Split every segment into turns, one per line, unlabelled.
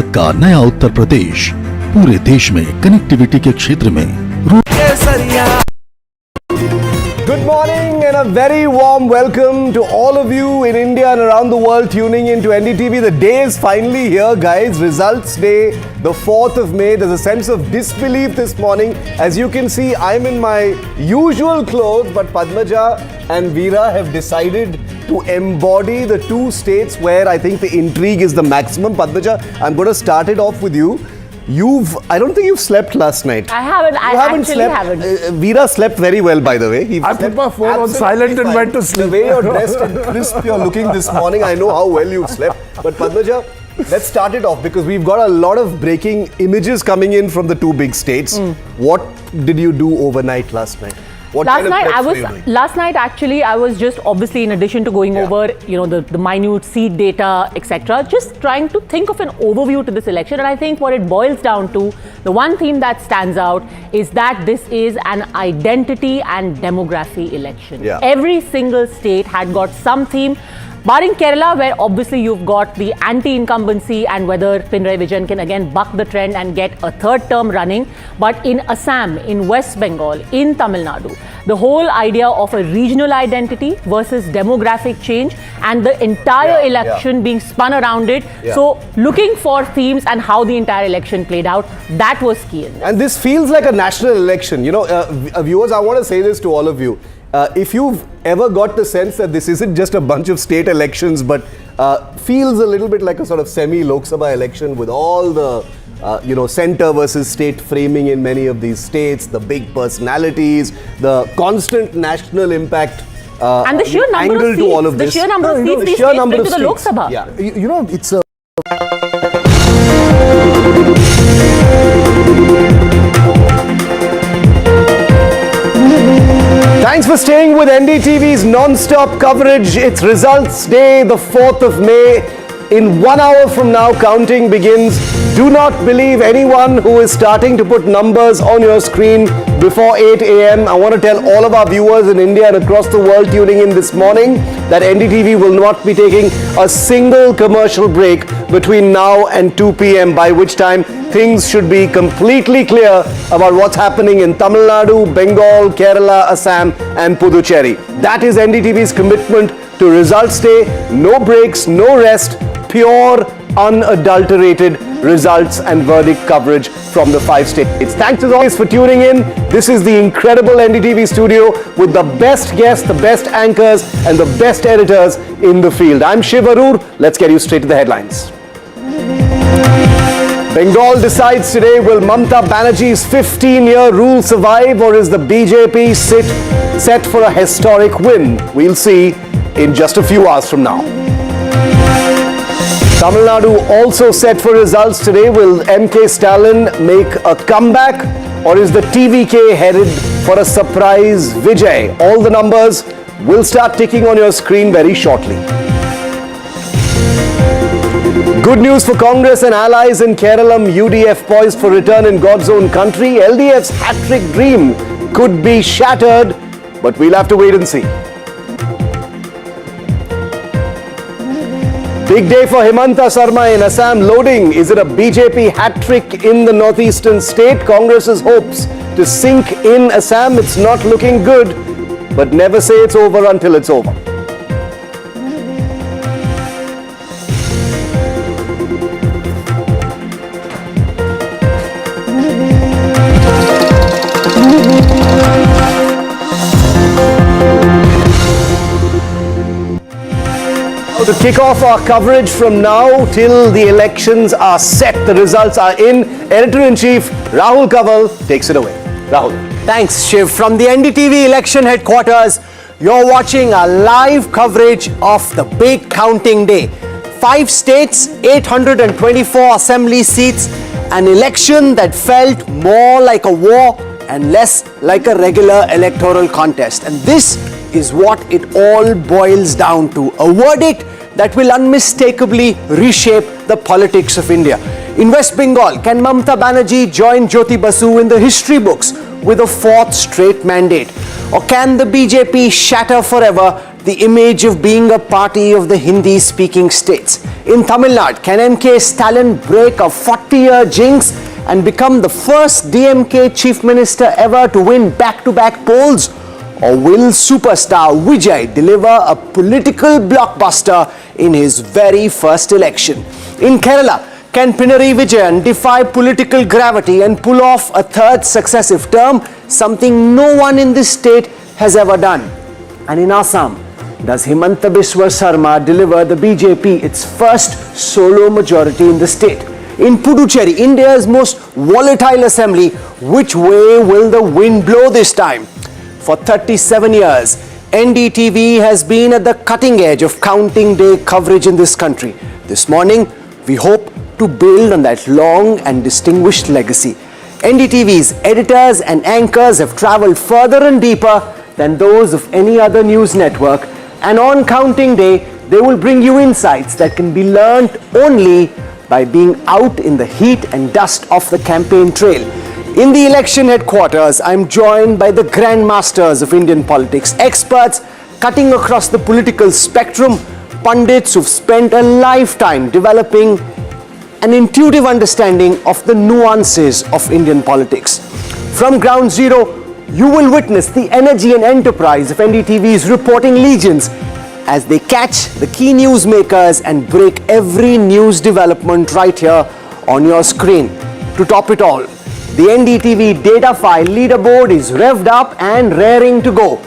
भारत का नया उत्तर प्रदेश पूरे देश में कनेक्टिविटी के क्षेत्र में
Good morning and a very warm welcome to all of you in India and around the world tuning in to NDTV. The day is finally here, guys. Results day, the 4th of May. There's a sense of disbelief this morning. As you can see, I'm in my usual clothes, but Padmaja and Veera have decided to embody the two states where I think the intrigue is the maximum. Padmaja, I'm going to start it off with you. I don't think you've slept last night.
I haven't. I actually haven't.
Veera slept very well, by the way.
I put my phone on silent and went to sleep.
The way you're dressed and crisp you're looking this morning, I know how well you've slept. But Padmaja, let's start it off because we've got a lot of breaking images coming in from the two big states. What did you do overnight last night?
Last night actually I was just obviously, in addition to going over the minute seat data, etc., just trying to think of an overview to this election. And I think what it boils down to, the one theme that stands out is that this is an identity and demography election. Every single state had got some theme, barring Kerala, where obviously you've got the anti-incumbency and whether Pinarayi Vijayan can again buck the trend and get a third term running. But in Assam, in West Bengal, in Tamil Nadu, the whole idea of a regional identity versus demographic change and the entire election being spun around it. So looking for themes and how the entire election played out, that was key in this.
And this feels like a national election. Viewers, I want to say this to all of you. If you've ever got the sense that this isn't just a bunch of state elections, but feels a little bit like a sort of semi-Lok Sabha election with all the, center versus state framing in many of these states, the big personalities, the constant national impact,
and the sheer number
angle
of seats,
to all of this.
The sheer number of seats,
the sheer number of
to the Lok Sabha.
Yeah.
It's a...
Thanks for staying with NDTV's non-stop coverage. It's results day, the 4th of May. In 1 hour from now, counting begins. Do not believe anyone who is starting to put numbers on your screen before 8 a.m. I want to tell all of our viewers in India and across the world tuning in this morning that NDTV will not be taking a single commercial break between now and 2 p.m., by which time things should be completely clear about what's happening in Tamil Nadu, Bengal, Kerala, Assam and Puducherry. That is NDTV's commitment to results day. No breaks, no rest, pure, unadulterated results and verdict coverage from the 5 states. Thanks as always for tuning in. This is the incredible NDTV studio with the best guests, the best anchors and the best editors in the field. I'm Shiv Arur. Let's get you straight to the headlines. Bengal decides today, will Mamata Banerjee's 15-year rule survive, or is the BJP set for a historic win? We'll see in just a few hours from now. Tamil Nadu also set for results today. Will MK Stalin make a comeback, or is the TVK headed for a surprise Vijay? All the numbers will start ticking on your screen very shortly. Good news for Congress and allies in Kerala. UDF poised for return in God's own country. LDF's hat-trick dream could be shattered, but we'll have to wait and see. Big day for Himanta Sarma in Assam. Loading. Is it a BJP hat-trick in the northeastern state? Congress's hopes to sink in Assam. It's not looking good, but never say it's over until it's over. To kick off our coverage from now till the elections are set, the results are in, Editor-in-Chief Rahul Kanwal takes it away. Rahul.
Thanks, Shiv. From the NDTV election headquarters, you're watching a live coverage of the big counting day. 5 states, 824 assembly seats, an election that felt more like a war and less like a regular electoral contest. And this is what it all boils down to. A verdict that will unmistakably reshape the politics of India. In West Bengal, can Mamata Banerjee join Jyoti Basu in the history books with a 4th straight mandate? Or can the BJP shatter forever the image of being a party of the Hindi-speaking states? In Tamil Nadu, can MK Stalin break a 40-year jinx and become the first DMK chief minister ever to win back-to-back polls? Or will superstar Vijay deliver a political blockbuster in his very first election? In Kerala, can Pinarayi Vijayan defy political gravity and pull off a third successive term, something no one in this state has ever done? And in Assam, does Himanta Biswa Sarma deliver the BJP its first solo majority in the state? In Puducherry, India's most volatile assembly, which way will the wind blow this time? For 37 years, NDTV has been at the cutting edge of counting day coverage in this country. This morning, we hope to build on that long and distinguished legacy. NDTV's editors and anchors have traveled further and deeper than those of any other news network, and on counting day, they will bring you insights that can be learnt only by being out in the heat and dust of the campaign trail. In the election headquarters, I'm joined by the grandmasters of Indian politics, experts cutting across the political spectrum, pundits who've spent a lifetime developing an intuitive understanding of the nuances of Indian politics. From ground zero, you will witness the energy and enterprise of NDTV's reporting legions as they catch the key newsmakers and break every news development right here on your screen. To top it all, the NDTV data file leaderboard is revved up and raring to go.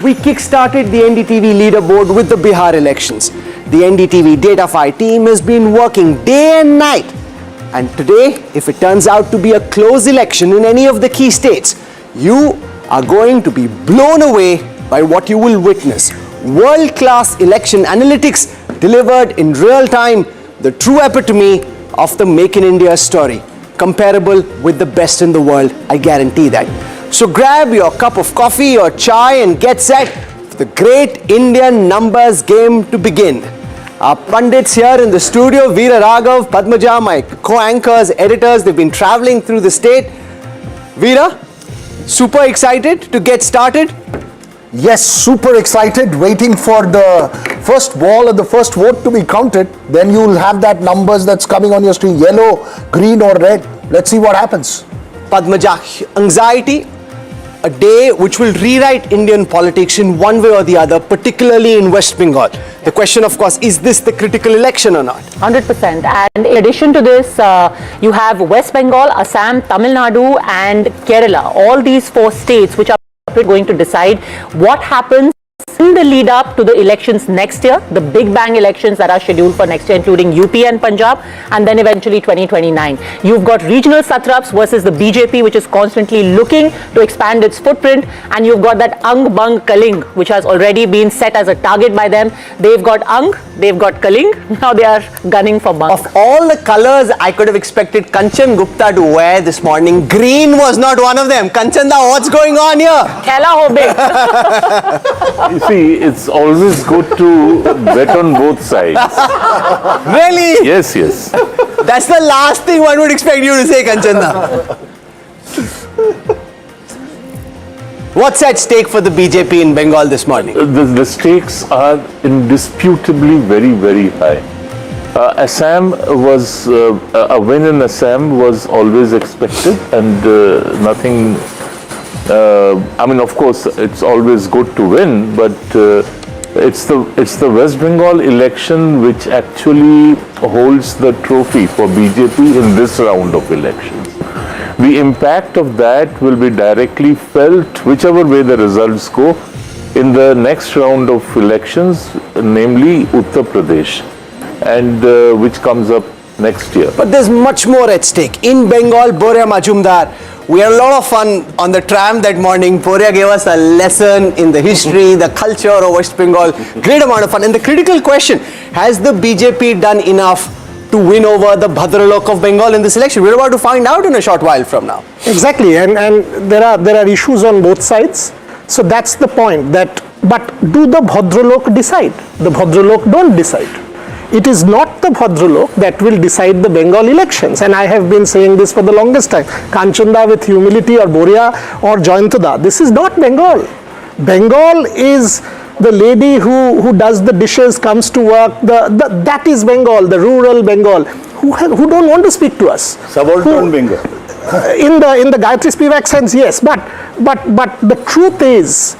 We kick-started the NDTV leaderboard with the Bihar elections. The NDTV data file team has been working day and night. And today, if it turns out to be a close election in any of the key states, you are going to be blown away by what you will witness. World-class election analytics delivered in real time, the true epitome of the Make in India story. Comparable with the best in the world, I guarantee that. So grab your cup of coffee or chai and get set for the great Indian numbers game to begin. Our pundits here in the studio, Veera Raghav, Padmaja, my co-anchors, editors, they've been traveling through the state. Veera, super excited to get started?
Yes, super excited, waiting for the first ball and the first vote to be counted. Then you will have that numbers that's coming on your screen, yellow, green or red. Let's see what happens.
Padmaja, anxiety, a day which will rewrite Indian politics in one way or the other, particularly in West Bengal. The question, of course, is this the critical election or not?
100%. And in addition to this, you have West Bengal, Assam, Tamil Nadu and Kerala. All these four states which are going to decide what happens in the lead up to the elections next year, the big bang elections that are scheduled for next year, including UP and Punjab, and then eventually 2029. You've got regional satraps versus the BJP, which is constantly looking to expand its footprint, and you've got that Ang Bang Kaling, which has already been set as a target by them. They've got Ang, they've got Kaling, now they are gunning for Bang.
Of all the colors I could have expected Kanchan Gupta to wear this morning, green was not one of them. Kanchanda, what's going on here?
Khela ho be.
See, it's always good to bet on both sides.
Really?
Yes, yes.
That's the last thing one would expect you to say, Kanchanda. What's at stake for the BJP in Bengal this morning?
The stakes are indisputably very, very high. Assam was, a win in Assam was always expected, and nothing. I mean, of course, it's always good to win, but it's the West Bengal election which actually holds the trophy for BJP in this round of elections. The impact of that will be directly felt, whichever way the results go, in the next round of elections, namely Uttar Pradesh, and which comes up next year.
But there's much more at stake. In Bengal, Boria Majumdar, we had a lot of fun on the tram that morning. Boria gave us a lesson in the history, the culture of West Bengal. Great amount of fun. And the critical question, has the BJP done enough to win over the Bhadralok of Bengal in this election? We're about to find out in a short while from now.
Exactly, and there are issues on both sides. So that's the point. But do the Bhadralok decide? The Bhadralok don't decide. It is not the Bhadralok that will decide the Bengal elections, and I have been saying this for the longest time. Kanchanda with humility, or Boria or Joyantada, this is not Bengal. Bengal is the lady who does the dishes comes to work. That is Bengal, the rural Bengal, who don't want to speak to us.
Subaltern Bengal.
In the Gayatri Spivak sense, yes, but the truth is,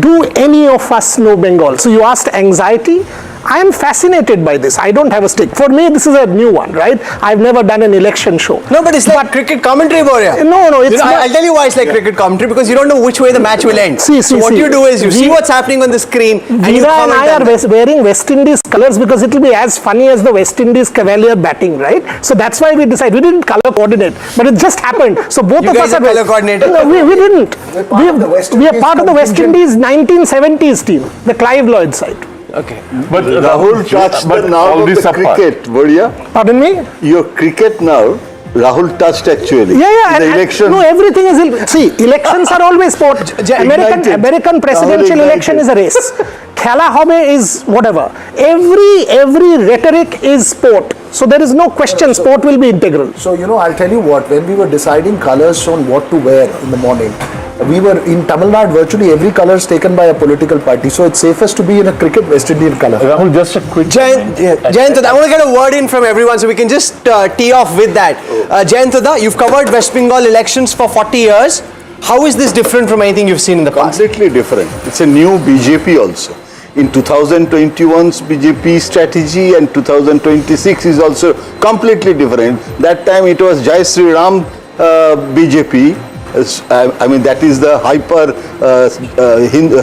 do any of us know Bengal? So you asked anxiety. I am fascinated by this. I don't have a stick. For me, this is a new one, right? I've never done an election show.
No, but it's like cricket commentary, Boria.
No, it's not.
I'll tell you why it's like cricket commentary, because you don't know which way the match will end. So what you do is you see what's happening on the screen and you
Veera
comment.
and I are wearing West Indies colours because it will be as funny as the West Indies Cavalier batting, right? So that's why we decided. We didn't colour coordinate, but it just happened. So both of us are
colour coordinated.
No, we didn't. We are part of the West Indies 1970s team, the Clive Lloyd side.
Okay.
But Rahul touched the now of the cricket, Boria.
Pardon me?
Your cricket now, Rahul touched actually.
Yeah.
The election.
No, everything is. See, elections are always sport. American presidential election is a race. Khala hobe is whatever. Every rhetoric is sport. So there is no question. Sport will be integral.
So, I'll tell you what, when we were deciding colors on what to wear in the morning, we were in Tamil Nadu, virtually every color is taken by a political party. So it's safest to be in a cricket West Indian color.
Rahul, just a quick
Jayantuda, I want to get a word in from everyone so we can just tee off with that. Jayantuda, you've covered West Bengal elections for 40 years. How is this different from anything you've seen in the past?
Completely different. It's a new BJP also. In 2021's BJP strategy and 2026 is also completely different. That time it was Jai Sri Ram BJP. I mean, that is the hyper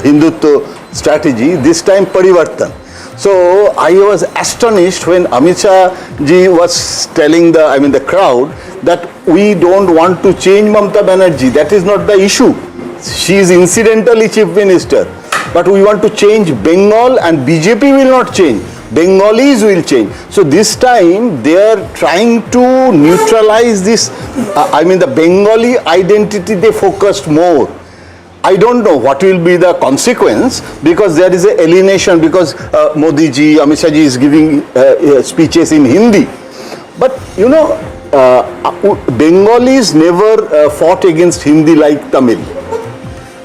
Hindutva strategy. This time Parivartan. So I was astonished when Amit Shah ji was telling the crowd that we don't want to change Mamata Banerjee. That is not the issue. She is incidentally chief minister. But we want to change Bengal, and BJP will not change. Bengalis will change. So this time they are trying to neutralize this, the Bengali identity they focused more. I don't know what will be the consequence, because there is an alienation, because Modi ji, Amit Shah ji is giving speeches in Hindi. But Bengalis never fought against Hindi like Tamil.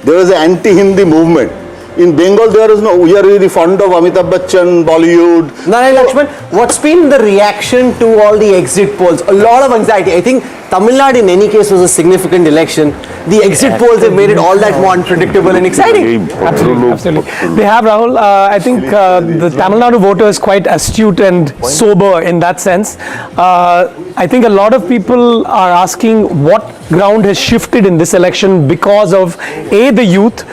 There was an anti-Hindi movement. In Bengal, there is we are really fond of Amitabh Bachchan, Bollywood.
Narayan Lakshman, what's been the reaction to all the exit polls? A lot of anxiety. I think Tamil Nadu in any case was a significant election. The exit polls have made it all that more unpredictable and exciting.
Absolutely. They have, Rahul. I think the Tamil Nadu voter is quite astute and sober in that sense. I think a lot of people are asking what ground has shifted in this election because of A, the youth,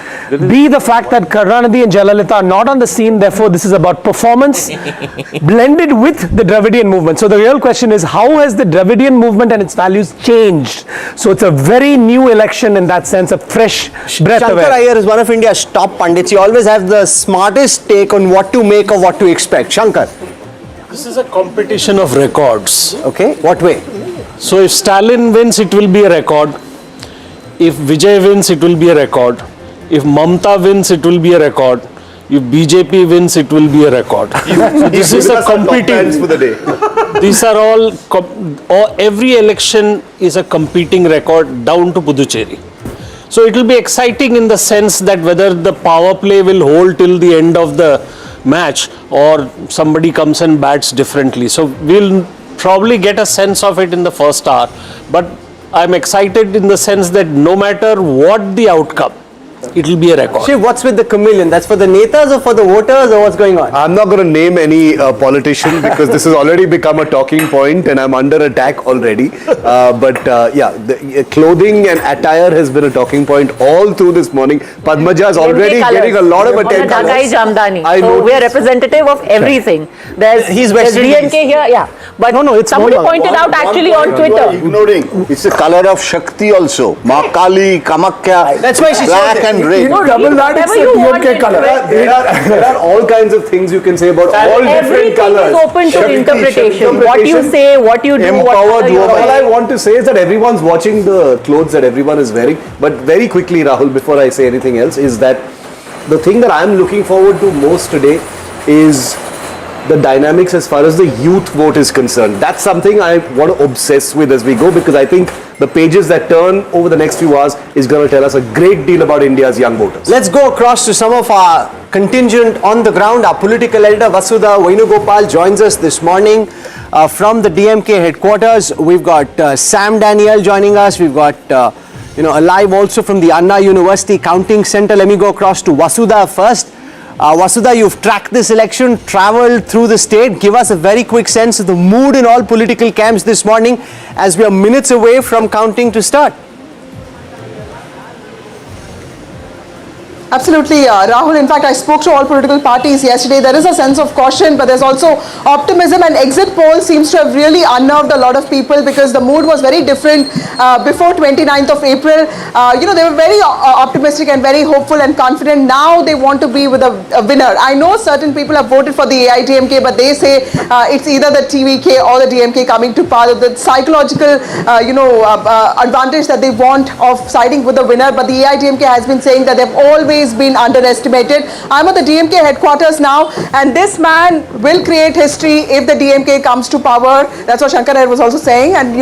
B, the fact that Karunanidhi and Jayalalitha are not on the scene, therefore this is about performance blended with the Dravidian movement. So the real question is, how has the Dravidian movement and its values changed? So it's a very new election in that sense, a fresh breath of
Shankar
air.
Iyer is one of India's top pundits. You always have the smartest take on what to make or what to expect. Shankar.
This is a competition of records.
Okay, what way?
So if Stalin wins, it will be a record. If Vijay wins, it will be a record. If Mamata wins, it will be a record. If BJP wins, it will be a record. So this is a competing.
For the day.
These are all every election is a competing record down to Puducherry. So it will be exciting in the sense that whether the power play will hold till the end of the match or somebody comes and bats differently. So we'll probably get a sense of it in the first hour. But I'm excited in the sense that no matter what the outcome, it will be a record.
Shiv, what's with the chameleon? That's for the netas or for the voters, or what's going on?
I'm not going to name any politician because this has already become a talking point and I'm under attack already. The clothing and attire has been a talking point all through this morning. Padmaja is already getting a lot of attention.
Dhakai Jamdani.
I
So
noticed.
we are representative of everything.
He's
there's
West Indies.
DNK here, yeah. But
it's
somebody
more-
pointed out actually on
You are
Twitter.
ignoring. It's the color of Shakti also. Ma Kali, Kamakya.
That's why she
black
showed it.
and red.
Tamil Nadu
Whatever you want it to be.
There are all kinds of things you can say about all different
Everything
colors.
is open to
Shakti,
interpretation. What you say, what you do,
Empowered
what
woman.
All I want to say is that everyone's watching the clothes that everyone is wearing. But very quickly, Rahul, before I say anything else, is that the thing that I'm looking forward to most today is the dynamics as far as the youth vote is concerned. That's something I want to obsess with as we go, because I think the pages that turn over the next few hours is going to tell us a great deal about India's young voters.
Let's go across to some of our contingent on the ground. Our political elder Vasudha Venugopal joins us this morning from the DMK headquarters. We've got Sam Daniel joining us. We've got alive also from the Anna University Counting Center. Let me go across to Vasudha first. Vasudha, you've tracked this election, travelled through the state. Give us a very quick sense of the mood in all political camps this morning as we are minutes away from counting to start.
Absolutely, Rahul. In fact, I spoke to all political parties yesterday. There is a sense of caution, but there's also optimism, and exit poll seems to have really unnerved a lot of people because the mood was very different before 29th of April. They were very optimistic and very hopeful and confident. Now they want to be with a winner. I know certain people have voted for the AIDMK, but they say it's either the TVK or the DMK coming to power. The psychological, advantage that they want of siding with the winner, but the AIDMK has been saying that they've always been underestimated. I'm at the DMK headquarters now, and this man will create history if the DMK comes to power. That's what Shankar Nair was also saying, and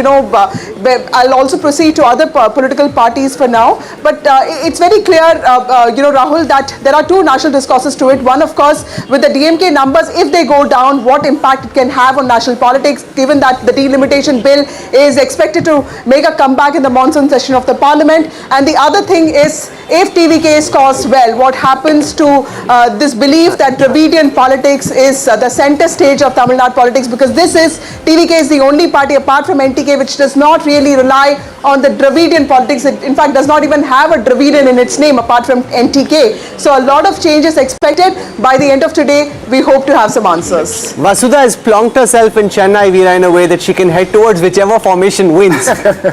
I'll also proceed to other political parties for now. But it's very clear, Rahul, that there are two national discourses to it. One, of course, with the DMK numbers, if they go down, what impact it can have on national politics, given that the delimitation bill is expected to make a comeback in the monsoon session of the parliament. And the other thing is, if TVK scores well, what happens to this belief that Dravidian politics is the center stage of Tamil Nadu politics, because TVK is the only party apart from NTK which does not really rely on the Dravidian politics. It in fact does not even have a Dravidian in its name apart from NTK. So a lot of changes expected. By the end of today, we hope to have some answers.
Vasudha has plonked herself in Chennai, Veera, in a way that she can head towards whichever formation wins.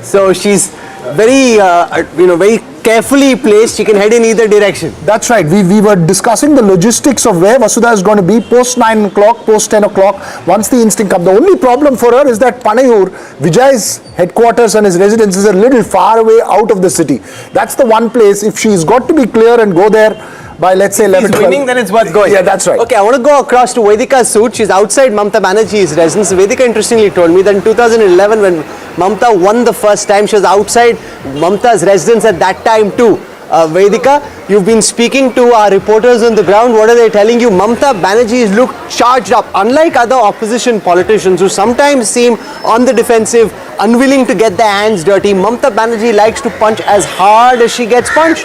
So she's very, very carefully placed. She can head in either direction.
That's right. We were discussing the logistics of where Vasudha is going to be post 9 o'clock, post 10 o'clock, once the instinct comes. The only problem for her is that Panayur, Vijay's headquarters and his residence, is a little far away out of the city. That's the one place. If she's got to be clear and go there by, let's say, 11, 12.
Winning, then it's worth going.
Yeah, that's right.
Okay, I want to go across to Vedika Sood. She's outside Mamta Banerjee's residence. Vedika interestingly told me that in 2011, when Mamta won the first time, she was outside Mamta's residence at that time too. Vedika, you've been speaking to our reporters on the ground. What are they telling you? Mamta Banerjee look charged up. Unlike other opposition politicians who sometimes seem on the defensive, unwilling to get their hands dirty, Mamta Banerjee likes to punch as hard as she gets punched.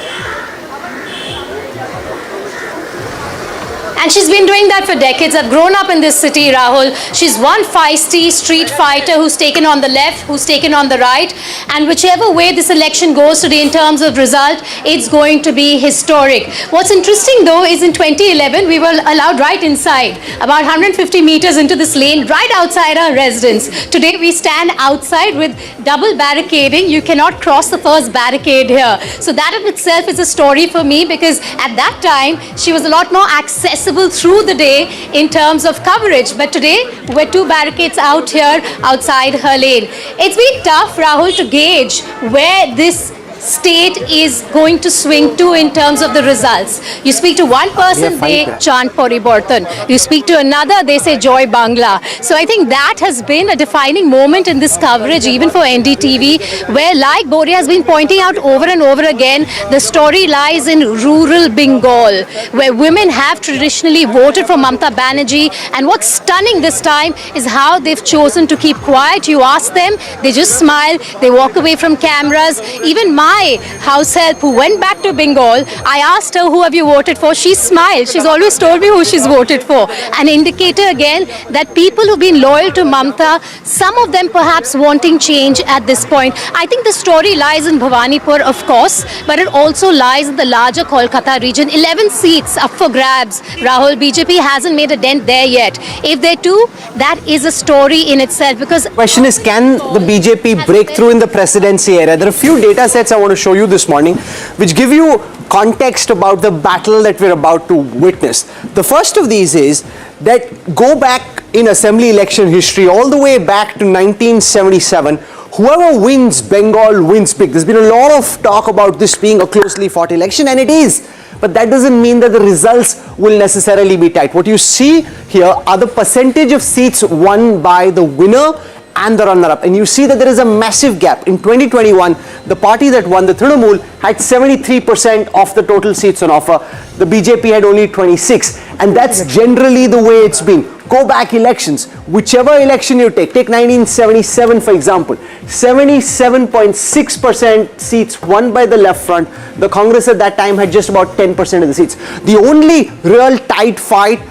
And she's been doing that for decades. I've grown up in this city, Rahul. She's one feisty street fighter who's taken on the left, who's taken on the right. And whichever way this election goes today in terms of result, it's going to be historic. What's interesting though is in 2011, we were allowed right inside, about 150 meters into this lane, right outside our residence. Today we stand outside with double barricading. You cannot cross the first barricade here. So that in itself is a story for me, because at that time, she was a lot more accessible through the day in terms of coverage, but today we're two barricades out here outside her lane. It's been tough, Rahul, to gauge where this state is going to swing to in terms of the results. You speak to one person, they chant Poriborton. You speak to another, they say Joy Bangla. So I think that has been a defining moment in this coverage, even for NDTV, where, like Boria has been pointing out over and over again, the story lies in rural Bengal, where women have traditionally voted for Mamta Banerjee. And what's stunning this time is how they've chosen to keep quiet. You ask them, they just smile, they walk away from cameras. Even my house help who went back to Bengal, I asked her, who have you voted for? She smiled. She's always told me who she's voted for. An indicator again that people who've been loyal to Mamta, some of them perhaps wanting change at this point. I think the story lies in Bhawanipur, of course, but it also lies in the larger Kolkata region. 11 seats up for grabs. Rahul, BJP hasn't made a dent there yet. If they do, that is a story in itself, because...
Question is, can the BJP break through in the presidency area? There are a few data sets I want to show you this morning which give you context about the battle that we're about to witness. The first of these is that go back in assembly election history all the way back to 1977. whoever wins Bengal wins big. There's been a lot of talk about this being a closely fought election, and it is. But that doesn't mean that the results will necessarily be tight. What you see here are the percentage of seats won by the winner and the runner-up. And you see that there is a massive gap. In 2021, the party that won, the Trinamool, had 73% of the total seats on offer. The BJP had only 26. And that's generally the way it's been. Go back elections, whichever election you take 1977 for example, 77.6% seats won by the left front. The Congress at that time had just about 10% of the seats. The only real tight fight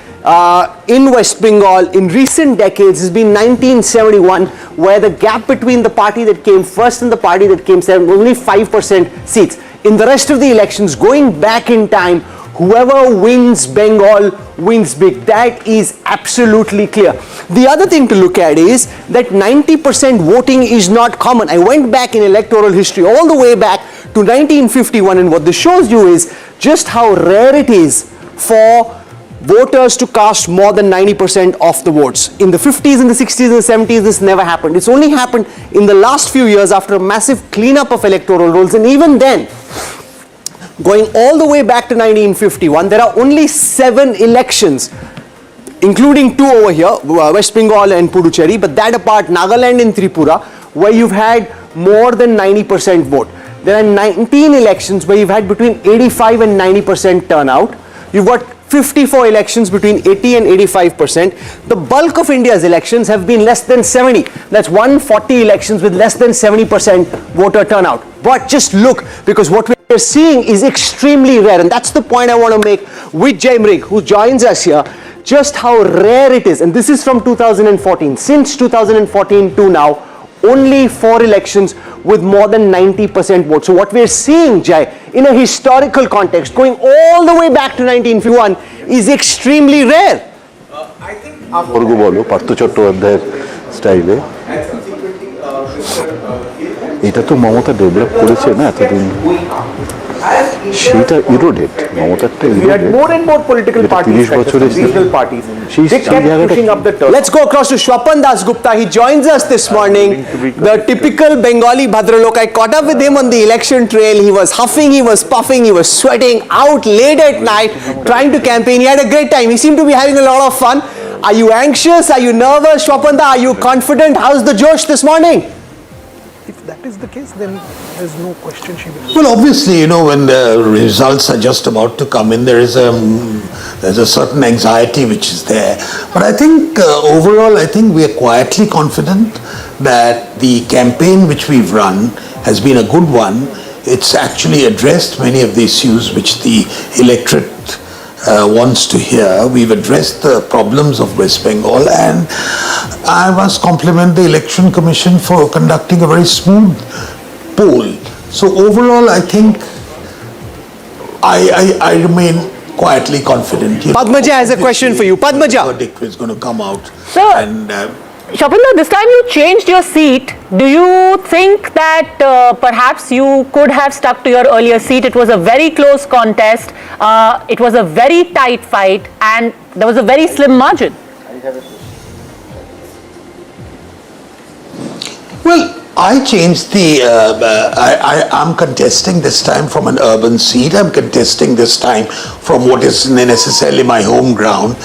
in West Bengal in recent decades has been 1971, where the gap between the party that came first and the party that came second was only 5% seats. In the rest of the elections, going back in time, whoever wins Bengal wins big. That is absolutely clear. The other thing to look at is that 90% voting is not common. I went back in electoral history all the way back to 1951, and what this shows you is just how rare it is for voters to cast more than 90% of the votes. In the 50s and the 60s and the 70s, this never happened. It's only happened in the last few years after a massive cleanup of electoral rolls, and even then, going all the way back to 1951, there are only 7 elections, including 2 over here, West Bengal and Puducherry, but that apart, Nagaland and Tripura, where you've had more than 90% vote. There are 19 elections where you've had between 85 and 90% turnout. You've got 54 elections between 80 and 85%. The bulk of India's elections have been less than 70. That's 140 elections with less than 70% voter turnout. But just look, because what we're seeing is extremely rare, and that's the point I want to make with Jaimrig, who joins us here, just how rare it is. And this is from 2014. Since 2014 to now, only 4 elections with more than 90% vote. So what we're seeing, Jai, in a historical context, going all the way back to 1951, is extremely rare.
I think বর্গ বলো পার্থ চট্টোপাধ্যায়ের স্টাইলে এটা তো Mamata develop করেছে না এতদিন সেটা ইরোডেড মমতারটা eroded
more and more political parties, regional parties. They kept pushing up the turn.
Let's go across to Shwapan Das Gupta. He joins us this morning. The typical Bengali Bhadralok. I caught up with him on the election trail. He was huffing, he was puffing, he was sweating out late at night trying to campaign. He had a great time. He seemed to be having a lot of fun. Are you anxious? Are you nervous, Shwapan Da? Are you confident? How's the Josh this morning?
If that is the case, then there's no question she will.
Well, obviously, you know, when the results are just about to come in, there's a certain anxiety which is there. But I think overall, I think we are quietly confident that the campaign which we've run has been a good one. It's actually addressed many of the issues which the electorate wants to hear. We've addressed the problems of West Bengal, and I must compliment the Election Commission for conducting a very smooth poll. So overall, I think I remain quietly confident.
Padmaja has a question for you. Padmaja.
The verdict is going to come out.
Sir.
And
Shapanda, this time you changed your seat. Do you think that perhaps you could have stuck to your earlier seat? It was a very close contest. It was a very tight fight, and there was a very slim margin.
well, I changed the, I'm contesting this time from an urban seat. I'm contesting this time from what is necessarily my home ground.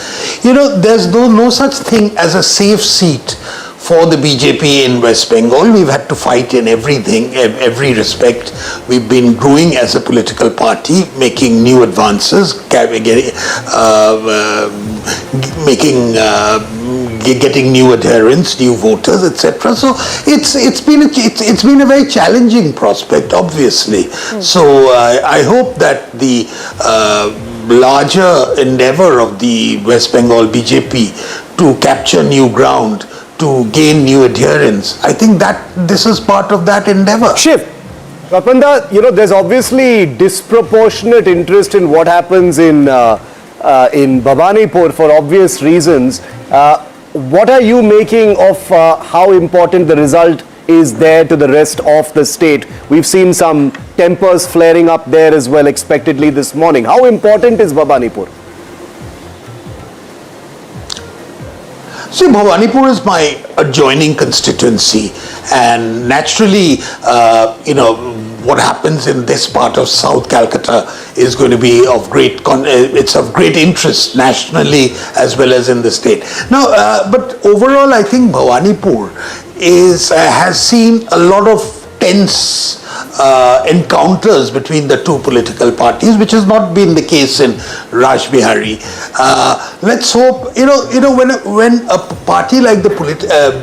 You know, there's no such thing as a safe seat for the BJP in West Bengal. We've had to fight in everything, every respect. We've been growing as a political party, making new advances, getting new adherents, new voters, etc. So it's been a very challenging prospect, obviously. So I hope that the larger endeavor of the West Bengal BJP to capture new ground, to gain new adherents, I think that this is part of that endeavor.
Shiv, Rapanda, you know, there's obviously disproportionate interest in what happens in Bhabanipur for obvious reasons. What are you making of how important the result is there to the rest of the state? We've seen some tempers flaring up there as well, expectedly this morning. How important is Bhabanipur?
See, Bhawanipur is my adjoining constituency, and naturally, what happens in this part of South Calcutta is going to be of it's of great interest nationally as well as in the state. Now, but overall, I think Bhawanipur has seen a lot of tense encounters between the two political parties, which has not been the case in Rajbihari. Let's hope, when a party like the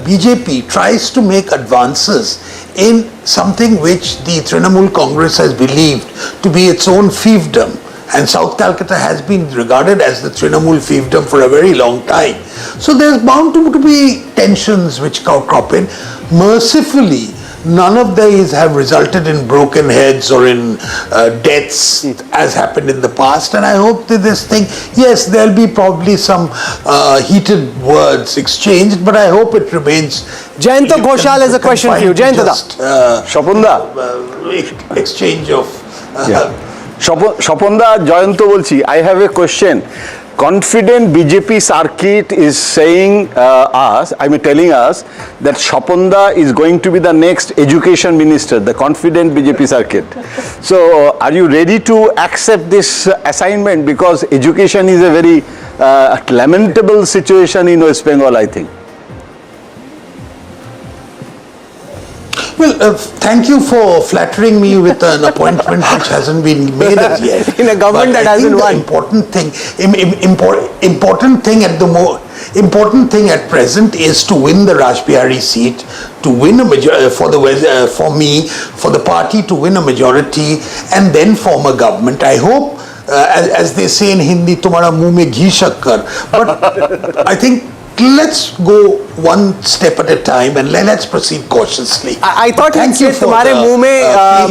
BJP tries to make advances in something which the Trinamool Congress has believed to be its own fiefdom, and South Calcutta has been regarded as the Trinamool fiefdom for a very long time. So there's bound to be tensions which crop in. Mercifully, none of these have resulted in broken heads or in deaths as happened in the past, and I hope that this thing, yes, there'll be probably some heated words exchanged, but I hope it remains.
Jayanta Ghoshal has a question for you. Jayanta
exchange of Shapanda Jayanto bolchi, I have a question. Confident BJP circuit is telling us that Shapanda is going to be the next education minister, the confident BJP circuit. So, are you ready to accept this assignment? Because education is a very lamentable situation in West Bengal, I think.
Well, thank you for flattering me with an appointment which hasn't been made as yet.
In a government that hasn't won.
Important thing at present is to win the Rajbihari seat, to win a majority for the party to win a majority, and then form a government. I hope, as they say in Hindi, "Tumhara muh mein ghee shakkar." But I think let's go one step at a time and let's proceed cautiously.
I thought he'd say तुम्हारे मुंह में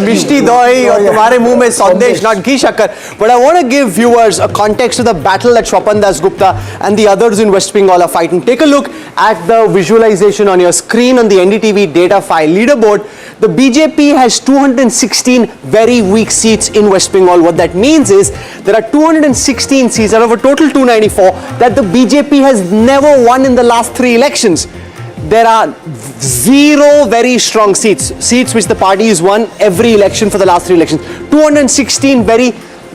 मिष्टी दही और तुम्हारे मुंह में संदेश, not ghee shakkar. But I want to give viewers a context to the battle that Swapan Dasgupta and the others in West Bengal are fighting. Take a look at the visualization on your screen on the NDTV data file leaderboard. The BJP has 216 very weak seats in West Bengal. What that means is there are 216 seats out of a total 294 that the BJP has never won in the last 3 elections. There are 0 very strong seats which the party has won every election for the last 3 elections. 216 very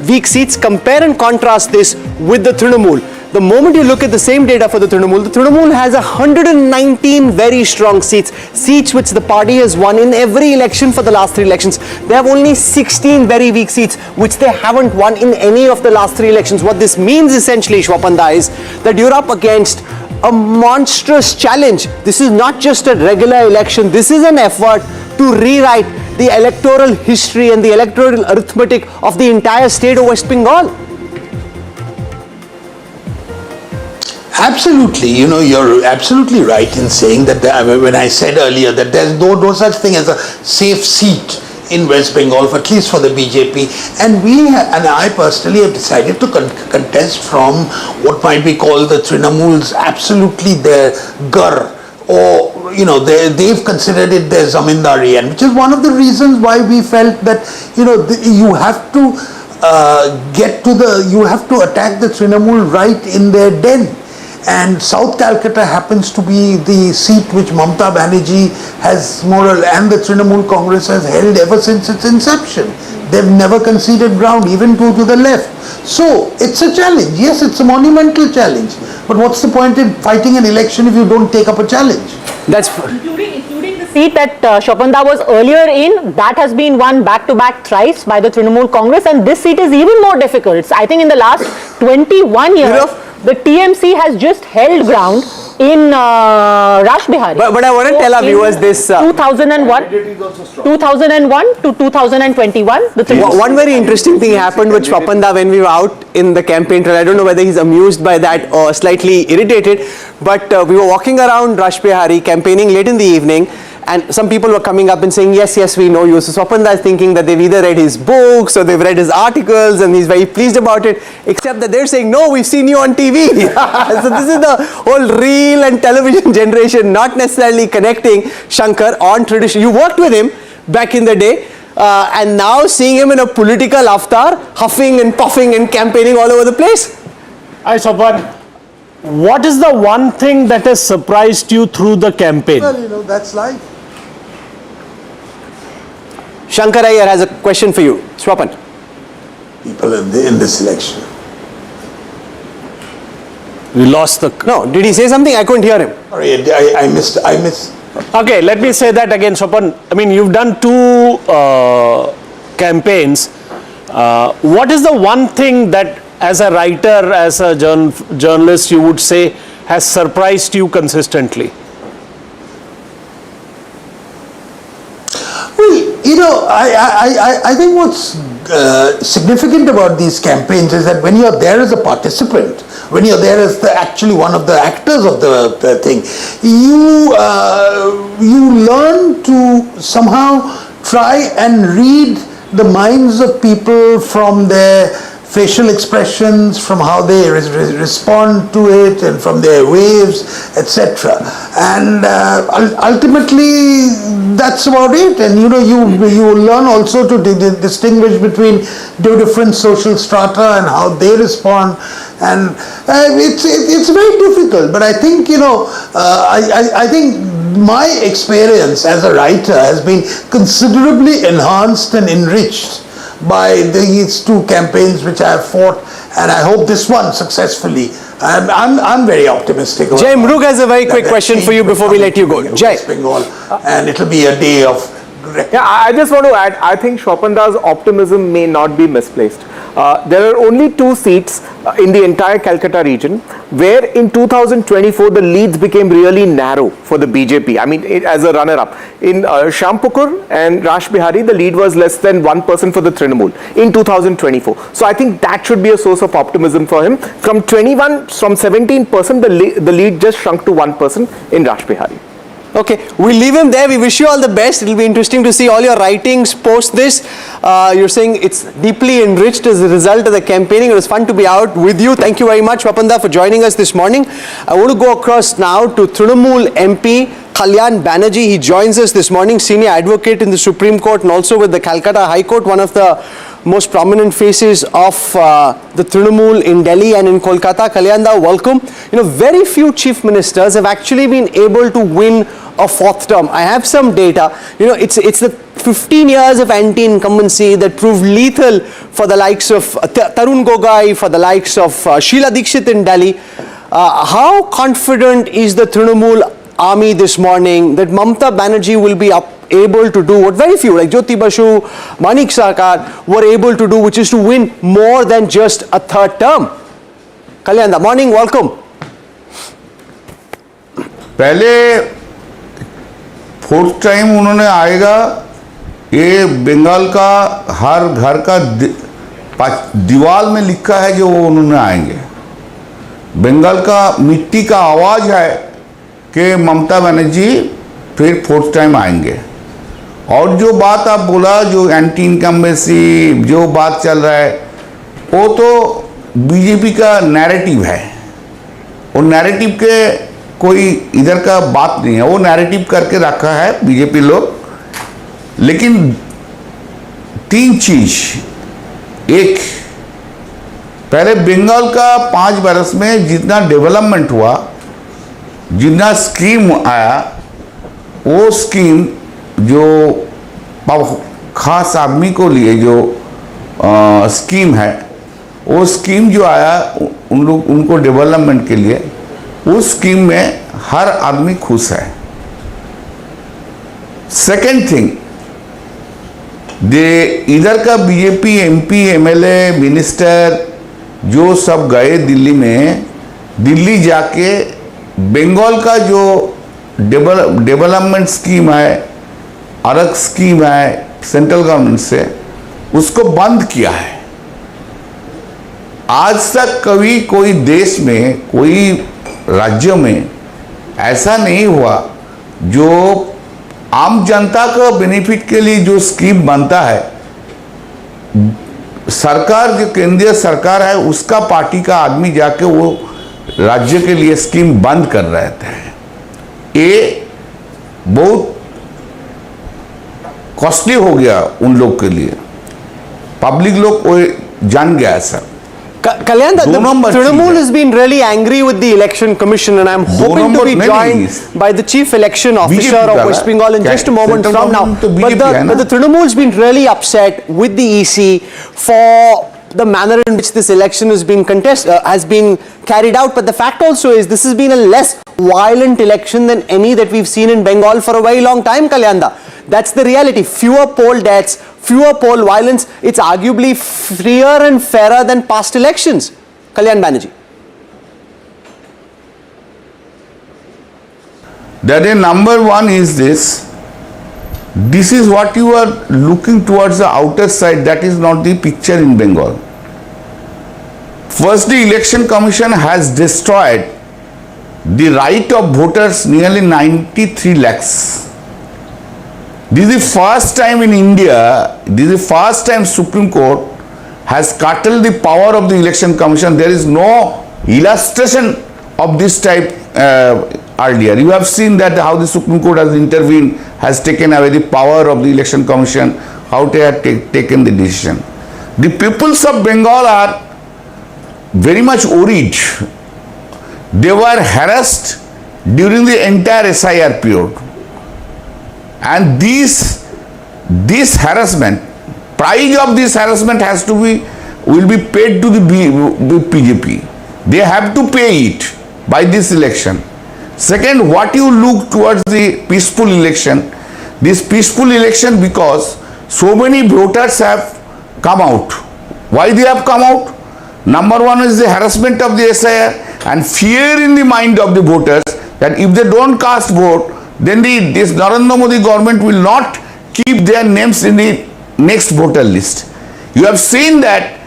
weak seats. Compare and contrast this with the Trinamool. The moment you look at the same data for the Trinamool has 119 very strong seats which the party has won in every election for the last 3 elections. They have only 16 very weak seats which they haven't won in any of the last 3 elections. What this means essentially, Shwapanda, is that you're up against a monstrous challenge. This is not just a regular election. This is an effort to rewrite the electoral history and the electoral arithmetic of the entire state of West Bengal.
Absolutely, you're absolutely right in saying that when I said earlier that there's no such thing as a safe seat in West Bengal, at least for the BJP, and I personally have decided to contest from what might be called the Trinamool's absolutely their ghar, or they've considered it their zamindari, and which is one of the reasons why we felt that you have to you have to attack the Trinamool right in their den. And South Calcutta happens to be the seat which Mamata Banerjee has and the Trinamool Congress has held ever since its inception. They've never conceded ground, even to the left. So, it's a challenge. Yes, it's a monumental challenge. But what's the point in fighting an election if you don't take up a challenge?
That's
including the seat that Shwapanda was earlier in, that has been won back-to-back thrice by the Trinamool Congress, and this seat is even more difficult. I think in the last 21 years, the TMC has just held ground in Rajbihari.
But I want to tell our viewers this.
2001 to 2021.
One very interesting thing happened with Shwapanda when we were out in the campaign trail. I don't know whether he's amused by that or slightly irritated, but we were walking around Rajbihari campaigning late in the evening, and some people were coming up and saying, yes, we know you. So Shwapanda is thinking that they've either read his books or they've read his articles and he's very pleased about it, except that they're saying, no, we've seen you on TV. So this is the whole reel and television generation not necessarily connecting Shankar on tradition. You worked with him back in the day, and now seeing him in a political avatar, huffing and puffing and campaigning all over the place.
Hi, Shwapanda.
What is the one thing that has surprised you through the campaign?
Well, that's life.
Shankar Iyer has a question for you. Swapan.
People in this election.
We lost the...
No, did he say something? I couldn't hear him.
Sorry, I missed.
Okay, let me say that again, Swapan. I mean, you've done two campaigns. What is the one thing that as a writer, as a journalist, you would say has surprised you consistently?
Well, I think what's significant about these campaigns is that when you're there as a participant, when you're there as actually one of the actors of the thing, you learn to somehow try and read the minds of people from their facial expressions, from how they respond to it, and from their waves, etc. And ultimately, that's about it. And you learn also to distinguish between different social strata and how they respond. And it's very difficult. But I think I think my experience as a writer has been considerably enhanced and enriched by these two campaigns which I have fought, and I hope this one successfully. I'm very optimistic.
Jai Mrug has a very quick question for you before we let you go. Jai.
Bengal, and it'll be a day of...
Yeah, I just want to add, I think Shwapanda's optimism may not be misplaced. There are only 2 seats in the entire Calcutta region where in 2024 the leads became really narrow for the BJP. I mean, as a runner-up. In Shampukur and Rash Bihari, the lead was less than 1% for the Trinamool in 2024. So I think that should be a source of optimism for him. From 17%, the lead just shrunk to 1% in Rash Bihari.
Okay, we'll leave him there. We wish you all the best. It'll be interesting to see all your writings post this. You're saying it's deeply enriched as a result of the campaigning. It was fun to be out with you. Thank you very much, Swapanda, for joining us this morning. I want to go across now to Trinamool MP Kalyan Banerjee. He joins us this morning, senior advocate in the Supreme Court and also with the Calcutta High Court, one of the most prominent faces of the Trinamool in Delhi and in Kolkata. Kalyanda, welcome. Very few chief ministers have actually been able to win a 4th term. I have some data. It's the 15 years of anti-incumbency that proved lethal for the likes of Tarun Gogai, for the likes of Sheila Dikshit in Delhi. How confident is the Trinamool army this morning that Mamata Banerjee will be able to do what very few like Jyoti Basu, Manik Sarkar were able to do, which is to win more than just a 3rd term? Kalyanda, morning, welcome.
पहले 4th time उन्होंने आएगा, ये बंगाल का हर घर का दीवार में लिखा है जो वो उन्होंने आएंगे। बंगाल का मिट्टी का आवाज है कि ममता बनर्जी फिर 4th टाइम आएंगे। और जो बात आप बोला, जो एंटी इनकम्बेंसी जो बात चल रहा है, वो तो बीजेपी का नैरेटिव है। और नैरेटिव के कोई इधर का बात नहीं है, वो नैरेटिव करके रखा है बीजेपी लोग। लेकिन 3 चीज, एक, पहले बंगाल का 5 बरस में जितना डेवलपमेंट हुआ, जितना स्कीम आया, वो स्कीम जो खास आदमी को लिए जो स्कीम है, वो स्कीम जो आया उनको डेवलपमेंट के लिए, उस स्कीम में हर आदमी खुश है। सेकेंड थिंग, इधर का बीजेपी एमपी एमएलए मिनिस्टर जो सब गए दिल्ली में, दिल्ली जाके बंगाल का जो डेवलपमेंट स्कीम है, अलग स्कीम है सेंट्रल गवर्नमेंट से, उसको बंद किया है। आज तक कभी कोई देश में, कोई राज्य में ऐसा नहीं हुआ जो आम जनता का बेनिफिट के लिए जो स्कीम बनता है, सरकार जो केंद्रीय सरकार है उसका पार्टी का आदमी जाके वो राज्य के लिए स्कीम बंद कर रहे थे। ये बहुत कॉस्टली हो गया उन लोग के लिए, पब्लिक लोग को जान गया sir.
Kalyan, the Trinamool has been really angry with the election commission, and I'm hoping to be joined by the chief election officer of West Bengal in just a moment from now. But the Trinamool's been really upset with the EC for the manner in which this election has been carried out. But the fact also is this has been a less violent election than any that we've seen in Bengal for a very long time, Kalyanda. That's the reality. Fewer poll deaths, fewer poll violence. It's arguably freer and fairer than past elections. Kalyan Banerjee.
That is number one is this. This is what you are looking towards the outer side. That is not the picture in Bengal. First, the election commission has destroyed the right of voters nearly 93 lakhs. This is the first time in India, this is the first time Supreme Court has curtailed the power of the election commission. There is no illustration of this type earlier. You have seen that how the Supreme Court has intervened, has taken away the power of the election commission, how they have taken the decision. The peoples of Bengal are very much worried. They were harassed during the entire SIR period. And this harassment, price of this harassment will be paid to the BJP. They have to pay it by this election. Second, what you look towards the peaceful election, this peaceful election because so many voters have come out. Why they have come out? Number one is the harassment of the SIR and fear in the mind of the voters that if they don't cast vote, then this Narendra Modi government will not keep their names in the next voter list. You have seen that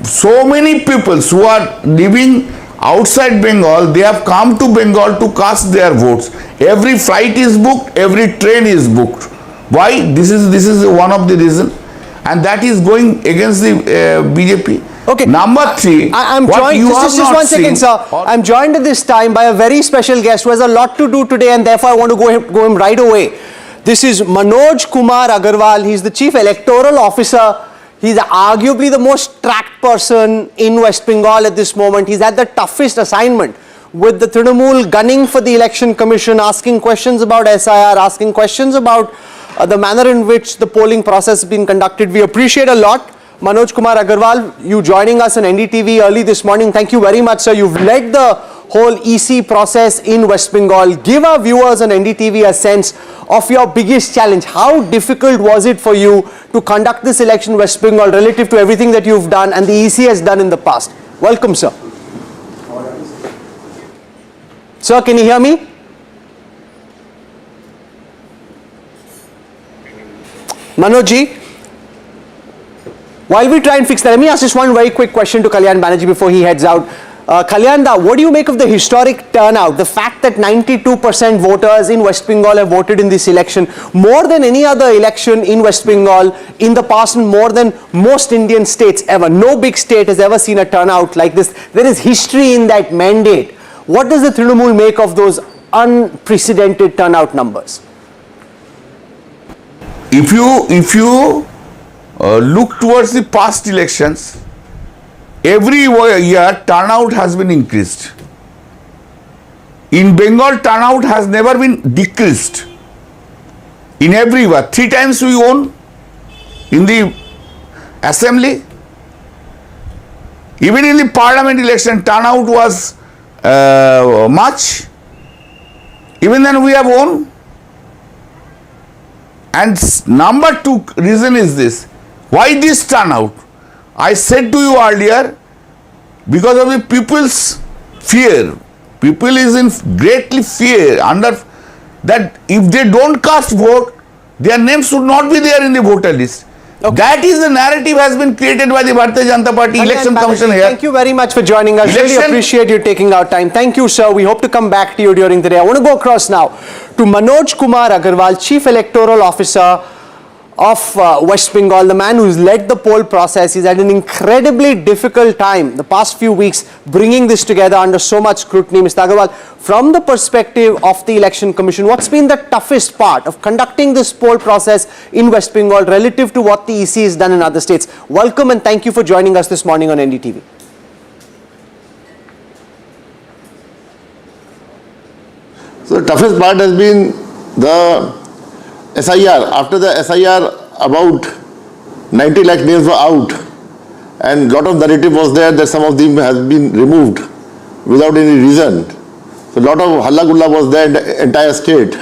so many people who are living outside Bengal, they have come to Bengal to cast their votes. Every flight is booked, every train is booked. Why? This is one of the reasons, and that is going against the BJP.
Okay.
Number three,
I'm joined. Just one second, sir. I'm joined at this time by a very special guest who has a lot to do today, and therefore I want to go him right away. This is Manoj Kumar Agarwal. He's the Chief Electoral Officer. He's arguably the most tracked person in West Bengal at this moment. He's had the toughest assignment with the Trinamool gunning for the election commission, asking questions about SIR, asking questions about the manner in which the polling process has been conducted. We appreciate a lot. Manoj Kumar Agarwal, you joining us on NDTV early this morning. Thank you very much, sir. You've led the whole EC process in West Bengal. Give our viewers on NDTV a sense of your biggest challenge. How difficult was it for you to conduct this election in West Bengal relative to everything that you've done and the EC has done in the past? Welcome, sir. Sir, can you hear me? Manojji, while we try and fix that, let me ask just one very quick question to Kalyan Banerjee before he heads out. Kalyan, what do you make of the historic turnout? The fact that 92% voters in West Bengal have voted in this election, more than any other election in West Bengal in the past and more than most Indian states ever. No big state has ever seen a turnout like this. There is history in that mandate. What does the Trinamool make of those unprecedented turnout numbers?
If you look towards the past elections, every year turnout has been increased. In Bengal, turnout has never been decreased. In every year, 3 times we won in the assembly. Even in the parliament election, turnout was much. Even then we have won. And number 2 reason is this. Why this turnout? I said to you earlier, because of the people's fear. People is in greatly fear under that if they don't cast vote, their names should not be there in the voter list. Okay. That is the narrative has been created by the Bharatiya Janata Party election commission here.
Thank you very much for joining us. Really appreciate you taking our time. Thank you, sir. We hope to come back to you during the day. I want to go across now to Manoj Kumar Agarwal, Chief Electoral Officer of West Bengal, the man who's led the poll process. He's had an incredibly difficult time the past few weeks bringing this together under so much scrutiny. Mr. Agarwal, from the perspective of the Election Commission, what's been the toughest part of conducting this poll process in West Bengal relative to what the EC has done in other states? Welcome and thank you for joining us this morning on NDTV.
So the toughest part has been the SIR. After the SIR, about 90 lakh names were out, and a lot of narrative was there that some of them has been removed without any reason. So a lot of halla gulla was there in the entire state.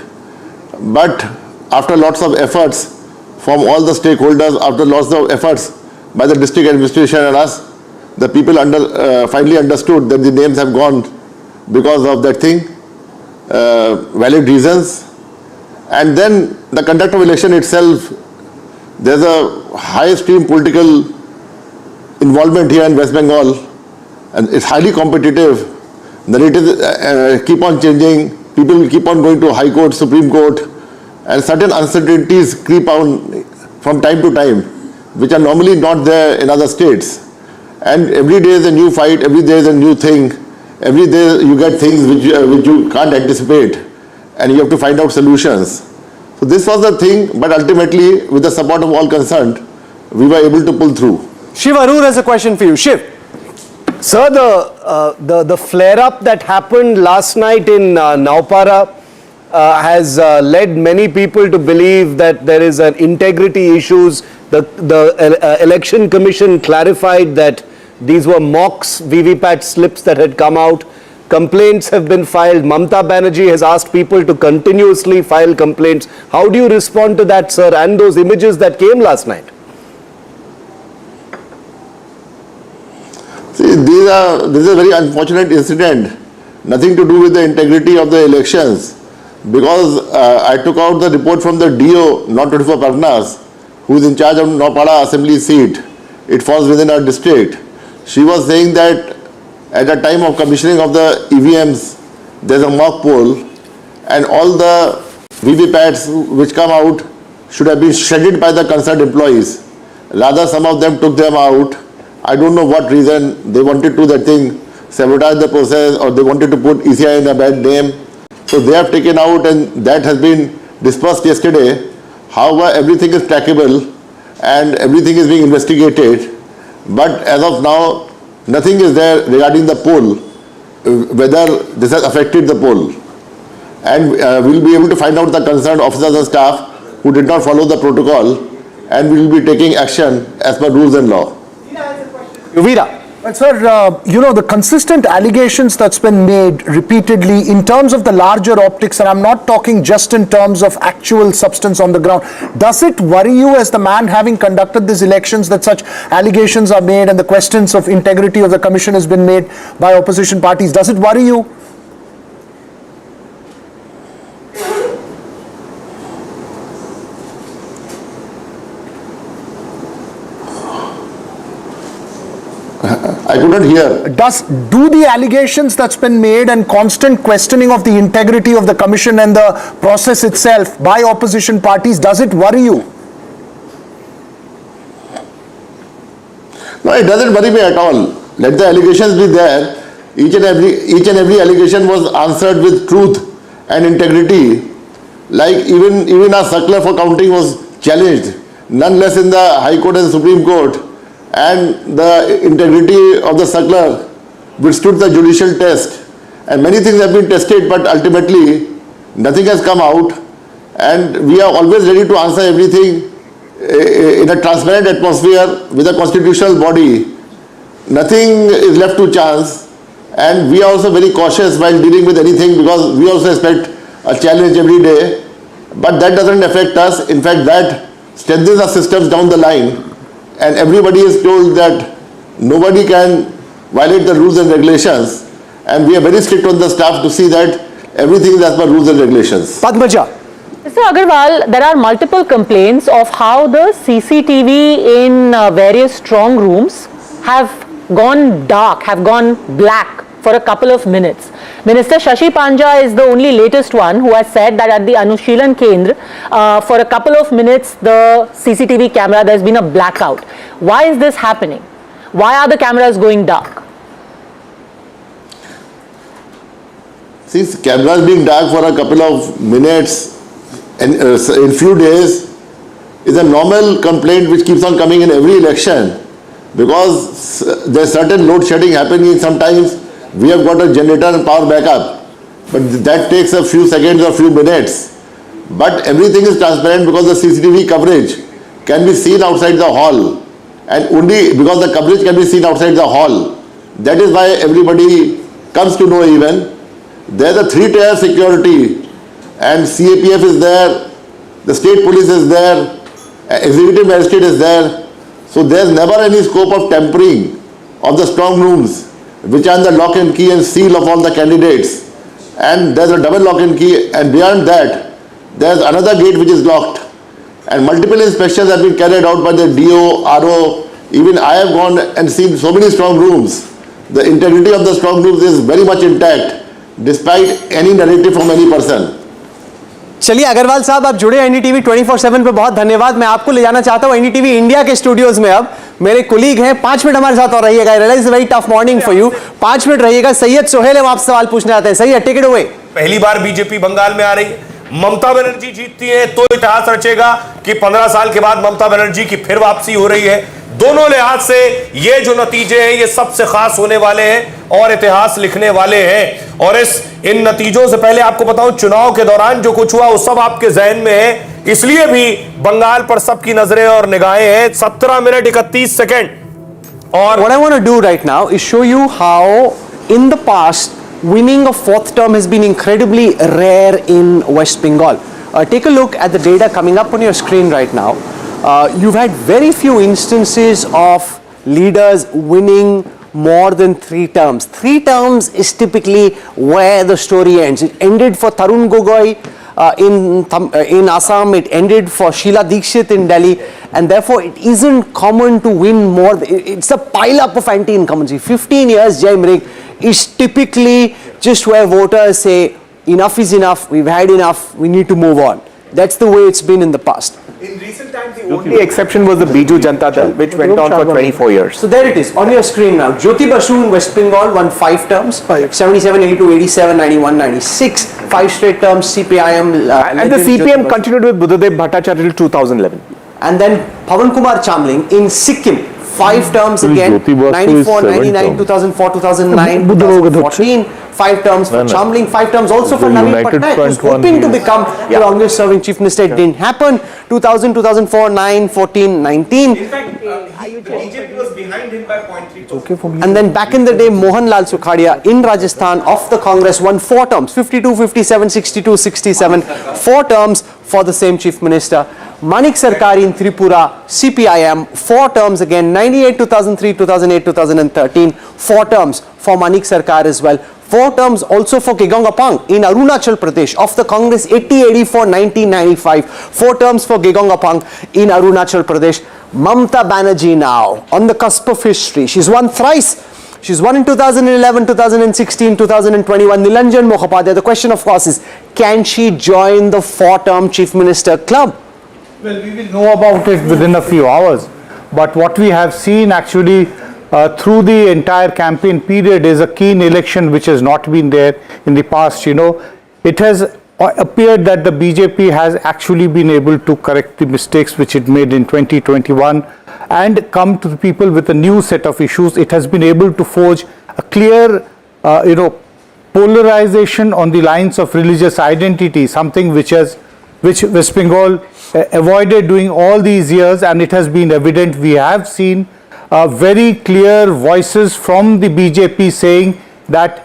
But after lots of efforts from all the stakeholders, after lots of efforts by the district administration and us, the people finally understood that the names have gone because of that thing, valid reasons. And then the conduct of election itself, there's a high stream political involvement here in West Bengal, and it's highly competitive. Narratives keep on changing, people will keep on going to High Court, Supreme Court, and certain uncertainties creep on from time to time, which are normally not there in other states. And every day is a new fight, every day is a new thing, every day you get things which you can't anticipate, and you have to find out solutions. So this was the thing, but ultimately, with the support of all concerned, we were able to pull through.
Shiv Arur has a question for you. Shiv.
Sir, the flare-up that happened last night in Naupara has led many people to believe that there is an integrity issues. The election commission clarified that these were mocks, VVPAT slips that had come out. Complaints have been filed. Mamata Banerjee has asked people to continuously file complaints. How do you respond to that, sir, and those images that came last night?
See, this is a very unfortunate incident, nothing to do with the integrity of the elections, because I took out the report from the DO, not 24 Parganas, who is in charge of Naupara assembly seat. It falls within our district. She was saying that at the time of commissioning of the EVMs, there's a mock poll, and all the VVPATs which come out should have been shredded by the concerned employees. Rather, some of them took them out. I don't know what reason they wanted to that thing, sabotage the process, or they wanted to put ECI in a bad name. So they have taken out, and that has been dispersed yesterday. However, everything is trackable and everything is being investigated. But as of now, nothing is there regarding the poll, whether this has affected the poll. And we'll be able to find out the concerned officers and staff who did not follow the protocol, and we will be taking action as per rules and law.
Yuvira.
Well, sir, you know, the consistent allegations that's been made repeatedly in terms of the larger optics, and I'm not talking just in terms of actual substance on the ground, does it worry you as the man having conducted these elections that such allegations are made and the questions of integrity of the commission has been made by opposition parties? Does it worry you?
I could not hear.
Do the allegations that's been made and constant questioning of the integrity of the commission and the process itself by opposition parties, does it worry you?
No, it doesn't worry me at all. Let the allegations be there. Each and every allegation was answered with truth and integrity. Like even our circular for counting was challenged, none less in the High Court and Supreme Court. And the integrity of the circular withstood the judicial test, and many things have been tested, but ultimately nothing has come out, and we are always ready to answer everything in a transparent atmosphere with a constitutional body. Nothing is left to chance, and we are also very cautious while dealing with anything, because we also expect a challenge every day, but that doesn't affect us. In fact, that strengthens our systems down the line. And everybody is told that nobody can violate the rules and regulations, and we are very strict on the staff to see that everything is as per rules and regulations.
Padmaja.
Mr. Agarwal, there are multiple complaints of how the CCTV in various strong rooms have gone dark, have gone black for a couple of minutes. Minister Shashi Panja is the only latest one who has said that at the Anushilan Kendra, for a couple of minutes, the CCTV camera, there's been a blackout. Why is this happening? Why are the cameras going dark?
Since cameras being dark for a couple of minutes and in few days is a normal complaint which keeps on coming in every election, because there's certain load shedding happening sometimes. We have got a generator and power backup, but that takes a few seconds or few minutes. But everything is transparent because the CCTV coverage can be seen outside the hall, and only because the coverage can be seen outside the hall. That is why everybody comes to know even. There's a 3-tier security, and CAPF is there, the state police is there, executive magistrate is there. So there's never any scope of tampering of the strong rooms, which are the lock and key and seal of all the candidates. And there's a double lock and key, and beyond that, there's another gate which is locked. And multiple inspections have been carried out by the DO, RO. Even I have gone and seen so many strong rooms. The integrity of the strong rooms is very much intact, despite any narrative from any person.
चलिए अग्रवाल साहब, आप जुड़े NDTV 24/7 पे, बहुत धन्यवाद। मैं आपको ले जाना चाहता हूँ एनडीटीवी इंडिया के स्टूडियोज में। अब मेरे कोलीग हैं, 5 मिनट हमारे साथ और रहिएगा। I realise very tough morning for you, 5 minute रहिएगा। सैयद सोहेल हम आपसे सवाल पूछने आते हैं। Syed, take it away.
पहली बार बीजेपी बंगाल में आ रही है, ममता बनर्जी जीतती है तो इतिहास रचेगा कि 15 साल के बाद ममता बनर्जी की फिर वापसी हो रही है। दोनों लिहाज से ये जो नतीजे हैं ये सबसे खास होने वाले हैं और इतिहास लिखने वाले हैं। और इन नतीजों से पहले आपको बताऊं, चुनाव के दौरान जो कुछ हुआ वो सब आपके जहन में है, इसलिए भी बंगाल पर सबकी नजरें और निगाहें हैं। 17 मिनट 31 सेकेंड। और
what I want to do right now is show you how in the past winning a 4th term has been incredibly rare in West Bengal. Take a look at the data coming up on your screen right now. You've had very few instances of leaders winning more than 3 terms. 3 terms is typically where the story ends. It ended for Tarun Gogoi in Assam, it ended for Sheila Dikshit in Delhi, and therefore it isn't common to win more. It's a pile up of anti-incumbency. 15 years, Jai Mrig, is typically just where voters say enough is enough, we've had enough, we need to move on. That's the way it's been in the past.
In recent times, the only exception was the Biju Janata Dal, which went on for 24 years.
So there it is, on your screen now. Jyoti Basu in West Bengal won 5 terms, 77, 82, 87, 91, 96, 5 straight terms, CPIM.
And the CPM continued with Buddhadev Bhattacharya till 2011.
And then Pawan Kumar Chamling in Sikkim, 5 terms again, 94, 99, 2004, 2009, 2014, 5 terms for Chamling, 5 terms also for Naveen Patnaik, who was hoping to become the longest serving chief minister. It didn't happen. 2000, 2004, 9, 14, 19.
In fact, BJP was behind him by 0.3%.
And then back in the day, Mohanlal Sukhadia in Rajasthan of the Congress won 4 terms, 52, 57, 62, 67, 4 terms for the same chief minister. Manik Sarkar in Tripura, CPIM, 4 terms again, 98, 2003, 2008, 2013, 4 terms for Manik Sarkar as well. 4 terms also for Gegong Apang in Arunachal Pradesh of the Congress, 80, 84, 1995. 4 terms for Gegong Apang in Arunachal Pradesh. Mamta Banerjee now on the cusp of history. She's won thrice. She's won in 2011, 2016, 2021. Nilanjan Mukhopadhyay. The question, of course, is can she join the 4-term chief minister club?
Well, we will know about it within a few hours. But what we have seen actually through the entire campaign period is a keen election which has not been there in the past. You know, it has appeared that the BJP has actually been able to correct the mistakes which it made in 2021 and come to the people with a new set of issues. It has been able to forge a clear, polarization on the lines of religious identity, something which West Bengal avoided doing all these years, and it has been evident. We have seen very clear voices from the BJP saying that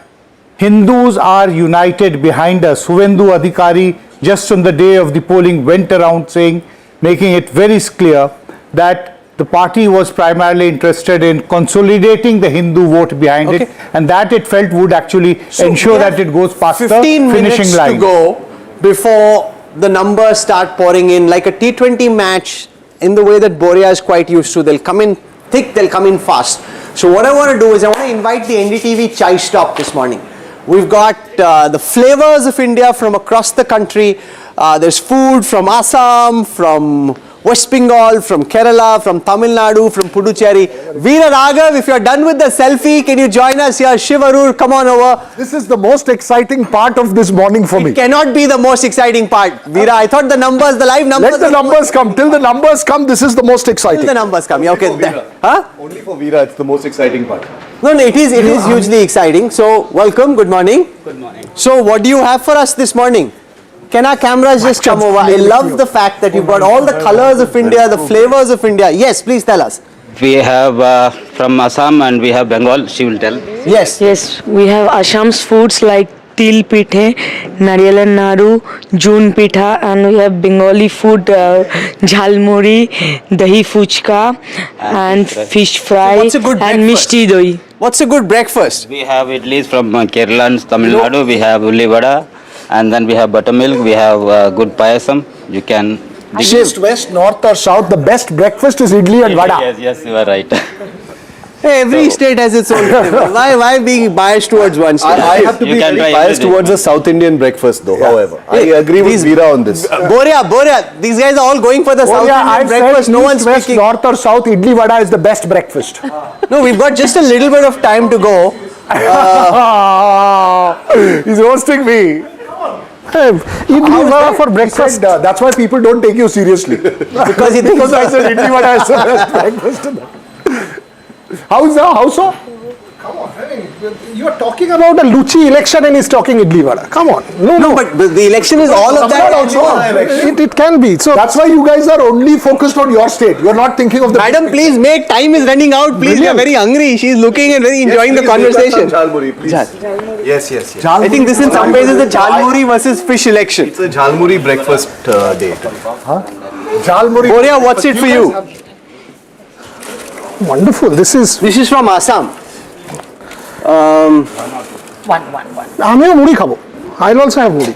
Hindus are united behind us. Suvendu Adhikari just on the day of the polling went around saying, making it very clear that the party was primarily interested in consolidating the Hindu vote behind it, and that it felt would actually ensure that it goes past the finishing line.
15 minutes to go before the numbers start pouring in, like a T20 match in the way that Boria is quite used to. They'll come in thick, they'll come in fast. So what I want to do is I want to invite the NDTV chai stop this morning. We've got the flavors of India from across the country. There's food from Assam, from West Bengal, from Kerala, from Tamil Nadu, from Puducherry. Veera Raghav, if you're done with the selfie, can you join us here? Shiv Arur, come on over.
This is the most exciting part of this morning for me.
It cannot be the most exciting part. Veera, I thought the numbers, the live numbers.
Let the numbers come. Till the numbers come, this is the most exciting.
Till the numbers come. Yeah, okay.
Only for Veera, it's the most exciting part.
No, it is hugely exciting. So, welcome, good morning.
Good morning.
So, what do you have for us this morning? Can our cameras just come over? I love the fact that you've got all the colors of India, the flavors of India. Yes, please tell us.
We have from Assam and we have Bengal, she will tell.
Yes.
Yes, we have Assam's foods like til pithe, nariyal and naru, jun pitha, and we have Bengali food, jhalmuri, dahi fuchka, and fish fry,
What's a good
and
breakfast?
mishti doi.
What's a good breakfast?
We have idlis from Kerala and Tamil Nadu, we have ulli vada, and then we have buttermilk, we have good payasam. You can...
East, west, north or south, the best breakfast is idli and vada.
Yes, you are right.
Every state has its own flavor. Why being biased towards one state?
I have to be very biased towards the South Indian breakfast though, however. I agree with Veera on this.
Boria, these guys are all going for the South Indian breakfast. No one's
west,
speaking.
north or south, idli vada is the best breakfast.
No, we've got just a little bit of time to go.
He's roasting me. Idli vada for breakfast. That's why people don't take you seriously. because I said idli vada is the best breakfast. How so? Come on, I mean, you are talking about a Luchi election and he's talking idli vada. Come on.
No, but the election is all of that also.
It can be. So that's why you guys are only focused on your state. You are not thinking of the...
Madam, please make, time is running out. Please, we are very hungry. She's looking and very enjoying the conversation.
Jhalmuri, please. Yes.
I think this in some ways is the Jhalmuri versus fish election.
It's a Jhalmuri breakfast day.
Jhalmuri.
Boria, what's it for you?
Wonderful. This is
from Assam.
One.
आमियो मुड़ी खाबो. I'll also have मुड़ी.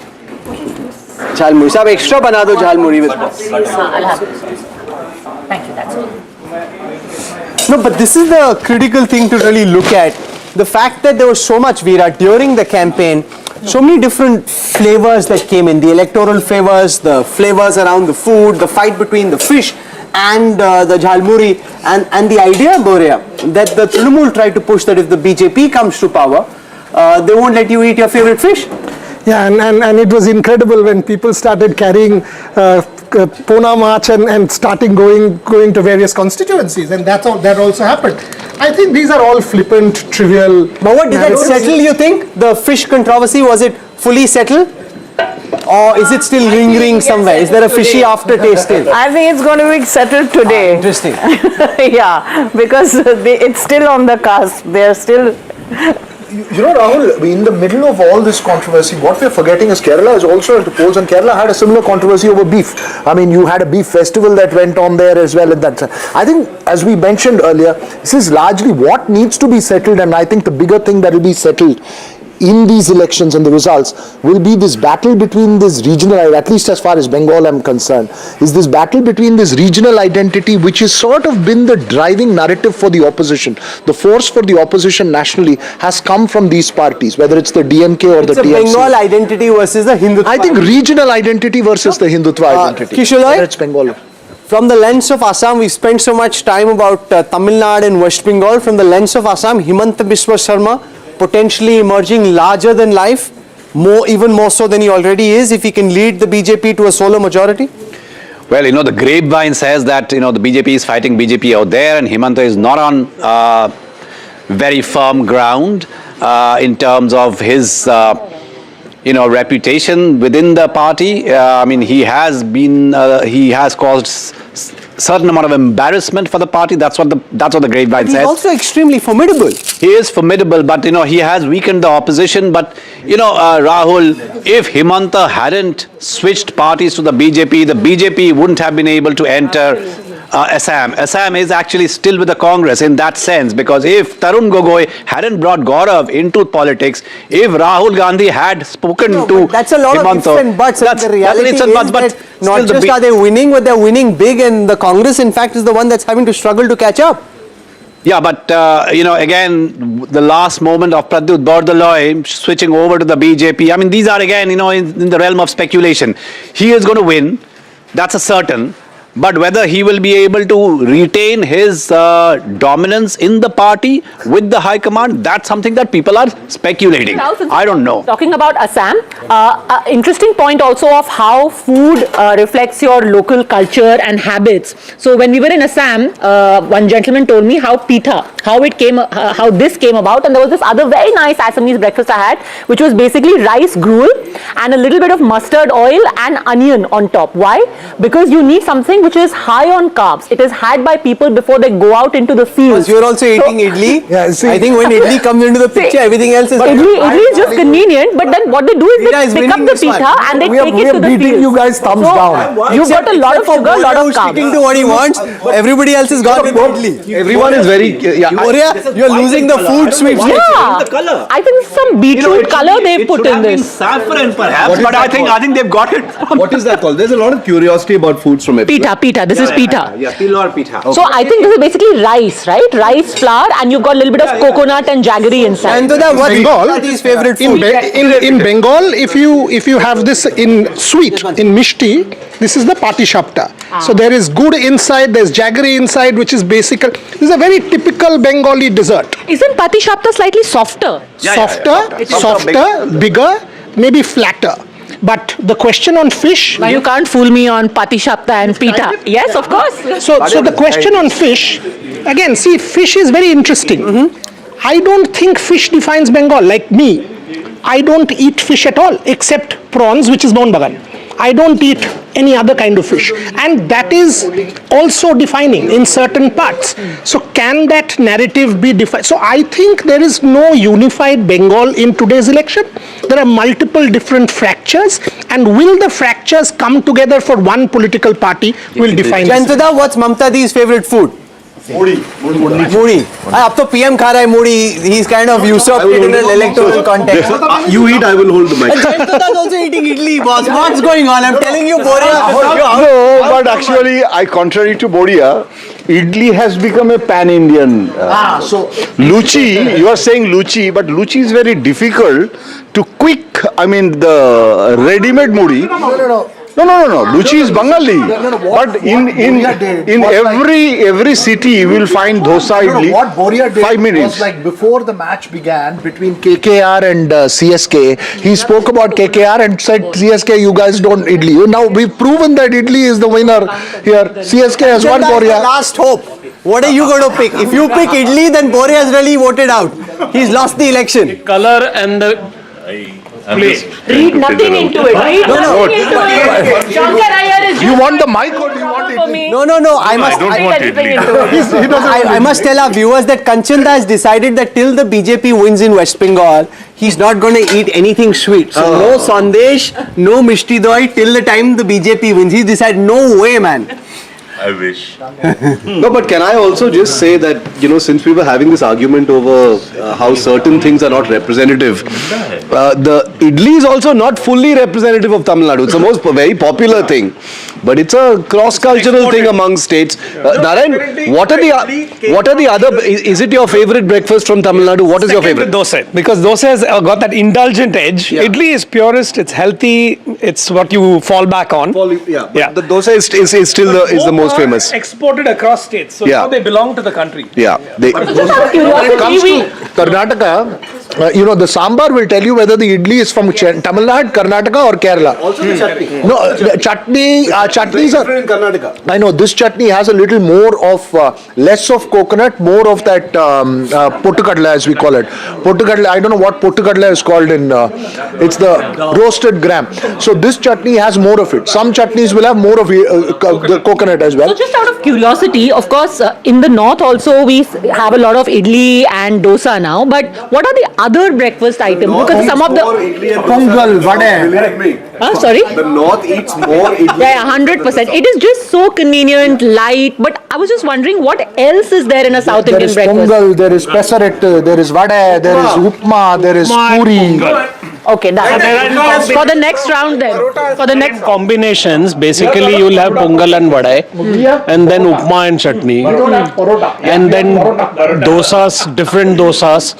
Jhalmuri. Sab extra bana do jhalmuri with.
I'll have it. Thank you, that's all.
No, but this is the critical thing to really look at. The fact that there was so much Veera during the campaign, so many different flavors that came in, the electoral flavors, the flavors around the food, the fight between the fish and the jhalmuri, and the idea, Boria, that the Trinamool tried to push that if the BJP comes to power, they won't let you eat your favorite fish.
Yeah, and it was incredible when people started carrying Pona March and starting going to various constituencies, and that also happened. I think these are all flippant, trivial.
But what did that settle, you think? The fish controversy, was it fully settled? Or is it still lingering somewhere? Is there a fishy aftertaste still?
I think it's going to be settled today.
Interesting.
Yeah, because it's still on the cusp. They're still...
You know, Rahul, in the middle of all this controversy, what we're forgetting is Kerala is also at the polls, and Kerala had a similar controversy over beef. I mean, you had a beef festival that went on there as well. I think, as we mentioned earlier, this is largely what needs to be settled, and I think the bigger thing that will be settled in these elections and the results will be this battle between this regional, at least as far as Bengal I'm concerned, is this battle between this regional identity which has sort of been the driving narrative for the opposition. The force for the opposition nationally has come from these parties, whether it's the DMK or the TMC.
It's a Bengal identity versus the Hindutva.
I think regional identity versus the Hindutva identity.
Kishalai?
It's Bengal.
From the lens of Assam, we spent so much time about Tamil Nadu and West Bengal. From the lens of Assam, Himanta Biswa Sharma potentially emerging larger than life, even more so than he already is, if he can lead the BJP to a solo majority?
Well, the grapevine says that, the BJP is fighting BJP out there, and Himanta is not on very firm ground in terms of his, reputation within the party. I mean, he has caused certain amount of embarrassment for the party. That's what the grapevine says.
He's also extremely formidable.
He is formidable, but he has weakened the opposition. But Rahul, if Himanta hadn't switched parties to the BJP wouldn't have been able to enter Assam. Assam is actually still with the Congress in that sense, because if Tarun Gogoi hadn't brought Gaurav into politics, if Rahul Gandhi had spoken to
that's a lot
Himanta,
of ifs and buts. The reality is
but
that not just are they winning, but they're winning big, and the Congress, in fact, is the one that's having to struggle to catch up.
Yeah, but again, the last moment of Pradyut Bordoloi switching over to the BJP, I mean, these are again, in the realm of speculation. He is going to win, that's a certain. But whether he will be able to retain his dominance in the party with the high command, that's something that people are speculating. I don't know.
Talking about Assam, interesting point also of how food reflects your local culture and habits. So when we were in Assam, one gentleman told me how pitha, how this came about, and there was this other very nice Assamese breakfast I had, which was basically rice gruel and a little bit of mustard oil and onion on top. Why? Because you need something which is high on carbs. It is had by people before they go out into the fields.
You're also eating idli.
Yeah, see,
I think when idli comes into the picture, everything else is.
Idli is just convenient, but then what they do is they pick up the pitha and they take it to the fields.
you guys thumbs down.
You've got a lot of sugar, a lot of carbs.
Sticking to what he wants. Everybody else is gone with idli.
Everyone is very.
You're losing the food sweets.
Yeah, I think some beetroot color they've put in this.
Saffron perhaps, but I think they've got it.
What is that called? There's a lot of curiosity about foods from it.
Pitha. This is pitha.
Yeah, pilor pitha.
So I think this is basically rice, right? Rice flour, and you've got a little bit of coconut and jaggery inside.
And what's Bengal's favorite food?
In Bengal, if you have this in sweet, in mishti, this is the patishapta. So there is gur inside, there's jaggery inside, which is basical. This is a very typical Bengali dessert.
Isn't patishapta slightly softer?
Softer, bigger, maybe flatter. But the question on fish...
Now you can't fool me on patishapta and pitha. Yes, of course.
So the question on fish, again, see, fish is very interesting. I don't think fish defines Bengal. Like me, I don't eat fish at all, except prawns, which is Mon Bagan. I don't eat any other kind of fish, and that is also defining in certain parts. So can that narrative be defined? So I think there is no unified Bengal in today's election. There are multiple different fractures, and will the fractures come together for one political party will define.
Jantada, what's Mamta Di's favorite food?
Modi.
Ab to PM kha raha hai Modi. He's kind of usurped it in an electoral context.
You eat, I will hold the mic.
Jantada is also eating idli, boss. What's going on? I'm telling you, Boria.
No, but actually, contrary to Boria, idli has become a pan-Indian.
So
Luchi, you are saying luchi, but luchi is very difficult to quick. I mean, the ready-made mudi. No. Luchi is Bengali. But in every city you will find dosa idli.
What Boria did
5 minutes.
was like before the match began between KKR and CSK, he spoke about KKR and said, CSK, you guys don't idli. Now we've proven that idli is the winner here. CSK has won Boria.
Last hope. What are you going to pick? If you pick idli, then Boria has really voted out. He's lost the election.
Color and the
Read nothing into it. Read nothing into it. Shankar Iyer is
You want the mic or do you want it?
No. I must tell our viewers that Kanchanda has decided that till the BJP wins in West Bengal, he's not going to eat anything sweet. So no sandesh, no mishti doi till the time the BJP wins. He's decided, no way, man.
I wish. No, but can I also just say that, since we were having this argument over how certain things are not representative, the idli is also not fully representative of Tamil Nadu. It's the most very popular thing, but it's a cross-cultural thing among states. Narayan, what are the other? Is it your favorite breakfast from Tamil Nadu? What is your favorite?
Dosa, because dosa has got that indulgent edge.
Yeah.
Idli is purest. It's healthy. It's what you fall back on.
Yeah. The dosa is still the most famous.
Exported across states, so
Yeah.
now they belong to the country.
Yeah.
When it comes to Karnataka, the sambar will tell you whether the idli is from Tamil Nadu, Karnataka or Kerala.
Also the chutney.
No, chutneys are
different in Karnataka.
I know this chutney has a little more of less of coconut, more of that pottukadla as we call it. Pottukadla, I don't know what pottukadla is called in. It's the roasted gram. So this chutney has more of it. Some chutneys will have more of the coconut as well.
So just out of curiosity, of course, in the north also we have a lot of idli and dosa now. But what are the other breakfast items? Because some of the
Pongal, vade.
Sorry.
The north eats more idli.
Yeah, 100%. It is just so convenient, light. But I was just wondering, what else is there in a South Indian breakfast?
There is pongal, there is pesaret, there is vade, there is upma, there is puri.
Okay, done. For the next round then. For the next
combinations, basically you will have pongal and vada, and then upma and chutney, and then dosas, different dosas,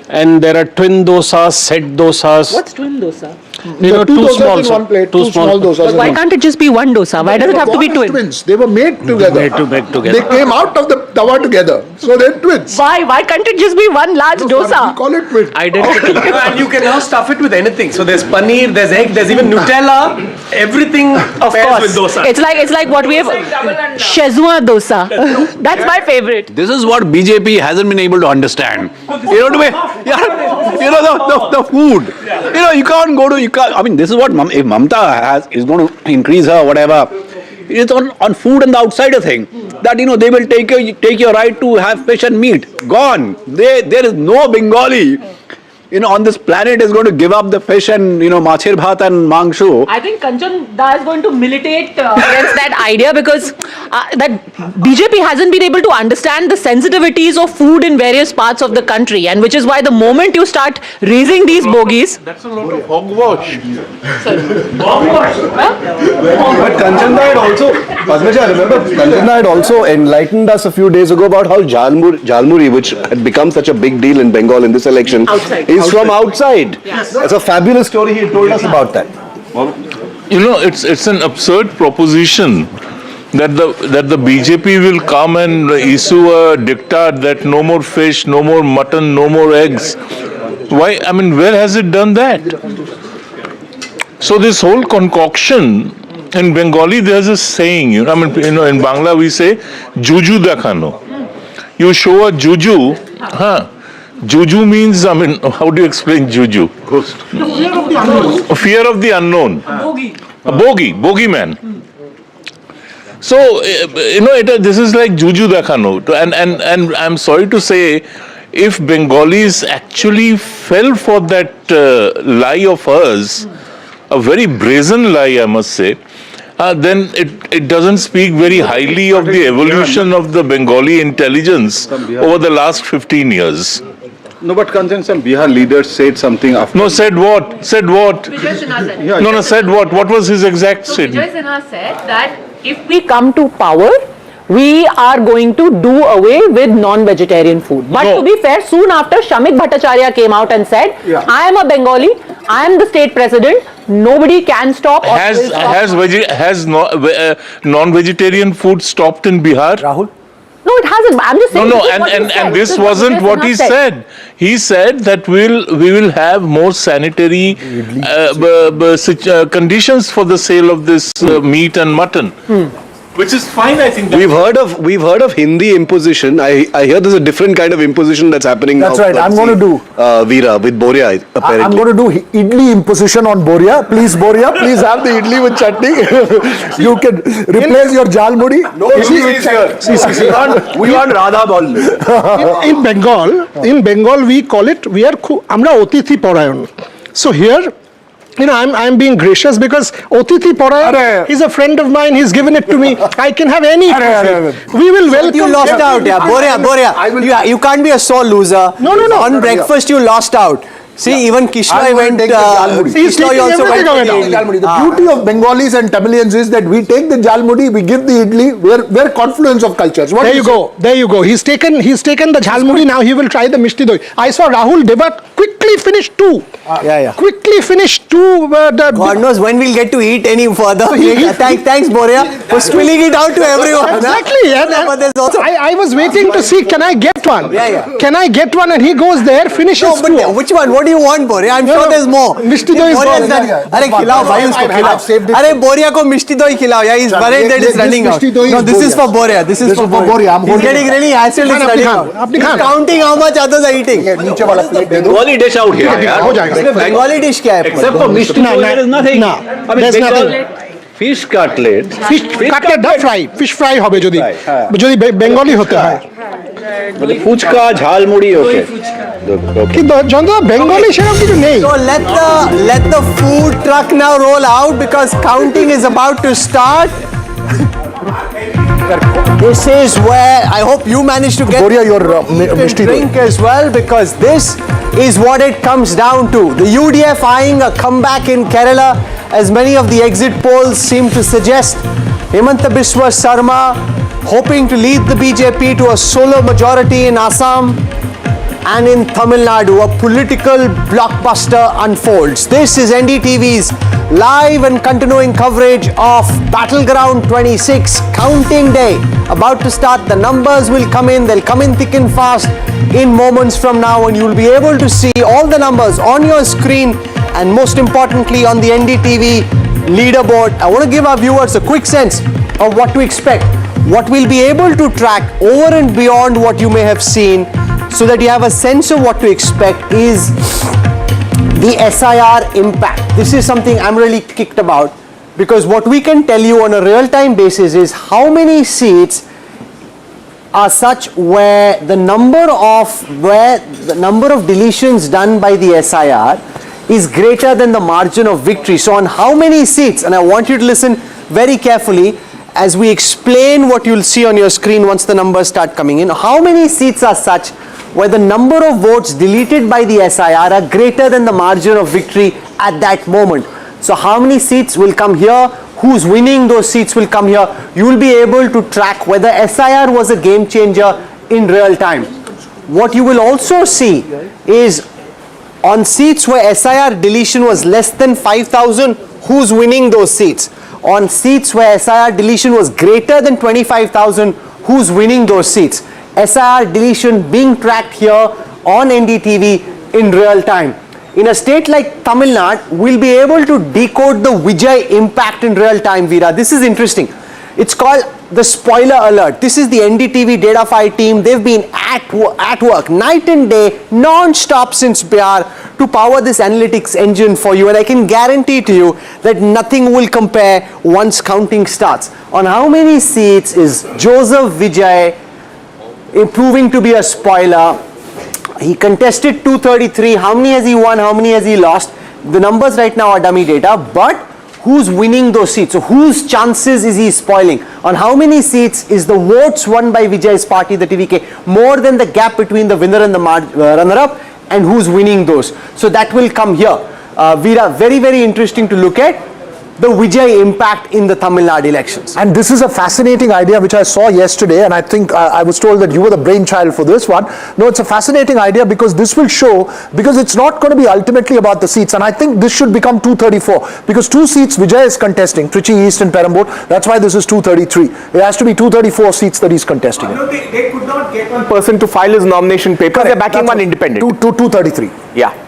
and there are twin dosas, set dosas.
What's twin dosa?
You know,
two
too
dosas
small,
in
sir.
one plate,
Too
two
small.
small dosas.
But why can't it just be one dosa? Why does it have to be twins?
They were made together.
Made together.
They came out of the tawa together. So they're twins.
Why? Why can't it just be one large
We
dosa?
call it twins.
Identical. And you can now stuff it with anything. So there's paneer, there's egg, there's even Nutella. Everything
Of
pairs
course.
with dosa.
It's like what we have. Shezwan dosa. That's my favorite.
This is what BJP hasn't been able to understand. You know, the food. You know, you can't go to, I mean, this is what, if Mamta is going to increase her, whatever, it's on food and the outsider thing. That, you know, they will take your right to have fish and meat. Gone. There is no Bengali, you know, on this planet is going to give up the fish and, you know, machir bhat and mangshu.
I think Kanchan Da is going to militate against that idea because that BJP hasn't been able to understand the sensitivities of food in various parts of the country, and which is why the moment you start raising these bogies.
That's a lot of hogwash.
But Kanchan had also, Padmaja, remember, Kanchan had also enlightened us a few days ago about how Jhalmuri, which had become such a big deal in Bengal in this election, is from outside.
Yes.
That's a fabulous story. He told us about that.
You know, it's an absurd proposition that the BJP will come and issue a diktat that no more fish, no more mutton, no more eggs. Why? I mean, where has it done that? So this whole concoction in Bengali, there's a saying. I mean, you know, in Bangla we say juju dekhano. You show a juju, Juju means, I mean, how do you explain juju? Ghost. Fear of the unknown. A bogey man. So, you know, this is like juju dekhano. And I'm sorry to say, if Bengalis actually fell for that lie of hers, a very brazen lie, I must say, then it doesn't speak very highly of the evolution of the Bengali intelligence over the last 15 years.
No, but Kanchan, some Bihar leaders said something after.
No, said what? Said what?
Vijay Sinha said.
No, said what? What was his exact statement?
Vijay Sinha said that if we come to power, we are going to do away with non-vegetarian food. But to be fair, soon after, Shamik Bhattacharya came out and said, I am a Bengali, I am the state president, nobody can stop or will stop.
Has non-vegetarian food stopped in Bihar?
Rahul?
No, it hasn't. I'm just saying.
And this wasn't what he said. He said that we will have more sanitary conditions for the sale of this meat and mutton. Which is fine, I think.
We've heard of Hindi imposition. I hear there's a different kind of imposition that's happening now.
That's right. I'm going to do
Veera with Boria apparently.
I'm going to do idli imposition on Boria. Please, Boria, please have the idli with chutney. You can replace your jhalmuri.
No, we want Radha Ball.
In Bengal, we call it, amra otithi parayan. So here, you know, I'm being gracious because Otithi Parayan is a friend of mine. He's given it to me. I can have any. We will welcome.
You lost out, Boria. You can't be a sore loser.
No.
On breakfast, you lost out. See, even Kishla went. Kishla also went.
The beauty of Bengalis and Tamilians is that we take the jhalmuri, we give the idli. We're confluence of cultures.
There you go. He's taken the jhalmuri. Now he will try the mishti doi. I saw Rahul Devat quickly finish two. Quickly finish two.
God knows when we'll get to eat any further. Thanks, Boria, for spilling it out to everyone.
Exactly.
But there's also.
I was waiting to see, can I get one? Can I get one? And he goes there, finishes two.
Which one? What do you want, Boria? I'm sure there's more.
Mishti doi is
Arey khilao bhai usko khilao. Arey Boria ko mishti doi khilao. Yeah, he's worried that it's running out. No, this is for Boria. This is for Boria. He's getting really hassled. It's running out. He's counting how much others are eating.
Bengali dish out here.
Bengali dish kya hai?
Except for mishti doi, there is nothing.
There's nothing.
Fish cutlet.
Fish cutlet da fry. Fish fry hobe jodi Bengali hote hai.
Fuchka, jhalmuri, okay.
Janda Bengali সেরকম কিছু নেই.
So let the food truck now roll out because counting is about to start. This is where I hope you manage to get
Boria, your
drink as well, because this is what it comes down to. The UDF eyeing a comeback in Kerala, as many of the exit polls seem to suggest. Himanta Biswa Sarma hoping to lead the BJP to a solo majority in Assam. And in Tamil Nadu, a political blockbuster unfolds. This is NDTV's live and continuing coverage of Battleground 26, counting day. About to start, the numbers will come in, they'll come in thick and fast in moments from now, and you'll be able to see all the numbers on your screen and most importantly on the NDTV leaderboard. I want to give our viewers a quick sense of what to expect, what we'll be able to track over and beyond what you may have seen, so that you have a sense of what to expect is the SIR impact. This is something I'm really kicked about, because what we can tell you on a real-time basis is how many seats are such where the number of deletions done by the SIR is greater than the margin of victory. So on how many seats, and I want you to listen very carefully as we explain what you'll see on your screen once the numbers start coming in, how many seats are such where the number of votes deleted by the SIR are greater than the margin of victory at that moment. So how many seats will come here, who's winning those seats will come here. You will be able to track whether SIR was a game changer in real time. What you will also see is on seats where SIR deletion was less than 5,000, who's winning those seats. On seats where SIR deletion was greater than 25,000, who's winning those seats. SIR deletion being tracked here on NDTV in real time. In a state like Tamil Nadu, we'll be able to decode the Vijay impact in real time, Veera. This is interesting. It's called the spoiler alert. This is the NDTV Datafy team. They've been at work night and day, non-stop since Bihar to power this analytics engine for you. And I can guarantee to you that nothing will compare once counting starts. On how many seats is Joseph Vijay proving to be a spoiler? He contested 233. How many has he won? How many has he lost? The numbers right now are dummy data, but who's winning those seats? So whose chances is he spoiling? On how many seats is the votes won by Vijay's party, the TVK, more than the gap between the winner and the runner-up, and who's winning those? So that will come here. Veera, very, very interesting to look at the Vijay impact in the Tamil Nadu elections.
And this is a fascinating idea which I saw yesterday, and I think I was told that you were the brainchild for this one. No, it's a fascinating idea because this will show, because it's not going to be ultimately about the seats, and I think this should become 234, because 2 seats Vijay is contesting, Trichy East and Perambur. That's why this is 233. It has to be 234 seats that he's contesting.
No, they could not get one person to file his nomination papers. They're backing one independent.
233.
Yeah.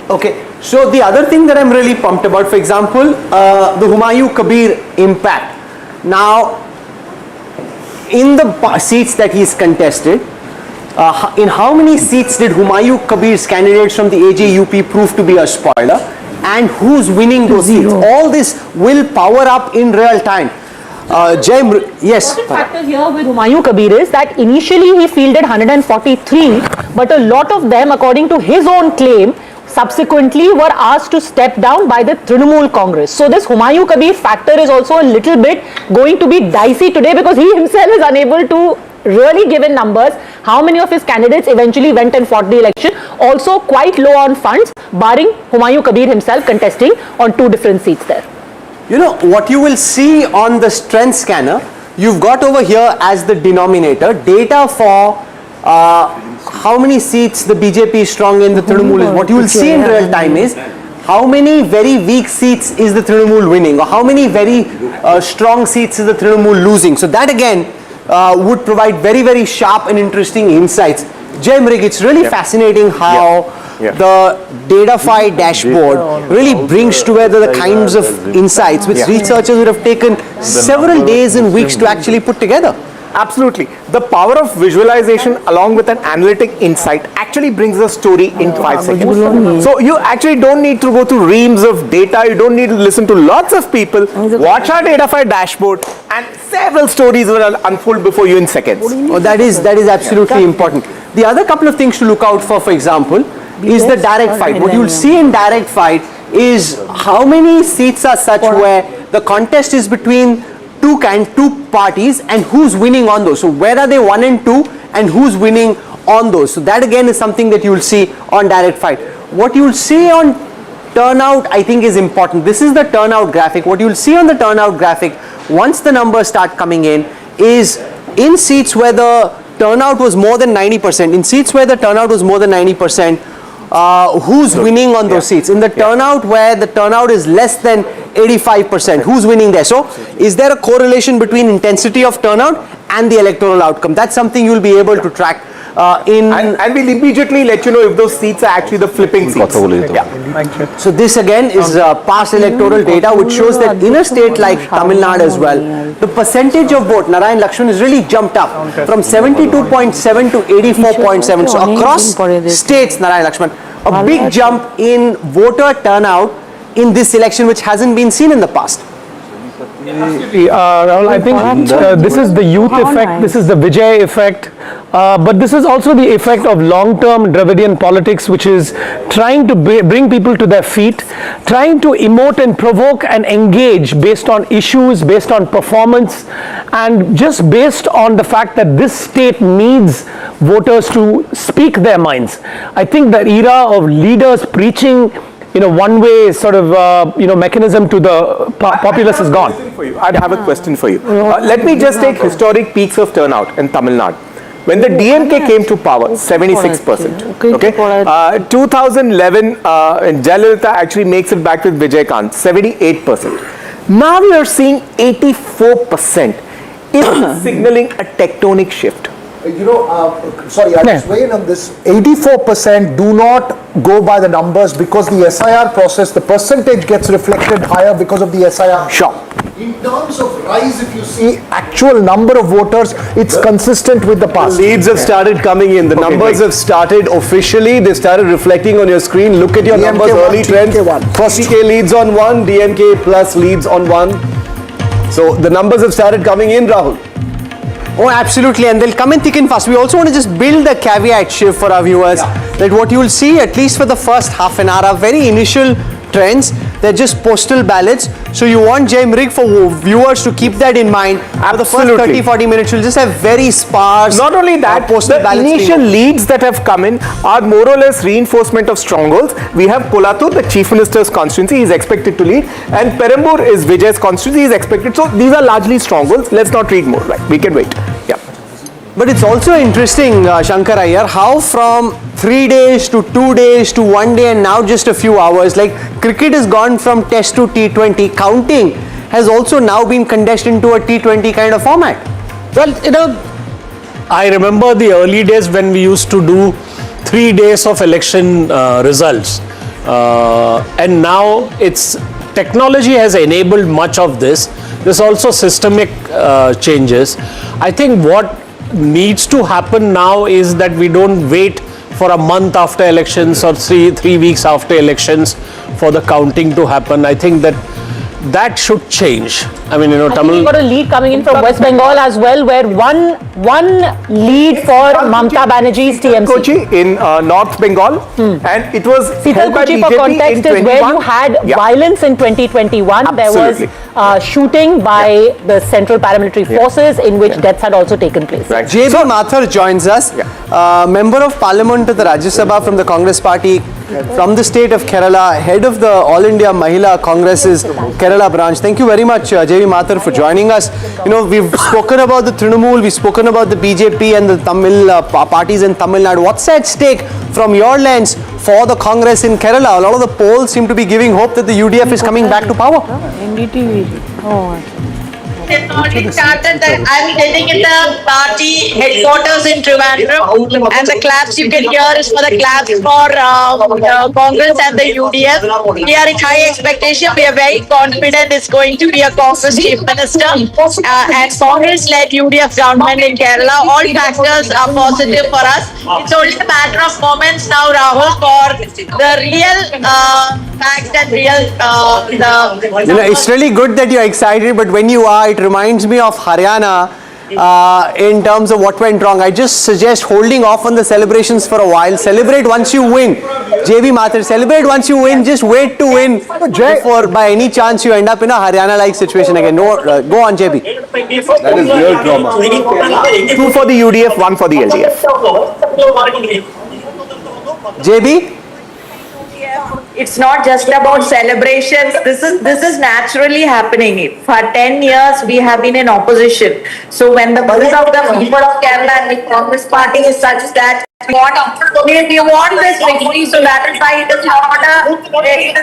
Okay, so the other thing that I'm really pumped about, for example, the Humayun Kabir impact. Now, in the seats that he's contested, in how many seats did Humayun Kabir's candidates from the AJUP prove to be a spoiler? And who's winning those seats? All this will power up in real time. Yes.
The important factor here with Humayun Kabir is that initially he fielded 143, but a lot of them, according to his own claim, subsequently were asked to step down by the Trinamool Congress. So this Humayun Kabir factor is also a little bit going to be dicey today, because he himself is unable to really give in numbers how many of his candidates eventually went and fought the election. Also quite low on funds, barring Humayun Kabir himself contesting on 2 different seats there.
You know, what you will see on the strength scanner, you've got over here as the denominator data for how many seats the BJP is strong in, the Trinamool is. What you will see in real time is how many very weak seats is the Trinamool winning, or how many very strong seats is the Trinamool losing. So that again would provide very, very sharp and interesting insights. Jay Mrig, it's really fascinating how the Datafy dashboard really brings together the kinds of insights which researchers would have taken several days and weeks to actually put together.
Absolutely. The power of visualization along with an analytic insight actually brings a story in 5 seconds. So you actually don't need to go through reams of data. You don't need to listen to lots of people. Watch our Datafy dashboard and several stories will unfold before you in seconds.
Oh, that is absolutely important. The other couple of things to look out for example, is the direct fight. What you'll see in direct fight is how many seats are such where the contest is between two parties and who's winning on those. So where are they 1 and 2 and who's winning on those. So that again is something that you will see on direct fight. What you will see on turnout I think is important. This is the turnout graphic. What you will see on the turnout graphic once the numbers start coming in is in seats where the turnout was more than 90%, in seats where the turnout was more than 90%, who's winning on those seats? In the turnout where the turnout is less than 85%, who's winning there? So is there a correlation between intensity of turnout and the electoral outcome? That's something you'll be able to track
and we'll immediately let you know if those seats are actually the flipping seats.
So this again is past electoral data which shows that in a state like Tamil Nadu as well, the percentage of vote, Narayan Lakshman, has really jumped up from 72.7 to 84.7. So across states, Narayan Lakshman, a big jump in voter turnout in this election which hasn't been seen in the past.
Rahul, I think this is the youth effect, this is the Vijay effect, but this is also the effect of long-term Dravidian politics, which is trying to bring people to their feet, trying to emote and provoke and engage based on issues, based on performance, and just based on the fact that this state needs voters to speak their minds. I think the era of leaders preaching one way sort of, mechanism to the populace is gone.
I'd have a question for you. Let me just take historic peaks of turnout in Tamil Nadu. When the DMK came to power, 76%. Okay. 2011, Jayalalitha actually makes it back with Vijay Kant, 78%. Now we are seeing 84%. Is signaling a tectonic shift?
Sorry, I'll just weigh in on this. 84% do not go by the numbers because the SIR process, the percentage gets reflected higher because of the SIR.
Sure.
In terms of rise, if you see actual number of voters, it's consistent with the past.
Leads have started coming in. The numbers have started officially. They started reflecting on your screen. Look at your numbers, early trends. First DK leads on 1, DMK plus leads on 1. So the numbers have started coming in, Rahul.
Oh, absolutely, and they'll come in thick and fast. We also want to just build a caveat shift for our viewers that what you will see, at least for the first half an hour, are very initial trends. They're just postal ballots. So you want Jay Mrig for viewers to keep that in mind. For the first 30-40 minutes, you'll just have very sparse.
Not only that,
postal
the initial leads that have come in are more or less reinforcement of strongholds. We have Polatur, the Chief Minister's constituency, is expected to lead, and Perambur is Vijay's constituency, is expected. So these are largely strongholds. Let's not read more. Right? We can wait. Yeah.
But it's also interesting, Shankar Iyer, how from 3 days to 2 days to 1 day and now just a few hours, like cricket has gone from test to T20, counting has also now been condensed into a T20 kind of format.
Well, I remember the early days when we used to do 3 days of election results, and now technology has enabled much of this. There's also systemic changes. I think what needs to happen now is that we don't wait for a month after elections or three weeks after elections for the counting to happen. I think that should change. I mean, Tamil.
We've got a lead coming in from West Bengal as well, where one lead for Mamata Banerjee's TMC.
Kochi in North Bengal, and it was held by
Kochi,
BJP
for context, is where you had violence in 2021.
Absolutely.
There was shooting by the Central Paramilitary Forces, in which deaths had also taken place.
Right.
J.B. Mathur joins us, Member of Parliament to the Rajya Sabha from the Congress Party, from the state of Kerala, head of the All India Mahila Congress's Kerala branch. Thank you very much, J.B. Mathur, for joining us. We've spoken about the Trinamool, we've spoken about the BJP and the Tamil parties in Tamil Nadu. What's at stake from your lens for the Congress in Kerala? A lot of the polls seem to be giving hope that the UDF is coming back to power.
NDTV. Oh.
It's already started that I'm getting in the party headquarters in Trivandrum, and the claps you can hear is for the claps for Congress and the UDF. We are in high expectation. We are very confident it's going to be a Congress Chief Minister and Congress-led UDF government in Kerala. All factors are positive for us. It's only a matter of moments now, Rahul, for the real facts and real.
It's really good that you're excited, but when you are, it reminds me of Haryana in terms of what went wrong. I just suggest holding off on the celebrations for a while. Celebrate once you win. J.B. Mathur, celebrate once you win. Just wait to win before by any chance you end up in a Haryana-like situation again. No, go on, J.B.
That is real drama. 2 for the UDF, 1 for the LDF.
J.B.?
It's not just about celebrations. This is naturally happening. For 10 years, we have been in opposition. So when the will of the people of Kerala and the Congress party is such that we want this victory, so that is why it is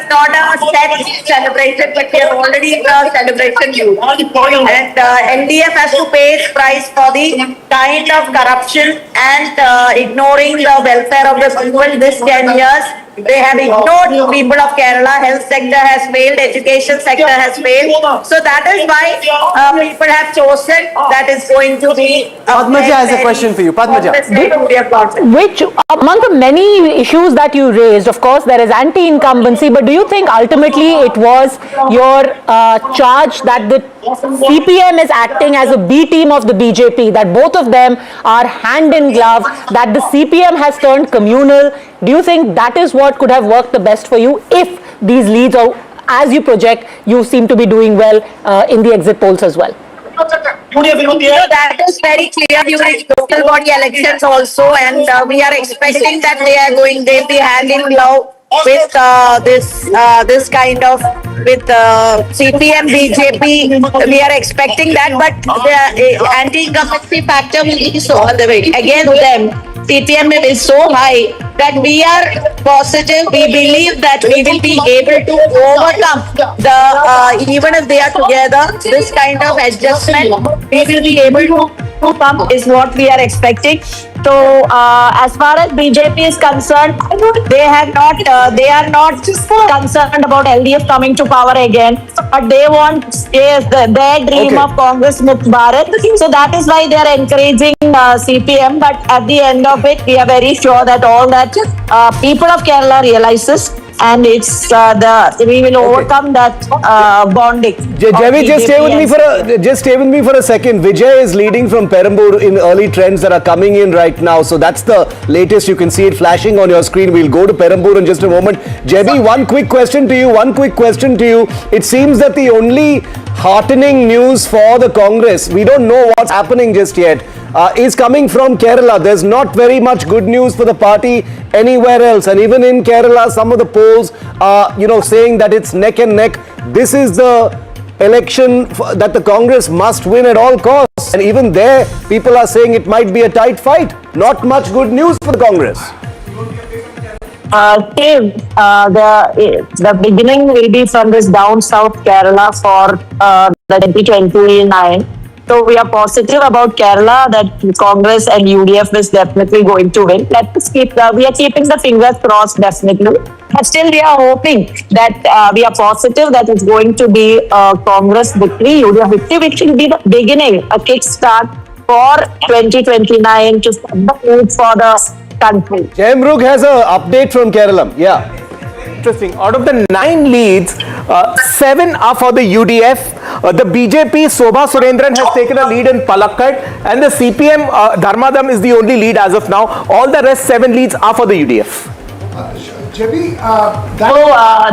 not a set celebration, but we are already in the celebration mood. And NDF has to pay its price for the kind of corruption and ignoring the welfare of the people this 10 years. They have ignored people of Kerala. Health sector has failed, education sector has failed. So that is why people have chosen that is going to be.
Padmaja has a question for you. Padmaja.
Which among the many issues that you raised, of course, there is anti-incumbency, but do you think ultimately it was your charge that the CPM is acting as a B team of the BJP, that both of them are hand in glove, that the CPM has turned communal? Do you think that is what could have worked the best for you if these leads, or as you project, you seem to be doing well in the exit polls as well?
That is very clear during local body elections also, and we are expecting that they'll be hand in glove with this kind of with CPM BJP. We are expecting that, but the anti-incumbency factor will be so against them. CPM is so high that we are positive. We believe that we will be able to overcome the even if they are together, this kind of adjustment we will be able to come is what we are expecting. So as far as BJP is concerned, they are not concerned about LDF coming to power again, but they want their dream of Congress Mukt Bharat. So that is why they are encouraging CPM. But at the end of it, we are very sure that all that people of Kerala realizes, and it's we will overcome that bonding.
Javi, just stay with me for a second. Vijay is leading from Perambur in early trends that are coming in right now. So that's the latest. You can see it flashing on your screen. We'll go to Perambur in just a moment. Javi, one quick question to you. It seems that the only heartening news for the Congress, we don't know what's happening just yet, is coming from Kerala. There's not very much good news for the party anywhere else, and even in Kerala, some of the polls are, saying that it's neck and neck. This is the election that the Congress must win at all costs, and even there, people are saying it might be a tight fight. Not much good news for the Congress.
Tim, the beginning will be from this down south Kerala for the 2029. So we are positive about Kerala that Congress and UDF is definitely going to win. We are keeping the fingers crossed definitely. But still we are hoping that we are positive that it's going to be Congress victory, UDF victory, which will be the beginning, a kickstart for 2029 to set the mood for the country.
Jayamrug has an update from Kerala. Yeah.
Interesting. Out of the 9 leads, 7 are for the UDF. The BJP, Sobha Surendran has taken a lead in Palakkad, and the CPM, Dharmadam is the only lead as of now. All the rest 7 leads are for the UDF.
So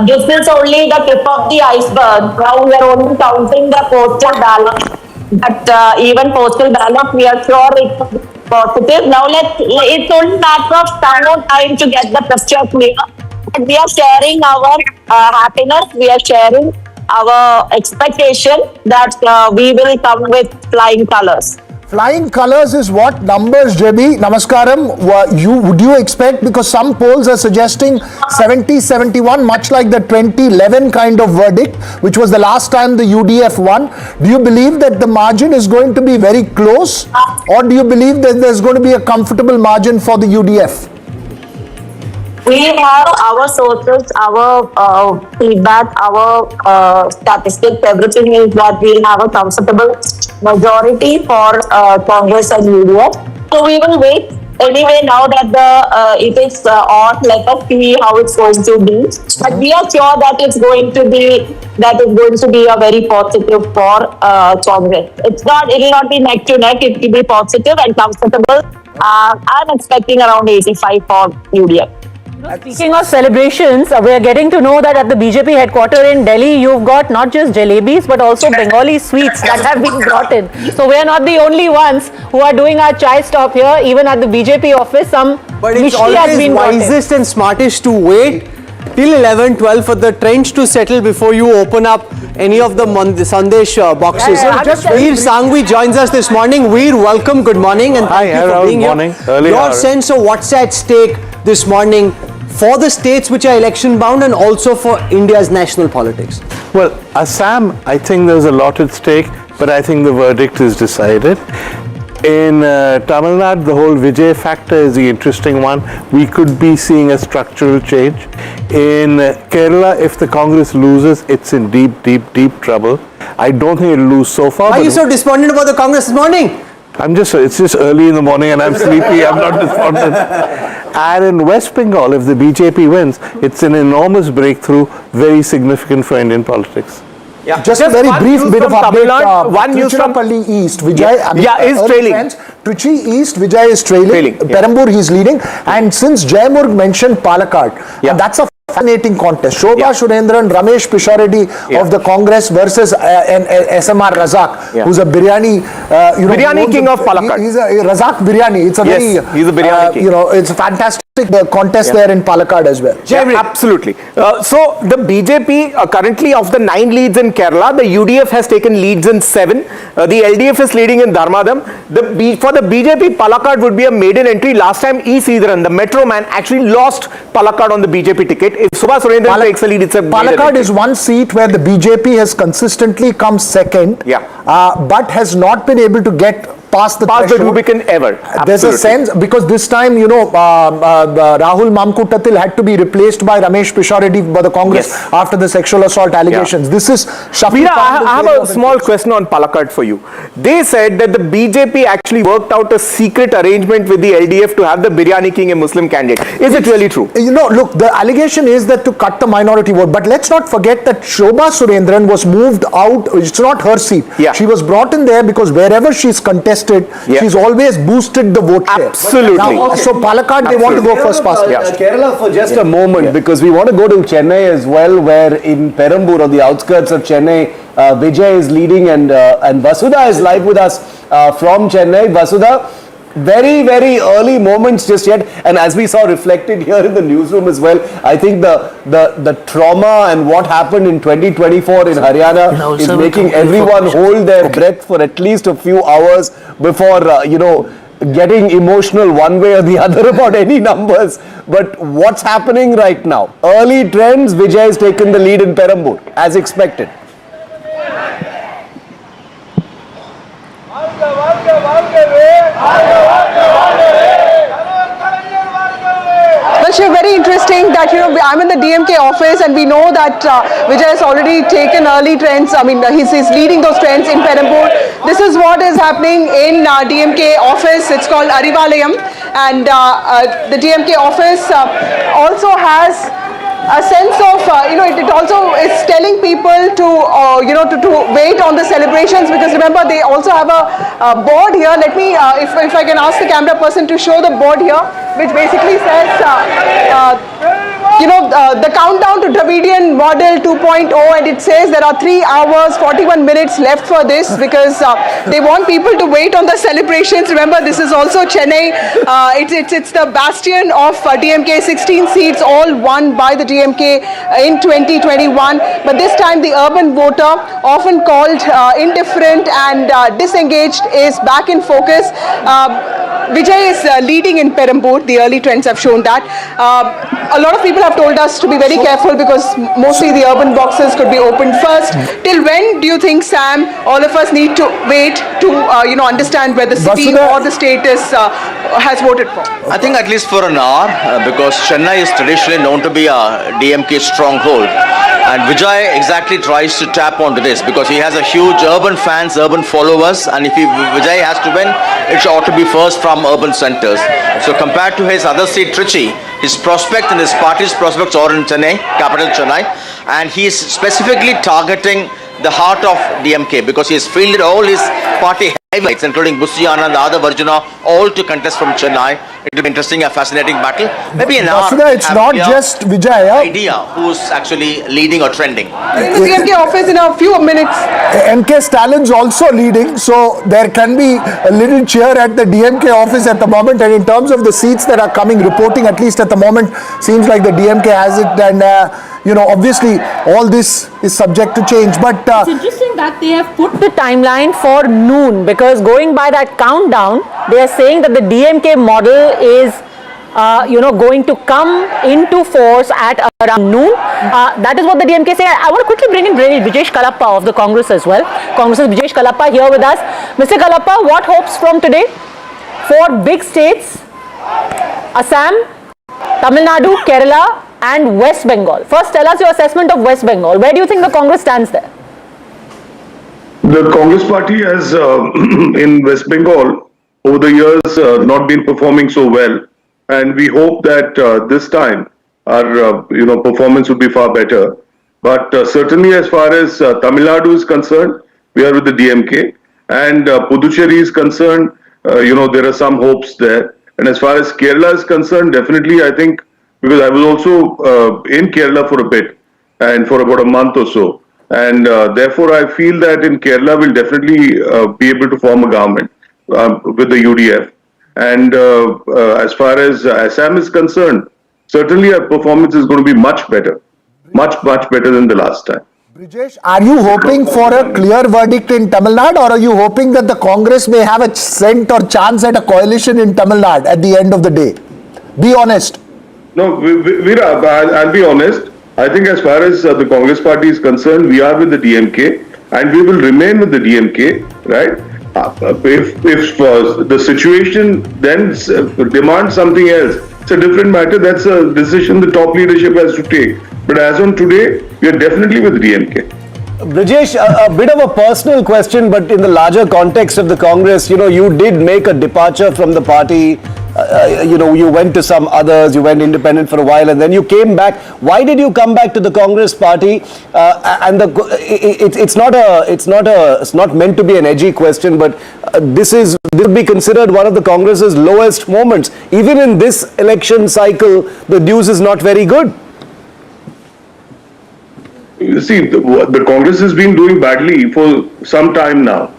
this is only the tip of the iceberg. Now we are only counting the postal ballot. But even postal ballot, we are sure it's positive. Now it's only a matter of time to get the picture clear. And we are sharing our happiness. We are sharing our expectation that we will come with flying colors.
Flying colors is what numbers, JB? Namaskaram. Would you expect, because some polls are suggesting 70-71, much like the 2011 kind of verdict, which was the last time the UDF won. Do you believe that the margin is going to be very close, or do you believe that there's going to be a comfortable margin for the UDF?
We have our sources, our feedback, our statistics, everything is that we'll have a comfortable majority for Congress and UDF. So we will wait. Anyway, now that it is on, let us see how it's going to be. But we are sure that it's going to be a very positive for Congress. It will not be neck to neck. It will be positive and comfortable. I'm expecting around 85 for UDF.
Speaking of celebrations, we are getting to know that at the BJP headquarters in Delhi, you've got not just jalebis but also Bengali sweets that have been brought in. So we are not the only ones who are doing our chai stop here. Even at the BJP office, some
But it's
mishti has
always
been brought in.
wisest and smartest to wait till 11, 12 for the trends to settle before you open up any of the Sandesh boxes. Veer Sangvi joins us this morning. Veer, welcome, good morning, and thank you for being here. Your sense of what's at stake this morning for the states which are election bound and also for India's national politics?
Well, Assam, I think there's a lot at stake, but I think the verdict is decided. In Tamil Nadu, the whole Vijay factor is the interesting one. We could be seeing a structural change. In Kerala, if the Congress loses, it's in deep trouble. I don't think it'll lose so far.
Why are you so despondent about the Congress this morning?
It's just early in the morning and I'm sleepy, I'm not despondent. And in West Bengal, if the BJP wins, it's an enormous breakthrough, very significant for Indian politics.
Yeah. Just a very brief bit of update. One news from Tiruchirappalli East, Vijay.
Is trailing.
Trichy East, Vijay is trailing. Perambur, he's leading. And since Jayamurg mentioned Palakkad, and that's a fascinating contest. Shobha Surendran, Ramesh Pishareddy of the Congress versus SMR Razak, who's a biryani,
biryani king of Palakkad.
He's a Razak biryani. It's a very,
he's a biryani king.
It's a fantastic contest there in Palakkad as well.
Absolutely. So the BJP currently of the 9 leads in Kerala, the UDF has taken leads in 7. The LDF is leading in Dharmadam. For the BJP, Palakkad would be a maiden entry. Last time E. Sridharan, the Metro man, actually lost Palakkad on the BJP ticket. If Shobha Surendran takes a lead, it's a
Palakkad is one seat where the BJP has consistently come second, but has not been able to get past the
Rubicon ever.
There's a sense, because this time, Rahul Mamkutatil had to be replaced by Ramesh Pishareddy by the Congress after the sexual assault allegations. This is Shafi.
I have a small question on Palakkad for you. They said that the BJP actually worked out a secret arrangement with the LDF to have the Biryani King a Muslim candidate. Is it really true?
Look, the allegation is that to cut the minority vote, but let's not forget that Shobha Surendran was moved out. It's not her seat. She was brought in there because wherever she's contested, she's always boosted the vote share.
Absolutely.
Now, so Palakkad, they want to go first past.
Kerala for just a moment, because we want to go to Chennai as well, where in Perambur, on the outskirts of Chennai, Vijay is leading and Vasudha is live with us from Chennai. Vasudha, very, very early moments just yet, and as we saw reflected here in the newsroom as well, I think the trauma and what happened in 2024 in Haryana is making everyone hold their breath for at least a few hours before getting emotional one way or the other about any numbers. But what's happening right now? Early trends, Vijay has taken the lead in Perambur as expected.
Well, very interesting that I'm in the DMK office and we know that Vijay has already taken early trends. I mean, he's leading those trends in Perambur. This is what is happening in DMK office. It's called Arivalayam, and the DMK office also has a sense of, it also is telling people to, to wait on the celebrations, because remember they also have a board here. Let me, if I can ask the camera person to show the board here, which basically says, the countdown to Dravidian Model 2.0, and it says there are 3 hours, 41 minutes left for this, because they want people to wait on the celebrations. Remember, this is also Chennai. It's the bastion of DMK, 16 seats, all won by the DMK in 2021. But this time the urban voter, often called indifferent and disengaged, is back in focus. Vijay is leading in Perambur. The early trends have shown that. A lot of people have told us to be very careful because mostly the urban boxes could be opened first. Till when do you think, Sam, all of us need to wait to understand whether the city or the state has voted for?
I think at least for an hour, because Chennai is traditionally known to be a DMK stronghold. And Vijay exactly tries to tap onto this because he has a huge urban fans, urban followers, and if Vijay has to win, it ought to be first from urban centers. So compared to his other seat, Trichy, his prospect and his party's prospects are in Chennai, capital Chennai, and he is specifically targeting the heart of DMK because he has fielded all his party heavyweights, including Busiana and the other Varjuna, all to contest from Chennai. It will be interesting, a fascinating battle. Maybe an hour.
Vasudha, it's not just Vijay.
Idea who's actually leading or trending.
In the DMK office in a few minutes.
MK Stalin's also leading, so there can be a little cheer at the DMK office at the moment. And in terms of the seats that are coming, reporting at least at the moment, seems like the DMK has it. And obviously all this is subject to change. But
it's interesting that they have put the timeline for noon, because going by that countdown, they are saying that the DMK model is going to come into force at around noon. That is what the DMK say. I want to quickly bring in Brijesh Kalappa of the Congress as well. Congress's Brijesh Kalappa here with us. Mr. Kalappa, what hopes from today for big states, Assam, Tamil Nadu, Kerala and West Bengal? First, tell us your assessment of West Bengal. Where do you think the Congress stands there?
The Congress party has, in West Bengal, over the years, not been performing so well. And we hope that this time our performance would be far better. But certainly as far as Tamil Nadu is concerned, we are with the DMK. And Puducherry is concerned, there are some hopes there. And as far as Kerala is concerned, definitely I think, because I was also in Kerala for a bit and for about a month or so. And therefore I feel that in Kerala we'll definitely be able to form a government with the UDF. And as far as Assam is concerned, certainly our performance is going to be much better. Much better than the last time.
Brijesh, are you hoping for a clear verdict in Tamil Nadu, or are you hoping that the Congress may have a scent or chance at a coalition in Tamil Nadu at the end of the day? Be honest.
No, I'll be honest. I think as far as the Congress party is concerned, we are with the DMK and we will remain with the DMK, right? If the situation then demands something else, it's a different matter. That's a decision the top leadership has to take. But as on today, we are definitely with the DMK.
Brijesh, a bit of a personal question, but in the larger context of the Congress, you did make a departure from the party. You went to some others, you went independent for a while, and then you came back. Why did you come back to the Congress party? It's not meant to be an edgy question, but this would be considered one of the Congress's lowest moments. Even in this election cycle, the news is not very good.
You see, the Congress has been doing badly for some time now.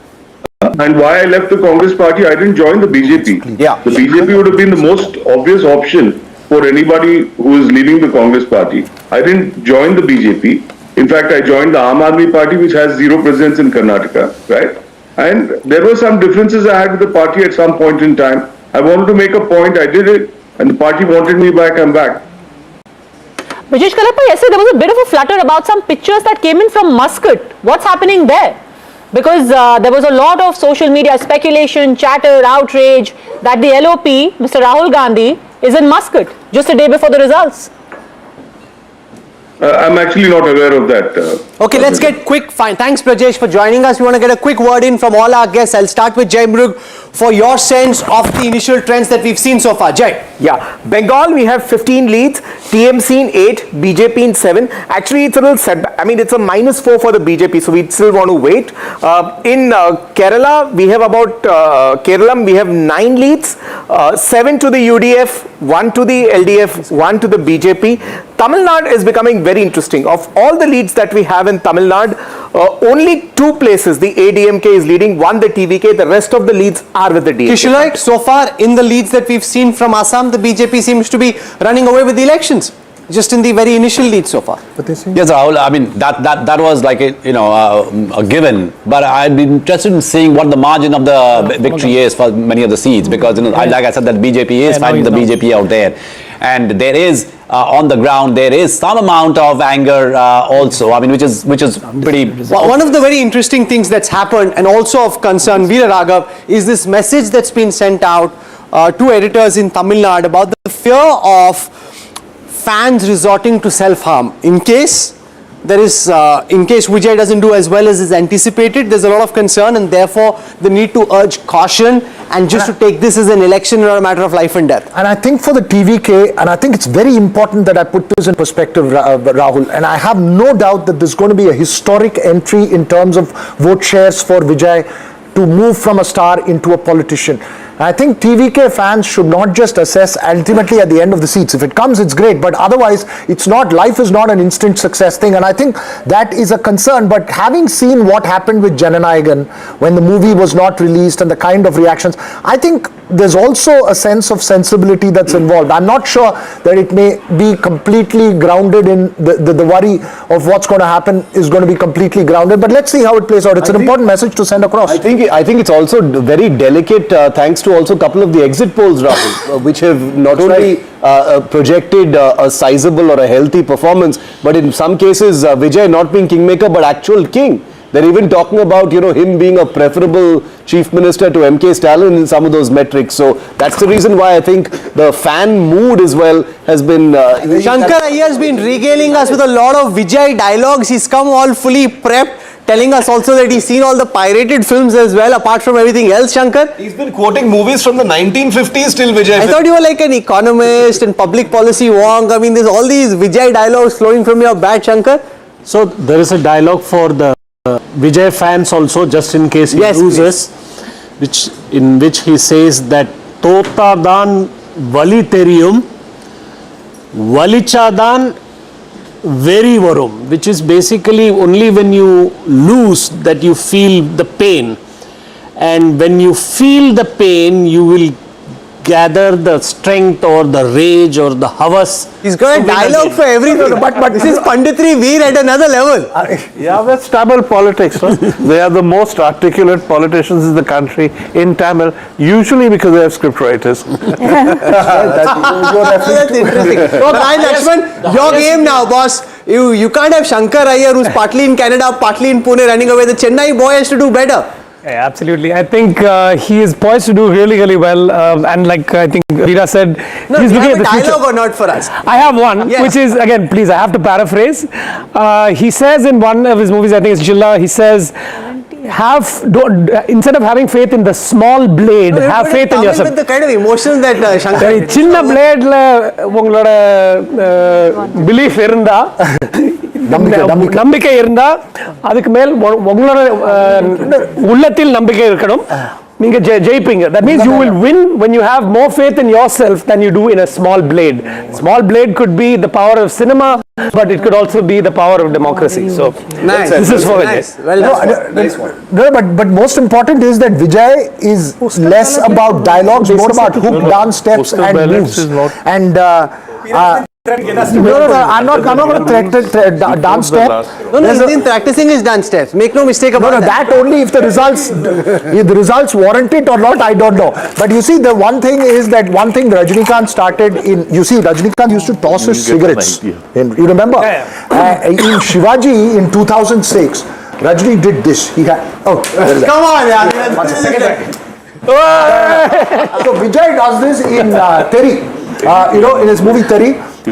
And why I left the Congress party, I didn't join the BJP.
Yeah.
The BJP would have been the most obvious option for anybody who is leaving the Congress party. I didn't join the BJP. In fact, I joined the Aam Aadmi party, which has zero presence in Karnataka, right? And there were some differences I had with the party at some point in time. I wanted to make a point, I did it, and the party wanted me back, I'm back.
Brijesh Kalappa, yesterday there was a bit of a flutter about some pictures that came in from Muscat. What's happening there? Because there was a lot of social media speculation, chatter, outrage that the LOP, Mr. Rahul Gandhi, is in Muscat just a day before the results.
I'm actually not aware of that.
Okay, let's get quick. Fine. Thanks, Brajesh, for joining us. We want to get a quick word in from all our guests. I'll start with Jai Mrug for your sense of the initial trends that we've seen so far. Jai.
Yeah, Bengal we have 15 leads, TMC in 8, BJP in 7. Actually, it's a little setback. I mean, it's a -4 for the BJP, so we still want to wait. In Kerala, we have we have 9 leads, 7 to the UDF, 1 to the LDF, 1 to the BJP. Tamil Nadu is becoming very interesting. Of all the leads that we have in Tamil Nadu, only 2 places the ADMK is leading, 1 the TVK, the rest of the leads are with the DMK.
Kishore, so far in the leads that we've seen from Assam, the BJP seems to be running away with the elections, just in the very initial lead so far.
Yes, Rahul, I mean, that was like a given, but I'd be interested in seeing what the margin of the victory is for many of the seats, because like I said, that BJP is fighting the BJP out there, and there is on the ground there is some amount of anger also, I mean, which is pretty.
Well, one of the very interesting things that's happened and also of concern, Veera Raghav, is this message that's been sent out to editors in Tamil Nadu about the fear of fans resorting to self-harm in case Vijay doesn't do as well as is anticipated. There's a lot of concern, and therefore the need to urge caution and just to take this as an election or a matter of life and death.
And I think for the TVK, and I think it's very important that I put this in perspective, Rahul, and I have no doubt that there's going to be a historic entry in terms of vote shares for Vijay to to move from a star into a politician. I think TVK fans should not just assess ultimately at the end of the seats. If it comes, it's great, but otherwise, it's not. Life is not an instant success thing, and I think that is a concern. But having seen what happened with Jananayagan when the movie was not released and the kind of reactions, I think there's also a sense of sensibility that's involved. I'm not sure that it may be completely grounded in the worry of what's going to happen is going to be completely grounded. But let's see how it plays out. It's an important message to send across.
I think it's also very delicate, thanks to also a couple of the exit polls, Rahul, which have not only projected a sizable or a healthy performance, but in some cases Vijay not being kingmaker but actual king. They're even talking about, him being a preferable chief minister to MK Stalin in some of those metrics. So that's the reason why I think the fan mood as well has been...
Shankar Iyer has been regaling us with a lot of Vijay dialogues. He's come all fully prepped, telling us also that he's seen all the pirated films as well, apart from everything else, Shankar.
He's been quoting movies from the 1950s till Vijay.
I thought you were like an economist and public policy wonk. I mean, there's all these Vijay dialogues flowing from your bat, Shankar.
So there is a dialogue for the Vijay fans also, just in case he loses, in which he says that Totadan Valiterium Valichadan Very Varum, which is basically only when you lose that you feel the pain, and when you feel the pain you will gather the strength or the rage or the havas.
He's got a dialogue for everything, but this is Panditri Veer at another level.
Yeah, that's Tamil politics. No? They are the most articulate politicians in the country in Tamil, usually because they have script writers.
That's interesting. So, Brian Lakshman, your game now, boss. You can't have Shankar Iyer, who's partly in Canada, partly in Pune, running away. The Chennai boy has to do better.
Yeah, absolutely. I think he is poised to do really, really well. And like I think Veera said, he's looking at the future.
Dialogue or not for us?
I have one, which is, again, please, I have to paraphrase. He says in one of his movies, I think it's Jilla, he says, instead of having faith in the small blade, have faith in yourself.
With the kind of emotions that Shankar...
Chinna blade belief irunda. நம்பிக்கை இருந்தா அதுக்கு மேல் உங்களோட உள்ளத்தில் நம்பிக்கை இருக்கணும் நீங்க ஜெயிப்பீங்க. That means you will win when you have more faith in yourself than you do in a small blade. Small blade could be the power of cinema, but it could also be the power of democracy. So this is for Vijay.
But most important is that Vijay is less about dialogues, more about hook, dance steps and moves. And no, I'm not going to dance step.
No, he's been practicing his dance steps. Make no mistake about that.
That only if the results warrant it or not, I don't know. But you see, the one thing is that one thing Rajinikanth started in. You see, Rajinikanth used to toss his cigarettes. You remember? In Shivaji in 2006, Rajini did this. He had. Oh,
come on, yeah.
So Vijay does this in Teri. In his movie Teri. He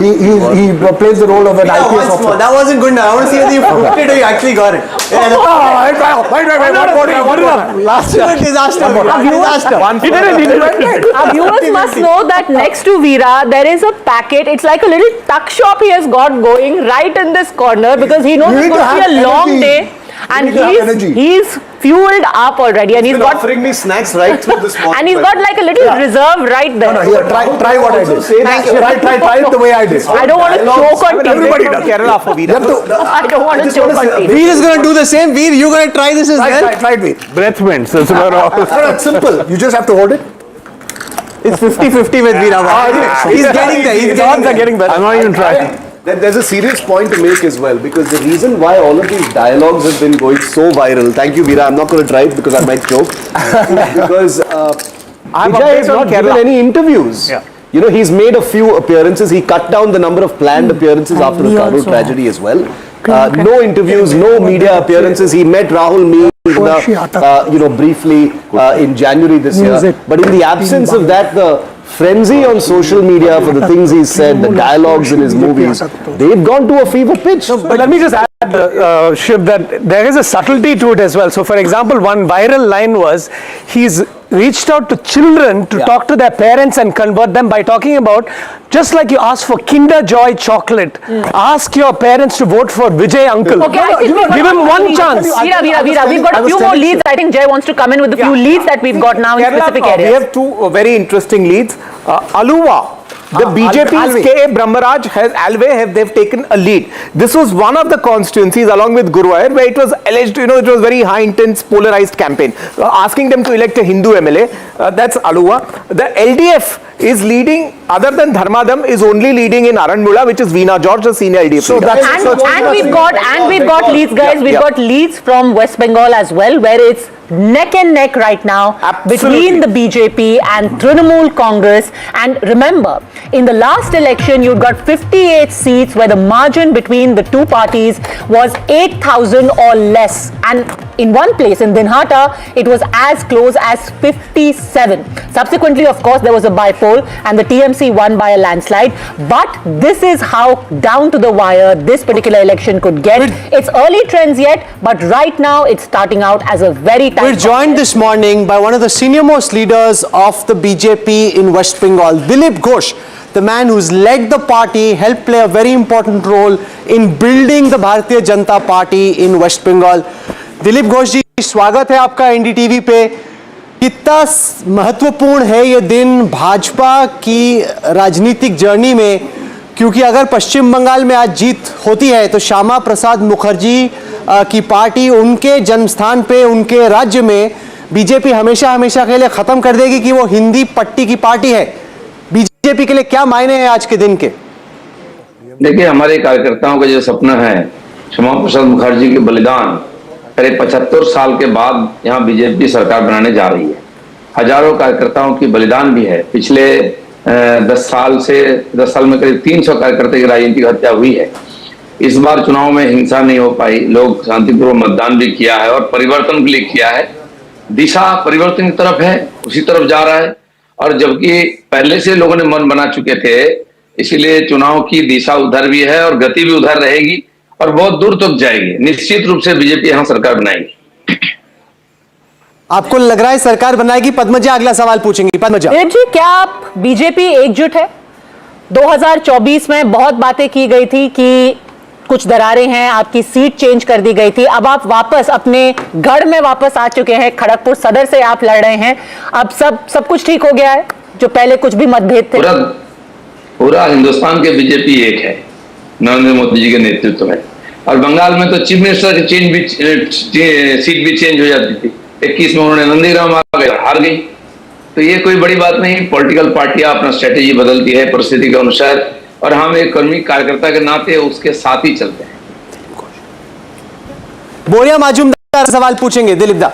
plays the role of an IPS officer.
That wasn't good enough. I want to see whether you proved it or you actually got it.
Last disaster. Our viewers must know that next to Veera, there is a packet. It's like a little tuck shop he has got going right in this corner because he knows it's going to be a long day. And he's fueled up already, and he's got
offering me snacks right through this morning.
And he's got like a little reserve right there.
No, here, try what I did. Try it the way I did.
I don't want to choke on TV.
Everybody does. Kerala for Veera.
I don't want to choke on TV.
Veer is going to do the same. Veer, you're going to try this as well.
Try it, Veer.
Breath mints. That's about all.
It's simple. You just have to hold it.
It's 50-50 with Veera. He's getting there. He's getting better.
I'm not even trying.
There's a serious point to make as well, because the reason why all of these dialogues have been going so viral, thank you Veera, I'm not going to try it because I might choke, because Vijay has not given any interviews. He's made a few appearances. He cut down the number of planned appearances after the Karur tragedy as well. No interviews, no media appearances. He met Rahul briefly in January this year, but in the absence of that, the frenzy on social media for the things he's said, the dialogues in his movies, they've gone to a fever pitch.
But let me just add, Shiv, that there is a subtlety to it as well. So, for example, one viral line was, he's reached out to children to talk to their parents and convert them by talking about, just like you ask for Kinder Joy chocolate, ask your parents to vote for Vijay uncle.
Okay, I think
give him one chance.
Veera, we've got a few more leads. I think Jay wants to come in with a few leads that we've got now in specific areas.
We have two very interesting leads. Aluva. The BJP's K. Brahmaraj they've taken a lead. This was one of the constituencies along with Guruvayur where it was alleged, it was very high intense polarized campaign. Asking them to elect a Hindu MLA. That's Aluva. The LDF is leading, other than Dharmadam, is only leading in Aranmula, which is Veena George, the senior LDF
So
leader.
we've got leads, guys. We've got leads from West Bengal as well, where it's neck and neck right now between the BJP and Trinamool Congress. And remember, in the last election, you got 58 seats where the margin between the two parties was 8,000 or less. And in one place, in Dinhata, it was as close as 57. Subsequently, of course, there was a by-poll and the TMC won by a landslide. But this is how down to the wire this particular election could get. It's early trends yet, but right now it's starting out as a very
We're joined this morning by one of the senior-most leaders of the BJP in West Bengal, Dilip Ghosh, the man who's led the party, helped play a very important role in building the Bharatiya Janata Party in West Bengal. Dilip Ghosh जी, स्वागत है आपका NDTV पे। कितना महत्वपूर्ण है ये दिन भाजपा की राजनीतिक जर्नी में, क्योंकि अगर पश्चिम बंगाल में आज जीत होती है तो श्यामा प्रसाद मुखर्जी की पार्टी उनके जन्मस्थान पे, उनके राज्य में बीजेपी हमेशा हमेशा के लिए खत्म कर देगी कि वो हिंदी पट्टी की पार्टी है। बीजेपी के लिए क्या मायने हैं आज के दिन के?
देखिए, हमारे कार्यकर्ताओं का जो सपना है, श्यामा प्रसाद मुखर्जी के बलिदान, करीब 75 साल के बाद यहाँ बीजेपी सरकार बनाने जा रही है। हजारों कार्यकर्ताओं की बलिदान भी है। पिछले 10 साल में करीब 300 कार्यकर्ता की राजनीतिक हत्या हुई है। इस बार चुनाव में हिंसा नहीं हो पाई, लोग शांतिपूर्वक मतदान भी किया है और परिवर्तन के लिए किया है। दिशा परिवर्तन की तरफ है, उसी तरफ जा रहा है। और जबकि पहले से लोगों ने मन बना चुके थे, इसीलिए चुनाव की दिशा उधर भी है और गति भी उधर रहेगी और बहुत दूर तक जाएगी। निश्चित रूप से बीजेपी यहाँ सरकार बनाएगी।
आपको लग रहा है सरकार बनाएगी? पद्मजा अगला सवाल पूछेंगी। पद्मजा
जी, क्या आप बीजेपी एकजुट है? 2024 में बहुत बातें की गई थी कि कुछ दरारें हैं, आपकी सीट चेंज कर दी गई थी, अब आप वापस अपने गढ़ में वापस आ चुके हैं, खड़गपुर सदर से आप लड़ रहे हैं, अब सब कुछ ठीक हो गया है जो पहले कुछ भी मतभेद थे?
पूरा हिंदुस्तान के बीजेपी एक है नरेंद्र मोदी जी के नेतृत्व में। और बंगाल में तो चीफ मिनिस्टर की सीट भी चेंज हो जाती थी। 21 में उन्होंने नंदीग्राम आ गए, हार गई। तो ये कोई बड़ी बात नहीं। पॉलिटिकल पार्टियां अपना स्ट्रेटेजी बदलती है परिस्थिति के अनुसार, और हम एक कर्मी कार्यकर्ता के नाते उसके साथ ही चलते हैं।
बोरिया माजुमदार सवाल पूछेंगे। दिलीप दा।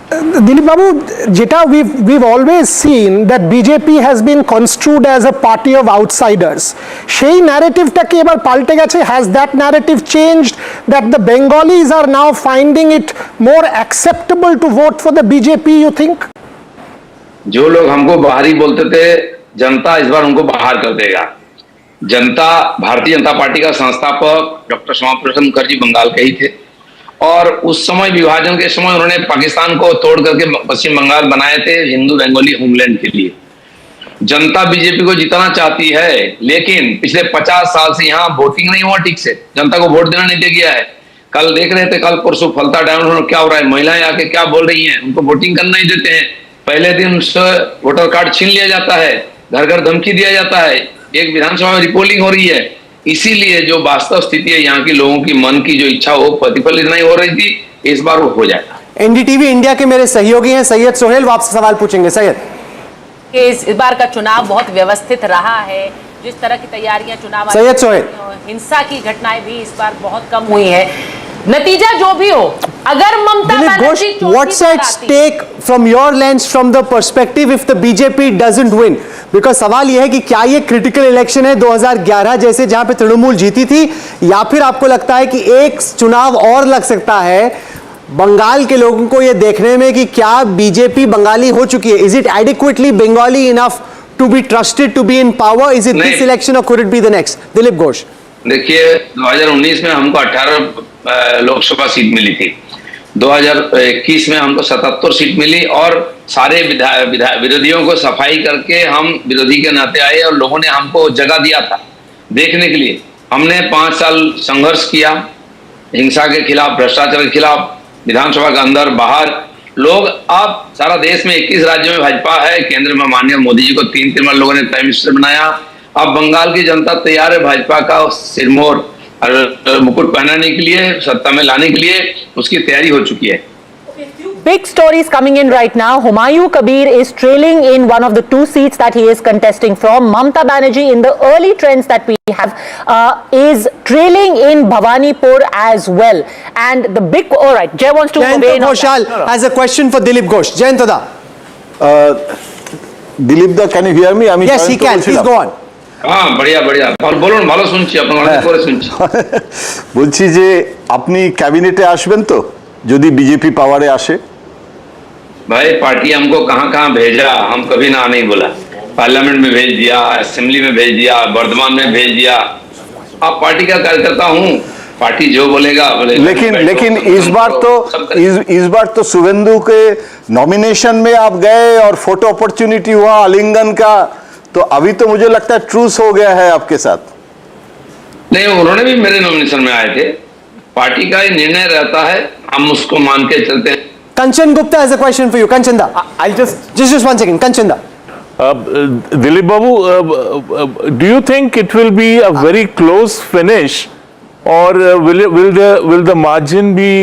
Dilip Babu, Jita, we've always seen that BJP has been construed as a party of outsiders. Shei narrative ta ki ebar palte geche. Has that narrative changed, that the Bengalis are now finding it more acceptable to vote for the BJP, you think?
जो लोग हमको बाहरी बोलते थे, जनता इस बार उनको बाहर कर देगा। जनता, भारतीय जनता पार्टी का संस्थापक डॉक्टर श्यामा प्रसाद मुखर्जी बंगाल के ही थे और उस समय विभाजन के समय उन्होंने पाकिस्तान को तोड़ करके पश्चिम बंगाल बनाए थे हिंदू बंगाली होमलैंड के लिए। जनता बीजेपी को जिताना चाहती है, लेकिन पिछले 50 साल से यहाँ वोटिंग नहीं हुआ ठीक से, जनता को वोट देना नहीं दे गया है। कल देख रहे थे, कल परसों फलता डाउन क्या हो रहा है, महिलाएं आके क्या बोल रही हैं, उनको वोटिंग करना नहीं देते हैं। पहले दिन उनसे वोटर कार्ड छीन लिया जाता है, घर घर धमकी दिया जाता है, एक विधानसभा में रिपोलिंग हो रही है। इसीलिए जो वास्तव स्थिति है यहाँ के लोगों की मन की जो इच्छा हो प्रतिफलित नहीं हो रही थी, इस बार वो हो जाएगा।
एनडीटीवी इंडिया के मेरे सहयोगी हैं सैयद सोहेल, वो आपसे सवाल पूछेंगे। सैयद,
इस बार का चुनाव बहुत व्यवस्थित रहा है, जिस तरह की तैयारियां चुनाव,
सैयद सोहेल,
हिंसा की घटनाएं भी इस बार बहुत कम हुई है। नतीजा जो भी हो, अगर Mamata Banerjee,
what's at stake from your lens, from the perspective if the BJP doesn't win? Because सवाल यह है कि क्या ये क्रिटिकल इलेक्शन है 2011 जैसे जहां पे तृणमूल जीती थी, या फिर आपको लगता है कि एक चुनाव और लग सकता है बंगाल के लोगों को ये देखने में कि क्या बीजेपी बंगाली हो चुकी है? Is it adequately Bengali enough to be trusted to be in power? Is it this election or could it be the next? Dilip Ghosh.
देखिए, 2019 में हमको 18 लोकसभा सीट मिली थी, 2021 में हमको 77 सीट मिली और सारे विरोधियों को सफाई करके हम विरोधी के नाते आए और लोगों ने हमको जगह दिया था देखने के लिए। हमने 5 साल संघर्ष किया हिंसा के खिलाफ, भ्रष्टाचार के खिलाफ, विधानसभा के अंदर बाहर। लोग अब सारा देश में 21 राज्यों में भाजपा है, केंद्र में माननीय मोदी जी को 3 बार लोगों ने प्राइम मिनिस्टर बनाया। अब बंगाल की जनता तैयार है भाजपा का सिरमौर और मुकुट पहनाने के लिए, सत्ता में लाने के लिए उसकी तैयारी हो चुकी है।
Big stories coming in right now. Humayun Kabir is trailing in one of the 2 seats that he is contesting from. Mamta Banerjee, in the early trends that we have, is trailing in Bhawanipur as well. And the big, all right, Jay wants to weigh in on
Ghoshal has a question for Dilip Ghosh. Jayant Dada.
Dilip da, can you hear me?
Yes, he can. Please go on.
হ্যাঁ বড়িয়া বড়িয়া বলুন, ভালো শুনছি, আপনার অনেক করে শুনছি।
বলছি যে আপনি ক্যাবিনেটে আসবেন তো যদি বিজেপি পাওয়ারে আসে?
भाई पार्टी हमको कहाँ कहाँ भेजा, हम कभी ना नहीं बोला। पार्लियामेंट में भेज दिया, असेंबली में भेज दिया, वर्धमान में भेज दिया। आप पार्टी का कार्यकर्ता हूँ, पार्टी जो बोलेगा बोलेगा।
लेकिन इस बार तो शुभेंदु के नॉमिनेशन में आप गए और फोटो अपॉर्चुनिटी हुआ आलिंगन का, तो अभी तो मुझे लगता है ट्रूस हो गया है आपके साथ।
नहीं, उन्होंने भी मेरे नॉमिनेशन में आए थे। पार्टी का ये निर्णय रहता है, हम उसको मान के चलते हैं।
Kanchan Gupta has a question for you. Kanchan da. I'll just 1 second. Kanchan da.
Dilip Babu, do you think it will be a very close finish, or will the margin be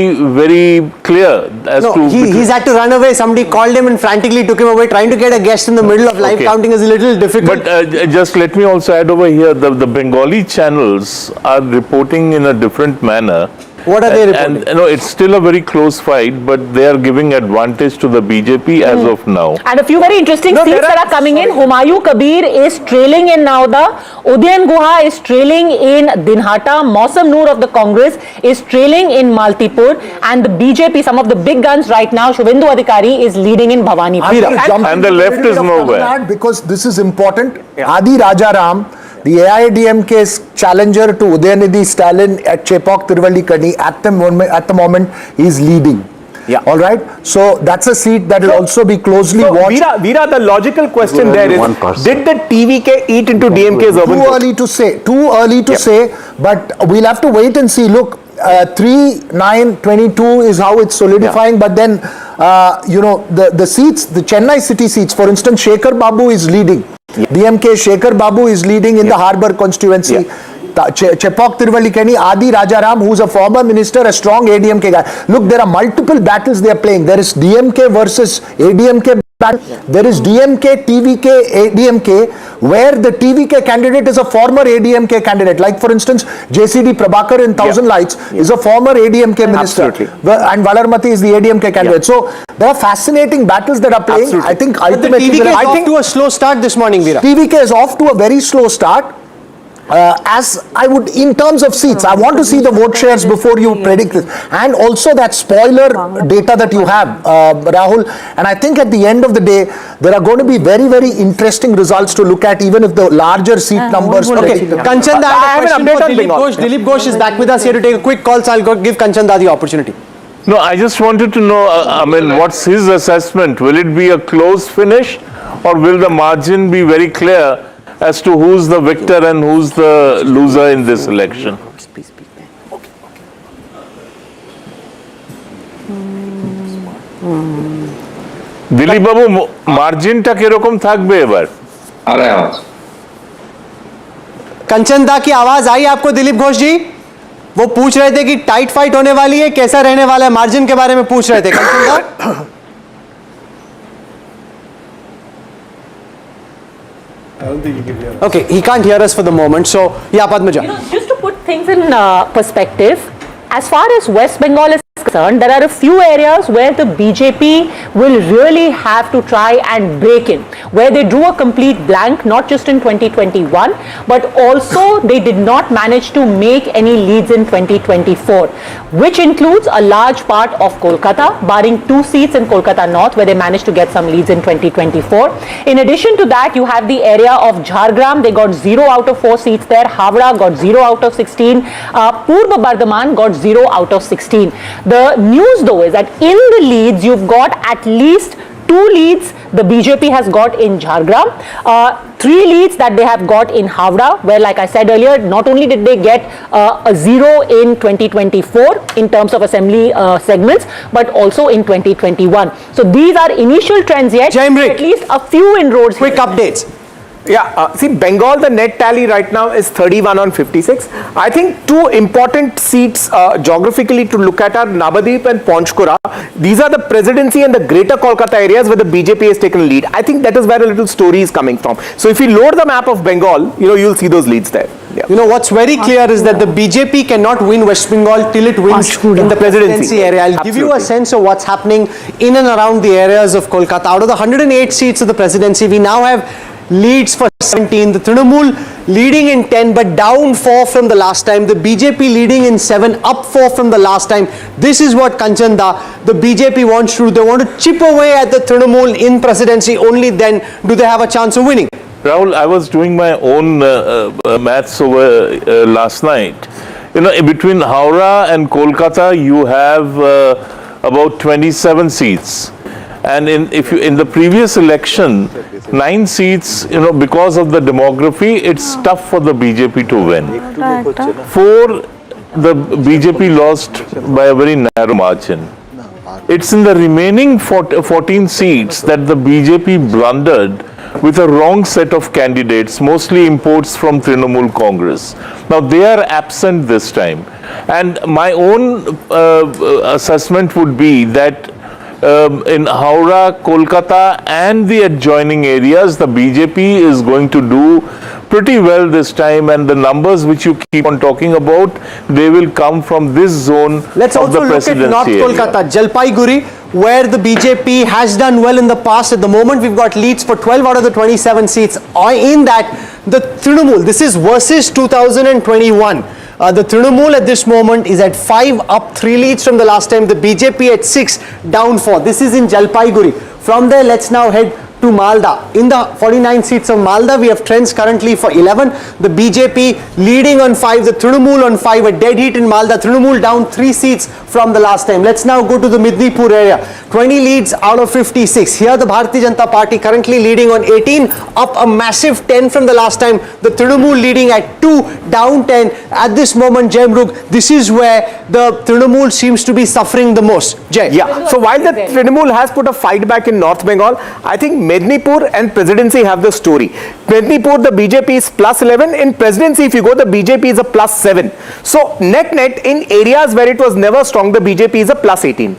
very clear as to?
He's had to run away. Somebody called him and frantically took him away. Trying to get a guest in the middle of live counting is a little difficult.
But just let me also add over here, the Bengali channels are reporting in a different manner.
What are they reporting?
And it's still a very close fight, but they are giving advantage to the BJP as of now.
And a few very interesting seats that are coming in. Humayun Kabir is trailing in Nauda. Udayan Guha is trailing in Dinhata. Mausam Noor of the Congress is trailing in Maltipur. And the BJP, some of the big guns right now, Shubhendu Adhikari is leading in Bhawanipur.
And the left is nowhere.
Because this is important. Adi Rajaram, the AIADMK's challenger to Udayanidhi Stalin at Chepauk Tiruvallurkani, at the moment is leading.
Yeah.
All right. So that's a seat that will also be closely watched.
Veera, the logical question there is: did the TVK eat into DMK's urban vote?
Too early to say. Too early to say. But we'll have to wait and see. Look, 3, 9, 22 is how it's solidifying. But then, the seats, the Chennai city seats, for instance, Shekhar Babu is leading. DMK Shekhar Babu is leading in the Harbour constituency. Chepauk Tiruvallurkani, Adi Rajaram, who's a former minister, a strong ADMK guy. Look, there are multiple battles they are playing. There is DMK versus ADMK battle. There is DMK, TVK, ADMK, where the TVK candidate is a former ADMK candidate. Like, for instance, JCD Prabhakar in Thousand Lights is a former ADMK minister.
Absolutely.
And Valarmati is the ADMK candidate. So, there are fascinating battles that are playing.
Absolutely.
I think
But
ultimately...
the TVK is off to a slow start this morning, Veera.
TVK is off to a very slow start. As I would, in terms of seats, I want to see the vote shares before you predict this, and also that spoiler data that you have, Rahul. And I think at the end of the day, there are going to be very, very interesting results to look at, even if the larger seat numbers.
Okay, Kanchan da, I have an update on Dilip Ghosh. Dilip Ghosh is back with us here to take a quick call, so I'll give Kanchan da the opportunity.
No, I just wanted to know, what's his assessment? Will it be a close finish, or will the margin be very clear as to who's the victor and who's the loser in this election? Dilip বাবু, মার্জিনটা কিরকম থাকবে এবার?
अरे आवाज
कंचन दा की आवाज आई आपको दिलीप घोष जी? वो पूछ रहे थे कि टाइट फाइट होने वाली है, कैसा रहने वाला है, मार्जिन के बारे में पूछ रहे थे कंचन दा। Okay, he can't hear us for the moment, so yeah, Padmaja.
Just to put things in perspective, as far as West Bengal is concerned, there are a few areas where the BJP will really have to try and break in, where they drew a complete blank, not just in 2021, but also they did not manage to make any leads in 2024, which includes a large part of Kolkata, barring 2 seats in Kolkata North, where they managed to get some leads in 2024. In addition to that, you have the area of Jhargram. They got 0 out of 4 seats there. Havra got 0 out of 16. Purba Bardhaman got 0 out of 16. The news though is that in the leads, you've got at least 2 leads the BJP has got in Jhargram, 3 leads that they have got in Howrah, where, like I said earlier, not only did they get a 0 in 2024 in terms of assembly segments, but also in 2021. So these are initial trends yet, at least a few inroads.
Quick updates.
Yeah, see, Bengal, the net tally right now is 31 on 56. I think 2 important seats geographically to look at are Navadip and Panchkura. These are the presidency and the greater Kolkata areas where the BJP has taken lead. I think that is where a little story is coming from. So if you load the map of Bengal, you'll see those leads there. Yeah.
What's very clear is that the BJP cannot win West Bengal till it wins in the presidency area. I'll give you a sense of what's happening in and around the areas of Kolkata. Out of the 108 seats of the presidency, we now have leads for 17, the Trinamool leading in 10 but down 4 from the last time, the BJP leading in 7, up 4 from the last time. This is what Kanchanda, the BJP wants to do. They want to chip away at the Trinamool in presidency, only then do they have a chance of winning.
Rahul, I was doing my own maths over last night. Between Howrah and Kolkata, you have about 27 seats. And in the previous election, 9 seats, because of the demography, it's tough for the BJP to win. 4, the BJP lost by a very narrow margin. It's in the remaining 14 seats that the BJP blundered with a wrong set of candidates, mostly imports from Trinamool Congress. Now, they are absent this time. And my own assessment would be that in Howrah, Kolkata and the adjoining areas, the BJP is going to do pretty well this time, and the numbers which you keep on talking about, they will come from this zone of the presidency.
Let's also look at North Kolkata, Jalpaiguri, where the BJP has done well in the past. At the moment, we've got leads for 12 out of the 27 seats. In that, the Trinamool, this is versus 2021. The Trinamool at this moment is at 5, up 3 leads from the last time. The BJP at 6, down 4. This is in Jalpaiguri. From there, let's now head to Malda. In the 49 seats of Malda, we have trends currently for 11. The BJP leading on 5, the Trinamool on 5, a dead heat in Malda. Trinamool down 3 seats from the last time. Let's now go to the Midnipur area. 20 leads out of 56. Here the Bharatiya Janata Party currently leading on 18, up a massive 10 from the last time. The Trinamool leading at 2, down 10. At this moment, Jai Mrug, this is where the Trinamool seems to be suffering the most. Jai.
Yeah, so while the Trinamool has put a fight back in North Bengal, I think Mednipur and presidency have the story. Mednipur, the BJP is plus 11. In presidency, if you go, the BJP is a plus 7. So net in areas where it was never strong, the BJP is a plus 18.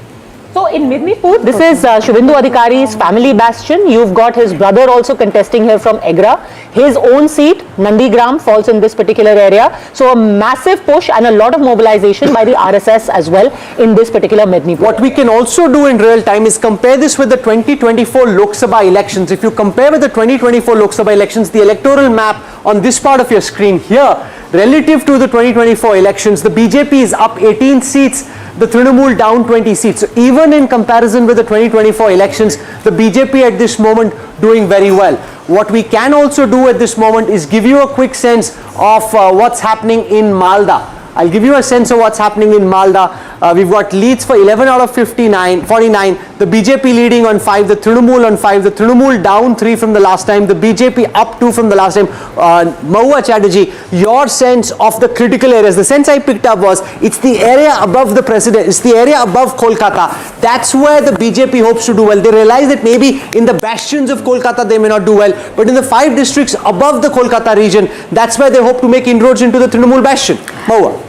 So in Midnipur, this is Shubhendu Adhikari's family bastion. You've got his brother also contesting here from Egra. His own seat, Nandigram, falls in this particular area. So a massive push and a lot of mobilization by the RSS as well in this particular Midnipur.
What we can also do in real time is compare this with the 2024 Lok Sabha elections. If you compare with the 2024 Lok Sabha elections, the electoral map on this part of your screen here, relative to the 2024 elections, the BJP is up 18 seats, the Trinamool down 20 seats. So even in comparison with the 2024 elections, the BJP at this moment doing very well. What we can also do at this moment is give you a quick sense of what's happening in Malda. I'll give you a sense of what's happening in Malda. We've got leads for 11 out of 49. The BJP leading on 5, the Trinamool on 5, the Trinamool down 3 from the last time, the BJP up 2 from the last time. Mahua Chatterjee, your sense of the critical areas, the sense I picked up was it's the area above the president, it's the area above Kolkata. That's where the BJP hopes to do well. They realize that maybe in the bastions of Kolkata they may not do well, but in the 5 districts above the Kolkata region, that's where they hope to make inroads into the Trinamool bastion. Mahua.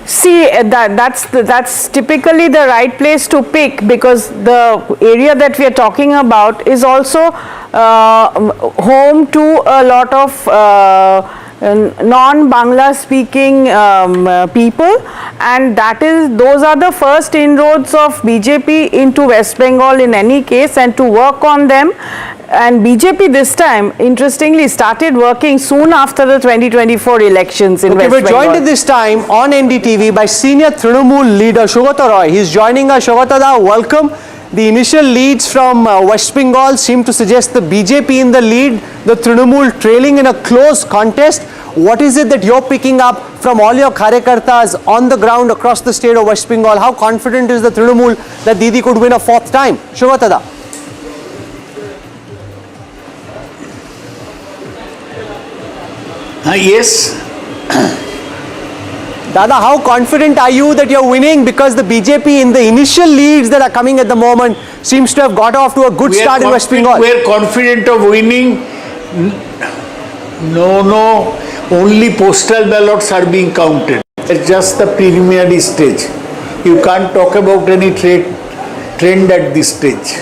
See, that's typically the right place to pick, because the area that we are talking about is also home to a lot of non-Bangla speaking people, and those are the first inroads of BJP into West Bengal in any case, and to work on them. And BJP this time, interestingly, started working soon after the 2024 elections in West Bengal.
We're joined at this time on NDTV by senior Trinamool leader Shogata Roy. He's joining us. Shogata da, welcome. The initial leads from West Bengal seem to suggest the BJP in the lead, the Trinamool trailing in a close contest. What is it that you're picking up from all your karyakartas on the ground across the state of West Bengal? How confident is the Trinamool that Didi could win a 4th time? Shogata da.
Yes.
Dada, how confident are you that you're winning? Because the BJP in the initial leads that are coming at the moment seems to have got off to a good start in West Bengal.
We are confident of winning. No, only postal ballots are being counted. It's just the preliminary stage. You can't talk about any trend at this stage.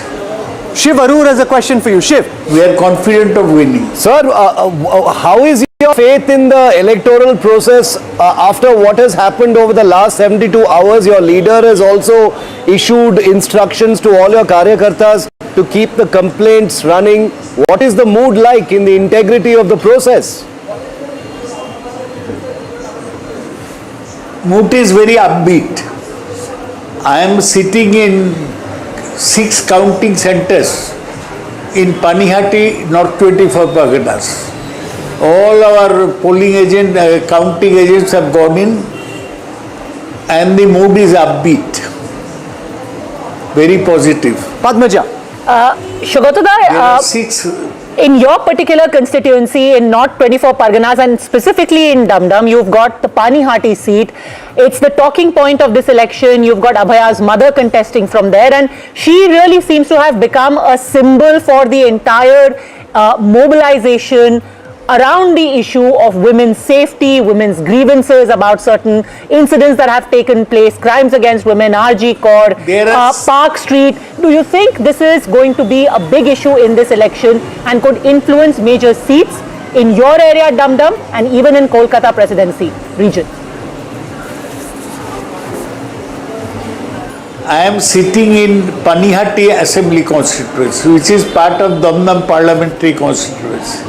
Shiv Arur has a question for you. Shiv.
We are confident of winning.
Sir, how is your faith in the electoral process after what has happened over the last 72 hours? Your leader has also issued instructions to all your karyakartas to keep the complaints running. What is the mood like in the integrity of the process?
Mood is very upbeat. I am sitting in 6 counting centers in Panihati, North 24 Parganas. All our polling agent, counting agents have gone in, and the mood is upbeat, very positive.
Padmaja.
Shugotadar, in your particular constituency in North 24 Parganas and specifically in Dum, you've got the Panihati seat. It's the talking point of this election. You've got Abhaya's mother contesting from there, and she really seems to have become a symbol for the entire mobilization around the issue of women's safety, women's grievances about certain incidents that have taken place, crimes against women, RG Cord, Park Street. Do you think this is going to be a big issue in this election and could influence major seats in your area, Dum, and even in Kolkata presidency region?
I am sitting in Panihati Assembly constituency, which is part of Dum parliamentary constituency.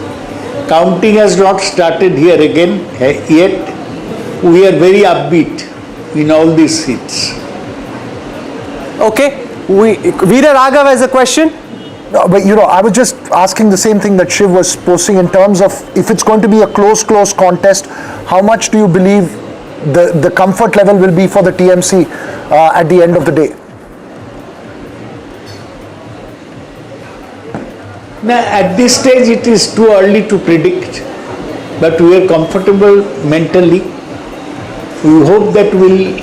Counting has not started here again yet. We are very upbeat in all these seats.
Okay. Veera Raghav has a question.
No, but I was just asking the same thing that Shiv was posing in terms of if it's going to be a close contest, how much do you believe the comfort level will be for the TMC at the end of the day?
Now, at this stage, it is too early to predict, but we are comfortable mentally. We hope that we'll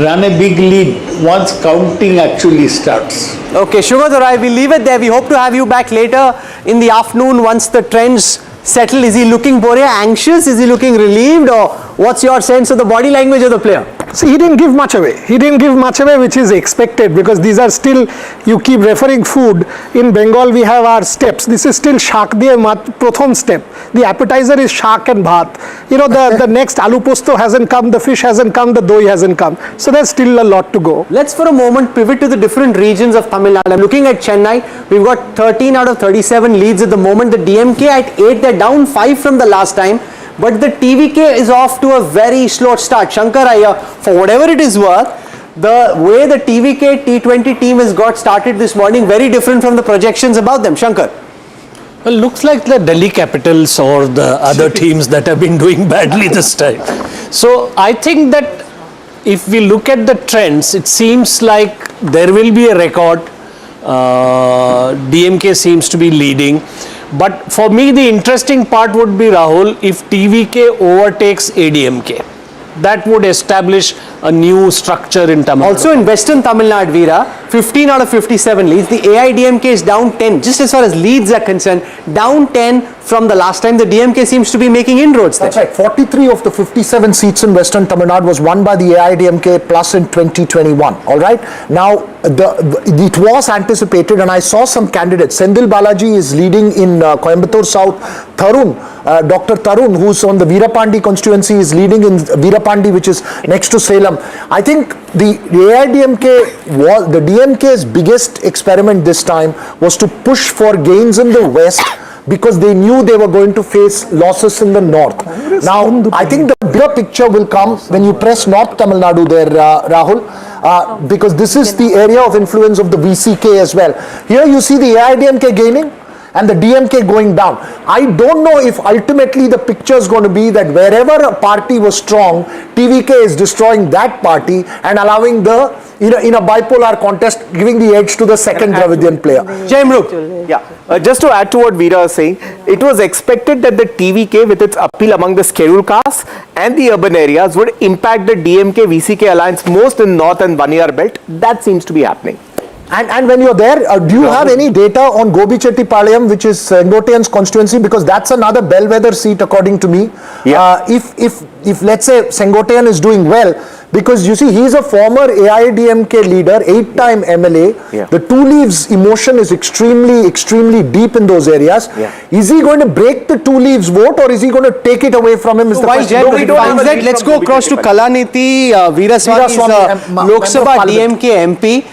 run a big lead once counting actually starts.
Okay, Shubhadorai, we'll leave it there. We hope to have you back later in the afternoon once the trends settle. Is he looking anxious? Is he looking relieved? Or what's your sense of the body language of the player?
See, he didn't give much away. He didn't give much away, which is expected, because these are still, you keep referring food. In Bengal, we have our steps. This is still shak diye prothom step. The appetizer is shak and bhat. The next aloo posto hasn't come, the fish hasn't come, the doi hasn't come. So there's still a lot to go.
Let's for a moment pivot to the different regions of Tamil Nadu. I'm looking at Chennai. We've got 13 out of 37 leads at the moment. The DMK at 8, they're down 5 from the last time. But the TVK is off to a very slow start. Shankar Iyer, for whatever it is worth, the way the TVK T20 team has got started this morning, very different from the projections about them. Shankar.
Well, looks like the Delhi Capitals or the other teams that have been doing badly this time. So I think that if we look at the trends, it seems like there will be a record. DMK seems to be leading. But for me, the interesting part would be, Rahul, if TVK overtakes ADMK. That would establish a new structure in Tamil Nadu.
Also in Western Tamil Nadu, Veera, 15 out of 57 leads. The AIDMK is down 10, just as far as leads are concerned, down 10 from the last time. The DMK seems to be making inroads there.
That's right. 43 of the 57 seats in Western Tamil Nadu was won by the AIDMK plus in 2021. All right. Now, it was anticipated, and I saw some candidates. Sendil Balaji is leading in Coimbatore South. Dr. Tarun, who's on the Veerapandi constituency, is leading in Veerapandi, which is next to Salem. I think the AIDMK was the DMK's biggest experiment this time was to push for gains in the West, because they knew they were going to face losses in the north. Now, I think the bigger picture will come when you press North Tamil Nadu there, Rahul, because this is the area of influence of the VCK as well. Here you see the AIDMK gaining, and the DMK going down. I don't know if ultimately the picture is going to be that wherever a party was strong, TVK is destroying that party and allowing the, in a bipolar contest, giving the edge to the second Dravidian player.
Yeah, just to add to what Veera is saying, it was expected that the TVK with its appeal among the scheduled castes and the urban areas would impact the DMK-VCK alliance most in North and Vaniyar belt. That seems to be happening.
And when you're there, do you have any data on Gobichettipalayam, which is Sengotian's constituency? Because that's another bellwether seat, according to me.
Yeah.
If let's say Sengotian is doing well, because you see, he's a former AIDMK leader, 8-time MLA.
Yeah.
The two leaves emotion is extremely deep in those areas.
Yeah.
Is he going to break the two leaves vote, or is he going to take it away from him?
So while Jay finds that, let's go across to Kalanidhi. Veeraswamy is Lok Sabha DMK MP.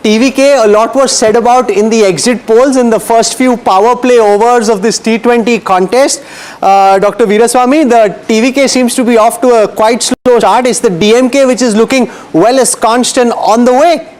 TVK, a lot was said about in the exit polls in the first few power play overs of this T20 contest. Dr. Veeraswamy, the TVK seems to be off to a quite slow start. It's the DMK which is looking well ensconced and on the way.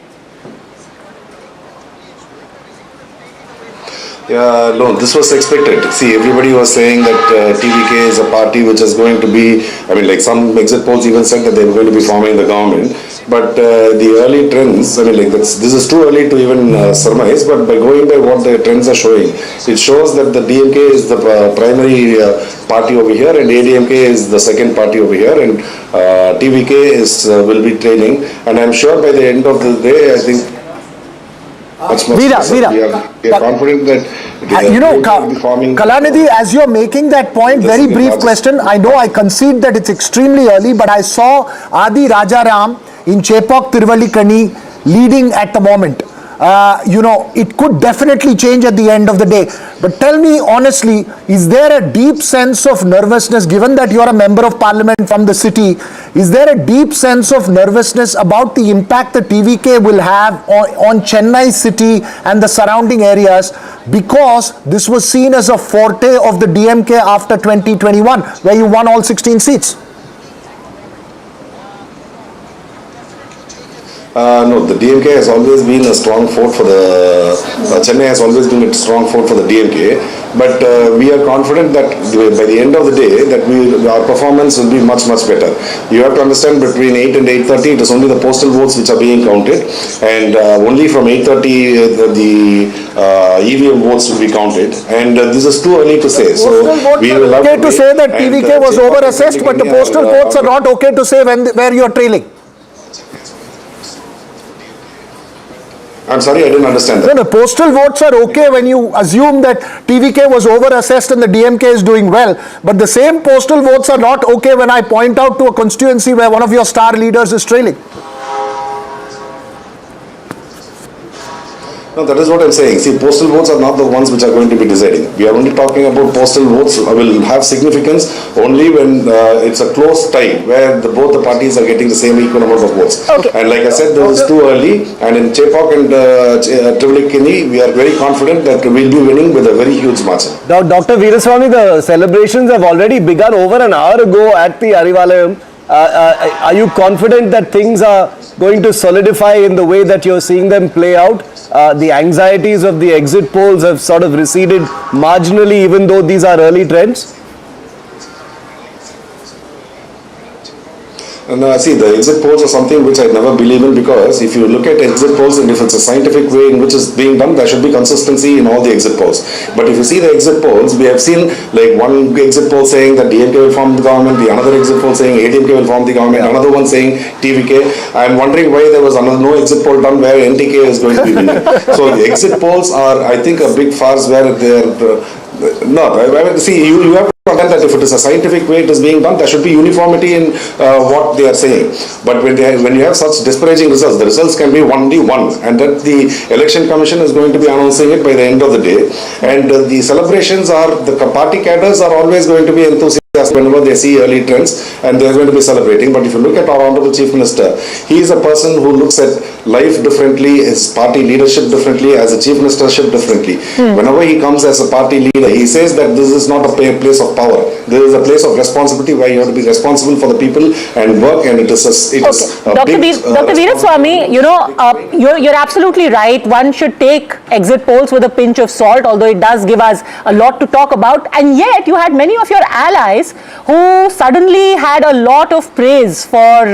Yeah, no, this was expected. See, everybody was saying that TVK is a party which is going to be, I mean, like some exit polls even said that they were going to be forming the government. But the early trends, I mean, like this is too early to even surmise, but by going by what the trends are showing, it shows that the DMK is the primary party over here and ADMK is the second party over here, and TVK is will be trailing. And I'm sure by the end of the day, I think
Veera.
We are confident that
Kalanidhi, as you're making that point, very brief question. I know I concede that it's extremely early, but I saw Adi Rajaram in Chepauk Tiruvallikani leading at the moment. It could definitely change at the end of the day. But tell me honestly, is there a deep sense of nervousness, given that you're a member of parliament from the city, is there a deep sense of nervousness about the impact the TVK will have on Chennai city and the surrounding areas, because this was seen as a forte of the DMK after 2021, where you won all 16 seats?
No, the DMK has always been a strong fort for the, Chennai has always been a strong fort for the DMK, but we are confident that by the end of the day, that our performance will be much better. You have to understand, between 8 and 8:30, it is only the postal votes which are being counted, and only from 8:30 the EVM votes will be counted, and this is too early to say. So we will have
to say that TVK was over-assessed, but the postal votes are not okay to say where you are trailing.
I'm sorry, I didn't understand that.
No, the postal votes are okay when you assume that TVK was over-assessed and the DMK is doing well. But the same postal votes are not okay when I point out to a constituency where one of your star leaders is trailing.
No, that is what I'm saying. See, postal votes are not the ones which are going to be deciding. We are only talking about postal votes will have significance only when it's a close tie, where both the parties are getting the same equal amount of votes.
Okay.
And like I said, this is too early. And in Chepauk and Tiruvallikani, we are very confident that we'll be winning with a very huge margin.
Now, Dr. Veeraswamy, the celebrations have already begun over an hour ago at the Arivalayam. Are you confident that things are going to solidify in the way that you're seeing them play out? The anxieties of the exit polls have sort of receded marginally, even though these are early trends?
And see, the exit polls are something which I never believe in, because if you look at exit polls and if it's a scientific way in which it's being done, there should be consistency in all the exit polls. But if you see the exit polls, we have seen like one exit poll saying that DMK will form the government, the another exit poll saying ADMK will form the government, another one saying TVK. I'm wondering why there was no exit poll done where NTK is going to be winning. So the exit polls are, I think, a big farce where they're see, you have that if it is a scientific way it is being done, there should be uniformity in what they are saying. But when you have such disparaging results, the results can be only one, and that the election commission is going to be announcing it by the end of the day. And the celebrations are, the party cadres are always going to be enthusiastic whenever they see early trends, and they're going to be celebrating. But if you look at our Honorable Chief Minister, he is a person who looks at life differently, his party leadership differently, as a Chief Ministership differently. Whenever he comes as a party leader, he says that this is not a place of power. This is a place of responsibility where you have to be responsible for the people and work, and it is
Dr. Veeraswamy, you're absolutely right. One should take exit polls with a pinch of salt, although it does give us a lot to talk about. And yet, you had many of your allies who suddenly had a lot of praise for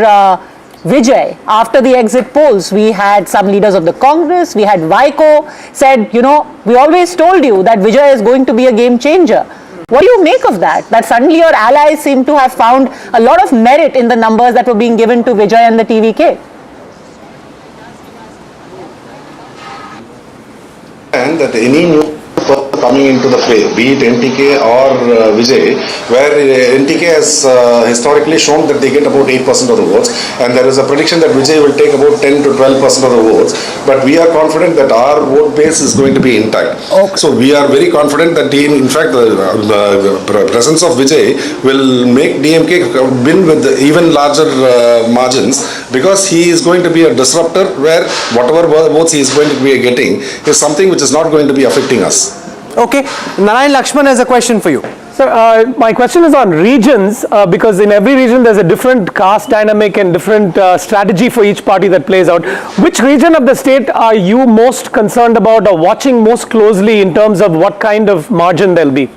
Vijay after the exit polls. We had some leaders of the Congress, we had Vaiko said, we always told you that Vijay is going to be a game changer. What do you make of that? That suddenly your allies seem to have found a lot of merit in the numbers that were being given to Vijay and the TVK.
And that any new person coming into the fray, be it NTK or Vijay, where NTK has historically shown that they get about 8% of the votes, and there is a prediction that Vijay will take about 10 to 12% of the votes, but we are confident that our vote base is going to be intact. So we are very confident that in fact the presence of Vijay will make DMK win with even larger margins, because he is going to be a disruptor where whatever votes he is going to be getting is something which is not going to be affecting us.
Okay, Narayan Lakshman has a question for you.
Sir, my question is on regions, because in every region there's a different caste dynamic and different strategy for each party that plays out. Which region of the state are you most concerned about or watching most closely in terms of what kind of margin there'll be?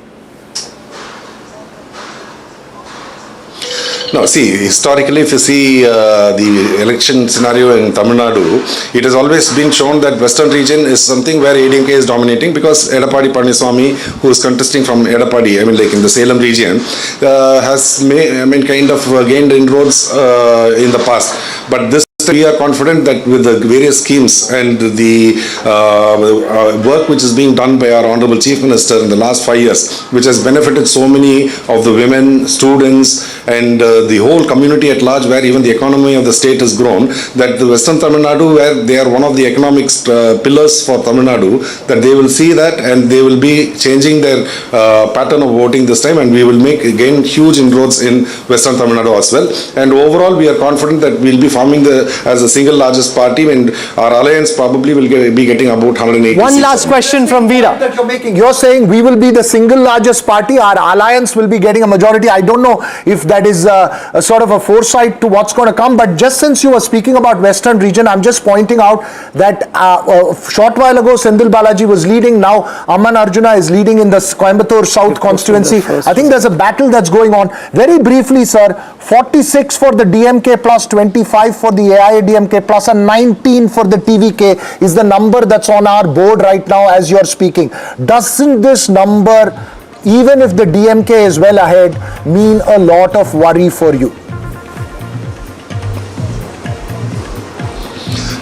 No, see, historically, if you see the election scenario in Tamil Nadu, it has always been shown that western region is something where ADMK is dominating, because Edappadi Palaniswamy, who is contesting from Edappadi, like in the Salem region, has kind of gained inroads in the past. But this we are confident that with the various schemes and the work which is being done by our Honorable Chief Minister in the last 5 years, which has benefited so many of the women, students, and the whole community at large, where even the economy of the state has grown, that the Western Tamil Nadu, where they are one of the economic pillars for Tamil Nadu, that they will see that and they will be changing their pattern of voting this time, and we will gain huge inroads in Western Tamil Nadu as well. And overall, we are confident that we will be forming as the single largest party, and our alliance probably will be getting about 180
One
seats.
last question from Veera.
That you're making. You're saying we will be the single largest party, our alliance will be getting a majority. I don't know if that is a sort of a foresight to what's going to come, but just since you were speaking about Western region, I'm just pointing out that a short while ago Sendil Balaji was leading, now Amman Arjuna is leading in the Coimbatore South constituency. I think there's a battle that's going on. Very briefly, sir, 46 for the DMK plus 25 for the AIADMK plus and 19 for the TVK is the number that's on our board right now as you're speaking. Doesn't this number, even if the DMK is well ahead, mean a lot of worry for you?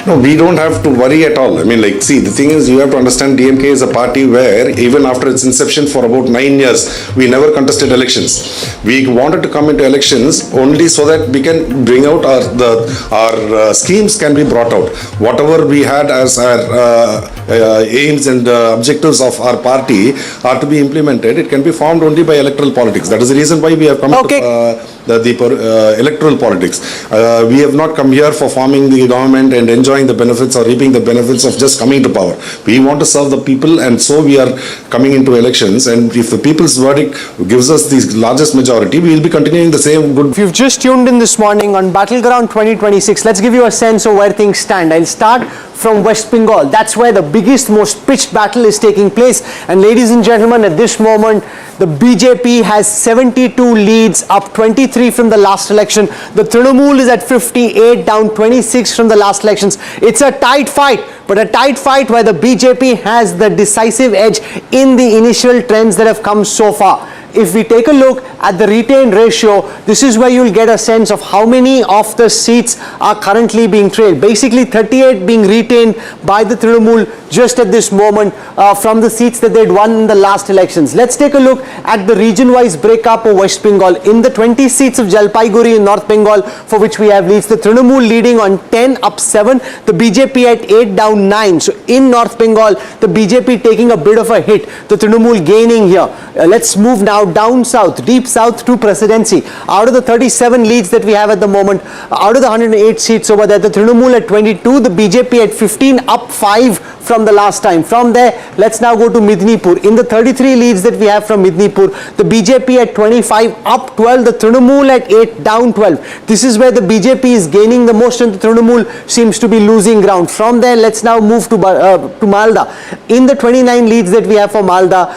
No, we don't have to worry at all. See, the thing is, you have to understand DMK is a party where even after its inception for about 9 years, we never contested elections. We wanted to come into elections only so that we can bring out our schemes can be brought out. Whatever we had as our aims and objectives of our party are to be implemented. It can be formed only by electoral politics. That is the reason why we have come to the electoral politics. We have not come here for forming the government and enjoying the benefits or reaping the benefits of just coming to power. We want to serve the people, and so we are coming into elections, and if the people's verdict gives us the largest majority, we will be continuing the same good.
If you've just tuned in this morning on Battleground 2026, let's give you a sense of where things stand. I'll start from West Bengal. That's where the biggest, most pitched battle is taking place. And ladies and gentlemen, at this moment, the BJP has 72 leads, up 23 from the last election. The Trinamool is at 58, down 26 from the last elections. It's a tight fight, but a tight fight where the BJP has the decisive edge in the initial trends that have come so far. If we take a look at the retained ratio, this is where you'll get a sense of how many of the seats are currently being trailed. Basically 38 being retained by the Trinamool, just at this moment from the seats that they'd won in the last elections. Let's take a look at the region-wise breakup of West Bengal. In the 20 seats of Jalpaiguri in North Bengal, for which we have leads, the Trinamool leading on 10 up 7, the BJP at 8 down 9. So in North Bengal, the BJP taking a bit of a hit, the Trinamool gaining here. Let's move now down south, deep south to presidency. Out of the 37 leads that we have at the moment, out of the 108 seats over there, the Trinamool at 22, the BJP at 15 up 5 from the last time. From there, let's now go to Midnipur. In the 33 leads that we have from Midnipur, the BJP at 25 up 12, the Trinamool at 8 down 12. This is where the BJP is gaining the most and the Trinamool seems to be losing ground. From there, let's now move to Malda. In the 29 leads that we have for Malda,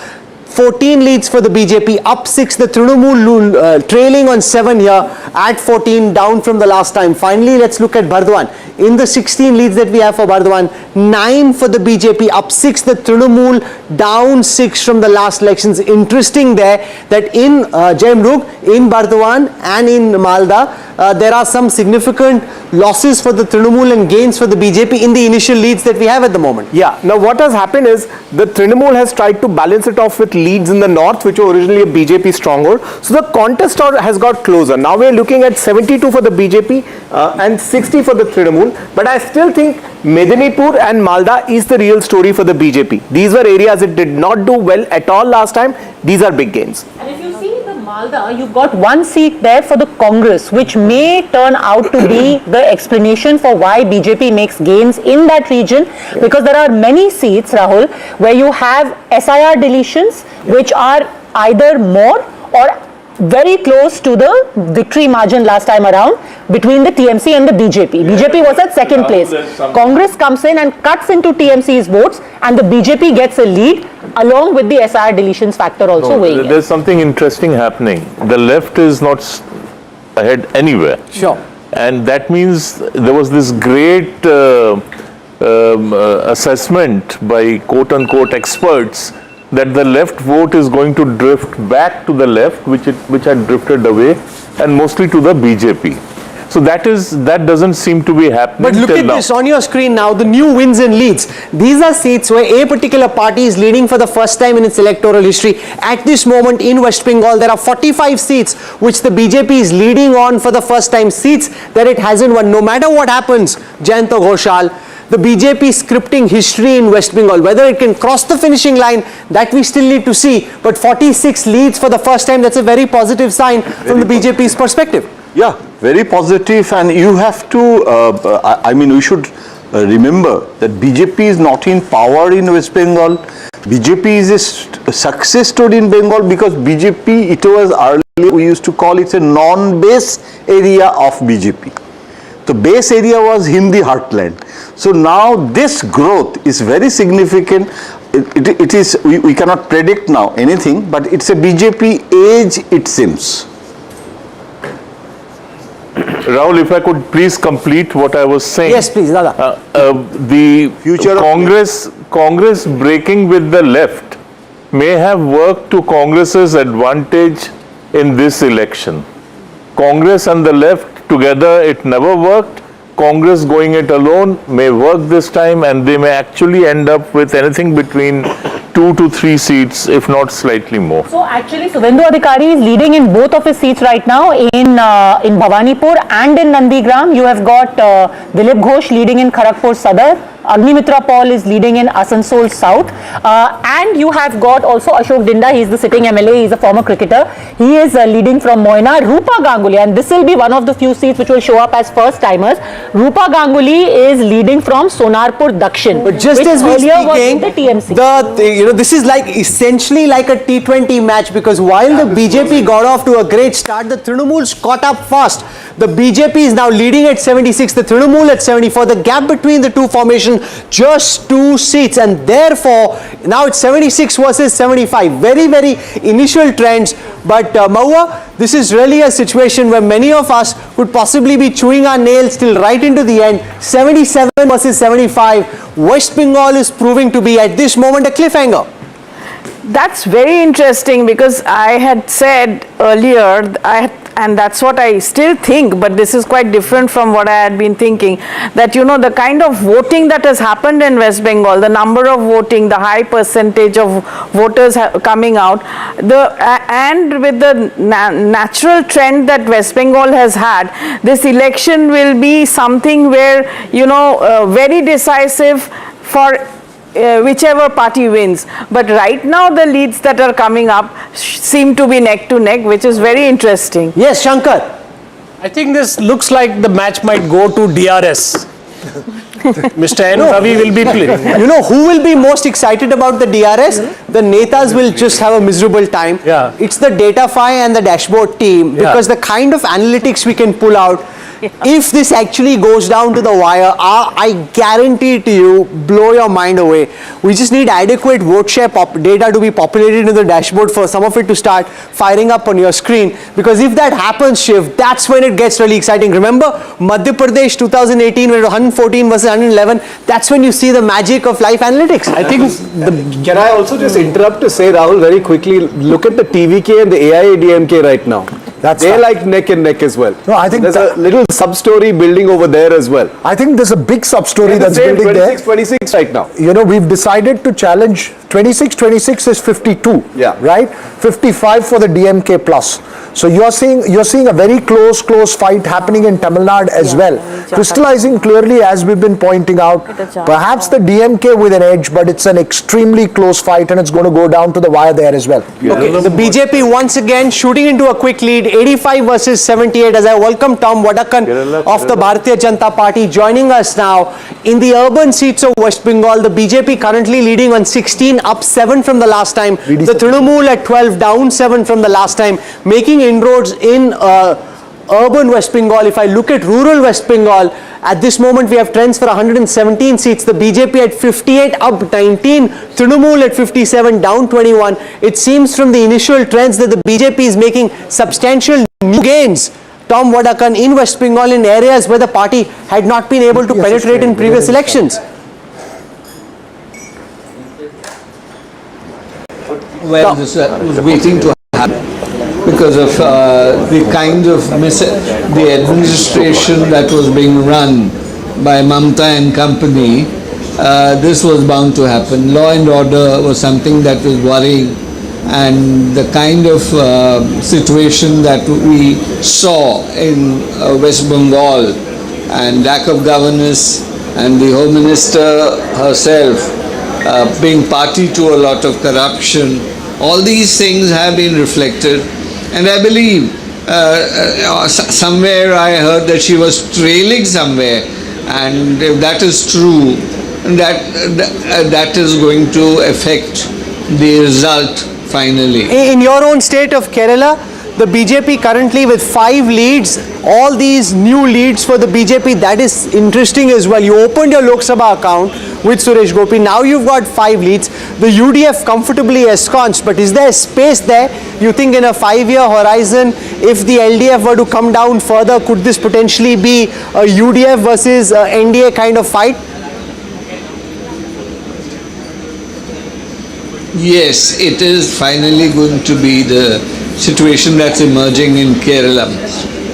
14 leads for the BJP, up 6, the Trinamool trailing on 7 here at 14, down from the last time. Finally, let's look at Bardwan. In the 16 leads that we have for Bardwan, 9 for the BJP, up 6, the Trinamool down 6 from the last elections. Interesting there that in Jaimrug, in Bardwan and in Malda, there are some significant losses for the Trinamool and gains for the BJP in the initial leads that we have at the moment.
Yeah, now what has happened is the Trinamool has tried to balance it off with leads in the north, which were originally a BJP stronghold. So the contest has got closer. Now we are looking at 72 for the BJP and 60 for the Trinamool. But I still think Medinipur and Malda is the real story for the BJP. These were areas it did not do well at all last time. These are big gains.
And if you see the Malda, you've got one seat there for the Congress, which may turn out to be the explanation for why BJP makes gains in that region, because there are many seats, Rahul, where you have SIR deletions, which are either more or very close to the victory margin last time around between the TMC and the BJP. BJP was at second place. Congress comes in and cuts into TMC's votes and the BJP gets a lead along with the SIR deletions factor also weighing in.
There's something interesting happening. The left is not ahead anywhere.
Sure.
And that means there was this great assessment by quote-unquote experts that the left vote is going to drift back to the left, which had drifted away, and mostly to the BJP. So that doesn't seem to be happening.
But look at this on your screen now, the new wins and leads. These are seats where a particular party is leading for the first time in its electoral history. At this moment in West Bengal, there are 45 seats which the BJP is leading on for the first time, seats that it hasn't won. No matter what happens, Jayanta Ghoshal, the BJP is scripting history in West Bengal. Whether it can cross the finishing line, that we still need to see. But 46 leads for the first time, that's a very positive sign from the BJP's perspective.
Yeah, very positive, and you have to, I mean, we should remember that BJP is not in power in West Bengal. BJP is a success story in Bengal because BJP, it was earlier, we used to call it a non-base area of BJP. The base area was Hindi heartland. So now this growth is very significant. It is, we cannot predict now anything, but it's a BJP age, it seems.
Rahul, if I could please complete what I was saying.
Yes, please, Dada.
The future Congress breaking with the left may have worked to Congress's advantage in this election. Congress and the left together, it never worked. Congress going it alone may work this time, and they may actually end up with anything between 2 to 3 seats, if not slightly more.
So actually, Suvendu Adhikari is leading in both of his seats right now, in Bhawanipur and in Nandigram. You have got Dilip Ghosh leading in Kharagpur Sadar. Agnimitra Paul is leading in Asansol South. And you have got also Ashok Dinda, he is the sitting MLA, he is a former cricketer. He is leading from Moina. Rupa Ganguly, and this will be one of the few seats which will show up as first timers. Rupa Ganguly is leading from Sonarpur Dakshin.
But just as we speaking,
the TMC.
This is like essentially like a T20 match, because while the BJP got off to a great start, the Trinamool's caught up fast. The BJP is now leading at 76, the Trinamool at 74. The gap between the two formations, just 2 seats, and therefore now it's 76 versus 75. Very, very initial trends. But Maua, this is really a situation where many of us could possibly be chewing our nails till right into the end. 77 versus 75. West Bengal is proving to be at this moment a cliffhanger.
That's very interesting, because I had said earlier, and that's what I still think, but this is quite different from what I had been thinking, that the kind of voting that has happened in West Bengal, the number of voting, the high percentage of voters coming out, and with the natural trend that West Bengal has had, this election will be something where, very decisive for whichever party wins. But right now the leads that are coming up seem to be neck to neck, which is very interesting.
Yes, Shankar.
I think this looks like the match might go to DRS. Mr. N. Ravi will be playing.
Who will be most excited about the DRS? The Netas will just have a miserable time.
Yeah.
It's the Datafy and the dashboard team, because the kind of analytics we can pull out, if this actually goes down to the wire, I guarantee to you, blow your mind away. We just need adequate vote share data to be populated into the dashboard for some of it to start firing up on your screen. Because if that happens, Shiv, that's when it gets really exciting. Remember Madhya Pradesh 2018, when it was 114 versus 111, that's when you see the magic of live analytics.
I think, can I also just interrupt to say, Rahul, very quickly, look at the TVK and the AIADMK right now. They're like neck and neck as well.
No, I think
there's a little sub-story building over there as well.
I think there's a big sub-story that's building there.
26 right now.
We've decided to challenge 26 is 52.
Yeah.
Right? 55 for the DMK plus. So you're seeing a very close fight happening in Tamil Nadu as well. Crystallizing clearly, as we've been pointing out, perhaps the DMK with an edge, but it's an extremely close fight and it's going to go down to the wire there as well.
Okay, the BJP once again shooting into a quick lead, 85 versus 78, as I welcome Tom Wadakan of the Bharatiya Janata Party joining us now. In the urban seats of West Bengal, the BJP currently leading on 16, up 7 from the last time. The Trinamool at 12, down 7 from the last time, making inroads in urban West Bengal. If I look at rural West Bengal, at this moment we have trends for 117 seats. The BJP at 58, up 19. Trinamool at 57, down 21. It seems from the initial trends that the BJP is making substantial new gains. Tom Wadakan, in West Bengal, in areas where the party had not been able to penetrate in previous elections.
Well, this was waiting to happen because of the kind of the administration that was being run by Mamta and company. This was bound to happen. Law and order was something that was worrying, and the kind of situation that we saw in West Bengal, and lack of governance, and the Home Minister herself being party to a lot of corruption, all these things have been reflected. And I believe somewhere I heard that she was trailing somewhere, and if that is true, that is going to affect the result finally.
In your own state of Kerala, the BJP currently with 5 leads, all these new leads for the BJP, that is interesting as well. You opened your Lok Sabha account with Suresh Gopi, now you've got 5 leads. The UDF comfortably ensconced, but is there space there? You think in a 5-year horizon, if the LDF were to come down further, could this potentially be a UDF versus NDA kind of fight?
Yes, it is finally going to be the situation that's emerging in Kerala,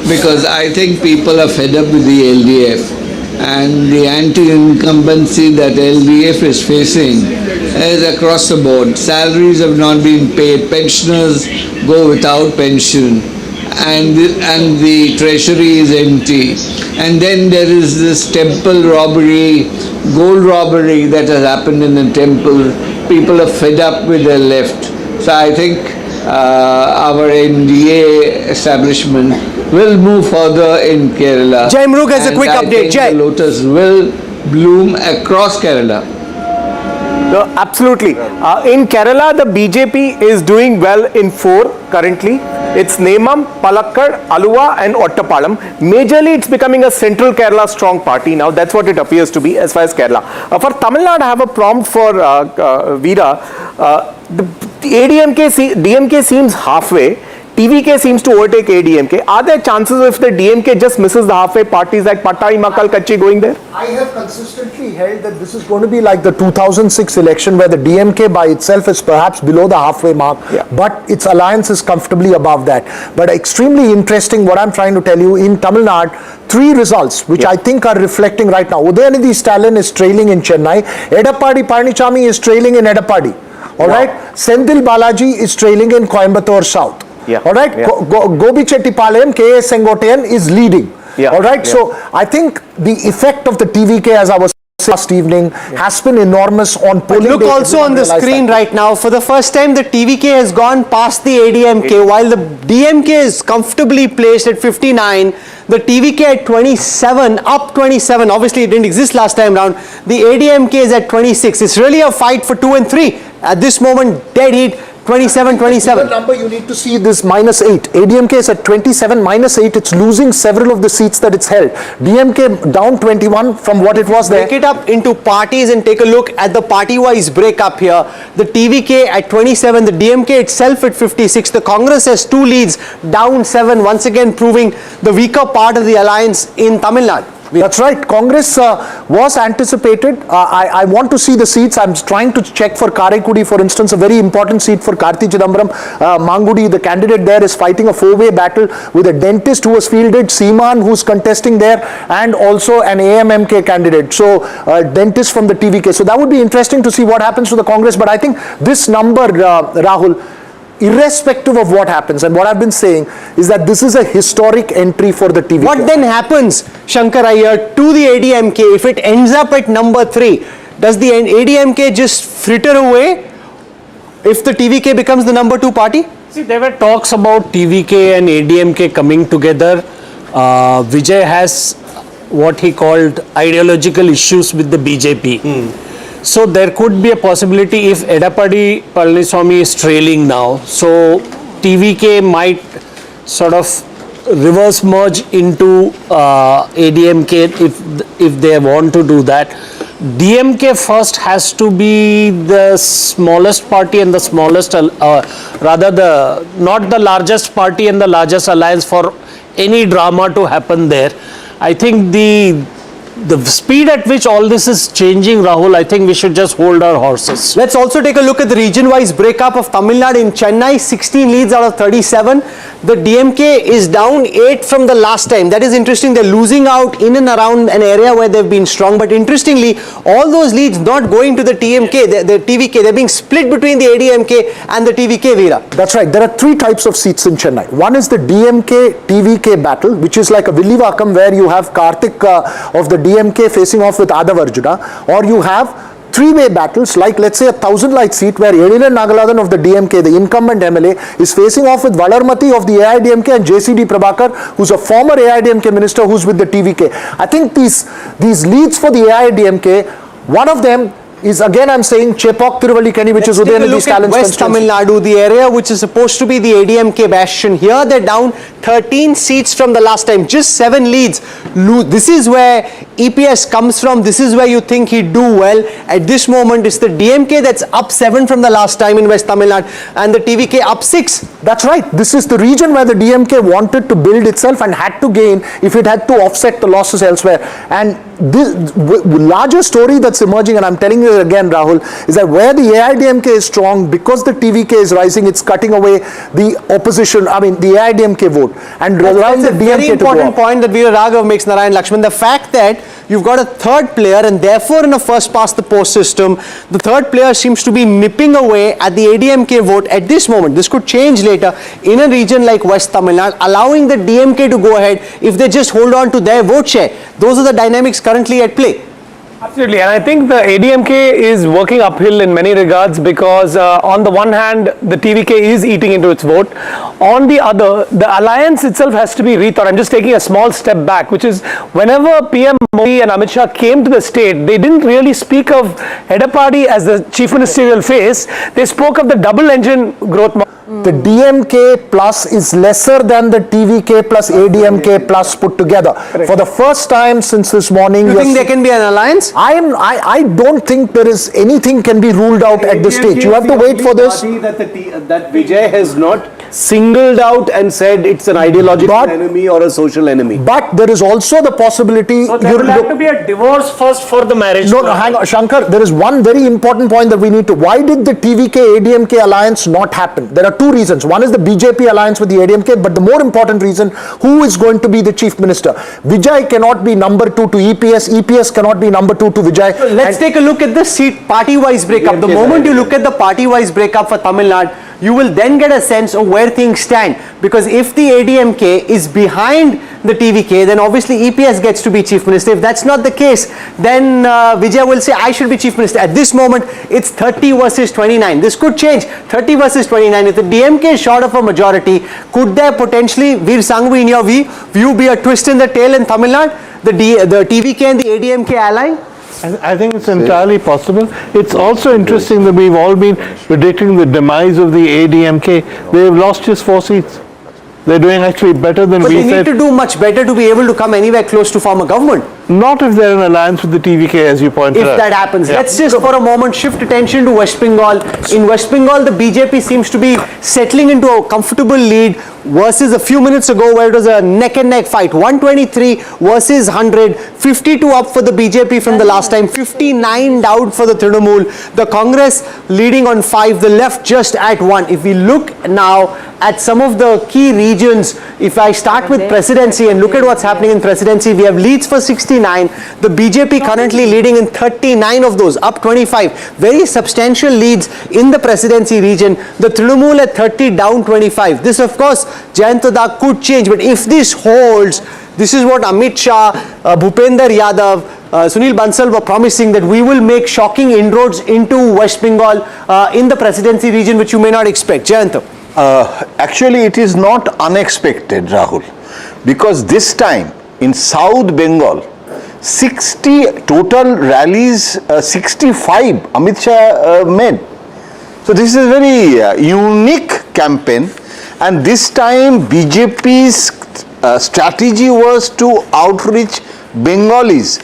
because I think people are fed up with the LDF, and the anti-incumbency that LDF is facing is across the board. Salaries have not been paid, pensioners go without pension, and the treasury is empty. And then there is this temple robbery, gold robbery that has happened in the temple. People are fed up with the left. So I think our NDA establishment will move further in Kerala.
Jai Mrug has a quick update. Jai.
The lotus will bloom across Kerala.
No, absolutely. In Kerala, the BJP is doing well in 4 currently. It's Nemam, Palakkad, Aluva and Ottapalam. Majorly, it's becoming a central Kerala strong party now. That's what it appears to be as far as Kerala. For Tamil Nadu, I have a prompt for Veera. The DMK seems halfway. TVK seems to overtake ADMK. Are there chances if the DMK just misses the halfway, parties like Pattai, Makal, Kachi going there?
I have consistently held that this is going to be like the 2006 election where the DMK by itself is perhaps below the halfway mark, but its alliance is comfortably above that. But extremely interesting what I'm trying to tell you, in Tamil Nadu, 3 results which I think are reflecting right now. Udayanidhi Stalin is trailing in Chennai, Edappadi Palanichami is trailing in Edappadi. Alright, Senthil Balaji is trailing in Coimbatore South. Alright, Gobi Chettipalayam, K.A. Sengotian is leading. Alright, so I think the effect of the TVK, as I was saying last evening, has been enormous on polling.
Look also on the screen right now, for the first time the TVK has gone past the ADMK, while the DMK is comfortably placed at 59, the TVK at 27, up 27, obviously it didn't exist last time round, the ADMK is at 26. It's really a fight for 2 and 3. At this moment, dead heat, 27, 27.
The number you need to see this -8. ADMK is at 27, -8. It's losing several of the seats that it's held. DMK down 21 from what it was there.
Break it up into parties and take a look at the party-wise breakup here. The TVK at 27, the DMK itself at 56. The Congress has 2 leads, down 7, once again proving the weaker part of the alliance in Tamil Nadu.
That's right. Congress was anticipated. I want to see the seats. I'm trying to check for Karaikudi, for instance, a very important seat for Karthi Chidambaram. Mangudi, the candidate there, is fighting a 4-way battle with a dentist who was fielded, Seaman, who's contesting there, and also an AMMK candidate. So, dentist from the TVK. So, that would be interesting to see what happens to the Congress. But I think this number, Rahul, irrespective of what happens, and what I've been saying is that this is a historic entry for the TVK.
What then happens, Shankar Iyer, to the ADMK if it ends up at number 3? Does the ADMK just fritter away if the TVK becomes the number 2 party?
See, there were talks about TVK and ADMK coming together. Vijay has what he called ideological issues with the BJP. So there could be a possibility if Edappadi Palaniswamy is trailing now. So TVK might sort of reverse merge into ADMK if they want to do that. DMK first has to be the smallest party and the smallest, rather not the largest party and the largest alliance for any drama to happen there. I think the speed at which all this is changing, Rahul, I think we should just hold our horses.
Let's also take a look at the region-wise breakup of Tamil Nadu. In Chennai, 16 leads out of 37. The DMK is down 8 from the last time. That is interesting. They're losing out in and around an area where they've been strong. But interestingly, all those leads not going to the TMK, the TVK. They're being split between the ADMK and the TVK, Veera.
That's right. There are 3 types of seats in Chennai. One is the DMK-TVK battle, which is like a Villivakam, where you have Karthik of the DMK facing off with Adav Arjuna, or you have 3-way battles, like let's say a 1,000-light seat where Edilan Nagaladan of the DMK, the incumbent MLA, is facing off with Valarmati of the AIDMK and JCD Prabhakar, who's a former AIDMK minister who's with the TVK. I think these leads for the AIDMK, one of them is, again I'm saying, Chepauk Tiruvallikeni, which is Udayanidhi Stalin's
West Tamil Nadu, the area which is supposed to be the ADMK bastion. Here they're down 13 seats from the last time, just 7 leads. This is where EPS comes from. This is where you think he'd do well. At this moment, it's the DMK that's up 7 from the last time in West Tamil Nadu, and the TVK up 6.
That's right. This is the region where the DMK wanted to build itself and had to gain if it had to offset the losses elsewhere. And this larger story that's emerging, and I'm telling you again, Rahul, is that where the AIDMK is strong, because the TVK is rising, it's cutting away the opposition, I mean the AIDMK vote, and allowing the DMK to go up.
Very important point that Veera Raghav makes, Narayan Lakshman. The fact that you've got a third player, and therefore in a first past the post system, the third player seems to be nipping away at the ADMK vote at this moment. This could change later in a region like West Tamil Nadu, allowing the DMK to go ahead if they just hold on to their vote share. Those are the dynamics currently at play.
Absolutely, and I think the ADMK is working uphill in many regards because on the one hand, the TVK is eating into its vote. On the other, the alliance itself has to be rethought. I'm just taking a small step back, which is whenever PM Modi and Amit Shah came to the state, they didn't really speak of Edappadi as the chief ministerial face. They spoke of the double engine growth model.
the DMK plus is lesser than the TVK plus ADMK plus put together. For the first time since this morning.
You think there can be an alliance?
I don't think there is anything can be ruled out at this stage. You have to wait for this.
That Vijay has not singled out and said it's an ideological enemy or a social enemy.
But there is also the possibility.
So there will have to be a divorce first for the marriage.
No, hang on, Shankar. There is one very important point that we need to. Why did the TVK ADMK alliance not happen? There are two reasons. One is the BJP alliance with the ADMK, but the more important reason, who is going to be the chief minister? Vijay cannot be number 2 to EPS. EPS cannot be number 2 to Vijay.
So let's take a look at the seat party-wise breakup. The moment you look at the party-wise breakup for Tamil Nadu, you will then get a sense of where things stand. Because if the ADMK is behind the TVK, then obviously EPS gets to be chief minister. If that's not the case, then Vijay will say, I should be chief minister. At this moment, it's 30 versus 29. This could change. 30 versus 29. If the DMK is short of a majority, could there potentially, Veer Sangvi, in your view, be a twist in the tail in Tamil Nadu? The TVK and the ADMK ally?
I think it's entirely possible. It's also interesting that we've all been predicting the demise of the ADMK. They've lost just 4 seats. They're doing actually better than we said.
But they need to do much better to be able to come anywhere close to form a government.
Not if they're in alliance with the TVK, as you pointed out.
If that happens.
Yeah.
Let's just for a moment shift attention to West Bengal. In West Bengal, the BJP seems to be settling into a comfortable lead versus a few minutes ago where it was a neck and neck fight. 123 versus 100. 52 up for the BJP from the last time. 59 down for the Trinamool. The Congress leading on 5. The left just at 1. If we look now at some of the key regions, if I start with presidency and look at what's happening in presidency, we have leads for 69. The BJP currently leading in 39 of those, up 25. Very substantial leads in the presidency region. The Trinamool at 30, down 25. This, of course, Jayantada could change. But if this holds, this is what Amit Shah, Bhupender Yadav, Sunil Bansal were promising, that we will make shocking inroads into West Bengal in the presidency region, which you may not expect. Jayanta.
Actually, it is not unexpected, Rahul, because this time in South Bengal, 60 total rallies, 65 Amit Shah made. So this is a very unique campaign, and this time BJP's strategy was to outreach Bengalis,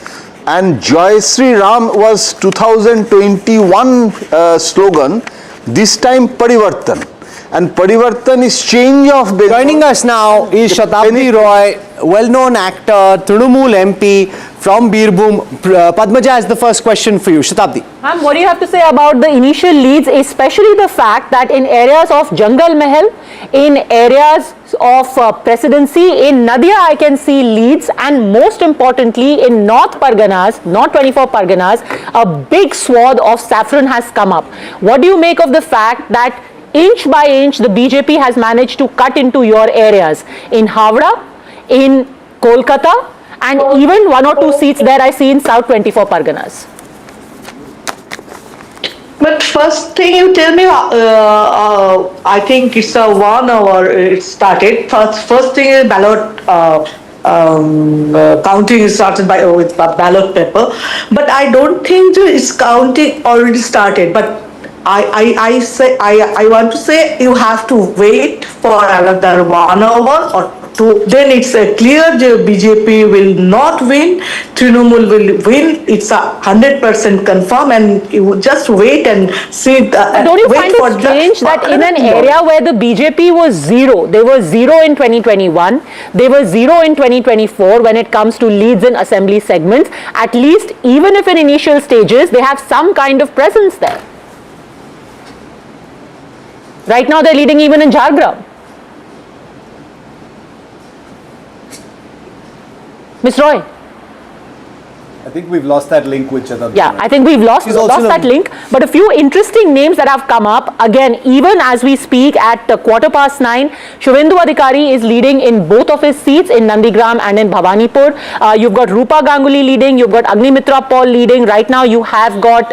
and Jai Sri Ram was 2021 slogan, this time Parivartan. And Parivartan is change of Bengal.
Joining us now is Shatabdi Roy, well-known actor, Trinamool MP from Birbhum. Padmaja is the first question for you. Shatabdi.
What do you have to say about the initial leads, especially the fact that in areas of Jangal Mahal, in areas of presidency, in Nadia I can see leads, and most importantly in North Parganas, not 24 Parganas, a big swath of saffron has come up. What do you make of the fact that inch by inch the BJP has managed to cut into your areas in Havra, in Kolkata, and even 1 or 2 seats there I see in South 24 Parganas?
But first thing you tell me, I think it's a 1 hour it started. First thing is ballot counting is started with ballot paper. But I don't think it's counting already started. But I want to say you have to wait for another 1 hour or 2. Then it's clear the BJP will not win, Trinamool will win. It's 100% confirmed, and you just wait and see.
Don't you find it strange that in an area where the BJP was 0, they were 0 in 2021, they were 0 in 2024 when it comes to leads in assembly segments, at least even if in initial stages they have some kind of presence there. Right now they're leading even in Jhargram. Ms. Roy.
I think we've lost that link with Chadab.
Yeah, I think we've lost that link. But a few interesting names that have come up. Again, even as we speak at 9:15, Shubhendu Adhikari is leading in both of his seats in Nandigram and in Bhawanipur. You've got Rupa Ganguly leading. You've got Agnimitra Paul leading. Right now you have got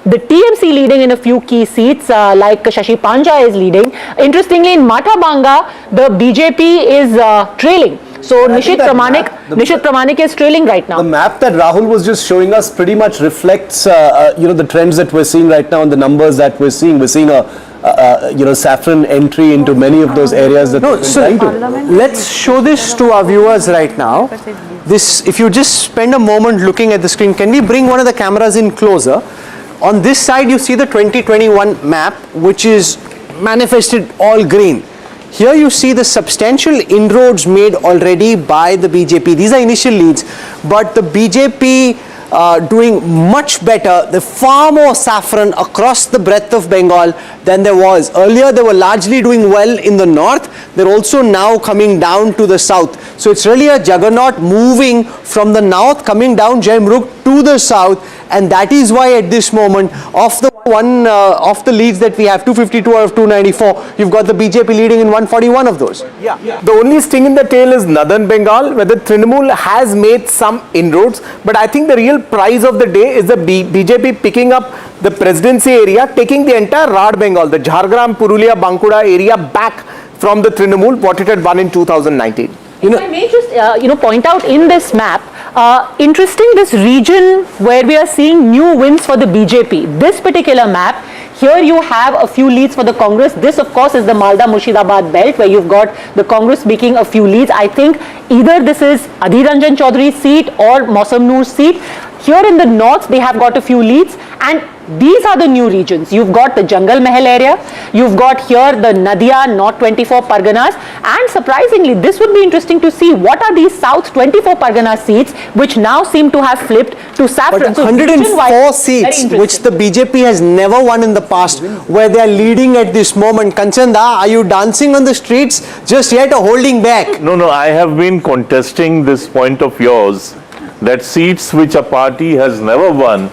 the TMC leading in a few key seats, like Shashi Panja is leading. Interestingly, in Matabanga, the BJP is trailing. So Nishit Pramanik is trailing right now.
The map that Rahul was just showing us pretty much reflects, the trends that we're seeing right now and the numbers that we're seeing. We're seeing a saffron entry into many of those areas that
No, so let's show this to our viewers right now. This, if you just spend a moment looking at the screen, can we bring one of the cameras in closer? On this side, you see the 2021 map, which is manifested all green. Here you see the substantial inroads made already by the BJP. These are initial leads, but the BJP doing much better, the far more saffron across the breadth of Bengal than there was. Earlier they were largely doing well in the north, they're also now coming down to the south. So it's really a juggernaut moving from the north, coming down Jaimruk to the south, and that is why at this moment, of the leads that we have, 252 out of 294, you've got the BJP leading in 141 of those.
Yeah. The only sting in the tail is Northern Bengal, where the Trinamool has made some inroads, but I think the real prize of the day is the BJP picking up the presidency area, taking the entire Rad Bengal, the Jhargram, Purulia, Bankura area back from the Trinamool, what it had won in 2019.
If I may just, point out in this map, interesting, this region where we are seeing new wins for the BJP. This particular map, here you have a few leads for the Congress. This, of course, is the Malda-Murshidabad belt where you've got the Congress making a few leads. I think either this is Adhir Ranjan Chaudhary's seat or Mausam Noor's seat. Here in the north, they have got a few leads, and these are the new regions. You've got the Jangal Mahal area, you've got here the Nadia, North 24 Parganas, and surprisingly, this would be interesting to see what are these South 24 Parganas seats, which now seem to have flipped to saffron.
But 104 seats, which the BJP has never won in the past, where they are leading at this moment. Kanchanda, are you dancing on the streets just yet or holding back?
No, I have been contesting this point of yours, that seats which a party has never won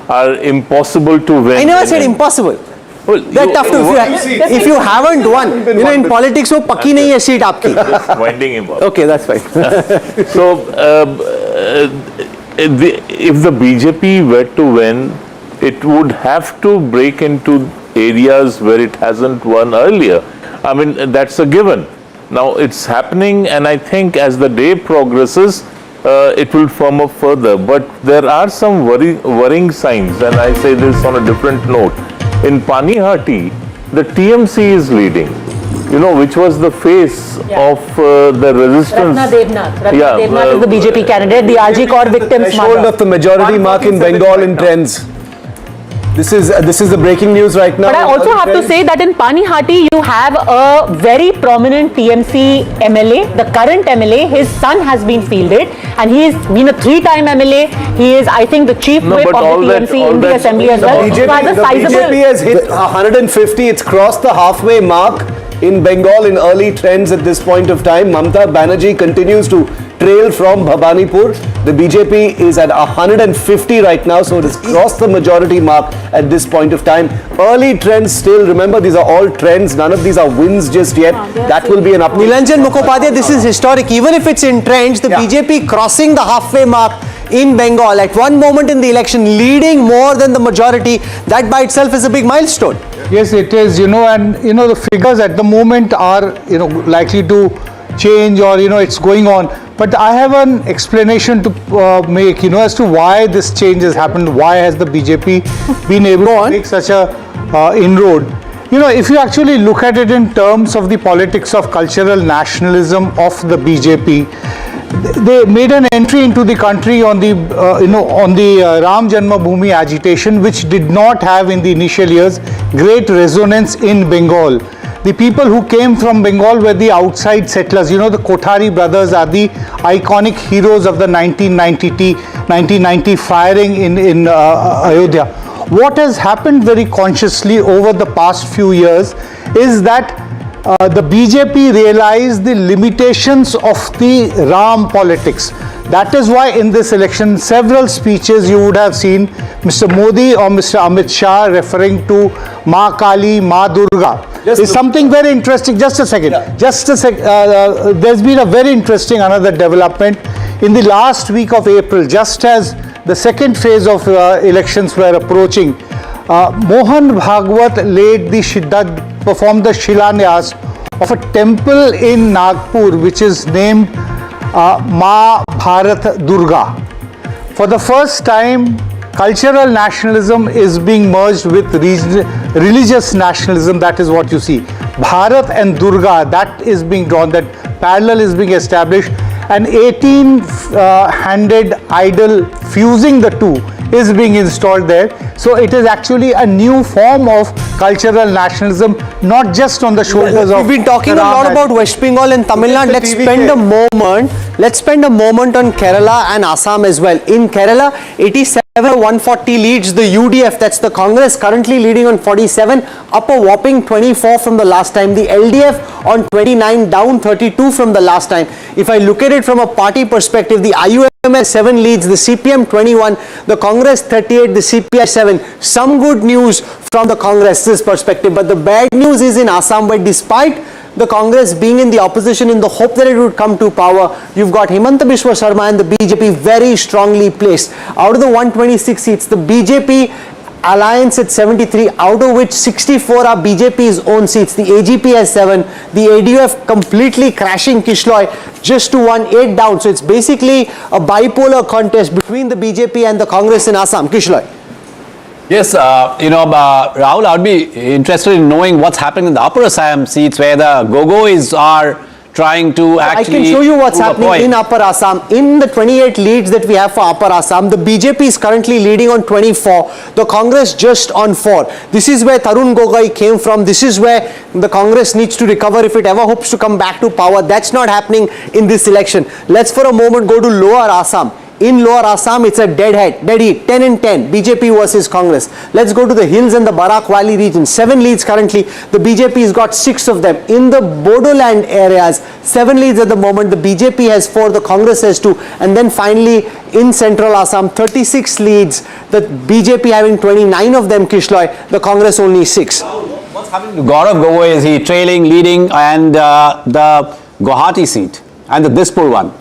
are impossible to win.
I never said impossible.
Well,
they're tough to, if you haven't won, in politics, wo pakki nahi hai seat aapki.
Winding him up.
Okay, that's fine.
So, if the BJP were to win, it would have to break into areas where it hasn't won earlier. I mean, that's a given. Now, it's happening, and I think as the day progresses, it will firm up further. But there are some worrying signs, and I say this on a different note. In Panihati, the TMC is leading, which was the face of the resistance.
Ratna Devnath is the BJP candidate, the RG Kaur victims.
Threshold of the majority mark in Bengal in trends. This is the breaking news right now.
But I also have to say that in Panihati, you have a very prominent TMC MLA, the current MLA. His son has been fielded, and he has been a 3-time MLA. He is, I think, the chief whip of the TMC in the assembly as well.
The BJP has hit 150. It's crossed the halfway mark in Bengal in early trends at this point of time. Mamata Banerjee continues to trail from Bhabanipur. The BJP is at 150 right now, so it has crossed the majority mark at this point of time. Early trends still, remember, these are all trends. None of these are wins just yet. That will be an update.
Nilanjan Mukhopadhyay, this is historic. Even if it's in trends, the BJP crossing the halfway mark in Bengal at one moment in the election, leading more than the majority, that by itself is a big milestone.
Yes, it is, and the figures at the moment are, likely to change, or, it's going on. But I have an explanation to make, as to why this change has happened. Why has the BJP been able to make such a inroad? If you actually look at it in terms of the politics of cultural nationalism of the BJP, they made an entry into the country on the Ram Janmabhoomi agitation, which did not have in the initial years great resonance in Bengal. The people who came from Bengal were the outside settlers. The Kothari brothers are the iconic heroes of the 1990 firing in Ayodhya. What has happened very consciously over the past few years is that the BJP realized the limitations of the Ram politics. That is why in this election, several speeches you would have seen Mr. Modi or Mr. Amit Shah referring to Ma Kali, Ma Durga. It's something very interesting. Just a second. There's been a very interesting another development. In the last week of April, just as the second phase of elections were approaching, Mohan Bhagwat performed the Shilanyas of a temple in Nagpur which is named Ma Bharat Durga. For the first time, cultural nationalism is being merged with religious nationalism. That is what you see. Bharat and Durga, that is being drawn, that parallel is being established. An 18-handed idol fusing the two is being installed there. So it is actually a new form of cultural nationalism, not just on the shoulders of...
We've been talking a lot about West Bengal and Tamil Nadu. Let's spend a moment on Kerala and Assam as well. In Kerala, 87-140 leads the UDF, that's the Congress, currently leading on 47, up a whopping 24 from the last time. The LDF on 29, down 32 from the last time. If I look at it from a party perspective, the IUM has 7 leads, the CPM 21, the Congress 38, the CPI 7. Some good news from the Congress's perspective, but the bad news is in Assam, where despite the Congress being in the opposition in the hope that it would come to power, you've got Himanta Biswa Sarma and the BJP very strongly placed. Out of the 126 seats, the BJP alliance at 73, out of which 64 are BJP's own seats. The AGP has 7, the ADUF completely crashing Kishloi just to 8 down. So it's basically a bipolar contest between the BJP and the Congress in Assam. Kishloi.
Yes, Rahul, I would be interested in knowing what's happening in the upper Assam seats where the Gogois are trying to actually...
I can show you what's happening in Upper Assam. In the 28 leads that we have for Upper Assam, the BJP is currently leading on 24, the Congress just on 4. This is where Tarun Gogoi came from. This is where the Congress needs to recover if it ever hopes to come back to power. That's not happening in this election. Let's for a moment go to Lower Assam. In Lower Assam, it's a dead heat, 10 and 10, BJP versus Congress. Let's go to the hills and the Barak Valley region. 7 leads currently. The BJP has got 6 of them. In the Bodoland areas, 7 leads at the moment. The BJP has 4, the Congress has 2. And then finally, in Central Assam, 36 leads. The BJP having 29 of them, Kishloi. The Congress only 6.
What's happening to Gaurav Gogoi? Is he trailing, leading, and the Guwahati seat and the Dispur one?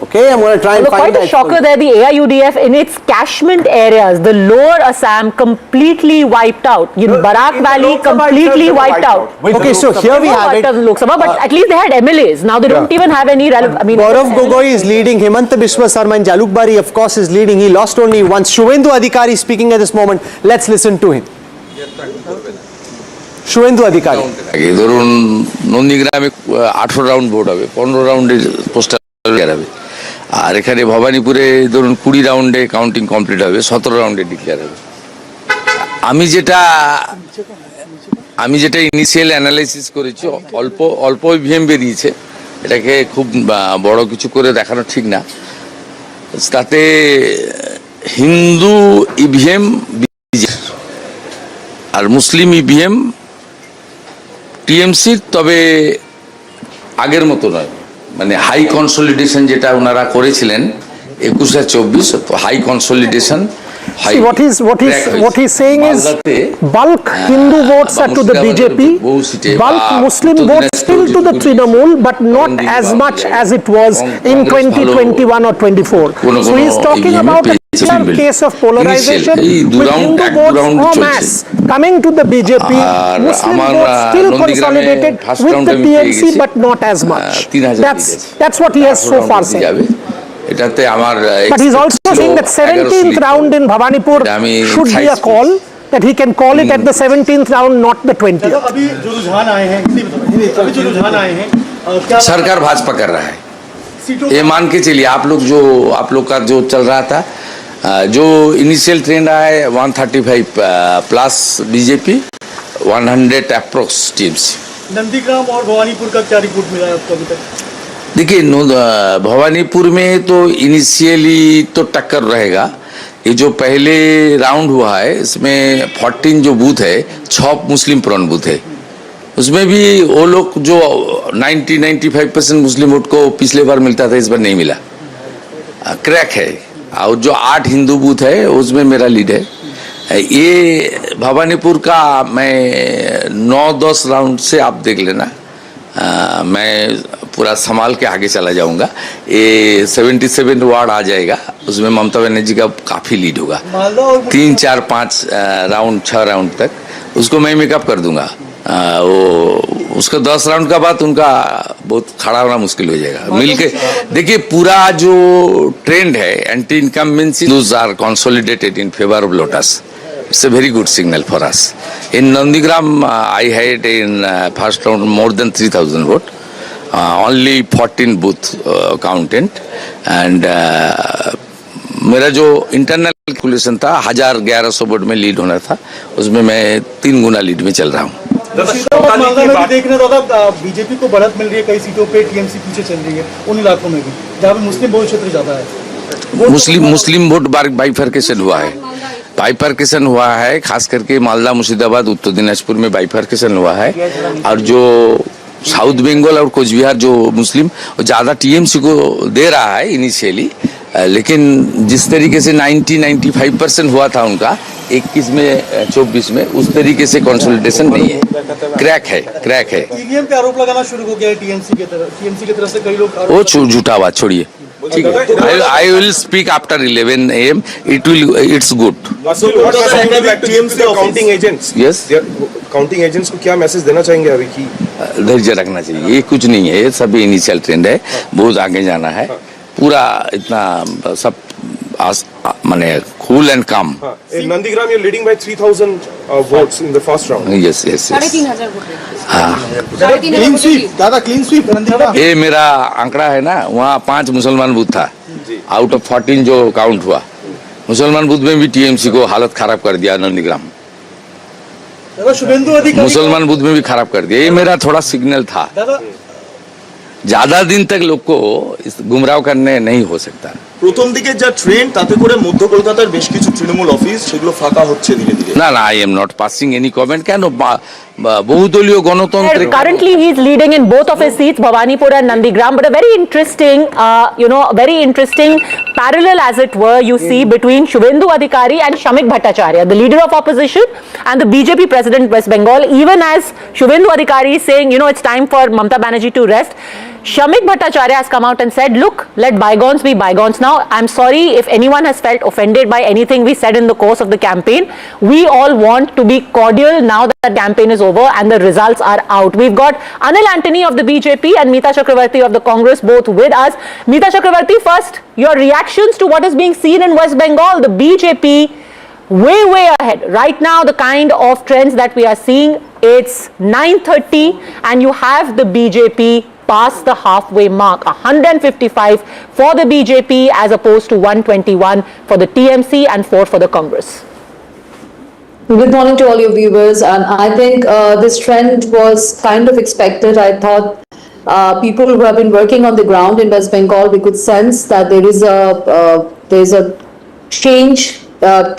Okay, I'm going to try and find
quite a shocker there. The AIUDF in its catchment areas, the Lower Assam completely wiped out. You know, Barak Valley completely wiped out.
Okay, so here we have it.
Lok Sabha, but at least they had MLAs. Now they don't even have any relevant. I mean,
Gaurav Gogoi is leading. Himanta Biswa Sarma and Jalukbari, of course, is leading. He lost only once. Shuvendu Adhikari speaking at this moment. Let's listen to him. Shuvendu Adhikari.
ধরুন নন্দীগ্রামে 18 round vote হবে, 15 রাউন্ডে postal হবে, আর এখানে ভবানীপুরে ধরুন 20 রাউন্ডে counting complete হবে, 17 রাউন্ডে ডিক্লেয়ার হবে। আমি যেটা ইনিশিয়াল অ্যানালাইসিস করেছি, অল্প ইভিএম বেরিয়েছে, এটাকে খুব বড় কিছু করে দেখানো ঠিক না। তাতে হিন্দু ইভিএম আর মুসলিম ইভিএম টিএমসি, তবে আগের মতো নয়, মানে হাই কনসলিডেশন যেটা ওনারা করেছিলেন 21 আর 24, high consolidation.
See, what he's saying is bulk Hindu votes are to the BJP, bulk Muslim votes still to the Trinamool, but not as much as it was in 2021 or 24. So he's talking about a clear case of polarization with Hindu votes en masse coming to the BJP, Muslim votes still consolidated with the TMC, but not as much. That's what he has so far said. But he's also saying that 17th round in Bhawanipur should be a call, that he can call it at the 17th round, not the 20th.
सरकार भाजपा कर रहा है, ये मान के चलिए। आप लोग का जो चल रहा था, जो इनिशियल ट्रेंड रहा है 135 plus BJP, 100 approx teams.
Nandigram और भवानीपुर का क्या रिपोर्ट मिला है आपको अभी तक?
देखिए, भवानीपुर में तो इनिशियली तो टक्कर रहेगा। ये जो पहले राउंड हुआ है, इसमें 14 जो बूथ है, 6 मुस्लिम प्रॉन बूथ है। उसमें भी वो लोग जो 90-95% मुस्लिम वोट को पिछले बार मिलता था, इस बार नहीं मिला, क्रैक है। और जो 8 हिंदू बूथ है, उसमें मेरा लीड है। ये भवानीपुर का मैं 9-10 राउंड से आप देख लेना, मैं पूरा संभाल के आगे चला जाऊंगा। ये 77 वार्ड आ जाएगा, उसमें ममता बनर्जी का काफी लीड होगा। 3, 4, 5 राउंड 6 राउंड तक उसको मैं मेकअप कर दूंगा। वो उसका 10 राउंड का बाद उनका बहुत खड़ा होना मुश्किल हो जाएगा मिलके। देखिए पूरा जो ट्रेंड है anti incumbency those are consolidated in favour of lotus. It's a very good signal for us. In Nandigram, I had in first round more than 3,000 votes. Only 14 booth counted. And मेरा जो internal calculation था 1100 vote में lead होना था, उसमें मैं 3 गुना lead में चल रहा हूँ।
देखने दादा बीजेपी को बढ़त मिल रही है कई सीटों पे, टीएमसी पीछे चल रही है उन इलाकों में भी जहाँ पे मुस्लिम बहुल क्षेत्र ज्यादा है।
मुस्लिम वोट बाइफरकेशन हुआ है, बाइफरकेशन हुआ है, खास करके मालदा, मुर्शिदाबाद, उत्तर दिनाजपुर में बाइफरकेशन हुआ है। और जो साउथ बंगाल और कोच बिहार जो मुस्लिम ज्यादा टीएमसी को दे रहा है इनिशियली, लेकिन जिस तरीके से 90-95% हुआ था उनका 21 में 24 में, उस तरीके से कंसोलिडेशन नहीं है, क्रैक है।
ईवीएम पे आरोप लगाना शुरू हो गया है टीएमसी की तरफ से कई लोग।
वो झूठा बात छोड़िए, ठीक है। I will speak after 11 AM. It's good.
Counting agents,
Yes.
Counting agents को क्या मैसेज देना चाहेंगे अभी की?
धैर्य रखना चाहिए, ये कुछ नहीं है, ये सब इनिशियल ट्रेंड है, बहुत आगे जाना है। पूरा इतना सब माने कूल एंड काम।
In Nandigram, you're leading by 3,000 votes in the first round.
Yes.
3,500
दादा क्लीन स्वीप नंदिग्राम।
ये मेरा आंकड़ा है ना, वहाँ 5 मुसलमान बूथ था आउट ऑफ 14 जो काउंट हुआ। मुसलमान बूथ में भी टीएमसी को हालत खराब कर दिया नंदीग्राम,
शुभेंदु अधिकारी
मुसलमान बूथ में भी खराब कर दिया। ये मेरा थोड़ा सिग्नल था, ज्यादा दिन तक लोग को गुमराह करने नहीं हो सकता।
প্রথম দিকে যা ট্রেন্ড তাতে করে মধ্য কলকাতার বেশ কিছু তৃণমূল অফিস সেগুলো ফাঁকা হচ্ছে ধীরে ধীরে।
না I am not passing any comment. কেন বহুদলীয় গণতন্ত্রে
currently he is leading in both of his seats, Bhawanipur and Nandigram, but a very interesting parallel as it were you see between Shubhendu Adhikari and Shamik Bhattacharya, the leader of opposition and the BJP president West Bengal. Even as Shubhendu Adhikari is saying, it's time for Mamata Banerjee to rest, Shamik Bhattacharya has come out and said, look, let bygones be bygones now. I'm sorry if anyone has felt offended by anything we said in the course of the campaign. We all want to be cordial now that the campaign is over and the results are out. We've got Anil Antony of the BJP and Meeta Chakravarti of the Congress both with us. Meeta Chakravarti, first, your reactions to what is being seen in West Bengal. The BJP way ahead. Right now, the kind of trends that we are seeing, it's 9:30 and you have the BJP past the halfway mark, 155 for the BJP as opposed to 121 for the TMC and 4 for the Congress.
Good morning to all your viewers, and I think this trend was kind of expected. I thought people who have been working on the ground in West Bengal, we could sense that there is a change.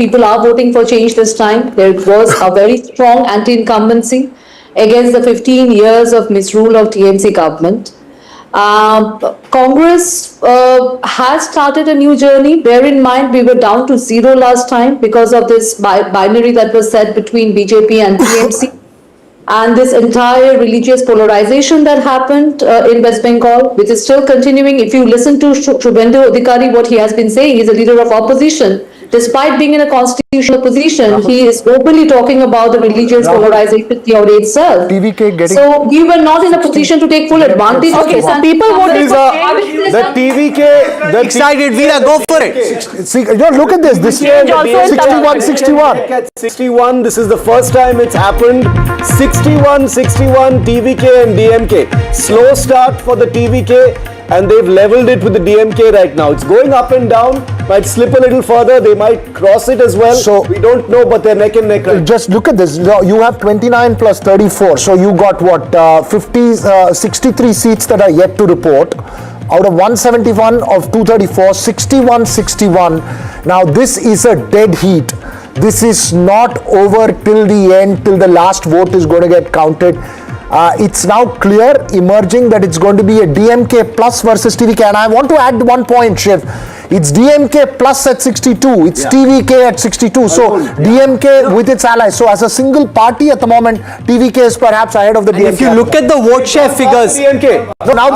People are voting for change this time. There was a very strong anti-incumbency against the 15 years of misrule of TMC government. Congress has started a new journey. Bear in mind, we were down to 0 last time because of this binary that was set between BJP and TMC. And this entire religious polarization that happened in West Bengal, which is still continuing. If you listen to Shubhendu Adhikari, what he has been saying, he's a leader of opposition. Despite being in a constitutional position, he is openly talking about the religious polarization theory itself. So we were not in a position to take full advantage of this.
So people voted for
the TVK,
excited, Veera, go for it.
See, look at this. This is
61. This is the first time it's happened. 61, TVK and DMK. Slow start for the TVK, and they've leveled it with the DMK right now. It's going up and down, might slip a little further, they might cross it as well. So we don't know, but they're neck and neck.
Just look at this. You have 29 plus 34. So you got what? 63 seats that are yet to report. Out of 171 of 234, 61. Now this is a dead heat. This is not over till the end, till the last vote is going to get counted. It's now clear, emerging, that it's going to be a DMK plus versus TVK. And I want to add one point, Shiv. It's DMK plus at 62. It's TVK at 62. So DMK with its allies. So as a single party at the moment, TVK is perhaps ahead of the DMK.
If you look at the vote share figures,
DMK. So now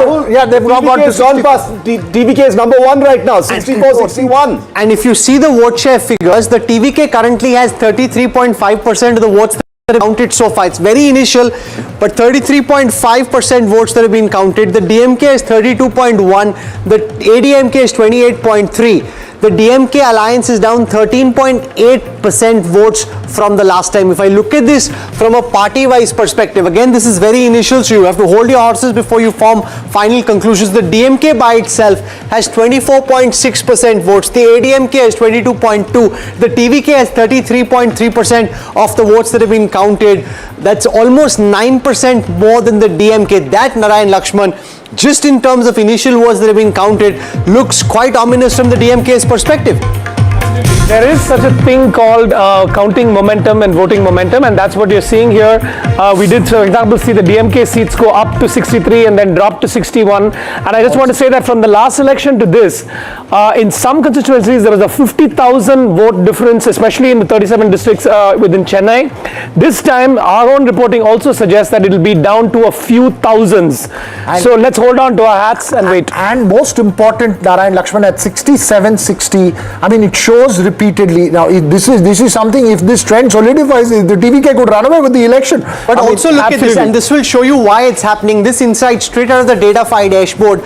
they've now got to gone past. TVK is number 1 right now, 64-61.
And if you see the vote share figures, the TVK currently has 33.5% of the votes that have counted so far. It's very initial, but 33.5% votes that have been counted. The DMK is 32.1, the ADMK is 28.3. The DMK alliance is down 13.8% votes from the last time. If I look at this from a party-wise perspective, again, this is very initial, so you have to hold your horses before you form final conclusions. The DMK by itself has 24.6% votes. The ADMK has 22.2. The TVK has 33.3% of the votes that have been counted. That's almost 9% more than the DMK. That, Narayan Lakshman, just in terms of initial votes that have been counted, looks quite ominous from the DMK's perspective.
There is such a thing called counting momentum and voting momentum, and that's what you're seeing here. We did, for example, see the DMK seats go up to 63 and then drop to 61. And I just want to say that from the last election to this, in some constituencies, there was a 50,000 vote difference, especially in the 37 districts within Chennai. This time, our own reporting also suggests that it will be down to a few thousands. So let's hold on to our hats and wait.
And most important, Narayan Lakshman, at 67-60, I mean, it shows repeatedly. Now, this is something, if this trend solidifies, the TVK could run away with the election.
But also look at this, and this will show you why it's happening. This insight straight out of the Datafy dashboard.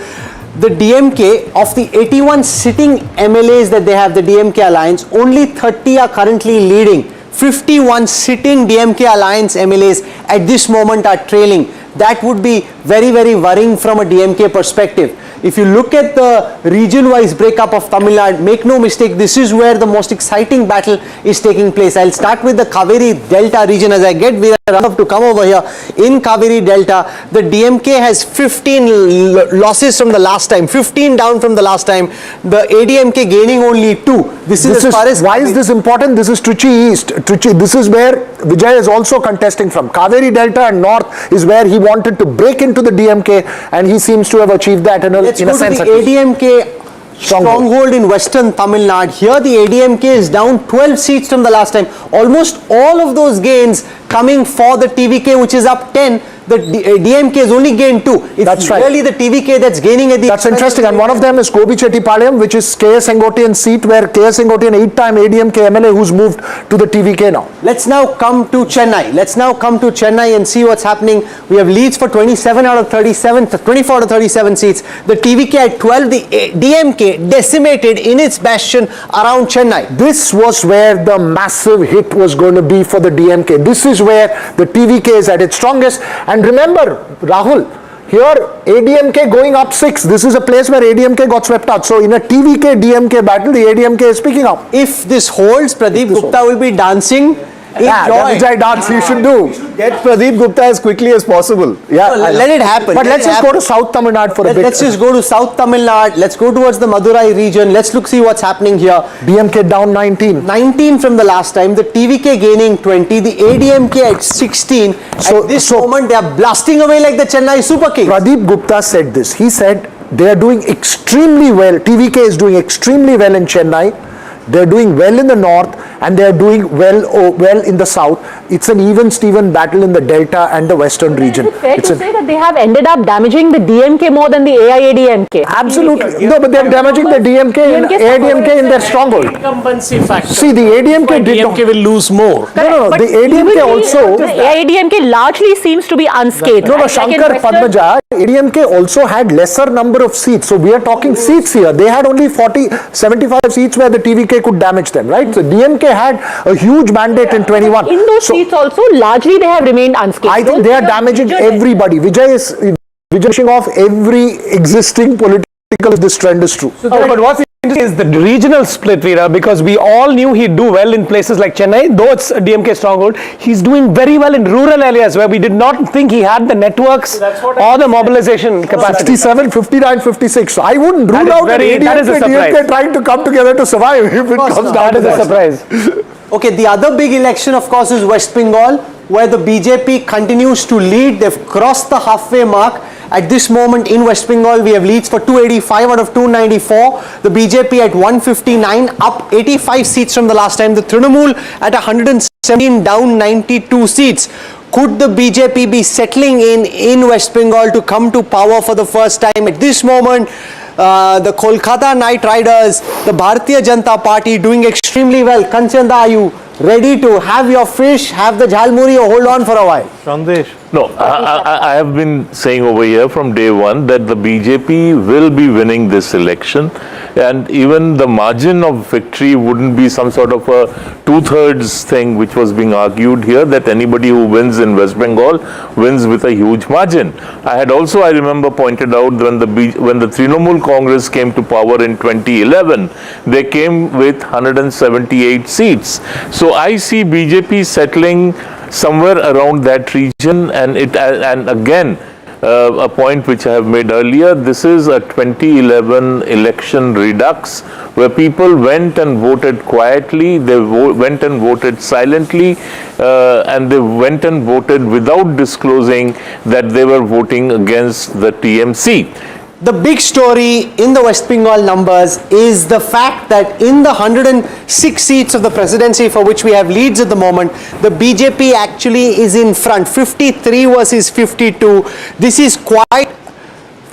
The DMK, of the 81 sitting MLAs that they have, the DMK alliance, only 30 are currently leading. 51 sitting DMK alliance MLAs at this moment are trailing. That would be very, very worrying from a DMK perspective. If you look at the region-wise breakup of Tamil Nadu, make no mistake, this is where the most exciting battle is taking place. I'll start with the Kaveri Delta region as I get Veera to come over here. In Kaveri Delta, the DMK has 15 losses from the last time, 15 down from the last time. The ADMK gaining only 2. This is as far as...
Why is this important? This is Trichy East. Trichy, this is where Vijay is also contesting from. Kaveri Delta and North is where he wanted to break into the DMK, and he seems to have achieved that in a sense.
The ADMK stronghold in western Tamil Nadu. Here the ADMK is down 12 seats from the last time. Almost all of those gains coming for the TVK, which is up 10. The DMK has only gained 2. It's really the TVK that's gaining at the...
That's interesting, and one of them is Gobichettipalayam, which is KS Sengotian's seat, where KS Sengotian, 8-time ADMK MLA, who's moved to the TVK now.
Let's now come to Chennai. Let's now come to Chennai and see what's happening. We have leads for 27 out of 37, 24 out of 37 seats. The TVK at 12, the DMK decimated in its bastion around Chennai.
This was where the massive hit was going to be for the DMK. This is where the TVK is at its strongest. And remember, Rahul, here ADMK going up 6. This is a place where ADMK got swept out. So in a TVK-DMK battle, the ADMK is picking up.
If this holds, Pradeep Gupta will be dancing.
Yeah, that's which I dance you should do.
Get Pradeep Gupta as quickly as possible.
Yeah,
let it happen.
But let's just go to South Tamil Nadu for a bit.
Let's just go to South Tamil Nadu. Let's go towards the Madurai region. Let's see what's happening here.
DMK down 19.
19 from the last time. The TVK gaining 20. The ADMK at 16. So at this moment, they are blasting away like the Chennai Super Kings.
Pradeep Gupta said this. He said they are doing extremely well. TVK is doing extremely well in Chennai. They're doing well in the north, and they're doing well in the south. It's an even-Steven battle in the delta and the western region.
Is it fair to say that they have ended up damaging the DMK more than the AIADMK?
Absolutely. No, but they're damaging the DMK and AIADMK in their stronghold.
Incumbency factor.
See, the ADMK did not.
DMK will lose more.
No, the ADMK also...
The AIADMK largely seems to be unscathed.
No, Shankar Padmaja, ADMK also had lesser number of seats. So we are talking seats here. They had only 75 seats where the TVK could damage them, right? So DMK had a huge mandate in 21.
In those seats also, largely they have remained unscathed.
I think they are damaging everybody. Vijay is pushing off every existing political if this trend is true.
So, but what's interesting is the regional split, Veera, because we all knew he'd do well in places like Chennai, though it's a DMK stronghold. He's doing very well in rural areas where we did not think he had the networks or the mobilization capacity.
67, 59, 56. So I wouldn't rule out DMK trying to come together to survive if it comes down to
that. Surprise.
Okay, the other big election, of course, is West Bengal, where the BJP continues to lead. They've crossed the halfway mark. At this moment in West Bengal, we have leads for 285 out of 294. The BJP at 159, up 85 seats from the last time. The Trinamool at 117, down 92 seats. Could the BJP be settling in West Bengal to come to power for the first time? At this moment, the Kolkata Knight Riders, the Bharatiya Janata Party doing extremely well. Kanchanda, you ready to have your fish, have the jhalmuri, or hold on for a while?
Sandesh. No, I have been saying over here from day one that the BJP will be winning this election, and even the margin of victory wouldn't be some sort of a 2/3 thing which was being argued here, that anybody who wins in West Bengal wins with a huge margin. I had also, I remember, pointed out when the Trinamool Congress came to power in 2011, they came with 178 seats. So I see BJP settling somewhere around that region, and again, a point which I have made earlier, this is a 2011 election redux where people went and voted quietly, they went and voted silently, and they went and voted without disclosing that they were voting against the TMC.
The big story in the West Bengal numbers is the fact that in the 106 seats of the presidency for which we have leads at the moment, the BJP actually is in front, 53 versus 52. This is quite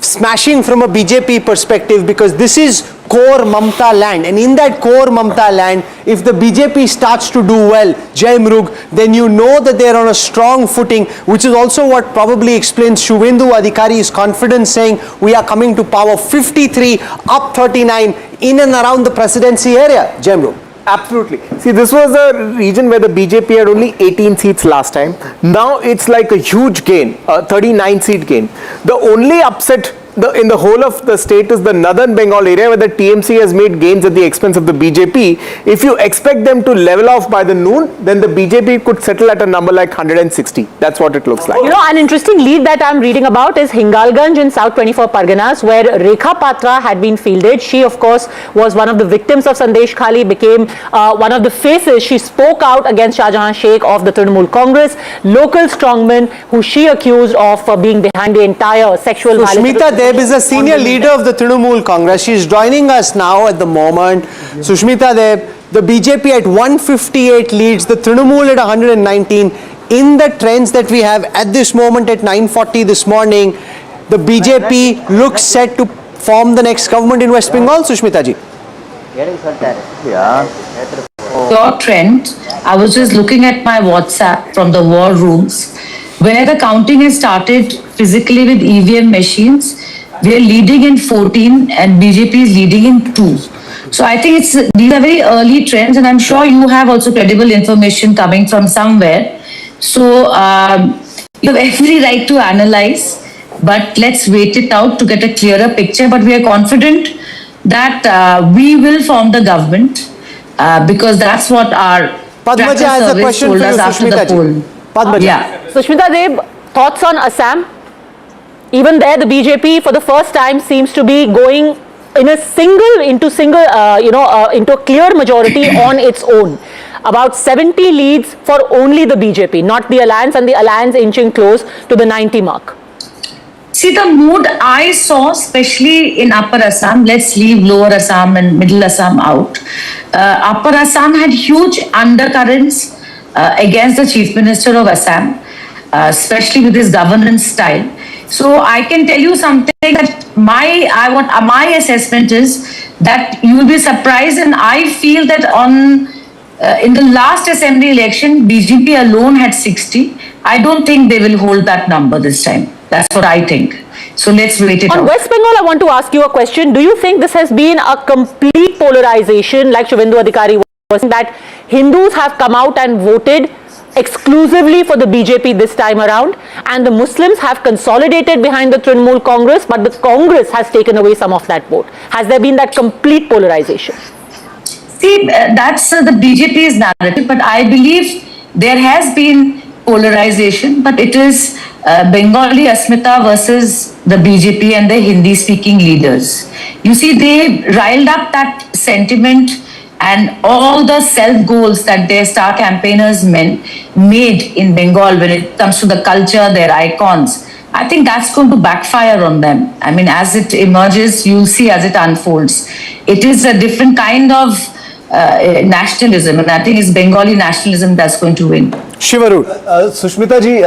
smashing from a BJP perspective because this is core Mamta land, and in that core Mamta land, if the BJP starts to do well, Jai Mrug, then you know that they are on a strong footing, which is also what probably explains Shubhendu Adhikari's confidence, saying we are coming to power. 53 up 39 in and around the presidency area. Jai Mrug.
Absolutely. See, this was a region where the BJP had only 18 seats last time. Now it's like a huge gain, a 39 seat gain. The only upset in the whole of the state is the northern Bengal area where the TMC has made gains at the expense of the BJP. If you expect them to level off by the noon, then the BJP could settle at a number like 160. That's what it looks like.
You know, an interesting lead that I'm reading about is Hingalganj in South 24 Parganas, where Rekha Patra had been fielded. She, of course, was one of the victims of Sandesh Khali, became one of the faces. She spoke out against Shah Jahan Sheikh of the Trinamool Congress, local strongman who she accused of being behind the entire sexual violence.
Deb is a senior leader of the Trinamool Congress. She is joining us now at the moment. Sushmita Deb, the BJP at 158 leads, the Trinamool at 119. In the trends that we have at this moment at 9:40 this morning, the BJP looks set to form the next government in West Bengal, Sushmita ji.
Your trend, I was just looking at my WhatsApp from the war rooms, where the counting has started physically with EVM machines. We are leading in 14 and BJP is leading in 2. So I think these are very early trends, and I'm sure you have also credible information coming from somewhere. So you have every right to analyze, but let's wait it out to get a clearer picture. But we are confident that we will form the government because that's what our
Padmaja has a question for you, Sushmita ji. Padmaja.
Yeah.
Sushmita Deb, thoughts on Assam? Even there, the BJP for the first time seems to be going in into a clear majority on its own. About 70 leads for only the BJP, not the alliance, and the alliance inching close to the 90 mark.
See, the mood I saw, especially in Upper Assam, let's leave Lower Assam and Middle Assam out. Upper Assam had huge undercurrents against the Chief Minister of Assam, especially with his governance style. So I can tell you something that my assessment is that you will be surprised, and I feel that in the last assembly election, BJP alone had 60. I don't think they will hold that number this time. That's what I think. So let's wait it out.
On West Bengal, I want to ask you a question. Do you think this has been a complete polarization, like Shubhendu Adhikari was saying, that Hindus have come out and voted exclusively for the BJP this time around, and the Muslims have consolidated behind the Trinamool Congress, but the Congress has taken away some of that vote? Has there been that complete polarization?
See, that's the BJP's narrative, but I believe there has been polarization, but it is Bengali Asmita versus the BJP and the Hindi-speaking leaders. You see, they riled up that sentiment and all the self-goals that their star campaigners made in Bengal when it comes to the culture, their icons. I think that's going to backfire on them. I mean, as it emerges, you'll see as it unfolds. It is a different kind of nationalism, and I think it's Bengali nationalism that's going to win.
Shivaru.
Sushmita ji,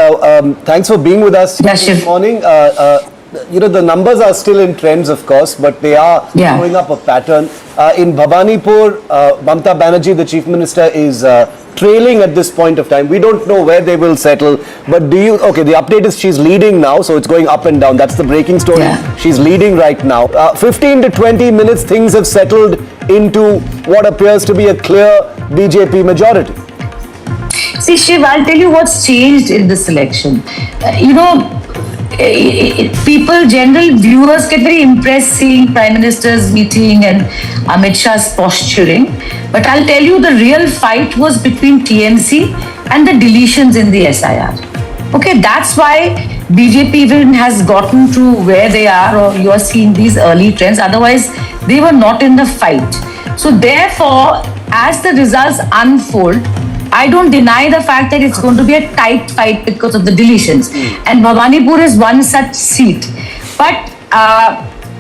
thanks for being with us this morning. the numbers are still in trends, of course, but they are showing up a pattern. In Bhawanipur, Mamata Banerjee, the Chief Minister, is trailing at this point of time. We don't know where they will settle, but the update is she's leading now, so it's going up and down. That's the breaking story. She's leading right now. 15 to 20 minutes, things have settled into what appears to be a clear BJP majority.
See, Shiv, I'll tell you what's changed in this election. People, general viewers get very impressed seeing Prime Minister's meeting and Amit Shah's posturing. But I'll tell you the real fight was between TMC and the deletions in the SIR. Okay, that's why BJP even has gotten to where they are, or you're seeing these early trends. Otherwise, they were not in the fight. So therefore, as the results unfold, I don't deny the fact that it's going to be a tight fight because of the deletions. And Bhawanipur is one such seat. But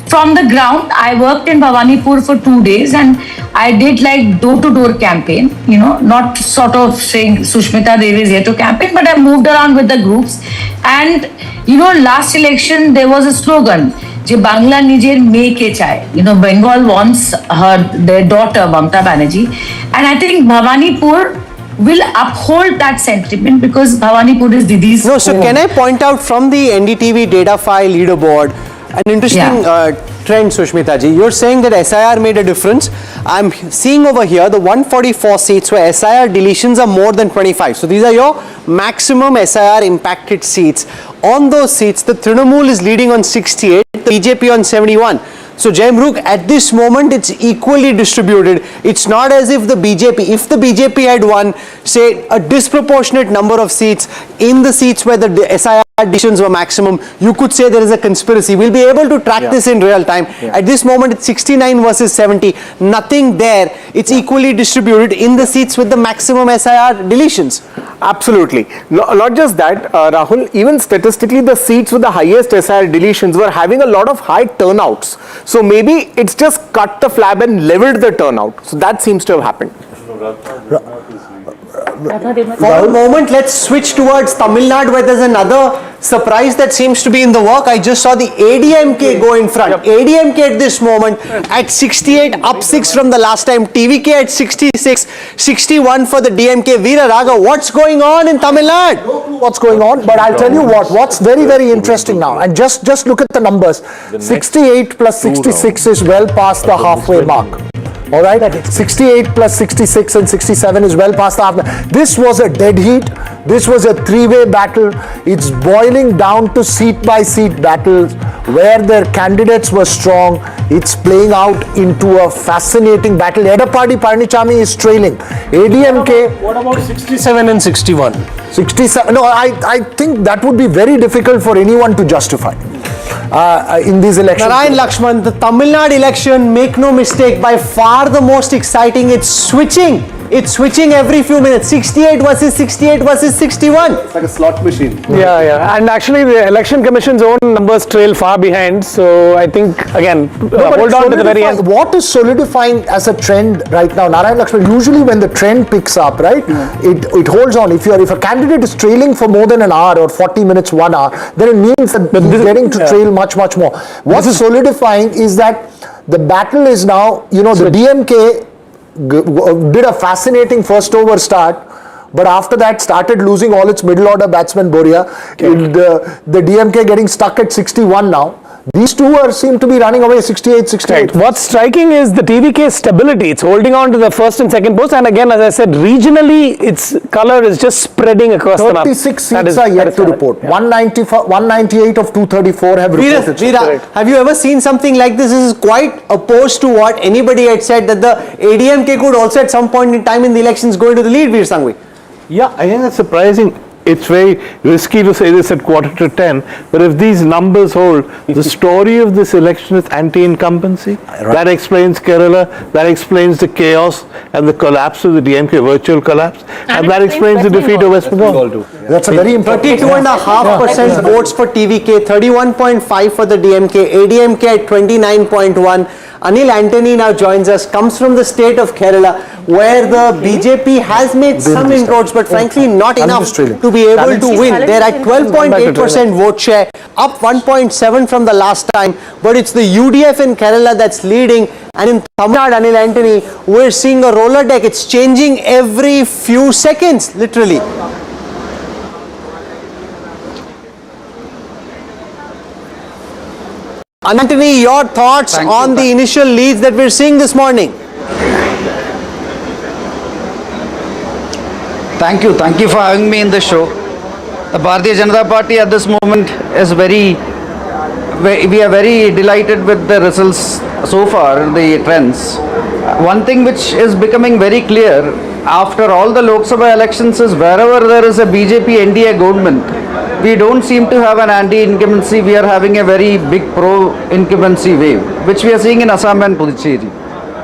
from the ground, I worked in Bhawanipur for 2 days and I did like door-to-door campaign, not sort of saying Sushmita Devi is here to campaign, but I moved around with the groups. And, last election, there was a slogan, Je Bangla Nijer Make ke Chai. Bengal wants their daughter, Mamata Banerjee. And I think Bhawanipur will uphold that sentiment because Bhawanipur is Didi's home.
So can I point out from the NDTV data file leaderboard an interesting trend, Sushmita ji? You're saying that SIR made a difference. I'm seeing over here the 144 seats where SIR deletions are more than 25. So these are your maximum SIR impacted seats. On those seats, the Trinamool is leading on 68, the BJP on 71. So Jaimrukh, at this moment, it's equally distributed. It's not as if the BJP had won, say, a disproportionate number of seats in the seats where the SIR additions were maximum, you could say there is a conspiracy. We'll be able to track this in real time. At this moment, it's 69 versus 70. Nothing there. It's equally distributed in the seats with the maximum SIR deletions.
Absolutely. Not just that, Rahul, even statistically, the seats with the highest SIR deletions were having a lot of high turnouts. So maybe it's just cut the flab and leveled the turnout. So that seems to have happened.
For a moment, let's switch towards Tamil Nadu, where there's another surprise that seems to be in the work. I just saw the ADMK go in front. ADMK at this moment at 68, up 6 from the last time. TVK at 66, 61 for the DMK. Veera Raga, what's going on in Tamil Nadu?
What's going on, but I'll tell you what's very, very interesting now, and just look at the numbers. 68 plus 66 is well past the halfway mark. All right, 68 plus 66 and 67 is well past the half. This was a dead heat. This was a three-way battle. It's boiling down to seat-by-seat battles where their candidates were strong. It's playing out into a fascinating battle. Edappadi Palaniswamy is trailing. ADMK.
What about 67 and 61?
67. No, I think that would be very difficult for anyone to justify in these elections.
Narayan Lakshman, the Tamil Nadu election, make no mistake, by far the most exciting. It's switching. It's switching every few minutes. 68 versus 68 versus 61.
It's like a slot machine.
Yeah. And actually, the Election Commission's own numbers trail far behind. So I think, again, hold on to the very end.
What is solidifying as a trend right now, Narayan Lakshman? Usually when the trend picks up, right, it holds on. If a candidate is trailing for more than an hour or 40 minutes, 1 hour, then it means that he's getting to trail much more. What's solidifying is that the battle is now, the DMK did a fascinating first over start, but after that started losing all its middle order batsmen. Boria, the DMK getting stuck at 61 now. These two seem to be running away 68, 68.
Right. What's striking is the TVK stability. It's holding on to the first and second post, and again, as I said, regionally, its color is just spreading across the map.
36 seats are yet to report. 198 of 234 have reported.
Veera, have you ever seen something like this? This is quite opposed to what anybody had said, that the ADMK could also at some point in time in the elections go into the lead, Veer Sangvi.
Yeah, I think that's surprising. It's very risky to say this at 9:45, but if these numbers hold, the story of this election is anti-incumbency. That explains Kerala, that explains the chaos and the collapse of the DMK, virtual collapse, and that explains the defeat of West Bengal.
That's a very important
32.5% votes for TVK, 31.5 for the DMK, ADMK at 29.1. Anil Antony now joins us, comes from the state of Kerala, where the BJP has made some inroads, but frankly not enough to be able to win. They're at 12.8% vote share, up 1.7 from the last time. But it's the UDF in Kerala that's leading. And in Tamil Nadu, Anil Antony, we're seeing a roller deck. It's changing every few seconds, literally. Antony, your thoughts on the initial leads that we're seeing this morning?
Thank you for having me in the show. The Bharatiya Janata Party at this moment is we are very delighted with the results so far, the trends. One thing which is becoming very clear after all the Lok Sabha elections is wherever there is a BJP NDA government, we don't seem to have an anti-incumbency, we are having a very big pro-incumbency wave, which we are seeing in Assam and Puducherry.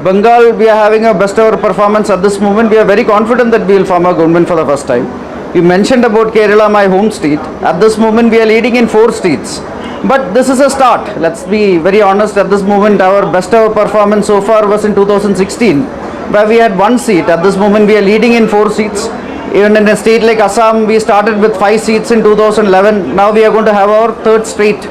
Bengal, we are having a best ever performance at this moment. We are very confident that we will form a government for the first time. You mentioned about Kerala, my home state. At this moment, we are leading in 4 states. But this is a start. Let's be very honest. At this moment, our best ever performance so far was in 2016, where we had 1 seat. At this moment, we are leading in 4 seats. Even in a state like Assam, we started with 5 seats in 2011. Now we are going to have our 3rd straight.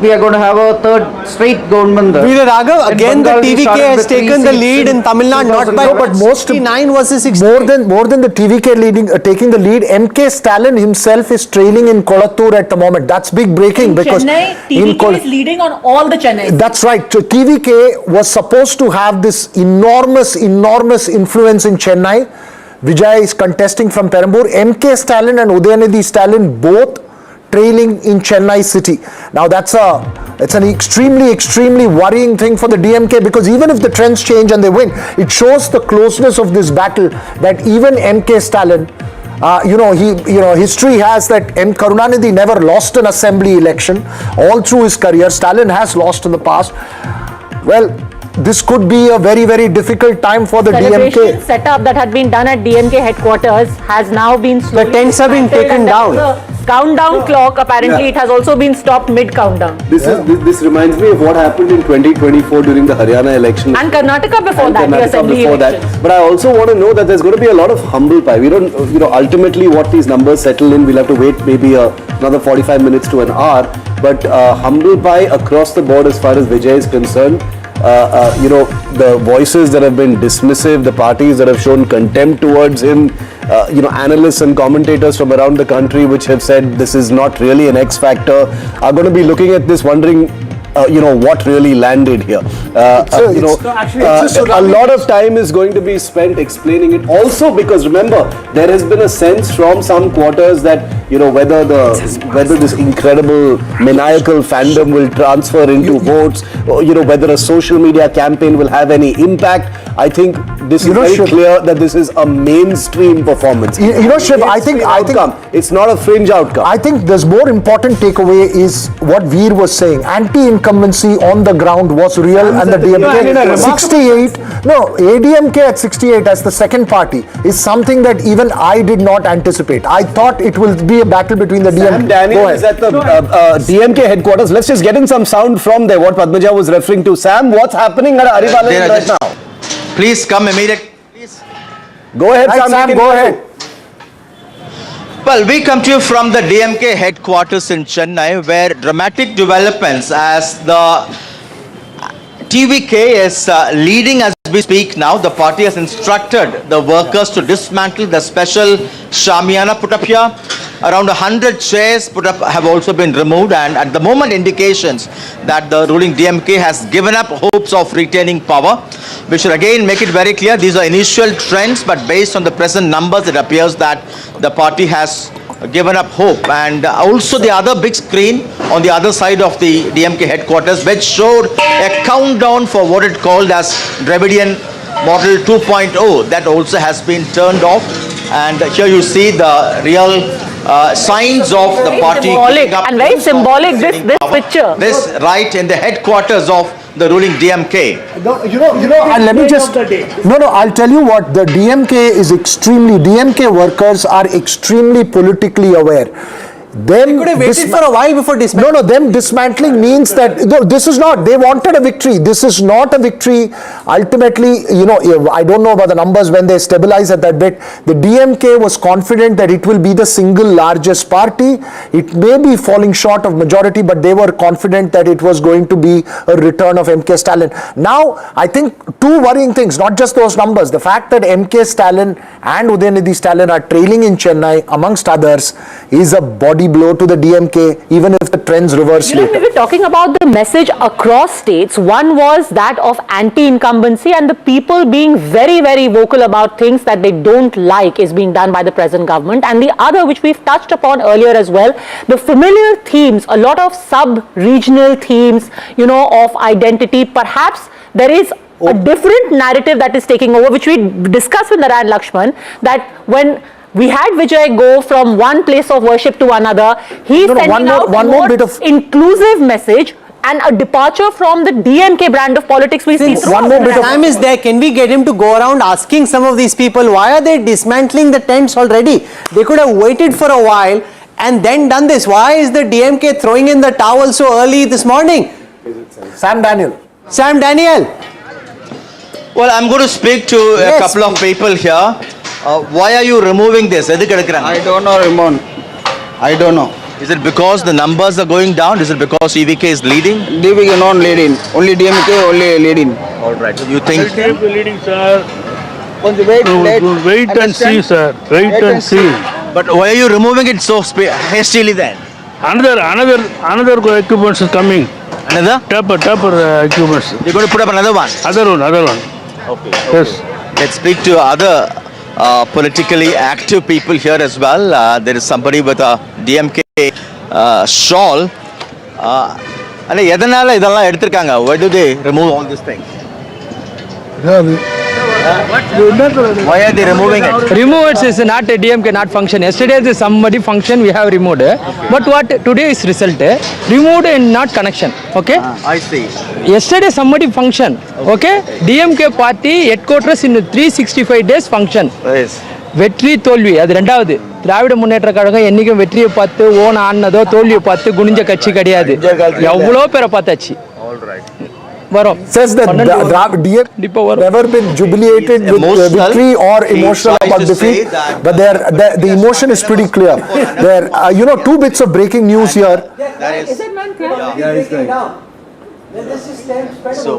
We are going to have a 3rd straight government there.
Veera Raghav, again the TVK has taken the lead in Tamil Nadu, not by but 69 versus 68.
More than the TVK taking the lead, MK Stalin himself is trailing in Kolattur at the moment. That's big breaking because
Chennai, TVK is leading on all the Chennai.
That's right. So TVK was supposed to have this enormous influence in Chennai. Vijay is contesting from Perambur. MK Stalin and Udayanidhi Stalin both trailing in Chennai city. Now it's an extremely worrying thing for the DMK, because even if the trends change and they win, it shows the closeness of this battle, that even MK Stalin, history has that M. Karunanidhi never lost an assembly election all through his career. Stalin has lost in the past. Well, this could be a very difficult time for the DMK.
Setup that had been done at DMK headquarters has now been slowly.
The tents have been taken down.
Countdown clock, apparently it has also been stopped mid-countdown.
This reminds me of what happened in 2024 during the Haryana election.
And Karnataka before that, the assembly election.
But I also want to know that there's going to be a lot of humble pie. We don't, ultimately what these numbers settle in, we'll have to wait maybe another 45 minutes to an hour. But humble pie across the board as far as Vijay is concerned. The voices that have been dismissive, the parties that have shown contempt towards him, analysts and commentators from around the country which have said this is not really an X factor, are going to be looking at this wondering what really landed here. A lot of time is going to be spent explaining it. Also because remember, there has been a sense from some quarters that whether this incredible maniacal fandom will transfer into votes, or whether a social media campaign will have any impact. I think this is very clear that this is a mainstream performance.
Shiv, I think
it's not a fringe outcome.
I think there's more important takeaway is what Veer was saying. Anti-incumbency on the ground was real, and the DMK 68. No, ADMK at 68 as the second party is something that even I did not anticipate. I thought it will be a battle between the DMK.
Sam Daniel is at the DMK headquarters. Let's just get in some sound from there. What Padmaja was referring to. Sam, what's happening at Aribalan right now?
Please come immediately. Please.
Go ahead, Sam. Go ahead.
Well, we come to you from the DMK headquarters in Chennai, where dramatic developments as the TVK is leading as we speak now. The party has instructed the workers to dismantle the special Shamiana put up here. Around 100 chairs put up have also been removed, and at the moment indications that the ruling DMK has given up hopes of retaining power. We should again make it very clear, these are initial trends, but based on the present numbers, it appears that the party has given up hope. And also the other big screen on the other side of the DMK headquarters, which showed a countdown for what it called as Dravidian Model 2.0, that also has been turned off. And here you see the real signs of the party.
Symbolic and very symbolic, this picture.
This right in the headquarters of the ruling DMK.
Let me just, I'll tell you what, the DMK workers are extremely politically aware.
Them
could have waited for a while before dismantling.
No, them dismantling means that this is not. They wanted a victory. This is not a victory. Ultimately, I don't know about the numbers when they stabilize at that bit. The DMK was confident that it will be the single largest party. It may be falling short of majority, but they were confident that it was going to be a return of MK Stalin. Now, I think two worrying things, not just those numbers. The fact that MK Stalin and Udayanidhi Stalin are trailing in Chennai, amongst others, is a body blow to the DMK, even if the trends reverse later.
We were talking about the message across states. One was that of anti-incumbency and the people being very, very vocal about things that they don't like is being done by the present government. And the other, which we've touched upon earlier as well, the familiar themes, a lot of sub-regional themes, of identity. Perhaps there is a different narrative that is taking over, which we discussed with Narayan Lakshman, that when we had Vijay go from one place of worship to another, he's sending out more inclusive message and a departure from the DMK brand of politics we see.
One more bit of time is there. Can we get him to go around asking some of these people, why are they dismantling the tents already? They could have waited for a while and then done this. Why is the DMK throwing in the towel so early this morning?
Sam Daniel.
Well, I'm going to speak to a couple of people here. Why are you removing this? I don't know, Ramon. I don't know. Is it because the numbers are going down? Is it because EVK is leading?
DVK not leading. Only DMK only leading.
All right. So you think?
leading, sir.
Wait
and see, sir. Wait and see.
But why are you removing it so hastily then?
Another equipment is coming.
Another?
Tapper equipments.
You're going to put up another one?
Other one.
Okay.
Yes.
Let's speak to other politically active people here as well. There is somebody with a DMK shawl. Why do they remove all these things? Why are they removing it?
Removed is not a DMK, not function. Yesterday is somebody function we have removed. But what today is result? Removed and not connection. Okay?
I see.
Yesterday somebody function. Okay? DMK party headquarters in 365 days function.
Yes.
வெற்றி தோல்வி அது ரெண்டாவது திராவிட முன்னேற்ற கழகம் என்னைக்கும் வெற்றியை பார்த்து own ஆனதோ தோல்வியை பார்த்து குனிஞ்ச கட்சி கிடையாது எவ்வளோ பேரை பார்த்தாச்சு
Says that DMK never been jubilated with victory or emotional about defeat, but the emotion is pretty clear. There, two bits of breaking news here.
Is that man clear? Yeah, he's going. So,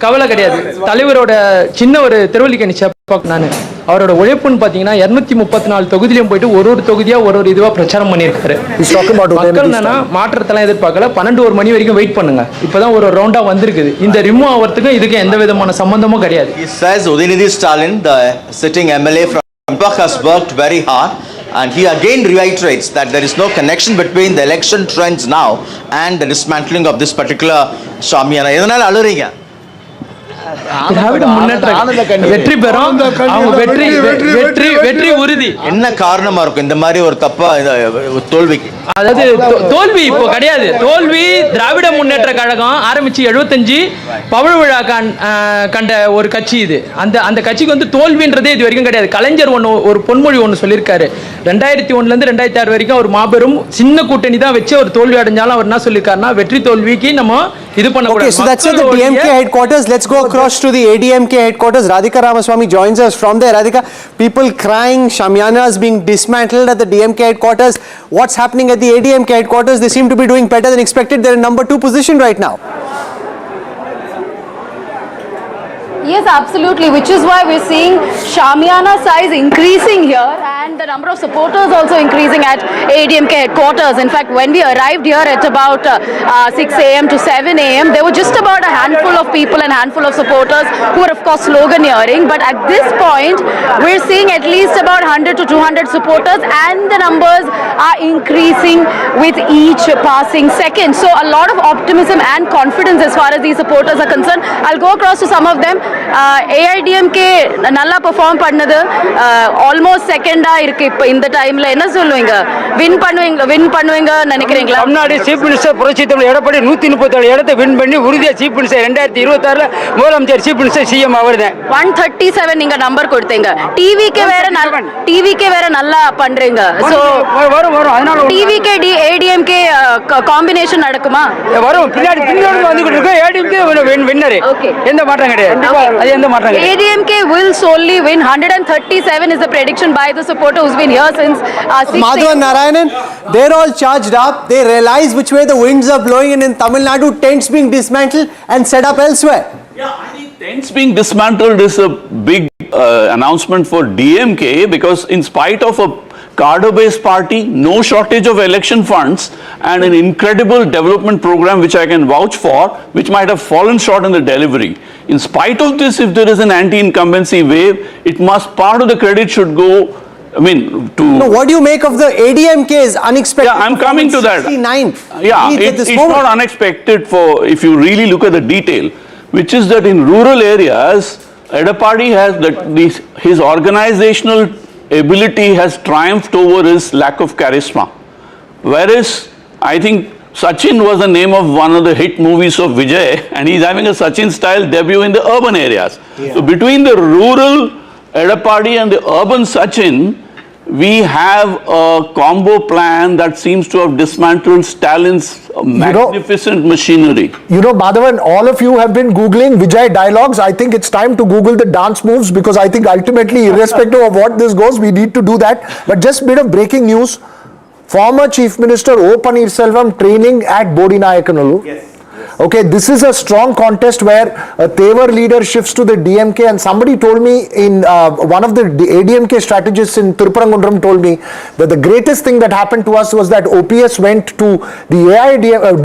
கவலை கிடையாது தலைவரோட சின்ன ஒரு தெருவலிக்கணி சேப்பாக்கு நான் அவரோட உழைப்புன்னு பார்த்தீங்கன்னா 234 தொகுதியிலும் போயிட்டு ஒரு தொகுதியா ஒரு இதுவா பிரச்சாரம் பண்ணியிருக்காரு மக்கள் என்னன்னா மாற்றத்தெல்லாம் எதிர்பார்க்கல 12 மணி வரைக்கும் வெயிட் பண்ணுங்க இப்பதான் ஒரு ரவுண்டா வந்திருக்குது இந்த ரிமூவ் ஆகிறதுக்கு இதுக்கு எந்த விதமான சம்பந்தமும் கிடையாது.
He says Udayanidhi Stalin, the sitting MLA from Tampak, has worked very hard. And he again reiterates that there is no connection between the election trends now and the dismantling of this particular Shamiana. எதனால அழுறீங்க?
திராவிட முன்னேற்ற வெற்றி பெறும் அவங்க வெற்றி உறுதி.
என்ன காரணமா இருக்கும் இந்த மாதிரி ஒரு தப்பா தோல்விக்கு?
அதாவது தோல்வி இப்போ கிடையாது. தோல்வி திராவிட முன்னேற்ற கழகம் ஆரம்பிச்சு 75 பவழ விழா கண்ட ஒரு கட்சி இது. அந்த கட்சிக்கு வந்து தோல்வின்றதே இது வரைக்கும் கிடையாது. கலைஞர் ஒரு பொன்மொழி ஒன்று சொல்லியிருக்காரு. 2001 இருந்து 2006 வரைக்கும் ஒரு மாபெரும் சின்ன கூட்டணி தான் வச்சு ஒரு தோல்வி அடைஞ்சாலும் அவர் என்ன சொல்லியிருக்காருன்னா வெற்றி தோல்விக்கு நம்ம இது பண்ணக்கூடாது.
Okay, so that's at the DMK headquarters. Let's go across to the ADMK headquarters. Radhika Ramaswamy joins us from there. Radhika, people crying, Shamianas being dismantled at the DMK headquarters. What's happening at the ADMK headquarters? They seem to be doing better than expected. They're in number 2 position right now.
Yes, absolutely, which is why we're seeing Shamiana size increasing here and the number of supporters also increasing at ADMK headquarters. In fact, when we arrived here at about 6 a.m. to 7 a.m., there were just about a handful of people and handful of supporters who were of course sloganeering. But at this point, we're seeing at least about 100 to 200 supporters and the numbers are increasing with each passing second. So a lot of optimism and confidence as far as these supporters are concerned. I'll go across to some of them. AIDMK நல்லா perform பண்ணது almost செகண்டா இருக்கு இப்போ இந்த டைம்ல என்ன சொல்லுவீங்க win பண்ணுவீங்க நினைக்கிறீங்களா
தமிழ்நாடு சீஃப் மினிஸ்டர் புரட்சி தமிழ் எடப்பாடி 137 இடத்தை வின் பண்ணி உறுதியா சீஃப் மினிஸ்டர் 2026 முதலமைச்சர் சீஃப் மினிஸ்டர் சிஎம் அவர்தான்
137 நீங்க நம்பர் கொடுத்தீங்க டிவிக்கு வேற நல்லா பண்றீங்க சோ
வரும் அதனால
டிவிக்கு ஏடிஎம்கே காம்பினேஷன் நடக்குமா
வரும் பின்னாடி வந்துகிட்டு இருக்கு ஏடிஎம்கே வின்னர் எந்த மாற்றம் கிடையாது அது எந்த மாற்றம் கிடையாது
ADMK will solely win 137 is the prediction by the supporter who's been here since
Madhavan Narayanan, they're all charged up. They realize which way the winds are blowing, and in Tamil Nadu, tents being dismantled and set up elsewhere.
Yeah, I think tents being dismantled is a big announcement for DMK, because in spite of a cadre-based party, no shortage of election funds, and an incredible development program which I can vouch for, which might have fallen short in the delivery. In spite of this, if there is an anti-incumbency wave, it must, part of the credit should go, I mean, to...
No, what do you make of the ADMK's unexpected?
Yeah, I'm coming to that.
69.
Yeah, it's not unexpected for, if you really look at the detail, which is that in rural areas, Edapadi has that his organizational ability has triumphed over his lack of charisma. Whereas, I think Sachin was the name of one of the hit movies of Vijay, and he's having a Sachin-style debut in the urban areas. Yeah. So between the rural Edapadi and the urban Sachin, we have a combo plan that seems to have dismantled Stalin's magnificent machinery.
You know, Madhavan, all of you have been Googling Vijay dialogues. I think it's time to Google the dance moves, because I think ultimately, irrespective of what this goes, we need to do that. But just a bit of breaking news. Former Chief Minister O. Pannirselvam training at Bodinayakanulu. Yes. Okay, this is a strong contest where a Tevar leader shifts to the DMK, and somebody told me in one of the ADMK strategists in Tirupangundram told me that the greatest thing that happened to us was that OPS went to the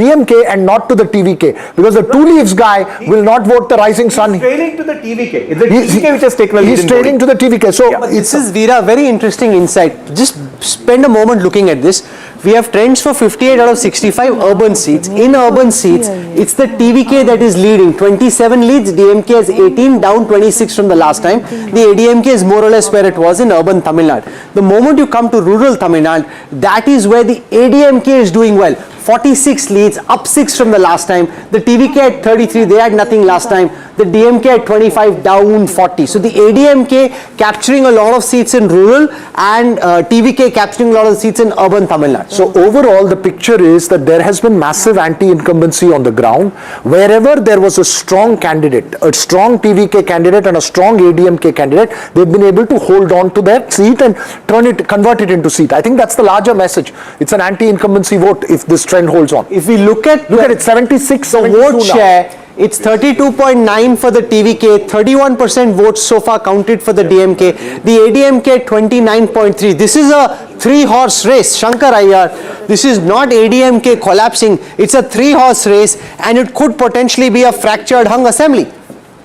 DMK and not to the TVK, because the two leaves guy will not vote the Rising Sun.
He's trailing to the TVK. It's the TVK which has taken a lead.
He's trailing to the TVK. So
this is Veera, very interesting insight. Just spend a moment looking at this. We have trends for 58 out of 65 urban seats. In urban seats, it's the TVK that is leading. 27 leads, DMK has 18, down 26 from the last time. The ADMK is more or less where it was in urban Tamil Nadu. The moment you come to rural Tamil Nadu, that is where the ADMK is doing well. 46 leads, up 6 from the last time. The TVK at 33, they had nothing last time. The DMK at 25, down 40. So the ADMK capturing a lot of seats in rural, and TVK capturing a lot of seats in urban Tamil Nadu.
So overall, the picture is that there has been massive anti-incumbency on the ground. Wherever there was a strong candidate, a strong TVK candidate and a strong ADMK candidate, they've been able to hold on to their seat and convert it into seat. I think that's the larger message. It's an anti-incumbency vote if this trend holds on.
If we look at
it, 76,
the vote share, it's 32.9 for the TVK, 31% votes so far counted for the DMK, the ADMK 29.3. This is a 3-horse race, Shankar Ayyar. This is not ADMK collapsing, it's a 3-horse race, and it could potentially be a fractured hung assembly.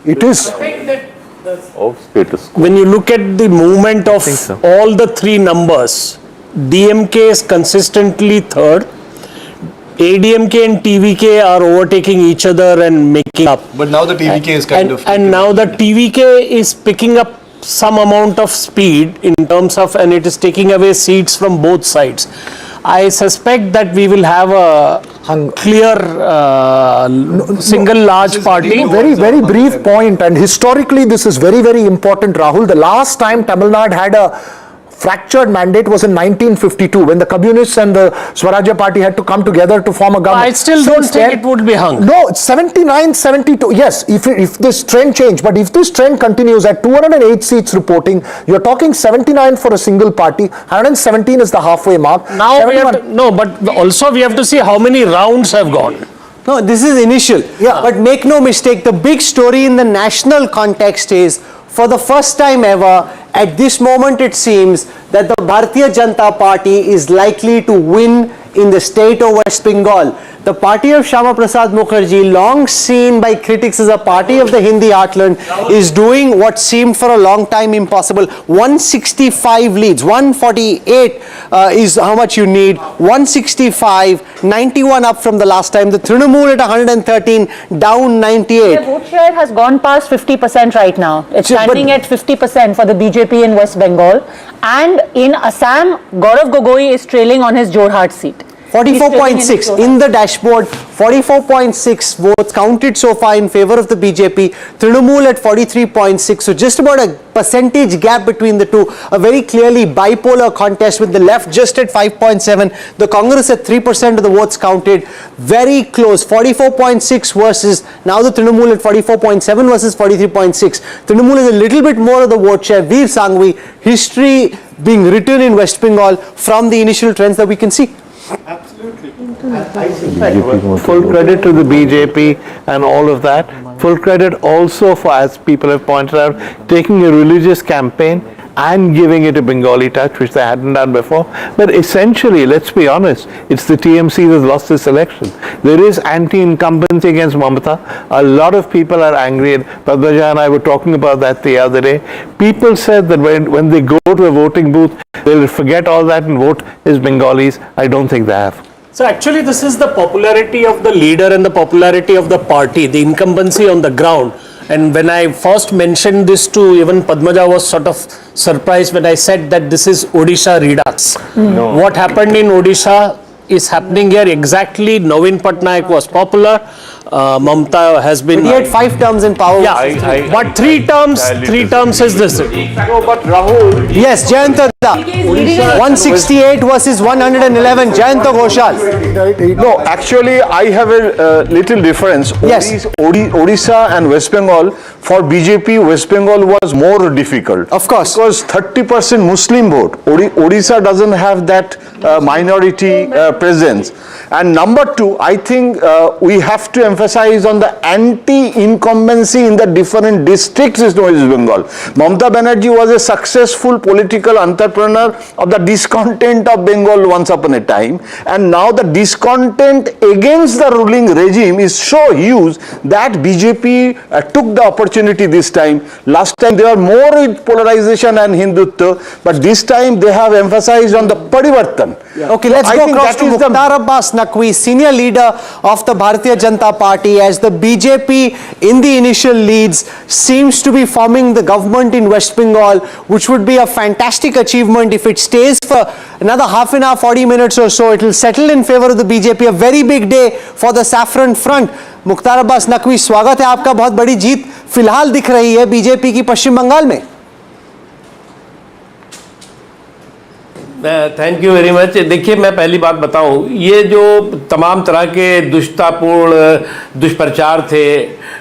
It is.
When you look at the movement of all the three numbers, DMK is consistently third, ADMK and TVK are overtaking each other and making up.
But now the TVK is
and now the TVK is picking up some amount of speed in terms of, and it is taking away seats from both sides. I suspect that we will have a clear single large party.
Very brief point, and historically this is very important, Rahul. The last time Tamil Nadu had a fractured mandate was in 1952, when the Communists and the Swarajya Party had to come together to form a government.
I still don't think it would be hung.
No, it's 79, 72. Yes, if this trend changed, but if this trend continues at 208 seats reporting, you're talking 79 for a single party, 117 is the halfway mark.
Now we have to, no, but also we have to see how many rounds have gone.
No, this is initial. Yeah. But make no mistake, the big story in the national context is, for the first time ever, at this moment it seems that the Bharatiya Janata Party is likely to win in the state of West Bengal. The party of Shama Prasad Mukherjee, long seen by critics as a party of the Hindi heartland, is doing what seemed for a long time impossible. 165 leads, 148 is how much you need, 165, 91 up from the last time. The Trinamool at 113, down 98.
The vote share has gone past 50% right now. It's standing at 50% for the BJP in West Bengal. And in Assam, Gaurav Gogoi is trailing on his Jorhat seat.
44.6 in the dashboard, 44.6 votes counted so far in favor of the BJP, Trinamool at 43.6, so just about a percentage gap between the two, a very clearly bipolar contest with the left just at 5.7, the Congress at 3% of the votes counted, very close, 44.6 versus, now the Trinamool at 44.7 versus 43.6, Trinamool is a little bit more of the vote share. Veer Sanghvi, history being written in West Bengal from the initial trends that we can see.
Absolutely. Full credit to the BJP and all of that. Full credit also for, as people have pointed out, taking a religious campaign and giving it a Bengali touch, which they hadn't done before. But essentially, let's be honest, it's the TMC that lost this election. There is anti-incumbency against Mamata. A lot of people are angry. Padmaja and I were talking about that the other day. People said that when they go to a voting booth, they'll forget all that and vote as Bengalis. I don't think they have.
So actually this is the popularity of the leader and the popularity of the party, the incumbency on the ground. And when I first mentioned this to even Padmaja was sort of surprised when I said that this is Odisha Redux. No. What happened in Odisha is happening here exactly. Navin Patnaik was popular. Mamata has been...
But he had 5 terms in power.
Yeah, but 3 terms is this.
No, but Rahul...
Yes, Jayanta, 168 versus 111, Jayanta Ghoshal.
No, actually I have a little difference.
Yes.
Odisha and West Bengal, for BJP, West Bengal was more difficult.
Of course.
Because 30% Muslim vote. Odisha doesn't have that minority presence. And number 2, I think we have to emphasize on the anti-incumbency in the different districts in West Bengal. Mamata Banerjee was a successful political entrepreneur of the discontent of Bengal once upon a time, and now the discontent against the ruling regime is so huge that BJP took the opportunity this time. Last time they were more with polarization and Hindutva, but this time they have emphasized on the Parivartan.
Yeah. Okay, let's go across to Mukhtar Abbas Naqvi, senior leader of the Bharatiya Janata Party, as the BJP in the initial leads seems to be forming the government in West Bengal, which would be a fantastic achievement if it stays for another half an hour, 40 minutes or so. It will settle in favor of the BJP, a very big day for the Saffron Front. Mukhtar Abbas Naqvi, स्वागत है आपका। बहुत बड़ी जीत फिलहाल दिख रही है BJP की पश्चिम बंगाल में।
Thank you very much. देखिए, मैं पहली बात बताऊं, ये जो तमाम तरह के दुष्टतापूर्ण दुष्प्रचार थे,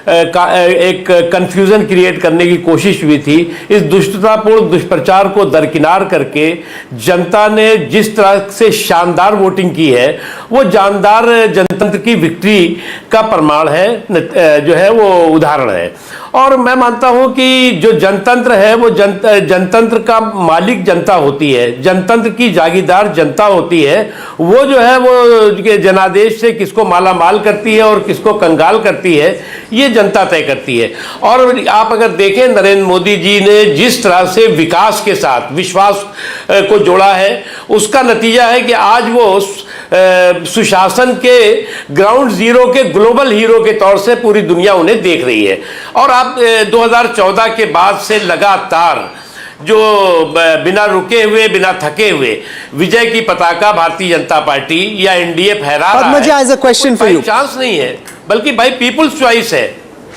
एक कंफ्यूजन क्रिएट करने की कोशिश हुई थी, इस दुष्टतापूर्ण दुष्प्रचार को दरकिनार करके जनता ने जिस तरह से शानदार वोटिंग की है, वो जानदार जनतंत्र की विक्ट्री का प्रमाण है, जो है वो उदाहरण है। और मैं मानता हूं कि जो जनतंत्र है वो जनतंत्र का मालिक जनता होती है, जनतंत्र की जागीरदार जनता होती है। वो जो है वो जनादेश से किसको माला माल करती है और किसको कंगाल करती है, ये जनता तय करती है। और आप अगर देखें, नरेंद्र मोदी जी ने जिस तरह से विकास के साथ विश्वास को जोड़ा है, उसका नतीजा है कि आज वो सुशासन के ग्राउंड जीरो के ग्लोबल हीरो के तौर से पूरी दुनिया उन्हें देख रही है। और आप 2014 के बाद से लगातार जो बिना रुके हुए, बिना थके हुए विजय की पताका भारतीय जनता पार्टी या एनडीए फहरा रहा है, कोई चांस नहीं है, बल्कि भाई पीपुल्स चॉइस है।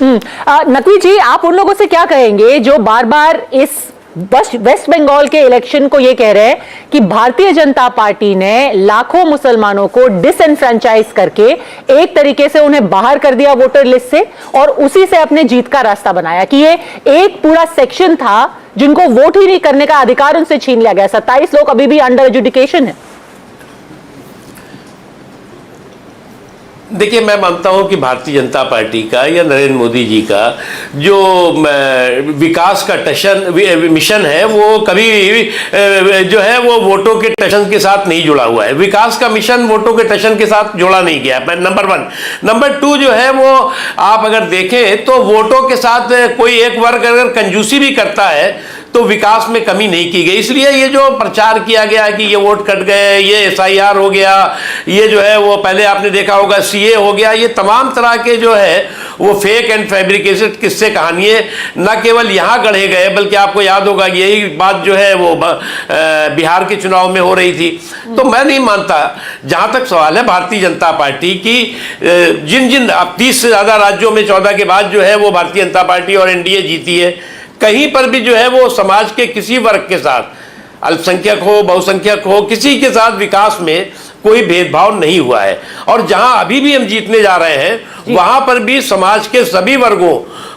नकवी जी, आप उन लोगों से क्या कहेंगे जो बार बार इस वेस्ट बंगाल के इलेक्शन को ये कह रहे हैं कि भारतीय जनता पार्टी ने लाखों मुसलमानों को डिसएनफ्रेंचाइज करके एक तरीके से उन्हें बाहर कर दिया वोटर लिस्ट से, और उसी से अपने जीत का रास्ता बनाया, कि ये एक पूरा सेक्शन था जिनको वोट ही नहीं करने का अधिकार उनसे छीन लिया गया। 27 लोग अभी भी अंडर एजुकेशन है।
देखिए, मैं पहली बात बताऊं, ये जो तमाम तरह के दुष्टतापूर्ण दुष्प्रचार थे, एक तरह से कंफ्यूजन क्रिएट करने की कोशिश हुई थी, इस दुष्टतापूर्ण दुष्प्रचार को दरकिनार करके जनता ने जिस तरह से शानदार वोटिंग की है, वो जानदार जनतंत्र की विक्ट्री का प्रमाण है, जो है वो उदाहरण है। और मैं मानता हूं कि जो जनतंत्र है वो जनतंत्र की जागीरदार जनता होती है। और
देखिए, मैं मानता हूं कि भारतीय जनता पार्टी का या नरेंद्र मोदी जी का जो विकास का मिशन है वो कभी जो है वो वोटों के टशन के साथ नहीं जुड़ा हुआ है। विकास का मिशन वोटों के टशन के साथ जोड़ा नहीं गया, नंबर 1। नंबर 2 जो है वो आप अगर देखें तो वोटों के साथ कोई एक वर्ग अगर कंजूसी भी करता है तो विकास में कमी नहीं की गई। इसलिए ये जो प्रचार किया गया कि ये वोट कट गए, ये SIR हो गया, ये जो है वो पहले आपने देखा होगा CA हो गया, ये तमाम तरह के जो है वो फेक एंड फैब्रिकेटेड किस्से कहानियाँ न केवल यहाँ गढ़े गए, बल्कि आपको याद होगा यही बात जो है वो बिहार के चुनाव में हो रही थी। तो मैं नहीं मानता, जहाँ तक सवाल है भारतीय जनता पार्टी की, जिन 30 से ज़्यादा राज्यों में 14 के बाद जो है वो भारतीय जनता पार्टी और NDA जीती है, कहीं पर भी जो है वो समाज के किसी वर्ग के साथ, अल्पसंख्यक हो बहुसंख्यक हो, किसी के साथ विकास में कोई भेदभाव नहीं हुआ है। और जहां अभी भी हम जीतने जा रहे हैं वहां पर भी समाज के सभी वर्गों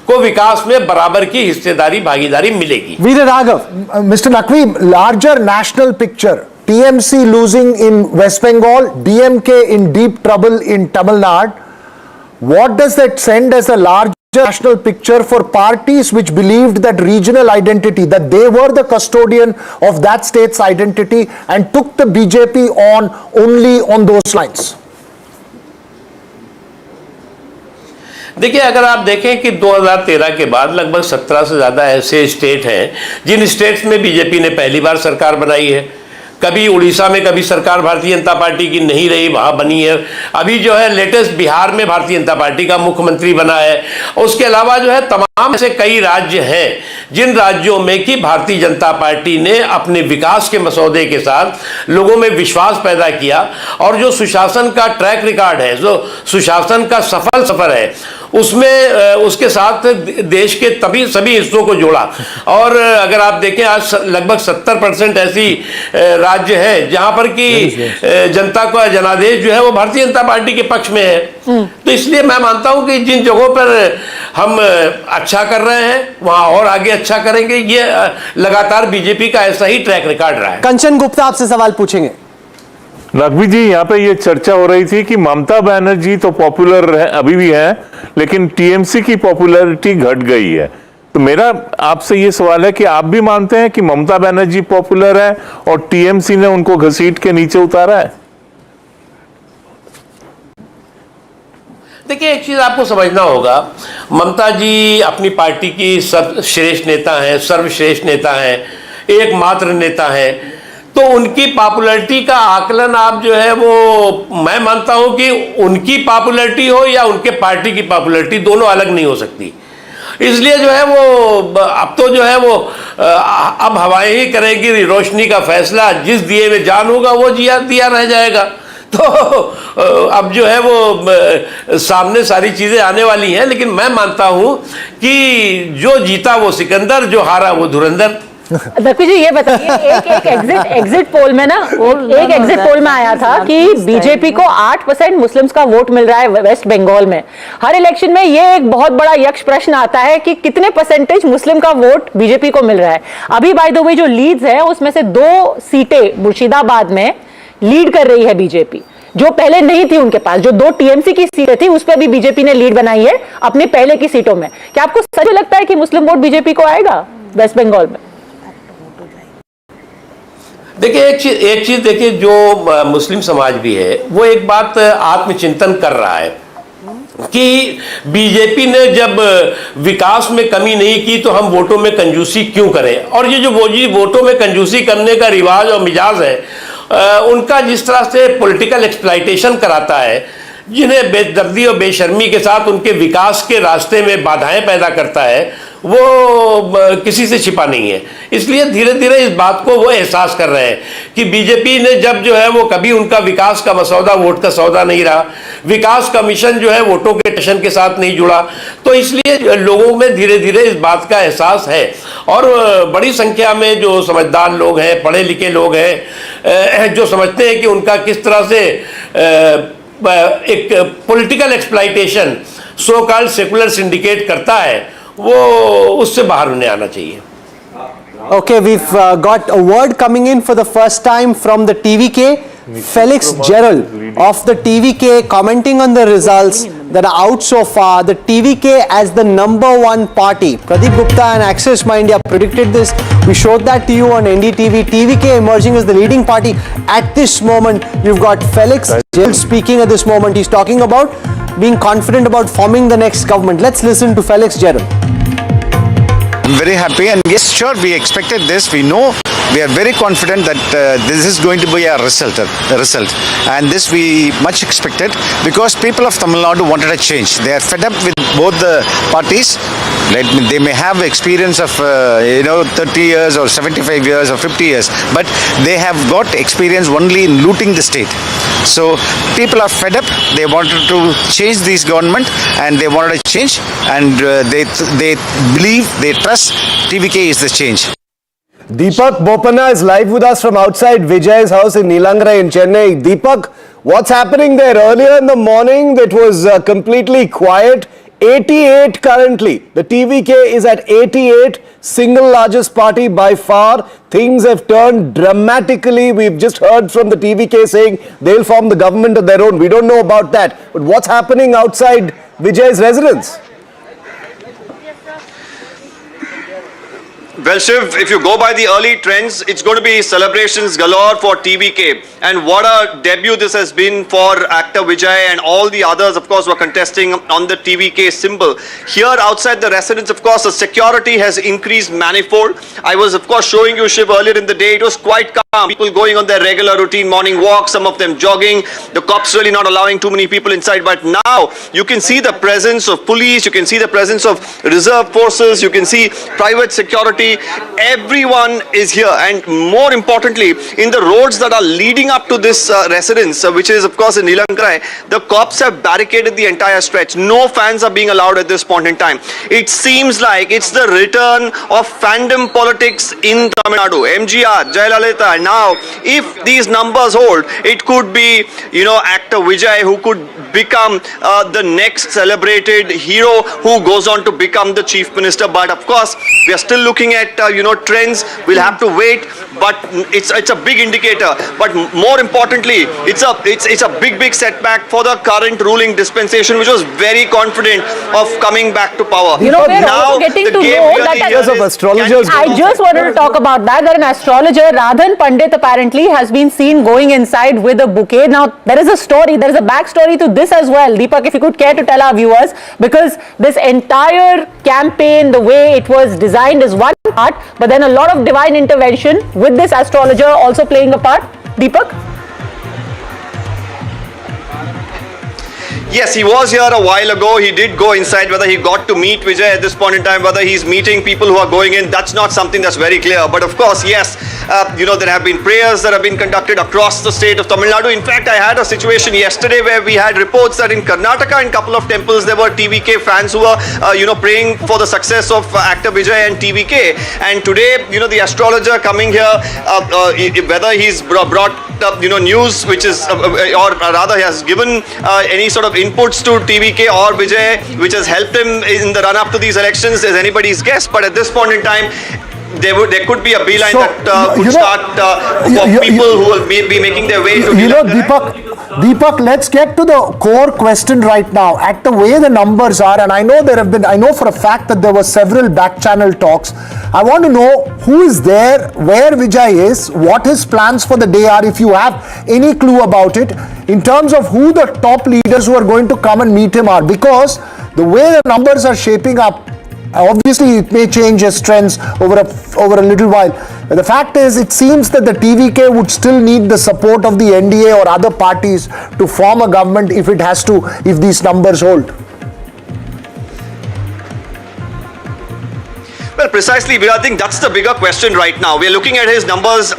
को विकास में बराबर की हिस्सेदारी भागीदारी मिलेगी।
Veer Raghav, mister Naqvi, larger national picture, TMC losing in West Bengal, DMK in deep trouble in Tamil Nadu. What does that send as a larger national picture for parties which believed that regional identity, that they were the custodian of that state's identity and took the BJP on only on those lines?
देखिए, अगर आप देखें कि 2013 के बाद लगभग 17 से ज़्यादा ऐसे स्टेट हैं जिन स्टेट्स में बीजेपी ने पहली बार सरकार बनाई है। कभी उड़ीसा में कभी सरकार भारतीय जनता पार्टी की नहीं रही, वहाँ बनी है। अभी जो है लेटेस्ट बिहार में भारतीय जनता पार्टी का मुख्यमंत्री बना है। उसके अलावा जो है तमाम ऐसे कई राज्य हैं जिन राज्यों में कि भारतीय जनता पार्टी ने अपने विकास के मसौदे के साथ लोगों में विश्वास पैदा किया और जो सुशासन का ट्रैक रिकॉर्ड है, जो सुशासन का सफल सफर है, उसमें उसके साथ देश के सभी हिस्सों को जोड़ा। और अगर आप देखें आज लगभग 70% ऐसी राज्य है जहां पर कि जनता का जनादेश जो है वो भारतीय जनता पार्टी के पक्ष में है। तो इसलिए मैं मानता हूं कि जिन जगहों पर हम अच्छा कर रहे हैं वहां और आगे अच्छा करेंगे। ये लगातार बीजेपी का ऐसा ही ट्रैक रिकॉर्ड रहा है।
कंचन गुप्ता आपसे सवाल पूछेंगे।
नकवी जी, यहाँ पे ये चर्चा हो रही थी कि ममता बनर्जी तो पॉपुलर है, अभी भी है, लेकिन TMC की पॉपुलैरिटी घट गई है। तो मेरा आपसे ये सवाल है कि आप भी मानते हैं कि ममता बनर्जी पॉपुलर है और TMC ने उनको घसीट के नीचे उतारा है?
देखिए, एक चीज आपको समझना होगा, ममता जी अपनी पार्टी की सर्वश्रेष्ठ नेता हैं, सर्वश्रेष्ठ नेता हैं, एकमात्र नेता हैं। तो उनकी पॉपुलैरिटी का आकलन आप जो है वो, मैं मानता हूं कि उनकी पॉपुलैरिटी हो या उनके पार्टी की पॉपुलैरिटी, दोनों अलग नहीं हो सकती। इसलिए जो है वो अब तो जो है वो अब हवाएं ही करेंगी रोशनी का फैसला, जिस दिए में जान होगा वो दिया रह जाएगा। तो अब जो है वो सामने सारी चीजें आने वाली हैं, लेकिन मैं मानता हूं कि जो जीता वो सिकंदर, जो हारा वो धुरंधर।
नकवी जी, ये बताइए, एक एग्जिट पोल में ना, एक एग्जिट पोल में आया था कि बीजेपी को 8% मुस्लिम्स का वोट मिल रहा है वेस्ट बंगाल में। हर इलेक्शन में ये एक बहुत बड़ा यक्ष प्रश्न आता है कि कितने परसेंटेज मुस्लिम का वोट बीजेपी को मिल रहा है। अभी बाय द वे जो लीड्स है उसमें से 2 सीटें मुर्शिदाबाद में लीड कर रही है बीजेपी, जो पहले नहीं थी उनके पास। जो 2 TMC की सीटें थी उस पर भी बीजेपी ने लीड बनाई है अपने पहले की सीटों में। क्या आपको सच लगता है कि मुस्लिम वोट बीजेपी को आएगा वेस्ट बंगाल में?
देखिए, एक चीज देखिए, जो मुस्लिम समाज भी है वो एक बात आत्मचिंतन कर रहा है कि बीजेपी ने जब विकास में कमी नहीं की तो हम वोटों में कंजूसी क्यों करें। और ये जो वोटों में कंजूसी करने का रिवाज और मिजाज है, उनका जिस तरह से पॉलिटिकल एक्सप्लॉइटेशन कराता है, जिन्हें बेदर्दी और बेशर्मी के साथ उनके विकास के रास्ते में बाधाएं पैदा करता है, वो किसी से छिपा नहीं है। इसलिए धीरे धीरे इस बात को वो एहसास कर रहे हैं कि बीजेपी ने जब जो है वो कभी उनका विकास का मसौदा वोट का सौदा नहीं रहा, विकास का मिशन जो है वोटों के टशन के साथ नहीं जुड़ा, तो इसलिए लोगों में धीरे धीरे इस बात का एहसास है। और बड़ी संख्या में जो समझदार लोग हैं, पढ़े लिखे लोग हैं, जो समझते हैं कि उनका किस तरह से एक political exploitation so called secular syndicate करता है, वो उससे बाहर उन्हें आना चाहिए।
Okay, we've got a word coming in for the first time from the TVK. Felix Gerald of the TVK commenting on the results that are out so far. The TVK as the #1 party. Pradeep Gupta and Access My India predicted this. We showed that to you on NDTV. TVK emerging as the leading party at this moment. You've got Felix Gerald speaking at this moment. He's talking about being confident about forming the next government. Let's listen to Felix Gerald.
I'm very happy, and yes, sure, we expected this. We know, we are very confident that this is going to be a result, and this we much expected because people of Tamil Nadu wanted a change. They are fed up with both the parties. They may have experience of 30 years or 75 years or 50 years, but they have got experience only in looting the state. So people are fed up. They wanted to change this government, and they wanted a change, and they believe, they trust TVK is the change.
Deepak Bopanna is live with us from outside Vijay's house in Neelangra in Chennai. Deepak, what's happening there? Earlier in the morning, it was completely quiet. 88 currently. The TVK is at 88, single largest party by far. Things have turned dramatically. We've just heard from the TVK saying they'll form the government of their own. We don't know about that. But what's happening outside Vijay's residence?
Well, Shiv, if you go by the early trends, it's going to be celebrations galore for TVK. And what a debut this has been for actor Vijay and all the others, of course, were contesting on the TVK symbol. Here outside the residence, of course, the security has increased manifold. I was, of course, showing you, Shiv, earlier in the day. It was quite calm. People going on their regular routine morning walk, some of them jogging. The cops really not allowing too many people inside. But now you can see the presence of police. You can see the presence of reserve forces. You can see private security. Everyone is here, and more importantly, in the roads that are leading up to this residence, which is of course in Neelangra, the cops have barricaded the entire stretch. No fans are being allowed at this point in time. It seems like it's the return of fandom politics in Tamil Nadu. MGR, Jayalalitha. Now, if these numbers hold, it could be, actor Vijay who could become the next celebrated hero who goes on to become the chief minister. But of course, we are still looking at trends. We'll have to wait, but it's a big indicator. But more importantly, it's a big setback for the current ruling dispensation, which was very confident of coming back to power.
We're now getting to know that
of astrologers.
I just wanted to talk about that an astrologer, Radhan Pandit, apparently has been seen going inside with a bouquet. Now, there is a story, there is a backstory to this as well. Deepak, if you could care to tell our viewers, because this entire campaign, the way it was designed is one part, but then a lot of divine intervention with this astrologer also playing a part. Deepak?
Yes, he was here a while ago. He did go inside. Whether he got to meet Vijay at this point in time, whether he's meeting people who are going in, that's not something that's very clear. But of course, yes, there have been prayers that have been conducted across the state of Tamil Nadu. In fact, I had a situation yesterday where we had reports that in Karnataka, in a couple of temples, there were TVK fans who were, praying for the success of actor Vijay and TVK. And today, the astrologer coming here, whether he's brought up, news which is, or rather, he has given any sort of inputs to TVK or Vijay, which has helped him in the run-up to these elections, is anybody's guess. But at this point in time, there could be a beeline that could start for people who will be making their way to
Deepak, let's get to the core question right now. At the way the numbers are, and I know for a fact that there were several back channel talks. I want to know who is there, where Vijay is, what his plans for the day are, if you have any clue about it, in terms of who the top leaders who are going to come and meet him are. Because the way the numbers are shaping up, obviously it may change as trends over a little while. But the fact is, it seems that the TVK would still need the support of the NDA or other parties to form a government if these numbers hold.
Well, precisely, I think that's the bigger question right now. We're looking at his numbers,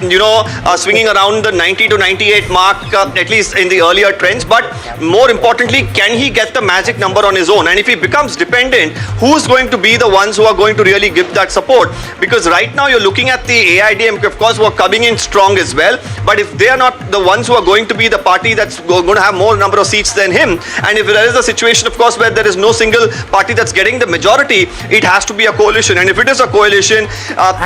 swinging around the 90 to 98 mark, at least in the earlier trends. But more importantly, can he get the magic number on his own? And if he becomes dependent, who's going to be the ones who are going to really give that support? Because right now you're looking at the AIDMK, of course, who are coming in strong as well. But if they are not the ones who are going to be the party that's going to have more number of seats than him, and if there is a situation, of course, where there is no single party that's getting the majority, it has to be a coalition. And if it is a coalition.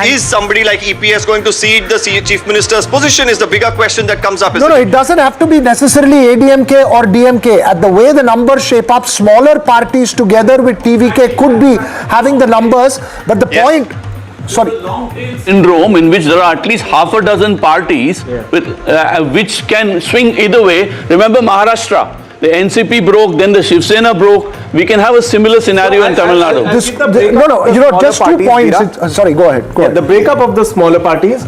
Is somebody like EPS going to cede the chief minister's position is the bigger question that comes up.
No, it doesn't have to be necessarily ADMK or DMK. At the way the numbers shape up, smaller parties together with TVK could be having the numbers, but the point... Sorry.
Syndrome in which there are at least half a dozen parties with, which can swing either way. Remember Maharashtra. The NCP broke, then the Shiv Sena broke. We can have a similar scenario in Tamil Nadu.
Just 2 points.
Sorry, go ahead.
The breakup of the smaller parties.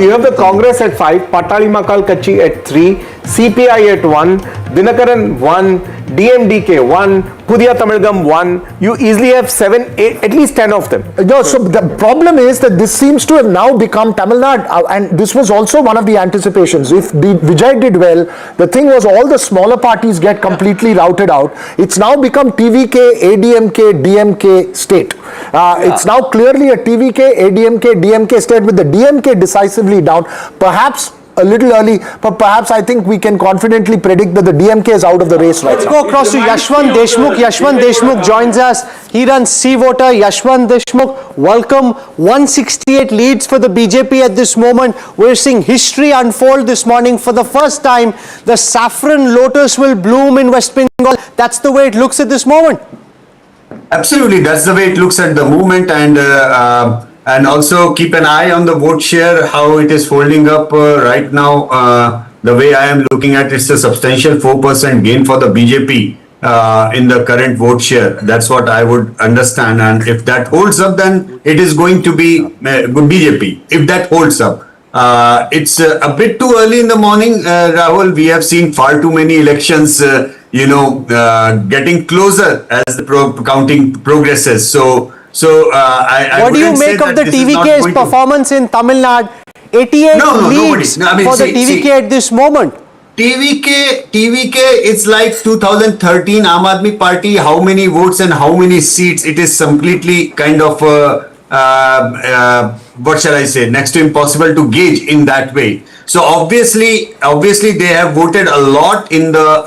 You have the Congress at 5, Patali Makal Kachi at 3, CPI at 1, Dinakaran 1, DMDK 1, Pudiya Tamilgam 1. You easily have 7, 8, at least 10 of them.
No, so the problem is that this seems to have now become Tamil Nadu, and this was also one of the anticipations. If Vijay did well, the thing was all the smaller parties get completely routed out. It's now become TVK, ADMK, DMK state. It's now clearly a TVK, ADMK, DMK state with the DMK decisively down. Perhaps a little early, but perhaps I think we can confidently predict that the DMK is out of the race right now.
Let's go across to Yashwant Deshmukh. Yashwant Deshmukh joins us. He runs Sea Voter. Yashwant Deshmukh, welcome. 168 leads for the BJP at this moment. We're seeing history unfold this morning. For the first time, the saffron lotus will bloom in West Bengal. That's the way it looks at this moment.
Absolutely, that's the way it looks at the moment, and also keep an eye on the vote share, how it is folding up right now. The way I am looking at it's a substantial 4% gain for the BJP in the current vote share. That's what I would understand, and if that holds up, then it is going to be good BJP. If that holds up. It's a bit too early in the morning, Rahul. We have seen far too many elections, getting closer as the counting progresses. So
what do you make of the TVK's performance in Tamil Nadu? 88 leads for the TVK at this moment.
TVK, it's like 2013 Aam Aadmi Party. How many votes and how many seats? It is completely kind of what shall I say? Next to impossible to gauge in that way. So obviously they have voted a lot in the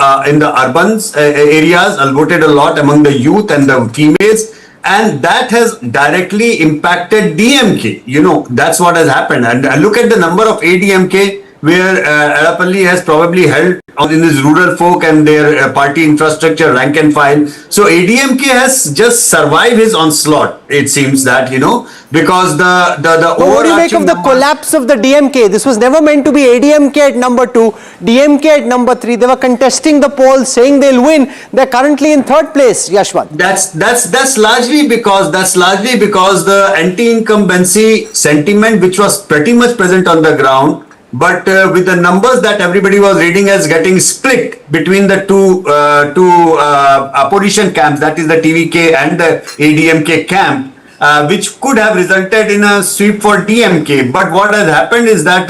urban areas, voted a lot among the youth and the females. And that has directly impacted DMK. That's what has happened. And look at the number of ADMK where Edapalli has probably held in his rural folk and their party infrastructure rank and file. So ADMK has just survived his onslaught, it seems that, because the
what do you make of the collapse of the DMK? This was never meant to be ADMK at number 2, DMK at number 3. They were contesting the polls, saying they'll win. They're currently in 3rd place, Yashwant.
That's largely because the anti-incumbency sentiment, which was pretty much present on the ground, but with the numbers that everybody was reading as getting split between the two opposition camps, that is the TVK and the ADMK camp, which could have resulted in a sweep for DMK. But what has happened is that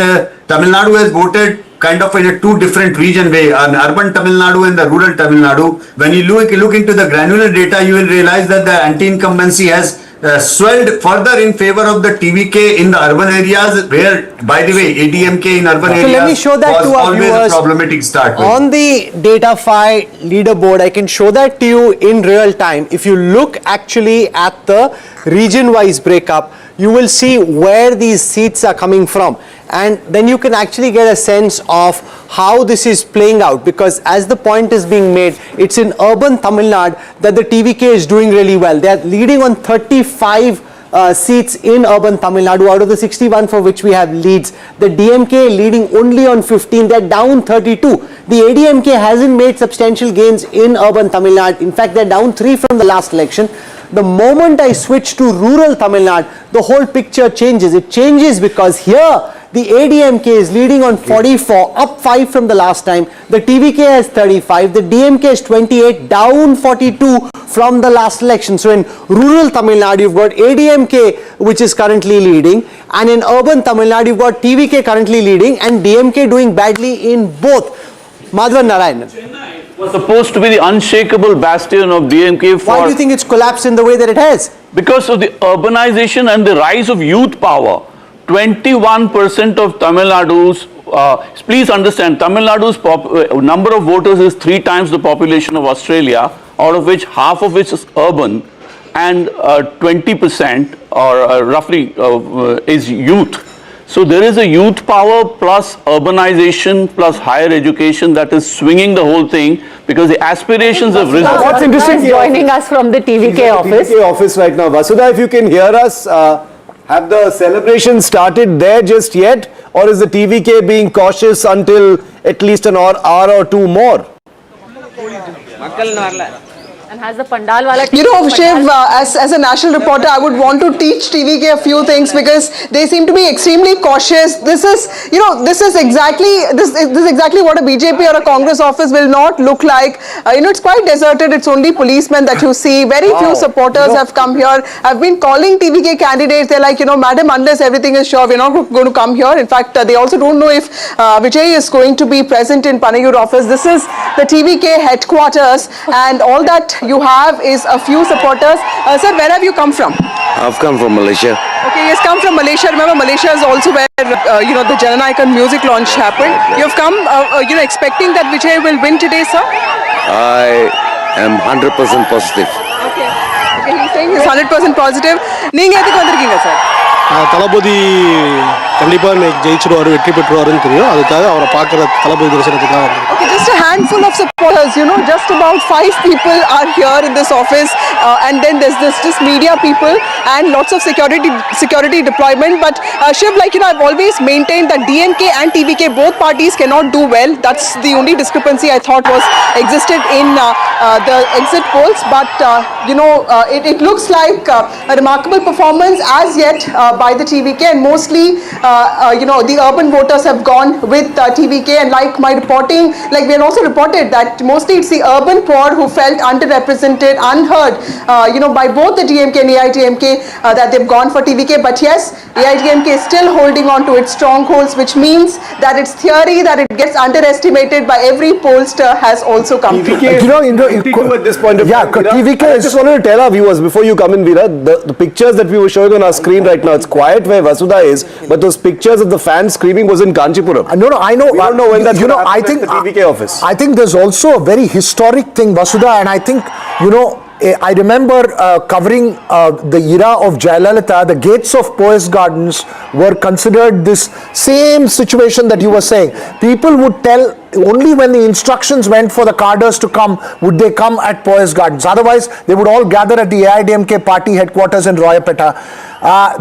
Tamil Nadu has voted kind of in a two different region way, an urban Tamil Nadu and the rural Tamil Nadu. When you look into the granular data, you will realize that the anti-incumbency has swelled further in favor of the TVK in the urban areas, where, by the way, ADMK in urban areas
let me show that
was
to our
always
viewers.
a problematic start with.
On the Datafy leaderboard, I can show that to you in real time. If you look actually at the region-wise breakup, you will see where these seats are coming from. And then you can actually get a sense of how this is playing out, because as the point is being made, it's in urban Tamil Nadu that the TVK is doing really well. They are leading on 35 seats in urban Tamil Nadu out of the 61 for which we have leads. The DMK leading only on 15, they're down 32. The ADMK hasn't made substantial gains in urban Tamil Nadu. In fact, they're down 3 from the last election. The moment I switch to rural Tamil Nadu, the whole picture changes. It changes because here the ADMK is leading on 44, up 5 from the last time. The TVK has 35, the DMK is 28, down 42 from the last election. So in rural Tamil Nadu, you've got ADMK, which is currently leading, and in urban Tamil Nadu, you've got TVK currently leading and DMK doing badly in both. Madhavan Narayanan.
Was supposed to be the unshakable bastion of DMK for...
Why do you think it's collapsed in the way that it has?
Because of the urbanization and the rise of youth power. 21% of Tamil Nadu's, please understand, Tamil Nadu's number of voters is 3 times the population of Australia, out of which half of which is urban. and 20% or roughly is youth. So there is a youth power plus urbanization plus higher education that is swinging the whole thing, because the aspirations have risen.
What's interesting
is joining us from the TVK office.
TVK office right now. Vasudha, if you can hear us, have the celebration started there just yet, or is the TVK being cautious until at least an hour or two more?
And has the pandal wala
You know, Shiv, as a national reporter, I would want to teach TVK a few things, because they seem to be extremely cautious. This is exactly what a BJP or a Congress office will not look like. It's quite deserted. It's only policemen that you see. Very few supporters have come here. I've been calling TVK candidates. They're like, madam, unless everything is sure, we're not going to come here. In fact, they also don't know if Vijay is going to be present in Panayur office. This is the TVK headquarters, and all that you have is a few supporters. Sir, where have you come from?
I've come from Malaysia.
Okay, he's come from Malaysia. Remember, Malaysia is also where the Jananayakan music launch happened. You've come, expecting that Vijay will win today, sir?
I am 100% positive.
Okay, he's saying he's 100% positive. நீங்க எதுக்கு வந்திருக்கீங்க sir?
தளபதி கண்டிப்பா இன்னைக்கு ஜெயிச்சிடுவாரு, வெற்றி பெற்றுவாருன்னு தெரியும். அதுக்காக அவரை பார்க்குற தளபதி தரிசனத்துக்காக வந்திருக்கேன்.
Okay, just a handful of supporters, just about 5 people are here in this office, and then there's just media people and lots of security deployment. But Shiv, I've always maintained that DMK and TVK, both parties cannot do well. That's the only discrepancy I thought existed in the exit polls. But it looks like a remarkable performance as yet by the TVK, and mostly the urban voters have gone with TVK. And like my reporting, we had also reported that mostly it's the urban poor who felt underrepresented, unheard, by both the DMK and AIDMK, that they've gone for TVK. But yes, AIDMK is still holding on to its strongholds, which means that its theory that it gets underestimated by every pollster has also come true.
At this point of time,
TVK
I just wanted to tell our viewers before you come in, Veera, the pictures that we were showing on our screen right now, it's quiet where Vasudha is, but those pictures of the fans screaming was in Kanchipuram.
No, I know.
We don't know when that's going to happen
I think
at the TVK office.
I think there's also a very historic thing, Vasudha, and I think, I remember covering the era of Jayalalitha. The gates of Poise Gardens were considered this same situation that you were saying. People would tell only when the instructions went for the carders to come would they come at Poise Gardens. Otherwise, they would all gather at the AIDMK party headquarters in Royapeta.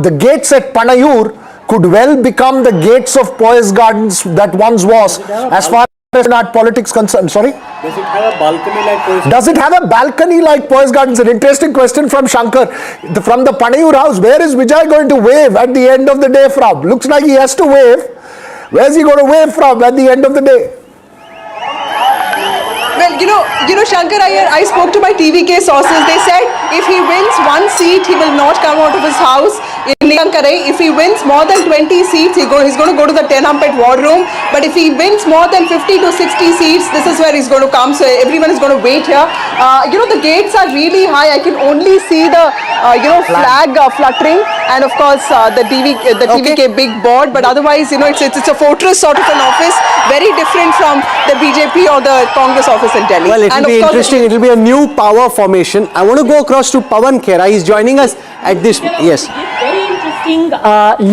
The gates at Panayur could well become the gates of Poise Gardens that once was, as far as not politics concerned. Sorry?
Does it have a balcony like Poise?
Does it have a balcony like Poise Gardens? An interesting question from Shankar. From the Panayur house, where is Vijay going to wave at the end of the day from? Looks like he has to wave. Where's he going to wave from at the end of the day?
Well, Shankar, I spoke to my TVK sources. They said if he wins one seat, he will not come out of his house in Nilankarai. If he wins more than 20 seats, he's going to go to the 10-umpet war room. But if he wins more than 50 to 60 seats, this is where he's going to come. So everyone is going to wait here. The gates are really high. I can only see the flag fluttering, and of course the TVK big board. But otherwise, it's a fortress sort of an office, very different from the BJP or the Congress office in Delhi.
Well, it will be interesting. It will be a new power formation. I want to go across to Pawan Khera. He's joining us at this. Yes.
Very interesting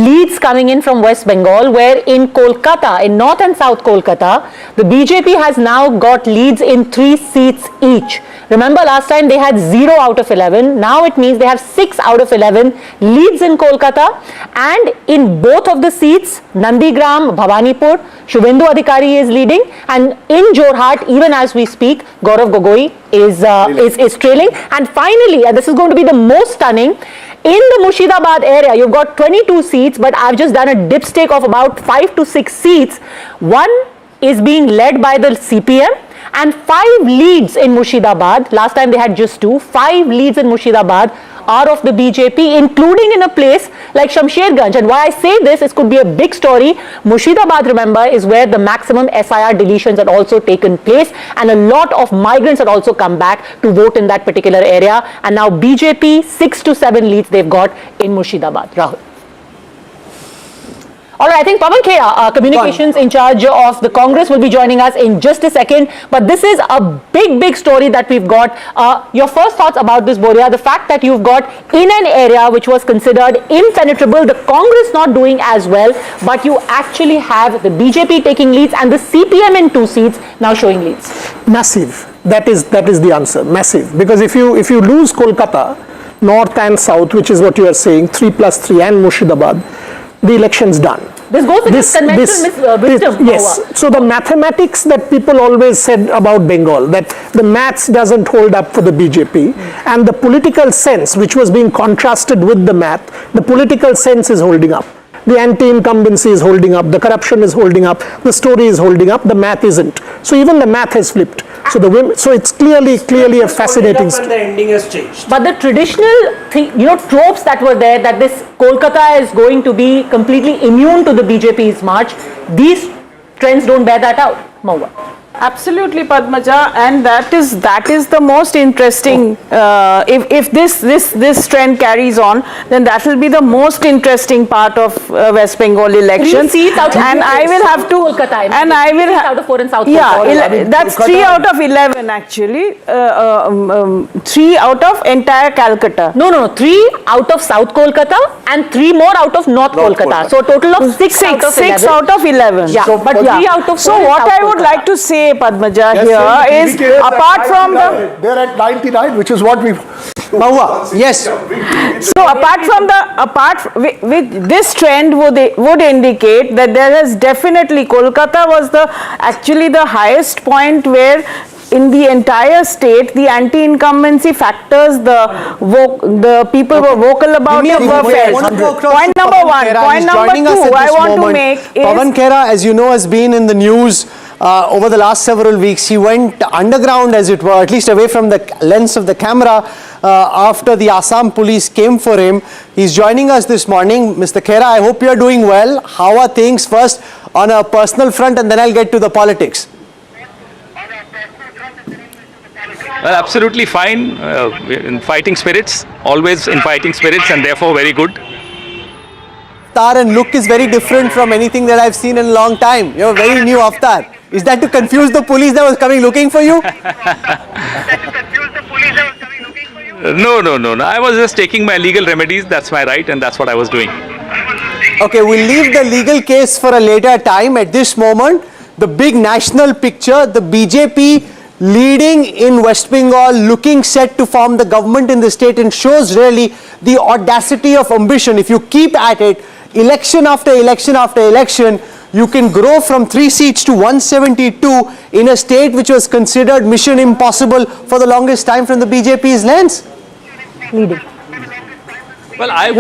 leads coming in from West Bengal, where in Kolkata, in North and South Kolkata, the BJP has now got leads in 3 seats each. Remember last time they had 0 out of 11. Now it means they have 6 out of 11 leads in Kolkata. And in both of the seats, Nandigram, Bhavanipur, Shubhendu Adhikari is leading. And in Jorhat, even as we speak, Gaurav Gogoi is trailing. And finally, and this is going to be the most stunning, in the Murshidabad area, you've got 22 seats, but I've just done a dipstick of about 5 to 6 seats. One is being led by the CPM, and 5 leads in Murshidabad. Last time they had just 2. 5 leads in Murshidabad are of the BJP, including in a place like Shamsherganj. And why I say this, it could be a big story. Murshidabad, remember, is where the maximum SIR deletions had also taken place, and a lot of migrants had also come back to vote in that particular area. And now BJP, 6 to 7 leads they've got in Murshidabad. Rahul.
All right, I think Pavan Khera, communications in charge of the Congress, will be joining us in just a second. But this is a big story that we've got. Your first thoughts about this, Boria, the fact that you've got in an area which was considered impenetrable, the Congress not doing as well, but you actually have the BJP taking leads and the CPM in 2 seats now showing leads.
Massive. That is the answer. Massive. Because if you lose Kolkata, north and south, which is what you are saying, 3+3 and Murshidabad, the election's done.
This goes against conventional wisdom.
Yes. So the mathematics that people always said about Bengal, that the maths doesn't hold up for the BJP, and the political sense, which was being contrasted with the math, the political sense is holding up. The anti-incumbency is holding up, the corruption is holding up, the story is holding up, the math isn't. So even the math has flipped. So it's clearly a fascinating story.
The ending has changed.
But the traditional tropes that were there, that this Kolkata is going to be completely immune to the BJP's march, these trends don't bear that out, Maua.
Absolutely, Padmaja, and that is the most interesting. If this trend carries on, then that will be the most interesting part of West Bengal elections.
3 seats out of
and I will have to.
Kolkata,
and I will
out of 4 in South.
Yeah, that's 3 out of 11 actually. 3 out of entire Calcutta.
No, 3 out of South Kolkata and 3 more out of North Kolkata. So a total of 6 out of 11.
6 out of 11.
Yeah, so, but 3 out of 4.
So what I would like to say, Padmaja, here is apart from
they're at 99, which is what we.
Mahua, yes.
So with this trend would indicate that there has definitely Kolkata was actually the highest point where in the entire state the anti-incumbency factors, the people were vocal about it were felt. Point number 1. Point number 2 I want to make is
Pavan Khera, as you know, has been in the news over the last several weeks. He went underground, as it were, at least away from the lens of the camera, after the Assam police came for him. He's joining us this morning. Mr. Khera, I hope you're doing well. How are things first on a personal front, and then I'll get to the politics?
Well, absolutely fine, in fighting spirits, always in fighting spirits, and therefore very good.
Avatar and look is very different from anything that I've seen in a long time. You're a very new avatar. Is that to confuse the police that was coming looking for you?
No. I was just taking my legal remedies. That's my right, and that's what I was doing.
Okay, we'll leave the legal case for a later time. At this moment, the big national picture, the BJP leading in West Bengal, looking set to form the government in the state, and shows really the audacity of ambition. If you keep at it, election after election after election, you can grow from 3 seats to 172 in a state which was considered mission impossible for the longest time from the BJP's lens.
Leading.
Well, I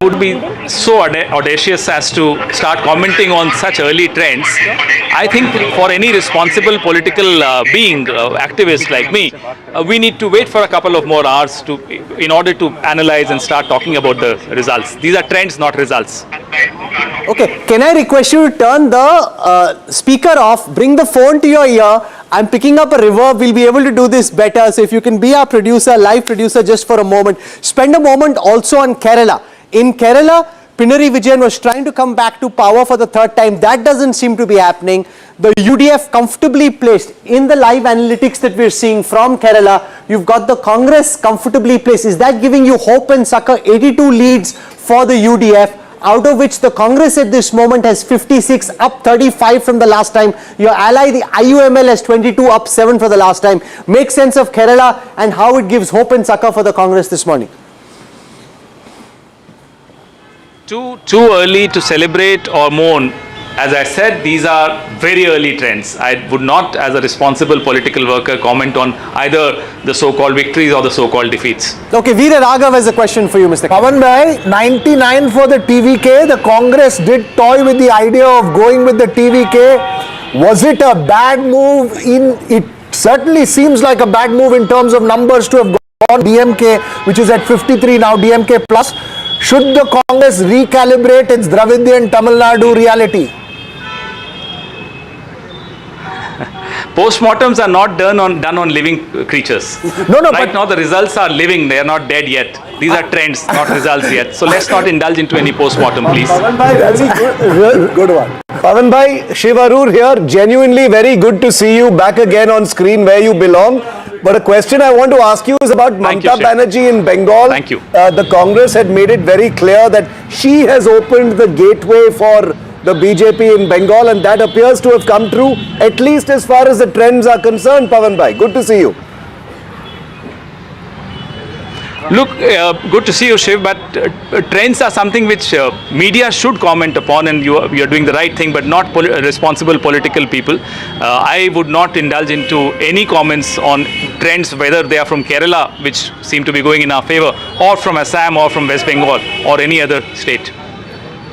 would be so audacious as to start commenting on such early trends. I think for any responsible political being, activist like me, we need to wait for a couple of more hours in order to analyze and start talking about the results. These are trends, not results.
Okay, can I request you to turn the speaker off, bring the phone to your ear? I'm picking up a reverb. We'll be able to do this better. So if you can be our producer, live producer, just for a moment. Spend a moment also on Kerala. In Kerala, Pinarayi Vijayan was trying to come back to power for the 3rd time. That doesn't seem to be happening. The UDF comfortably placed in the live analytics that we're seeing from Kerala. You've got the Congress comfortably placed. Is that giving you hope and succor? 82 leads for the UDF, out of which the Congress at this moment has 56, up 35 from the last time. Your ally, the IUML, has 22, up 7 for the last time. Make sense of Kerala and how it gives hope and succor for the Congress this morning.
Too early to celebrate or mourn. As I said, these are very early trends. I would not, as a responsible political worker, comment on either the so-called victories or the so-called defeats.
Okay, Veera Raghav has a question for you, Mr.
Pavan bhai, 99 for the TVK. The Congress did toy with the idea of going with the TVK. Was it a bad move? It certainly seems like a bad move in terms of numbers to have gone DMK, which is at 53 now, DMK plus. Should the Congress recalibrate its Dravidian Tamil Nadu reality?
Postmortems are not done on living creatures. Right now the results are living, they are not dead yet. These are trends, not results yet. So let's not indulge into any postmortem, please.
Pavan bhai, good one. Pavan bhai, Shiv Arur here. Genuinely very good to see you back again on screen where you belong. But a question I want to ask you is about Mamata Banerjee in Bengal.
Thank you.
The Congress had made it very clear that she has opened the gateway for the BJP in Bengal, and that appears to have come true, at least as far as the trends are concerned. Pavan bhai, good to see you.
Look, good to see you, Shiv, but trends are something which media should comment upon, and you are doing the right thing, but not responsible political people. I would not indulge into any comments on trends, whether they are from Kerala, which seem to be going in our favor, or from Assam, or from West Bengal, or any other state.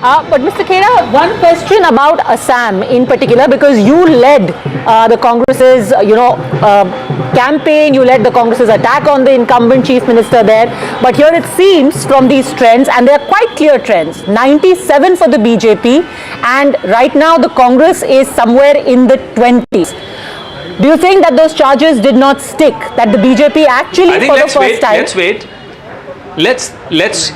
But Mr. Khera, one question about Assam in particular, because you led the Congress's, campaign, you led the Congress's attack on the incumbent chief minister there. But here it seems from these trends, and they are quite clear trends, 97 for the BJP, and right now the Congress is somewhere in the 20s. Do you think that those charges did not stick, that the BJP actually for the first time...
Let's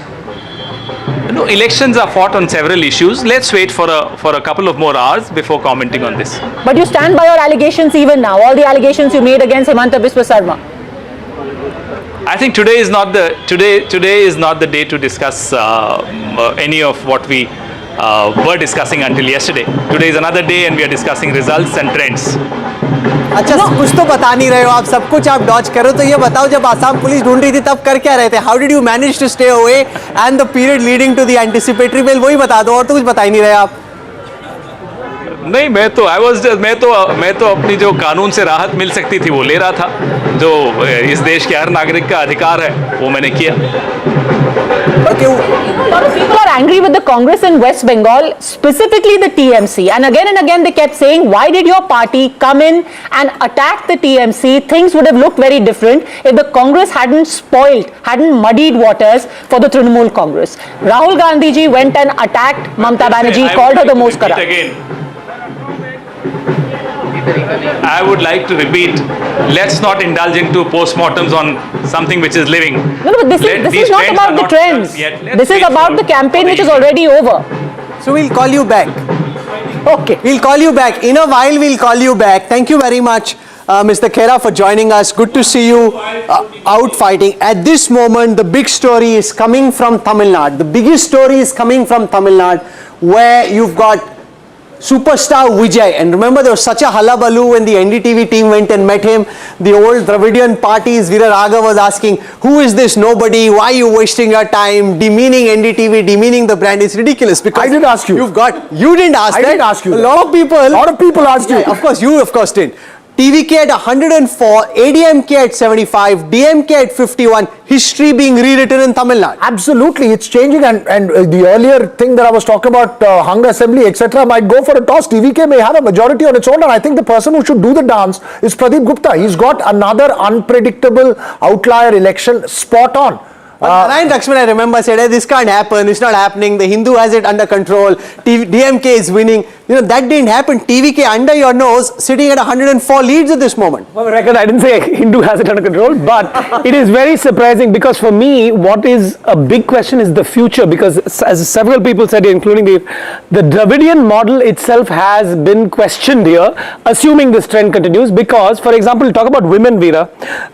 no, elections are fought on several issues. Let's wait for a couple of more hours before commenting on this.
But you stand by your allegations even now, all the allegations you made against Himanta Biswa Sarma.
I think today is not the day to discuss any of what we were discussing until yesterday. Today is another day, and we are discussing results and trends.
अच्छा, कुछ तो बता नहीं रहे हो आप, सब कुछ आप डॉज करो, तो ये बताओ, जब आसाम पुलिस ढूंढ रही थी तब कर क्या रहे थे? How did you manage to stay away and the period leading to the anticipatory bail, वही बता दो, और तो कुछ बता ही नहीं रहे आप.
नहीं, मैं तो अपनी जो कानून से राहत मिल सकती थी वो ले रहा था. जो इस देश के हर नागरिक का अधिकार है वो मैंने किया.
Okay. A lot of people are angry with the Congress in West Bengal, specifically the TMC, and again they kept saying, why did your party come in and attack the TMC? Things would have looked very different if the Congress hadn't muddied waters for the Trinamool Congress. Rahul Gandhi ji went and attacked Mamata Banerjee, called her the most corrupt.
I would like to repeat, let's not indulge into postmortems on something which is living.
No, but this is not about the trends. This is about the campaign which is already over.
So we'll call you back.
Okay.
We'll call you back. In a while, we'll call you back. Thank you very much, Mr. Khera, for joining us. Good to see you out fighting. At this moment, the big story is coming from Tamil Nadu. The biggest story is coming from Tamil Nadu, where you've got superstar Vijay, and remember there was such a hullabaloo when the NDTV team went and met him. The old Dravidian parties, Veera Raga was asking, who is this nobody, why are you wasting your time, demeaning NDTV, demeaning the brand. It's ridiculous, because
I did ask you.
You didn't ask that.
I did ask you.
A lot of people
asked you.
Yeah, of course did. TVK at 104, ADMK at 75, DMK at 51, history being rewritten in Tamil Nadu.
Absolutely, it's changing, and the earlier thing that I was talking about, hung assembly, etc., might go for a toss. TVK may have a majority on its own, and I think the person who should do the dance is Pradeep Gupta. He's got another unpredictable outlier election spot on.
Narayan Lakshman, I remember, said, hey, this can't happen, it's not happening, the Hindu has it under control, DMK is winning. That didn't happen. TVK under your nose, sitting at 104 leads at this moment.
For the record, I didn't say Hindu has it under control, but it is very surprising, because for me, what is a big question is the future, because as several people said, including the Dravidian model itself has been questioned here, assuming this trend continues, because, for example, talk about women, Veera,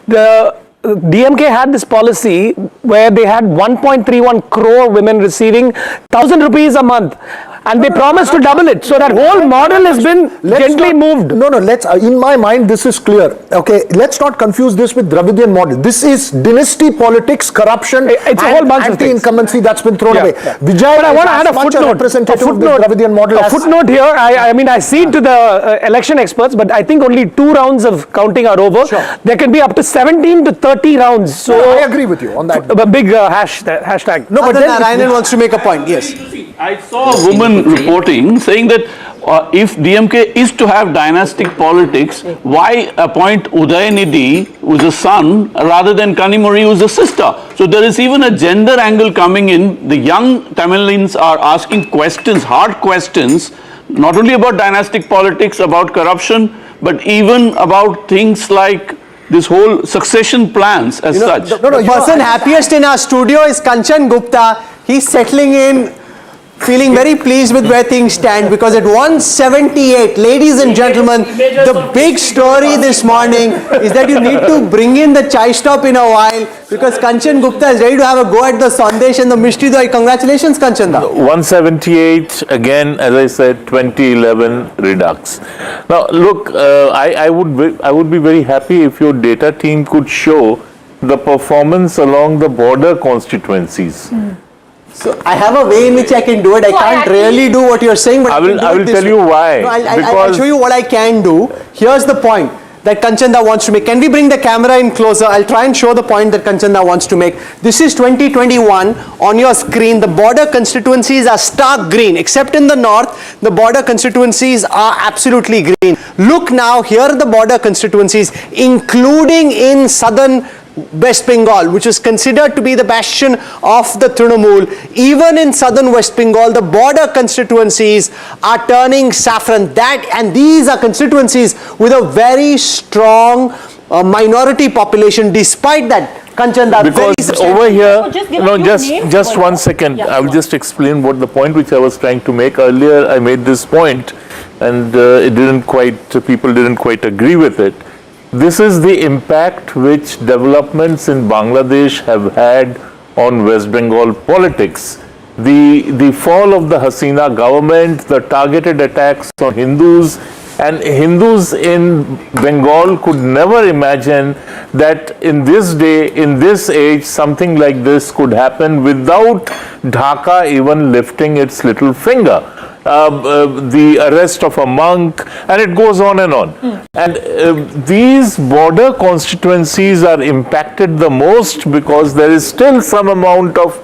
the DMK had this policy where they had 1.31 crore women receiving 1,000 rupees a month, and they promised to double it. So that whole model has been gently moved.
No, let's, in my mind, this is clear. Okay, let's not confuse this with Dravidian model. This is dynasty politics, corruption,
it's a whole bunch of things.
Anti-incumbency that's been thrown away. Vijay,
but I want to add a footnote.
Representative of the Dravidian model.
A footnote here. I mean, I cede to the election experts, but I think only 2 rounds of counting are over.
Sure.
There can be up to 17 to 30 rounds. So
I agree with you on that.
A big hashtag.
No, but then Narayanan wants to make a point. Yes.
I saw a woman reporting saying that if DMK is to have dynastic politics, why appoint Udayanidhi, who's a son, rather than Kanimuri, who's a sister? So there is even a gender angle coming in. The young Tamilians are asking questions, hard questions, not only about dynastic politics, about corruption, but even about things like this whole succession plans as such.
The person happiest in our studio is Kanchan Gupta. He's settling in, feeling very pleased with where things stand, because at 178, ladies and gentlemen, the big story this morning is that you need to bring in the chai stop in a while, because Kanchan Gupta is ready to have a go at the Sandesh and the Mishti Doi. Congratulations, Kanchan da.
178, again, as I said, 2011 redux. Now, look, I would be very happy if your data team could show the performance along the border constituencies.
So I have a way in which I can do it. I can't really do what you're saying, but
I will tell you why.
No, I'll show you what I can do. Here's the point that Kanchanda wants to make. Can we bring the camera in closer? I'll try and show the point that Kanchanda wants to make. This is 2021 on your screen. The border constituencies are stark green, except in the north. The border constituencies are absolutely green. Look now, here are the border constituencies, including in southern West Bengal, which is considered to be the bastion of the Trinamool. Even in southern West Bengal, the border constituencies are turning saffron. And these are constituencies with a very strong minority population. Despite that, Kanchanda,
because over here, just 1 second, yeah, I will just explain what the point which I was trying to make earlier. I made this point, and people didn't quite agree with it. This is the impact which developments in Bangladesh have had on West Bengal politics. The fall of the Hasina government, the targeted attacks on Hindus, and Hindus in Bengal could never imagine that in this day, in this age, something like this could happen without Dhaka even lifting its little finger. The arrest of a monk, and it goes on and on. And these border constituencies are impacted the most because there is still some amount of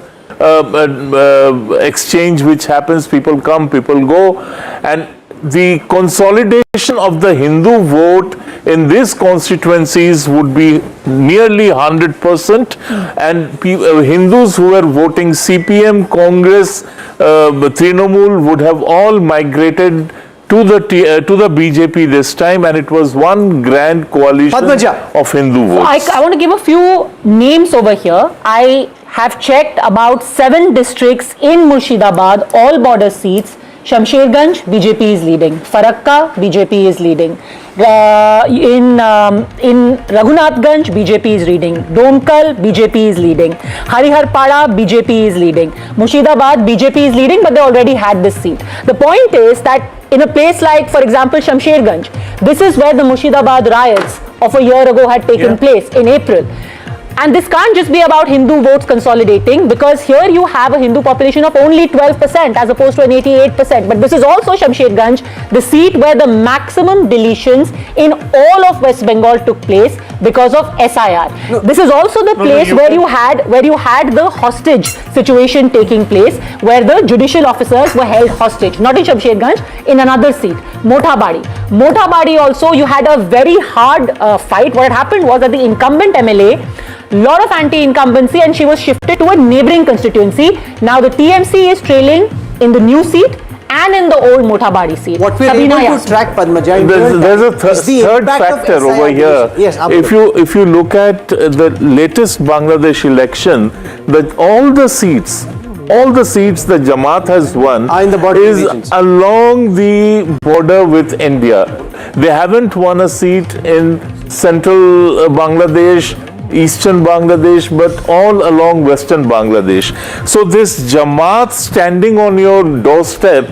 exchange which happens. People come, people go, and the consolidation of the Hindu vote in these constituencies would be nearly 100%, and Hindus who were voting CPM, Congress, Trinamool would have all migrated to the BJP this time, and it was one grand coalition of Hindu votes.
I want to give a few names over here. I have checked about 7 districts in Murshidabad, all border seats. Shamsherganj, BJP is leading. Farakka, BJP is leading. In Raghunathganj, BJP is leading. Domkal, BJP is leading. Hariharpada, BJP is leading. Murshidabad, BJP is leading, but they already had this seat. The point is that in a place like, for example, Shamsherganj, this is where the Murshidabad riots of a year ago had taken place in April. And this can't just be about Hindu votes consolidating, because here you have a Hindu population of only 12% as opposed to an 88%. But this is also Shamsherganj, the seat where the maximum deletions in all of West Bengal took place because of SIR. This is also the place where you had the hostage situation taking place, where the judicial officers were held hostage. Not in Shamsherganj, in another seat, Motabadi. Motabadi also, you had a very hard fight. What had happened was that the incumbent MLA, lot of anti-incumbency, and she was shifted to a neighbouring constituency. Now the TMC is trailing in the new seat and in the old Motabadi seat.
What we're able to track, Padmaja,
there's a third factor over here.
Yes,
if you look at the latest Bangladesh election, that all the seats the Jamaat has won is along the border with India. They haven't won a seat in central Bangladesh, eastern Bangladesh, but all along western Bangladesh. So this Jamaat standing on your doorstep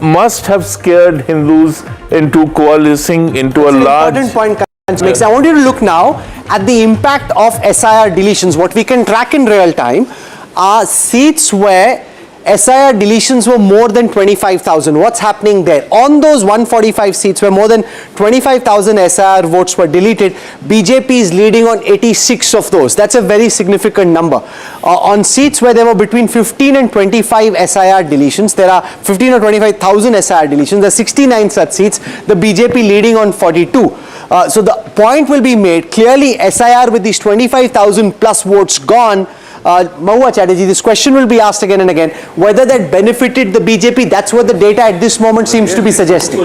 must have scared Hindus into coalescing into a large...
Important point makes. I want you to look now at the impact of SIR deletions. What we can track in real time are seats where SIR deletions were more than 25,000. What's happening there? On those 145 seats where more than 25,000 SIR votes were deleted, BJP is leading on 86 of those. That's a very significant number. On seats where there were between 15 and 25 SIR deletions, there are 15 or 25,000 SIR deletions. There are 69 such seats. The BJP leading on 42. So the point will be made, clearly SIR with these 25,000 plus votes gone, Mahua Chatterjee, this question will be asked again and again, whether that benefited the BJP. That's what the data at this moment seems to be suggesting.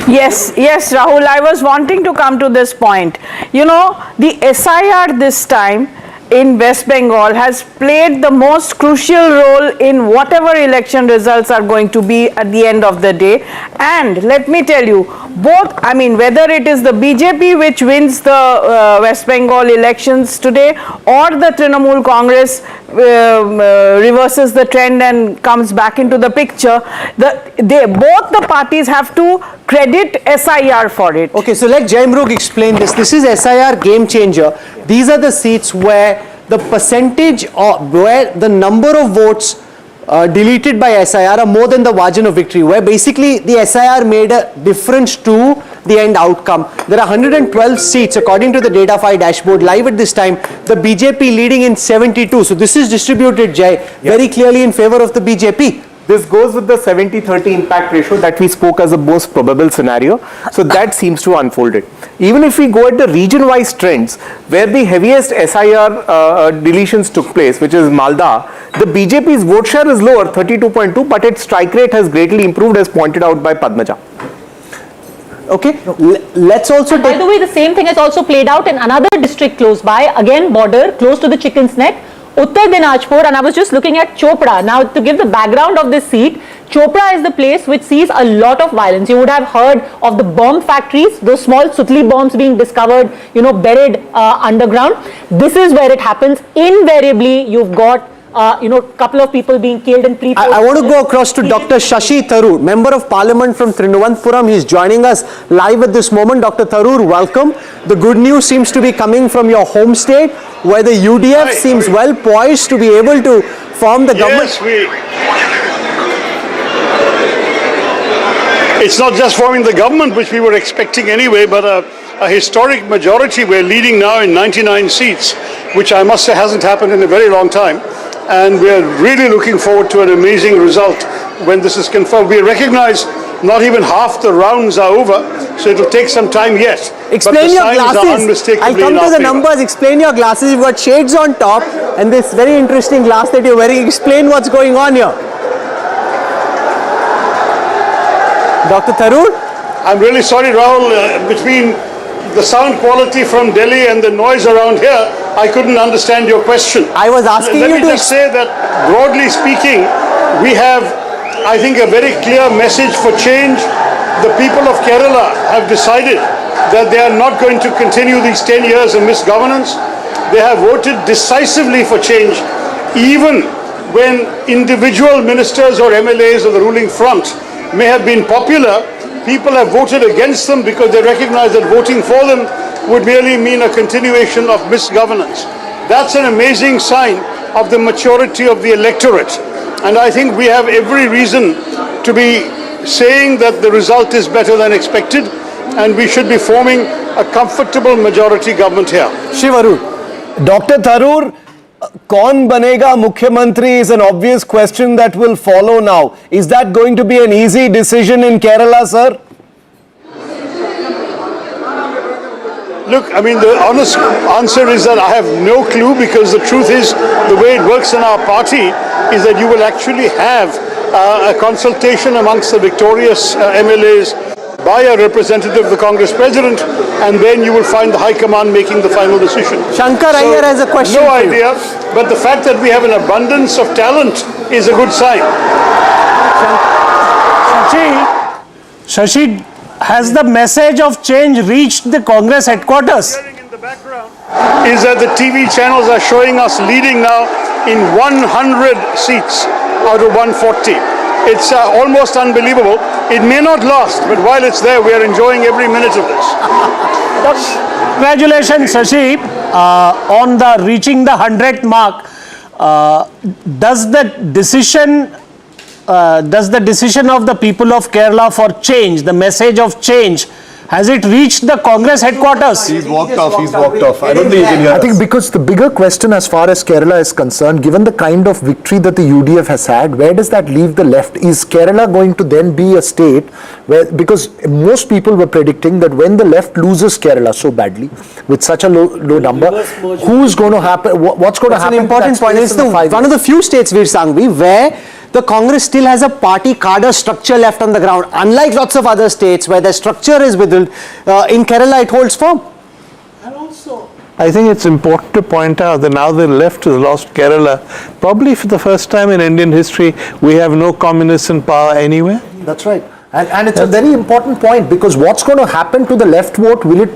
Yes, Rahul, I was wanting to come to this point. You know, the SIR this time in West Bengal has played the most crucial role in whatever election results are going to be at the end of the day. And let me tell you, both, I mean, whether it is the BJP which wins the West Bengal elections today, or the Trinamool Congress reverses the trend and comes back into the picture, both the parties have to credit SIR for it.
Okay, so let Jaimrug explain this. This is SIR game changer. These are the seats where the percentage of, where the number of votes deleted by SIR are more than the margin of victory, where basically the SIR made a difference to the end outcome. There are 112 seats according to the Datafy dashboard live at this time, the BJP leading in 72. So this is distributed, Jai, very clearly in favor of the BJP.
This goes with the 70-30 impact ratio that we spoke as the most probable scenario. So that seems to unfold it. Even if we go at the region-wise trends, where the heaviest SIR deletions took place, which is Malda, the BJP's vote share is lower, 32.2, but its strike rate has greatly improved, as pointed out by Padmaja.
Okay, let's also take...
By the way, the same thing has also played out in another district close by, again border, close to the Chicken's Neck, Uttar Dinajpur, and I was just looking at Chopra. Now, to give the background of this seat, Chopra is the place which sees a lot of violence. You would have heard of the bomb factories, those small Sutli bombs being discovered, you know, buried underground. This is where it happens. Invariably, you've got couple of people being killed in pre-post.
I want to go across to Dr. Shashi Tharoor, Member of Parliament from Trinavananthapuram. He's joining us live at this moment. Dr. Tharoor, welcome. The good news seems to be coming from your home state, where the UDF seems well poised to be able to form the government.
It's not just forming the government, which we were expecting anyway, but a historic majority. We're leading now in 99 seats, which I must say hasn't happened in a very long time. And we're really looking forward to an amazing result when this is confirmed. We recognize not even half the rounds are over, so it'll take some time yet.
Explain your glasses. I'll come to the numbers. Explain your glasses. You've got shades on top and this very interesting glass that you're wearing. Explain what's going on here. Dr. Tharoor?
I'm really sorry, Rahul. Between the sound quality from Delhi and the noise around here, I couldn't understand your question.
I was asking
Let
you
me just say that, broadly speaking, we have, I think, a very clear message for change. The people of Kerala have decided that they are not going to continue these 10 years of misgovernance. They have voted decisively for change, even when individual ministers or MLAs of the ruling front may have been popular. People have voted against them because they recognize that voting for them would merely mean a continuation of misgovernance. That's an amazing sign of the maturity of the electorate. And I think we have every reason to be saying that the result is better than expected, and we should be forming a comfortable majority government here.
Shivaru.
Dr. Tharoor, kaun banega Mukhyamantri is an obvious question that will follow now. Is that going to be an easy decision in Kerala, sir?
Look, I mean, the honest answer is that I have no clue, because the truth is, the way it works in our party is that you will actually have a consultation amongst the victorious MLAs by a representative of the Congress president, and then you will find the High Command making the final decision.
Shankar Iyer has a question.
No idea, but the fact that we have an abundance of talent is a good sign.
Shashi, has the message of change reached the Congress headquarters?
Is that the TV channels are showing us leading now in 100 seats out of 140. It's almost unbelievable. It may not last, but while it's there, we are enjoying every minute of this.
Congratulations, Shashi, on the reaching the 100th mark. Does the decision of the people of Kerala for change, the message of change, Has it reached the Congress headquarters?
He's walked off. I don't think he can hear us. I think because the bigger question as far as Kerala is concerned, given the kind of victory that the UDF has had, where does that leave the left? Is Kerala going to then be a state where, because most people were predicting that when the left loses Kerala so badly, with such a low number, who's going to happen, what's going to happen?
That's an important point. It's one of the few states, Veer Sanghvi, where the Congress still has a party cadre structure left on the ground. Unlike lots of other states where the structure is withheld, in Kerala it holds firm.
I think it's important to point out that now the left has lost Kerala. Probably for the first time in Indian history, we have no communists in power anywhere.
That's right. And it's a very important point, because what's going to happen to the left vote? Will it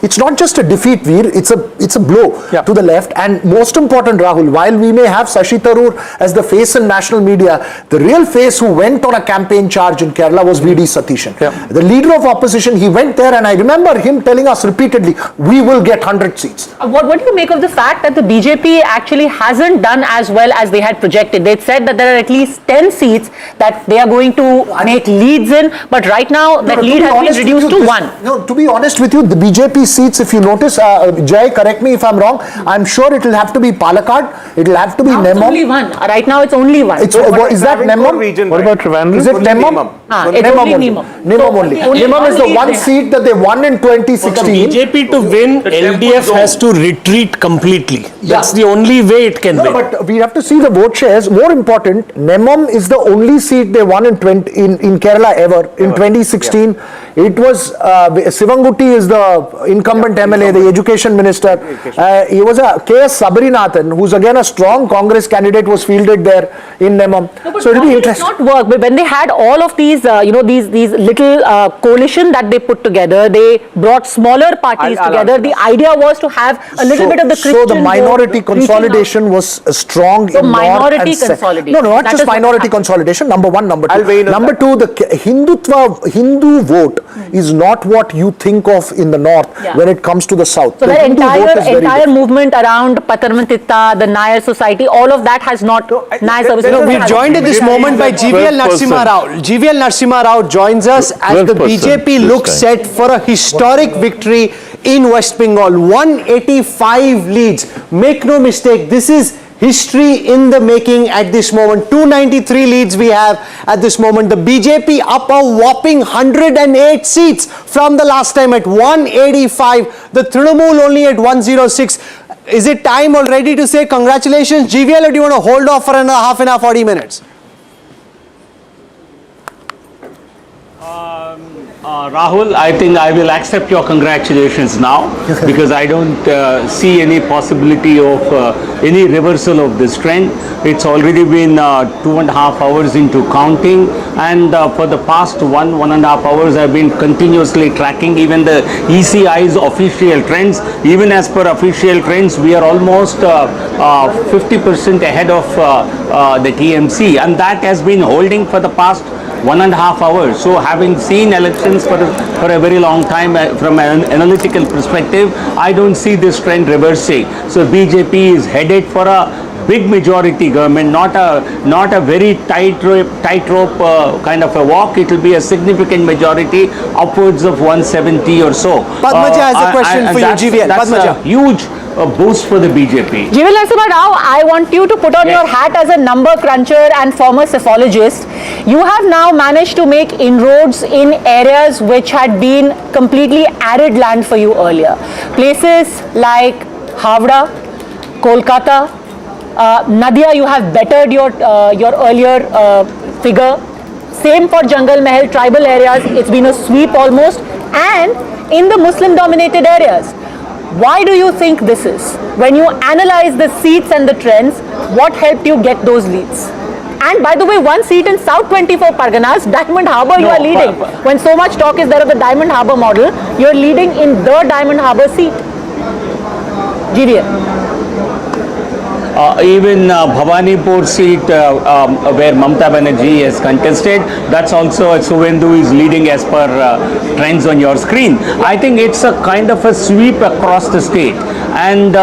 it's not just a defeat, Veer, it's a blow to the left. And most important, Rahul, while we may have Shashi Tharoor as the face in national media, the real face who went on a campaign charge in Kerala was V.D. Satishan. The leader of opposition, he went there, and I remember him telling us repeatedly, we will get 100 seats.
What do you make of the fact that the BJP actually hasn't done as well as they had projected? They said that there are at least 10 seats that they are going to make leads in, but right now that lead has been reduced to 1.
No, to be honest with you, the BJP seats, if you notice, Jai, correct me if I'm wrong, I'm sure it will have to be Palakkad, it will have to be Nemmam.
It's only 1. Right now it's only 1.
Is that Nemmam?
What about Trivandrum?
Is it Nemmam?
It's only Nemmam.
Nemmam only. Nemmam is the one seat that they won in 2016.
For the BJP to win, LDF has to retreat completely. That's the only way it can win.
But we have to see the vote shares. More important, Nemmam is the only seat they won in Kerala ever. In 2016, it was Sivangutti is the incumbent MLA, the education minister. He was a K.S. Sabarinathan, who's again a strong Congress candidate, was fielded there in Nemmam.
So it'll be interesting. It did not work, but when they had all of these, these little coalition that they put together, they brought smaller parties together. The idea was to have a little bit of the Christian.
So the minority consolidation was strong in North and
consolidation.
No, not just minority consolidation. Number one, number two. Number two, the Hindu vote is not what you think of in the north when it comes to the south.
So the entire movement around Patarmantita, the Nair society, all of that has not.
We're joined at this moment by GVL Narasimha Rao. GVL Narasimha Rao joins us as the BJP looks set for a historic victory in West Bengal. 185 leads. Make no mistake, this is history in the making at this moment. 293 leads we have at this moment. The BJP up a whopping 108 seats from the last time at 185. The Trinamool only at 106. Is it time already to say congratulations, GVL, or do you want to hold off for another half an hour, 40 minutes?
Rahul, I think I will accept your congratulations now because I don't see any possibility of any reversal of this trend. It's already been 2.5 hours into counting, and for the past 1.5 hours I've been continuously tracking even the ECI's official trends. Even as per official trends, we are almost 50% ahead of the TMC, and that has been holding for the past 1.5 hours. So having seen elections for a very long time from an analytical perspective, I don't see this trend reversing. So BJP is headed for a big majority government, not a very tightrope kind of a walk. It will be a significant majority, upwards of 170 or so.
Padmaja has a question for you, GVL.
That's a huge boost for the BJP.
GVL Narasimha Rao, I want you to put on your hat as a number cruncher and former psephologist. You have now managed to make inroads in areas which had been completely arid land for you earlier. Places like Havda, Kolkata, Nadia, you have bettered your earlier figure. Same for Jungle Mahal, tribal areas, it's been a sweep almost. And in the Muslim dominated areas, why do you think this is? When you analyze the seats and the trends, what helped you get those leads? And by the way, one seat in South 24 Parganas, Diamond Harbour, you are leading. When so much talk is there of the Diamond Harbour model, you are leading in the Diamond Harbour seat. GVL.
even Bhawanipur seat where Mamata Banerjee has contested, that's also Suvendu is leading as per trends on your screen. I think it's a kind of a sweep across the state. And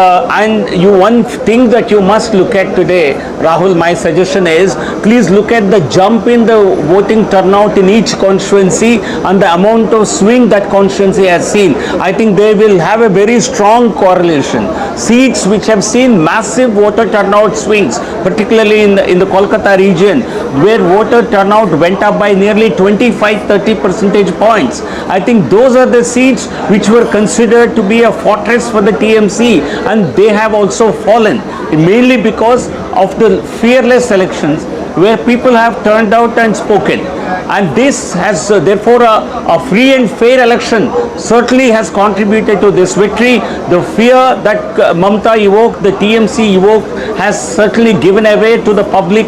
one thing that you must look at today, Rahul, my suggestion is please look at the jump in the voting turnout in each constituency and the amount of swing that constituency has seen. I think they will have a very strong correlation. Seats which have seen massive voter turnout swings, particularly in the Kolkata region, where voter turnout went up by nearly 25-30 percentage points. I think those are the seats which were considered to be a fortress for the TMC, and they have also fallen, mainly because of the fearless elections where people have turned out and spoken. And this has therefore a free and fair election certainly has contributed to this victory. The fear that Mamata evoked, the TMC evoked, has certainly given away to the public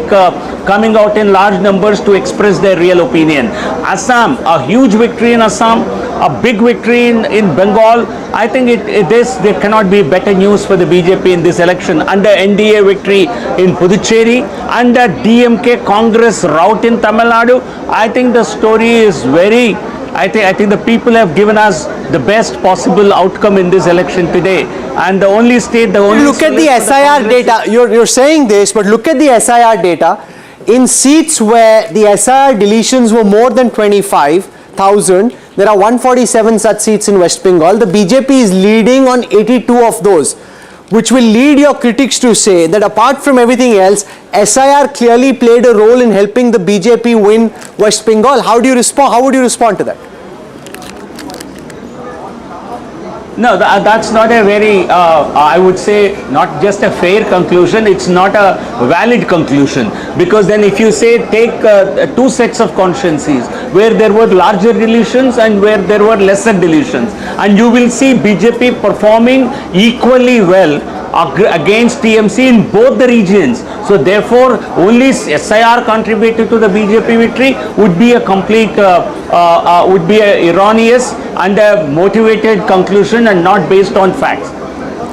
coming out in large numbers to express their real opinion. Assam, a huge victory in Assam, a big victory in Bengal. I think there cannot be better news for the BJP in this election. Under NDA victory in Puducherry, under DMK Congress rout in Tamil Nadu, I think the story is very, I think the people have given us the best possible outcome in this election today. And the only state,
look at the SIR data. You're saying this, but look at the SIR data. In seats where the SIR deletions were more than 25,000, there are 147 such seats in West Bengal. The BJP is leading on 82 of those, which will lead your critics to say that apart from everything else, SIR clearly played a role in helping the BJP win West Bengal. How do you respond? How would you respond to that?
No, that's not a very, I would say, not just a fair conclusion, it's not a valid conclusion. Because then if you say take two sets of constituencies where there were larger deletions and where there were lesser deletions, and you will see BJP performing equally well against TMC in both the regions. So therefore, only SIR contributed to the BJP victory would be a complete, would be a erroneous and a motivated conclusion and not based on facts.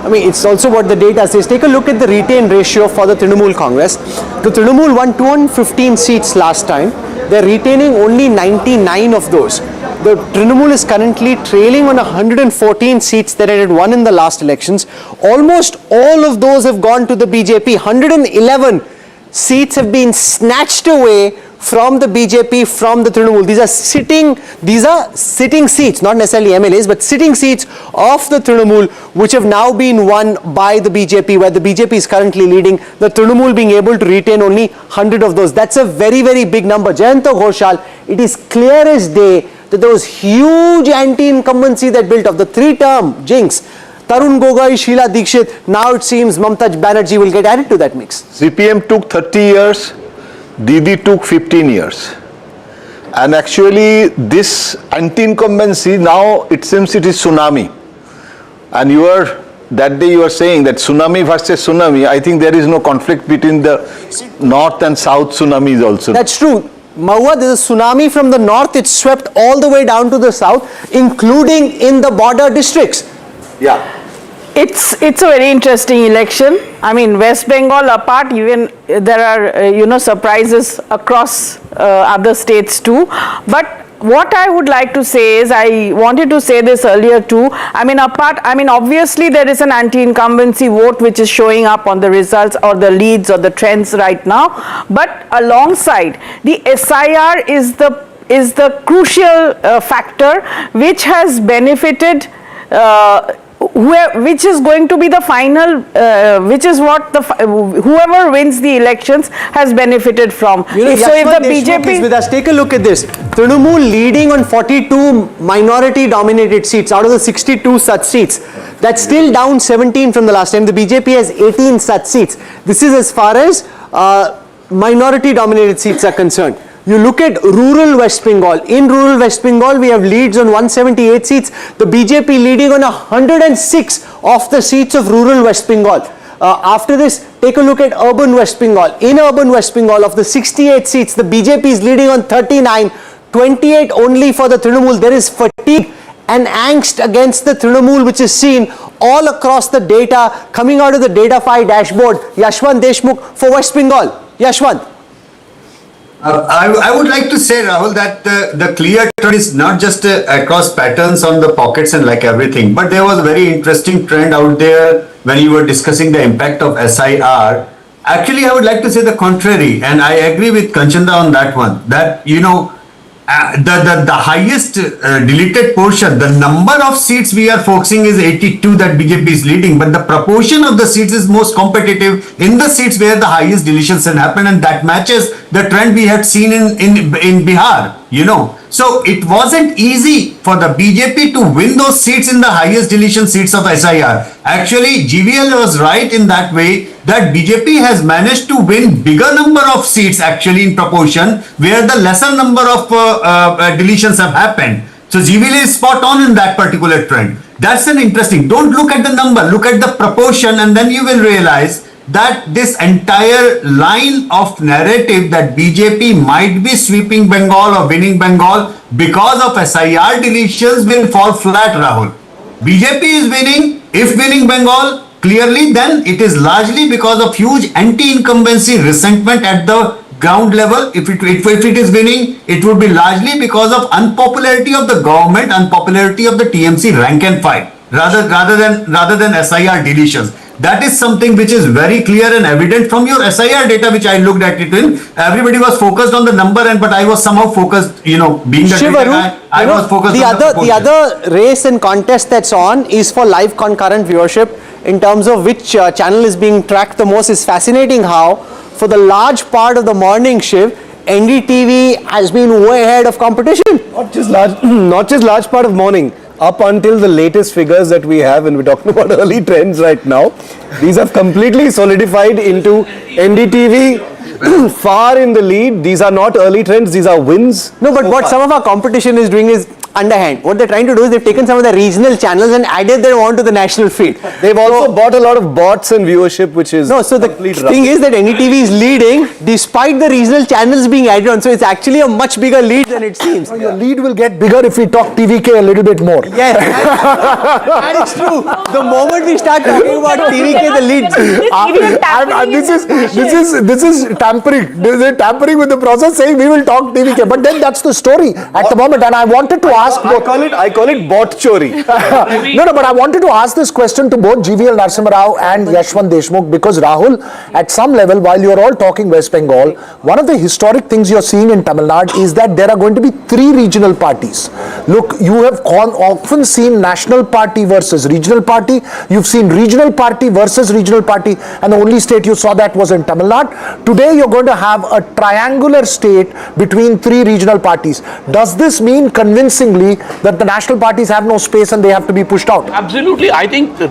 I mean, it's also what the data says. Take a look at the retain ratio for the Trinamool Congress. The Trinamool won 215 seats last time. They're retaining only 99 of those. The Trinamool is currently trailing on 114 seats that it had won in the last elections. Almost all of those have gone to the BJP. 111 seats have been snatched away from the BJP, from the Trinamool. These are sitting seats, not necessarily MLAs, but sitting seats of the Trinamool, which have now been won by the BJP, where the BJP is currently leading, the Trinamool being able to retain only 100 of those. That's a very, very big number. Jayanta Ghoshal, it is clear as day that there was huge anti-incumbency that built up. The three-term jinx, Tarun Gogoi, Sheila Dikshit, now it seems Mamata Banerjee will get added to that mix.
CPM took 30 years, Didi took 15 years. And actually this anti-incumbency, now it seems it is tsunami. And that day you were saying that tsunami versus tsunami, I think there is no conflict between the north and south tsunamis also.
That's true. Mahua, there's a tsunami from the north, it swept all the way down to the south, including in the border districts.
Yeah.
It's a very interesting election. I mean, West Bengal apart, even there are, surprises across other states too. But what I would like to say is, I wanted to say this earlier too. I mean, obviously there is an anti-incumbency vote which is showing up on the results or the leads or the trends right now. But alongside, the SIR is the crucial factor which has benefited which is going to be the final, which is what whoever wins the elections has benefited from.
So if the BJP is with us, take a look at this. Trinamool leading on 42 minority-dominated seats out of the 62 such seats. That's still down 17 from the last time. The BJP has 18 such seats. This is as far as minority-dominated seats are concerned. You look at rural West Bengal. In rural West Bengal, we have leads on 178 seats. The BJP leading on 106 of the seats of rural West Bengal. After this, take a look at urban West Bengal. In urban West Bengal, of the 68 seats, the BJP is leading on 39, 28 only for the Trinamool. There is fatigue and angst against the Trinamool, which is seen all across the data coming out of the Datafy dashboard. Yashwant Deshmukh for West Bengal. Yashwant.
I would like to say, Rahul, that the clear trend is not just across patterns on the pockets and like everything, but there was a very interesting trend out there when you were discussing the impact of SIR. Actually, I would like to say the contrary, and I agree with Kanchanda on that one, that, you know, the highest deleted portion, the number of seats we are focusing is 82 that BJP is leading, but the proportion of the seats is most competitive in the seats where the highest deletions have happened, and that matches the trend we had seen in Bihar, you know. So it wasn't easy for the BJP to win those seats in the highest deletion seats of SIR. Actually, GVL was right in that way that BJP has managed to win bigger number of seats actually in proportion where the lesser number of deletions have happened. So GVL is spot on in that particular trend. That's an interesting. Don't look at the number, look at the proportion, and then you will realize that this entire line of narrative that BJP might be sweeping Bengal or winning Bengal because of SIR deletions will fall flat, Rahul. BJP is winning. If winning Bengal, clearly then it is largely because of huge anti-incumbency resentment at the ground level. If it is winning, it would be largely because of unpopularity of the government, unpopularity of the TMC rank and file, rather than SIR deletions. That is something which is very clear and evident from your SIR data, which I looked at it in. Everybody was focused on the number, but I was somehow focused, you know, being the data guy, I was focused on the proportion.
The other race and contest that's on is for live concurrent viewership. In terms of which channel is being tracked the most, is fascinating how for the large part of the morning shift, NDTV has been way ahead of competition.
Not just large part of morning. Up until the latest figures that we have, and we're talking about early trends right now, these have completely solidified into NDTV far in the lead. These are not early trends, these are wins.
No, but what some of our competition is doing is underhand. What they're trying to do is they've taken some of the regional channels and added them onto the national feed.
They've also bought a lot of bots and viewership, which is
no. So the thing is that NDTV is leading despite the regional channels being added on. So it's actually a much bigger lead than it seems.
Your lead will get bigger if we talk TVK a little bit more.
Yes, and it's true. The moment we start talking about TVK, the lead.
This is tampering. This is tampering with the process, saying we will talk TVK. But then that's the story at the moment, and I wanted to ask.
I call it bot chori.
No, but I wanted to ask this question to both GVL Narasimha Rao and Yashwant Deshmukh, because Rahul, at some level, while you're all talking West Bengal, one of the historic things you're seeing in Tamil Nadu is that there are going to be 3 regional parties. Look, you have often seen national party versus regional party. You've seen regional party versus regional party, and the only state you saw that was in Tamil Nadu. Today, you're going to have a triangular state between 3 regional parties. Does this mean convincingly that the national parties have no space and they have to be pushed out?
Absolutely. I think the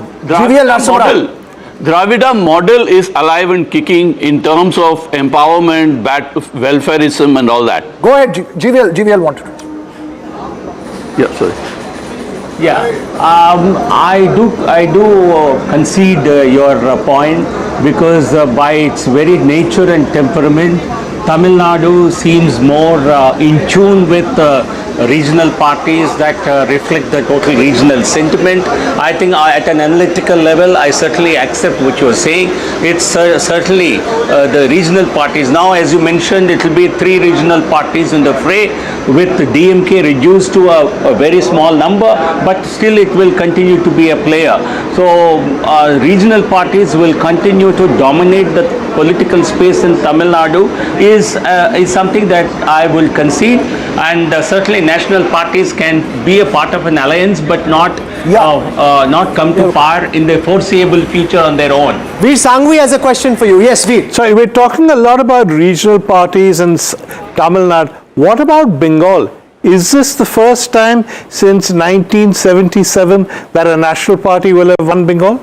Dravida model is alive and kicking in terms of empowerment, welfareism and all that.
Go ahead, GVL wanted to.
Yeah, sorry.
Yeah, I do concede your point, because by its very nature and temperament, Tamil Nadu seems more in tune with regional parties that reflect the total regional sentiment. I think at an analytical level, I certainly accept what you're saying. It's certainly the regional parties. Now, as you mentioned, it will be 3 regional parties in the fray, with the DMK reduced to a very small number, but still it will continue to be a player. So regional parties will continue to dominate the political space in Tamil Nadu is something that I will concede, and certainly national parties can be a part of an alliance, but not come to power in the foreseeable future on their own.
Veer Sangvi has a question for you. Yes, Veer.
Sorry, we're talking a lot about regional parties and Tamil Nadu. What about Bengal? Is this the first time since 1977 that a national party will have won Bengal?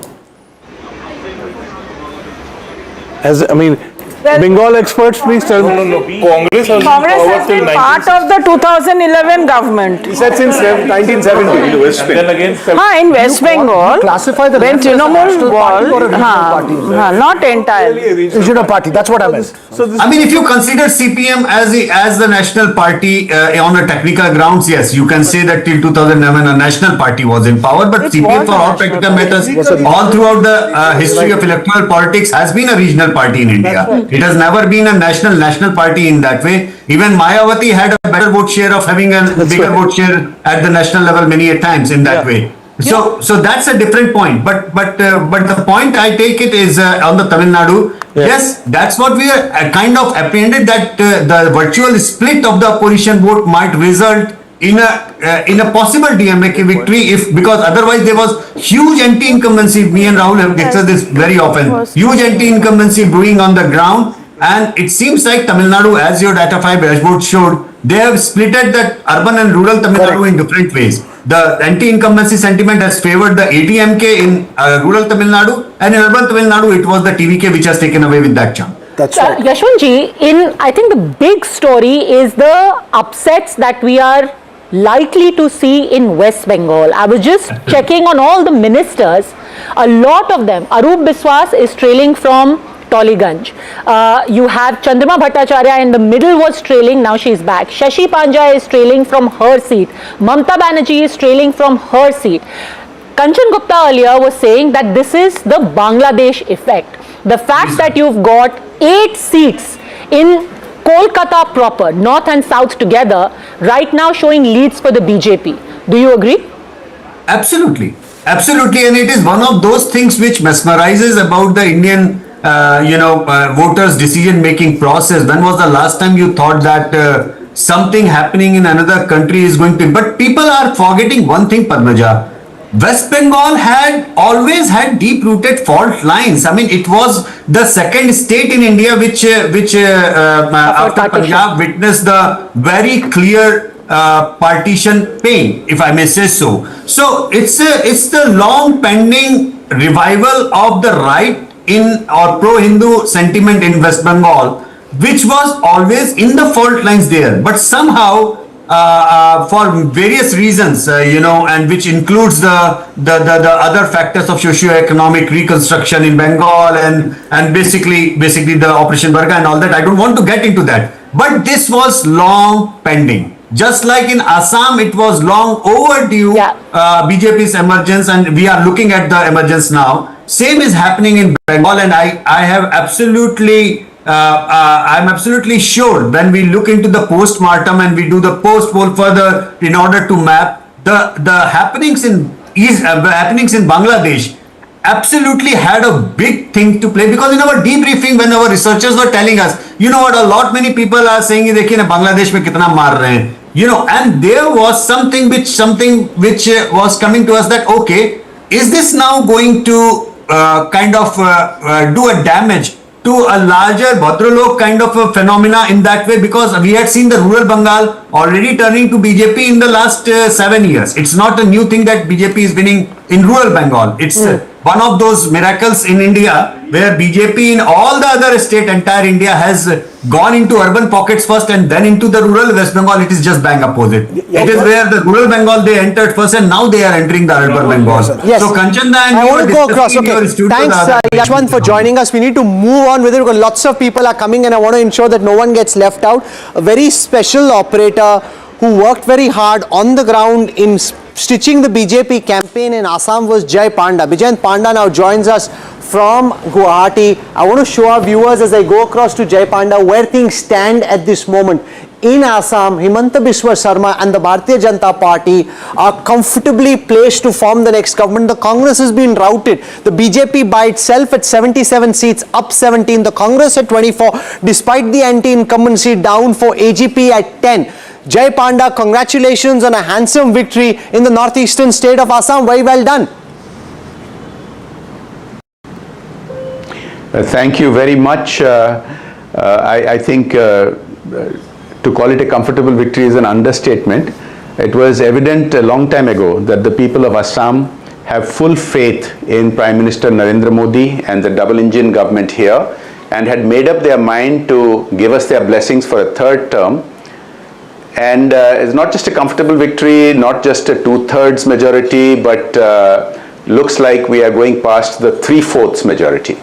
Bengal experts, please tell me.
No. Congress has
Congress has been part of the 2011 government.
He said since 1970.
In West Bengal,
Classify the
when
left as a
Trinamool
national party or a regional party?
not entirely.
Regional party, that's what I meant.
I mean, if you consider CPM as the national party on a technical grounds, yes, you can say that till 2011 a national party was in power, but CPM for all practical matters, all throughout the history of electoral politics has been a regional party in India. It has never been a national party in that way. Even Mayawati had a better vote share of having a bigger vote share at the national level many a times in that way. So that's a different point. But the point I take it is on the Tamil Nadu. Yes, that's what we are kind of apprehended, that the virtual split of the opposition vote might result in a possible DMK victory, because otherwise there was huge anti-incumbency. Me and Rahul have discussed this very often. Huge anti-incumbency brewing on the ground, and it seems like Tamil Nadu, as your Data 5 dashboard showed, they have splitted that urban and rural Tamil Nadu in different ways. The anti-incumbency sentiment has favored the ADMK in rural Tamil Nadu, and in urban Tamil Nadu it was the TVK which has taken away with that chunk.
That's right.
Yashwantji, I think the big story is the upsets that we are likely to see in West Bengal. I was just checking on all the ministers. A lot of them, Arup Biswas is trailing from Toliganj. You have Chandrama Bhattacharya in the middle was trailing, now she's back. Shashi Panja is trailing from her seat. Mamta Banerjee is trailing from her seat. Kanchan Gupta earlier was saying that this is the Bangladesh effect. The fact that you've got 8 seats in Kolkata proper, north and south together, right now showing leads for the BJP. Do you agree?
Absolutely. Absolutely. And it is one of those things which mesmerizes about the Indian voters' decision-making process. When was the last time you thought that something happening in another country is going to... But people are forgetting one thing, Padmaja. West Bengal had always had deep-rooted fault lines. I mean, it was the second state in India which after Punjab witnessed the very clear partition pain, if I may say so. So it's the long pending revival of the right in or pro-Hindu sentiment in West Bengal, which was always in the fault lines there, but somehow for various reasons, and which includes the other factors of socio-economic reconstruction in Bengal and basically the Operation Varga and all that. I don't want to get into that, but this was long pending. Just like in Assam, it was long overdue, BJP's emergence, and we are looking at the emergence now. Same is happening in Bengal, and I have absolutely I'm absolutely sure when we look into the post-mortem and we do the post-poll further in order to map the happenings in Bangladesh, absolutely had a big thing to play, because in our debriefing when our researchers were telling us, you know what, a lot many people are saying, dekhiye na Bangladesh mein kitna maar rahe hain, and there was something which was coming to us that, okay, is this now going to do a damage to a larger Bhadralok kind of a phenomena in that way, because we had seen the rural Bengal already turning to BJP in the last 7 years. It's not a new thing that BJP is winning in rural Bengal. It's one of those miracles in India where BJP in all the other state, entire India has gone into urban pockets first and then into the rural. West Bengal, it is just bang opposite. It is where the rural Bengal they entered first and now they are entering the urban Bengal.
Yes.
So Kanchanda and
I want to go across.
Okay.
Thanks Yashwant for joining us. We need to move on with it because lots of people are coming and I want to ensure that no one gets left out. A very special operator who worked very hard on the ground in stitching the BJP campaign in Assam was Jai Panda. Bijan Panda now joins us from Guwahati. I want to show our viewers as I go across to Jai Panda where things stand at this moment. In Assam, Himanta Biswa Sarma and the Bharatiya Janata Party are comfortably placed to form the next government. The Congress has been routed. The BJP by itself at 77 seats, up 17. The Congress at 24, despite the anti-incumbency down for AGP at 10. Jai Panda, congratulations on a handsome victory in the northeastern state of Assam. Very well done.
Thank you very much. I think to call it a comfortable victory is an understatement. It was evident a long time ago that the people of Assam have full faith in Prime Minister Narendra Modi and the double engine government here, and had made up their mind to give us their blessings for a third term. And it's not just a comfortable victory, not just a 2/3 majority, but looks like we are going past the 3/4 majority.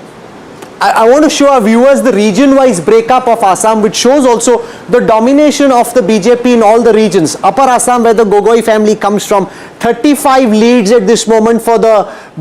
I want to show our viewers the region-wise breakup of Assam, which shows also the domination of the BJP in all the regions. Upper Assam, where the Gogoi family comes from, 35 leads at this moment for the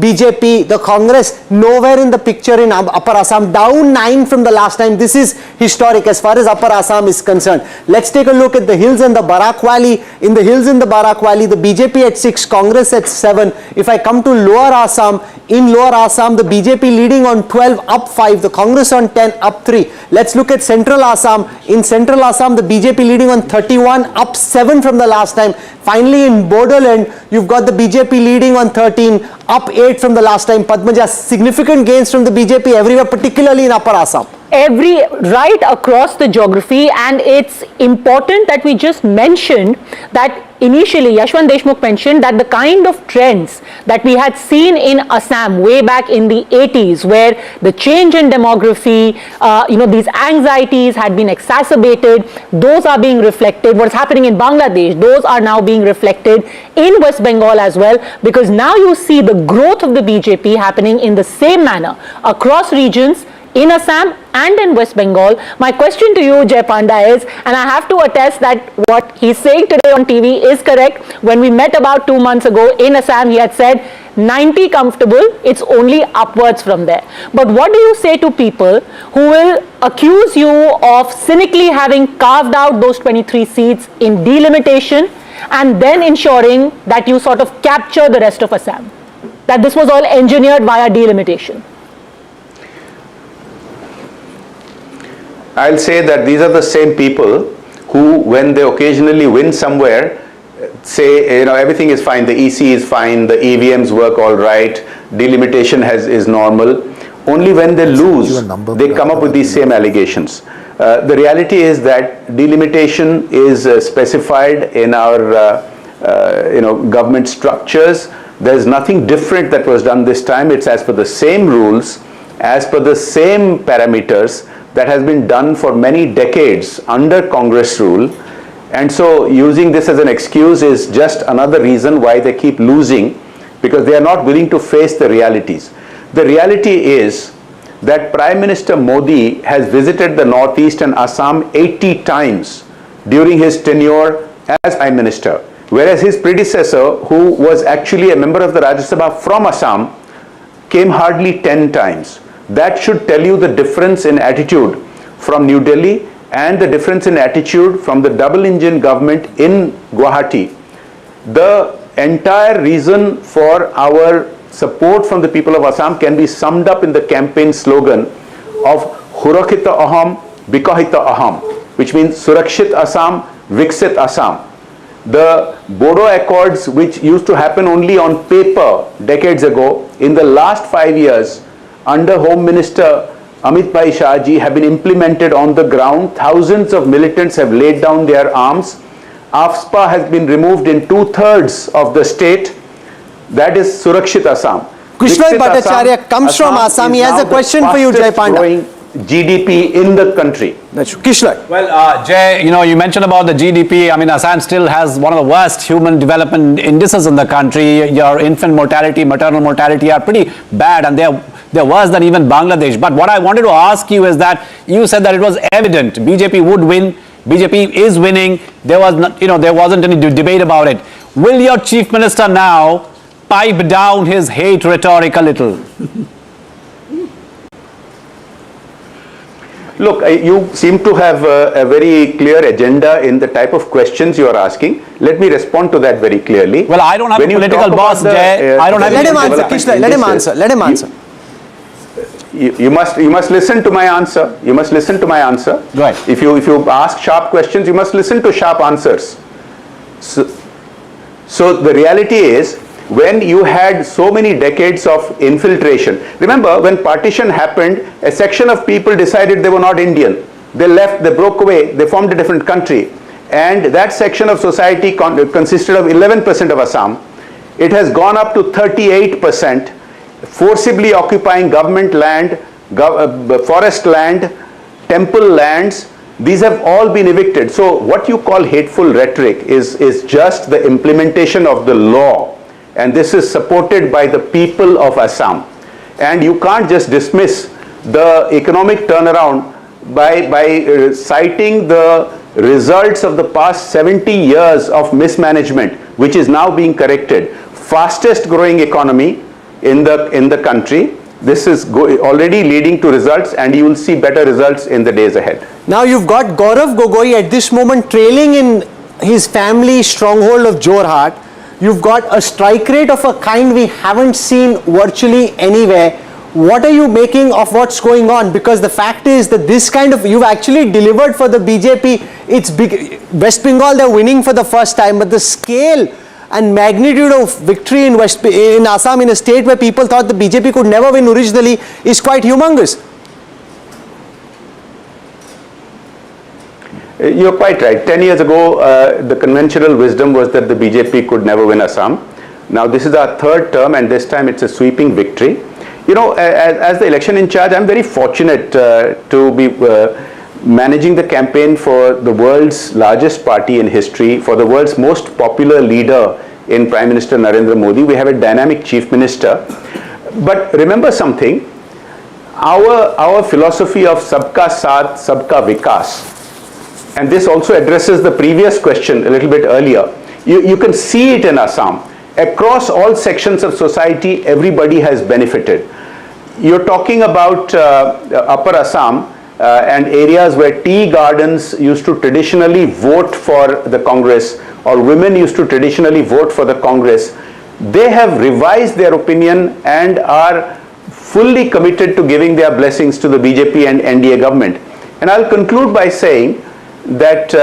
BJP. The Congress nowhere in the picture in Upper Assam, down 9 from the last time. This is historic as far as Upper Assam is concerned. Let's take a look at the hills and the Barak Valley. In the hills in the Barak Valley, the BJP at 6, Congress at 7. If I come to Lower Assam, in Lower Assam, the BJP leading on 12, up 5. The Congress on 10, up 3. Let's look at Central Assam. In Central Assam, the BJP leading on 31, up 7 from the last time. Finally, in Bodoland, you've got the BJP leading on 13, up 8 from the last time. Padmaja, significant gains from the BJP everywhere, particularly in Upper Assam.
Right across the geography, and it's important that we just mentioned that initially Yashwant Deshmukh mentioned that the kind of trends that we had seen in Assam way back in the 80s, where the change in demography, these anxieties had been exacerbated, those are being reflected. What's happening in Bangladesh, those are now being reflected in West Bengal as well, because now you see the growth of the BJP happening in the same manner across regions in Assam and in West Bengal. My question to you, Jay Panda, is, and I have to attest that what he's saying today on TV is correct. When we met about 2 months ago in Assam, he had said 90 comfortable, it's only upwards from there. But what do you say to people who will accuse you of cynically having carved out those 23 seats in delimitation and then ensuring that you sort of capture the rest of Assam? That this was all engineered via delimitation?
I'll say that these are the same people who, when they occasionally win somewhere, say, everything is fine, the EC is fine, the EVMs work all right, delimitation is normal. Only when they lose, they come up with these same allegations. The reality is that delimitation is specified in our government structures. There's nothing different that was done this time. It's as per the same rules, as per the same parameters that has been done for many decades under Congress rule. And so using this as an excuse is just another reason why they keep losing, because they are not willing to face the realities. The reality is that Prime Minister Modi has visited the Northeast and Assam 80 times during his tenure as Prime Minister, whereas his predecessor, who was actually a member of the Rajya Sabha from Assam, came hardly 10 times. That should tell you the difference in attitude from New Delhi and the difference in attitude from the double-engine government in Guwahati. The entire reason for our support from the people of Assam can be summed up in the campaign slogan of Hurakita Aham, Bikahita Aham, which means Surakshit Assam, Viksit Assam. The Bodo Accords, which used to happen only on paper decades ago, in the last 5 years, under Home Minister Amit Bhai Shah ji, have been implemented on the ground. Thousands of militants have laid down their arms. AFSPA has been removed in 2/3 of the state. That is Surakshit Assam.
Kushal Bhattacharya comes from Assam. He has a question for you, Jay Panda.
GDP in the country.
Kishla.
Well, Jay, you mentioned about the GDP. I mean, Assam still has one of the worst human development indices in the country. Your infant mortality, maternal mortality are pretty bad, and they're worse than even Bangladesh. But what I wanted to ask you is that you said that it was evident BJP would win. BJP is winning. There was there wasn't any debate about it. Will your chief minister now pipe down his hate rhetoric a little?
Look, you seem to have a very clear agenda in the type of questions you are asking. Let me respond to that very clearly.
Well, I don't have a political boss, Jay. I don't have.
Let him answer, Kishla. Let him answer. Let him answer.
You must listen to my answer. You must listen to my answer.
Right.
If you ask sharp questions, you must listen to sharp answers. So the reality is, when you had so many decades of infiltration, remember when partition happened, a section of people decided they were not Indian. They left, they broke away, they formed a different country. And that section of society consisted of 11% of Assam. It has gone up to 38%, forcibly occupying government land, forest land, temple lands, these have all been evicted. So what you call hateful rhetoric is just the implementation of the law, and this is supported by the people of Assam. And you can't just dismiss the economic turnaround by citing the results of the past 70 years of mismanagement, which is now being corrected. Fastest growing economy in the country. This is already leading to results, and you will see better results in the days ahead.
Now you've got Gaurav Gogoi at this moment trailing in his family stronghold of Jorhat. You've got a strike rate of a kind we haven't seen virtually anywhere. What are you making of what's going on? Because the fact is that this kind of, you've actually delivered for the BJP. It's big. West Bengal, they're winning for the first time, but the scale and magnitude of victory in Assam, in a state where people thought the BJP could never win originally, is quite humongous.
You're quite right. 10 years ago, the conventional wisdom was that the BJP could never win Assam. Now this is our third term, and this time it's a sweeping victory. You know, as the election in charge, I'm very fortunate to be managing the campaign for the world's largest party in history, for the world's most popular leader in Prime Minister Narendra Modi. We have a dynamic chief minister. But remember something, our philosophy of Sabka Saath, Sabka Vikas, and this also addresses the previous question a little bit earlier. You can see it in Assam. Across all sections of society, everybody has benefited. You're talking about Upper Assam, and areas where tea gardens used to traditionally vote for the Congress, or women used to traditionally vote for the Congress. They have revised their opinion and are fully committed to giving their blessings to the BJP and NDA government. And I'll conclude by saying that,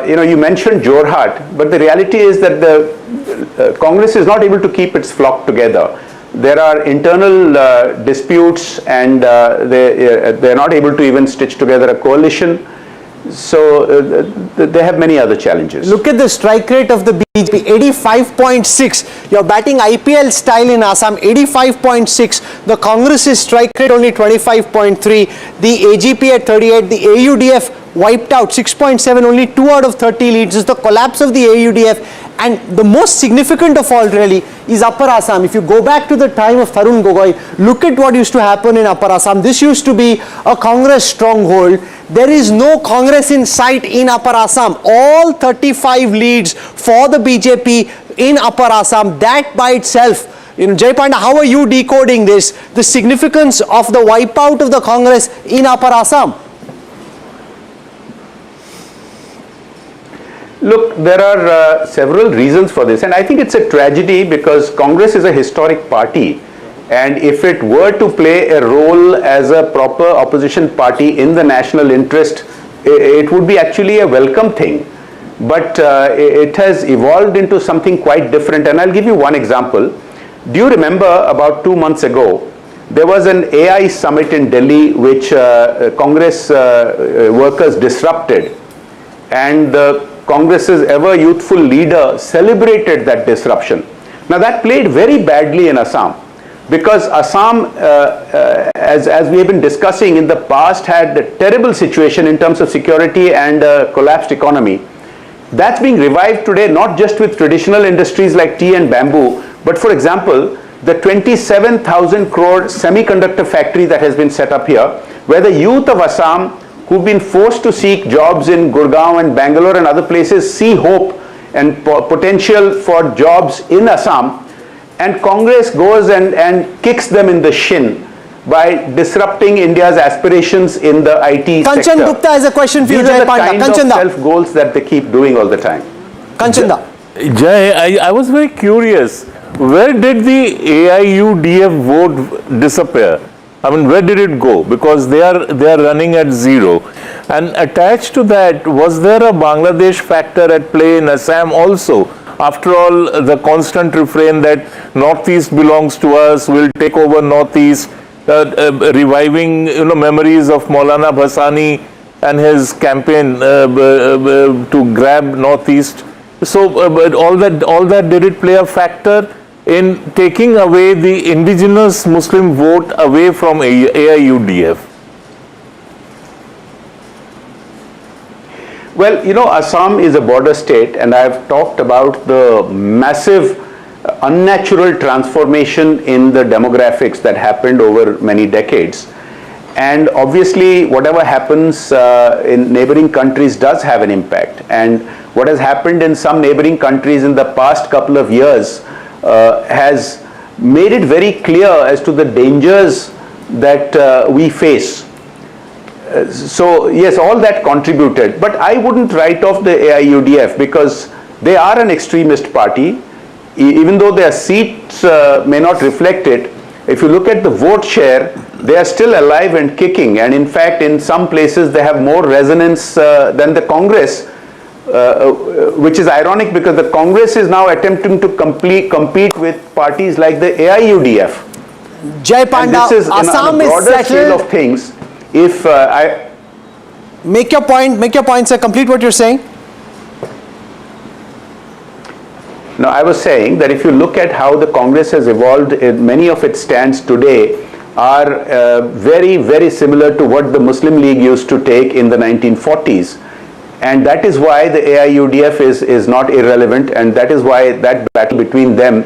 you mentioned Jorhat, but the reality is that the Congress is not able to keep its flock together. There are internal disputes, and they're not able to even stitch together a coalition. So they have many other challenges.
Look at the strike rate of the BJP, 85.6. You're batting IPL style in Assam, 85.6. The Congress's strike rate only 25.3. The AGP at 38. The AUDF wiped out, 6.7. Only 2 out of 30 leads. It's the collapse of the AUDF. And the most significant of all really is Upper Assam. If you go back to the time of Tarun Gogoi, look at what used to happen in Upper Assam. This used to be a Congress stronghold. There is no Congress in sight in Upper Assam. All 35 leads for the BJP in Upper Assam. That by itself, Jay Panda, how are you decoding this? The significance of the wipeout of the Congress in Upper Assam?
Look, there are several reasons for this, and I think it's a tragedy because Congress is a historic party, and if it were to play a role as a proper opposition party in the national interest, it would be actually a welcome thing. But it has evolved into something quite different, and I'll give you one example. Do you remember about 2 months ago, there was an AI summit in Delhi which Congress workers disrupted, and the Congress's ever youthful leader celebrated that disruption. Now that played very badly in Assam, because Assam, as we have been discussing in the past, had a terrible situation in terms of security and collapsed economy. That's being revived today, not just with traditional industries like tea and bamboo, but for example, the 27,000 crore semiconductor factory that has been set up here, where the youth of Assam who've been forced to seek jobs in Gurgaon and Bangalore and other places see hope and potential for jobs in Assam, and Congress goes and kicks them in the shin by disrupting India's aspirations in the IT sector.
Kanchan Gupta has a question for you, Jay Panda.
These are the kind of self-goals that they keep doing all the time.
Kanchanda.
Jay, I was very curious. Where did the AIUDF vote disappear? I mean, where did it go? Because they are running at 0. And attached to that, was there a Bangladesh factor at play in Assam also? After all, the constant refrain that Northeast belongs to us, we'll take over Northeast, reviving memories of Maulana Bhasani and his campaign to grab Northeast. So all that did it play a factor? in taking away the indigenous Muslim vote away from AIUDF?
Well, you know, Assam is a border state, and I've talked about the massive unnatural transformation in the demographics that happened over many decades. And obviously, whatever happens in neighboring countries does have an impact. And what has happened in some neighboring countries in the past couple of years has made it very clear as to the dangers that we face. So yes, all that contributed, but I wouldn't write off the AIUDF because they are an extremist party. Even though their seats may not reflect it, if you look at the vote share, they are still alive and kicking, and in fact in some places they have more resonance than the Congress, which is ironic because the Congress is now attempting to compete with parties like the AIUDF.
Jai Panda,
and this is
Assam
on a broader
is
scale
settled.
of things. If I
make your point, sir. Complete what you're saying.
No, I was saying that if you look at how the Congress has evolved, many of its stands today are very, very similar to what the Muslim League used to take in the 1940s. And that is why the AIUDF is not irrelevant, and that is why that battle between them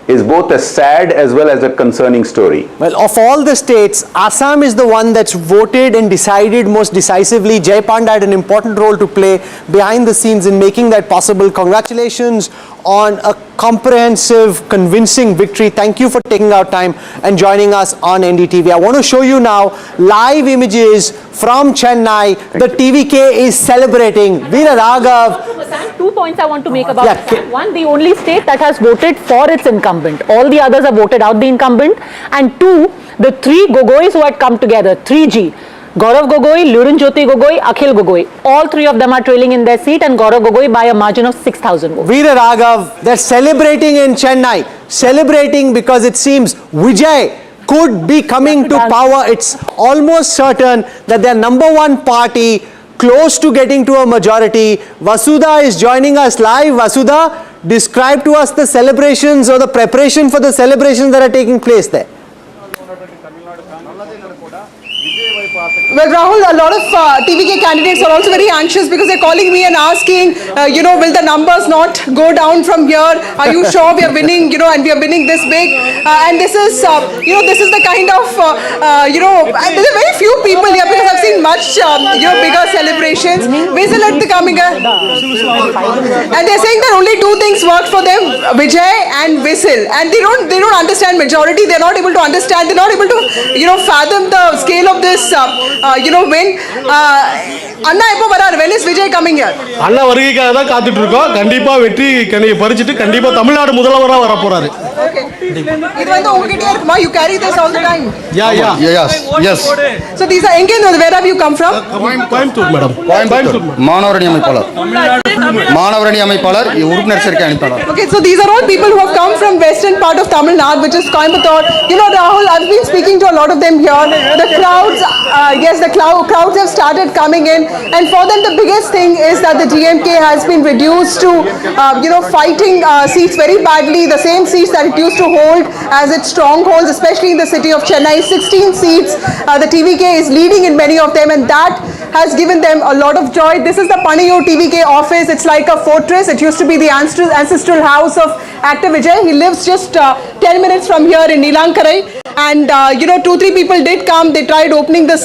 is both a sad as well as a concerning story.
Well, of all the states, Assam is the one that's voted and decided most decisively. Jai Panda had an important role to play behind the scenes in making that possible. Congratulations on a comprehensive, convincing victory. Thank you for taking our time and joining us on NDTV. I want to show you now live images from Chennai. The TVK is celebrating. Veera Raghav.
2 points I want to make about Assam. One, the only state that has voted for its incumbent. All the others have voted out the incumbent. And two, the 3 Gogois who had come together, 3G. Gaurav Gogoi, Lurin Jyoti Gogoi, Akhil Gogoi. All 3 of them are trailing in their seat, and Gaurav Gogoi by a margin of 6,000 votes.
Veera Raghav, they're celebrating in Chennai. Celebrating because it seems Vijay could be coming to power. It's almost certain that their #1 party close to getting to a majority. Vasudha is joining us live. Vasudha, describe to us the celebrations or the preparation for the celebrations that are taking place there.
Well, Rahul, a lot of TVK candidates are also very anxious because they're calling me and asking, will the numbers not go down from here? Are you sure we are winning, and we are winning this big? And this is, this is the kind of, there are very few people here because I've seen much, bigger celebrations. Whistle at the coming. And they're saying that only 2 things worked for them, Vijay and whistle. And they don't understand majority. They're not able to understand. They're not able to, fathom the scale of this, win. Anna எப்போ வராரு? When is Vijay coming here?
அண்ணா வருகைக்காக தான் காத்துட்டு இருக்கோம். கண்டிப்பா வெற்றி கனியை பறிச்சிட்டு கண்டிப்பா தமிழ்நாடு முதல்வரா வர போறாரு.
Okay. இது வந்து உங்ககிட்டயே இருக்குமா? You carry this all the time?
Yes.
So these are எங்க இருந்து? Where have you come from?
Coimbatore madam.
மாணவரணி அமைப்பாளர் உறுப்பினர் சேர்க்கை அனுப்பினார்.
Okay, so these are all people who have come from western part of Tamil Nadu, which is Coimbatore. Rahul, I've been speaking to a lot of them here. The crowds, crowds have started coming in, and for them the biggest thing is that the DMK has been reduced to, fighting seats very badly, the same seats that it used to hold as its strongholds, especially in the city of Chennai. 16 seats, the TVK is leading in many of them, and that has given them a lot of joy. This is the Panayur TVK office. It's like a fortress. It used to be the ancestral house of actor Vijay. He lives just 10 minutes from here in Neelankarai. And 2-3 people did come. They tried opening this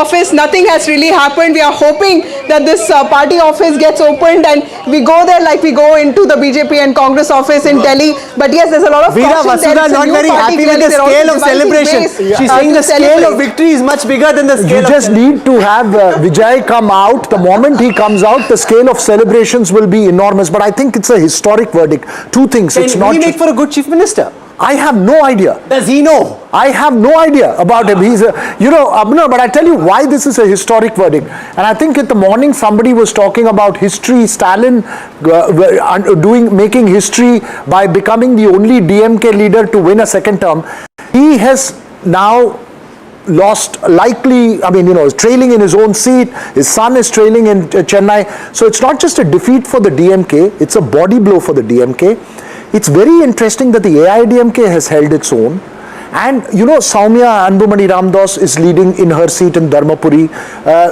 office. Nothing has really happened. We are hoping that this party office gets opened and we go there like we go into the BJP and Congress office in Delhi. But yes, there's a lot of
Veera,
caution
Vasudha
there.
not very happy with the scale of celebration. She's saying the scale of victory is much bigger than the scale
You just need to have Vijay come out. The moment he comes out, the scale of celebrations will be enormous. But I think it's a historic verdict. 2 things.
Can he make for a good chief minister?
I have no idea.
Does he know?
I have no idea about him. He's Abhinav, but I tell you why this is a historic verdict. And I think in the morning somebody was talking about history, Stalin making history by becoming the only DMK leader to win a second term. He has now lost trailing in his own seat. His son is trailing in Chennai. So it's not just a defeat for the DMK, it's a body blow for the DMK. it's very interesting that the AIDMK has held its own. And you know, Soumya Anbumani Ramdas is leading in her seat in Dharmapuri.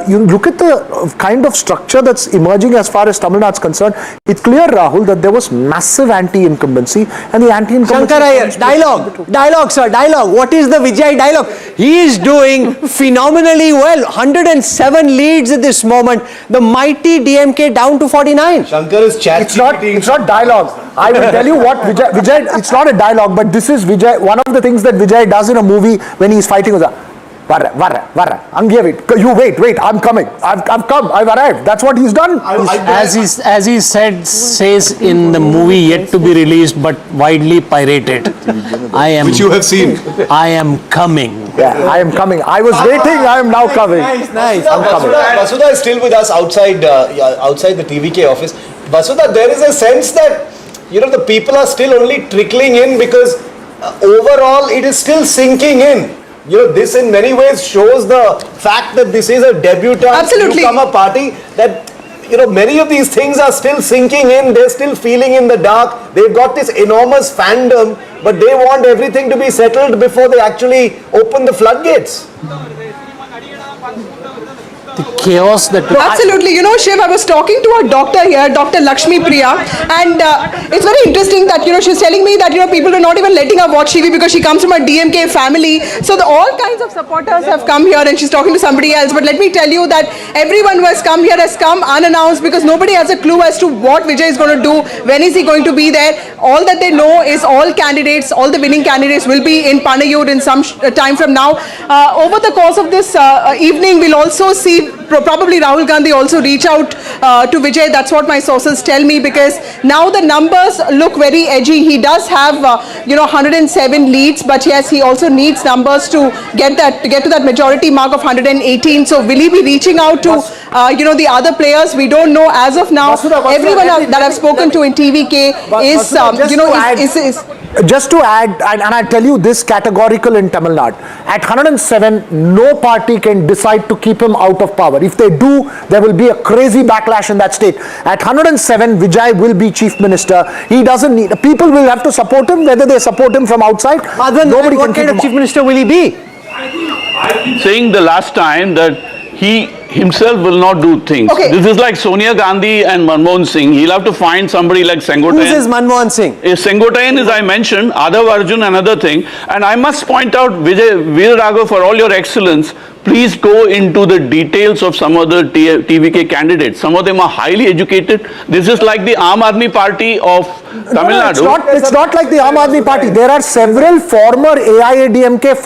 You look at the kind of structure that's emerging as far as Tamil Nadu is concerned. It's clear, Rahul, that there was massive anti-incumbency, and the anti-incumbency...
Shankar, dialogue, sir, dialogue. What is the Vijay dialogue? He is doing phenomenally well. 107 leads at this moment. The mighty DMK down to 49.
Shankar is chat.
It's not dialogue. I will tell you what Vijay, it's not a dialogue, but this is Vijay. One of the things that Vijay does in a movie when he's fighting was you wait, I'm coming. I've come, I've arrived. That's what he's done.
As he says in the movie yet to be released but widely pirated, which you have seen. I am coming.
Yeah, I am coming. I was waiting. I am now coming.
Nice.
I'm coming.
Vasudha is still with us outside the TVK office. Vasudha, there is a sense that the people are still only trickling in because overall it is still sinking in. This in many ways shows the fact that this is a debutant newcomer party, that many of these things are still sinking in. They're still feeling in the dark. They've got this enormous fandom, but they want everything to be settled before they actually open the floodgates.
The chaos that...
Absolutely. Shiv, I was talking to a doctor here, Dr. Lakshmi Priya, and it's very interesting that, she's telling me that, people are not even letting her watch TV because she comes from a DMK family. So all kinds of supporters have come here, and she's talking to somebody else. But let me tell you that everyone who has come here has come unannounced because nobody has a clue as to what Vijay is going to do, when is he going to be there. All that they know is all the winning candidates will be in Panayur in some time from now. Over the course of this evening, we'll also see probably Rahul Gandhi also reach out to Vijay. That's what my sources tell me, because now the numbers look very edgy. He does have 107 leads, but yes, he also needs numbers to get to that majority mark of 118. So will he be reaching out to the other players? We don't know as of now. Everyone that I've spoken to in TVK is
just to add, and I tell you this categorical in Tamil Nadu, at 107, no party can decide to keep him out of power. If they do, there will be a crazy backlash in that state. At 107, Vijay will be chief minister. He doesn't need, people will have to support him, whether they support him from outside.
Nobody what kind of chief minister will he be?
I've been saying the last time that he himself will not do things.
Okay.
This is like Sonia Gandhi and Manmohan Singh. He'll have to find somebody like Sengotain.
Who is Manmohan Singh?
Sengotain is, I mentioned, Adav Arjun, another thing. And I must point out, Vijay Veeraraghav, for all your excellence, please go into the details of some of the TVK candidates. Some of them are highly educated. This is like the Aam Aadmi Party of Tamil Nadu.
It's not like the Aam Aadmi Party. There are several former AIADMK,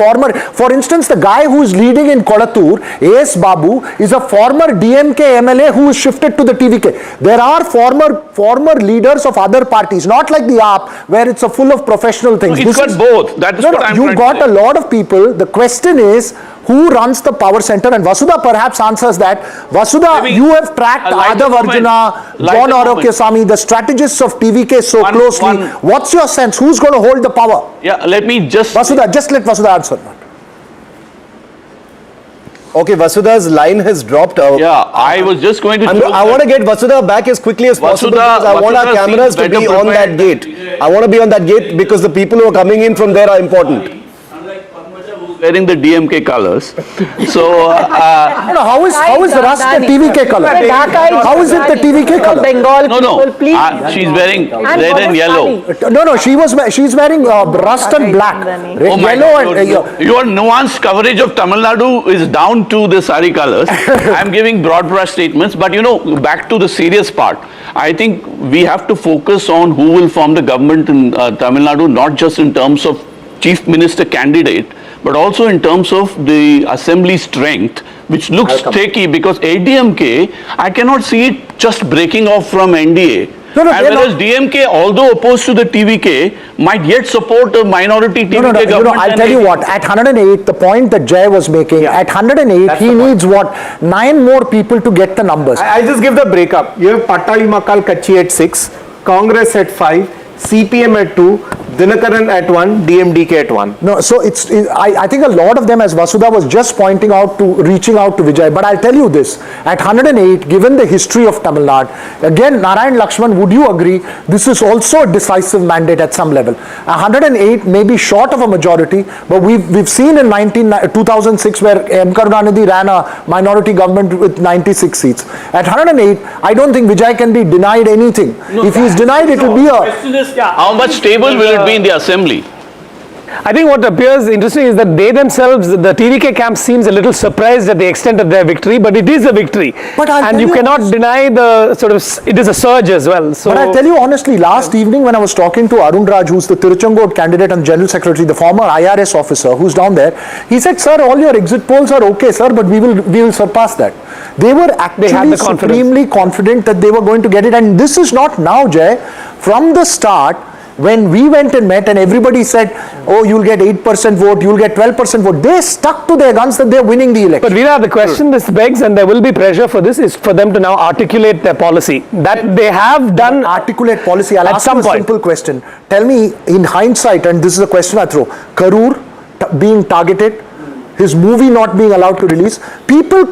for instance, the guy who is leading in Kolattur, A.S. Babu, is a former DMK MLA who is shifted to the TVK. There are former leaders of other parties, not like the AAP, where it's a full of professional things.
It's got both. That is what I'm
you got a lot of people. The question is, who runs the power center? And Vasudha perhaps answers that. Vasudha, you have tracked Adav Arjuna, John Orokyasamy, the strategists of TVK so closely. What's your sense? Who's going to hold the power?
Yeah, let me just...
Vasudha, just let Vasudha answer.
Okay, Vasudha's line has dropped out.
Yeah, I was just going to...
I want to get Vasudha back as quickly as possible because I want our cameras to be on that gate. I want to be on that gate because the people who are coming in from there are important.
Wearing the DMK colors. So,
how is the rust the TVK color? How is it the TVK color?
Bengal
no.
Please.
She's wearing red and yellow.
No, she's wearing rust and black.
Oh my God. Your nuanced coverage of Tamil Nadu is down to the sari colors. I'm giving broad brush statements, but back to the serious part. I think we have to focus on who will form the government in Tamil Nadu, not just in terms of chief minister candidate, but also in terms of the assembly strength, which looks shaky because ADMK, I cannot see it just breaking off from NDA. Whereas DMK, although opposed to the TVK, might yet support a minority TVK government.
I'll tell you what, at 108, the point that Jay was making, at 108, he needs 9 more people to get the numbers.
I'll just give the breakup. You have Pattali Makal Kachi at 6, Congress at 5, CPM at 2, Dinakaran at 1, DMDK at 1.
No, so I think a lot of them, as Vasudha was just pointing out, reaching out to Vijay. But I'll tell you this, at 108, given the history of Tamil Nadu, again, Narayan Lakshman, would you agree, this is also a decisive mandate at some level. 108 may be short of a majority, but we've seen in 2006 where M. Karunanidhi ran a minority government with 96 seats. At 108, I don't think Vijay can be denied anything. If he's denied, it will be a...
How much stable will it be in the assembly?
I think what appears interesting is that they themselves, the TVK camp, seems a little surprised at the extent of their victory, but it is a victory. And you cannot deny the sort of, it is a surge as well. So,
but I'll tell you honestly, last evening when I was talking to Arun Raj, who's the Tiruchengood candidate and general secretary, the former IRS officer who's down there, he said, sir, all your exit polls are okay, sir, but we will surpass that. They were actually supremely confident that they were going to get it. And this is not now, Jay. From the start, when we went and met and everybody said, oh, you'll get 8% vote, you'll get 12% vote, they stuck to their guns that they're winning the election.
But Veera, the question this begs, and there will be pressure for this, is for them to now articulate their policy. That they have done.
Articulate policy. I'll ask you a simple question. Tell me, in hindsight, and this is a question I throw, Karur being targeted, his movie not being allowed to release, people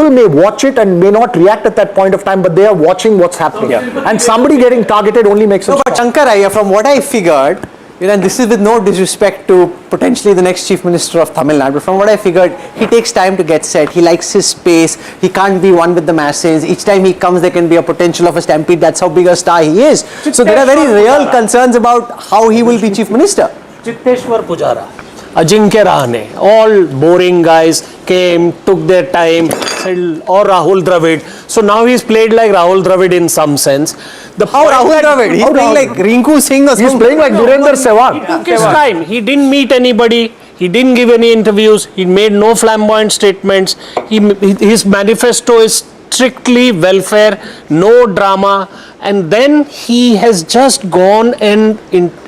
may watch it and may not react at that point of time, but they are watching what's happening. And somebody getting targeted only makes sense.
No, but Shankaraya, from what I figured, and this is with no disrespect to potentially the next Chief Minister of Tamil Nadu, but from what I figured, he takes time to get set, he likes his space, he can't be one with the masses, each time he comes there can be a potential of a stampede, that's how big a star he is. So there are very real concerns about how he will be Chief Minister.
Chitteshwar Pujara, Ajinkya Rahane, all boring guys came, took their time, said, or Rahul Dravid. So now he's played like Rahul Dravid in some sense.
How Rahul Dravid? He's playing like Rinku Singh or something.
He's playing like Virender Sehwag.
He took his time. He didn't meet anybody. He didn't give any interviews. He made no flamboyant statements. His manifesto is strictly welfare, no drama. And then he has just gone and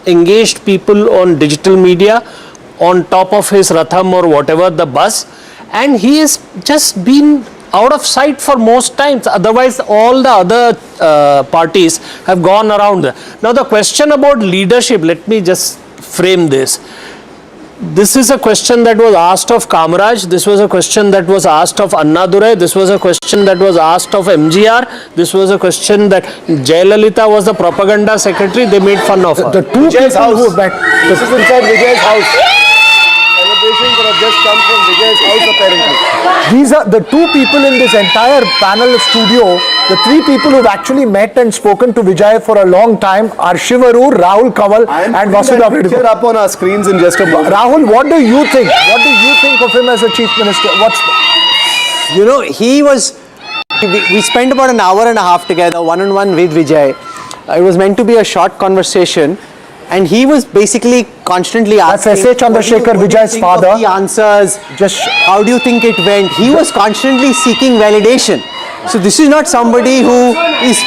engaged people on digital media, on top of his Ratham or whatever, the bus, and he has just been out of sight for most times. Otherwise, all the other parties have gone around. Now, the question about leadership, let me just frame this. This is a question that was asked of Kamaraj, this was a question that was asked of Annadurai, this was a question that was asked of MGR, this was a question that Jayalalitha was the propaganda secretary, they made fun of her.
The two
Vijay's
people
house.
who met,
This is inside Vijay's house. Celebrations that have just come from Vijay's house apparently.
these are the two people in this entire panel studio, the three people who've actually met and spoken to Vijay for a long time are Shiv Arur, Rahul Kanwal and Vasudha.
Picture up on our screens in just a moment.
Rahul, what do you think? What do you think of him as a chief minister?
You know, we spent about an hour and a half together, one-on-one with Vijay. It was meant to be a short conversation. And he was basically constantly asking,
that's S.A. Chandrasekhar, Vijay's father.
The answers, just how do you think it went? He was constantly seeking validation. So this is not somebody who is...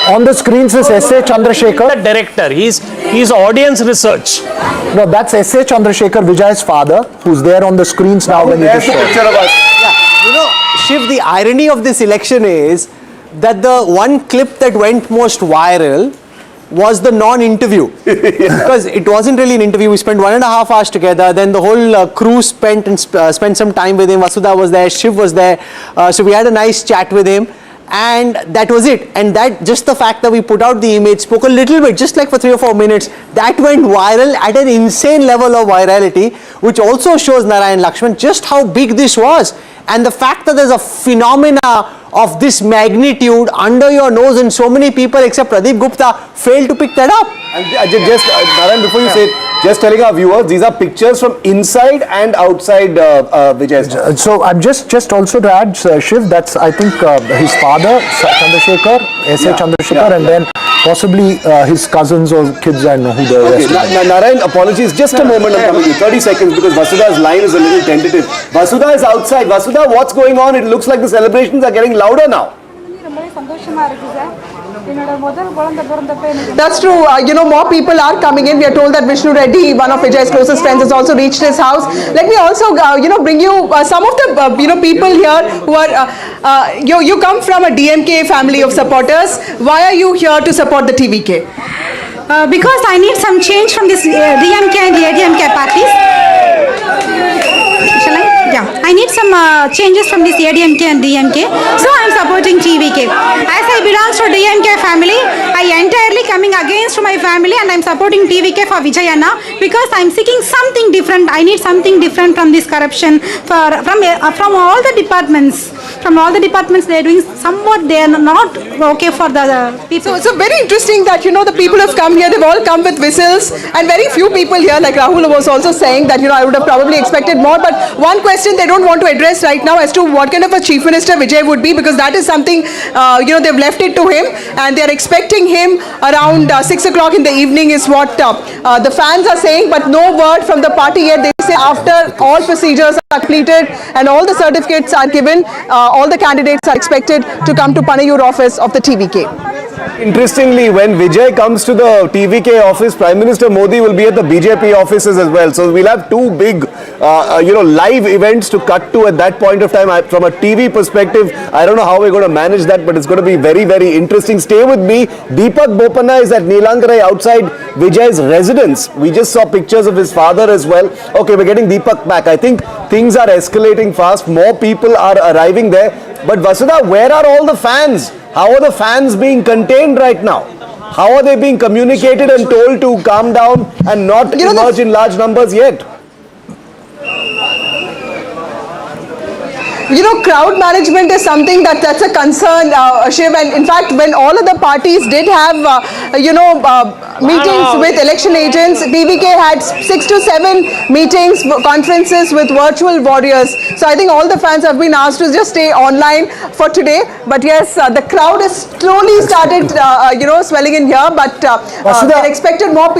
On the screens is S.A. Chandrasekhar.
The director, he's audience research.
No, that's S.A. Chandrasekhar, Vijay's father, who's there on the screens now when it is shown.
Picture of us.
Yeah, you know, Shiv, the irony of this election is that the one clip that went most viral was the non-interview. Because it wasn't really an interview. We spent 1.5 hours together. Then the whole crew spent some time with him. Vasudha was there, Shiv was there. So we had a nice chat with him. And that was it. And that, just the fact that we put out the image, spoke a little bit, just like for 3 or 4 minutes, that went viral at an insane level of virality, which also shows Narayan Lakshman just how big this was. And the fact that there's a phenomena of this magnitude under your nose and so many people except Pradeep Gupta failed to pick that up.
And just, Narayan, before you say it, just telling our viewers, these are pictures from inside and outside Vijay's house.
So I'm just also to add, Shiv, that's I think his father, Chandrasekhar, S.A. Chandrasekhar, and then possibly his cousins or kids, I know who the rest are.
Narayan, apologies, just a moment, I'm coming to you. 30 seconds because Vasudha's line is a little tentative. Vasudha is outside. Vasudha, what's going on? It looks like the celebrations are getting louder now.
That's true. More people are coming in. We are told that Vishnu Reddy, one of Vijay's closest friends, has also reached his house. Let me also, bring you some of the, people here who are, you come from a DMK family of supporters. Why are you here to support the TVK?
because I need some change from this DMK and ADMK parties. Shall I? Yeah, I need some changes from this ADMK and DMK. So I am supporting TVK. As I belong to DMK family, I entirely coming against my family and I am supporting TVK for Vijayana because I am seeking something different. I need something different from this corruption from all the departments. From all the departments, they are doing somewhat. They are not okay for the people.
So it's very interesting that the people have come here. They've all come with whistles, and very few people here. Like Rahul was also saying that I would have probably expected more. But one question they don't want to address right now as to what kind of a chief minister Vijay would be, because that is something they've left it to him, and they are expecting him around 6 o'clock in the evening is what the fans are saying. But no word from the party yet. They say after all procedures are completed and all the certificates are given, all the candidates are expected to come to Panayur office of the TVK.
Interestingly, when Vijay comes to the TVK office, Prime Minister Modi will be at the BJP offices as well. So we'll have two big, live events to cut to at that point of time. From a TV perspective, I don't know how we're going to manage that, but it's going to be very, very interesting. Stay with me. Deepak Bopanna is at Neelangarai outside Vijay's residence. We just saw pictures of his father as well. Okay, we're getting Deepak back. I think things are escalating fast. More people are arriving there. But Vasudha, where are all the fans? How are the fans being contained right now? How are they being communicated and told to calm down and not emerge in large numbers yet?
Crowd management is something that's a concern, Shiv, and in fact, when all of the parties did have, meetings with election agents, TVK had 6 to 7 meetings, conferences with virtual warriors. So I think all the fans have been asked to just stay online for today. But yes, the crowd has slowly started, swelling in here. But we're expecting more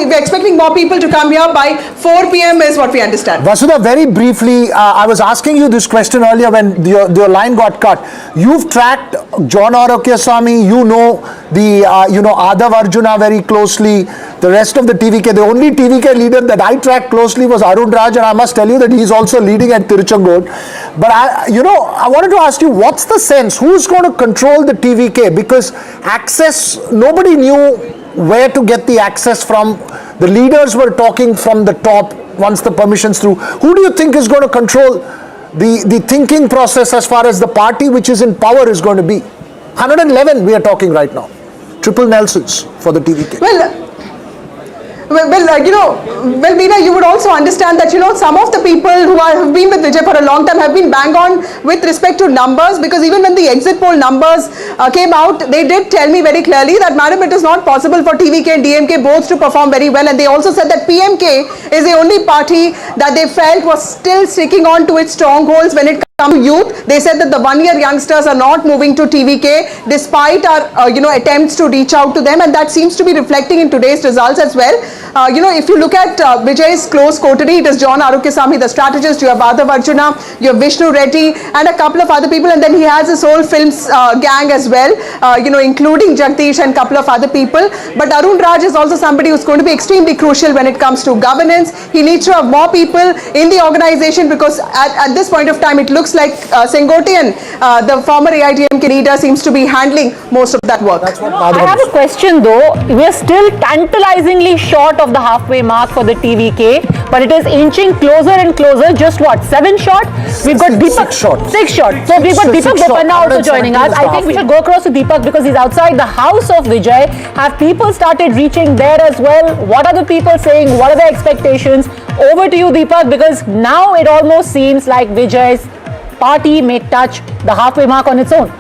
people to come here by 4 p.m. is what we understand.
Vasudha, very briefly, I was asking you this question earlier when your line got cut. You've tracked John Orokyaswamy, the Adav Arjuna very closely, the rest of the TVK. The only TVK leader that I tracked closely was Arun Raj, and I must tell you that he's also leading at Tiruchengood. But I wanted to ask you, what's the sense? Who's going to control the TVK? Because access, nobody knew where to get the access from. The leaders were talking from the top once the permission's through. Who do you think is going to control the thinking process as far as the party which is in power is going to be? 111 we are talking right now. Triple Nelsons for the TVK.
Well, Veena, you would also understand that, some of the people who have been with Vijay for a long time have been bang on with respect to numbers, because even when the exit poll numbers came out, they did tell me very clearly that, madam, it is not possible for TVK and DMK both to perform very well. And they also said that PMK is the only party that they felt was still sticking on to its strongholds when it comes to youth. They said that the one-year youngsters are not moving to TVK despite our attempts to reach out to them, and that seems to be reflecting in today's results as well. If you look at Vijay's close coterie, it is John Orokyaswamy, the strategist, you have Adav Arjuna, you have Vishnu Reddy, and a couple of other people, and then he has his whole films gang as well, including Jagdish and a couple of other people. But Arun Raj is also somebody who's going to be extremely crucial when it comes to governance. He needs to have more people in the organization, because at this point of time, it looks like Sengotian, the former AIDMK leader, seems to be handling most of that work.
I have a question though. We are still tantalizingly short of the halfway mark for the TVK, but it is inching closer and closer. Just what, 7 short? We've got Deepak.
6 short.
6 short. So we've got Deepak Bopanna also joining us. I think we should go across to Deepak because he's outside the house of Vijay. Have people started reaching there as well? What are the people saying? What are their expectations? Over to you, Deepak, because now it almost seems like Vijay's party may touch the halfway mark on its own.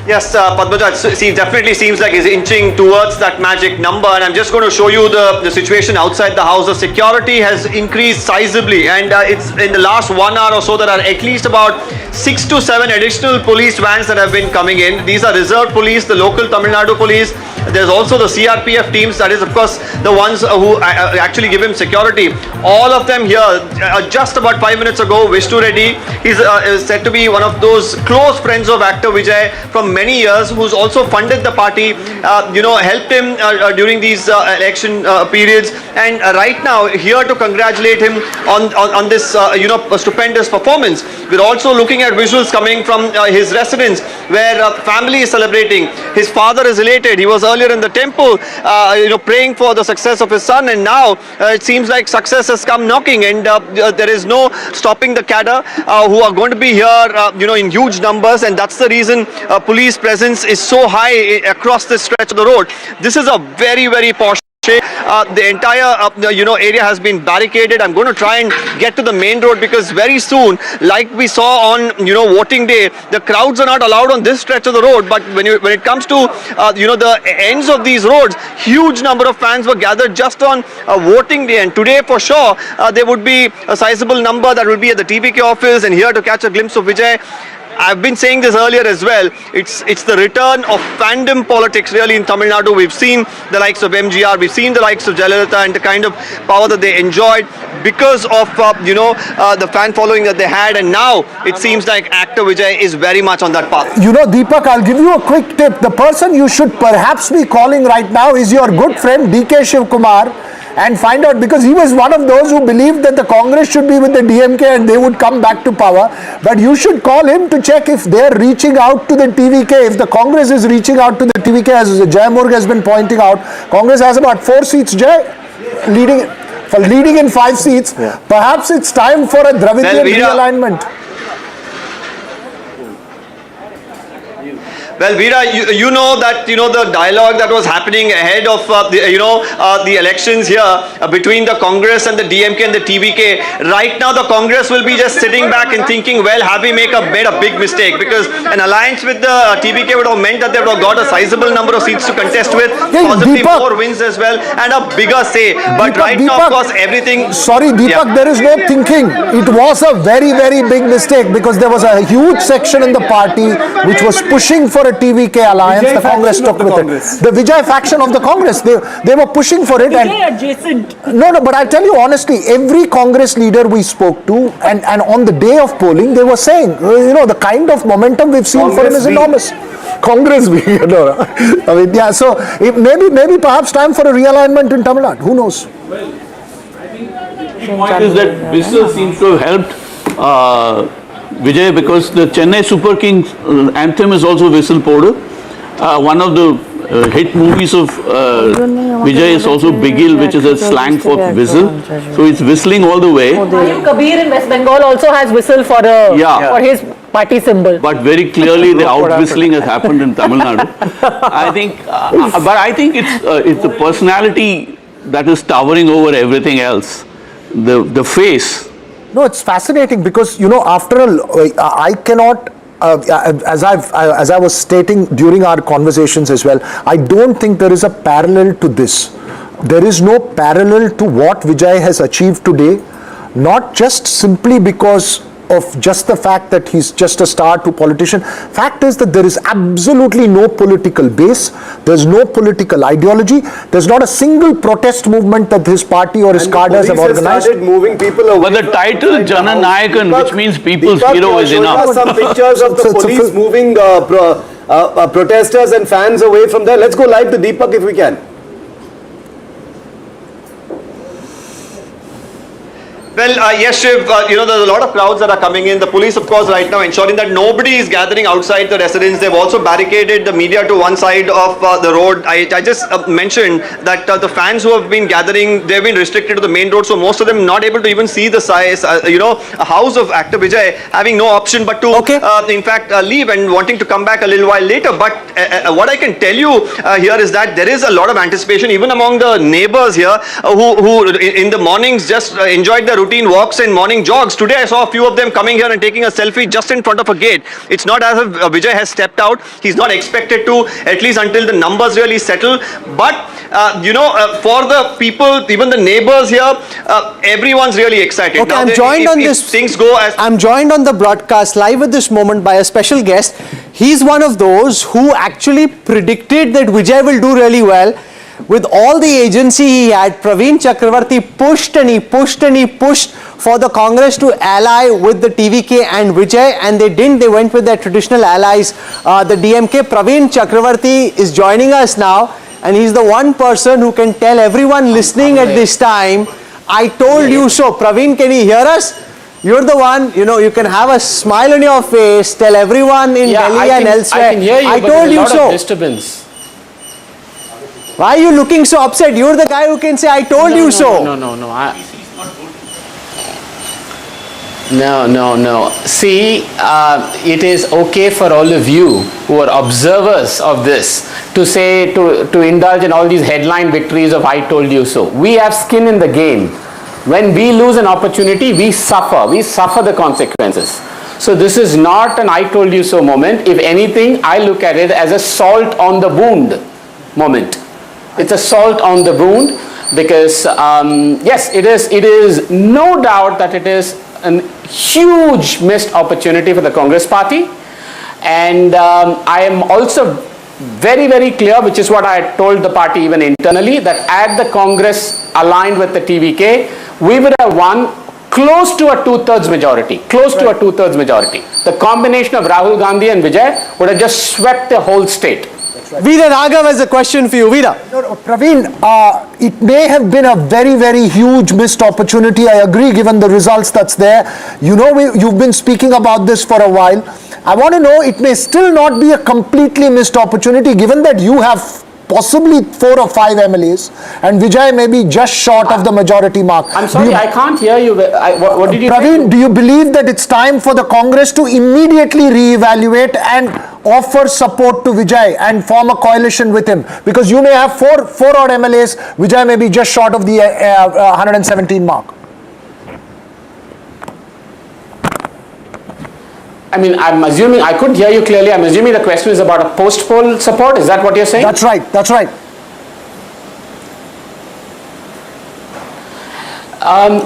Yes, Padmaja, it definitely seems like he's inching towards that magic number, and I'm just going to show you the situation outside the house. The security has increased sizably, and it's in the last 1 hour or so there are at least about 6 to 7 additional police vans that have been coming in. These are reserve police, the local Tamil Nadu police, There's also the CRPF teams, that is of course the ones who actually give him security. All of them here, just about 5 minutes ago, Vishnu Reddy, he's said to be one of those close friends of actor Vijay from many years, who's also funded the party, helped him during these election periods, and right now here to congratulate him on this stupendous performance. We're also looking at visuals coming from his residence where family is celebrating. His father is elated. He was earlier in the temple praying for the success of his son, and now it seems like success has come knocking, and there is no stopping the cadre who are going to be here in huge numbers, and that's the reason police presence is so high across this stretch of the road. This is a very, very posh. The entire area has been barricaded. I'm going to try and get to the main road because very soon, like we saw on voting day, the crowds are not allowed on this stretch of the road. But when it comes to the ends of these roads, huge number of fans were gathered just on voting day. And today, for sure, there would be a sizable number that will be at the TVK office and here to catch a glimpse of Vijay. I've been saying this earlier as well. It's the return of fandom politics really in Tamil Nadu. We've seen the likes of MGR, we've seen the likes of Jayalalitha and the kind of power that they enjoyed because of the fan following that they had, and now it seems like actor Vijay is very much on that path.
Deepak, I'll give you a quick tip. The person you should perhaps be calling right now is your good friend DK Shivkumar, and find out, because he was one of those who believed that the Congress should be with the DMK and they would come back to power. But you should call him to check if they're reaching out to the TVK. If the Congress is reaching out to the TVK, as Jai Murg has been pointing out, Congress has about 4 seats, Jai, leading in 5 seats. Yeah. Perhaps it's time for a Dravidian realignment.
Well, Veera, you know that the dialogue that was happening ahead of the elections here between the Congress and the DMK and the TVK. Right now, the Congress will be just sitting back and thinking, well, have we made a big mistake? Because an alliance with the TVK would have meant that they would have got a sizable number of seats to contest with, possibly more wins as well, and a bigger say. But right now, of course, everything.
Sorry, Deepak, there is no thinking. It was a very, very big mistake because there was a huge section in the party which was pushing for a TVK alliance. The Congress took with it. The Vijay faction of the Congress, they were pushing for it.
Vijay adjacent.
No, but I'll tell you honestly, every Congress leader we spoke to, and on the day of polling, they were saying, the kind of momentum we've seen for him is enormous. Congress, I mean, yeah. So maybe perhaps time for a realignment in Tamil Nadu. Who knows?
Well, I think the point is that Whistle seems to have helped Vijay, because the Chennai Super Kings anthem is also Whistle Powder. One of the hit movies of Vijay is also Bigil, which is a slang for whistle. So it's whistling all the way.
Kabir in West Bengal also has whistle for his party symbol.
But very clearly the out whistling has happened in Tamil Nadu. I think, but I think it's the personality that is towering over everything else. The face.
No, it's fascinating because after I cannot. As I was stating during our conversations as well, I don't think there is a parallel to this. There is no parallel to what Vijay has achieved today, not just simply because of just the fact that he's just a star to politician. Fact is that there is absolutely no political base, there's no political ideology, there's not a single protest movement that his party or his cadres have organized.
Started moving people away.
But the title Jana Nayakan, which means people's hero, is enough.
Some pictures of the police moving protesters and fans away from there. Let's go live to Deepak if we can.
Well, yes, Shiv, there's a lot of crowds that are coming in. The police, of course, right now ensuring that nobody is gathering outside the residence. They've also barricaded the media to one side of the road. I just mentioned that the fans who have been gathering, they've been restricted to the main road, so most of them not able to even see the size, a house of actor Vijay, having no option but to, in fact, leave and wanting to come back a little while later. But what I can tell you here is that there is a lot of anticipation, even among the neighbors here, who in the mornings just enjoyed their routine routine walks and morning jogs. Today I saw a few of them coming here and taking a selfie just in front of a gate. It's not as if Vijay has stepped out. He's not expected to, at least until the numbers really settle. But for the people, even the neighbors here, everyone's really excited.
Okay,
Now,
I'm joined on the broadcast live at this moment by a special guest. He's one of those who actually predicted that Vijay will do really well. With all the agency he had, Praveen Chakravarti pushed and he pushed and he pushed for the Congress to ally with the TVK and Vijay, and they didn't. They went with their traditional allies, the DMK. Praveen Chakravarti is joining us now, and he's the one person who can tell everyone listening at this time, I told you so. Praveen, can you hear us? You're the one, you can have a smile on your face, tell everyone in Delhi and elsewhere.
I can hear you,
I
but
told
there's a
you
lot
so.
of disturbance.
Why are you looking so upset? You're the guy who can say, I told you so.
No. See, it is okay for all of you who are observers of this to say, to indulge in all these headline victories of I told you so. We have skin in the game. When we lose an opportunity, we suffer. We suffer the consequences. So this is not an I told you so moment. If anything, I look at it as a salt on the wound moment. It's a salt on the wound because, yes, it is no doubt that it is a huge missed opportunity for the Congress party. And I am also very, very clear, which is what I had told the party even internally, that had the Congress aligned with the TVK, we would have won close to a 2/3 majority. The combination of Rahul Gandhi and Vijay would have just swept the whole state.
Veera Raghav has a question for you. Veera.
Praveen, it may have been a very, very huge missed opportunity. I agree, given the results that's there. You've been speaking about this for a while. I want to know, it may still not be a completely missed opportunity, given that you have possibly 4 or 5 MLAs and Vijay may be just short of the majority mark.
I'm sorry, I can't hear you. What did you say?
Praveen, do you believe that it's time for the Congress to immediately reevaluate and offer support to Vijay and form a coalition with him? Because you may have 4 odd MLAs, Vijay may be just short of the 117 mark.
I mean, I'm assuming, I couldn't hear you clearly. I'm assuming the question is about a post-poll support. Is that what you're saying?
That's right.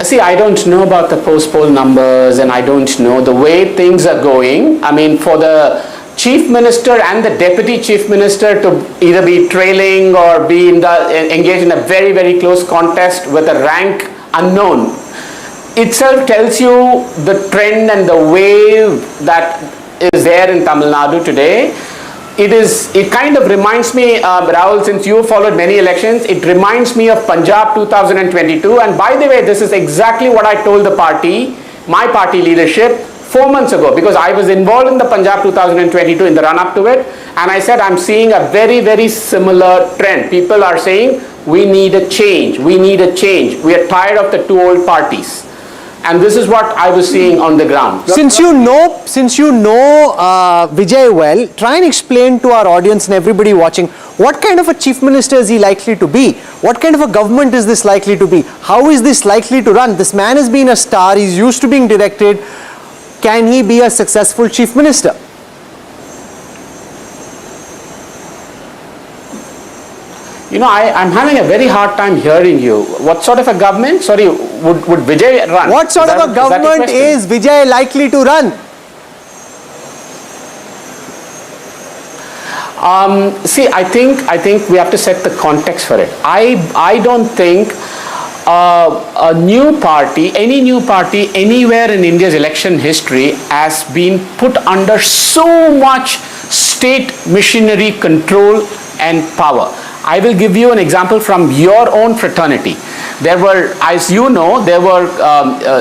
See, I don't know about the post-poll numbers and I don't know the way things are going. I mean, for the Chief Minister and the Deputy Chief Minister to either be trailing or be engaged in a very, very close contest with a rank unknown itself tells you the trend and the wave that is there in Tamil Nadu today. It kind of reminds me, Rahul, since you followed many elections, it reminds me of Punjab 2022. And by the way, this is exactly what I told the party, my party leadership, 4 months ago, because I was involved in the Punjab 2022 in the run-up to it. And I said, I'm seeing a very, very similar trend. People are saying, we need a change. We need a change. We are tired of the 2 old parties. And this is what I was seeing on the ground.
Since you know Vijay well, try and explain to our audience and everybody watching, what kind of a chief minister is he likely to be? What kind of a government is this likely to be? How is this likely to run? This man has been a star. He's used to being directed. Can he be a successful chief minister?
I'm having a very hard time hearing you. What sort of a government? Sorry, would Vijay run?
What sort of a government is Vijay likely to run?
See, I think we have to set the context for it. I don't think a new party, any new party anywhere in India's election history has been put under so much state machinery control and power. I will give you an example from your own fraternity. There were, as you know,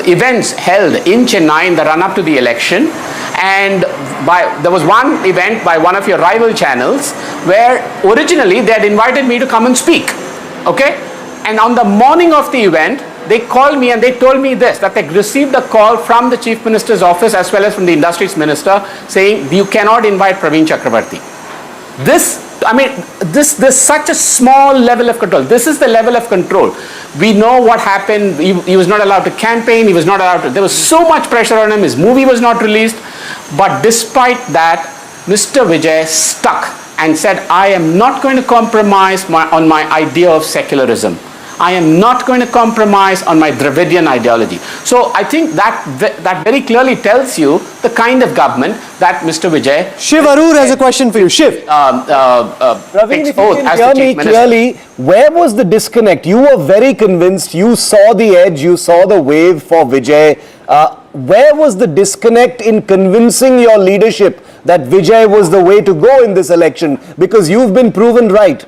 events held in Chennai in the run-up to the election, and there was one event by one of your rival channels where originally they had invited me to come and speak, okay? And on the morning of the event, they called me and they told me this, that they received a call from the Chief Minister's office as well as from the Industries Minister saying, you cannot invite Praveen Chakravarti. This I mean, there's such a small level of control. This is the level of control. We know what happened. He was not allowed to campaign. He was not allowed to. There was so much pressure on him. His movie was not released. But despite that, Mr. Vijay stuck and said, I am not going to compromise on my idea of secularism. I am not going to compromise on my Dravidian ideology. So I think that very clearly tells you the kind of government that Mr. Vijay...
Shiv Arur has a question for you. Shiv.
Praveen, if you can hear me clearly, where was the disconnect? You were very convinced. You saw the edge. You saw the wave for Vijay. Where was the disconnect in convincing your leadership that Vijay was the way to go in this election? Because you've been proven right.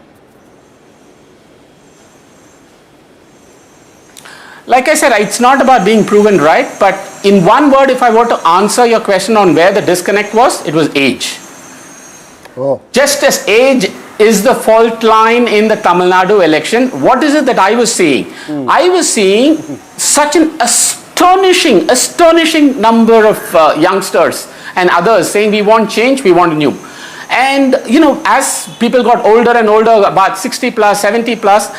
Like I said, it's not about being proven right, but in one word, if I were to answer your question on where the disconnect was, it was age.
Oh.
Just as age is the fault line in the Tamil Nadu election, what is it that I was seeing? I was seeing such an astonishing number of youngsters and others saying we want change, we want new. And you know, as people got older and older, about 60 plus, 70 plus,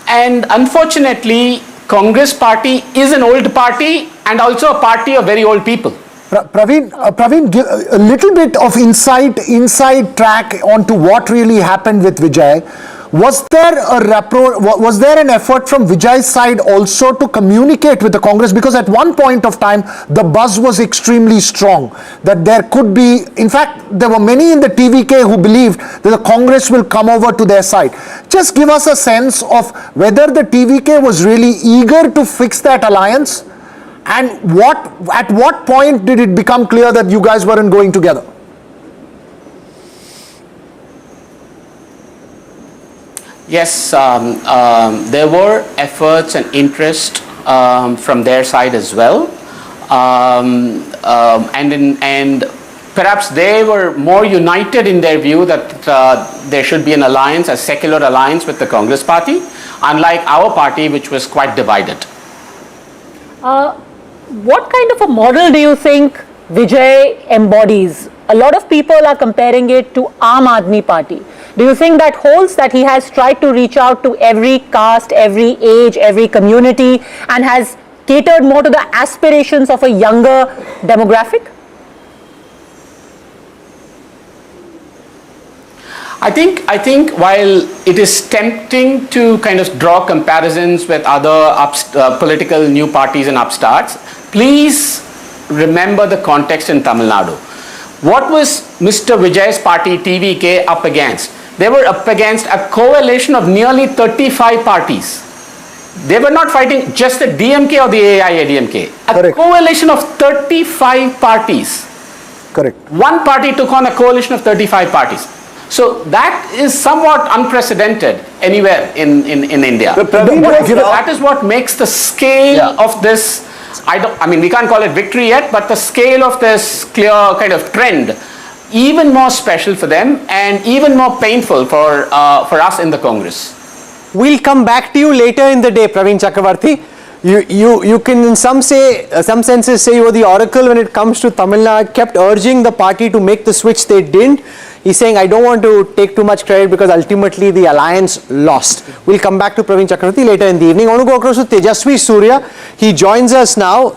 and unfortunately, Congress party is an old party and also a party of very old people.
Praveen, give a little bit of inside track onto what really happened with Vijay. Was there an effort from Vijay's side also to communicate with the Congress? Because at one point of time, the buzz was extremely strong that there could be, in fact, there were many in the TVK who believed that the Congress will come over to their side. Just give us a sense of whether the TVK was really eager to fix that alliance, and at what point did it become clear that you guys weren't going together?
Yes, there were efforts and interest from their side as well, and perhaps they were more united in their view that there should be an alliance, a secular alliance with the Congress party, unlike our party, which was quite divided.
What kind of a model do you think Vijay embodies? A lot of people are comparing it to Aam Aadmi Party. Do you think that holds, that he has tried to reach out to every caste, every age, every community, and has catered more to the aspirations of a younger demographic?
I think while it is tempting to kind of draw comparisons with other political new parties and upstarts, please remember the context in Tamil Nadu. What was Mr. Vijay's party TVK up against? They were up against a coalition of nearly 35 parties. They were not fighting just the DMK or the AIADMK. A coalition of 35 parties.
Correct.
One party took on a coalition of 35 parties. So that is somewhat unprecedented anywhere in India. That is what makes the scale of this, I mean, we can't call it victory yet, but the scale of this clear kind of trend even more special for them and even more painful for us in the Congress.
We'll come back to you later in the day, Praveen Chakravarti. You can in some senses say you were the oracle when it comes to Tamil Nadu, kept urging the party to make the switch, they didn't. He's saying, I don't want to take too much credit because ultimately the alliance lost. We'll come back to Praveen Chakravarti later in the evening. I want to go across to Tejasvi Surya. He joins us now.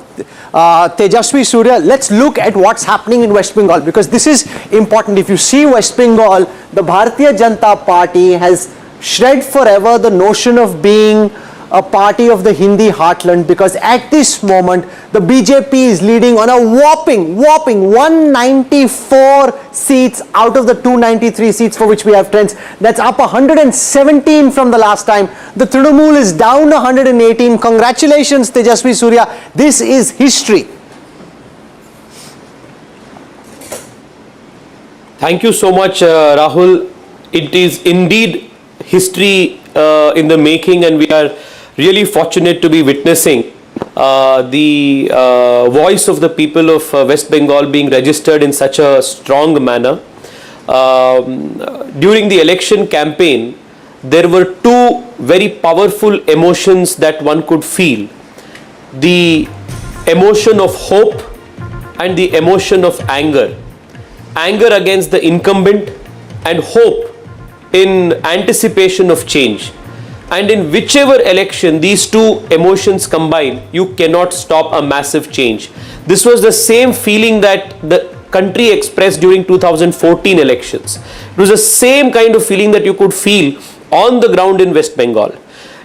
Tejasvi Surya, let's look at what's happening in West Bengal, because this is important. If you see West Bengal, the Bharatiya Janata Party has shred forever the notion of being a party of the Hindi heartland, because at this moment the BJP is leading on a whopping 194 seats out of the 293 seats for which we have trends. That's up 117 from the last time. The Trinamool is down 118. Congratulations, Tejasvi Surya. This is history.
Thank you so much, Rahul. It is indeed history in the making, and we are really fortunate to be witnessing the voice of the people of West Bengal being registered in such a strong manner. During the election campaign, there were two very powerful emotions that one could feel. The emotion of hope and the emotion of anger. Anger against the incumbent and hope in anticipation of change. And in whichever election these two emotions combine, you cannot stop a massive change. This was the same feeling that the country expressed during 2014 elections. It was the same kind of feeling that you could feel on the ground in West Bengal.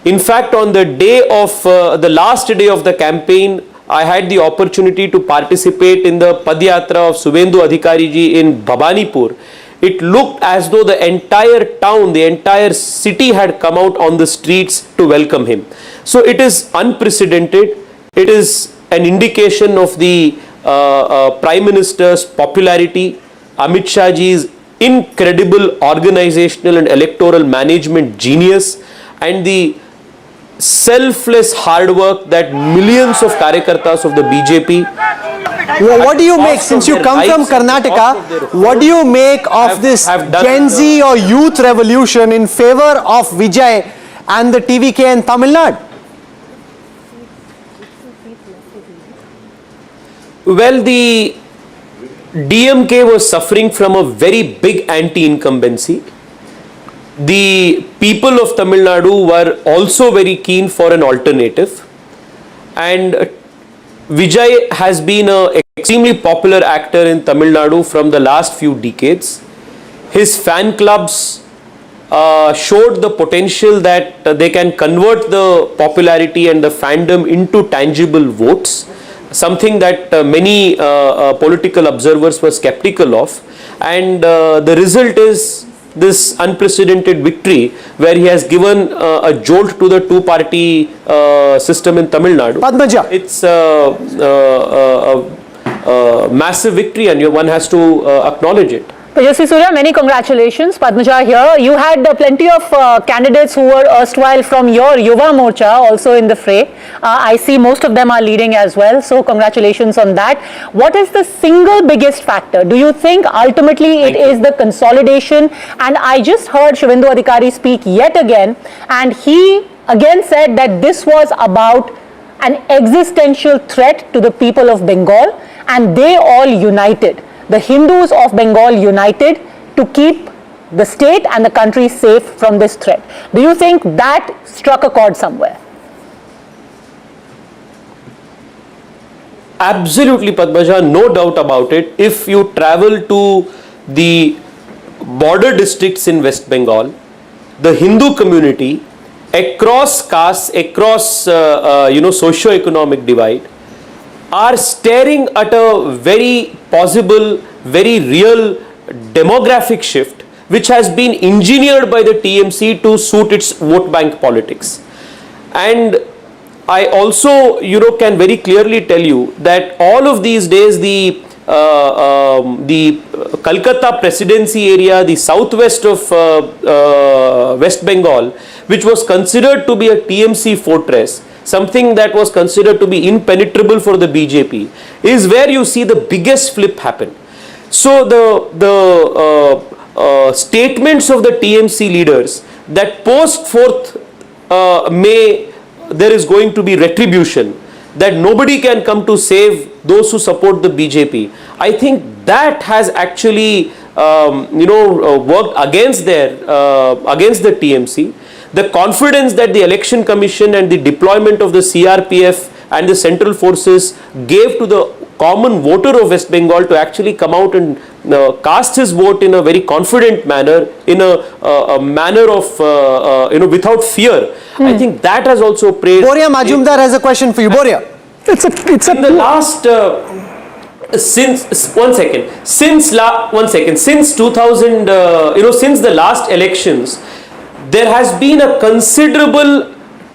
In fact, on the day of the last day of the campaign, I had the opportunity to participate in the Padyatra of Suvendu Adhikari ji in Bhabanipur. It looked as though the entire town, the entire city had come out on the streets to welcome him. So it is unprecedented. It is an indication of the Prime Minister's popularity, Amit Shah ji's incredible organizational and electoral management genius, and the selfless hard work that millions of Karyakartas of the BJP.
What do you make, since you come from Karnataka, what do you make of this Gen Z or youth revolution in favor of Vijay and the TVK in Tamil Nadu?
Well, the DMK was suffering from a very big anti-incumbency. The people of Tamil Nadu were also very keen for an alternative, and Vijay has been an extremely popular actor in Tamil Nadu from the last few decades. His fan clubs showed the potential that they can convert the popularity and the fandom into tangible votes, something that many political observers were skeptical of, and the result is this unprecedented victory where he has given a jolt to the two-party system in Tamil Nadu.
Padmaja.
It's a massive victory, and one has to acknowledge it.
Puducherry Surya, many congratulations. Padmaja here. You had plenty of candidates who were erstwhile from your Yuva Morcha also in the fray. I see most of them are leading as well. So congratulations on that. What is the single biggest factor? Do you think ultimately it is the consolidation? And I just heard Suvendu Adhikari speak yet again, and he again said that this was about an existential threat to the people of Bengal, and they all united. The Hindus of Bengal united to keep the state and the country safe from this threat. Do you think that struck a chord somewhere?
Absolutely, Padmaja, no doubt about it. If you travel to the border districts in West Bengal, the Hindu community across castes, across socio-economic divide, are staring at a very possible, very real demographic shift which has been engineered by the TMC to suit its vote bank politics. And I also, can very clearly tell you that all of these days the Calcutta presidency area, the southwest of West Bengal, which was considered to be a TMC fortress, something that was considered to be impenetrable for the BJP, is where you see the biggest flip happen. So the statements of the TMC leaders that post 4th May there is going to be retribution, that nobody can come to save those who support the BJP, I think that has actually worked against the TMC. The confidence that the election commission and the deployment of the CRPF and the central forces gave to the common voter of West Bengal to actually come out and cast his vote in a very confident manner, in a manner of without fear. I think that has also played.
Boria Majumdar has a question for you. Boria.
It's in the last since 2000 since the last elections, there has been a considerable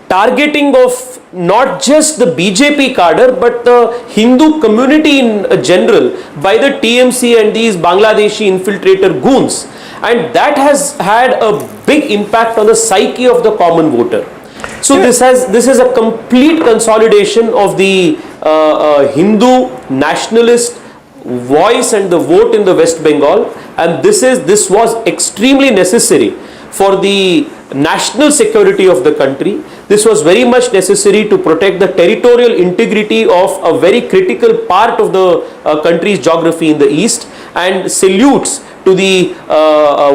targeting of not just the BJP cadre but the Hindu community in general by the TMC and these Bangladeshi infiltrator goons, and that has had a big impact on the psyche of the common voter. So this is a complete consolidation of the Hindu nationalist voice and the vote in the West Bengal, and this was extremely necessary for the national security of the country. This was very much necessary to protect the territorial integrity of a very critical part of the country's geography in the east, and salutes to the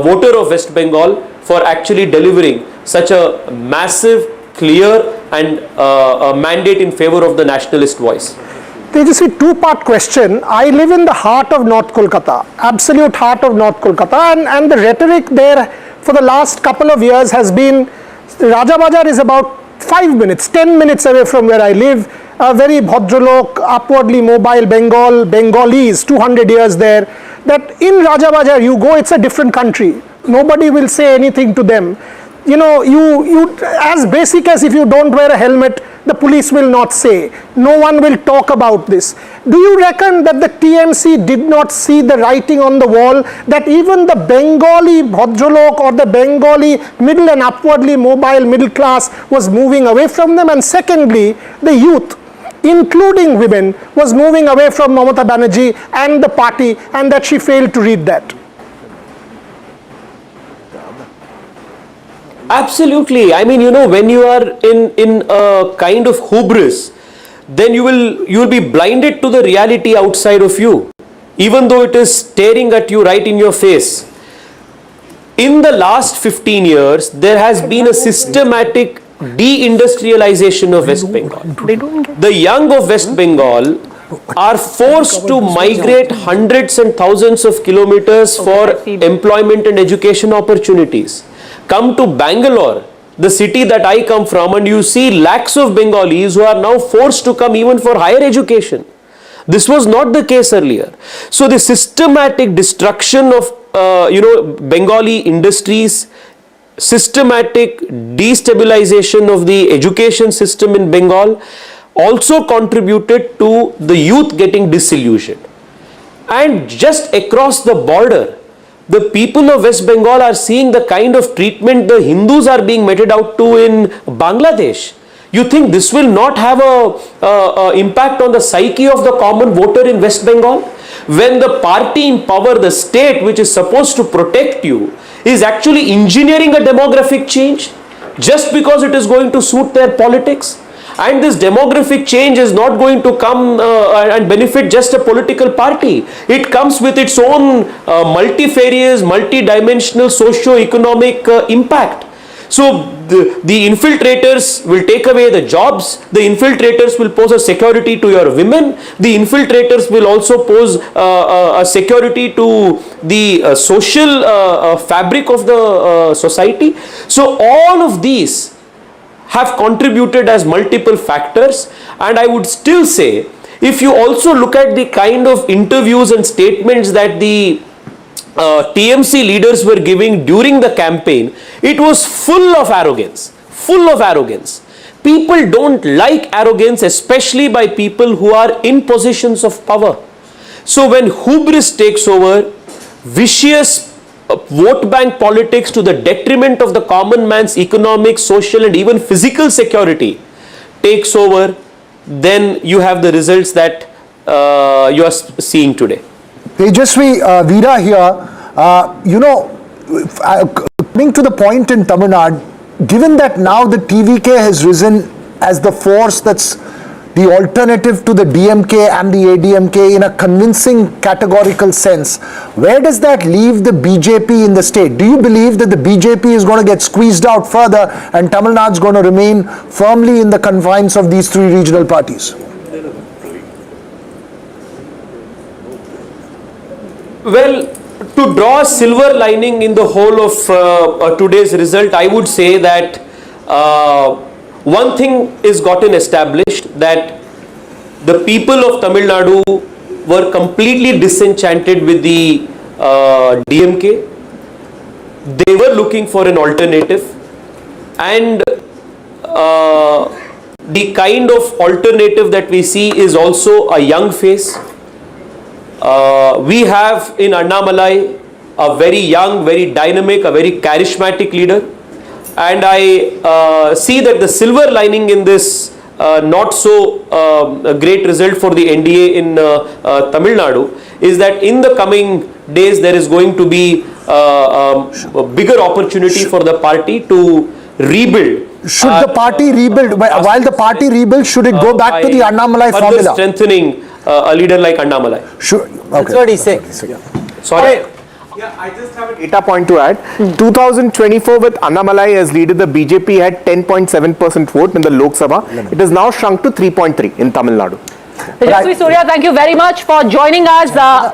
voter of West Bengal for actually delivering such a massive, clear and a mandate in favor of the nationalist voice?
Tejasvi, two-part question. I live in the heart of North Kolkata, absolute heart of North Kolkata, and the rhetoric there for the last couple of years has been, Rajabajar is about 5 minutes, 10 minutes away from where I live, a very Bhadralok, upwardly mobile Bengalese, 200 years there, that in Rajabajar you go, it's a different country. Nobody will say anything to them. You know, you as basic as if you don't wear a helmet, the police will not say. No one will talk about this. Do you reckon that the TMC did not see the writing on the wall that even the Bengali Bhadralok or the Bengali middle and upwardly mobile middle class was moving away from them? And secondly, the youth, including women, was moving away from Mamata Banerjee and the party, and that she failed to read that?
Absolutely. I mean, you know, when you are in a kind of hubris, then you will be blinded to the reality outside of you, even though it is staring at you right in your face. In the last 15 years, there has been a systematic deindustrialization of West Bengal. The young of West Bengal are forced to migrate hundreds and thousands of kilometers for employment and education opportunities. Come to Bangalore, the city that I come from, and you see lakhs of Bengalis who are now forced to come even for higher education. This was not the case earlier. So the systematic destruction of Bengali industries, systematic destabilization of the education system in Bengal also contributed to the youth getting disillusioned. And just across the border, the people of West Bengal are seeing the kind of treatment the Hindus are being meted out to in Bangladesh. You think this will not have a impact on the psyche of the common voter in West Bengal? When the party in power, the state which is supposed to protect you, is actually engineering a demographic change just because it is going to suit their politics? And this demographic change is not going to come and benefit just a political party. It comes with its own multifarious, multidimensional socio-economic impact. So the infiltrators will take away the jobs, the infiltrators will pose a security to your women, the infiltrators will also pose a security to the social fabric of the society. So all of these have contributed as multiple factors, and I would still say, if you also look at the kind of interviews and statements that the TMC leaders were giving during the campaign, it was full of arrogance, People don't like arrogance, especially by people who are in positions of power. So when hubris takes over, vicious vote bank politics to the detriment of the common man's economic, social and even physical security takes over, then you have the results that you are seeing today.
Tejasvi, Veera here, coming to the point in Tamil Nadu, given that now the TVK has risen as the force that's the alternative to the DMK and the ADMK in a convincing categorical sense, where does that leave the BJP in the state? Do you believe that the BJP is going to get squeezed out further and Tamil Nadu is going to remain firmly in the confines of these three regional parties?
Well, to draw a silver lining in the whole of today's result, I would say that one thing is gotten established, that the people of Tamil Nadu were completely disenchanted with the DMK. They were looking for an alternative, and the kind of alternative that we see is also a young face. We have in Annamalai a very young, very dynamic, a very charismatic leader. And I see that the silver lining in this not so great result for the NDA in Tamil Nadu is that in the coming days there is going to be a bigger opportunity for the party to rebuild.
Should the party rebuild? While the party rebuilds, should it go back to the Annamalai formula?
Strengthening a leader like Annamalai.
Sure. Okay.
That's what he said.
Sorry.
Yeah, I just have a data point to add. 2024 with Annamalai as leader, the BJP had 10.7% vote in the Lok Sabha. It has now shrunk to 3.3 in Tamil Nadu.
Tejasvi Surya, thank you very much for joining us. The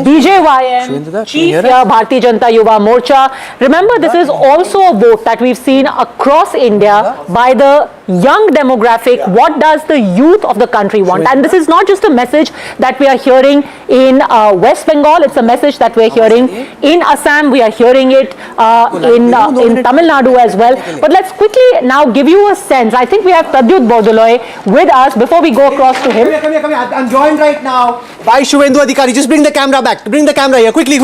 BJYM chief here, Bharatiya Janata Yuva Morcha. Remember, this is also a vote that we've seen across India by the young demographic. What does the youth of the country want? And this is not just a message that we are hearing in West Bengal. It's a message that we are hearing in Assam. We are hearing it in Tamil Nadu as well. But let's quickly now give you a sense. I think we have Pradyut Bordoloi with us before we go across to him.
Come here. I'm joined right now by Shuvendu Adhikari. Just bring the camera back. Bring the camera here. Quickly.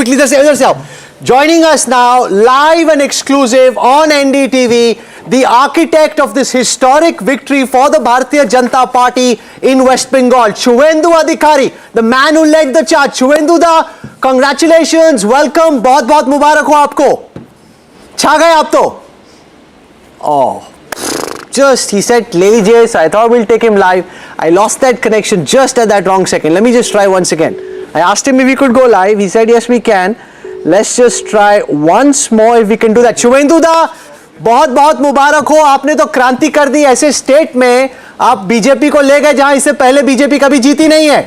Joining us now, live and exclusive on NDTV, the architect of this historic victory for the Bharatiya Janata Party in West Bengal, Shuvendu Adhikari, the man who led the charge. Shuvendu da, congratulations, welcome, बहुत मुबारक हो आपको. छा गए आप तो. Oh. Just, he said, ले लीजिए, so I thought we'll take him live. I lost that connection just at that wrong second. Let me just try once again. I asked him if we could go live. He said, yes, we can. Let's just try once more if we can do that. Shuvendu da, बहुत मुबारक हो. आपने तो क्रांति कर दी ऐसे state में. आप BJP को ले गए जहां इससे पहले बीजेपी कभी जीती नहीं है.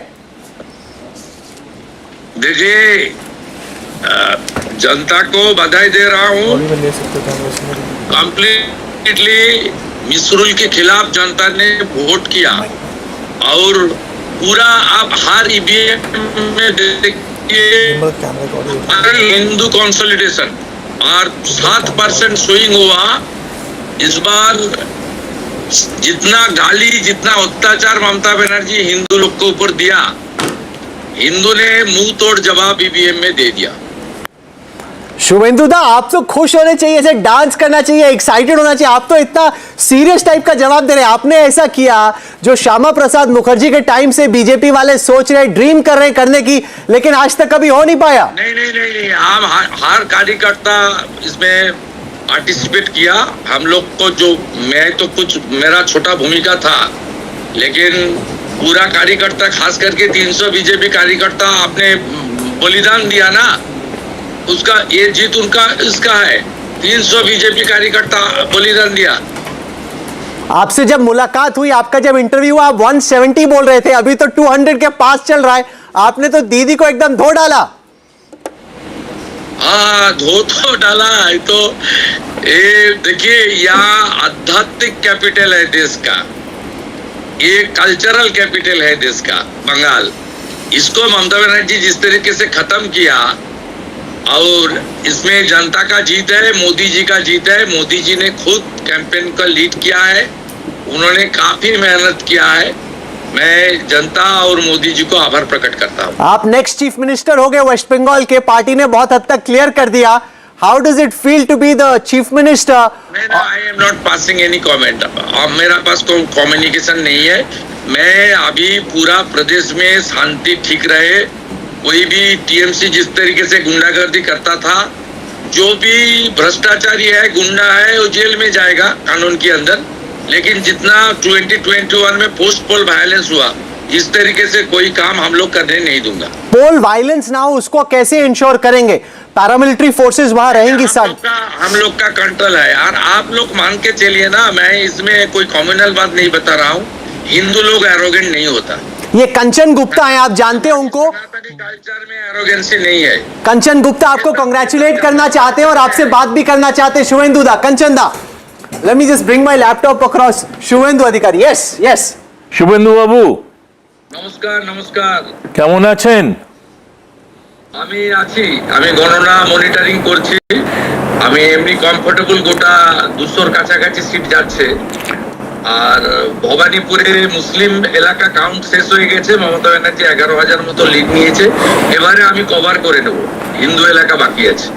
देखिए, जनता को बधाई दे रहा हूं. कंप्लीटली मिसरूल के खिलाफ जनता ने वोट किया और पूरा आप हर ईवीएम में देखिए हिंदू कंसोलिडेशन और 7% स्विंग हुआ. इस बार जितना गाली जितना अत्याचार ममता बनर्जी हिंदू लोग को ऊपर दिया, हिंदू ने मुंह तोड़ जवाब ईवीएम में दे दिया.
शुभेंदु दा, आप तो खुश होने चाहिए, ऐसे डांस करना चाहिए, एक्साइटेड होना चाहिए. आप तो इतना सीरियस टाइप का जवाब दे रहे हैं. आपने ऐसा किया जो श्यामा प्रसाद मुखर्जी के टाइम से बीजेपी वाले सोच रहे, ड्रीम कर रहे करने की, लेकिन आज तक कभी हो नहीं पाया.
नहीं, हम हर कार्यकर्ता इसमें पार्टिसिपेट किया. हम लोग को जो मैं तो कुछ मेरा छोटा भूमिका था, लेकिन पूरा कार्यकर्ता खास करके 300 बीजेपी कार्यकर्ता आपने बलिदान दिया ना, उसका ये जीत उनका इसका है. 300 बीजेपी कार्यकर्ता बलिदान दिया.
आपसे जब मुलाकात हुई, आपका जब इंटरव्यू हुआ, आप 170 बोल रहे थे, अभी तो 200 के पास चल रहा है. आपने तो दीदी को एकदम धो डाला.
हाँ, धो तो डाला है. तो ये देखिए, यहाँ आध्यात्मिक कैपिटल है देश का, ये कल्चरल कैपिटल है देश का बंगाल. इसको ममता बनर्जी जिस तरीके से खत्म किया, और इसमें जनता का जीत है, मोदी जी का जीत है. मोदी जी ने खुद कैंपेन का लीड किया है, उन्होंने काफी मेहनत किया है. मैं जनता और मोदी जी को आभार प्रकट करता हूँ.
आप नेक्स्ट चीफ मिनिस्टर हो गए वेस्ट बंगाल के. पार्टी ने बहुत हद तक क्लियर कर दिया. How does it feel to be the chief minister?
I am not passing any comment. मेरा पास कोई कम्युनिकेशन नहीं है. मैं अभी पूरा प्रदेश में शांति ठीक रहे. कोई भी टीएमसी जिस तरीके से गुंडागर्दी करता था, जो भी भ्रष्टाचारी है, गुंडा है, वो जेल में जाएगा कानून के अंदर. लेकिन जितना 2021 में पोस्ट पोल वायलेंस हुआ, इस तरीके से कोई काम हम लोग करने नहीं दूंगा.
पोल वायलेंस ना हो, उसको कैसे इंश्योर करेंगे? पैरामिलिट्री फोर्सेस वहां रहेंगी सर.
हम लोग का कंट्रोल है यार. आप लोग मान के चलिए ना, मैं इसमें कोई कम्युनल बात नहीं बता रहा हूँ. हिंदू लोग एरोगेंट नहीं होता.
ये कंचन गुप्ता हैं, आप जानते हैं उनको.
कल्चर में एरोगेंसी नहीं है.
कंचन गुप्ता आपको कांग्रेचुलेट करना चाहते हैं और आपसे बात भी करना चाहते हैं. शुभेंदु दा, कंचन दा, let me just bring my laptop across. Suvendu Adhikari, yes.
Suvendu বাবু,
নমস্কার.
কেমন আছেন?
আমি আছি. আমি গণনা মনিটরিং করছি. আমি এমনি কমফোর্টেবল, গোটা 200 কাছাকাছি সিট যাচ্ছে. আর ভবানীপুরে মুসলিম এলাকা কাউন্ট শেষ হয়ে গেছে. মমতা ব্যানার্জি 11,000 মতো লিড নিয়েছে. এবারে আমি কভার করে নেব. হিন্দু এলাকা বাকি আছে.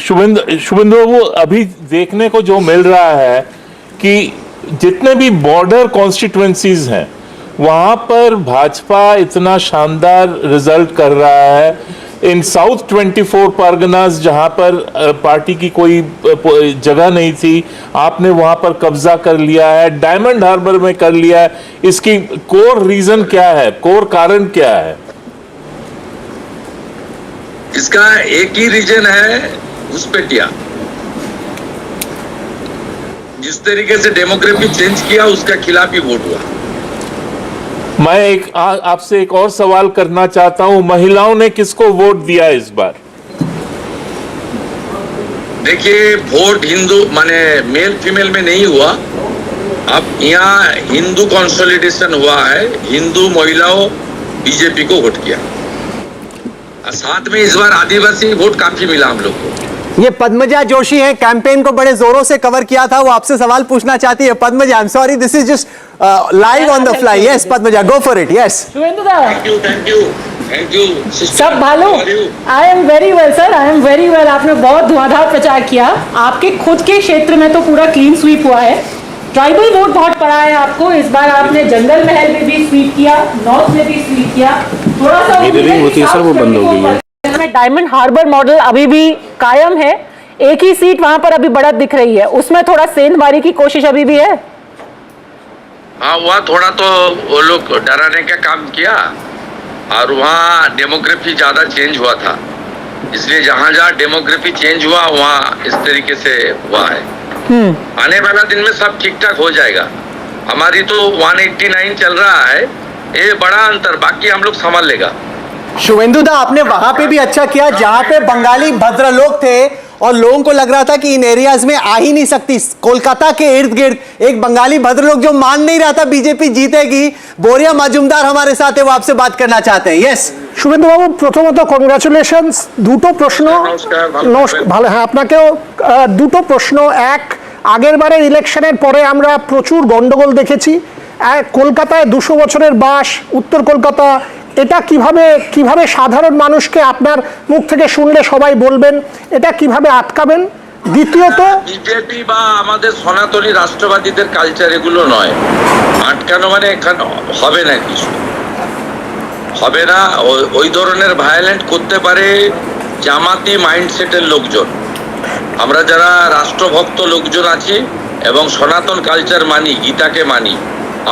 शुभेंदु बाबू, अभी देखने को जो मिल रहा है कि जितने भी बॉर्डर कॉन्स्टिट्यूएंसीज हैं, वहां पर भाजपा इतना शानदार रिजल्ट कर रहा है. इन साउथ 24 परगनास, जहां पर पार्टी की कोई जगह नहीं थी, आपने वहां पर कब्जा कर लिया है. डायमंड हार्बर में कर लिया है. इसकी कोर रीजन क्या है, कोर कारण क्या है?
इसका एक ही रीजन है घुसपैठिया। जिस तरीके से डेमोग्राफी चेंज किया उसका खिलाफ ही वोट हुआ।
मैं आपसे एक और सवाल करना चाहता हूं, महिलाओं ने किसको वोट दिया इस बार?
देखिए वोट हिंदू माने मेल फीमेल में नहीं हुआ, अब यहाँ हिंदू कंसोलिडेशन हुआ है, हिंदू महिलाओं बीजेपी को वोट किया। साथ में इस बार आदिवासी वोट काफी मिला हम लोग को।
ये पद्मजा जोशी हैं, कैंपेन को बड़े जोरों से कवर किया था, वो आपसे सवाल पूछना चाहती है। Padmaja, I am sorry, this is just live on the fly. Yes Padmaja, go for it. Yes
thank you
सब भालो। I am very well sir, I am very well. आपने बहुत धुआंधार प्रचार किया। आपके खुद के क्षेत्र में तो पूरा क्लीन स्वीप हुआ है। ट्राइबल वोट बहुत पड़ा है आपको। इस बार आपने जंगल महल में भी स्वीप किया, नॉर्थ में भी स्वीप किया। थोड़ा सा
होती है सर, वो बंद हो गई है।
डायमंड हार्बर मॉडल अभी भी कायम है। एक ही सीट वहां पर अभी बढ़त दिख रही है, उसमें थोड़ा सेंधमारी की कोशिश अभी भी है।
हाँ, वहाँ थोड़ा तो वो लोग डराने का काम किया और वहाँ डेमोग्राफी ज्यादा चेंज हुआ था, इसलिए जहाँ जहाँ डेमोग्राफी चेंज हुआ वहाँ इस तरीके से हुआ है। आने वाला दिन में सब ठीक ठाक हो जाएगा। हमारी तो 189 चल रहा है, ये बड़ा अंतर, बाकी हम लोग संभाल लेगा।
शुभेंदु दा, आपने वहां पे भी अच्छा किया जहां पे बंगाली भद्र लोग थे और लोगों को लग रहा था कि इन एरियाज में आ ही नहीं सकती। कोलकाता के इर्द गिर्द एक बंगाली भद्र लोग जो मान नहीं रहा था बीजेपी जीतेगी। बोरिया मजुमदार हमारे साथ है, वो आपसे बात करना चाहते हैं। यस
শুভেন্দু বাবু, প্রথমত কংগ্রাচুলেশনস। দুটো প্রশ্ন। ভালো, হ্যাঁ আপনাকেও। দুটো প্রশ্ন। এক, আগের বারের ইলেকশনের পরে আমরা প্রচুর গন্ডগোল দেখেছি। কলকাতায় 200 বছরের বাস, উত্তর কলকাতা, এটা কিভাবে সাধারণ মানুষকে আপনার মুখ থেকে শুনলে সবাই বলবেন, এটা কিভাবে আটকাবেন? দ্বিতীয়ত,
বিজেপি বা আমাদের সনাতনী রাষ্ট্রবাদীদের কালচার এগুলো নয়। আটকানো মানে এখানে হবে না, কিছু হবে না। ওই ধরনের ভায়োলেন্ট করতে পারে জামাতি মাইন্ডসেটের লোকজন। আমরা যারা রাষ্ট্রভক্ত লোকজন আছি এবং সনাতন কালচার মানি, গীতাকে মানি,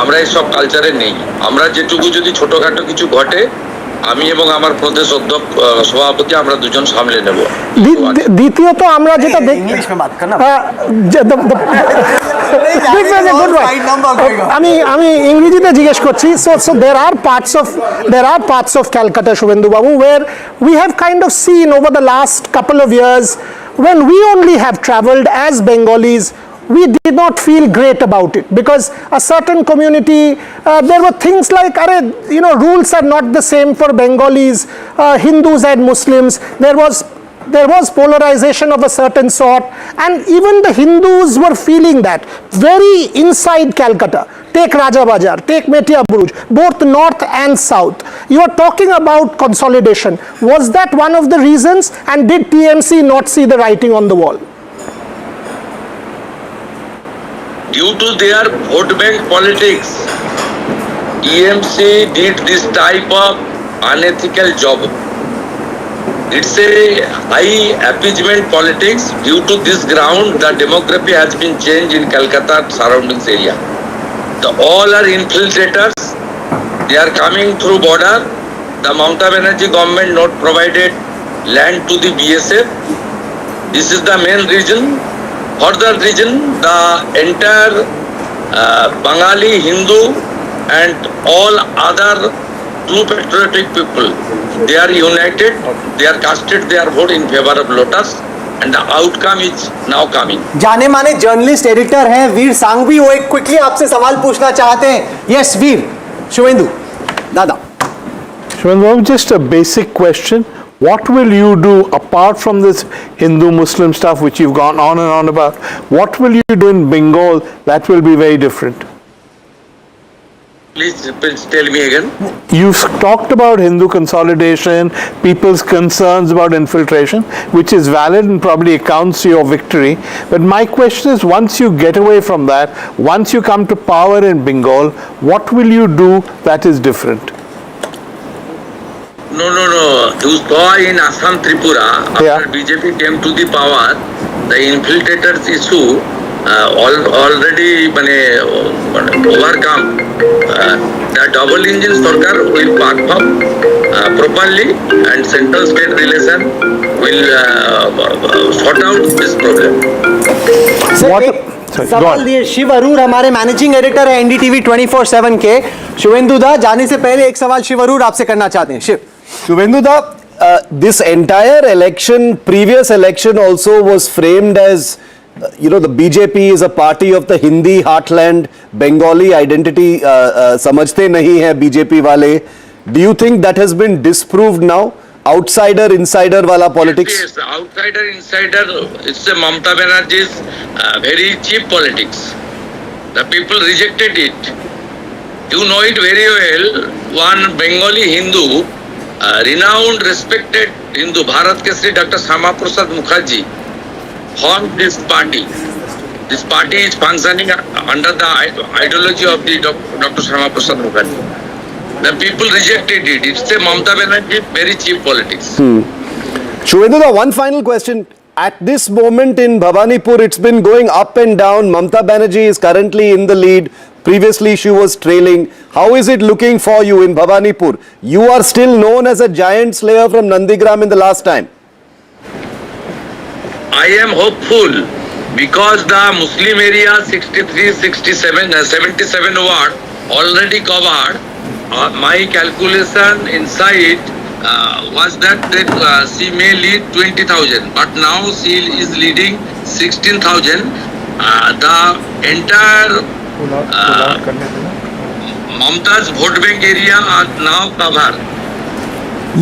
আমরা এইসব কালচারে নেই। আমরা যেটুকু যদি ছোটখাটো কিছু ঘটে, আমি এবং আমার প্রদেশ অধ্যক্ষ সভাপতি আমরা দুজন সামলে নেব।
দ্বিতীয়ত আমরা যেটা আমি ইংরেজিতে জিজ্ঞেস করছি। So there are parts of Calcutta, Shubhendu Babu, where we have kind of seen over the last couple of years, when we only have traveled as Bengalis, we did not feel great about it, because a certain community, there were things like, rules are not the same for Bengalis, Hindus and Muslims. There was polarization of a certain sort, and even the Hindus were feeling that very inside Calcutta. Take Raja Bazar, take Metia Buruj, both north and south. You are talking about consolidation. Was that one of the reasons, and did TMC not see the writing on the wall?
Due to their vote bank politics, TMC did this type of unethical job. It's a high appeasement politics. Due to this ground, the demography has been changed in Calcutta surroundings area. All are infiltrators. They are coming through border. The Mamata Banerjee government not provided land to the BSF. This is the main reason. For that reason, the entire Bengali, Hindu and all other true patriotic people, they are united, they are casted their vote in favor of Lotus, and the outcome is now coming.
जाने माने journalist editor हैं वीर सांघवी, वो एक quickly आपसे सवाल पूछना चाहते हैं। यस वीर, शुभेंदु दादा।
Shubhendu, just a basic question. What will you do apart from this Hindu-Muslim stuff which you've gone on and on about? What will you do in Bengal that will be very different?
Please tell me again.
You've talked about Hindu consolidation, people's concerns about infiltration, which is valid and probably accounts to your victory. But my question is, once you get away from that, once you come to power in Bengal, what will you do that is different?
No. You saw in Assam, Tripura, after BJP came to the power, the infiltrators issue already overcome. The double engine Sarkar will perform properly, and central-state relation will sort out this problem.
सवाल ये शिव अरूर हमारे managing editor है NDTV 24/7 के। शुभेंदु दा, जाने से पहले एक सवाल शिव अरूर आपसे करना चाहते हैं। Shiv.
Shubhendu da, this entire election, previous election also was framed as, the BJP is a party of the Hindi heartland, Bengali identity समझते नहीं है BJP वाले. Do you think that has been disproved now? Outsider, insider wala politics?
Yes, outsider, insider, it's a Mamata Banerjee's very cheap politics. The people rejected it. You know it very well. One Bengali Hindu, renowned, respected Hindu, Bharat Keshari Dr. Shama Prasad Mukherjee, formed this party. This party is functioning under the ideology of the Dr. Shama Prasad Mukherjee. The people rejected it. It's a Mamata Banerjee very cheap politics.
Shubhendu da, one final question. At this moment in Bhawanipur, it's been going up and down. Mamata Banerjee is currently in the lead. Previously, she was trailing. How is it looking for you in Bhawanipur? You are still known as a giant slayer from Nandigram in the last time.
I am hopeful because the Muslim area 63, 67, 77 ward already covered. My calculation inside was that she may lead 20,000, but now she is leading 16,000. The entire Mamata's vote bank area are now covered.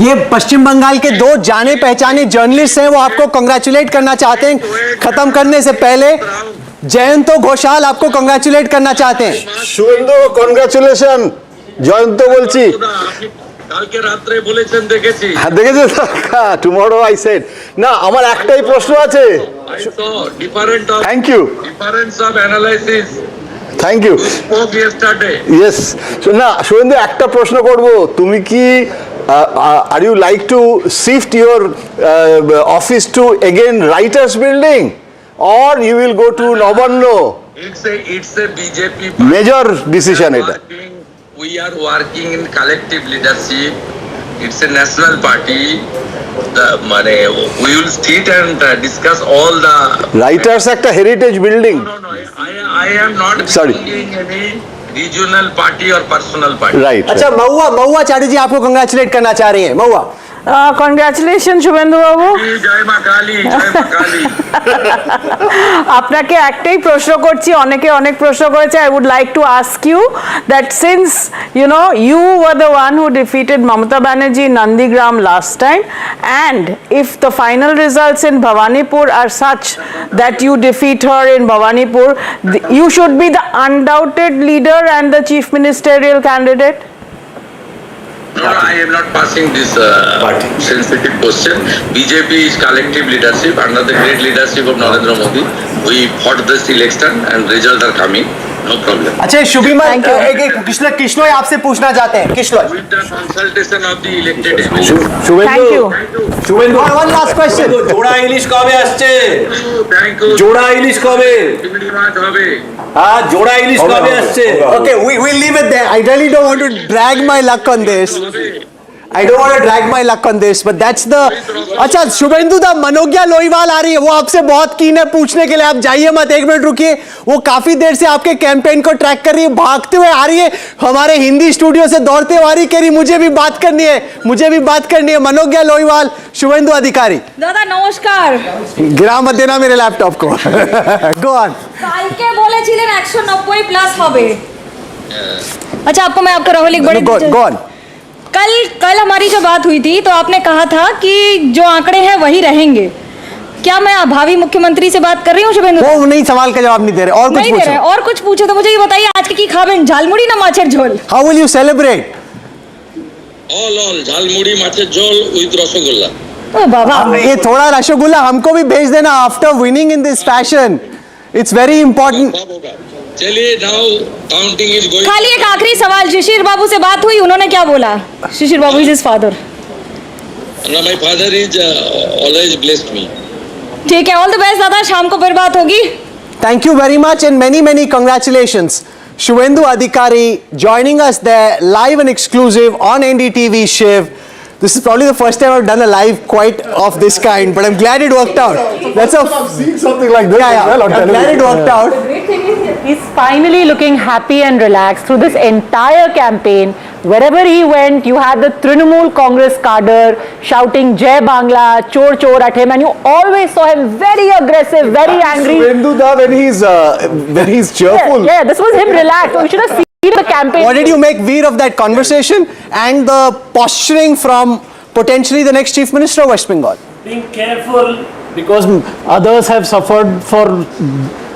ये पश्चिम बंगाल के दो जाने पहचाने journalist हैं, वो आपको congratulate करना चाहते हैं। खत्म करने से पहले जयंत घोषाल आपको कांग्रेचुलेट करना चाहते हैं।
शुभेंदु, कॉन्ग्रेचुलेशन। জয়ন্ত বলছি,
কালকে রাতে বলেছেন দেখেছি।
হ্যাঁ দেখেছেন, টুমরো আই সেড। না, আমার একটাই প্রশ্ন আছে। Thank you.
Difference of analysis.
Thank you.
Spoke yesterday.
Yes. না, শুভেন্দু একটা প্রশ্ন করব, তুমি কি are you like to shift your office to again writers building or you will go to Nabanna?
It's a BJP
major decision এটা।
We are working in collective leadership. It's a national party. We will sit and discuss all the
Writers একটা heritage building.
No. I am not belonging any regional party or personal party.
Right.
अच्छा, महुआ चैटर्जी आपको congratulate करना चाह रही हैं। महुआ।
Congratulation Suvendu বাবু।
জয় মা কালী, জয় মা কালী।
আপনাকে একটাই প্রশ্ন করছি, অনেকে অনেক প্রশ্ন করেছে। I would like to ask you that since you were the one who defeated Mamata Banerjee in Nandigram last time, and if the final results in Bhawanipur are such that you defeat her in Bhawanipur, you should be the undoubted leader and the chief ministerial candidate.
No, I am not passing this sensitive question. BJP is collective leadership under the great leadership of Narendra Modi. We fought this election and results are coming. No problem.
अच्छा, शुभिमन किशलोई आपसे पूछना चाहते हैं। किशलोई।
With the consultation of the elected MLAs.
Thank you.
Suvendu,
one last question.
জোড়া ইলিশ কবে আসছে?
Thank you.
জোড়া ইলিশ কবে?
চিংড়ি মাছ হবে।
হ্যাঁ, জোড়া ইলিশ কবে আসছে?
Okay, we'll leave it there. I really don't want to drag my luck on this. But that's the. अच्छा, शुभेंदु दा, मनोज्ञा लोईवाल आ रही है, वो आपसे बहुत कीन है पूछने के लिए। आप जाइए मत, 1 मिनट रुकिए। वो काफी देर से आपके कैंपेन को ट्रैक कर रही है, भागते हुए आ रही है, हमारे हिंदी स्टूडियो से दौड़ते हुए आ रही, कह रही मुझे भी बात करनी है। मनोज्ञा लोईवाल, शुभेंदु अधिकारी।
दादा नमस्कार।
गिरा मत देना मेरे लैपटॉप को। Go on.
কালকে বলেছিলেন 190 প্লাস হবে। अच्छा, आपको राहुल एक बड़ी
Go on.
कल हमारी जो बात हुई थी तो आपने कहा था कि जो आंकड़े हैं वही रहेंगे। क्या मैं भावी मुख्यमंत्री से बात कर रही हूँ शुभेंदु?
वो नहीं, सवाल का जवाब नहीं दे रहे। और कुछ पूछो।
और कुछ पूछो तो मुझे ये बताइए, आज की खाबेन झालमुड़ी ना माछेर झोल?
How will you celebrate?
All jhalmuri माछेर झोल with रसगुल्ला।
ओ बाबा,
ये थोड़ा रसगुल्ला हमको भी भेज देना after winning in this fashion. It's very important.
चलिए, नाउ काउंटिंग इज गोइंग।
खाली एक आखिरी सवाल, शिशिर बाबू से बात हुई, उन्होंने क्या बोला? Shishir Babu is his father.
My father is always blessed me.
ठीक है, ऑल द बेस्ट दादा, शाम को फिर बात होगी।
Thank you very much and many congratulations. Shubhendu Adhikari joining us there live and exclusive on NDTV Shiv. This is probably the first time I've done a live quite of this kind, but I'm glad it worked out.
I've seen something like this as well on
I'm glad it worked out.
The great thing is he's finally looking happy and relaxed through this entire campaign. Wherever he went, you had the Trinamool Congress cadre shouting Jai Bangla, Chor Chor at him, and you always saw him very aggressive, very angry.
When he's cheerful.
Yeah, this was him relaxed. We should have seen the campaign.
What did you make, Veer, of that conversation and the posturing from potentially the next Chief Minister of West Bengal?
Being careful because others have suffered for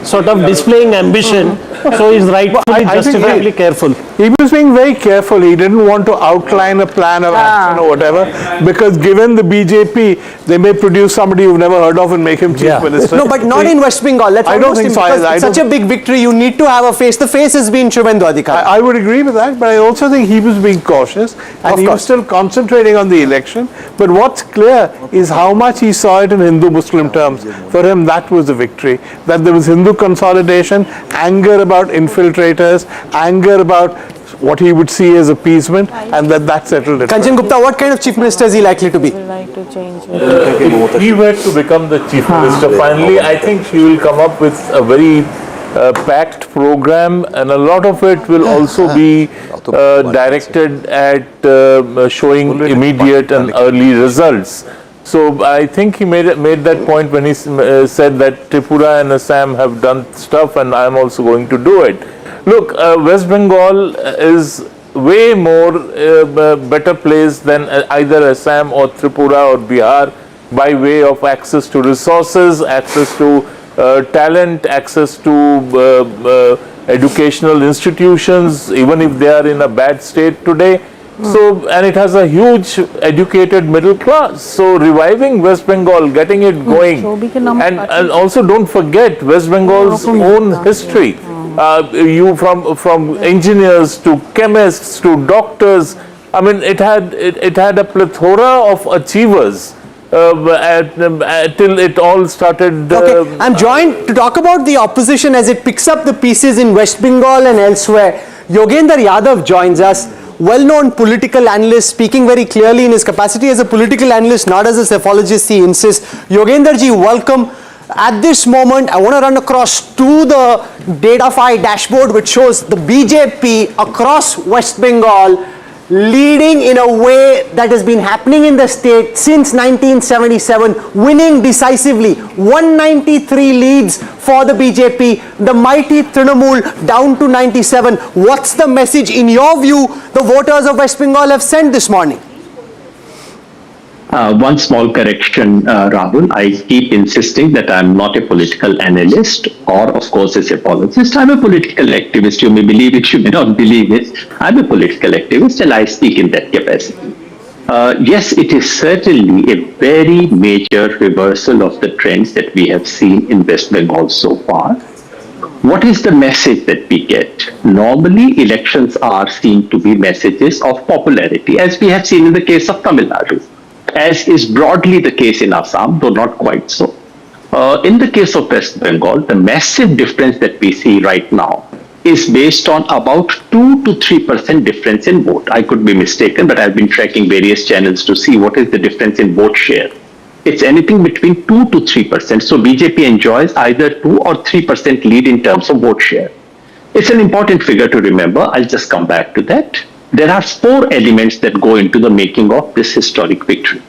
sort of displaying ambition, so he's rightfully justifiably careful.
He was being very careful. He didn't want to outline a plan of action or whatever, because given the BJP, they may produce somebody you've never heard of and make him chief minister.
No, but not in West Bengal. Let's
I don't think so.
It's such a big victory. You need to have a face. The face has been Shubhendu Adhikari.
I would agree with that, but I also think he was being cautious and he was still concentrating on the election. But what's clear is how much he saw it in Hindu-Muslim terms. For him, that was a victory. That there was Hindu consolidation, anger about infiltrators, anger about what he would see as appeasement, and that settled it.
Kanchan Gupta, what kind of chief minister is he likely to be?
If he were to become the chief minister finally, I think he will come up with a very packed program, and a lot of it will also be directed at showing immediate and early results. So I think he made that point when he said that Tripura and Assam have done stuff and I am also going to do it. Look, West Bengal is way more better placed than either Assam or Tripura or Bihar by way of access to resources, access to talent, access to educational institutions, even if they are in a bad state today. So, and it has a huge educated middle class. So reviving West Bengal, getting it going, and also don't forget West Bengal's own history. You from engineers to chemists to doctors. I mean, it had a plethora of achievers till it all started.
Okay, I'm joined to talk about the opposition as it picks up the pieces in West Bengal and elsewhere. Yogendar Yadav joins us. Well-known political analyst, speaking very clearly in his capacity as a political analyst, not as a psephologist, he insists. Yogendarji, welcome. At this moment, I want to run across to the Datafy dashboard, which shows the BJP across West Bengal leading in a way that has been happening in the state since 1977, winning decisively, 193 leads for the BJP, the mighty Trinamool down to 97. What's the message in your view the voters of West Bengal have sent this morning?
One small correction, Rahul. I keep insisting that I'm not a political analyst or, of course, a psephologist. I'm a political activist. You may believe it, you may not believe it. I'm a political activist and I speak in that capacity. Yes, it is certainly a very major reversal of the trends that we have seen in West Bengal so far. What is the message that we get? Normally, elections are seen to be messages of popularity, as we have seen in the case of Tamil Nadu, as is broadly the case in Assam, though not quite so. In the case of West Bengal, the massive difference that we see right now is based on about 2 to 3% difference in vote. I could be mistaken, but I've been tracking various channels to see what is the difference in vote share. It's anything between 2 to 3%. So BJP enjoys either 2 or 3% lead in terms of vote share. It's an important figure to remember. I'll just come back to that. There are 4 elements that go into the making of this historic victory.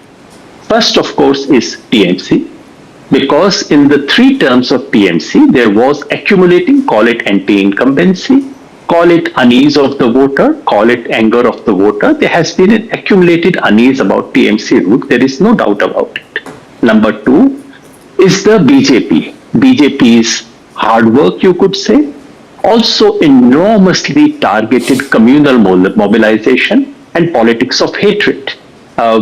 First, of course, is TMC, because in the 3 terms of TMC, there was accumulating, call it anti-incumbency, call it unease of the voter, call it anger of the voter. There has been an accumulated unease about TMC route. There is no doubt about it. Number 2 is the BJP. BJP's hard work, you could say. Also enormously targeted communal mobilization and politics of hatred.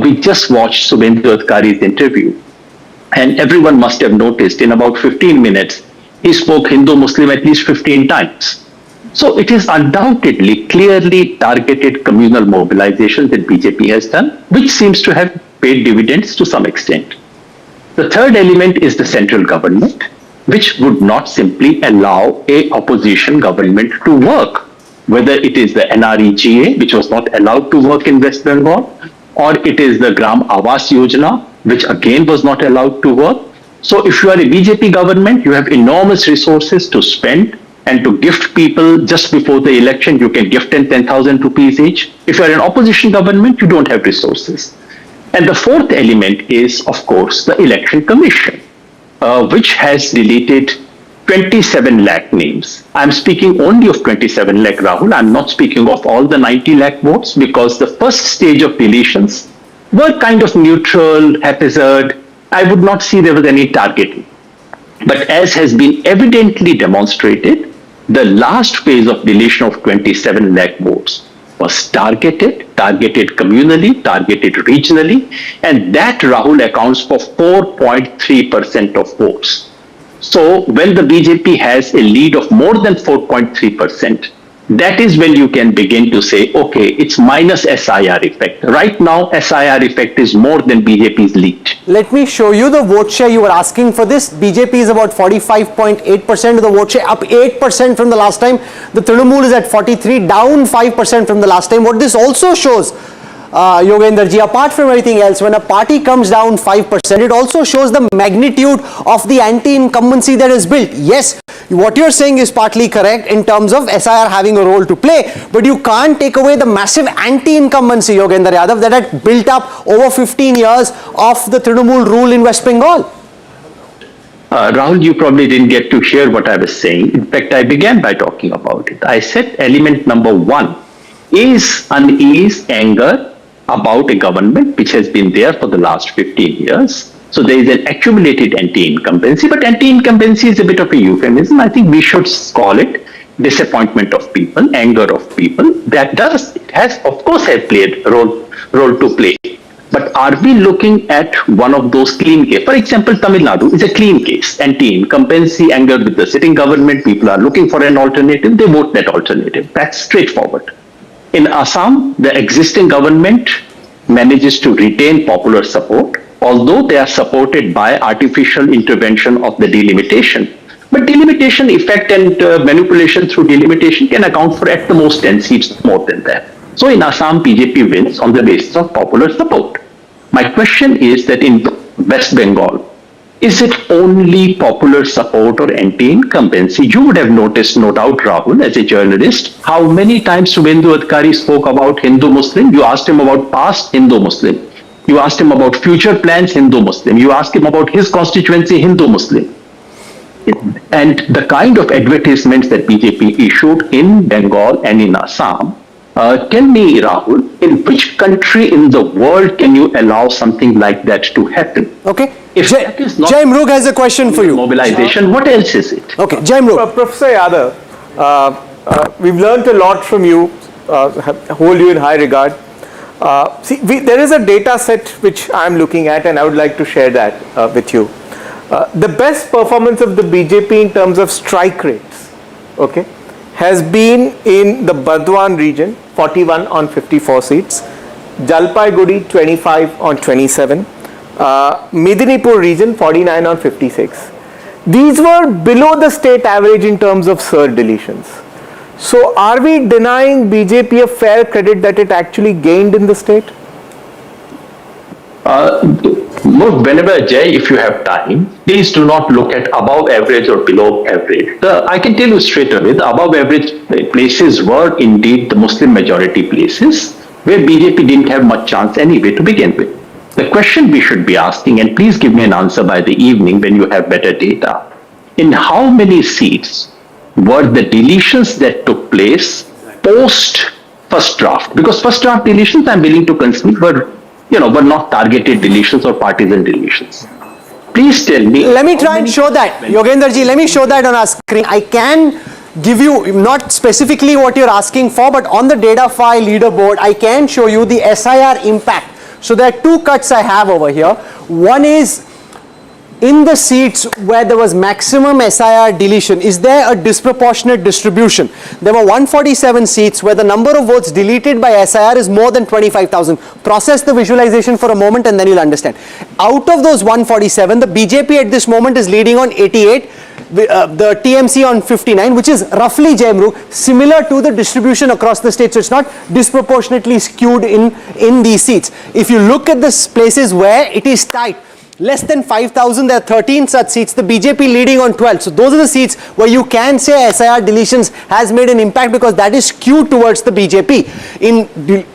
We just watched Shubhendu Adhikari's interview, and everyone must have noticed in about 15 minutes, he spoke Hindu-Muslim at least 15 times. So it is undoubtedly clearly targeted communal mobilization that BJP has done, which seems to have paid dividends to some extent. The third element is the central government, which would not simply allow a opposition government to work, whether it is the NREGA, which was not allowed to work in West Bengal, or it is the Gram Awas Yojana, which again was not allowed to work. So if you are a BJP government, you have enormous resources to spend and to gift people. Just before the election, you can gift them 10,000 rupees each. If you are an opposition government, you don't have resources. And the fourth element is, of course, the Election Commission, which has deleted 27 lakh names. I'm speaking only of 27 lakh, Rahul. I'm not speaking of all the 90 lakh votes, because the first stage of deletions were kind of neutral, haphazard. I would not see there was any targeting. But as has been evidently demonstrated, the last phase of deletion of 27 lakh votes was targeted communally, targeted regionally, and that, Rahul, accounts for 4.3% of votes. So when the BJP has a lead of more than 4.3%, that is when you can begin to say, okay, it's minus SIR effect. Right now, SIR effect is more than BJP's lead.
Let me show you the vote share you were asking for this. BJP is about 45.8% of the vote share, up 8% from the last time. The Trinamool is at 43, down 5% from the last time. What this also shows, Yogendra ji, apart from everything else, when a party comes down 5%, it also shows the magnitude of the anti-incumbency that is built. Yes, what you're saying is partly correct in terms of SIR having a role to play, but you can't take away the massive anti-incumbency, Yogendra Yadav, that had built up over 15 years of the Trinamool rule in West Bengal.
Rahul, you probably didn't get to hear what I was saying. In fact, I began by talking about it. I said element number one is unease, anger about a government which has been there for the last 15 years. So there is an accumulated anti-incumbency, but anti-incumbency is a bit of a euphemism. I think we should call it disappointment of people, anger of people. It has, of course, played a role to play. But are we looking at one of those clean cases? For example, Tamil Nadu is a clean case. Anti-incumbency, anger with the sitting government, people are looking for an alternative, they vote that alternative. That's straightforward. In Assam, the existing government manages to retain popular support, although they are supported by artificial intervention of the delimitation. But delimitation effect and manipulation through delimitation can account for at the most 10 seats, more than that. So in Assam, BJP wins on the basis of popular support. My question is that in West Bengal, is it only popular support or anti-incumbency? You would have noticed, no doubt, Rahul, as a journalist, how many times Subhendu Adhikari spoke about Hindu-Muslim. You asked him about past Hindu-Muslim. You asked him about future plans, Hindu-Muslim. You asked him about his constituency, Hindu-Muslim. And the kind of advertisements that BJP issued in Bengal and in Assam, tell me, Rahul, in which country in the world can you allow something like that to happen?
Okay.
If that is not
Jai Mrug has a question for you.
Mobilization, what else is it?
Okay, Jai Mrug.
Professor Yadav, we've learned a lot from you, hold you in high regard. There is a data set which I'm looking at, and I would like to share that with you. The best performance of the BJP in terms of strike rates, okay, has been in the Burdwan region, 41 on 54 seats, Jalpaiguri 25 on 27, Medinipur region 49 on 56. These were below the state average in terms of surge deletions. So are we denying BJP a fair credit that it actually gained in the state?
Whenever, Jay, if you have time, please do not look at above average or below average. I can tell you straight away, the above average places were indeed the Muslim majority places where BJP didn't have much chance anyway to begin with. The question we should be asking, and please give me an answer by the evening when you have better data, in how many seats were the deletions that took place post first draft? Because first draft deletions, I'm willing to concede, were not targeted deletions or partisan deletions. Please tell me.
Let me try and show that. Yogendra ji, let me show that on our screen. I can give you not specifically what you're asking for, but on the data file leaderboard, I can show you the SIR impact. So there are two cuts I have over here. One is in the seats where there was maximum SIR deletion, is there a disproportionate distribution? There were 147 seats where the number of votes deleted by SIR is more than 25,000. Process the visualization for a moment and then you'll understand. Out of those 147, the BJP at this moment is leading on 88, the TMC on 59, which is roughly, Jayamru, similar to the distribution across the state. So it's not disproportionately skewed in these seats. If you look at the places where it is tight, less than 5,000, there are 13 such seats, the BJP leading on 12. So those are the seats where you can say SIR deletions has made an impact because that is skewed towards the BJP.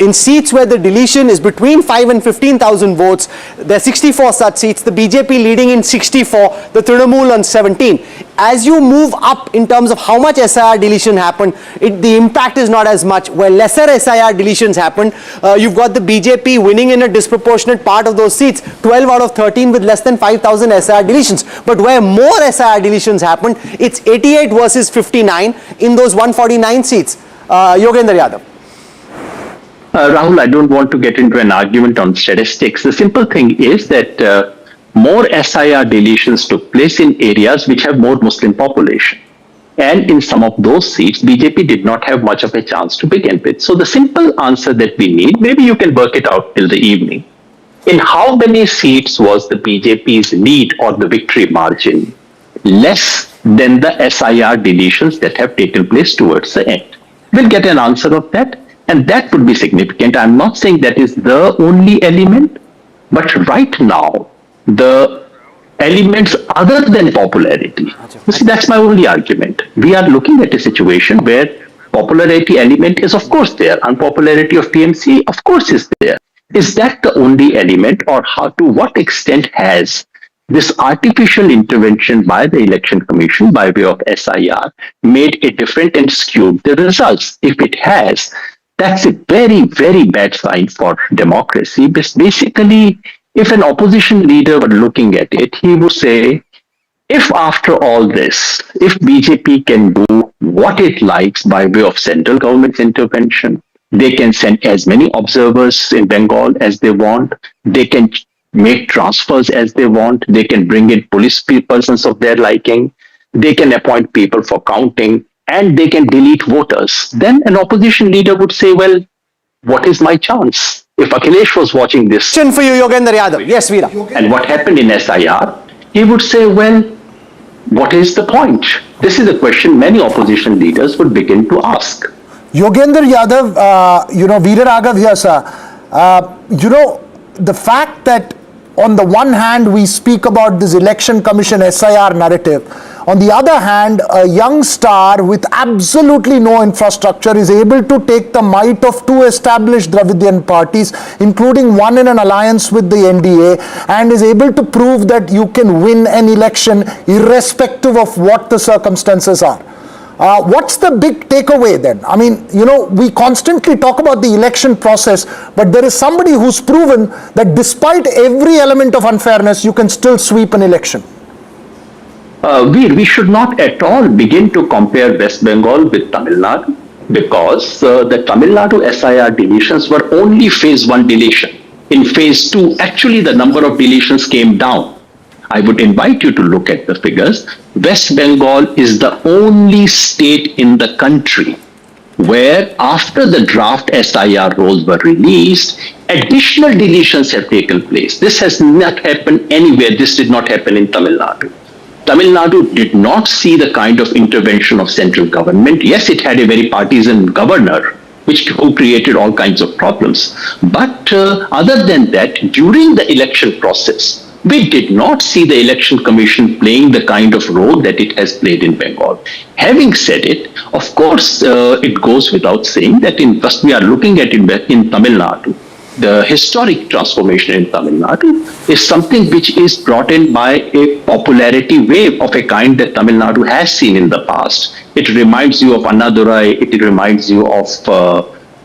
In seats where the deletion is between 5 and 15,000 votes, there are 64 such seats, the BJP leading in 64, the Trinamool on 17. As you move up in terms of how much SIR deletion happened, the impact is not as much. Where lesser SIR deletions happened, you've got the BJP winning in a disproportionate part of those seats, 12 out of 13 with less than 5,000 SIR deletions. But where more SIR deletions happened, it's 88 versus 59 in those 149 seats. Yogendra Yadav.
Rahul, I don't want to get into an argument on statistics. The simple thing is that more SIR deletions took place in areas which have more Muslim population. And in some of those seats, BJP did not have much of a chance to begin with. So the simple answer that we need, maybe you can work it out till the evening. In how many seats was the BJP's lead or the victory margin less than the SIR deletions that have taken place towards the end? We'll get an answer of that, and that would be significant. I'm not saying that is the only element, but right now, the elements other than popularity, you see, that's my only argument. We are looking at a situation where popularity element is of course there, unpopularity of TMC of course is there. Is that the only element, or how, to what extent has this artificial intervention by the Election Commission by way of SIR made a different and skewed the results? If it has, that's a very, very bad sign for democracy. Basically, if an opposition leader were looking at it, he would say, if after all this, if BJP can do what it likes by way of central government's intervention, they can send as many observers in Bengal as they want, they can make transfers as they want, they can bring in police persons of their liking, they can appoint people for counting, and they can delete voters, then an opposition leader would say, well, what is my chance? If Akhilesh was watching this...
Question for you, Yogendra Yadav. Yes, Veera.
And what happened in SIR, he would say, well, what is the point? This is a question many opposition leaders would begin to ask.
Yogendra Yadav, Veera Raghav here, sir. The fact that on the one hand we speak about this election commission SIR narrative, on the other hand, a young star with absolutely no infrastructure is able to take the might of two established Dravidian parties, including one in an alliance with the NDA, and is able to prove that you can win an election irrespective of what the circumstances are. What's the big takeaway then? I mean, we constantly talk about the election process, but there is somebody who's proven that despite every element of unfairness, you can still sweep an election.
We should not at all begin to compare West Bengal with Tamil Nadu, because the Tamil Nadu SIR deletions were only phase 1 deletion. In phase 2, actually the number of deletions came down. I would invite you to look at the figures. West Bengal is the only state in the country where after the draft SIR rolls were released, additional deletions have taken place. This has not happened anywhere. This did not happen in Tamil Nadu. Tamil Nadu did not see the kind of intervention of central government. Yes, it had a very partisan governor, who created all kinds of problems. But other than that, during the election process, we did not see the Election Commission playing the kind of role that it has played in Bengal. Having said it, of course, it goes without saying that we are looking at in Tamil Nadu. The historic transformation in Tamil Nadu is something which is brought in by a popularity wave of a kind that Tamil Nadu has seen in the past. It reminds you of Annadurai, it reminds you of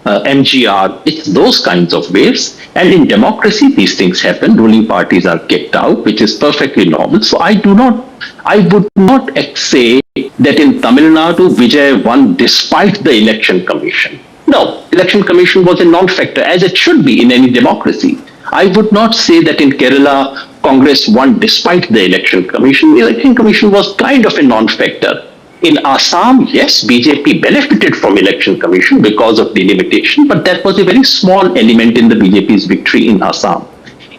MGR. It's those kinds of waves. And in democracy, these things happen. Ruling parties are kicked out, which is perfectly normal. So I would not say that in Tamil Nadu, Vijay won despite the Election Commission. No, Election Commission was a non-factor, as it should be in any democracy. I would not say that in Kerala, Congress won despite the election commission. The election commission was kind of a non-factor. In Assam, yes, BJP benefited from election commission because of delimitation, but that was a very small element in the BJP's victory in Assam.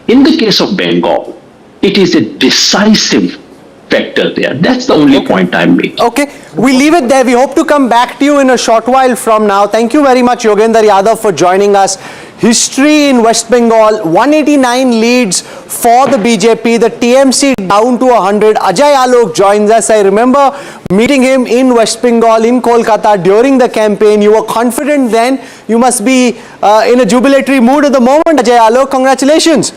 In the case of Bengal, it is a decisive factor there. That's the only point I'm making.
Okay, we leave it there. We hope to come back to you in a short while from now. Thank you very much, Yogendra Yadav, for joining us. History in West Bengal, 189 leads for the BJP, the TMC down to 100. Ajay Alok joins us. I remember meeting him in West Bengal, in Kolkata during the campaign. You were confident then. You must be in a jubilatory mood at the moment, Ajay Alok. Congratulations.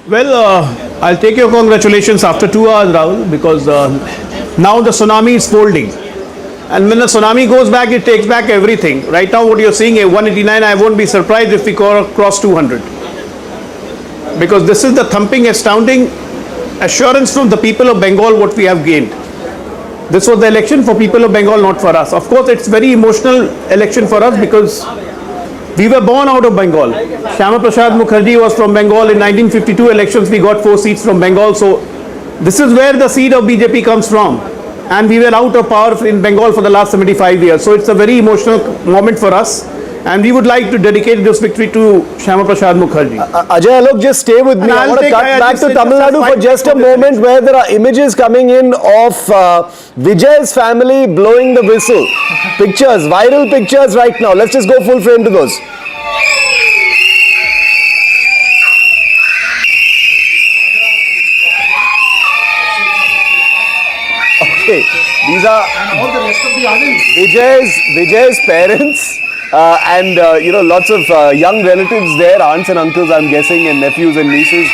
Well, I'll take your congratulations after 2 hours, Rahul, because now the tsunami is folding. And when the tsunami goes back, it takes back everything. Right now, what you're seeing, a 189, I won't be surprised if we cross 200. Because this is the thumping, astounding assurance from the people of Bengal what we have gained. This was the election for people of Bengal, not for us. Of course, it's very emotional election for us because we were born out of Bengal. Shyama Prasad Mukherjee was from Bengal. In 1952 elections, we got 4 seats from Bengal. So this is where the seed of BJP comes from. And we were out of power in Bengal for the last 75 years. So it's a very emotional moment for us. And we would like to dedicate this victory to Shyama Prasad Mukherjee.
Ajay Alok, just stay with me. I want to cut back to Tamil Nadu for just a moment where there are images coming in of Vijay's family blowing the whistle. Pictures, viral pictures right now. Let's just go full frame to those. Okay, these are all the rest of the audience. Vijay's parents. And lots of young relatives there, aunts and uncles, I'm guessing, and nephews and nieces,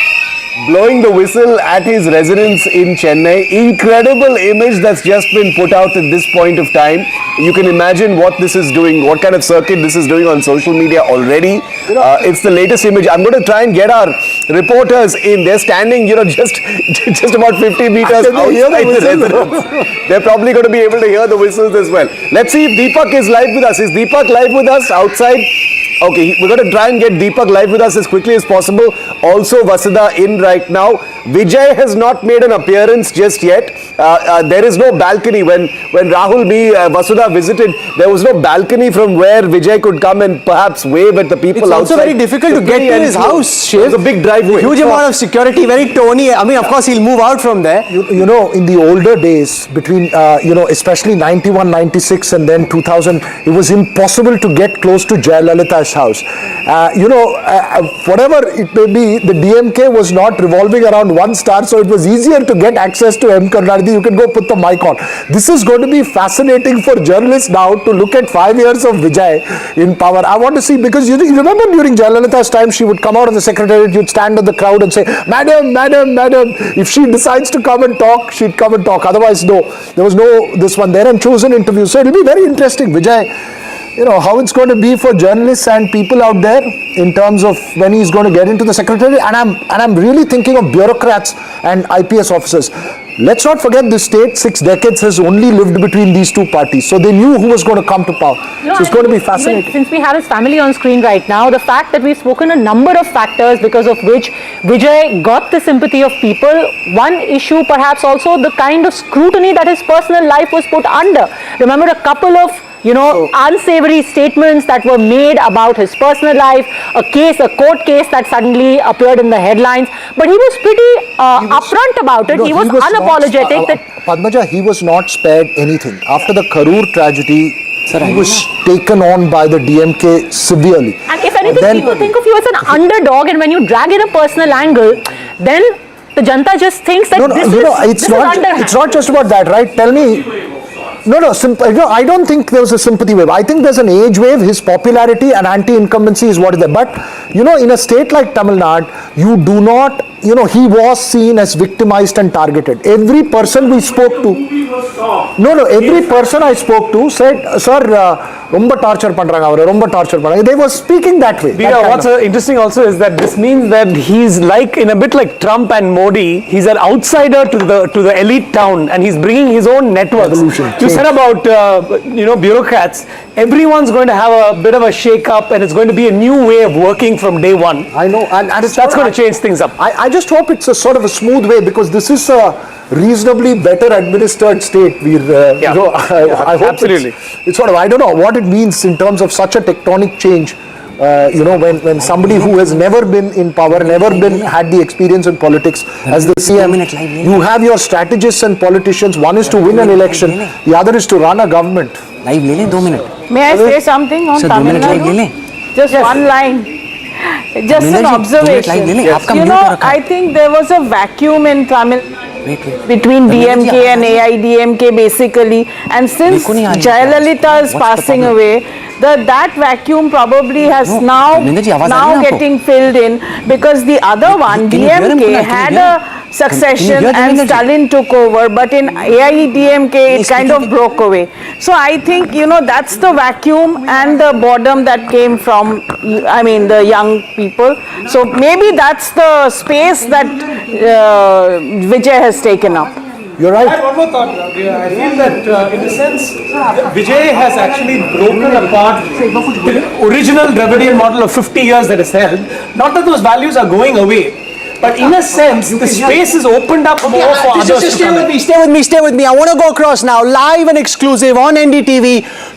blowing the whistle at his residence in Chennai. Incredible image that's just been put out at this point of time. You can imagine what this is doing, what kind of circuit this is doing on social media already. It's the latest image. I'm going to try and get our reporters in. They're standing, just about 50 meters outside the residence. They're probably going to be able to hear the whistles as well. Let's see if Deepak is live with us. Is Deepak live with us outside? Okay, we're going to try and get Deepak live with us as quickly as possible. Also, Vasudha in right now. Vijay has not made an appearance just yet. There is no balcony. When Rahul, Vasudha visited, there was no balcony from where Vijay could come and perhaps wave at the people outside.
It's also very difficult to get to his house, Shiv.
It's a big driveway.
Huge amount of security, very tony. I mean, of course, he'll move out from there.
You know, in the older days, between, especially 91, 96 and then 2000, it was impossible to get close to Jayalalitha's house. Whatever it may be, the DMK was not revolving around one star, so it was easier to get access to M. Karunanidhi. You can go put the mic on. This is going to be fascinating for journalists now to look at 5 years of Vijay in power. I want to see, because you remember during Jayalalitha's time, she would come out of the secretariat, you'd stand in the crowd and say, Madam, Madam, Madam. If she decides to come and talk, she'd come and talk. Otherwise, no. There was no this one there, and chosen interview. So it'll be very interesting, Vijay. How it's going to be for journalists and people out there in terms of when he's going to get into the secretariat. And I'm really thinking of bureaucrats and IPS officers. Let's not forget this state, 6 decades has only lived between these two parties. So they knew who was going to come to power. So it's going to be fascinating.
Since we have his family on screen right now, the fact that we've spoken a number of factors because of which Vijay got the sympathy of people. One issue perhaps also the kind of scrutiny that his personal life was put under. Remember a couple of unsavory statements that were made about his personal life, a court case that suddenly appeared in the headlines. But he was pretty upfront about it. He was unapologetic.
Padmaja, he was not spared anything. After the Karur tragedy, he was taken on by the DMK severely.
And if anything, people think of you as an underdog, and when you drag in a personal angle, then the Janta just thinks that
it's not just about that, right? Tell me. I don't think there was a sympathy wave. I think there's an age wave. His popularity and anti-incumbency is what is there. But, in a state like Tamil Nadu, you do not, he was seen as victimized and targeted. Every person we spoke to, every person I spoke to said, sir, ரொம்ப torture பண்றாங்க அவரை, ரொம்ப torture பண்றாங்க. They were speaking that way.
What's interesting also is that this means that he's like, in a bit like Trump and Modi, he's an outsider to the elite town, and he's bringing his own networks. You said about bureaucrats. Everyone's going to have a bit of a shake-up, and it's going to be a new way of working from day one.
I know, and
that's going to change things up.
I just hope it's a sort of a smooth way, because this is a reasonably better administered state. I hope
absolutely.
It's sort of, I don't know what it means in terms of such a tectonic change. When somebody who has never been in power, never had the experience in politics as the CM, you have your strategists and politicians. One is to win an election, the other is to run a government.
Live ले 2 minute.
May I say something on Tamil Nadu? Just one line. Just an observation. I think there was a vacuum in Tamil between DMK and AIDMK basically, and since Jayalalitha is passing away, that vacuum probably has now getting filled in, because the other one, DMK, had a succession and Stalin took over, but in AIDMK it kind of broke away. So I think that's the vacuum and the boredom that came from the young people. So maybe that's the space that Vijay has taken up.
You're right. I have one more thought. I feel that in a sense, Vijay has actually broken apart the original Dravidian model of 50 years that is held. Not that those values are going away, but in a sense, the space is opened up more for others to
stay with me. I want to go across now, live and exclusive on NDTV,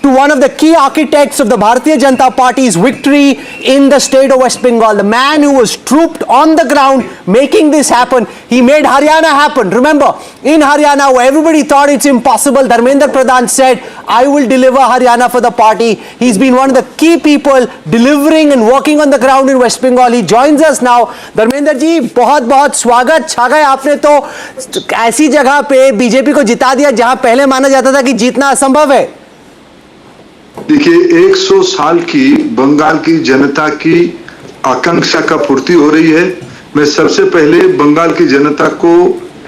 to one of the key architects of the Bharatiya Janata Party's victory in the state of West Bengal. The man who was trooped on the ground making this happen. He made Haryana happen. Remember, in Haryana, where everybody thought it's impossible, Dharmendra Pradhan said, I will deliver Haryana for the party. He's been one of the key people delivering and working on the ground in West Bengal. He joins us now. Dharmendra ji, बहुत बहुत स्वागत. छा गए आपने तो ऐसी जगह पे बीजेपी को जिता दिया जहां पहले माना जाता था कि जीतना असंभव है.
देखिए, 100 साल की बंगाल की जनता की आकांक्षा का पूर्ति हो रही है. मैं सबसे पहले बंगाल की जनता को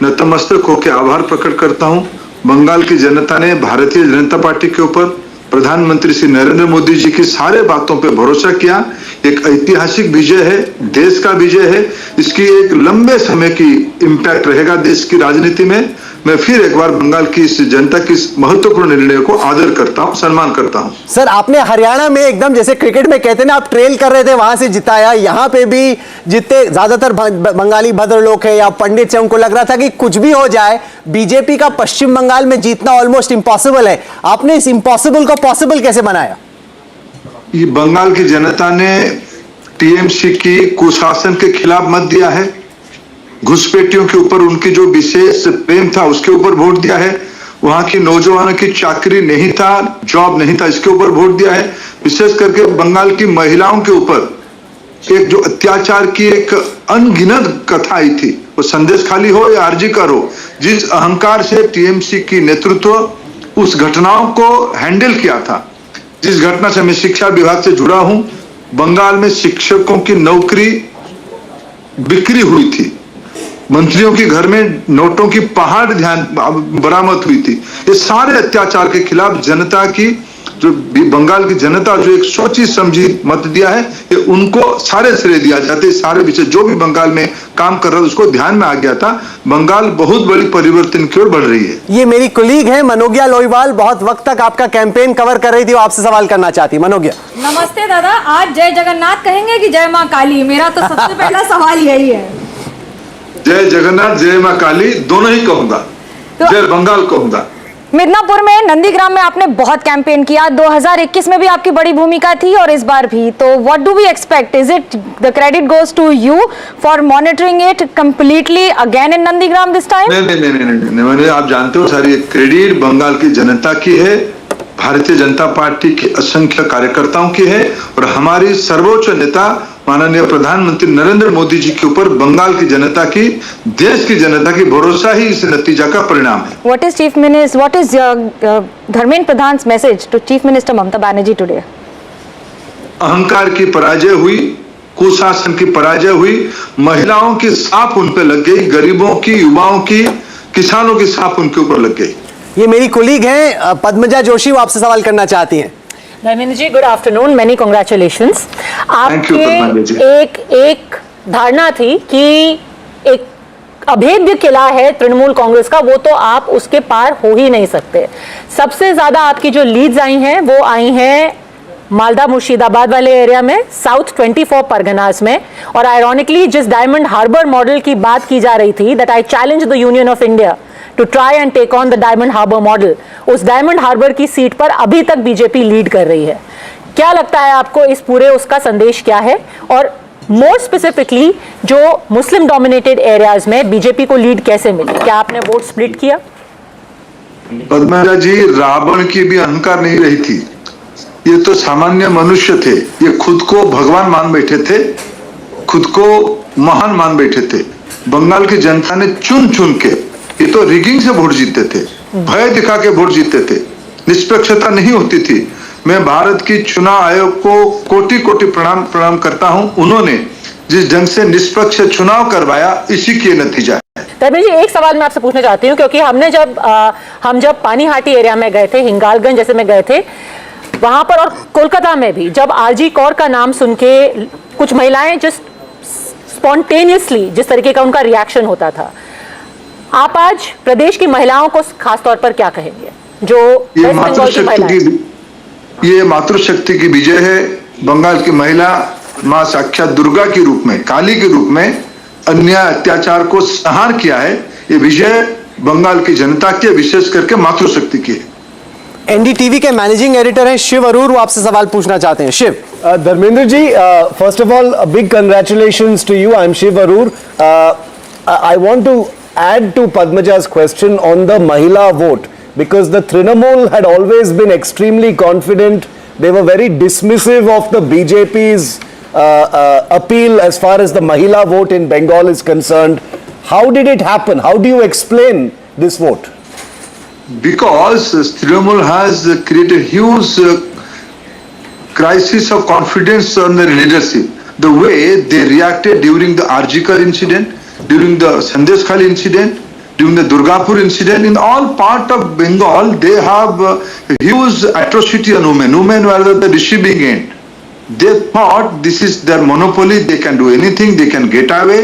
नतमस्तक होकर आभार प्रकट करता हूं. बंगाल की जनता ने भारतीय जनता पार्टी के ऊपर, प्रधानमंत्री श्री नरेंद्र मोदी जी की सारे बातों पे भरोसा किया. एक ऐतिहासिक विजय है, देश का विजय है. इसकी एक लंबे समय की इम्पैक्ट रहेगा देश की राजनीति में. मैं फिर एक बार बंगाल की इस जनता की इस महत्वपूर्ण निर्णय को आदर करता हूं, सम्मान करता हूं.
सर, आपने हरियाणा में एकदम जैसे क्रिकेट में कहते हैं ना, आप ट्रेल कर रहे थे, वहां से जिताया. यहाँ पे भी जितने ज्यादातर बंगाली भद्र लोग हैं या पंडित से, उनको लग रहा था कि कुछ भी हो जाए, बीजेपी का पश्चिम बंगाल में जीतना ऑलमोस्ट इम्पॉसिबल है. आपने इस इम्पॉसिबल को पॉसिबल कैसे बनाया?
ये बंगाल की जनता ने टीएमसी की कुशासन के खिलाफ मत दिया है. घुसपैठियों के ऊपर उनकी जो विशेष प्रेम था उसके ऊपर वोट दिया है. वहां की नौजवानों की चाकरी नहीं था, जॉब नहीं था, इसके ऊपर वोट दिया है. विशेष करके बंगाल की महिलाओं के ऊपर एक जो अत्याचार की एक अनगिनत कथा आई थी, वो संदेश खाली हो या आरजी कर हो, जिस अहंकार से टीएमसी की नेतृत्व उस घटनाओं को हैंडल किया था. जिस घटना से मैं शिक्षा विभाग से जुड़ा हूं, बंगाल में शिक्षकों की नौकरी बिक्री हुई थी, मंत्रियों के घर में नोटों की पहाड़ बरामद हुई थी. ये सारे अत्याचार के खिलाफ जनता की, जो बंगाल की जनता जो एक सोची समझी मत दिया है, ये उनको सारे श्रेय दिया जाते. सारे विषय जो भी बंगाल में काम कर रहा था उसको ध्यान में आ गया था. बंगाल बहुत बड़ी परिवर्तन की ओर बढ़ रही है.
ये मेरी कुलीग है मनोज्ञा लोईवाल, बहुत वक्त तक आपका कैंपेन कवर कर रही थी, वो आपसे सवाल करना चाहती. मनोज्ञा,
नमस्ते दादा. आज जय जगन्नाथ कहेंगे कि जय माँ काली? मेरा तो सबसे पहला सवाल यही है.
जय जगन्नाथ, जय माँ काली दोनों ही कहूंगा, जय बंगाल कहूंगा.
मिदनापुर में, नंदीग्राम में आपने बहुत कैंपेन किया. 2021 में भी आपकी बड़ी भूमिका थी और इस बार भी. तो what do we expect? Is it the credit goes to you for monitoring it completely again in Nandigram this time?
नहीं, मैंने, आप जानते हो सारी क्रेडिट बंगाल की जनता की है, भारतीय जनता पार्टी के असंख्य कार्यकर्ताओं की है, और हमारी सर्वोच्च नेता माननीय प्रधानमंत्री नरेंद्र मोदी जी के ऊपर बंगाल की जनता की, देश की जनता की भरोसा ही इस नतीजा का परिणाम है.
What is Dharmendra Pradhan's message to Chief Minister Mamata Banerjee today?
अहंकार की पराजय हुई, कुशासन की पराजय हुई, महिलाओं की सांप उन पे लग गई, गरीबों की, युवाओं की, किसानों की सांप उनके ऊपर लग गई.
ये मेरी कुलीग हैं पद्मजा जोशी, वो आपसे सवाल करना चाहती हैं.
Dharmendra ji, good afternoon, many congratulations. आपके एक धारणा थी कि एक अभेद्य किला है तृणमूल कांग्रेस का, वो तो आप उसके पार हो ही नहीं सकते। सबसे ज्यादा आपकी जो लीड्स आई हैं वो आई हैं मालदा मुर्शिदाबाद वाले एरिया में, साउथ 24 परगनास में, और आयरॉनिकली जिस डायमंड हार्बर मॉडल की बात की जा रही थी, that I challenge the union of India to try and take on the Diamond Harbour model, उस डायमंड हार्बर की सीट पर अभी तक बीजेपी लीड कर रही है। क्या लगता है आपको इस पूरे उसका संदेश क्या है, और मोर स्पेसिफिकली जो मुस्लिम डोमिनेटेड एरियाज में बीजेपी को लीड कैसे मिली? क्या आपने वोट स्प्लिट किया?
पद्मजा जी, रावण की भी अहंकार नहीं रही थी, ये तो सामान्य मनुष्य थे। ये खुद को भगवान मान बैठे थे, खुद को महान मान बैठे थे। बंगाल की जनता ने चुन चुन के, ये तो रिगिंग से वोट जीतते थे, भय दिखा के वोट जीतते थे, निष्पक्षता नहीं होती थी। मैं भारत की चुनाव आयोग को कोटि कोटि प्रणाम करता हूं। उन्होंने जिस ढंग से निष्पक्ष चुनाव करवाया, इसी के नतीजा है।
धर्मेंद्र जी, एक सवाल मैं आपसे पूछना चाहती हूँ, क्योंकि हम जब पानीहाटी एरिया में गए थे, हिंगालगंज जैसे में गए थे, वहां पर और कोलकाता में भी जब आरजी कौर का नाम सुन के कुछ महिलाएं जस्ट स्पॉन्टेनियसली जिस तरीके का उनका रिएक्शन होता था, आप आज प्रदेश की महिलाओं को खासतौर पर क्या कहेंगे? जो वेस्ट बंगाल की महिलाएं,
ये मातृशक्ति की विजय है। बंगाल की महिला मां साक्षात दुर्गा के रूप में, काली के रूप में अन्याय अत्याचार को संहार किया है। ये विजय बंगाल की जनता की, विशेष करके मातृशक्ति की है।
एनडीटीवी के मैनेजिंग एडिटर हैं शिव अरूर, वो आपसे सवाल पूछना चाहते हैं। Shiv.
Dharmendra ji, first of all big congratulations to you. I am Shiv Aroor. I want to add to Padmaja's question on the Mahila vote, because the Trinamool had always been extremely confident. They were very dismissive of the BJP's appeal as far as the Mahila vote in Bengal is concerned. How did it happen? How do you explain this vote?
Because Trinamool has created huge crisis of confidence on their leadership. The way they reacted during the Arjikar incident, during the Sandeshkhali incident, during the Durgapur incident, in all part of Bengal, they have huge atrocity on women. Women were at the receiving end. They thought this is their monopoly, they can do anything, they can get away.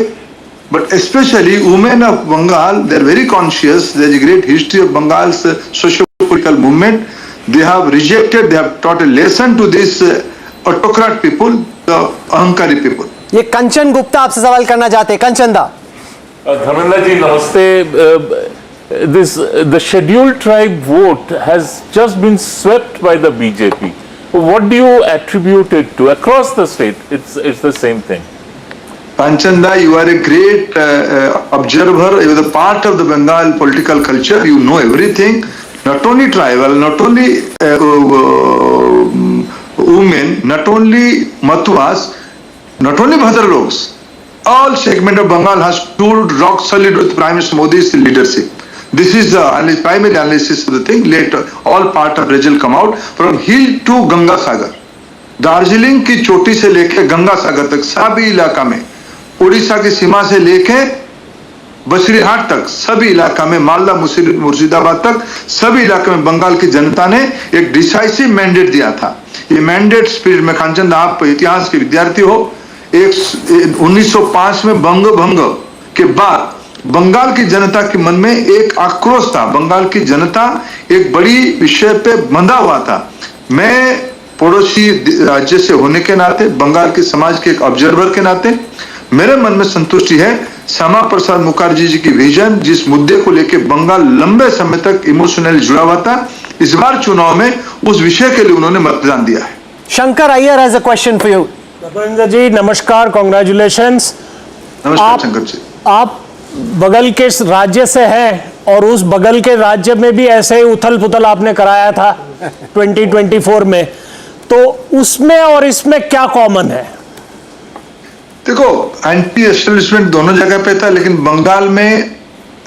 But especially women of Bengal, they are very conscious. There is a great history of Bengal's socio-political movement. They have rejected, they have taught a lesson to this autocrat people, the Ahankari people.
ये कंचन गुप्ता आपसे सवाल करना चाहते हैं। कंचन दा।
धर्मेंद्र जी, नमस्ते। The scheduled tribe vote has just been swept by the BJP. What do you attribute it to? Across the state, it's the same thing.
Panchanda, you are a great observer. You are the part of the Bengal political culture. You know everything. Not only tribal, not only women, not only Matuas, not only Bhadraloks. All segment of Bengal has stood rock solid with Prime Minister Modi's leadership. This is the primary analysis of the thing. Later, all part of result come out from hill to Ganga Sagar. Darjeeling की चोटी से लेके गंगा सागर तक सभी इलाका में, उड़ीसा की सीमा से लेके बसरीहाट तक सभी इलाका में, मालदा मुर्शिदाबाद तक सभी इलाके में बंगाल की जनता ने एक डिसाइसिव मैंडेट दिया था। ये मैंडेट स्पिरिट में, कांचन, आप इतिहास के विद्यार्थी हो, 1905 में बंग भंग के बाद बंगाल की जनता के मन में एक आक्रोश था। बंगाल की जनता एक बड़ी विषय पे बंधा हुआ था। मैं पड़ोसी राज्य से होने के नाते, बंगाल के समाज के एक ऑब्जर्वर के नाते, मेरे मन में संतुष्टि है। श्यामा प्रसाद मुखर्जी जी की विजन, जिस मुद्दे को लेकर बंगाल लंबे समय तक इमोशनली जुड़ा हुआ था, इस बार चुनाव में उस विषय के लिए उन्होंने मतदान दिया है।
Shankar Aiyar has a question for you.
Dharmendra ji, नमस्कार, कॉन्ग्रेचुलेशंस।
नमस्कार शंकर जी।
आप बगल के राज्य से हैं, और उस बगल के राज्य में भी ऐसे ही उथल पुथल आपने कराया था 2024 में, तो उसमें और इसमें क्या कॉमन है?
देखो, एंटी एस्टेब्लिशमेंट दोनों जगह पे था, लेकिन बंगाल में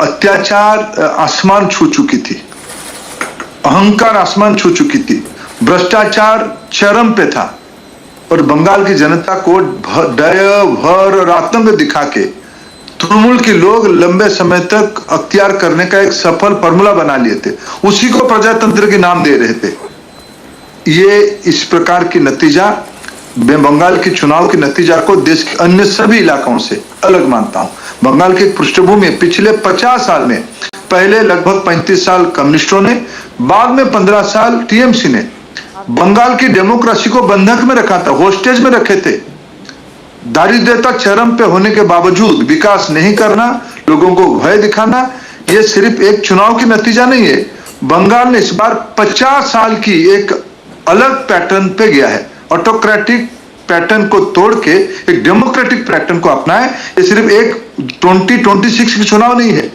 अत्याचार आसमान छू चुकी थी, अहंकार आसमान छू चुकी थी, भ्रष्टाचार चरम पे था, और बंगाल की जनता को डर, भर और आतंक दिखा के तृणमूल के लोग लंबे समय तक अख्तियार करने का एक सफल फॉर्मूला बना लिए थे। उसी को प्रजातंत्र के नाम दे रहे थे। ये इस प्रकार की नतीजा, बंगाल के चुनाव के नतीजा को देश के अन्य सभी इलाकों से अलग मानता हूं। बंगाल की पृष्ठभूमि पिछले 50 साल में पहले लगभग 35 साल कम्युनिस्टों ने, बाद में 15 साल टीएमसी ने बंगाल की डेमोक्रेसी को बंधक में रखा था, होस्टेज में रखे थे। दारिद्र्यता चरम पे होने के बावजूद विकास नहीं करना, लोगों को भय दिखाना, ये सिर्फ एक चुनाव की नतीजा नहीं है। बंगाल ने इस बार 50 साल की एक अलग पैटर्न पे गया है। ऑटोक्रेटिक पैटर्न को तोड़ के एक डेमोक्रेटिक पैटर्न को अपनाए। ये सिर्फ एक 2026 की चुनाव नहीं है,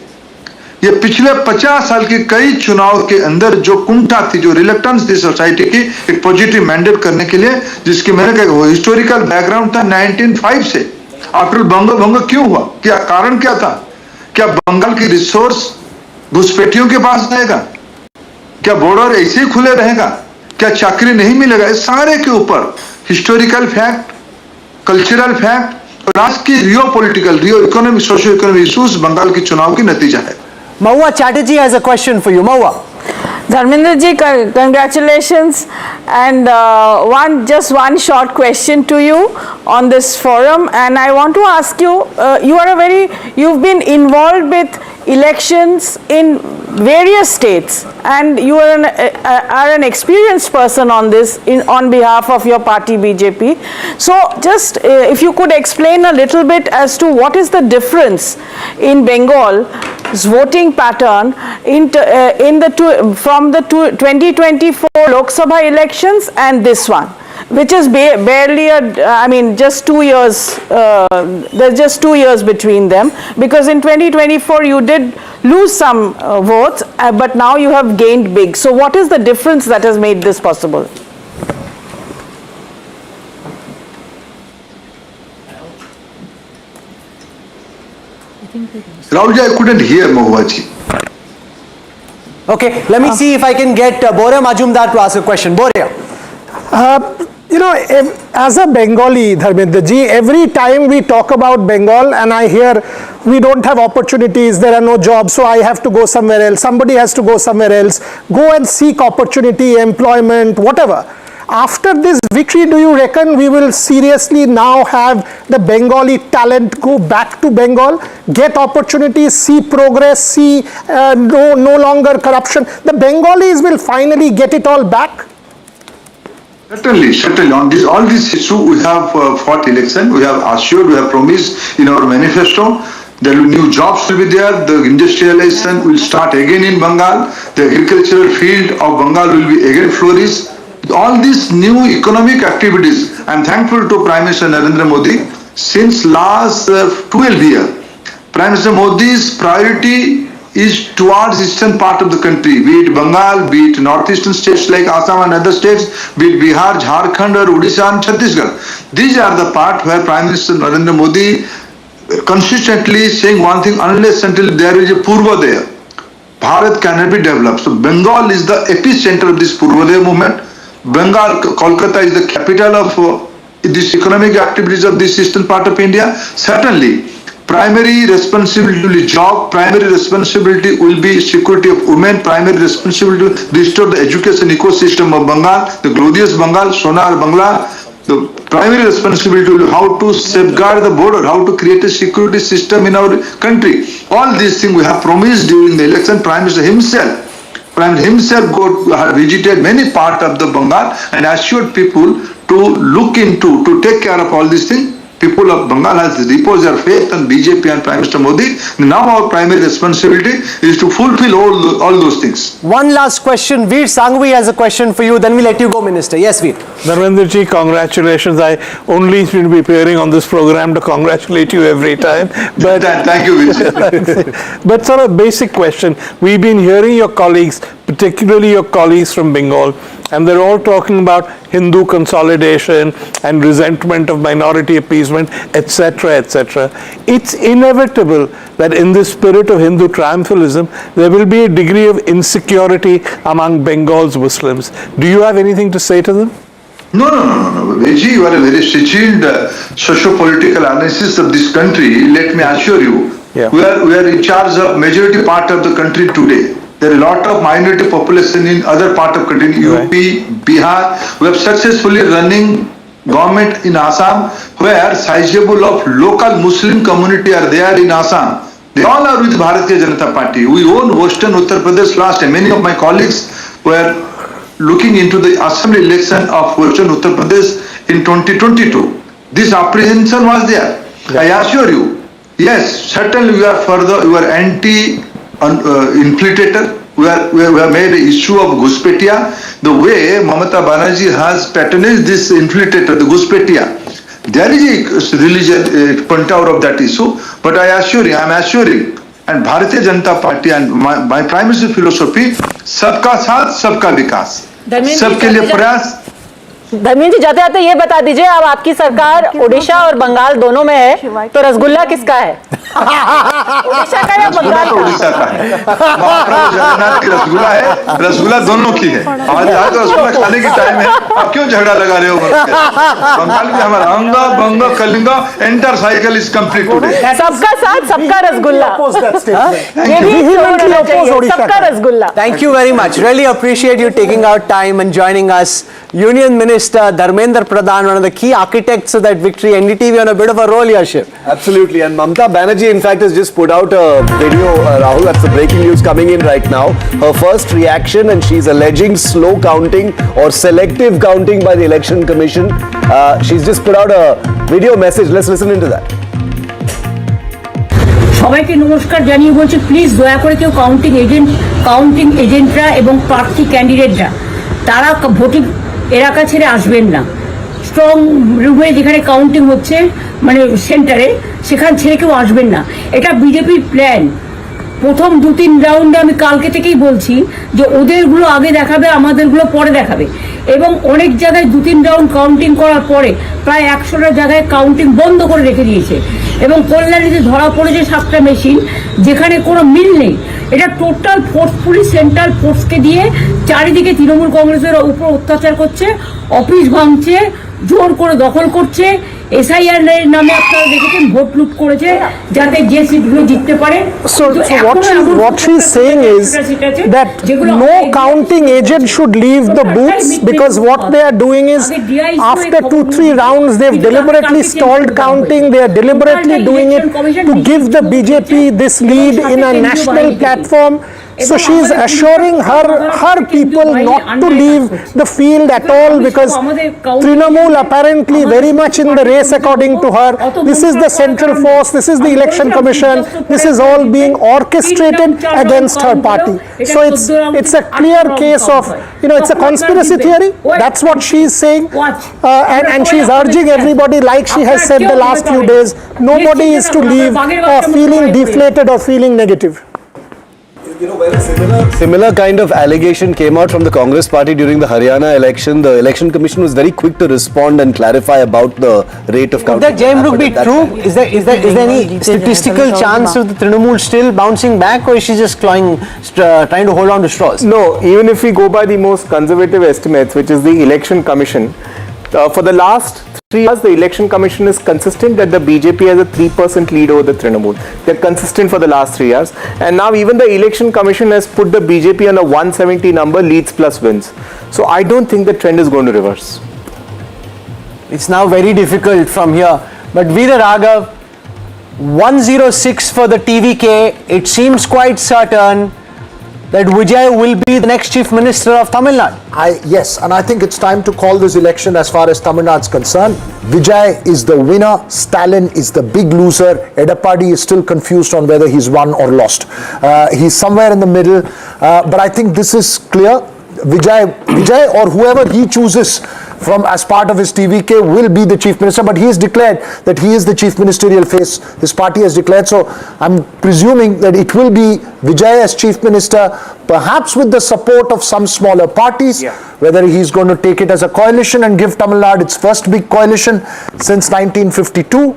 ये पिछले 50 साल के कई चुनाव के अंदर जो कुंठा थी, जो रिलेक्टेंस थी सोसाइटी की एक पॉजिटिव मैंडेट करने के लिए, जिसकी मैंने कहा हिस्टोरिकल बैकग्राउंड था 1905 से। आफ्टर भंग क्यों हुआ, क्या कारण क्या था? क्या बंगाल की रिसोर्स घुसपैठियों के पास रहेगा? क्या बॉर्डर ऐसे ही खुले रहेगा? क्या चाकरी नहीं मिलेगा? इस सारे के ऊपर हिस्टोरिकल फैक्ट, कल्चरल फैक्ट और आज की रियो पॉलिटिकल, रियो economic, socio economic issues Bengal के चुनाव की नतीजा है।
Mahua Chatterjee has a question for you. Mahua.
Dharmendra ji, congratulations, and just one short question to you on this forum, and I want to ask you, you've been involved with elections in various states, and you are an experienced person on this on behalf of your party BJP. So just if you could explain a little bit as to what is the difference in Bengal's voting pattern from the 2024 Lok Sabha elections and this one, which is barely just 2 years, there's just 2 years between them, because in 2024 you did lose some votes, but now you have gained big. So what is the difference that has made this possible?
Rahulji, I couldn't hear Mahuaji.
Okay, let me see if I can get Boria Majumdar to ask a question. Boria.
As a Bengali, Dharmendra ji, every time we talk about Bengal and I hear we don't have opportunities, there are no jobs, so I have to go somewhere else, somebody has to go somewhere else, go and seek opportunity, employment, whatever. After this victory, do you reckon we will seriously now have the Bengali talent go back to Bengal, get opportunities, see progress, see no longer corruption? The Bengalis will finally get it all back?
Certainly. On all this issue, we have fought election. We have assured, we have promised in our manifesto. There will new jobs will be there. The industrialization will start again in Bengal. The agricultural field of Bengal will be again flourish. All these new economic activities, I am thankful to Prime Minister Narendra Modi. Since last 12 years, Prime Minister Modi's priority is towards eastern part of the country, be it Bengal, be it northeastern states like Assam and other states, be it Bihar, Jharkhand or Odisha and Chhattisgarh. These are the part where Prime Minister Narendra Modi consistently saying one thing, unless until there is a Purvodaya, Bharat cannot be developed. So Bengal is the epicenter of this Purvodaya movement. Bengal, Kolkata is the capital of this economic activities of this eastern part of India. Certainly, primary responsibility will be job, primary responsibility will be security of women, primary responsibility to restore the education ecosystem of Bengal, the glorious Bengal, Sonar Bangla. The primary responsibility will be how to safeguard the border, how to create a security system in our country. All these things we have promised during the election. Prime Minister himself visited many parts of the Bengal and assured people to look into, to take care of all these things. People of Bengal has reposed their faith on BJP and Prime Minister Modi. Now our primary responsibility is to fulfill all those things.
One last question. Veer Sanghvi has a question for you. Then we let you go, Minister. Yes, Veer.
Dharmendra ji, congratulations. I only should be appearing on this program to congratulate you every time. But
thank you, Veer.
But sort of basic question. We've been hearing your colleagues, particularly your colleagues from Bengal, and they're all talking about Hindu consolidation and resentment of minority appeasement, etc., etc. It's inevitable that in the spirit of Hindu triumphalism, there will be a degree of insecurity among Bengal's Muslims. Do you have anything to say to them?
No. Veji, you are a very skilled socio-political analysis of this country. Let me assure you, we are in charge of majority part of the country today. There are a lot of minority population in other part of country, UP, Bihar. We have successfully running government in Assam, where sizable of local Muslim community are there in Assam. They all are with Bharatiya Janata Party. We own Western Uttar Pradesh last time. Many of my colleagues were looking into the assembly election of Western Uttar Pradesh in 2022. This apprehension was there. I assure you, yes, certainly we are further, we are anti-infiltrator. We have made an issue of Ghuspetia. The way Mamata Banerjee has patronized this infiltrator, the Ghuspetia, there is a religion point out of that issue. But I am assuring, and Bharatiya Janata Party and my primary philosophy, सबका साथ सबका विकास, सबके लिए प्रयास.
धर्मेंद्र जी जाते जाते ये बता दीजिए, अब आपकी सरकार ओडिशा और बंगाल दोनों में है, तो रसगुल्ला किसका है? ओडिशा का या बंगाल का?
ओडिशा का है. महाप्रभु जगन्नाथ की रसगुल्ला है, रसगुल्ला दोनों की है. आज तो रसगुल्ला खाने की टाइम है. आप क्यों झगड़ा लगा रहे हो? बंगाल में हमारा Anga Banga Kalinga entire cycle is complete today.
सबका साथ सबका रसगुल्ला. ये भी सबका rasgulla.
Thank you very much. Really appreciate you taking out time and joining us. Union Minister Dharmendra Pradhan, one of the key architects of that victory. NDTV on a bit of a roll here, Shiv.
Absolutely. And Mamata Banerjee, in fact, has just put out a video, Rahul, that's the breaking news coming in right now. Her first reaction, and she's alleging slow counting or selective counting by the Election Commission. She's just put out a video message. Let's listen into that.
সবাইকে নমস্কার জানিয়ে বলছি, please দয়া করে কেউ counting এজেন্টরা এবং প্রার্থী ক্যান্ডিডেটরা তারা ভোটিং এলাকা ছেড়ে আসবেন না. স্ট্রং রুমে যেখানে কাউন্টিং হচ্ছে মানে সেন্টারে, সেখান ছেড়ে কেউ আসবেন না. এটা বিজেপির প্ল্যান. প্রথম 2-3 রাউন্ডে আমি কালকে থেকেই বলছি যে ওদেরগুলো আগে দেখাবে, আমাদেরগুলো পরে দেখাবে. এবং অনেক জায়গায় 2-3 রাউন্ড কাউন্টিং করার পরে প্রায় 100টা জায়গায় কাউন্টিং বন্ধ করে রেখে দিয়েছে. এবং কল্যাণীতে ধরা পড়েছে 7টা মেশিন যেখানে কোনো মিল নেই. এটা টোটাল ফোর্সফুলি সেন্ট্রাল ফোর্সকে দিয়ে চারিদিকে তৃণমূল কংগ্রেসের উপর অত্যাচার করছে, অফিস ভাঙছে, জোর করে দখল করছে. এসআইআর এর নামে আপনারা দেখেছেন ভোট লুট করেছে যাতে যে সিটগুলো জিততে পারে.
So what she's saying is that no counting agent should leave the booths, because what they are doing is after 2-3 rounds they've deliberately stalled counting. They are deliberately doing it to give the BJP this lead in a national platform. So she is assuring her people not to leave the field at all, because Trinamool apparently very much in the race according to her. This is the central force, this is the election commission, this is all being orchestrated against her party. So it's a clear case of, it's a conspiracy theory. That's what she is saying, and she is urging everybody, like she has said the last few days, nobody is to leave feeling deflated or feeling negative.
When a similar kind of allegation came out from the Congress party during the Haryana election, the election commission was very quick to respond and clarify about the rate of counting.
Would that Jayamrukh be true? Is there any statistical chance of the Trinamool still bouncing back, or is she just trying to hold on to straws?
No, even if we go by the most conservative estimates, which is the election commission, for the last 3 years, the election commission is consistent that the BJP has a 3% lead over the Trinamool. They're consistent for the last 3 years. And now even the election commission has put the BJP on a 170 number, leads plus wins. So I don't think the trend is going to reverse.
It's now very difficult from here. But Veera Raghav, 106 for the TVK. It seems quite certain that Vijay will be the next Chief Minister of Tamil Nadu.
Yes, and I think it's time to call this election as far as Tamil Nadu is concerned. Vijay is the winner, Stalin is the big loser, Edappadi is still confused on whether he's won or lost. He's somewhere in the middle, but I think this is clear. Vijay or whoever he chooses from as part of his TVK will be the chief minister, but he has declared that he is the chief ministerial face. His party has declared, so I'm presuming that it will be Vijay as chief minister, perhaps with the support of some smaller parties. Whether he's going to take it as a coalition and give Tamil Nadu its first big coalition since 1952,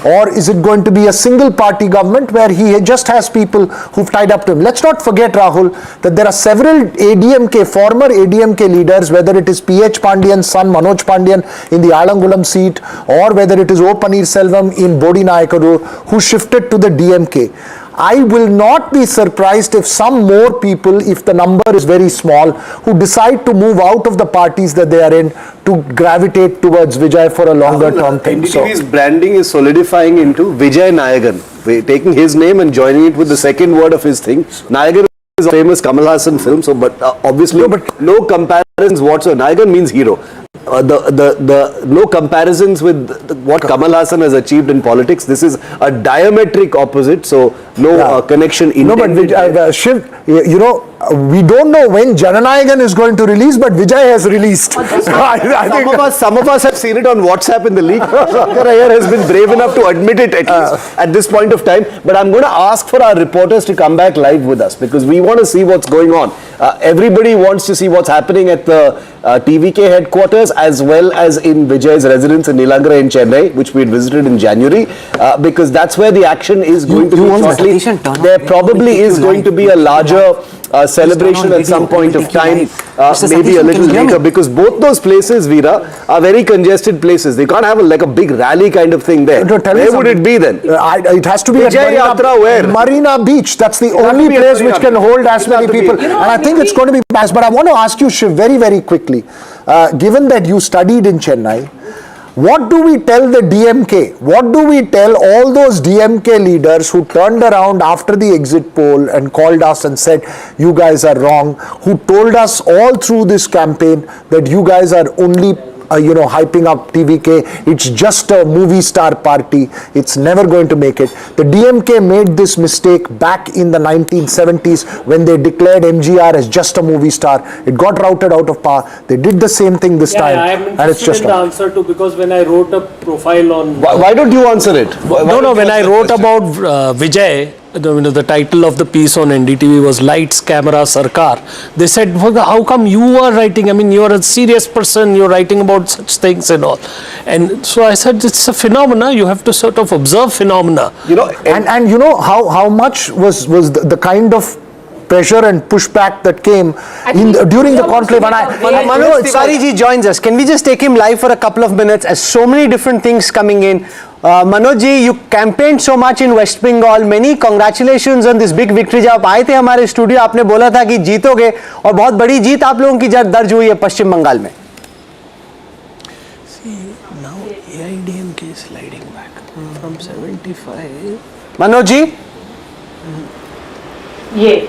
or is it going to be a single party government where he just has people who've tied up to him? Let's not forget, Rahul, that there are several former ADMK leaders, whether it is PH Pandian's son Manoj Pandian in the Alangulam seat, or whether it is O Paneerselvam in Bodinayakadu, who shifted to the DMK. I will not be surprised if some more people, if the number is very small, who decide to move out of the parties that they are in to gravitate towards Vijay for a longer term thing.
NDTV's branding is solidifying into Vijay Nayagan. We're taking his name and joining it with the second word of his thing. Nayagan is a famous Kamal Hassan film, so obviously no comparisons whatsoever. Nayagan means hero. No comparisons with what Kamal Hassan has achieved in politics. This is a diametric opposite, so no connection.
No, but Shiv, you know, we don't know when Jananayagan is going to release, but Vijay has released. I think
some of us have seen it on WhatsApp in the leak. Shankar Iyer has been brave enough to admit it at least at this point of time. But I'm going to ask for our reporters to come back live with us because we want to see what's going on. Everybody wants to see what's happening at the TVK headquarters as well as in Vijay's residence in Nilangara in Chennai, which we had visited in January, because that's where the action is going to be shortly. There probably is going to be a larger celebration at some point of time, maybe a little later, because both those places, Veera, are very congested places. They can't have like a big rally kind of thing there. Where would it be then?
It has to be
at
Marina Beach. That's the only place which can hold as many people. And I think it's going to be mass. But I want to ask you, Shiv, very, very quickly, given that you studied in Chennai, what do we tell the DMK? What do we tell all those DMK leaders who turned around after the exit poll and called us and said, you guys are wrong, who told us all through this campaign that you guys are only hyping up TVK, it's just a movie star party, it's never going to make it. The DMK made this mistake back in the 1970s when they declared MGR as just a movie star. It got routed out of power. They did the same thing this time.
And it's just the answer to, because when I wrote a profile on...
Why don't you answer it?
When I wrote about Vijay, the title of the piece on NDTV was Lights, Camera, Sarkar. They said, how come you are writing? I mean, you're a serious person, you're writing about such things and all. And so I said, it's a phenomena, you have to sort of observe phenomena.
And you know how much was the kind of pressure and pushback that came during the conclave.
Manoj Tiwari ji joins us. Can we just take him live for a couple of minutes as so many different things coming in? Manoj ji, you campaigned so much in West Bengal. Many congratulations on this big victory. जब आप आए थे हमारे studio, आपने बोला था कि जीतोगे और बहुत बड़ी जीत आप लोगों की दर्ज हुई है पश्चिम बंगाल में.
See, now AIDMK is sliding back from 75.
Manoj ji?
ये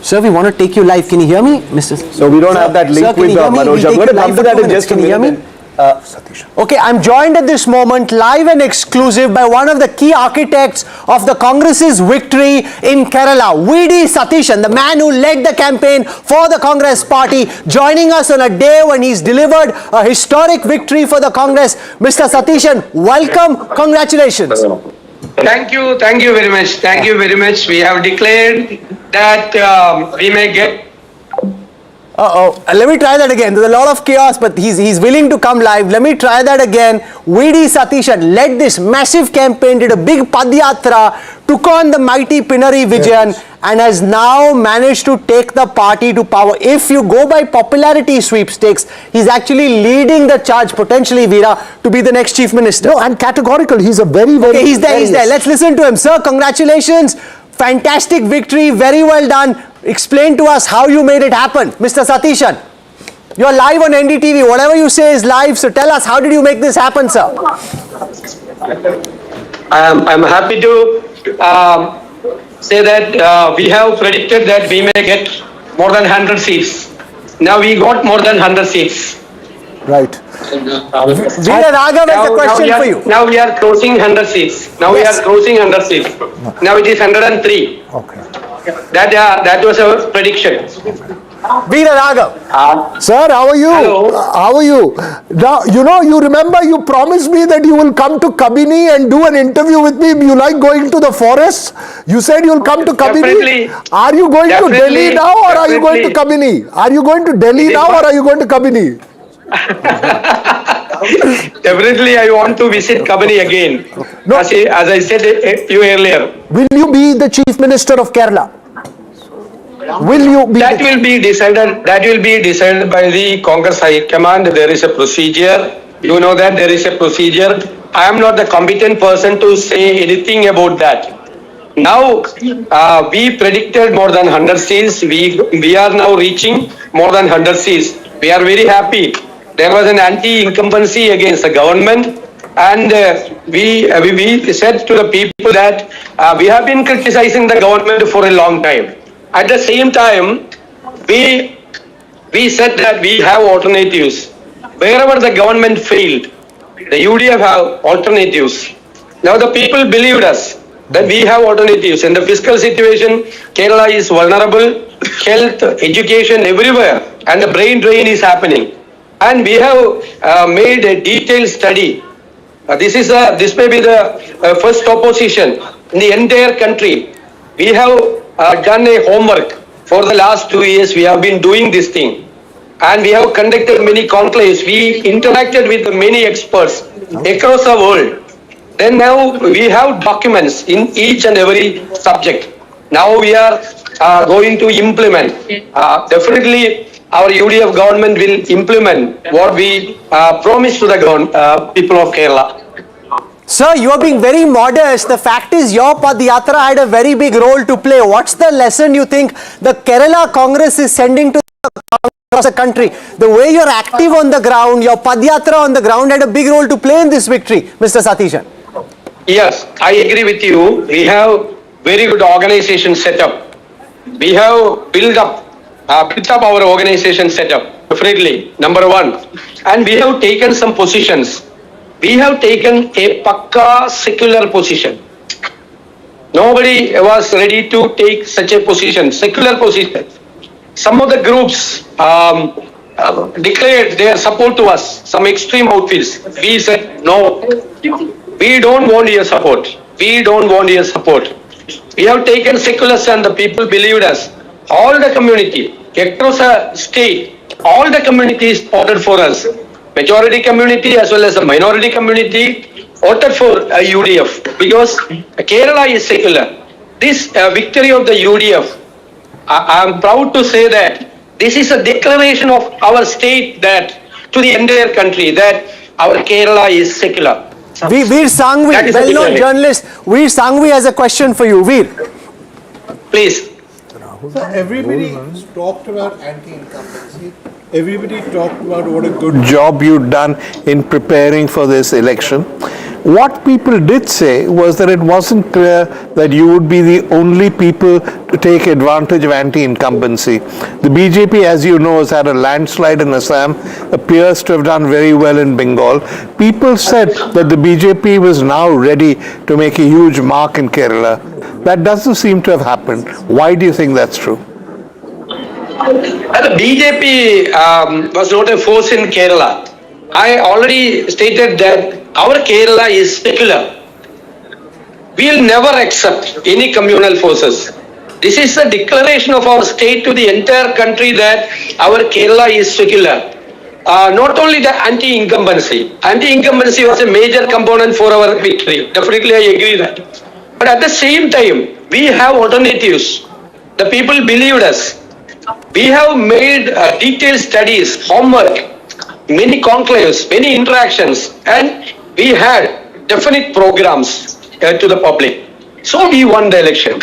Sir, we want to take you live. Can you hear me, Mr.
So we don't have that link with Manoj. I'm going to come to that in just a minute.
Okay, I'm joined at this moment live and exclusive by one of the key architects of the Congress's victory in Kerala, V.D. Satishan, the man who led the campaign for the Congress party, joining us on a day when he's delivered a historic victory for the Congress. Mr. Satishan, welcome, congratulations.
Thank you very much. Thank you very much. We have declared that we may get.
Let me try that again. There's a lot of chaos, but he's willing to come live. Let me try that again. V.D. Satishan led this massive campaign, did a big Padyatra, took on the mighty Pinari Vijayan, and has now managed to take the party to power. If you go by popularity sweepstakes, he's actually leading the charge, potentially, Veera, to be the next chief minister.
No, and categorical. He's a very.
Okay, he's there. Let's listen to him. Sir, congratulations. Fantastic victory. Very well done. Explain to us how you made it happen. Mr. Satishan, you're live on NDTV. Whatever you say is live. So tell us, how did you make this happen, sir?
I'm happy to say that we have predicted that we may get more than 100 seats. Now we got more than 100 seats.
Right.
Veera Raghav has a question for you.
Now we are closing 100 seats. Now we are closing 100 seats. Now it is 103.
Okay.
That was our prediction.
Veera Raghav.
Sir, how are you?
Hello.
How are you? Now, you remember you promised me that you will come to Kabini and do an interview with me. You like going to the forest? You said you'll come to Kabini.
Definitely.
Are you going to Delhi now or are you going to Kabini? Are you going to Delhi now or are you going to Kabini?
Definitely, I want to visit Kabini again. No. As I said a few earlier.
Will you be the Chief Minister of Kerala? Will you be?
That will be decided by the Congress High Command. There is a procedure. You know that there is a procedure. I am not the competent person to say anything about that. Now, we predicted more than 100 seats. We are now reaching more than 100 seats. We are very happy. There was an anti-incumbency against the government, and we said to the people that we have been criticizing the government for a long time. At the same time, we said that we have alternatives. Wherever the government failed, the UDF have alternatives. Now the people believed us that we have alternatives. In the fiscal situation, Kerala is vulnerable, health, education, everywhere, and the brain drain is happening. And we have made a detailed study. This may be the first opposition in the entire country. We have done a homework. For the last 2 years, we have been doing this thing. And we have conducted many conclaves. We interacted with many experts across the world. Then now we have documents in each and every subject. Now we are going to implement. Definitely our UDF government will implement what we promised to the people of Kerala.
Sir, you are being very modest. The fact is your Padyatra had a very big role to play. What's the lesson you think the Kerala Congress is sending to across the country? The way you're active on the ground, your Padyatra on the ground had a big role to play in this victory, Mr. Satishan.
Yes, I agree with you. We have very good organization setup. We have built up our organization setup, definitely, number one. And we have taken some positions. We have taken a pakka secular position. Nobody was ready to take such a position, secular position. Some of the groups declared their support to us, some extreme outfits. We said, no, we don't want your support. We don't want your support. We have taken secular stand, the people believed us. All the community, across the state, all the communities voted for us. Majority community as well as the minority community voted for UDF because Kerala is secular. This victory of the UDF, I am proud to say that this is a declaration of our state that to the entire country that our Kerala is secular.
Veer Sangvi, well-known journalist. Veer Sangvi has a question for you. Veer.
Please.
So everybody talked about anti-incumbency. Everybody talked about what a good
job you'd done in preparing for this election. What people did say was that it wasn't clear that you would be the only people to take advantage of anti-incumbency. The BJP, as you know, has had a landslide in Assam, appears to have done very well in Bengal. People said that the BJP was now ready to make a huge mark in Kerala. That doesn't seem to have happened. Why do you think that's true?
The BJP was not a force in Kerala. I already stated that our Kerala is secular. We will never accept any communal forces. This is a declaration of our state to the entire country that our Kerala is secular. Not only the anti-incumbency. Anti-incumbency was a major component for our victory. Definitely I agree that. But at the same time, we have alternatives. The people believed us. We have made detailed studies, homework, many conclaves, many interactions, and we had definite programs to the public. So we won the election.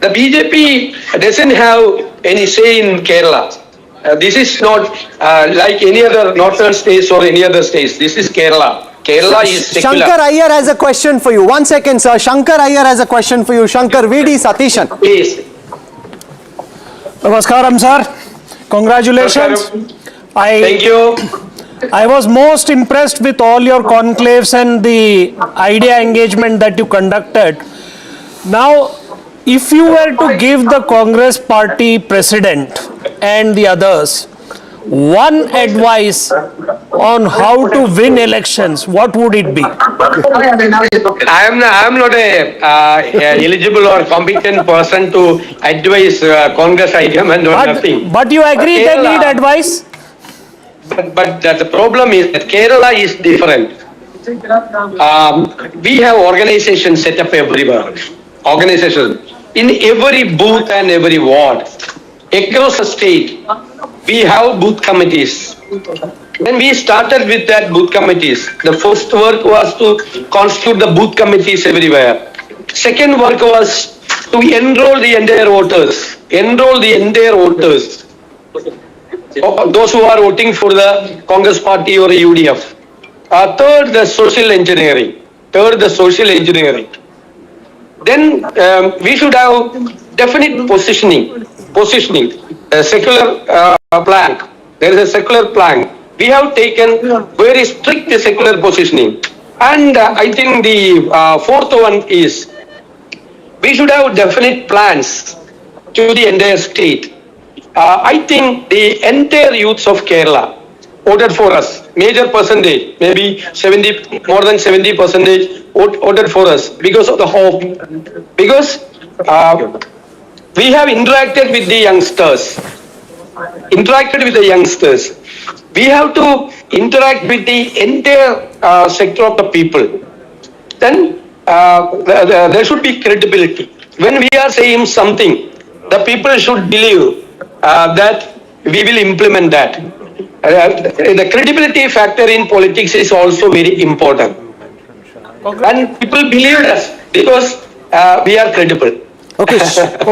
The BJP doesn't have any say in Kerala. This is not like any other northern states or any other states. This is Kerala. Kerala is secular.
Shankar Iyer has a question for you. 1 second, sir. Shankar Iyer has a question for you. Shankar, VD Satishan.
Please.
Namaskaram, sir. Congratulations.
Thank you.
I was most impressed with all your conclaves and the idea engagement that you conducted. Now, if you were to give the Congress party president and the others one advice on how to win elections, what would it be?
I am not a eligible or competent person to advise Congress item and nothing.
But you agree they need advice?
But the problem is that Kerala is different. We have organizations set up everywhere. Organization in every booth and every ward across the state. We have booth committees. When we started with that booth committees, the first work was to constitute the booth committees everywhere. Second work was to enroll the entire voters. Enroll the entire voters. Those who are voting for the Congress party or UDF. Third, the social engineering. Then we should have definite positioning, a secular plan. There is a secular plan. We have taken very strict secular positioning. And I think the fourth one is we should have definite plans to the entire state. I think the entire youths of Kerala voted for us. Major percentage, maybe 70, more than 70% voted for us because of the hope. Because we have interacted with the youngsters. We have to interact with the entire sector of the people. Then there should be credibility. When we are saying something, the people should believe that we will implement that. The credibility factor in politics is also very important. And people believe us because we are credible.
Okay,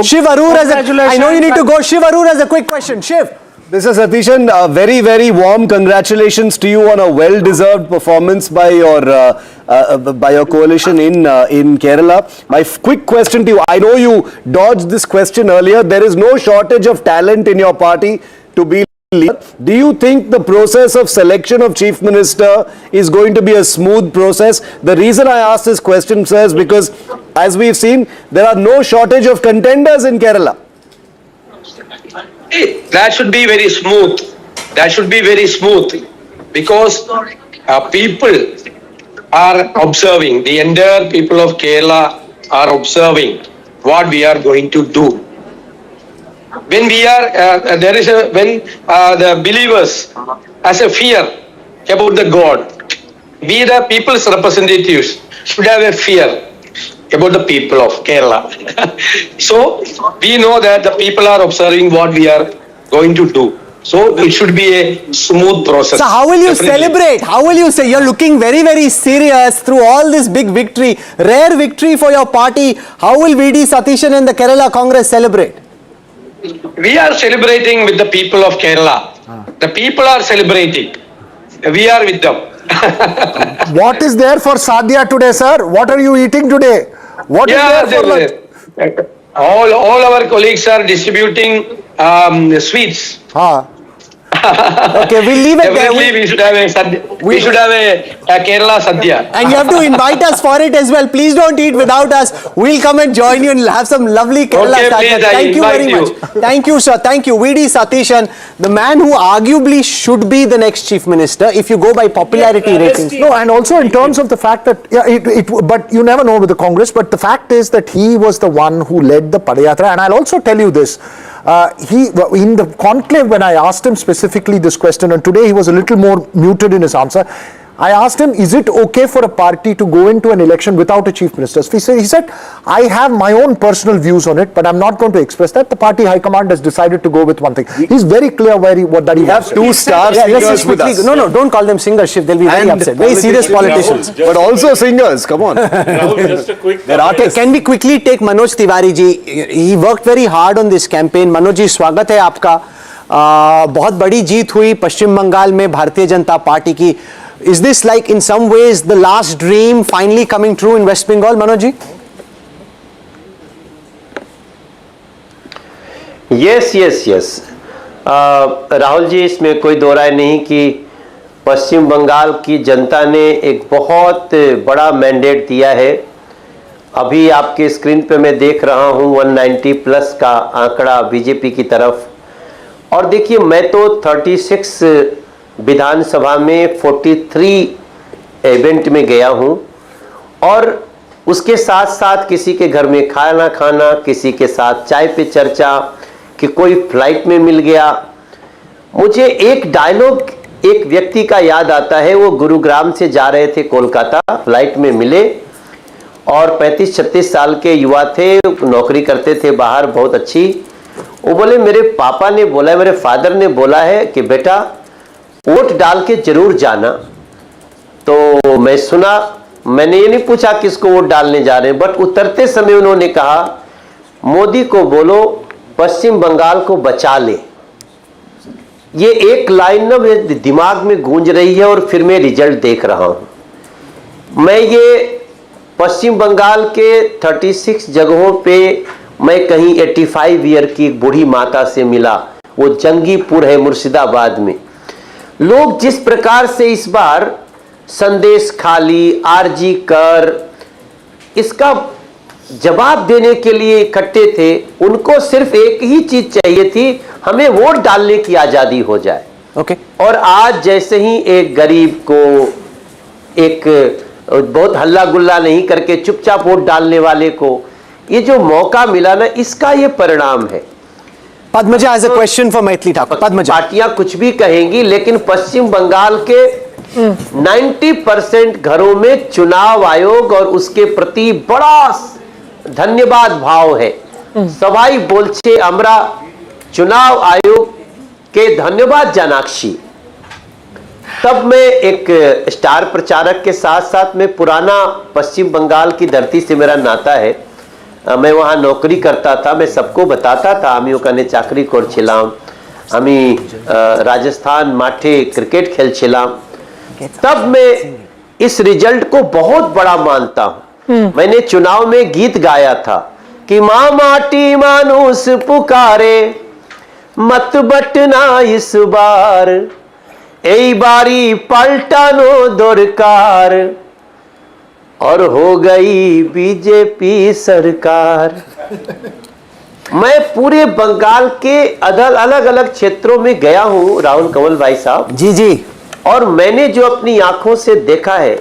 Shiv Arur, I know you need to go. Shiv Arur has a quick question. Shiv.
Mr. Satishan, very, very warm congratulations to you on a well-deserved performance by your coalition in Kerala. My quick question to you, I know you dodged this question earlier. There is no shortage of talent in your party to be leader. Do you think the process of selection of Chief Minister is going to be a smooth process? The reason I ask this question, sir, is because as we've seen, there are no shortage of contenders in Kerala.
That should be very smooth. Because people are observing. The entire people of Kerala are observing what we are going to do. When we are, the believers has a fear about the God, we the people's representatives should have a fear about the people of Kerala. So we know that the people are observing what we are going to do. So it should be a smooth process.
So how will you celebrate? How will you say? You're looking very, very serious through all this big victory, rare victory for your party. How will VD Satishan and the Kerala Congress celebrate?
We are celebrating with the people of Kerala. The people are celebrating. We are with them.
What is there for Sadhya today, sir? What are you eating today? What is there for lunch?
All our colleagues are distributing sweets.
Okay, we'll leave it there.
We should have a Kerala Sadhya.
And you have to invite us for it as well. Please don't eat without us. We'll come and join you and have some lovely Kerala Sadhya. Thank you very much. Thank you, sir. Thank you. VD Satishan, the man who arguably should be the next Chief Minister if you go by popularity ratings.
No, and also in terms of the fact that, but you never know with the Congress, but the fact is that he was the one who led the Padayatra. And I'll also tell you this. In the conclave, when I asked him specifically this question, and today he was a little more muted in his answer, I asked him, is it okay for a party to go into an election without a chief minister? He said, I have my own personal views on it, but I'm not going to express that. The party high command has decided to go with one thing. He's very clear where he
has two star singers with us.
No, don't call them singers, Shiv. They'll be very upset. Very serious politicians.
But also singers, come on.
Just a quick
Can we quickly take Manoj Tiwari ji? He worked very hard on this campaign. Manoj ji, स्वागत है आपका. बहुत बड़ी जीत हुई पश्चिम बंगाल में Bharatiya Janata party की. Is this like in some ways the last dream finally coming true in West Bengal, Manoj ji?
Yes. Rahul ji, इसमें कोई दो राय नहीं कि पश्चिम बंगाल की जनता ने एक बहुत बड़ा मैंडेट दिया है. अभी आपके स्क्रीन पे मैं देख रहा हूं 190 प्लस का आंकड़ा बीजेपी की तरफ. और देखिए, मैं तो 36 विधानसभा में 43 इवेंट में गया हूं और उसके साथ साथ किसी के घर में खाना, किसी के साथ चाय पे चर्चा, कि कोई फ्लाइट में मिल गया. मुझे एक डायलॉग एक व्यक्ति का याद आता है. वो गुरुग्राम से जा रहे थे कोलकाता, फ्लाइट में मिले और 35-36 साल के युवा थे, नौकरी करते थे बाहर बहुत अच्छी. वो बोले, मेरे पापा ने बोला है, मेरे फादर ने बोला है कि बेटा वोट डाल के जरूर जाना। तो मैं सुना, मैंने ये नहीं पूछा किसको वोट डालने जा रहे हैं, बट उतरते समय उन्होंने कहा मोदी को बोलो पश्चिम बंगाल को बचा ले। ये एक लाइन ना मेरे दिमाग में गूंज रही है और फिर मैं रिजल्ट देख रहा हूं। मैं ये पश्चिम बंगाल के 36 जगहों पे मैं कहीं 85 ईयर की एक बूढ़ी माता से मिला, वो जंगीपुर है मुर्शिदाबाद में। लोग जिस प्रकार से इस बार संदेश खाली, आरजी कर, इसका जवाब देने के लिए इकट्ठे थे, उनको सिर्फ एक ही चीज चाहिए थी, हमें वोट डालने की आजादी हो जाए।
ओके।
और आज जैसे ही एक गरीब को एक बहुत हल्ला गुल्ला नहीं करके चुपचाप वोट डालने वाले को ये जो मौका मिला ना, इसका ये परिणाम है।
Padmaja has a question for Maithili Thakur. Padmaja,
पार्टियां कुछ भी कहेंगी लेकिन पश्चिम बंगाल के 90% घरों में चुनाव आयोग और उसके प्रति बड़ा धन्यवाद भाव है। सवाई बोलछे हमरा चुनाव आयोग के धन्यवाद जानाक्षी। तब मैं एक स्टार प्रचारक के साथ साथ में पुराना पश्चिम बंगाल की धरती से मेरा नाता है। मैं वहाँ नौकरी करता था, मैं सबको बताता था आमी ओखाने चाकरी करछिलाम, आमी राजस्थान माठे क्रिकेट खेलछिलाम। तब मैं इस रिजल्ट को बहुत बड़ा मानता हूँ। मैंने चुनाव में गीत गाया था कि माँ माटी मानुस पुकारे मत बटना इस बार, এই বাড়ি পাল্টানো দরকার और हो गई बीजेपी सरकार। मैं पूरे बंगाल के अलग अलग क्षेत्रों में गया हूं राहुल कंवल भाई साहब।
जी जी।
और मैंने जो अपनी आंखों से देखा है,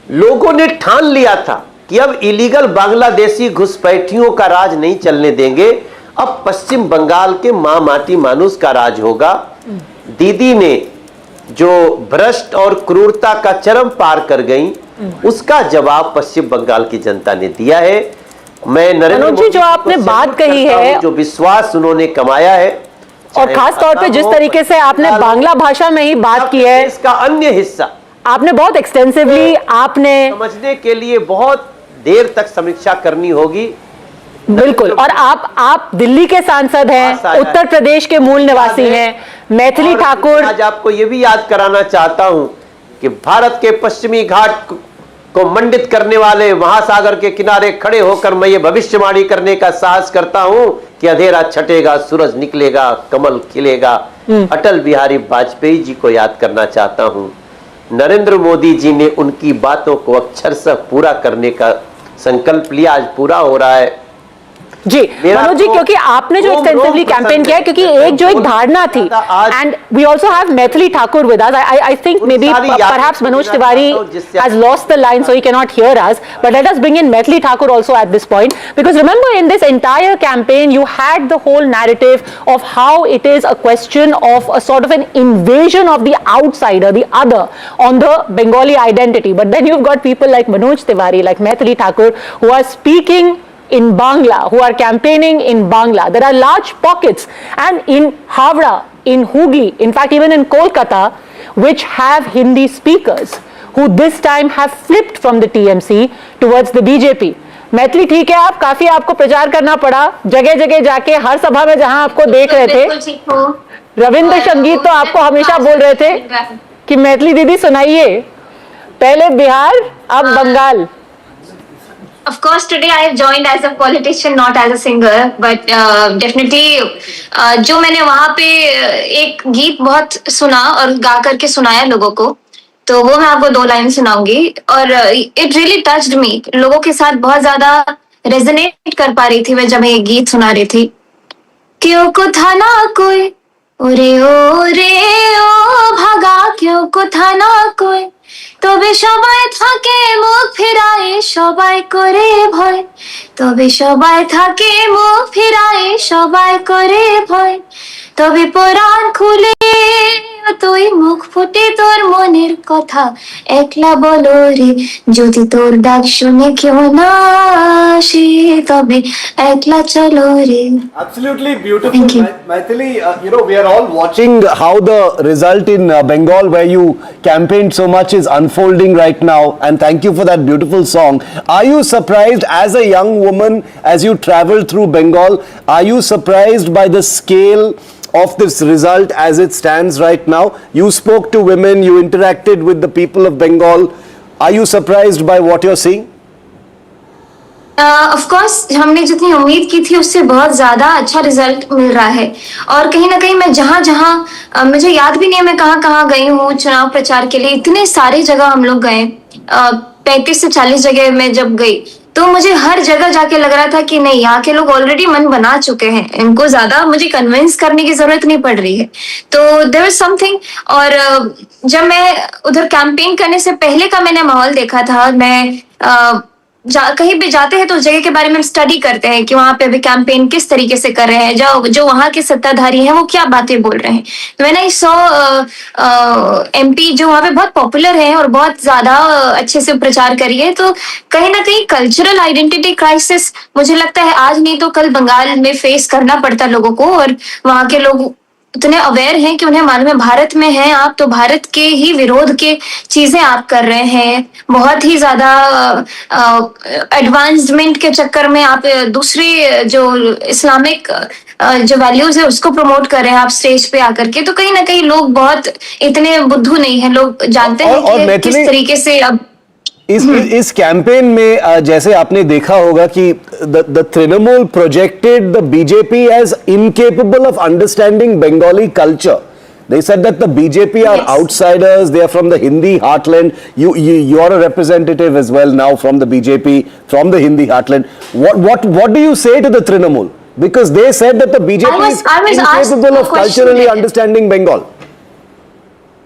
लोगों ने ठान लिया था कि अब इलीगल बांग्लादेशी घुसपैठियों का राज नहीं चलने देंगे, अब पश्चिम बंगाल के माँ माटी मानुस का राज होगा। दीदी ने जो भ्रष्ट और क्रूरता का चरम पार कर गई, उसका जवाब पश्चिम बंगाल की जनता ने दिया है। मैं नरेंद्र मोदी
जो आपने बात कही है,
जो विश्वास उन्होंने कमाया है,
और खास तौर पे जिस तरीके से आपने बांग्ला भाषा में ही बात की है,
इसका अन्य हिस्सा
आपने बहुत एक्सटेंसिवली आपने
समझने के लिए बहुत देर तक समीक्षा करनी होगी।
बिल्कुल। और आप दिल्ली के सांसद हैं, उत्तर प्रदेश के मूल निवासी हैं। मैथिली ठाकुर,
आज आपको यह भी याद कराना चाहता हूं कि भारत के पश्चिमी घाट को मंडित करने वाले महासागर के किनारे खड़े होकर मैं ये भविष्यवाणी करने का साहस करता हूं कि अंधेरा छटेगा, सूरज निकलेगा, कमल खिलेगा। अटल बिहारी वाजपेयी जी को याद करना चाहता हूं। नरेंद्र मोदी जी ने उनकी बातों को अक्षरशः पूरा करने का संकल्प लिया, आज पूरा हो रहा है।
जी मनोज जी, क्योंकि आपने जो एक्सटेंसिवली कैंपेन किया है, क्योंकि एक जो एक धारणा थी, and we also have Maithili Thakur with us. I think may be perhaps Manoj Tiwari has lost the line, so he can not hear us, but let us bring in Maithili Thakur also at this point, because remember in this entire campaign you had the whole narrative of how it is a question of a sort of an invasion of the outsider, the other, on the Bengali identity. But then you've got people like Manoj Tiwari, like Maithili Thakur, who are speaking in Bangla, who are campaigning in Bangla. There are large pockets, and in Havra, in Hooghly, in fact even in Kolkata, which have Hindi speakers, who this time have flipped from the TMC towards the BJP. Maithili ठीक है, आप काफी आपको प्रचार करना पड़ा, जगह जगह जाके हर सभा में जहां आपको देख रहे थे, रविंद्र संगीत तो आपको हमेशा बोल रहे थे कि मैथिली दीदी सुनाइए, पहले बिहार अब Bengal.
Of course, today I have joined as a politician, not as a singer, but definitely जो मैंने वहाँ पे एक गीत बहुत सुना और गा करके सुनाया लोगों को, तो वो मैं आपको 2 लाइन सुनाऊंगी, और it really touched me। लोगों के साथ बहुत ज्यादा रेजोनेट कर पा रही थी मैं जब ये गीत सुना रही थी। क्यों को था ना कोई ओरे ओ भागा, क्यों को था ना कोई, তবে সবাই থাকে মুখ ফিরায়, সবাই করে ভয়, তবে সবাই থাকে মুখ ফিরায়, সবাই করে ভয়, তবে পরাণ খুলে তুই মুখ ফুটে তোর মনের কথা একলা বলো রে যদি তোর ডাক শুনে কেউ না আসে তবে একলা চলো রে
Absolutely beautiful, Maithili. We are all watching how the result in Bengal, where you campaigned so much, is unfolding right now. And thank you for that beautiful song. Are you surprised, as a young woman, as you traveled through Bengal, are you surprised by the scale of this result as it stands right now? You spoke to women, you interacted with the people of Bengal. Are you surprised by what you're seeing?
Of course हमने जितनी उम्मीद की थी उससे बहुत ज्यादा अच्छा result मिल रहा है और कहीं ना कहीं मैं जहां जहां मुझे याद भी नहीं है मैं कहां कहां गई हूँ चुनाव प्रचार के लिए इतने सारे जगह हम लोग गए 35 से 40 जगह मैं जब गई तो मुझे हर जगह जाके लग रहा था कि नहीं यहाँ के लोग ऑलरेडी मन बना चुके हैं इनको ज्यादा मुझे कन्विंस करने की जरूरत नहीं पड़ रही है तो देयर इज समथिंग और जब मैं उधर कैंपेन करने से पहले का मैंने माहौल देखा था मैं कहीं भी जाते हैं तो उस जगह के बारे में स्टडी करते हैं कि वहां पे अभी कैंपेन किस तरीके से कर रहे हैं जो वहां के सत्ताधारी हैं वो क्या बातें बोल रहे हैं तो मैंने 100 एमपी जो वहां पे बहुत पॉपुलर है और बहुत ज्यादा अच्छे से प्रचार करिए तो कहीं ना कहीं कल्चरल आइडेंटिटी क्राइसिस मुझे लगता है आज नहीं तो कल बंगाल में फेस करना पड़ता लोगों को और वहां के लोग इतने अवेयर हैं कि उन्हें मालूम है भारत में हैं आप तो भारत के ही विरोध के चीजें आप कर रहे हैं बहुत ही ज्यादा एडवांसमेंट के चक्कर में आप दूसरी जो इस्लामिक जो वैल्यूज है उसको प्रमोट कर रहे हैं आप स्टेज पे आकर के तो कहीं ना कहीं लोग बहुत इतने बुद्धू नहीं है लोग जानते हैं कि किस तरीके से अब
इस कैंपेन में जैसे आपने देखा होगा कि the Trinamool projected the BJP as incapable of understanding Bengali culture. They said that the BJP are outsiders, they are from the Hindi heartland. You are a representative as well now from the BJP, from the Hindi heartland. What do you say to the Trinamool? Because they said that the BJP is incapable of culturally understanding Bengal.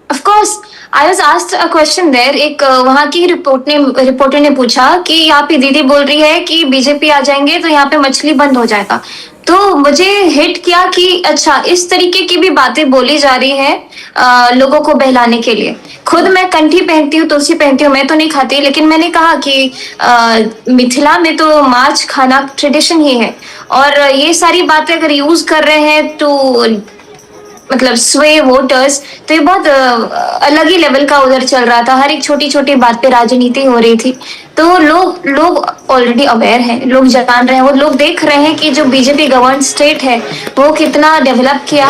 Of course, I was asked a question there. एक वहाँ की reporter ने पूछा कि यहाँ पे दीदी बोल रही है कि बीजेपी आ जाएंगे तो यहाँ पे मछली बंद हो जाएगा तो मुझे हिट किया कि अच्छा इस तरीके की भी बातें बोली जा रही हैं लोगों को बहलाने के लिए खुद मैं कंठी पहनती हूँ तुलसी पहनती हूँ मैं तो नहीं खाती लेकिन मैंने कहा कि मिथिला में तो माछ खाना ट्रेडिशन ही है और ये सारी बातें अगर यूज कर रहे हैं तो मतलब स्वे वोटर्स तो ये बहुत अलग ही लेवल का उधर चल रहा था हर एक छोटी छोटी बात पे राजनीति हो रही थी तो लोग ऑलरेडी अवेयर हैं लोग जान रहे हैं वो लोग देख रहे हैं कि जो बीजेपी गवर्न स्टेट है वो कितना डेवलप किया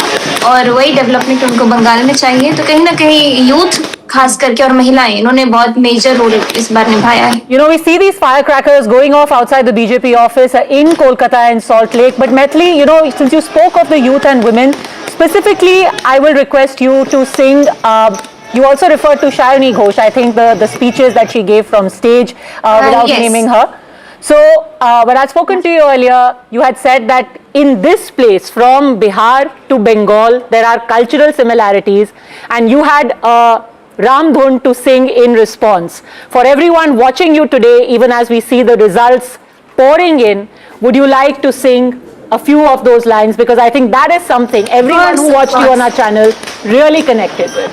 और वही डेवलपमेंट उनको बंगाल में चाहिए तो कहीं ना कहीं यूथ खास करके और महिलाएं इन्होंने बहुत मेजर रोल इस बार निभाया है
we see these firecrackers going off outside the BJP office in Kolkata and Salt Lake but Maithili since you spoke of the youth and women specifically I will request you to sing you also referred to Shayani Ghosh I think the speeches that she gave from stage without naming her so when I had spoken to you earlier you had said that in this place from Bihar to Bengal there are cultural similarities and you had Ram Dhun to sing in response. For everyone watching you today, even as we see the results pouring in, would you like to sing a few of those lines? Because I think that is something everyone who watched you on our channel really connected with.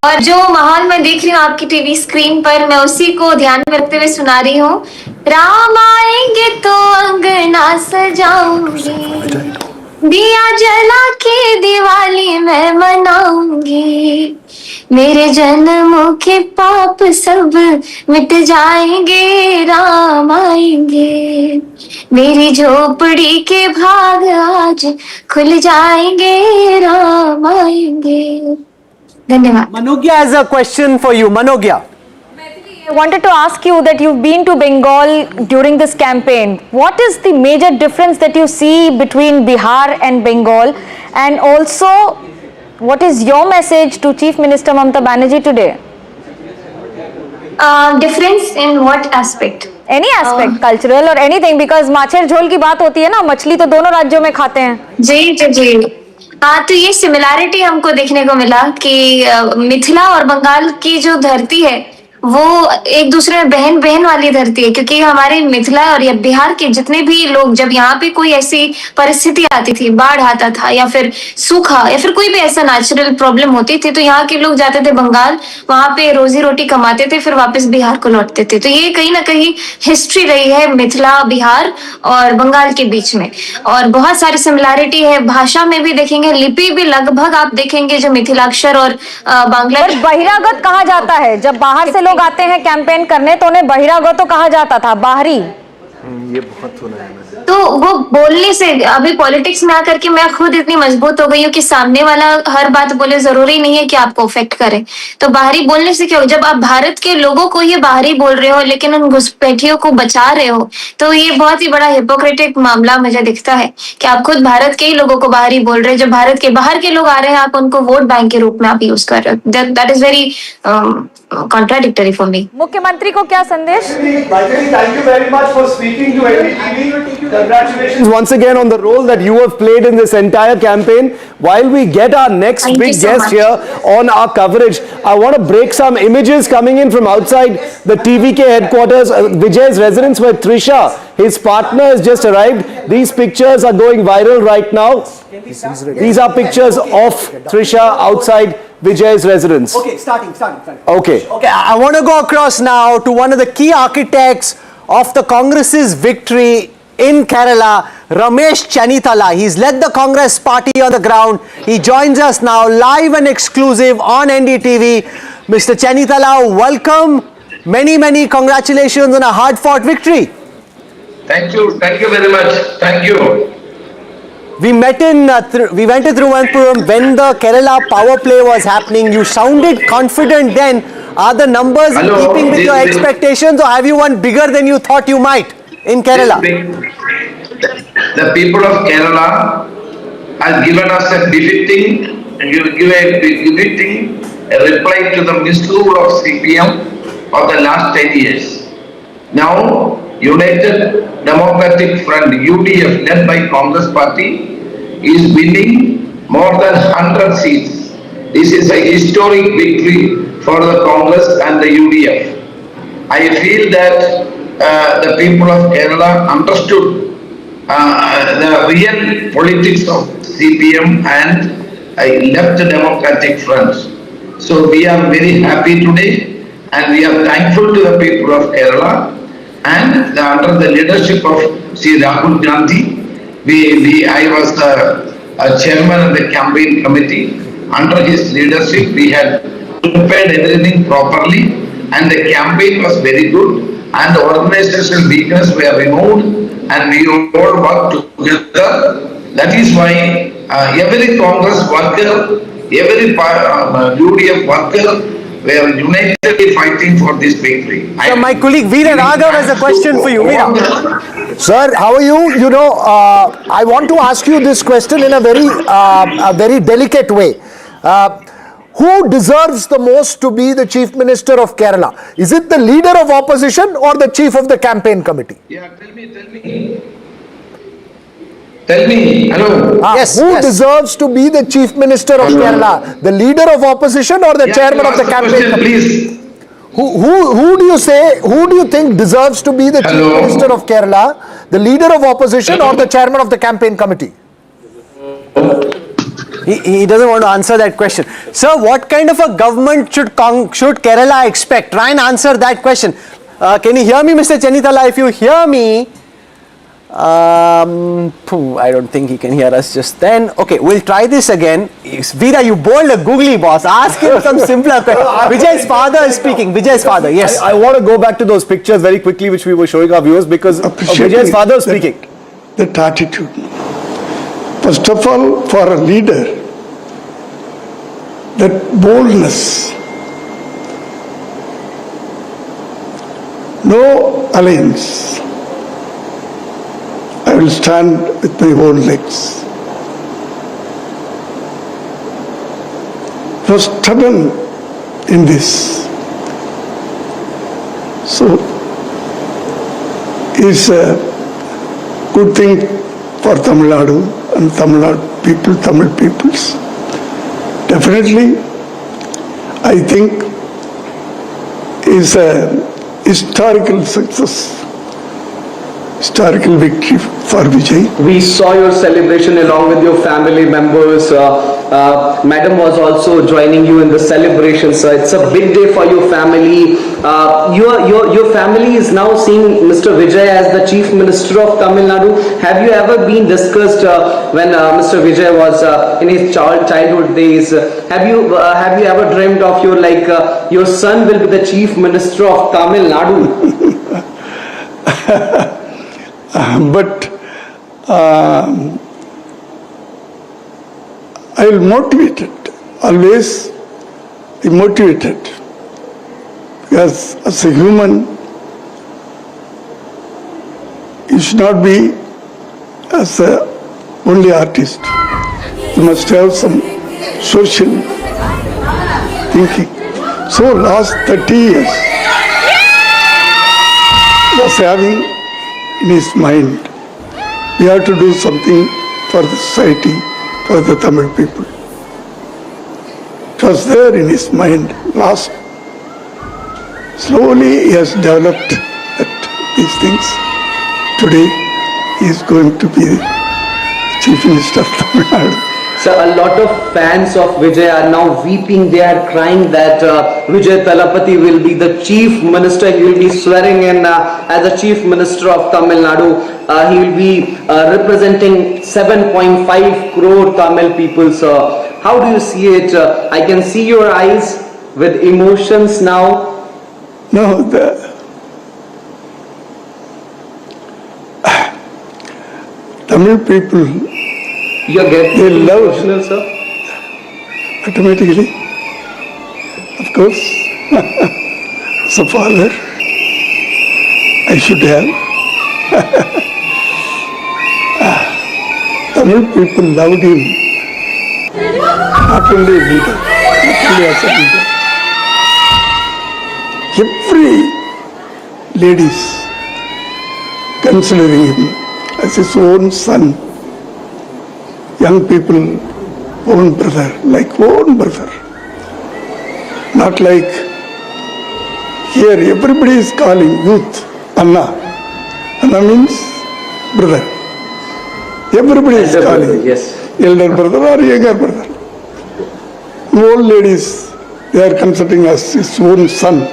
और जो माहौल मैं देख रही हूँ आपकी TV screen पर मैं उसी को ध्यान में रखते हुए सुना रही हूँ राम आएंगे तो अंगना सजाऊंगी दिया जला के दिवाली मैं मनाऊंगी मेरे जन्मों के पाप सब मिट जाएंगे राम आएंगे मेरी झोपड़ी के भाग आज खुल जाएंगे राम आएंगे धन्यवाद
Manogya has a question for you. Manogya.
I wanted to ask you that you've been to Bengal during this campaign. What is the major difference that you see between Bihar and Bengal? And also, what is your message to Chief Minister Mamata Banerjee today?
Difference in what aspect?
Any aspect, cultural or anything, because माछेर झोल की बात होती है ना, मछली तो दोनों राज्यों में खाते हैं.
जी. हाँ तो ये सिमिलैरिटी हमको देखने को मिला कि मिथिला और बंगाल की जो धरती है वो एक दूसरे में बहन बहन वाली धरती है, क्योंकि हमारे मिथिला और या बिहार के जितने भी लोग, जब यहाँ पे कोई ऐसी परिस्थिति आती थी, बाढ़ आता था या फिर सूखा या फिर कोई भी ऐसा नेचुरल प्रॉब्लम होती थी, तो यहाँ के लोग जाते थे बंगाल, वहां पे रोजी रोटी कमाते थे, फिर वापस बिहार को लौटते थे। तो ये कहीं ना कहीं हिस्ट्री रही है मिथिला, बिहार और बंगाल के बीच में। और बहुत सारी सिमिलैरिटी है, भाषा में भी देखेंगे, लिपि भी लगभग आप देखेंगे जो मिथिलाक्षर और बांग्ला।
बहिरागत कहा जाता है, जब बाहर से लोग आते हैं कैंपेन करने तो उन्हें बहिरागत तो कहा जाता था, बाहरी।
ये बहुत सुना है मैंने।
तो वो बोलने से, अभी पॉलिटिक्स में आकर के मैं खुद इतनी मजबूत हो गई हूँ कि सामने वाला हर बात बोले, जरूरी नहीं है कि आपको अफेक्ट करे। तो बाहरी बोलने से क्या हो, जब आप भारत के लोगों को ही बाहरी बोल रहे हो लेकिन उन घुसपैठियों को बचा रहे हो, तो ये बहुत ही बड़ा हिपोक्रेटिक मामला मुझे दिखता है कि आप खुद भारत के ही लोगों को बाहरी बोल रहे हैं। जब भारत के बाहर के लोग आ रहे हैं, आप उनको वोट बैंक के रूप में आप यूज कर रहे हो। That is very contradictory for me.
मुख्यमंत्री को क्या संदेश?
Thank you very much for speaking to NDTV. Congratulations once again on the role that you have played in this entire campaign. While we get our next
Thank you
big
so
guest
much.
here on our coverage, I want to break some images coming in from outside the TVK headquarters, Vijay's residence, where Trisha, his partner, has just arrived. These pictures are going viral right now. These are pictures of Trisha outside Vijay's residence.
Okay, starting.
Okay.
Okay, I want to go across now to one of the key architects of the Congress's victory in Kerala, Ramesh Chennithala. He's led the Congress party on the ground. He joins us now live and exclusive on NDTV. Mr. Chennithala, welcome. Many congratulations on a hard-fought victory.
Thank you very much. Thank you.
We met in, we went to Thiruvananthapuram when the Kerala power play was happening. You sounded confident then. Are the numbers in keeping with your expectations, or have you won bigger than you thought you might in Kerala?
The people of Kerala has given us a befitting reply to the misrule of CPM of the last 10 years. Now, United Democratic Front, UDF, led by Congress Party, is winning more than 100 seats. This is a historic victory for the Congress and the UDF. I feel that the people of Kerala understood the real politics of CPM and left Democratic Front. So we are very happy today, and we are thankful to the people of Kerala. And under the leadership of Sri Rahul Gandhi, I was a chairman of the campaign committee. Under his leadership, we had prepared everything properly, and the campaign was very good, and the organizational weaknesses were removed, and we all worked together. That is why every Congress worker, every UDF worker, we are unitedly fighting for this victory.
So my colleague Veera Raghav has a question for you. Veera.
Sir, how are you? You know, I want to ask you this question in a very delicate way. Who deserves the most to be the Chief Minister of Kerala? Is it the leader of opposition or the chief of the campaign committee?
Yeah, tell me. Hello.
Yes. Who deserves to be the Chief Minister of Kerala? The leader of opposition or the chairman of the campaign committee?
Please.
Who do you say? Who do you think deserves to be the Chief Minister of Kerala? The leader of opposition or the chairman of the campaign committee?
He doesn't want to answer that question. Sir, what kind of a government should Kerala expect? Try and answer that question. Can you hear me, Mr. Chennithala? If you hear me, I don't think he can hear us just then. Okay, we'll try this again. Veera, you bowled a googly boss. Ask him some simpler questions. Vijay's father is speaking. Vijay's father, yes.
I want to go back to those pictures very quickly which we were showing our viewers, because Vijay's father is speaking.
That attitude. First of all, for a leader, that boldness. No alliance. I will stand with my own legs. Was stubborn in this. So, it's a good thing for Tamil Nadu and Tamil Nadu people, Tamil peoples. Definitely, I think is a historical success, historical victory for Vijay.
We saw your celebration along with your family members. Madam was also joining you in the celebration, sir. It's a big day for your family. Your family is now seeing Mr. Vijay as the Chief Minister of Tamil Nadu. Have you ever been discussed when Mr. Vijay was in his childhood days? Have you ever dreamt of your son will be the Chief Minister of Tamil Nadu?
But I will motivate it, always be motivated, because as a human, you should not be as a only artist. You must have some social thinking. So last 30 years, he was having in his mind, we have to do something for the society, for the Tamil people. It was there in his mind last. Slowly he has developed these things. Today he is going to be the Chief Minister of Tamil Nadu.
So a lot of fans of Vijay are now weeping. They are crying that Vijay Thalapathy will be the Chief Minister. He will be swearing in as the Chief Minister of Tamil Nadu. He will be representing 7.5 crore Tamil people. So how do you see it? I can see your eyes with emotions now.
No, Tamil people, they love
emotional, sir?
Automatically, of course. As a father, I should have. Tamil people loved him, not only a leader, not only as a leader. Every ladies considering him as his own son. Young people, own brother, like own brother. Not like here, everybody is calling youth Anna. Anna means brother. Everybody is calling.
Brother, yes.
Elder brother or younger brother. Old ladies, they are considering as his own son.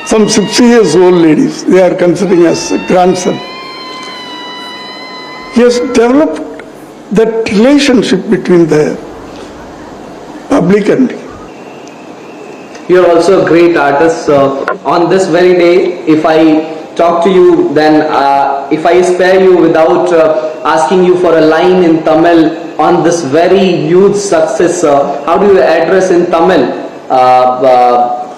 Some 60 years old ladies, they are considering as a grandson. He has developed that relationship between the public and
You are also a great artist. On this very day, if I talk to you, then if I spare you without asking you for a line in Tamil on this very huge success, how do you address in Tamil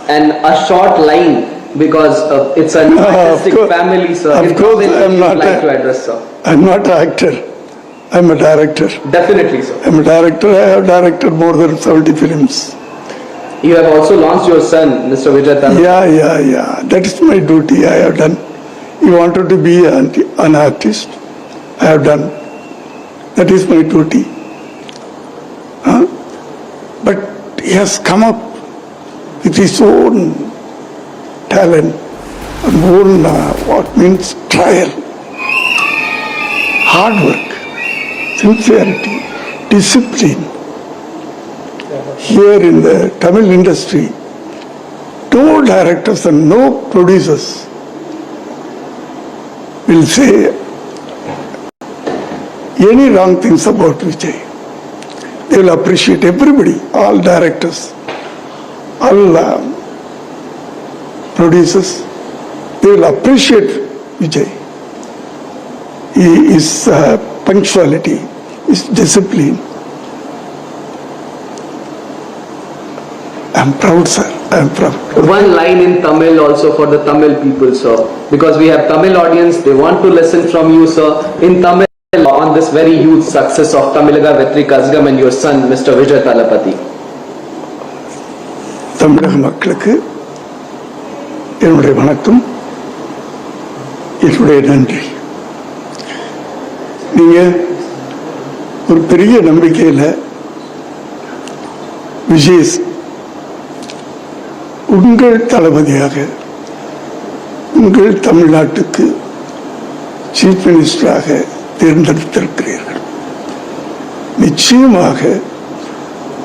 and a short line, because it's an artistic family, sir.
Of course, I am not
to address, sir.
I'm not an actor. I'm a director.
Definitely, sir.
I'm a director. I have directed more than 70 films.
You have also launched your son, Mr. Vijay Thalapathy.
Yeah. That is my duty. I have done. He wanted to be an artist. I have done. That is my duty. But he has come up with his own talent and own what means trial, hard work, sincerity, discipline. Here in the Tamil industry, no directors and no producers will say any wrong things about Vijay. They will appreciate everybody, all directors, all producers. They will appreciate Vijay. His punctuality, his discipline. I am proud, sir. I am proud.
One line in Tamil also for the Tamil people, sir. Because we have Tamil audience, they want to listen from you, sir. In Tamil, on this very huge success of Tamilaga Vetri Kazhagam and your son, Mr. Vijay Thalapathy.
தமிழக மக்களுக்கு என்னுடைய வணக்கம், என்னுடைய நன்றி. நீங்க ஒரு பெரிய நம்பிக்கையில் விஜய் உங்கள் தளபதியாக உங்கள் தமிழ்நாட்டுக்கு சீஃப் மினிஸ்டராக தேர்ந்தெடுத்திருக்கிறீர்கள். நிச்சயமாக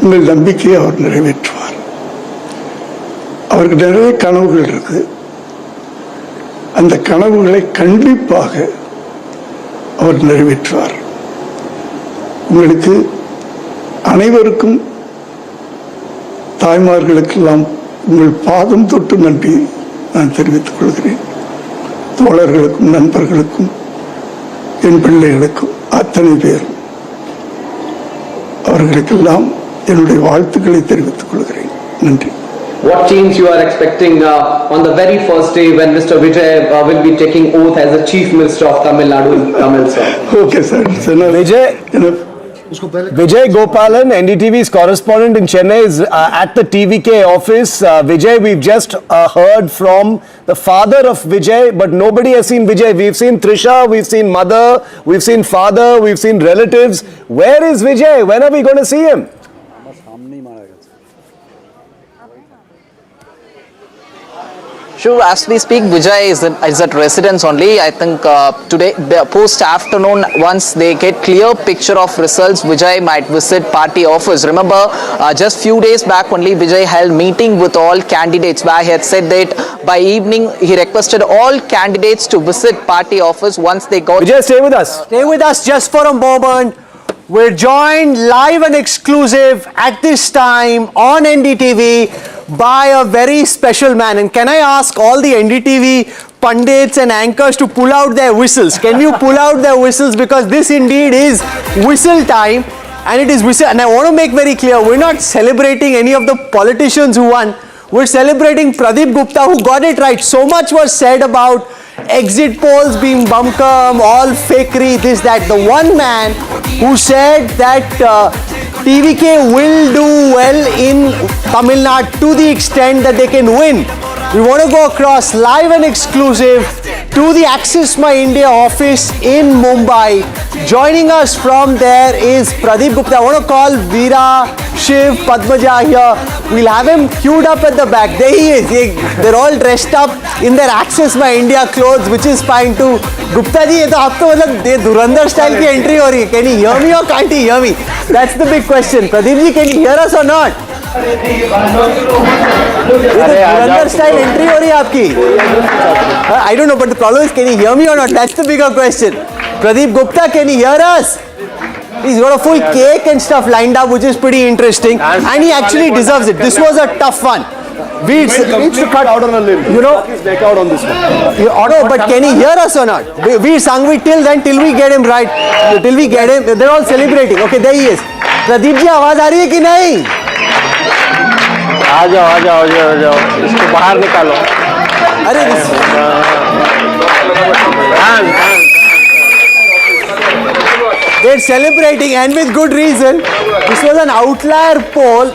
உங்கள் நம்பிக்கையை அவர் நிறைவேற்றுவார். அவருக்கு நிறைய கனவுகள் இருக்கு. அந்த கனவுகளை கண்டிப்பாக அவர் நிறைவேற்றுவார். உங்களுக்கு அனைவருக்கும், தாய்மார்களுக்கெல்லாம் உங்கள் பாதம் தொட்டு நன்றி நான் தெரிவித்துக் கொள்கிறேன். தோழர்களுக்கும் நண்பர்களுக்கும் என் பிள்ளைகளுக்கும் அத்தனை பேர் அவர்களுக்கெல்லாம் என்னுடைய வாழ்த்துக்களை தெரிவித்துக் கொள்கிறேன். நன்றி.
What change you are expecting on the very first day when Mr. Vijay will be taking oath as the Chief Minister of Tamil Nadu in Tamil sir?
Okay, sir. Vijay Gopalan, NDTV's correspondent in Chennai, is at the TVK office. Vijay, we've just heard from the father of Vijay, but nobody has seen Vijay. We've seen Trisha, we've seen mother, we've seen father, we've seen relatives. Where is Vijay? When are we going to see him?
Sure, as we speak, Vijay is at residence only. I think today, post-afternoon, once they get clear picture of results, Vijay might visit party office. Remember, just few days back only, Vijay held meeting with all candidates where he had said that by evening, he requested all candidates to visit party office once they got...
Vijay, stay with us.
Stay with us just for a moment. We're joined live and exclusive at this time on NDTV by a very special man. And can I ask all the NDTV pundits and anchors to pull out their whistles? Can you pull out their whistles? Because this indeed is whistle time. And it is whistle. And I want to make very clear, we're not celebrating any of the politicians who won. We're celebrating Pradeep Gupta, who got it right. So much was said about exit polls being bumkum, all fakery, this, that. The one man who said that TVK will do well in Tamil Nadu to the extent that they can win. We want to go across live and exclusive to the Access My India office in Mumbai. Joining us from there is Pradeep Gupta. I want to call Veera, Shiv, Padmaja here. We'll have him queued up at the back. There he is. They're all dressed up in their Access My India clothes, which is fine too. Gupta ji, ये तो आप तो मतलब ये धुरंधर style की entry हो रही है. Can he hear me or can't he hear me? That's the big question. Pradeep ji, can you hear us or not? Dhurandhar style entry हो रही है आपकी. I don't know, but the problem is, can he hear me or not? That's the bigger question. Pradeep Gupta, can he hear us? He's got a full cake and stuff lined up, which is pretty interesting, and he actually deserves it. This was a tough one.
He needs to cut out on a limb.
You know,
his neck out on this one.
No, but can he hear us or not? We sang with till then, till we get him right, till we get him. They're all celebrating. Okay, there he is. Pradeep ji, आवाज आ रही है कि नहीं?
आ जाओ इसको बाहर निकालो.
अरे they're celebrating, and with good reason. This was an outlier poll.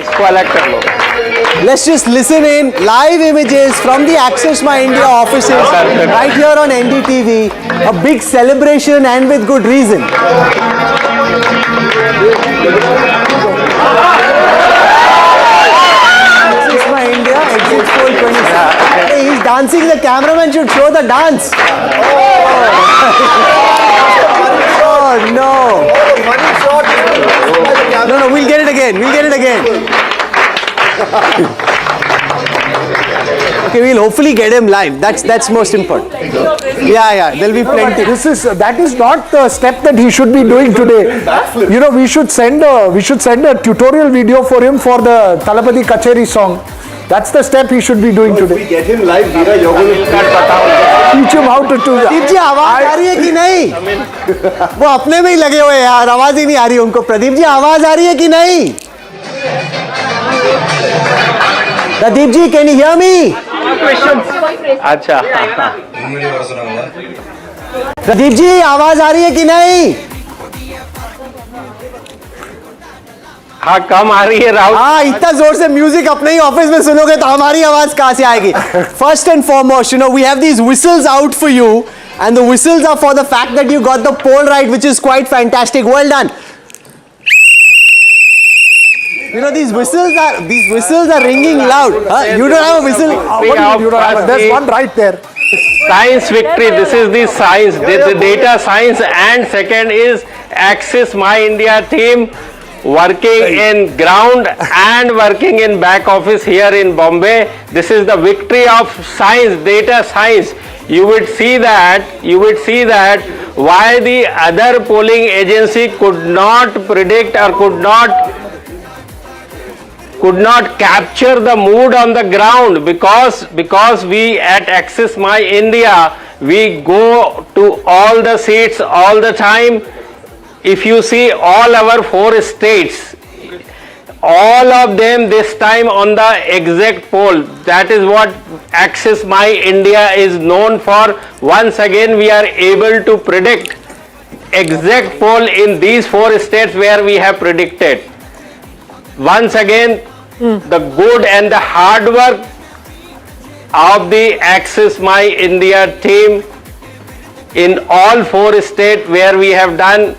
Let's just listen in. Live images from the Access My India offices right here on NDTV. A big celebration, and with good reason. Access My India, exit poll 27. Hey, he's dancing. The cameraman should show the dance. Oh no. No, we'll get it again. Okay, we'll hopefully get him live. That's most important. Yeah, there'll be plenty.
That is not the step that he should be doing today. You know, we should send a tutorial video for him for the Talapati Kacheri song. That's the step he should be doing today.
If we get him live, Veera, you're going to
teach him how to do that.
Pradeep ji आवाज आ रही है कि नहीं? वो अपने में ही लगे हुए यार, आवाज ही नहीं आ रही उनको. प्रदीप जी आवाज आ रही है कि नहीं? Pradeep ji, can you hear me?
अच्छा.
प्रदीप जी आवाज आ रही है कि नहीं?
हाँ, कम आ रही है राहुल.
हाँ, इतना जोर से म्यूजिक अपने ही ऑफिस में सुनोगे तो हमारी आवाज कहाँ से आएगी? First and foremost, you know, we have these whistles out for you, and the whistles are for the fact that you got the poll right, which is quite fantastic. Well done. You know, these whistles are ringing loud. You don't have a whistle.
You don't have there's one right there.
Science victory. This is the science, the data science, and second is Axis My India team working in ground and working in back office here in Bombay. This is the victory of science, data science. You would see that why the other polling agency could not predict or could not capture the mood on the ground, because we at Axis My India, we go to all the seats all the time. If you see all our 4 states, all of them this time on the exact poll. That is what Axis My India is known for. Once again we are able to predict exact poll in these 4 states where we have predicted. Once again the good and the hard work of the Axis My India team in all 4 states where we have done.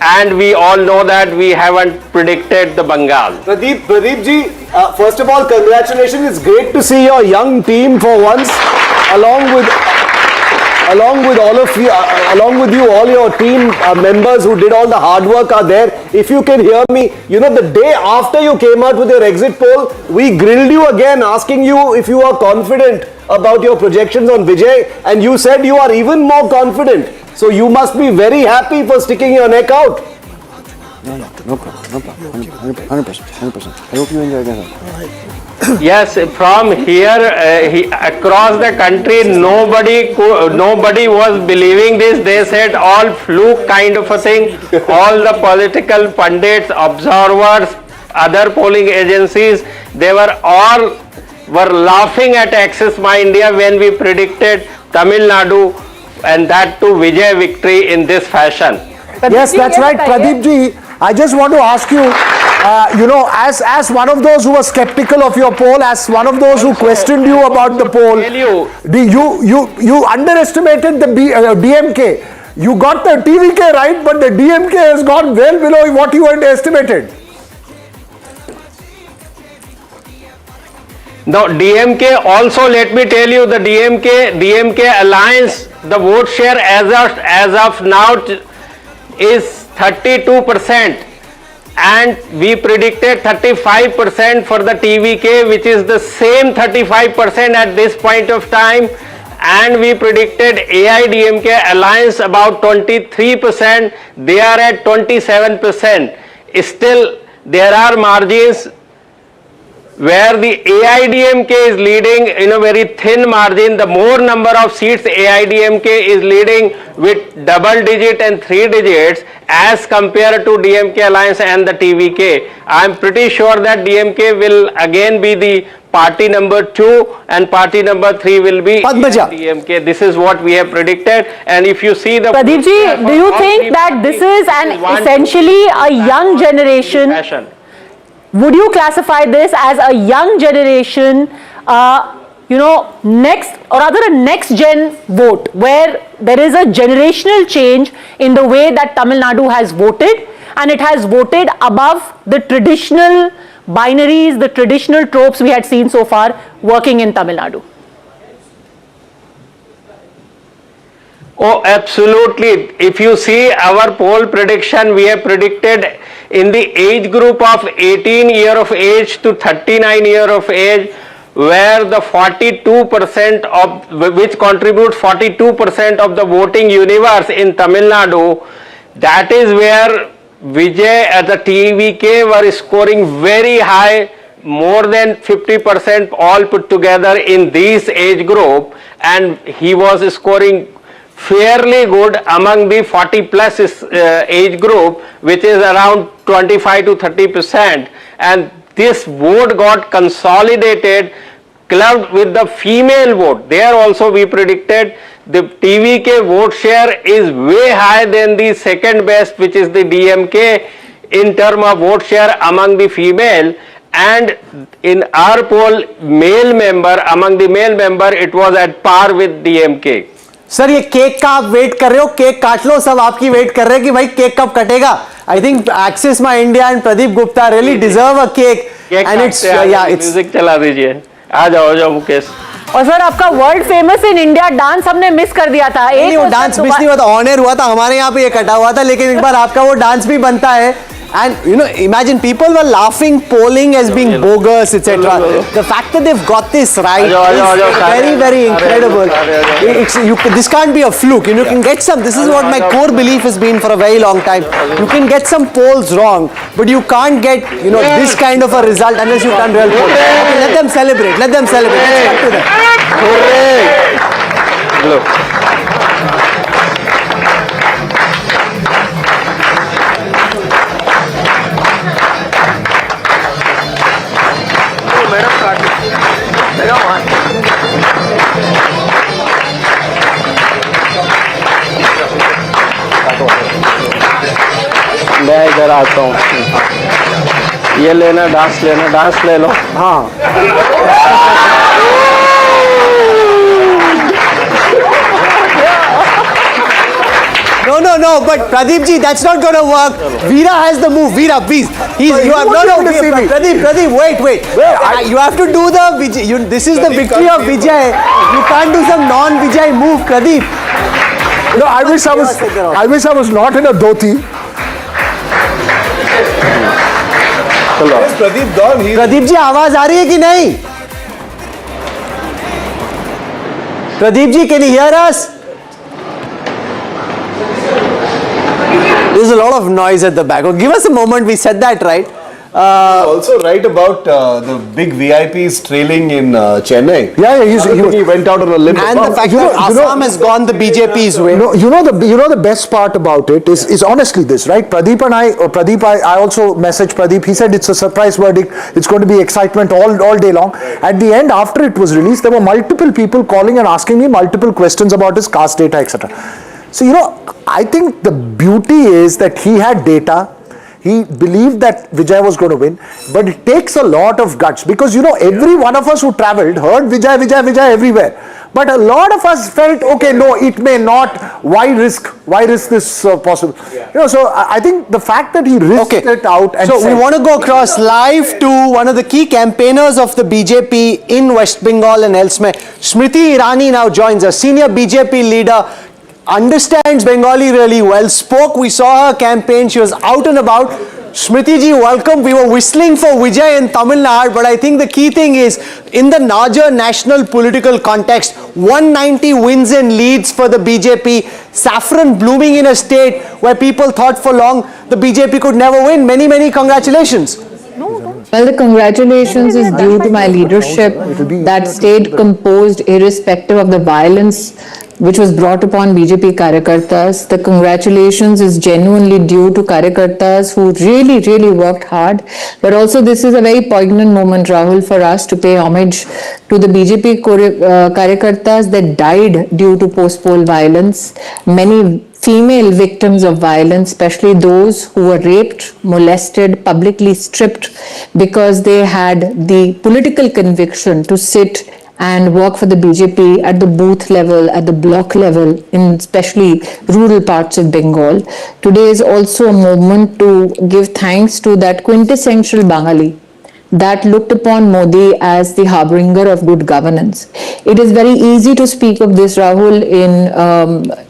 And we all know that we haven't predicted the Bengal.
Pradeep ji, first of all, congratulations. It's great to see your young team for once, along with all of you, all your team members who did all the hard work are there. If you can hear me, you know, the day after you came out with your exit poll, we grilled you again, asking you if you are confident about your projections on Vijay, and you said you are even more confident. So you must be very happy for sticking your neck out.
No problem. 100%. I hope you enjoy that.
Yes, from here across the country, nobody was believing this. They said all fluke kind of a thing. All the political pundits, observers, other polling agencies, they were laughing at Axis My India when we predicted Tamil Nadu, and that too Vijay victory in this fashion.
Yes, that's right, Pradeep ji. I just want to ask you, you know, as one of those who were skeptical of your poll, as one of those who questioned you about the poll, you underestimated the DMK. You got the TVK right, but the DMK has gone well below what you had estimated.
No, DMK also, let me tell you, the DMK alliance, the vote share as of now is 32%, and we predicted 35% for the TVK, which is the same 35% at this point of time, and we predicted AIDMK alliance about 23%. They are at 27%. Still there are margins where the AIDMK is leading in a very thin margin. The more number of seats AIDMK is leading with double digit and 3 digits as compared to DMK alliance and the TVK. I am pretty sure that DMK will again be the party number 2 and party number 3 will be DMK. This is what we have predicted. And if you see the
Pradeep ji, do you think that this is essentially a young generation? Would you classify this as a young generation, you know, next gen vote, where there is a generational change in the way that Tamil Nadu has voted, and it has voted above the traditional binaries, the traditional tropes we had seen so far working in Tamil Nadu?
Oh, absolutely. If you see our poll prediction, we have predicted in the age group of 18 year of age to 39 year of age, where the 42% of which contributes 42% of the voting universe in Tamil Nadu, that is where Vijay as the TVK were scoring very high, more than 50% all put together in this age group, and he was scoring fairly good among the 40 plus age group, which is around 25 to 30%, and this vote got consolidated, clubbed with the female vote. There also we predicted the TVK vote share is way high than the second best, which is the DMK, in terms of vote share among the female, and in our poll among the male member it was at par with DMK.
Sir, ये cake का आप wait कर रहे हो, cake काट लो, सब आपकी wait कर रहे हैं कि भाई केक कब कटेगा. I think Access My India and Pradeep Gupta really deserve a cake. And it's
music चला दीजिए. आ जाओ मुकेश.
और सर आपका world famous in India dance हमने मिस कर दिया था.
नहीं, वो डांस मिस नहीं हुआ था, ऑन एयर हुआ था. हमारे यहाँ पे ये कटा हुआ था, लेकिन एक बार आपका वो डांस भी बनता है. And you know, imagine people were laughing polling as being bogus, etc. The fact that they've got this right is very, very incredible. This can't be a fluke. You can get some. This is what my core belief has been for a very long time. You can get some polls wrong, but you can't get this kind of a result unless you've done real polls. Okay, let them celebrate. Let them celebrate. Let's cut to them.
Look. मैं इधर आता हूँ. ये लेना, dance ले लो.
हाँ. No, but Pradeep ji, that's not going to work. Veera has the move. Veera, please. Pradeep, wait. You have to do the Vijay. This is the victory of Vijay. You can't do some non-Vijay move, Pradeep.
No, I wish I was not in a dhoti.
Pradeep ji आवाज आ रही है कि नहीं? Pradeep ji, can you hear us? There's a lot of noise at the back. Oh, give us a moment. We said that right.
Also right about the big VIPs trailing in Chennai. He went out on a limb.
And the fact that Assam has gone the BJP's way.
No, you know the best part about it is honestly this, right? I also messaged Pradeep. He said it's a surprise verdict. It's going to be excitement all day long. At the end, after it was released, there were multiple people calling and asking me multiple questions about his caste data, etc. So I think the beauty is that he had data. He believed that Vijay was going to win, but it takes a lot of guts because every one of us who travelled heard Vijay everywhere. But a lot of us felt, okay, no, it may not. Why risk this possible? So I think the fact that he risked it out. And
so we want to go across live to one of the key campaigners of the BJP in West Bengal and elsewhere. Smriti Irani now joins us, senior BJP leader. Understands Bengali really well, we saw her campaign, she was out and about. Smriti ji, welcome. We were whistling for Vijay in Tamil Nadu, but I think the key thing is, in the larger national political context, 190 wins and leads for the BJP, saffron blooming in a state where people thought for long the BJP could never win. Many, many congratulations.
Well, the congratulations is due to my leadership that stayed composed irrespective of the violence which was brought upon BJP Karyakartas. The congratulations is genuinely due to Karyakartas who really worked hard. But also this is a very poignant moment, Rahul, for us to pay homage to the BJP Karyakartas that died due to post-poll violence. Many female victims of violence, especially those who were raped, molested, publicly stripped because they had the political conviction to sit and work for the BJP at the booth level, at the block level, in especially rural parts of Bengal. Today is also a moment to give thanks to that quintessential Bengali that looked upon Modi as the harbinger of good governance. It is very easy to speak of this, Rahul,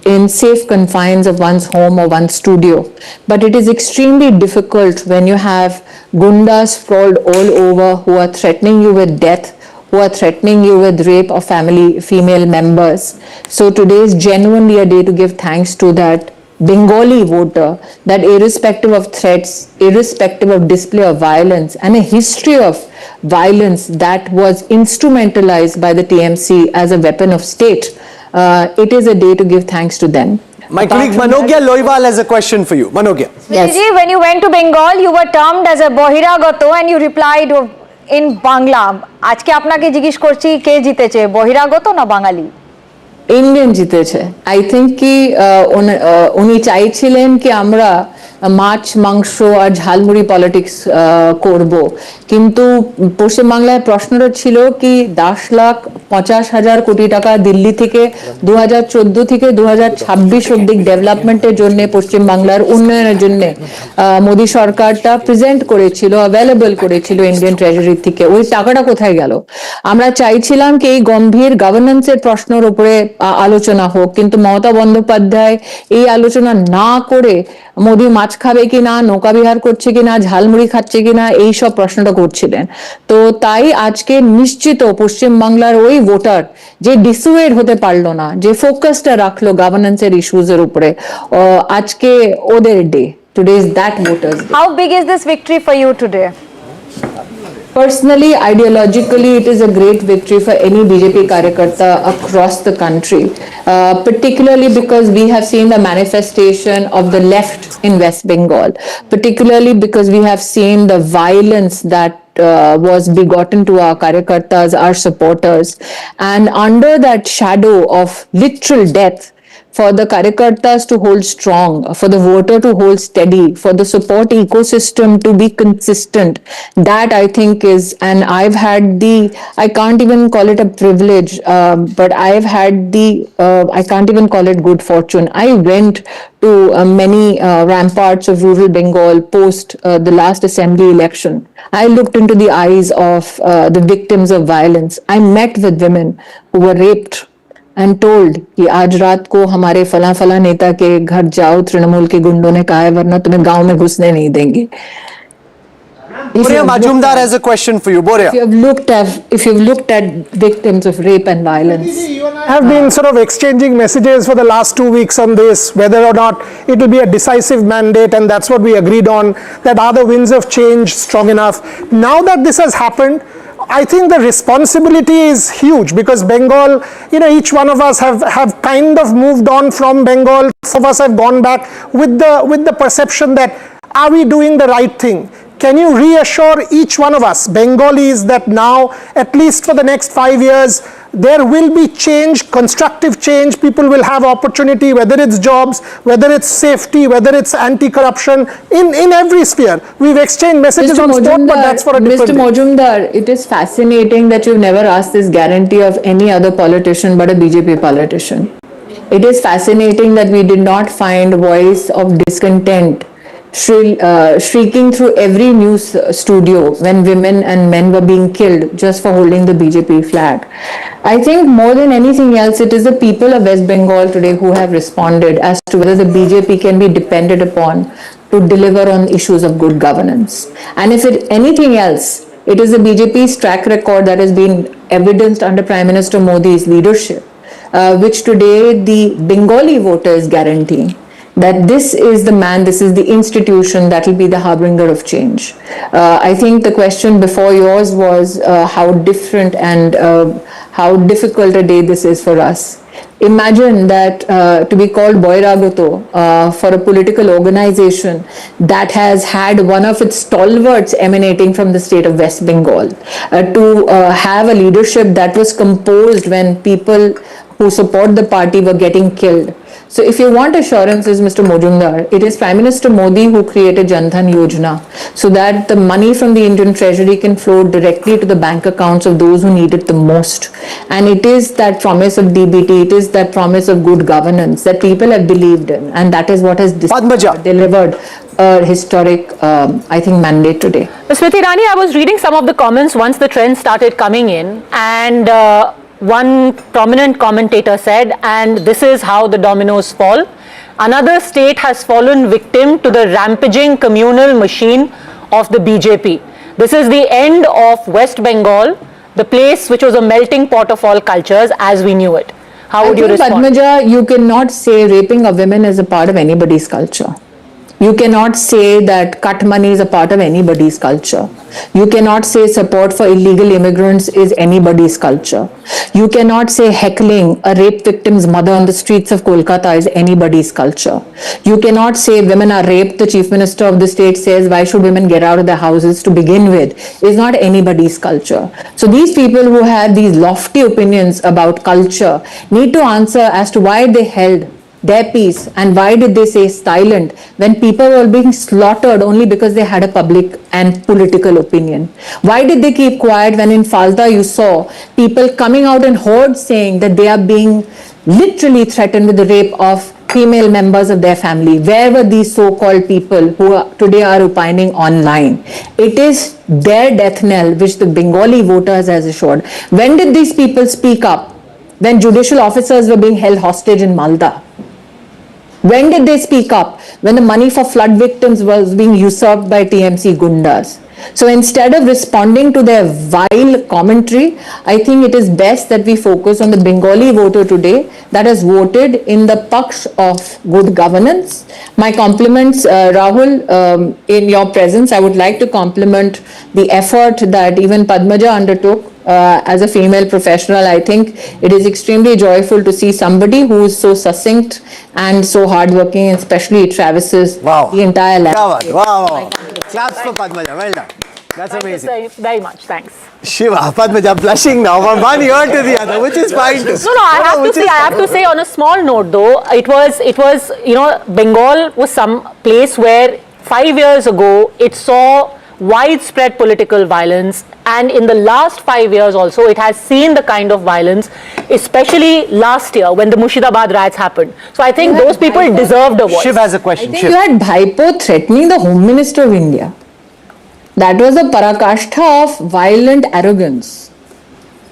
in safe confines of one's home or one's studio. But it is extremely difficult when you have gundas sprawled all over who are threatening you with death, who are threatening you with rape of family female members. So today is genuinely a day to give thanks to that Bengali voter, that irrespective of threats, irrespective of display of violence and a history of violence that was instrumentalized by the TMC as a weapon of state, it is a day to give thanks to them.
My colleague Manogya Loiwal has a question for you. Manogya.
Yes. When you went to Bengal, you were termed as a Bohiragato and you replied in Bangla. আজকে আপনাকে জিজ্ঞেস করছি কে জিতেছে, বহিরাগত না বাঙালি?
Indian জিতেছে। I think কি উনি চাইছিলেন কি আমরা
মাছ মাংস আর ঝালমুড়ি পলিটিক্স করব, কিন্তু পশ্চিমবাংলায় প্রশ্নটা ছিল কি 10,50,000 কোটি টাকা দিল্লি থেকে 2014 থেকে 2026 অব্দি ডেভেলপমেন্টের জন্য পশ্চিমবাংলার উন্নয়নের জন্য মোদী সরকারটা প্রেজেন্ট করেছিল, অ্যাভেলেবল করেছিল ইন্ডিয়ান ট্রেজারি থেকে। ওই টাকাটা কোথায় গেল? আমরা চাইছিলাম কি এই গম্ভীর গভর্নেন্সের প্রশ্নের উপরে আলোচনা হোক, কিন্তু মমতা বন্দ্যোপাধ্যায় এই আলোচনা না করে মোদী মাছ খাবে কিনা, নৌকা বিহার করছে কিনা, ঝালমুড়ি খাচ্ছে কিনা, এই সব প্রশ্নটা করছিলেন। তো তাই আজকে নিশ্চিত পশ্চিমবাংলার ওই ভোটার যে ডিসুয়েড হতে পারলো না, যে ফোকাসটা রাখলো গভর্নেন্সের ইস্যুজের উপরে, আজকে ওদের day. Today is that voters day.
How big is this victory for you today?
Personally, ideologically, it is a great victory for any BJP Karyakarta across the country, particularly because we have seen the manifestation of the left in West Bengal, particularly because we have seen the violence that was begotten to our Karyakartas, our supporters, and under that shadow of literal death, for the Karyakartas to hold strong, for the voter to hold steady, for the support ecosystem to be consistent, that I think is, and I've had I can't even call it a privilege, but I've had I can't even call it good fortune. I went to many ramparts of rural Bengal post the last assembly election. I looked into the eyes of the victims of violence. I met with women who were raped and told कि आज रात को हमारे फला फला नेता के घर जाओ, तृणमूल के गुंडों ने कहा है, वरना तुम्हें गांव में घुसने नहीं देंगे।
Boria Majumdar has a question for you. Boria.
If you've looked at victims of rape and violence,
have been sort of exchanging messages for the last 2 weeks on this, whether or not it will be a decisive mandate, and that's what we agreed on, that are the winds of change strong enough. Now that this has happened, I think the responsibility is huge, because Bengal, each one of us have kind of moved on from Bengal. Some of us have gone back with the perception that, are we doing the right thing? Can you reassure each one of us, Bengalis, that now, at least for the next 5 years, there will be change, constructive change, people will have opportunity, whether it's jobs, whether it's safety, whether it's anti-corruption, in every sphere. We've exchanged messages on sport, but that's for a different
Mr. Majumdar, it is fascinating that you've never asked this guarantee of any other politician but a BJP politician. It is fascinating that we did not find voice of discontent shrieking through every news studio when women and men were being killed just for holding the BJP flag. I think more than anything else, it is the people of West Bengal today who have responded as to whether the BJP can be depended upon to deliver on issues of good governance. And if it anything else, it is the BJP's track record that has been evidenced under Prime Minister Modi's leadership, which today the Bengali voter is guaranteeing. That this is the man, this is the institution that will be the harbinger of change. I think the question before yours was how different and how difficult a day this is for us. Imagine that to be called Boiragoto for a political organization that has had one of its stalwarts emanating from the state of West Bengal, to have a leadership that was composed when people who support the party were getting killed. So if you want assurances, Mr. Majumdar, it is Prime Minister Modi who created Jan Dhan Yojana so that the money from the Indian Treasury can flow directly to the bank accounts of those who need it the most. And it is that promise of DBT, it is that promise of good governance that people have believed in, and that is what has delivered a historic, I think, mandate today.
Smriti Irani, I was reading some of the comments once the trend started coming in, and one prominent commentator said, and this is how the dominoes fall. Another state has fallen victim to the rampaging communal machine of the BJP. This is the end of West Bengal, the place which was a melting pot of all cultures as we knew it. How would you respond?
Padmaja, you cannot say raping of women is a part of anybody's culture. You cannot say that cut money is a part of anybody's culture. You cannot say support for illegal immigrants is anybody's culture. You cannot say heckling a rape victim's mother on the streets of Kolkata is anybody's culture. You cannot say women are raped, the Chief Minister of the state says why should women get out of their houses to begin with, is not anybody's culture. So these people who have these lofty opinions about culture need to answer as to why they held their piece, and why did they stay silent when people were being slaughtered only because they had a public and political opinion? Why did they keep quiet when in Falta you saw people coming out in hordes saying that they are being literally threatened with the rape of female members of their family? Where were these so-called people who today are opining online? It is their death knell which the Bengali voters has assured. When did these people speak up? When judicial officers were being held hostage in Malda. When did they speak up? When the money for flood victims was being usurped by TMC gundas. So instead of responding to their vile commentary, I think it is best that we focus on the Bengali voter today that has voted in the paksh of good governance. My compliments, Rahul, in your presence. I would like to compliment the effort that even Padmaja undertook. As a female professional, I think it is extremely joyful to see somebody who is so succinct and so hardworking, and especially traverses the entire landscape.
Wow. Claps for Padmaja. Well done. That's amazing.
Thank you very much. Thanks.
Shiva, Padmaja, blushing now from one ear to the other, which is fine.
No, I have to say on a small note though, it was, Bengal was some place where 5 years ago it saw widespread political violence, and in the last 5 years also it has seen the kind of violence, especially last year when the Murshidabad riots happened. So I think those people deserved a voice.
Shiv has a question.
I think you had Bhaipo threatening the Home Minister of India. That was a parakashtha of violent arrogance.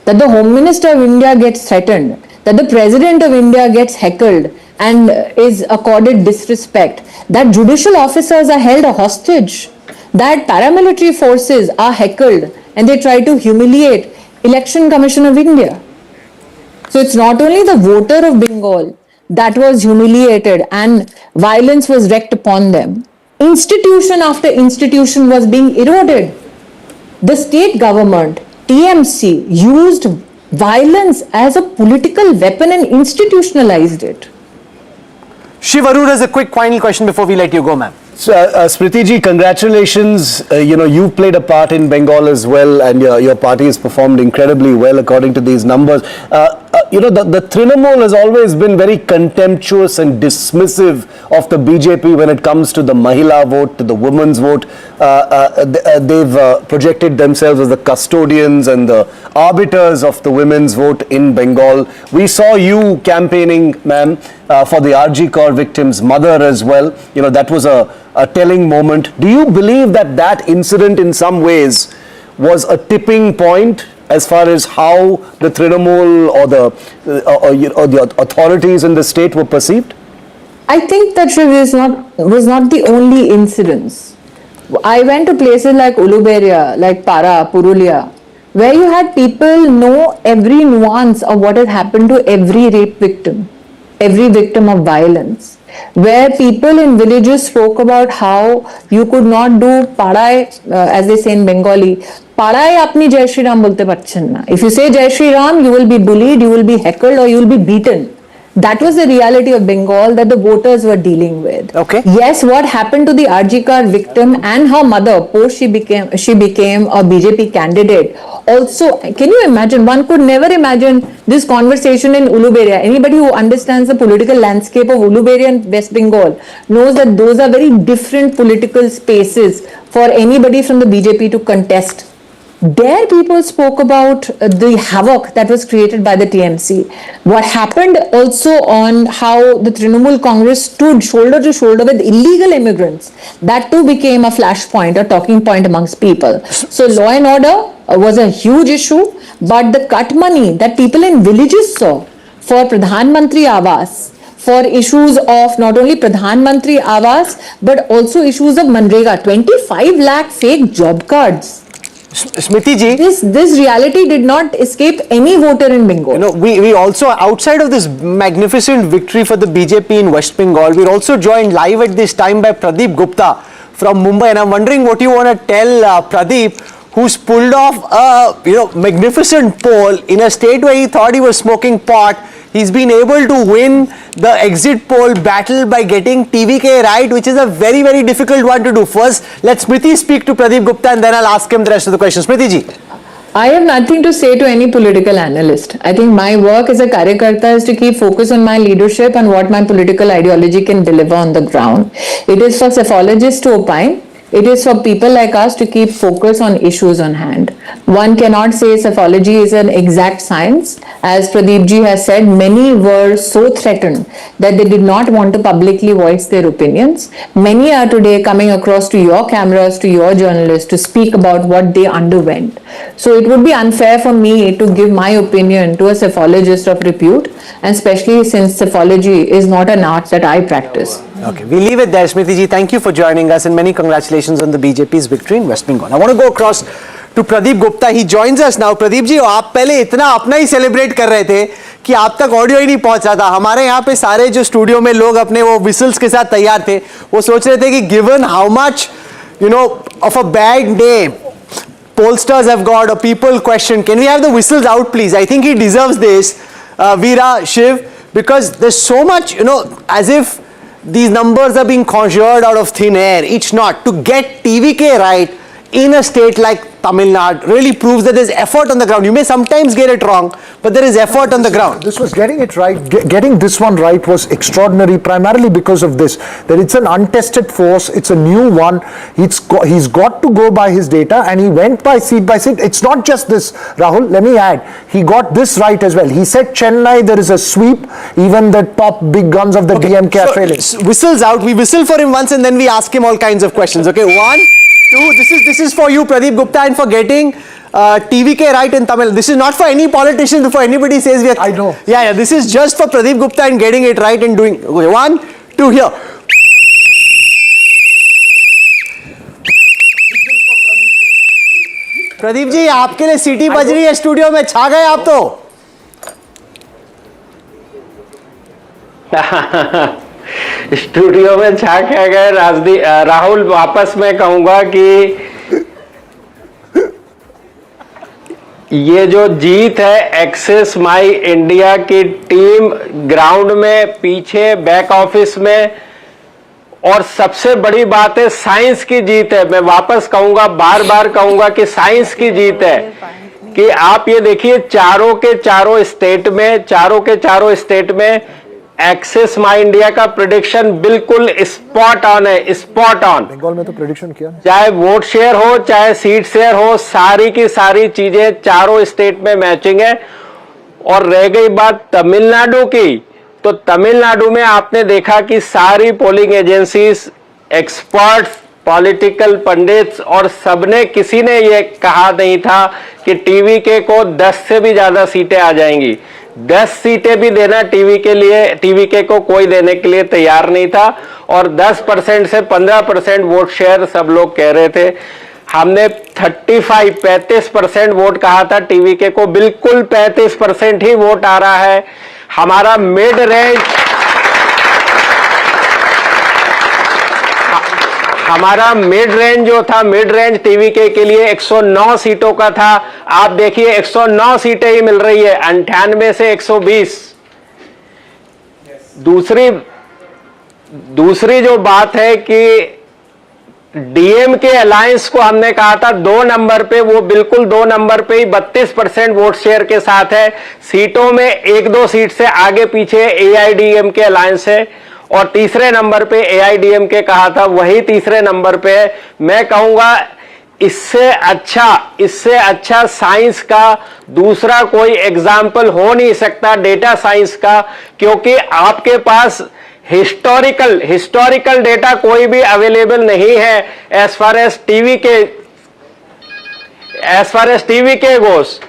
That the Home Minister of India gets threatened, that the President of India gets heckled and is accorded disrespect, that judicial officers are held hostage, that paramilitary forces are heckled and they try to humiliate Election Commission of India. So it's not only the voter of Bengal that was humiliated and violence was wreaked upon them. Institution after institution was being eroded. The state government, TMC, used violence as a political weapon and institutionalized it.
Shiv Arur has a quick final question before we let you go, ma'am.
So, Smriti ji, congratulations. You've played a part in Bengal as well, and your party has performed incredibly well according to these numbers. The Trinamool has always been very contemptuous and dismissive of the BJP when it comes to the Mahila vote, to the women's vote. They've projected themselves as the custodians and the arbiters of the women's vote in Bengal. We saw you campaigning, ma'am, for the RG Kaur victim's mother as well. That was a telling moment. Do you believe that incident in some ways was a tipping point as far as how the Trinamool or the authorities in the state were perceived?
I think that was not the only incidents. I went to places like Uluberia, like Para, Purulia, where you had people know every nuance of what had happened to every rape victim, every victim of violence, where people in villages spoke about how you could not do Padai, as they say in Bengali, Padai apni Jai Shri Ram bolte parchen na. If you say Jai Shri Ram, you will be bullied, you will be heckled, or you will be beaten. That was the reality of Bengal that the voters were dealing with.
Okay.
Yes, what happened to the RG Kaur victim and her mother post she became a BJP candidate. Also, can you imagine? One could never imagine this conversation in Uluberia. Anybody who understands the political landscape of Uluberia and West Bengal knows that those are very different political spaces for anybody from the BJP to contest. There people spoke about the havoc that was created by the TMC. What happened also on how the Trinamool Congress stood shoulder to shoulder with illegal immigrants. That too became a flashpoint, a talking point amongst people. So law and order was a huge issue, but the cut money that people in villages saw for Pradhan Mantri Awas, for issues of not only Pradhan Mantri Awas, but also issues of Manrega, 25 lakh fake job cards.
Smriti ji,
this reality did not escape any voter in Bengal.
We also, outside of this magnificent victory for the BJP in West Bengal, we're also joined live at this time by Pradeep Gupta from Mumbai, and I'm wondering what you want to tell Pradeep, who's pulled off a magnificent poll in a state where he thought he was smoking pot. He's been able to win the exit poll battle by getting TVK right, which is a very, very difficult one to do. First, let Smriti speak to Pradeep Gupta and then I'll ask him the rest of the questions. Smriti ji.
I have nothing to say to any political analyst. I think my work as a Karyakarta is to keep focus on my leadership and what my political ideology can deliver on the ground. It is for psephologists to opine. It is for people like us to keep focus on issues on hand. One cannot say psephology is an exact science. As Pradeep ji has said, many were so threatened that they did not want to publicly voice their opinions. Many are today coming across to your cameras, to your journalists, to speak about what they underwent. So it would be unfair for me to give my opinion to a psephologist of repute, and especially since psephology is not an art that I practice.
Okay, we leave it there. Smriti ji, thank you for joining us and many congratulations on the BJP's victory in West Bengal. I want to go across to Pradeep Gupta. He joins us now. Pradeep ji, आप पहले इतना अपना ही celebrate कर रहे थे कि आप तक ऑडियो ही नहीं पहुंचा था. हमारे यहाँ पे सारे जो स्टूडियो में लोग अपने वो विसल्स के साथ तैयार थे, वो सोच रहे थे कि given how much of a bad day pollsters have got, or people question, can we have the whistles out please? I think he deserves this, Veera, Shiv, because there's so much, as if these numbers are being conjured out of thin air. It's not. To get TVK right in a state like Tamil Nadu really proves that there's effort on the ground. You may sometimes get it wrong, but there is effort on the ground.
This was getting it right. Getting this one right was extraordinary, primarily because of this. That it's an untested force. It's a new one. He's got to go by his data, and he went by seat by seat. It's not just this, Rahul. Let me add. He got this right as well. He said Chennai, there is a sweep. Even the top big guns of the DMK are failing.
Whistles out. We whistle for him once, and then we ask him all kinds of questions. Okay, 1, 2. This is for you, Pradeep Gupta, and for getting TVK right in Tamil. This is not for any politician, before anybody says we are.
I know.
Yeah. This is just for Pradeep Gupta and getting it right and doing. Okay, 1, 2, here. Pradeep ji, आपके लिए सीटी बज रही है studio में. छा गए आप तो.
स्टूडियो में छा के गए राहुल. वापस मैं कहूंगा कि ये जो जीत है एक्सेस माई इंडिया की टीम ग्राउंड में, पीछे बैक ऑफिस में, और सबसे बड़ी बात है साइंस की जीत है. मैं वापस कहूंगा, बार बार कहूंगा कि साइंस की जीत है. कि आप ये देखिए चारों के चारों स्टेट में एक्सेस माई इंडिया का प्रेडिक्शन बिल्कुल स्पॉट ऑन है. Spot on.
बंगाल में तो प्रेडिक्शन किया,
चाहे वोट शेयर हो, चाहे सीट शेयर हो, सारी की सारी चीजें चारों स्टेट में मैचिंग है. और रह गई बात तमिलनाडु की, तो तमिलनाडु में आपने देखा कि सारी polling agencies, experts, political pandits और सबने, किसी ने ये कहा नहीं था कि टीवीके को 10 से भी ज्यादा सीटें आ जाएंगी. 10 सीटें भी देना टीवीके को कोई देने के लिए तैयार नहीं था. और 10% से 15% वोट शेयर सब लोग कह रहे थे. हमने 35% वोट कहा था टीवीके को. बिल्कुल 35% ही वोट आ रहा है. हमारा मिड रेंज जो था, मिड रेंज टीवीके के लिए 109 सीटों का था. आप देखिए 109 सीटें ही मिल रही है, 98 से 120. दूसरी जो बात है कि डीएमके अलायंस को हमने कहा था 2 नंबर पे, वो बिल्कुल 2 नंबर पे ही 32% वोट शेयर के साथ है. सीटों में 1-2 सीट से आगे पीछे एआईडीएमके अलायंस है. और तीसरे नंबर पे एआईडीएमके कहा था, वही तीसरे नंबर पे है. मैं कहूंगा इससे अच्छा साइंस का दूसरा कोई एग्जाम्पल हो नहीं सकता, डेटा साइंस का. क्योंकि आपके पास हिस्टोरिकल डेटा कोई भी अवेलेबल नहीं है एज फार एज टीवीके गोस.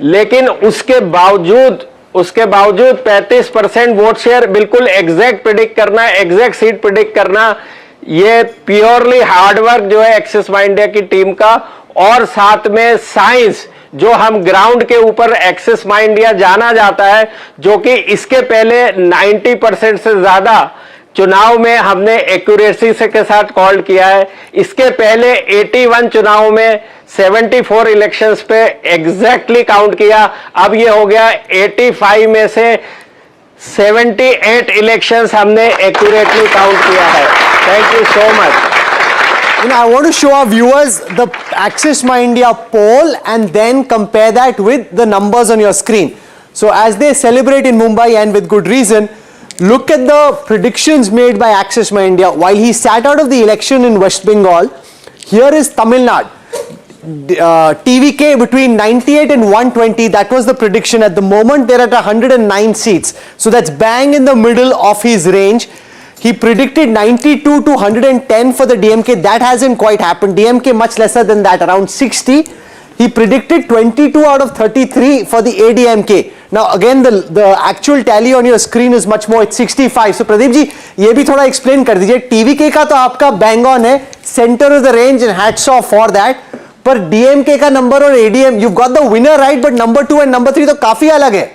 लेकिन उसके बावजूद 35% वोट शेयर, बिल्कुल एग्जैक्ट प्रेडिक्ट करना, एग्जैक्ट सीट प्रेडिक्ट करना, ये प्योरली हार्डवर्क जो है एक्सेस माई इंडिया की टीम का. और साथ में साइंस, जो हम ग्राउंड के ऊपर एक्सेस माई इंडिया जाना जाता है, जो कि इसके पहले 90% से ज्यादा चुनाव में हमने एक्यूरेसी से के साथ कॉल किया है. इसके पहले 81 चुनाव में 74 इलेक्शंस पे एग्जैक्टली काउंट किया. अब ये हो गया 85 में से 78 इलेक्शंस हमने एक्यूरेटली काउंट किया है. Thank you so much.
I want to show our viewers the Axis My India poll and then compare that with the numbers on your screen. So as they celebrate in Mumbai, and with good reason, look at the predictions made by Axis My India. While he sat out of the election in West Bengal, here is Tamil Nadu. TVK between 98 and 120, that was the prediction. At the moment they're at 109 seats, so that's bang in the middle of his range. He predicted 92 to 110 for the DMK. That hasn't quite happened. DMK much lesser than that, around 60. He predicted 22 out of 33 for the ADMK. Now again the actual tally on your screen is much more, it's 65. So Pradeep ji, ये भी थोड़ा explain कर दीजिए. TVK का तो आपका bang on है, center of the range, and hats off for that. पर DMK का number और ADM, you've got the winner right, but number 2 and number 3 तो काफी अलग है.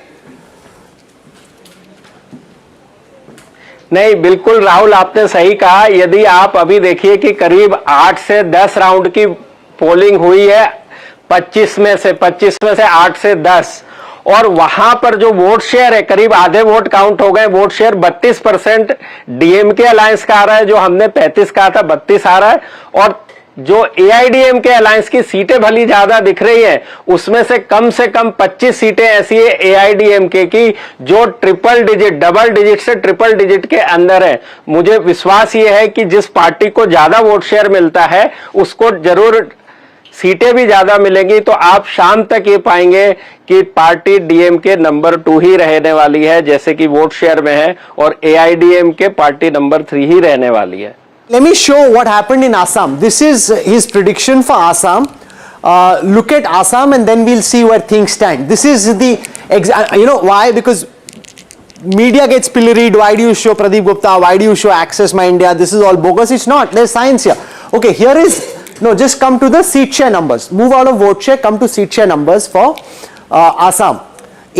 नहीं, बिल्कुल राहुल, आपने सही कहा. यदि आप अभी देखिए कि करीब 8 से 10 राउंड की पोलिंग हुई है, 25 में से 8 से 10, और वहां पर जो वोट शेयर है, करीब आधे वोट काउंट हो गए. वोट शेयर 32% डीएमके अलायंस का आ रहा है, जो हमने 35 कहा था 32 आ रहा है. और जो एआईडीएमके अलायंस की सीटें भली ज्यादा दिख रही है, उसमें से कम 25 सीटें ऐसी है एआईडीएमके की जो ट्रिपल डिजिट, डबल डिजिट से ट्रिपल डिजिट के अंदर है. मुझे विश्वास ये है कि जिस पार्टी को ज्यादा वोट शेयर मिलता है उसको जरूर सीटें भी ज्यादा मिलेंगी. तो आप शाम तक ये पाएंगे कि पार्टी डीएमके नंबर 2 ही रहने वाली है, जैसे कि वोट शेयर में है, और एआईडीएमके पार्टी नंबर 3 ही रहने वाली है.
Let me show what happened in Assam. This is his prediction for Assam. Look at Assam and then we'll see where things stand. This is the, you know why? Because media gets pilloried. Why do you show Pradeep Gupta? Why do you show Access My India? This is all bogus. It's not. There's science here. Okay, here is, no, just come to the seat share numbers. Move out of vote share, come to seat share numbers for Assam.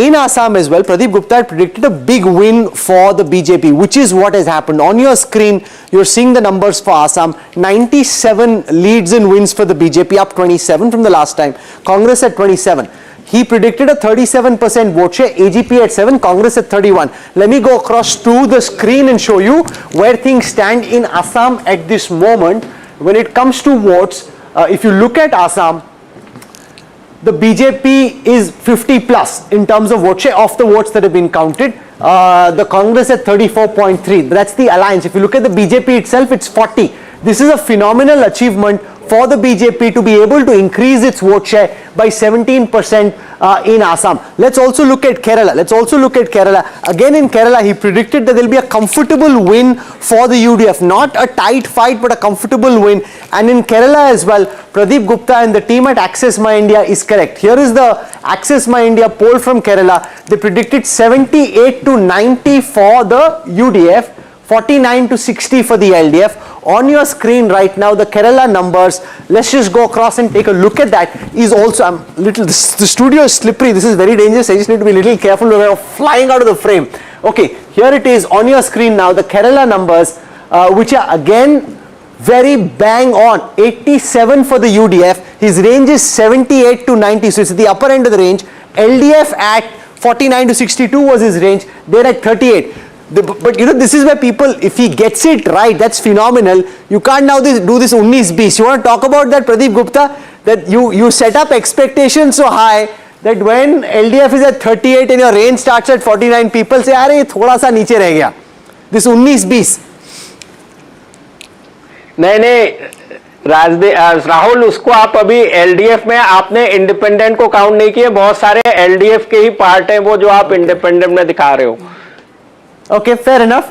In Assam as well, Pradeep Gupta had predicted a big win for the BJP, which is what has happened. On your screen, you're seeing the numbers for Assam. 97 leads and wins for the BJP, up 27 from the last time. Congress at 27. He predicted a 37% vote share, AGP at 7, Congress at 31. Let me go across to the screen and show you where things stand in Assam at this moment. When it comes to votes, if you look at Assam, the BJP is 50 plus in terms of vote share of the votes that have been counted. The Congress at 34.3. That's the alliance. If you look at the BJP itself, it's 40. This is a phenomenal achievement for the BJP to be able to increase its vote share by 17% in Assam. Let's also look at Kerala. Again in Kerala, he predicted that there will be a comfortable win for the UDF. Not a tight fight, but a comfortable win. And in Kerala as well, Pradeep Gupta and the team at Access My India is correct. Here is the Access My India poll from Kerala. They predicted 78 to 90 for the UDF, 49 to 60 for the LDF. On your screen right now, the Kerala numbers, let's just go across and take a look at that. Is also, the studio is slippery, this is very dangerous, I just need to be a little careful of flying out of the frame. Okay, here it is on your screen now, the Kerala numbers, which are again very bang on. 87 for the UDF, his range is 78 to 90, so it's at the upper end of the range. LDF at 49 to 62 was his range, they're at 38. But you know, this is where people, if he gets it right, that's phenomenal. You can't now do this 19-20. You want to talk about that, Pradeep Gupta, that you set up expectations so high that when LDF is at 38 and your range starts at 49, people say, "Arey, ye thoda sa niche reh gaya." This 19-20.
नहीं, राहुल, उसको आप अभी LDF में आपने independent को count नहीं किए. बहुत सारे एलडीएफ के ही पार्ट हैं वो जो आप इंडिपेंडेंट में दिखा रहे हो.
Okay, fair enough.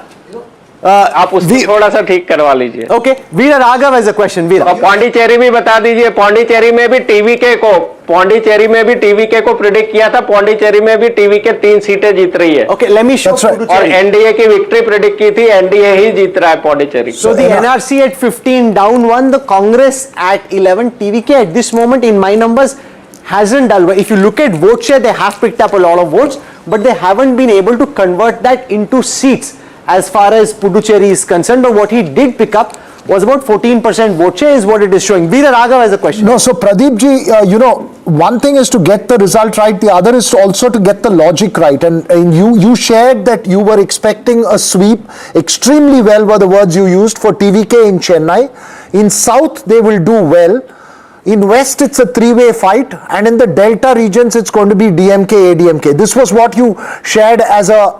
आप उसको थोड़ा सा ठीक करवा लीजिए.
Okay, Veera Raghav has a question. Veera.
और पौंडीचेरी भी बता दीजिए. पौंडीचेरी में भी टीवीके को प्रिडिक्ट किया था. पौंडीचेरी में भी टीवीके 3 सीटें जीत रही है.
Okay, let me show.
और एनडीए की विक्ट्री प्रिडिक्ट की थी. एनडीए ही जीत रहा है Pondicherry.
So the NRC at 15 down 1, the Congress at 11, TVK at this moment in my numbers hasn't done well. If you look at vote share, they have picked up a lot of votes, but they haven't been able to convert that into seats as far as Puducherry is concerned. But what he did pick up was about 14% vote share is what it is showing. Veera Raghav has a question.
No, so Pradeep ji, you know, one thing is to get the result right, the other is also to get the logic right. And you shared that you were expecting a sweep. Extremely well were the words you used for TVK in Chennai. In South, they will do well. In West, it's a three-way fight, and in the Delta regions, it's going to be DMK, ADMK. This was what you shared as a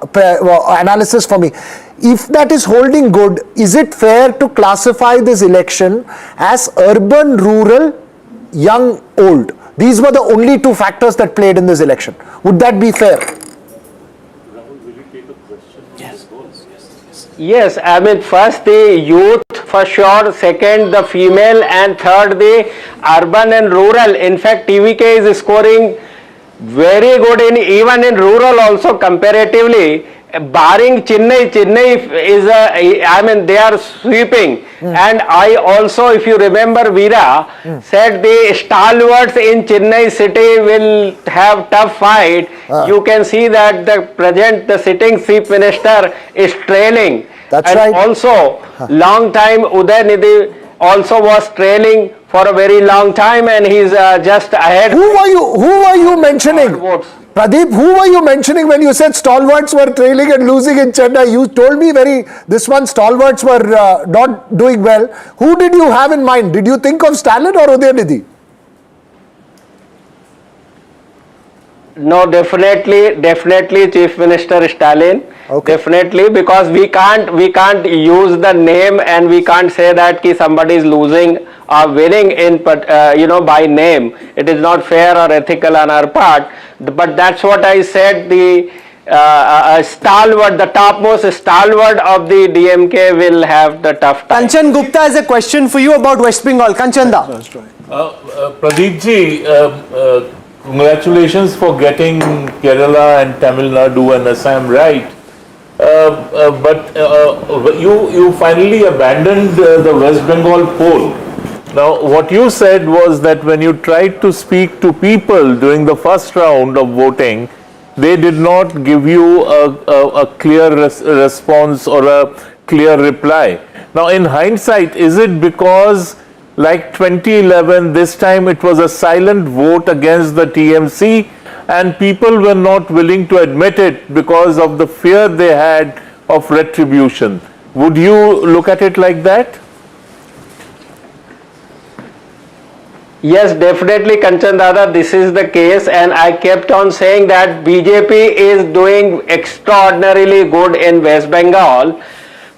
analysis for me. If that is holding good, is it fair to classify this election as urban, rural, young, old? These were the only two factors that played in this election. Would that be fair?
Yes, I mean, first the youth for sure, second the female, and third the urban and rural. In fact, TVK is scoring very good even in rural also comparatively. Barring Chennai is they are sweeping. And I also, if you remember, Veera said the stalwarts in Chennai city will have tough fight. You can see that the sitting chief minister is trailing.
That's
and
right.
Also, long time Udaynidhi also was trailing for a very long time, and he's just ahead.
Who were you mentioning? Pradeep, who were you mentioning when you said stalwarts were trailing and losing in Chennai? You told me this one stalwarts were not doing well. Who did you have in mind? Did you think of Stalin or Udaynidhi?
No, definitely Chief Minister Stalin. Okay. Definitely, because we can't use the name, and we can't say that somebody is losing or winning in by name. It is not fair or ethical on our part. But that's what I said. The stalwart, the topmost stalwart of the DMK will have the tough time.
Kanchan Gupta has a question for you about West Bengal. Kanchanda.
Pradeep ji, congratulations for getting Kerala and Tamil Nadu and Assam right. But you finally abandoned the West Bengal poll. Now, what you said was that when you tried to speak to people during the first round of voting, they did not give you a clear response or a clear reply. Now, in hindsight, is it because, like 2011, this time it was a silent vote against the TMC, and people were not willing to admit it because of the fear they had of retribution? Would you look at it like that?
Yes, definitely, Kanchan Dada, this is the case, and I kept on saying that BJP is doing extraordinarily good in West Bengal,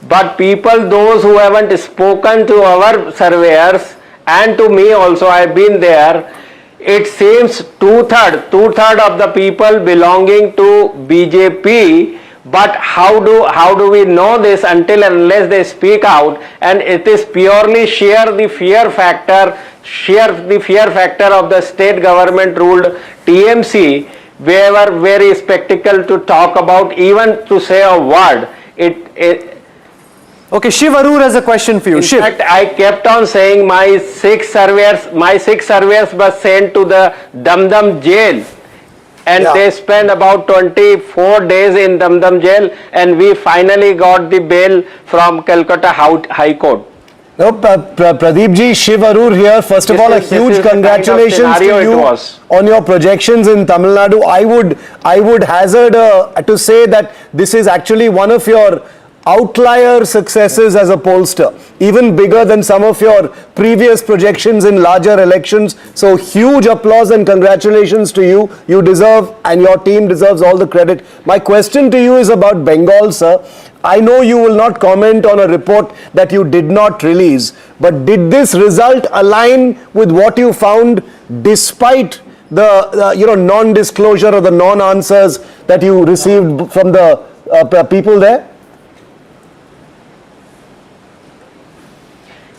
but people, those who haven't spoken to our surveyors and to me also, I've been there, it seems two-third of the people belonging to BJP. But how do we know this until and unless they speak out? And it is purely the fear factor of the state government ruled TMC. They were very skeptical to talk about, even to say a word.
Okay, Shiv Arur has a question for you.
In fact, I kept on saying my six surveyors were sent to the Dum jail. And they spent about 24 days in Dum jail, and we finally got the bail from Calcutta High Court.
No, Pradeep ji, Shiv Arur here. First of all, a huge congratulations to you on your projections in Tamil Nadu. I would hazard to say that this is actually one of your outlier successes as a pollster, even bigger than some of your previous projections in larger elections. So huge applause and congratulations to you. You deserve, and your team deserves, all the credit. My question to you is about Bengal, sir. I know you will not comment on a report that you did not release, but did this result align with what you found despite the non-disclosure or the non-answers that you received from the people there?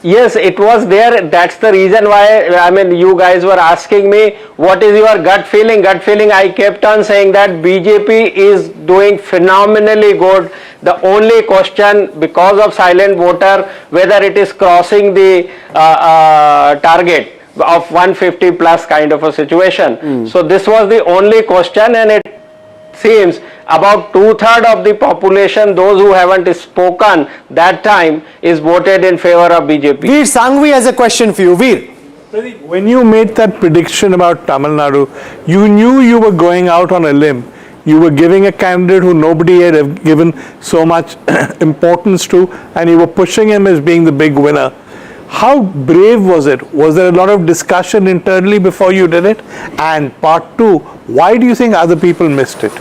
Yes, it was there. That's the reason why, you guys were asking me, what is your gut feeling? Gut feeling, I kept on saying that BJP is doing phenomenally good. The only question, because of silent voter, whether it is crossing the target of 150 plus kind of a situation. So this was the only question, and it seems about two-thirds of the population, those who haven't spoken that time, is voted in favor of BJP.
Veer Sanghvi has a question for you. Veer.
When you made that prediction about Tamil Nadu, you knew you were going out on a limb. You were giving a candidate who nobody had given so much importance to, and you were pushing him as being the big winner. How brave was it? Was there a lot of discussion internally before you did it? And part two, why do you think other people missed it?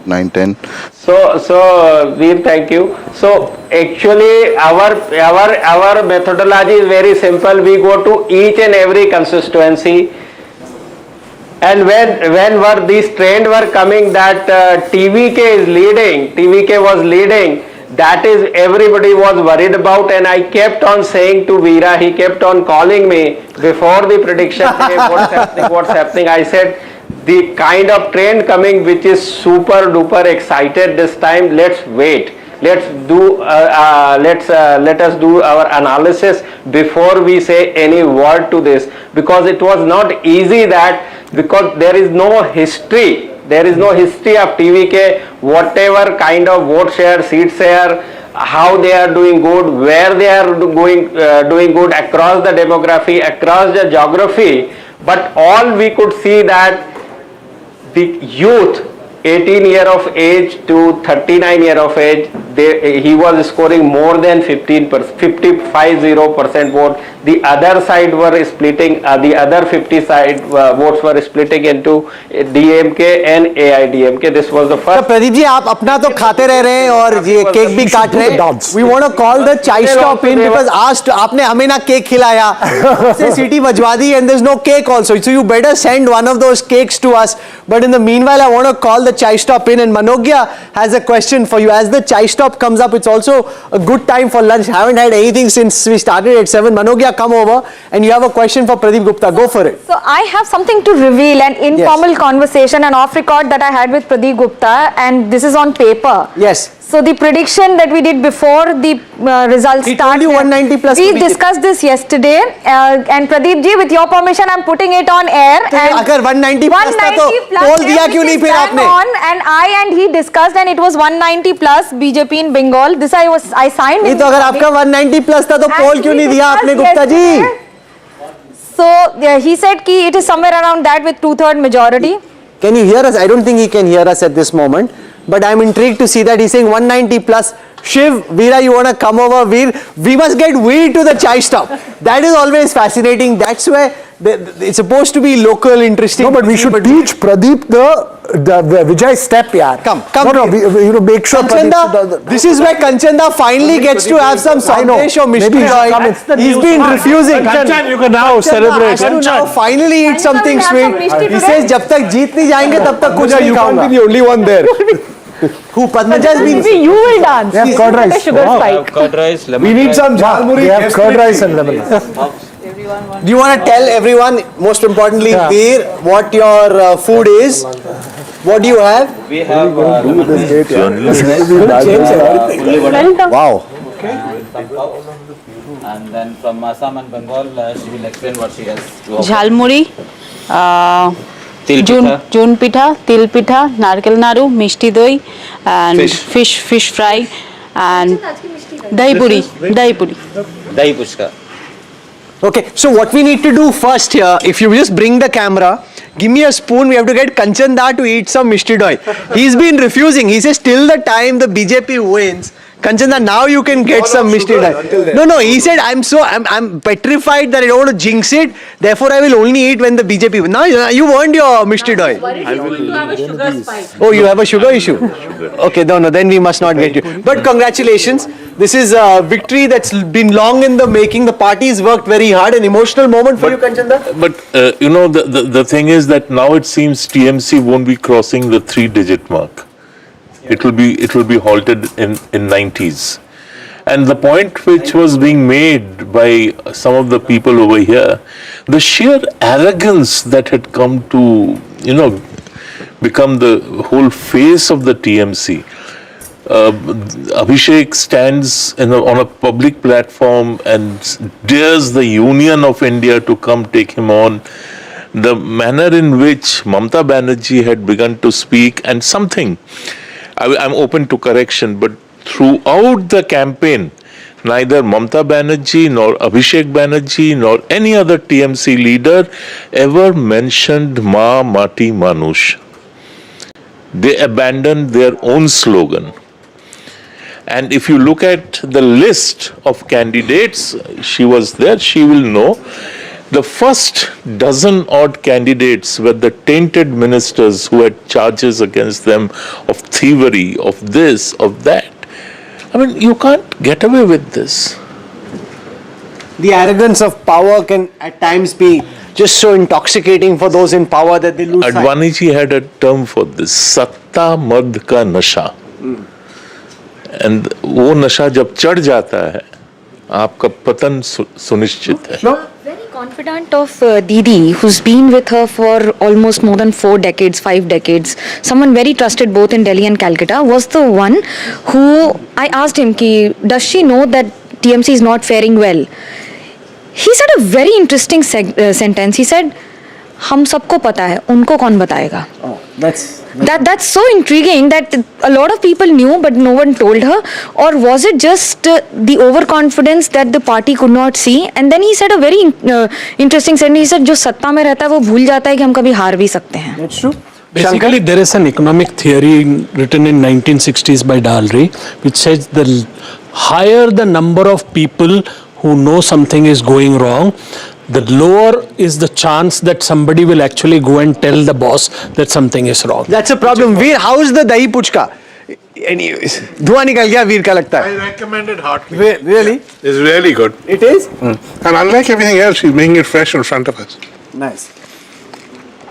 9, 10.
So Veer, thank you. So actually our methodology is very simple. We go to each and every constituency, and when were these trends were coming that TVK is leading, TVK was leading, that is everybody was worried about, and I kept on saying to Veera, he kept on calling me before the prediction day, what's happening. I said, the kind of trend coming which is super duper excited this time, let's wait. Let us do our analysis before we say any word to this, because it was not easy, that because there is no history of TVK, whatever kind of vote share, seat share, how they are doing good, where they are doing good across the demography, across the geography. But all we could see that the youth 18 year of age to 39 year of age, he was scoring more than 50% vote. The other side were splitting, the other 50 side votes were splitting into DMK and AIDMK. This was the first.
Pradeep ji, आप अपना तो खाते रह रहे हैं और ये cake भी काट रहे हैं. We want to call the chai stop in because आपने हमें ना केक खिलाया, से सीटी बजवा दी, and there's no cake also. So you better send one of those cakes to us. But in the meanwhile, I want to call the chai stop in, and Manogya has a question for you. As the chai stop comes up, it's also a good time for lunch. Haven't had anything since we started at 7. Manogya, come over, and you have a question for Pradeep Gupta. Go for it.
So I have something to reveal, an informal conversation, an off record that I had with Pradeep Gupta, and this is on paper.
Yes.
So the prediction that we did before the results
He told you 190 plus.
We discussed this yesterday, and Pradeep ji, with your permission, I'm putting it on air.
तो अगर 190 plus था तो बोल दिया क्यों नहीं फिर आपने?
And I and he discussed, and it was 190 plus BJP in Bengal. This I signed.
नहीं तो अगर आपका 190 plus था तो पोल क्यों नहीं दिया आपने Gupta ji?
So he said कि it is somewhere around that with 2/3 majority.
Can you hear us? I don't think he can hear us at this moment. But I'm intrigued to see that he's saying 190 plus. Shiv, Veera, you want to come over? Veer, we must get Veer to the chai stop. That is always fascinating. That's where it's supposed to be local, interesting.
No, but we should teach Pradeep the Vijay step, yaar.
Come.
No, make sure
Kanchanda, this is where Kanchanda finally gets to have some sandesh or mystery. He's been refusing.
Kanchan, you can now celebrate.
Has to now finally eat something sweet. He says, जब तक जीत नहीं जाएंगे तब तक कुछ नहीं खाऊंगा.
You can't be the only one there.
Who? Padmaja's been.
Maybe you will dance.
They have curd rice.
Sugar spike.
Curd rice, lemon
We need some jhalmuri.
They have curd rice and lemon.
Do you want to tell everyone, most importantly, Veer, what your food is? What do you have?
We have
Wow.
And then from Assam and Bengal, she will explain what she has to offer.
Jhalmuri, জুন পিঠা, তিল পিঠা, নারকেল নাড়ু, মিষ্টি দই, and fish fry, and dahi puri.
Dahi puchka.
Okay, so what we need to do first here, if you just bring the camera, give me a spoon, we have to get Kanchanda to eat some mishti doi. He's been refusing. He says till the time the BJP wins, Kanchanda, now you can get some mishti doi. No, he said I'm petrified that I don't want to jinx it, therefore I will only eat when the BJP wins. Now you earned your mishti doi. Oh, you have a sugar issue? Okay, no, then we must not get you. But congratulations. This is a victory that's been long in the making. The party's worked very hard. An emotional moment for you, Kanchanda?
But the thing is that now it seems TMC won't be crossing the 3-digit mark. It will be halted in 90s. And the point which was being made by some of the people over here, the sheer arrogance that had come to become the whole face of the TMC. Abhishek stands on a public platform and dares the Union of India to come take him on. The manner in which Mamata Banerjee had begun to speak, and something, I'm open to correction, but throughout the campaign, neither Mamata Banerjee nor Abhishek Banerjee nor any other TMC leader ever mentioned Ma Mati Manush. They abandoned their own slogan. And if you look at the list of candidates, she was there, she will know. The first dozen odd candidates were the tainted ministers who had charges against them of thievery, of this, of that. I mean, you can't get away with this.
The arrogance of power can at times be just so intoxicating for those in power that they lose sight.
Advani ji had a term for this, satta mad ka nasha. And वो नशा जब चढ़ जाता है, आपका पतन सुनिश्चित है.
Very confident of Didi, who's been with her for almost more than 4 decades, 5 decades. Someone very trusted both in Delhi and Calcutta, was the one who I asked him, does she know that TMC is not faring well? He said a very interesting sentence. He said, हम सबको पता है, उनको कौन बताएगा?
Oh, that's
so intriguing that a lot of people knew but no one told her, or was it just the overconfidence that the party could not see? And then he said a very interesting sentence. He said, जो सत्ता में रहता है वो भूल जाता है कि हम कभी हार भी सकते हैं.
That's true.
Basically, there is an economic theory written in 1960s by Dalry, which says the higher the number of people who know something is going wrong, the lower is the chance that somebody will actually go and tell the boss that something is wrong.
That's a problem. Veer, how is the dahi puchka? Anyways, धुआं निकल गया वीर का लगता है.
I recommend it heartily.
Really?
It's really good.
It is?
And unlike everything else, she's making it fresh in front of us.
Nice.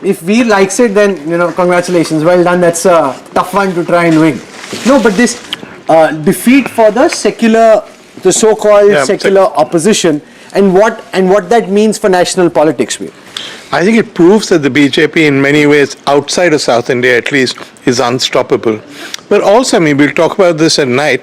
If Veer likes it, then, congratulations. Well done. That's a tough one to try and win. No, but this defeat for the so-called secular opposition, and what that means for national politics, Veer.
I think it proves that the BJP, in many ways, outside of South India at least, is unstoppable. But also, we'll talk about this at night,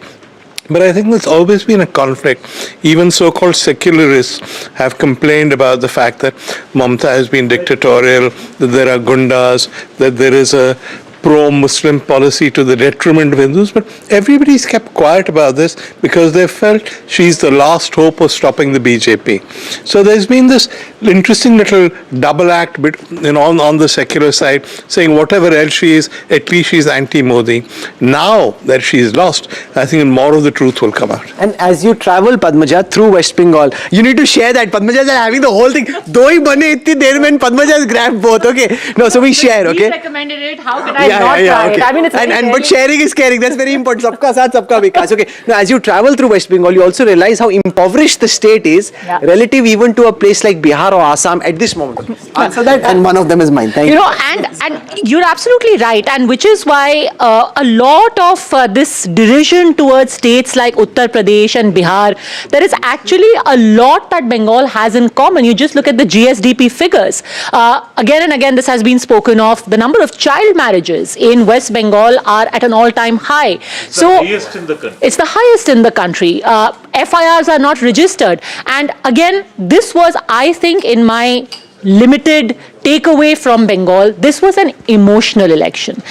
but I think there's always been a conflict. Even so-called secularists have complained about the fact that Mamata has been dictatorial, that there are gundas, that there is a pro-Muslim policy to the detriment of Hindus, but everybody's kept quiet about this because they felt she's the last hope of stopping the BJP. So there's been this interesting little double act on the secular side, saying whatever else she is, at least she's anti-Modi. Now that she's lost, I think more of the truth will come out.
And as you travel, Padmaja, through West Bengal, you need to share that. Padmaja is having the whole thing. Do hi bane itni der mein, Padmaja has grabbed both, okay? No, so we share, okay?
He recommended it. How can I not try
okay.
it? I mean, it's
but sharing is caring. That's very important. Sabka saath, sabka vikas. Okay. Now, as you travel through West Bengal, you also realize how impoverished the state is, relative even to a place like Bihar or Assam at this moment. Answer that, and one of them is mine. Thank you.
And you're absolutely right, and which is why a lot of this derision towards states like Uttar Pradesh and Bihar, there is actually a lot that Bengal has in common. You just look at the GSDP figures. Again and again, this has been spoken of. The number of child marriages in West Bengal are at an all-time high.
It's the highest in the country.
It's the highest in the country. FIRs are not registered. And again, this was, I think, in my limited takeaway from Bengal, this was an emotional election.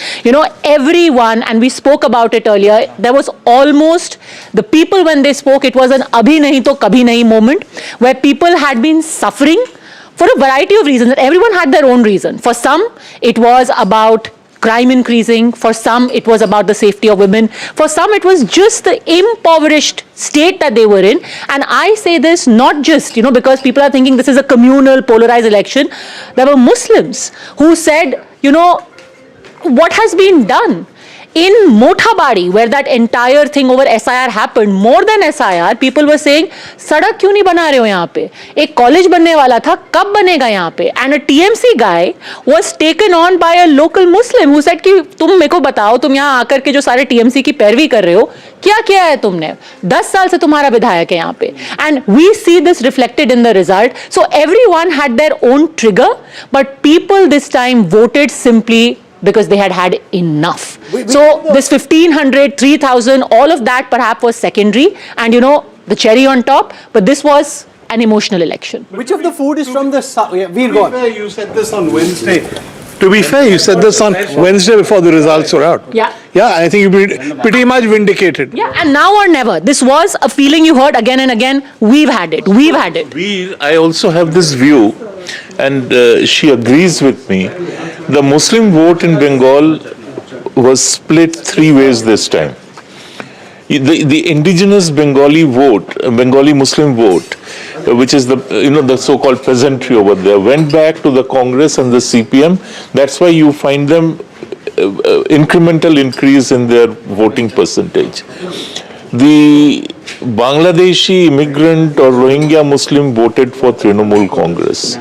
Everyone, and we spoke about it earlier, there was almost, the people when they spoke, it was an abhi nahi to kabhi nahi moment, where people had been suffering for a variety of reasons. Everyone had their own reason. For some, it was about crime increasing. For some, it was about the safety of women. For some, it was just the impoverished state that they were in. And I say this not just, because people are thinking this is a communal, polarized election. There were Muslims who said, what has been done? In Mothabadi, where that entire thing over SIR happened, more than SIR, people were saying, "Sadak क्यों नहीं बना रहे हो यहाँ पे? एक college बनने वाला था, कब बनेगा यहाँ पे?" And a TMC guy was taken on by a local Muslim who said कि तुम मेरे को बताओ, तुम यहाँ आकर के जो सारे TMC की पैरवी कर रहे हो, क्या किया है तुमने? 10 साल से तुम्हारा विधायक है यहाँ पे. And we see this reflected in the result. So everyone had their own trigger, but people this time voted simply because they had had enough. So this 1,500, 3,000, all of that perhaps was secondary, and the cherry on top, but this was an emotional election.
Which of the food is from the south? Yeah, Veer, go on.
You said this on Wednesday. To be fair, you said this on Wednesday before the results were out.
Yeah.
Yeah, I think you've pretty much vindicated.
Yeah, and now or never. This was a feeling you heard again and again. We've had it. We've had it.
I also have this view, and she agrees with me. The Muslim vote in Bengal was split 3 ways this time. the indigenous Bengali vote, Bengali Muslim vote, which is the so-called peasantry over there, went back to the Congress and the CPM. That's why you find them incremental increase in their voting percentage. The Bangladeshi immigrant or Rohingya Muslim voted for Trinamool Congress.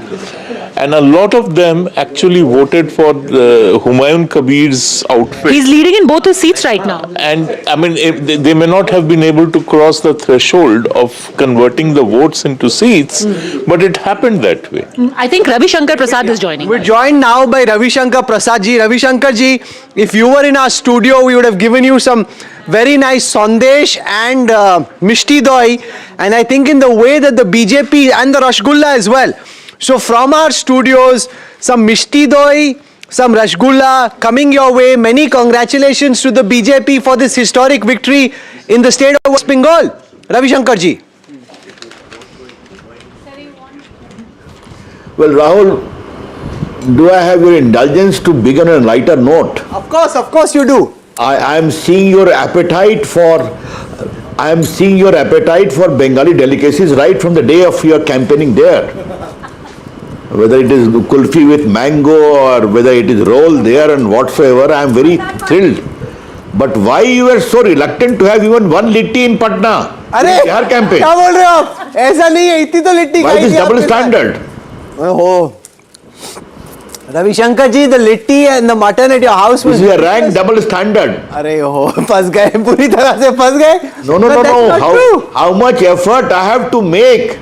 And a lot of them actually voted for Humayun Kabir's outfit.
He's leading in both his seats right now.
And I mean, they may not have been able to cross the threshold of converting the votes into seats, but it happened that way.
I think Ravi Shankar Prasad is joining.
We're joined now by Ravi Shankar Prasad ji. Ravi Shankar ji, if you were in our studio, we would have given you some very nice sandesh and mishti doi, and I think in the way that the BJP and the Rasgulla as well. So from our studios, some mishti doi, some rasgulla coming your way. Many congratulations to the BJP for this historic victory in the state of West Bengal. Ravi Shankar ji.
Well, Rahul, do I have your indulgence to begin on a lighter note?
Of course you do.
I am seeing your appetite for Bengali delicacies right from the day of your campaigning there. Whether it is kulfi with mango or whether it is roll there and whatsoever, I am very thrilled. But why you were so reluctant to have even one litti in Patna?
अरे
Bihar campaign.
क्या बोल रहे हो आप? ऐसा नहीं है, इतनी तो लिट्टी
Why
खाई
this
थी
double
आपने।
standard?
Oh, Ravi Shankar ji, the litti and the mutton at your house was.
This is a rank double standard.
अरे हो, फंस गए, पूरी तरह से फंस गए।
No.
But that's not true.
How much effort I have to make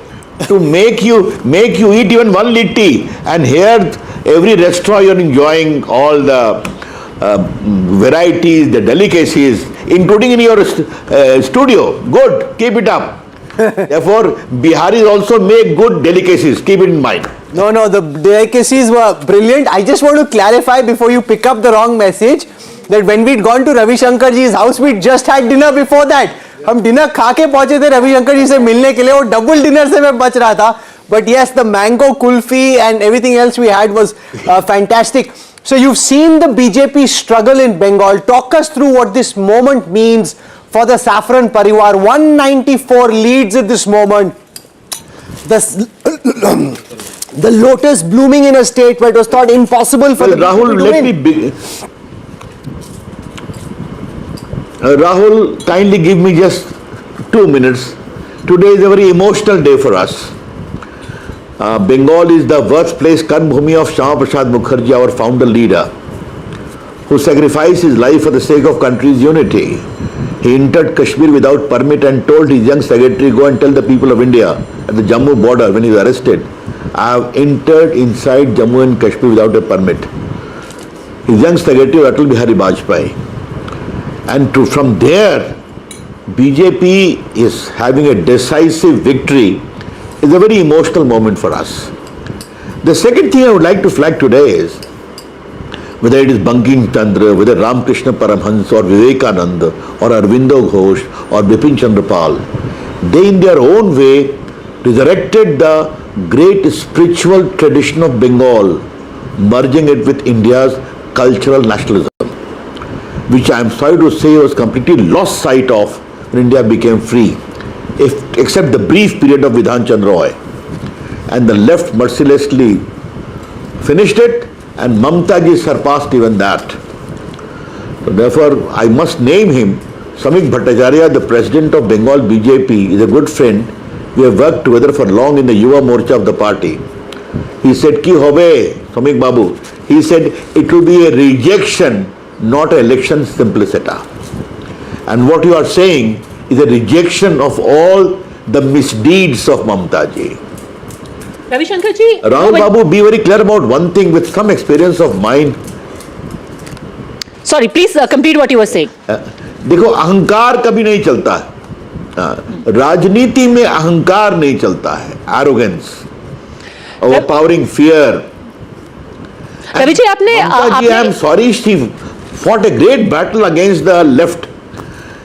you eat even one litti, and here every restaurant you are enjoying all the varieties, the delicacies, including in your studio. Good, keep it up. Therefore, Biharis also make good delicacies. Keep it in mind.
No, the delicacies were brilliant. I just want to clarify before you pick up the wrong message that when we'd gone to Ravi Shankar ji's house, we just had dinner before that. हम dinner खा के पहुंचे थे रवि शंकर जी से मिलने के लिए, और डबल डिनर से मैं बच रहा था. But yes, the mango kulfi and everything else we had was fantastic. So you've seen the BJP struggle in Bengal. Talk us through what this moment means for the Saffron Parivar. 194 leads at this moment. The lotus blooming in a state where it was thought impossible for the
Rahul,
BJP to win.
Rahul, kindly give me just 2 minutes. Today is a very emotional day for us. Bengal is the birthplace, Karmbhumi of Shyama Prasad Mukherjee, our founder leader, who sacrificed his life for the sake of country's unity. He entered Kashmir without permit and told his young secretary, go and tell the people of India at the Jammu border when he was arrested, I have entered inside Jammu and Kashmir without a permit. His young secretary was Atal Bihari Vajpayee. And from there, BJP is having a decisive victory. Is a very emotional moment for us. The second thing I would like to flag today is, whether it is Bankim Chandra, whether Ramakrishna Paramhans or Vivekananda or Arvindo Ghosh or Bipin Chandra Pal, they in their own way resurrected the great spiritual tradition of Bengal, merging it with India's cultural nationalism, which I am sorry to say was completely lost sight of when India became free, except the brief period of Vidhan Chandra Roy. And the left mercilessly finished it, and Mamta ji surpassed even that. So therefore, I must name him. Samik Bhattacharya, the president of Bengal BJP, is a good friend. We have worked together for long in the Yuva Morcha of the party. He said, Ki hobe, Samik Babu. He said, it will be a rejection, not an election simplicita. And what you are saying is a rejection of all the misdeeds of Mamta ji.
Ravi Shankar ji,
Rahul Babu, be very clear about one thing with some experience of mine.
Sorry, please complete what you were saying.
देखो, अहंकार कभी नहीं चलता है. राजनीति में अहंकार नहीं चलता है. Arrogance, overpowering fear.
Ravi ji,
I am sorry, she fought a great battle against the left.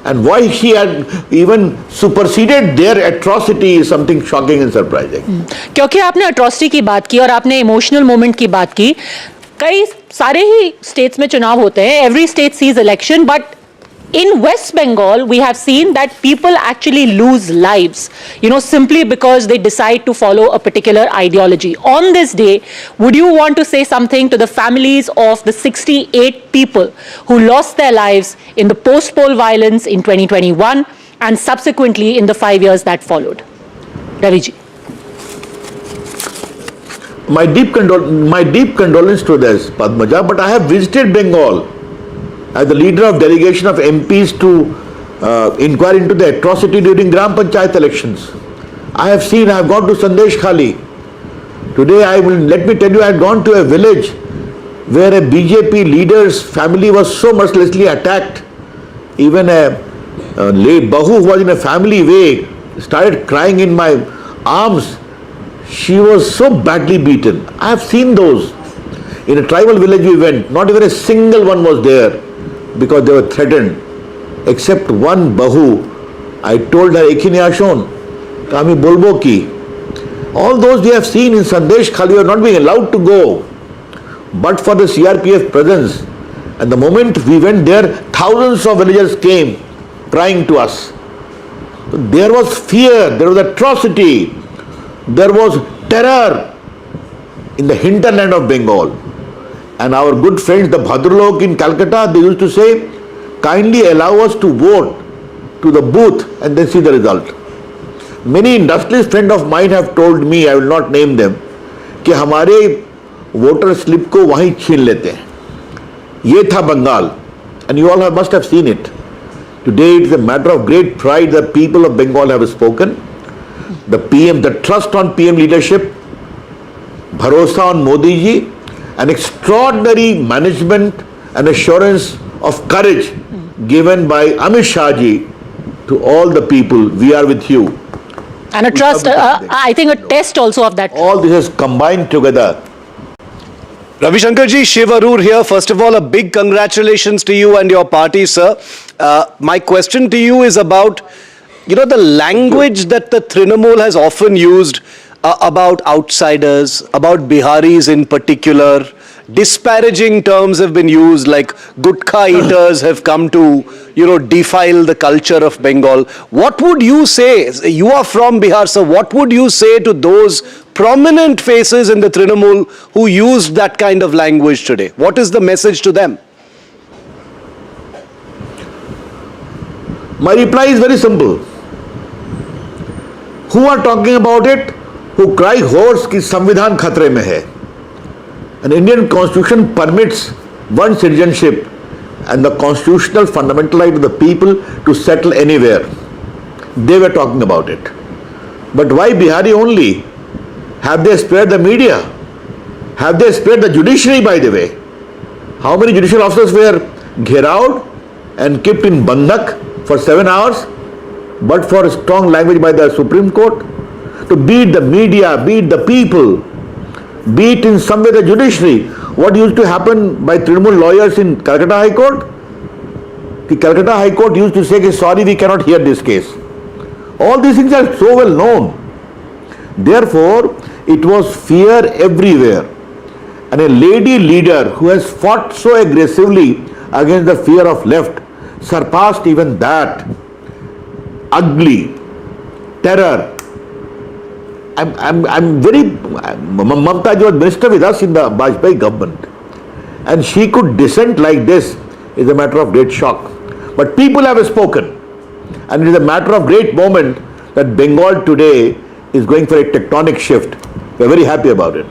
And why she had even superseded their atrocity is something shocking and surprising.
क्योंकि आपने अट्रॉसिटी की बात की और आपने इमोशनल मोमेंट की बात की. कई सारे ही स्टेट्स में चुनाव होते हैं. Every state sees election, but In West Bengal, we have seen that people actually lose lives, simply because they decide to follow a particular ideology. On this day, would you want to say something to the families of the 68 people who lost their lives in the post-poll violence in 2021 and subsequently in the 5 years that followed? Raviji.
My deep condolence to this, Padmaja, but I have visited Bengal as the leader of delegation of MPs to inquire into the atrocity during Gram Panchayat elections. I have gone to Sandesh Khali. Today let me tell you, I had gone to a village where a BJP leader's family was so mercilessly attacked. Even a Bahu who was in a family way started crying in my arms. She was so badly beaten. I have seen those. In a tribal village we went, not even a single one was there because they were threatened. Except one Bahu. I told her, Ekhine ashon, kami bolbo ki. All those we have seen in Sandesh Khali are not being allowed to go. But for the CRPF presence, and the moment we went there, thousands of villagers came crying to us. There was fear, there was atrocity, there was terror in the hinterland of Bengal. And our good friends, the Bhadralok in Calcutta, they used to say, kindly allow us to vote to the booth and then see the result. Many industrialist friends of mine have told me, I will not name them, कि हमारे voter slip को वहीं छीन लेते हैं. ये था Bengal, and you all must have seen it. Today it is a matter of great pride that people of Bengal have spoken. The PM, the trust on PM leadership, bharosa on Modi ji, an extraordinary management and assurance of courage given by Amit Shah ji to all the people. We are with you.
And a trust, I think a test also of that.
All this is combined together.
Ravi Shankar ji, Shiv Arur here. First of all, a big congratulations to you and your party, sir. My question to you is about, the language that the Trinamool has often used about outsiders, about Biharis in particular. Disparaging terms have been used, like gutkha eaters have come to, defile the culture of Bengal. What would you say? You are from Bihar, sir. What would you say to those prominent faces in the Trinamool who used that kind of language today? What is the message to them?
My reply is very simple. Who are talking about it? Who cry hoarse कि संविधान खतरे में है. An Indian constitution permits one citizenship and the constitutional fundamental right of the people to settle anywhere. They were talking about it. But why Bihari only? Have they spared the media? Have they spared the judiciary, by the way? How many judicial officers were gherawed and kept in bandak for 7 hours? But for strong language by the Supreme Court? To beat the media, beat the people, beat in some way the judiciary. What used to happen by Trinamool lawyers in Calcutta High Court? The Calcutta High Court used to say, sorry, we cannot hear this case. All these things are so well known. Therefore, it was fear everywhere. And a lady leader who has fought so aggressively against the fear of left surpassed even that. Ugly, terror. I'm very, Mamta ji was minister with us in the Vajpayee government, and she could dissent like this is a matter of great shock. But people have spoken, and it is a matter of great moment that Bengal today is going for a tectonic shift. We are very happy about it.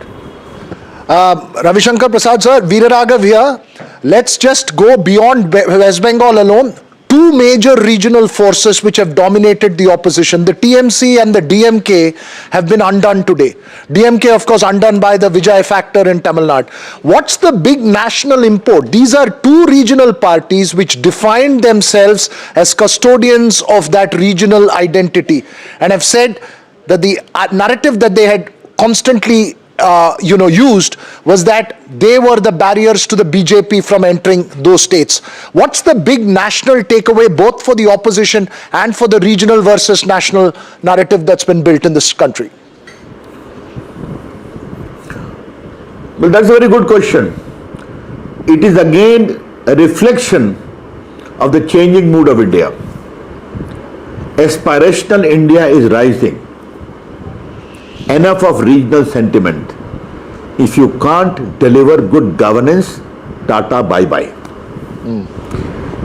Ravi Shankar Prasad sir, Veeraraghav here. Let's just go beyond West Bengal alone. Two major regional forces which have dominated the opposition, the TMC and the DMK, have been undone today. DMK, of course, undone by the Vijay factor in Tamil Nadu. What's the big national import? These are two regional parties which defined themselves as custodians of that regional identity and have said that the narrative that they had constantly used was that they were the barriers to the BJP from entering those states. What's the big national takeaway both for the opposition and for the regional versus national narrative that's been built in this country?
Well, that's a very good question. It is again a reflection of the changing mood of India. Aspirational India is rising. Enough of regional sentiment. If you can't deliver good governance, tata bye-bye.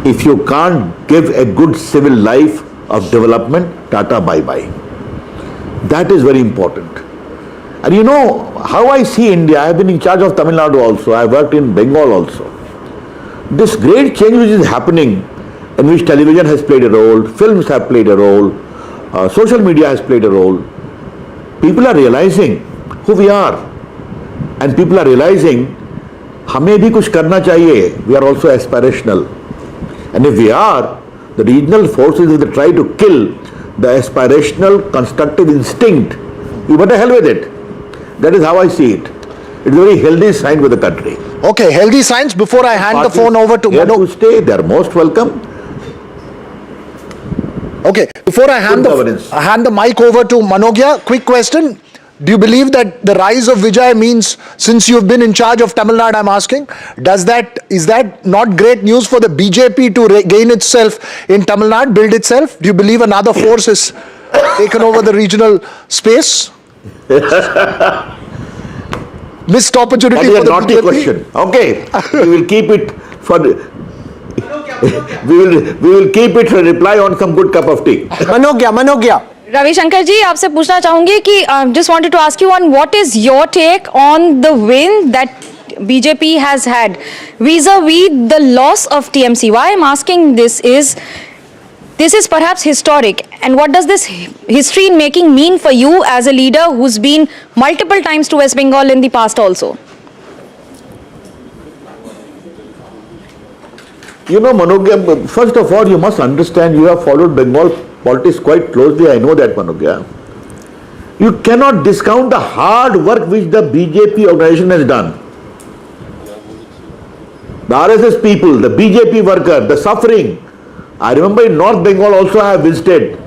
If you can't give a good civil life of development, tata bye-bye. That is very important. And you know how I see India, I have been in charge of Tamil Nadu also, I worked in Bengal also. This great change which is happening, in which television has played a role, films have played a role, social media has played a role. People are realizing who we are. And people are realizing, हमें भी कुछ करना चाहिए. We are also aspirational. And if we are, the regional forces will try to kill the aspirational constructive instinct. You better hell with it. That is how I see it. It's a very healthy sign with the country.
Okay, healthy signs. Before I hand the phone over to
Manu. To stay, they are most welcome.
Okay, before I hand the mic over to Manogya, quick question. Do you believe that the rise of Vijay means, since you've been in charge of Tamil Nadu, I'm asking, is that not great news for the BJP to regain itself in Tamil Nadu, build itself? Do you believe another force has taken over the regional space? Missed opportunity
for the naughty
BJP?
Question. Okay, we will keep it for we will keep it for reply on some good cup of tea.
Manogya.
Ravishankar जी आपसे पूछना चाहूंगी कि just wanted to ask you on what is your take on the win that BJP has had vis-a-vis the loss of TMC. Why I'm asking this is perhaps historic, and what does this history making mean for you as a leader who's been multiple times to West Bengal in the past also?
You know, Manogya, first of all, you must understand, you have followed Bengal politics quite closely, I know that, Manogya. You cannot discount the hard work which the BJP organization has done. The RSS people, the BJP worker, the suffering. I remember in North Bengal also I have visited.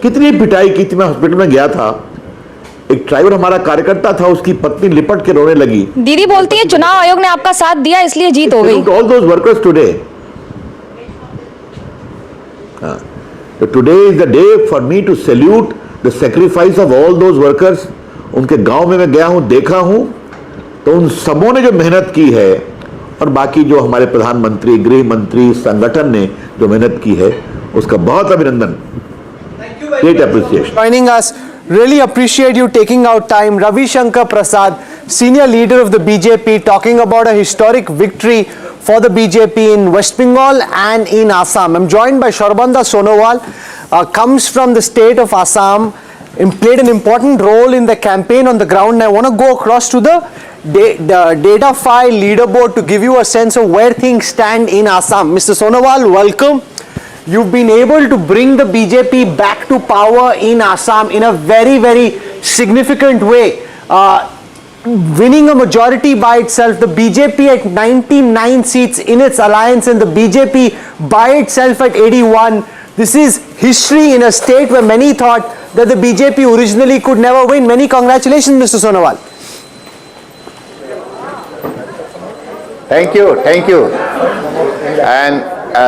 कितनी पिटाई की थी, मैं hospital में गया था. एक driver हमारा कार्यकर्ता था, उसकी पत्नी लिपट के रोने लगी.
दीदी बोलती है चुनाव आयोग ने आपका साथ दिया इसलिए जीत हो गई.
All those workers today. Today is the day for me to salute the sacrifice of all those workers. उनके गांव में मैं गया हूं, देखा हूं, तो उन सबों ने जो मेहनत की है, और बाकी जो हमारे प्रधानमंत्री, गृह मंत्री, संगठन ने जो मेहनत की है, उसका बहुत अभिनंदन. Great appreciation.
Joining us, really appreciate you taking out time. Ravi Shankar Prasad, senior leader of the BJP, talking about a historic victory for the BJP in West Bengal and in Assam. I'm joined by Sharbanda Sonowal, comes from the state of Assam, played an important role in the campaign on the ground. And I want to go across to the data file leaderboard to give you a sense of where things stand in Assam. Mr. Sonowal, welcome. You've been able to bring the BJP back to power in Assam in a very, very significant way. Winning a majority by itself, the BJP at 99 seats in its alliance and the BJP by itself at 81. This is history in a state where many thought that the BJP originally could never win. Many congratulations, Mr. Sonowal.
Thank you. And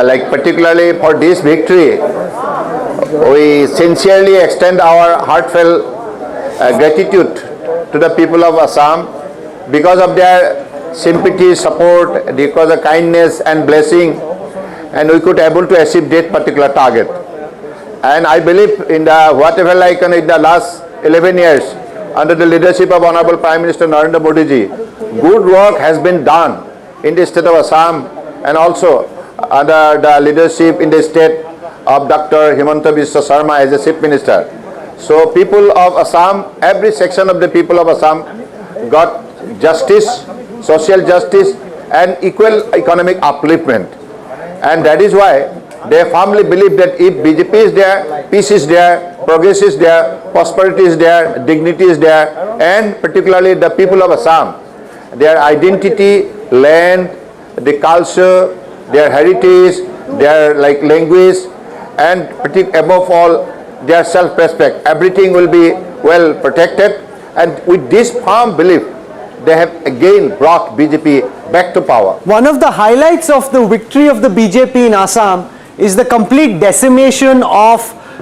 like particularly for this victory, we sincerely extend our heartfelt gratitude to the people of Assam because of their sympathy, support, because of kindness and blessing, and we could able to achieve that particular target. And I believe in the whatever in the last 11 years under the leadership of Honorable Prime Minister Narendra Modi ji, good work has been done in the state of Assam and also under the leadership in the state of Dr. Himanta Biswa Sarma as the Chief Minister. So people of Assam, every section of the people of Assam got justice, social justice and equal economic upliftment. And that is why they firmly believe that if BJP is there, peace is there, progress is there, prosperity is there, dignity is there, and particularly the people of Assam, their identity, land, the culture, their heritage, their language, and above all, their self-respect. Everything will be well protected, and with this firm belief, they have again brought BJP back to power.
One of the highlights of the victory of the BJP in Assam is the complete decimation of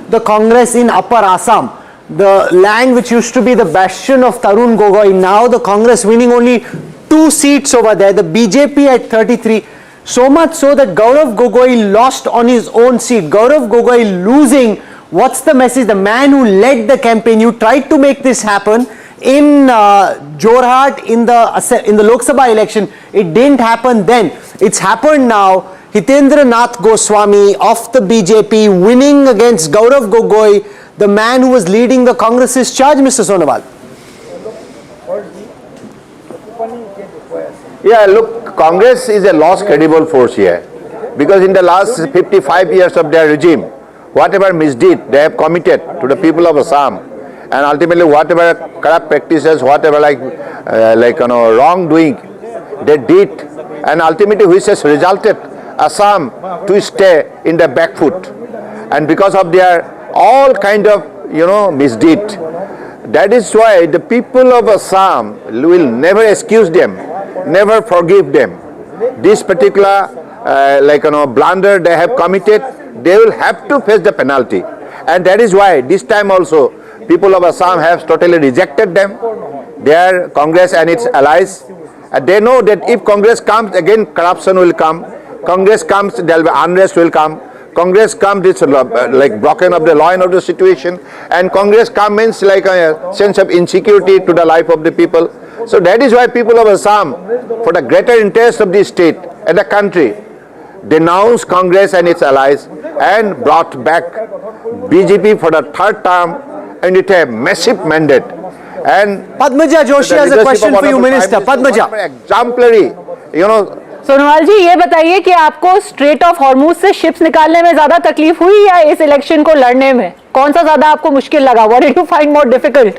the Congress in Upper Assam. The land which used to be the bastion of Tarun Gogoi, now the Congress winning only 2 seats over there, the BJP at 33. So much so that Gaurav Gogoi lost on his own seat. Gaurav Gogoi losing, what's the message? The man who led the campaign, you tried to make this happen in Jorhat in the Lok Sabha election. It didn't happen then. It's happened now. Hitendra Nath Goswami of the BJP winning against Gaurav Gogoi, the man who was leading the Congress's charge, Mr. Sonowal.
Yeah, look, Congress is a lost credible force here. Because in the last 55 years of their regime, whatever misdeed they have committed to the people of Assam, and ultimately whatever corrupt practices, whatever wrongdoing they did, and ultimately which has resulted Assam to stay in the back foot. And because of their all kind of, misdeed, that is why the people of Assam will never excuse them, never forgive them. This particular blunder they have committed, they will have to face the penalty. And that is why this time also people of Assam have totally rejected them, their Congress and its allies. And they know that if Congress comes, again corruption will come. Congress comes, there will be unrest will come. Congress comes, it's broken of the law and order situation. And Congress comes means like a sense of insecurity to the life of the people. So that is why people of Assam, for the greater interest of the state and the country, denounced Congress and its allies and brought back BJP for the 3rd term, and it a massive mandate. And
Padmaja Joshi has a question for you, Minister. Padmaja.
Exemplary,
Sonowal जी, ये बताइए कि आपको straight of Hormuz से ships निकालने में ज्यादा तकलीफ हुई या इस इलेक्शन को लड़ने में? कौन सा ज्यादा आपको मुश्किल लगा? What did you find more difficult?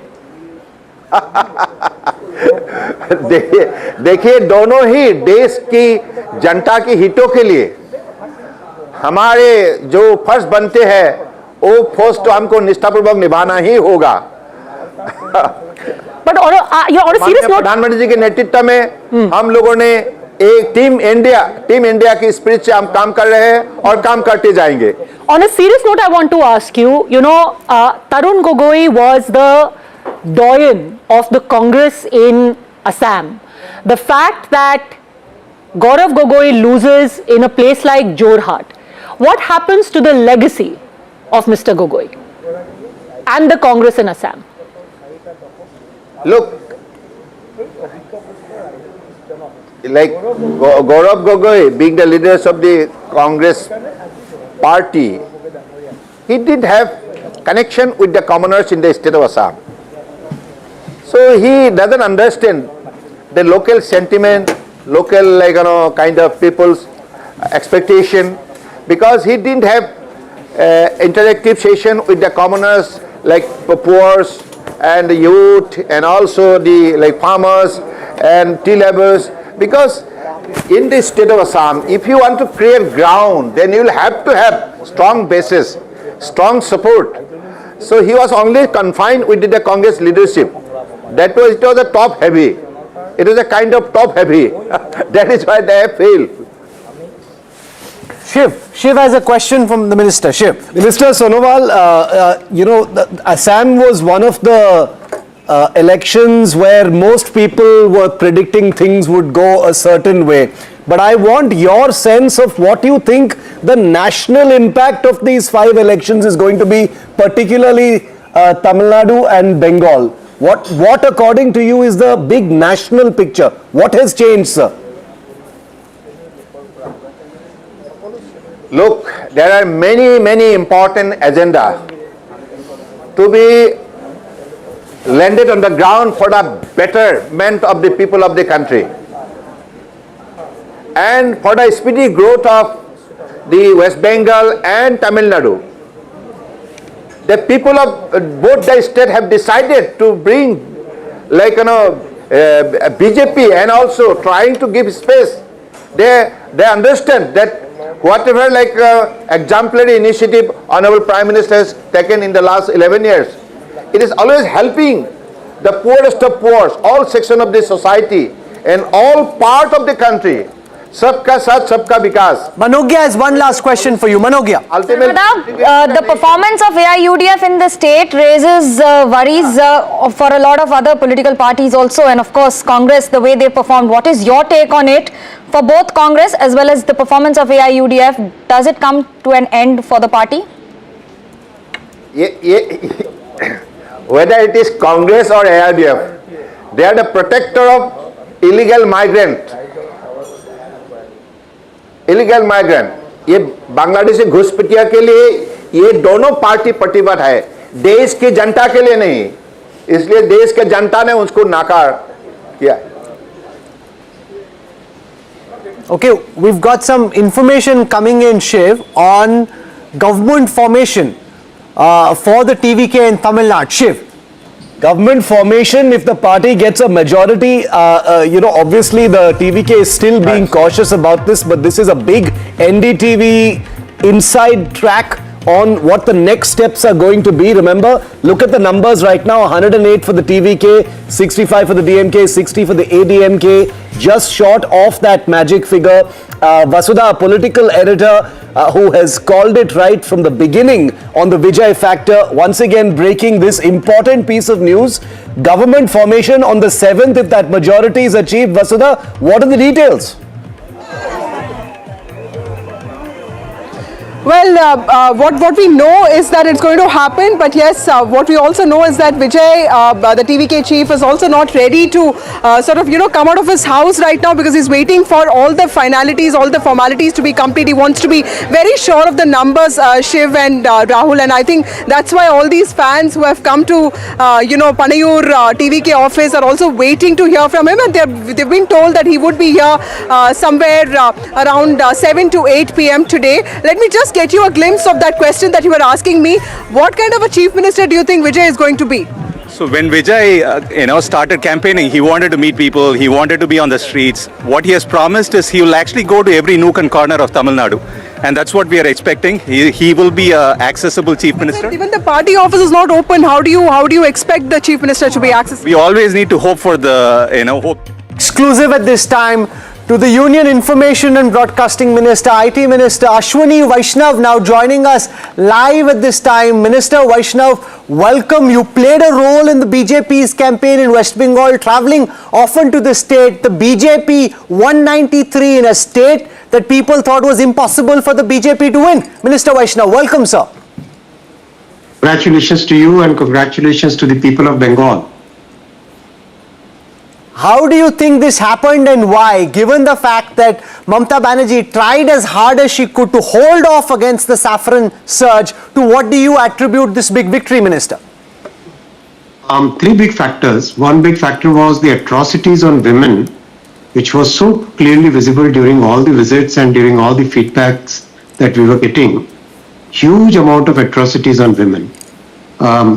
देखिए दोनों ही देश की जनता की हितों के लिए हमारे जो फर्ज बनते हैं वो फर्ज तो हमको निष्ठापूर्वक निभाना ही होगा। प्रधानमंत्री जी के नेतृत्व में हम लोगों ने एक टीम इंडिया की स्पिरिट से हम काम कर रहे हैं और काम करते जाएंगे।
On a serious note, I want to ask you, Tarun Gogoi was the doyen of the Congress in Assam. The fact that Gaurav Gogoi loses in a place like Jorhat, what happens to the legacy of Mr. Gogoi and the Congress in Assam?
Look, like Gaurav Gogoi being the leaders of the Congress party, he did have connection with the commoners in the state of Assam. So he doesn't understand the local sentiment, local kind of people's expectation, because he didn't have interactive session with the commoners like poor and the youth and also the farmers and tea laborers. Because in the state of Assam, if you want to create ground, then you will have to have strong basis, strong support. So he was only confined with the Congress leadership. It was a top heavy. It was a kind of top heavy. That is why they have failed.
Shiv has a question from the Minister. Shiv. Minister Sonowal, Assam was one of the elections where most people were predicting things would go a certain way. But I want your sense of what you think the national impact of these 5 elections is going to be, particularly Tamil Nadu and Bengal. What according to you is the big national picture? What has changed, sir?
Look, there are many important agenda to be landed on the ground for the betterment of the people of the country and for the speedy growth of the West Bengal and Tamil Nadu. The people of both the states have decided to bring BJP and also trying to give space. They understand that whatever exemplary initiative Honorable Prime Minister has taken in the last 11 years, it is always helping the poorest of poor, all sections of the society, in all part of the country. Sabka Saath, Sabka Vikas.
Manogya has one last question for you. Manogya.
Ultimately,
The performance of AIUDF in the state raises worries for a lot of other political parties also, and of course Congress, the way they performed. What is your take on it for both Congress as well as the performance of AIUDF? Does it come to an end for the party?
whether it is Congress or AIUDF, they are the protector of illegal migrant. Illegal migrant, ये बांग्लादेशी घुसपैठिया के लिए ये दोनों party प्रतिबद्ध है, देश की जनता के लिए नहीं, इसलिए देश के जनता ने उसको नाकार किया.
Okay, we've got some information coming in, Shiv, on government formation for the TVK in Tamil Nadu. Shiv.
Government formation, if the party gets a majority, obviously the TVK is still being cautious about this, but this is a big NDTV inside track on what the next steps are going to be. Remember, look at the numbers right now, 108 for the TVK, 65 for the DMK, 60 for the ADMK, just short of that magic figure. Vasudha, a political editor who has called it right from the beginning on the Vijay factor, once again breaking this important piece of news. Government formation on the 7th, if that majority is achieved. Vasudha, what are the details?
Well, what we know is that it's going to happen, but yes, what we also know is that Vijay, the TVK chief, is also not ready to come out of his house right now because he's waiting for all the finalities, all the formalities to be complete. He wants to be very sure of the numbers, Shiv and Rahul, and I think that's why all these fans who have come to, Panayur TVK office are also waiting to hear from him, and they've been told that he would be here somewhere around 7 to 8 p.m. today. Let me just get you a glimpse of that question that you were asking me. What kind of a chief minister do you think Vijay is going to be?
So when Vijay, started campaigning, he wanted to meet people, he wanted to be on the streets. What he has promised is he will actually go to every nook and corner of Tamil Nadu. And that's what we are expecting. He will be an accessible chief minister.
Even the party office is not open. How do you expect the chief minister to be accessible?
We always need to hope for the, hope.
Exclusive at this time to the Union Information and Broadcasting Minister, IT Minister Ashwini Vaishnav, now joining us live at this time. Minister Vaishnav, welcome. You played a role in the BJP's campaign in West Bengal, travelling often to the state. The BJP 193 in a state that people thought was impossible for the BJP to win. Minister Vaishnav, welcome, sir.
Congratulations to you and congratulations to the people of Bengal.
How do you think this happened and why, given the fact that Mamata Banerjee tried as hard as she could to hold off against the saffron surge? To what do you attribute this big victory, Minister?
Three big factors. One big factor was the atrocities on women, which was so clearly visible during all the visits and during all the feedbacks that we were getting. Huge amount of atrocities on women.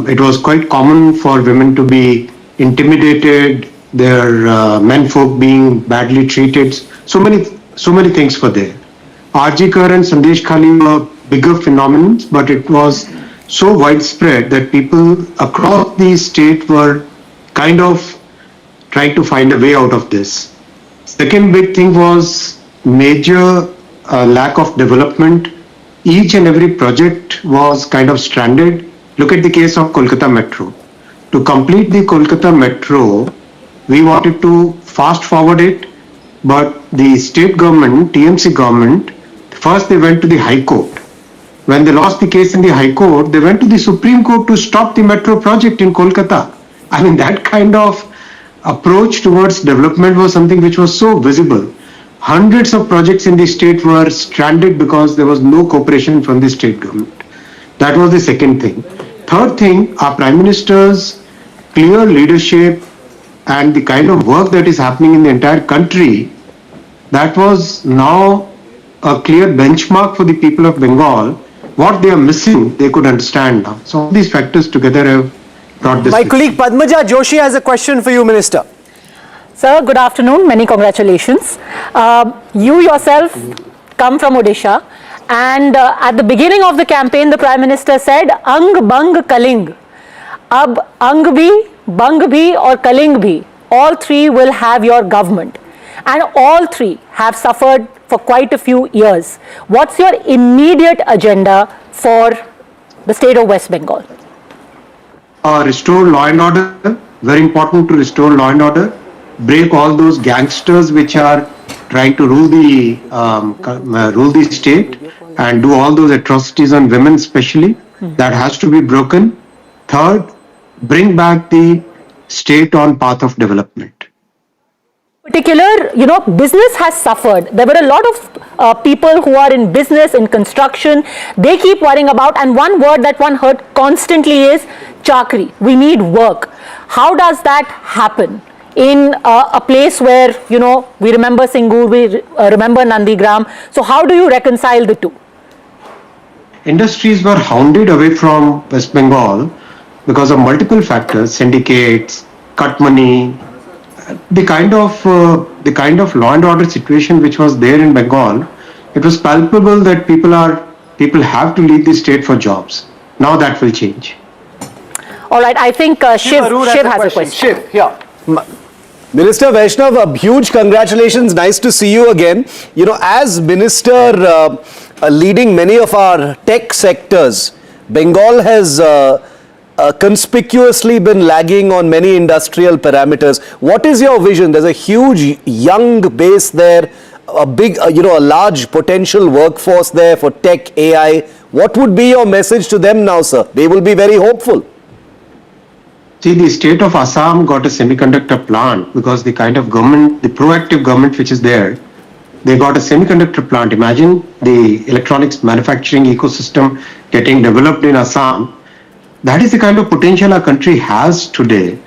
It was quite common for women to be intimidated, their menfolk being badly treated. So many things were there. RG Kar and Sandesh Khali were bigger phenomena, but it was so widespread that people across the state were kind of trying to find a way out of this. Second big thing was major lack of development. Each and every project was kind of stranded. Look at the case of Kolkata Metro. To complete the Kolkata Metro, we wanted to fast forward it, but the state government, TMC government, first they went to the High Court. When they lost the case in the High Court, they went to the Supreme Court to stop the metro project in Kolkata. I mean, that kind of approach towards development was something which was so visible. Hundreds of projects in the state were stranded because there was no cooperation from the state government. That was the second thing. Third thing, our Prime Minister's clear leadership and the kind of work that is happening in the entire country, that was now a clear benchmark for the people of Bengal. What they are missing, they could understand now. So all these factors together have brought this.
My colleague Padmaja Joshi has a question for you, Minister.
Sir, good afternoon. Many congratulations. You yourself come from Odisha, and at the beginning of the campaign, the Prime Minister said, "Ang Bang Kaling." Ab Ang bhi, Bang bhi, or Kaling bhi. all three will have your government, and all three have suffered for quite a few years. What's your immediate agenda for the state of West Bengal?
Restore law and order. Very important to restore law and order. Break all those gangsters which are trying to rule the state and do all those atrocities on women especially. That has to be broken. Third, bring back the state on path of development.
Particular, business has suffered. There were a lot of people who are in business, in construction, they keep worrying about, and one word that one heard constantly is chakri. We need work. How does that happen in a place where, we remember Singur, we remember Nandigram? So how do you reconcile the two?
Industries were hounded away from West Bengal because of multiple factors, syndicates, cut money, the kind of law and order situation which was there in Bengal. It was palpable that people have to leave the state for jobs. Now that will change.
All right, I think Shiv has a question.
Shiv, yeah. Minister Vaishnav, a huge congratulations. Nice to see you again. As minister leading many of our tech sectors, Bengal has conspicuously been lagging on many industrial parameters. What is your vision? There's a huge young base there, a big, a large potential workforce there for tech, AI. What would be your message to them now, sir? They will be very hopeful.
See, the state of Assam got a semiconductor plant because the kind of government, the proactive government which is there, they got a semiconductor plant. Imagine the electronics manufacturing ecosystem getting developed in Assam. That is the kind of potential our country has today.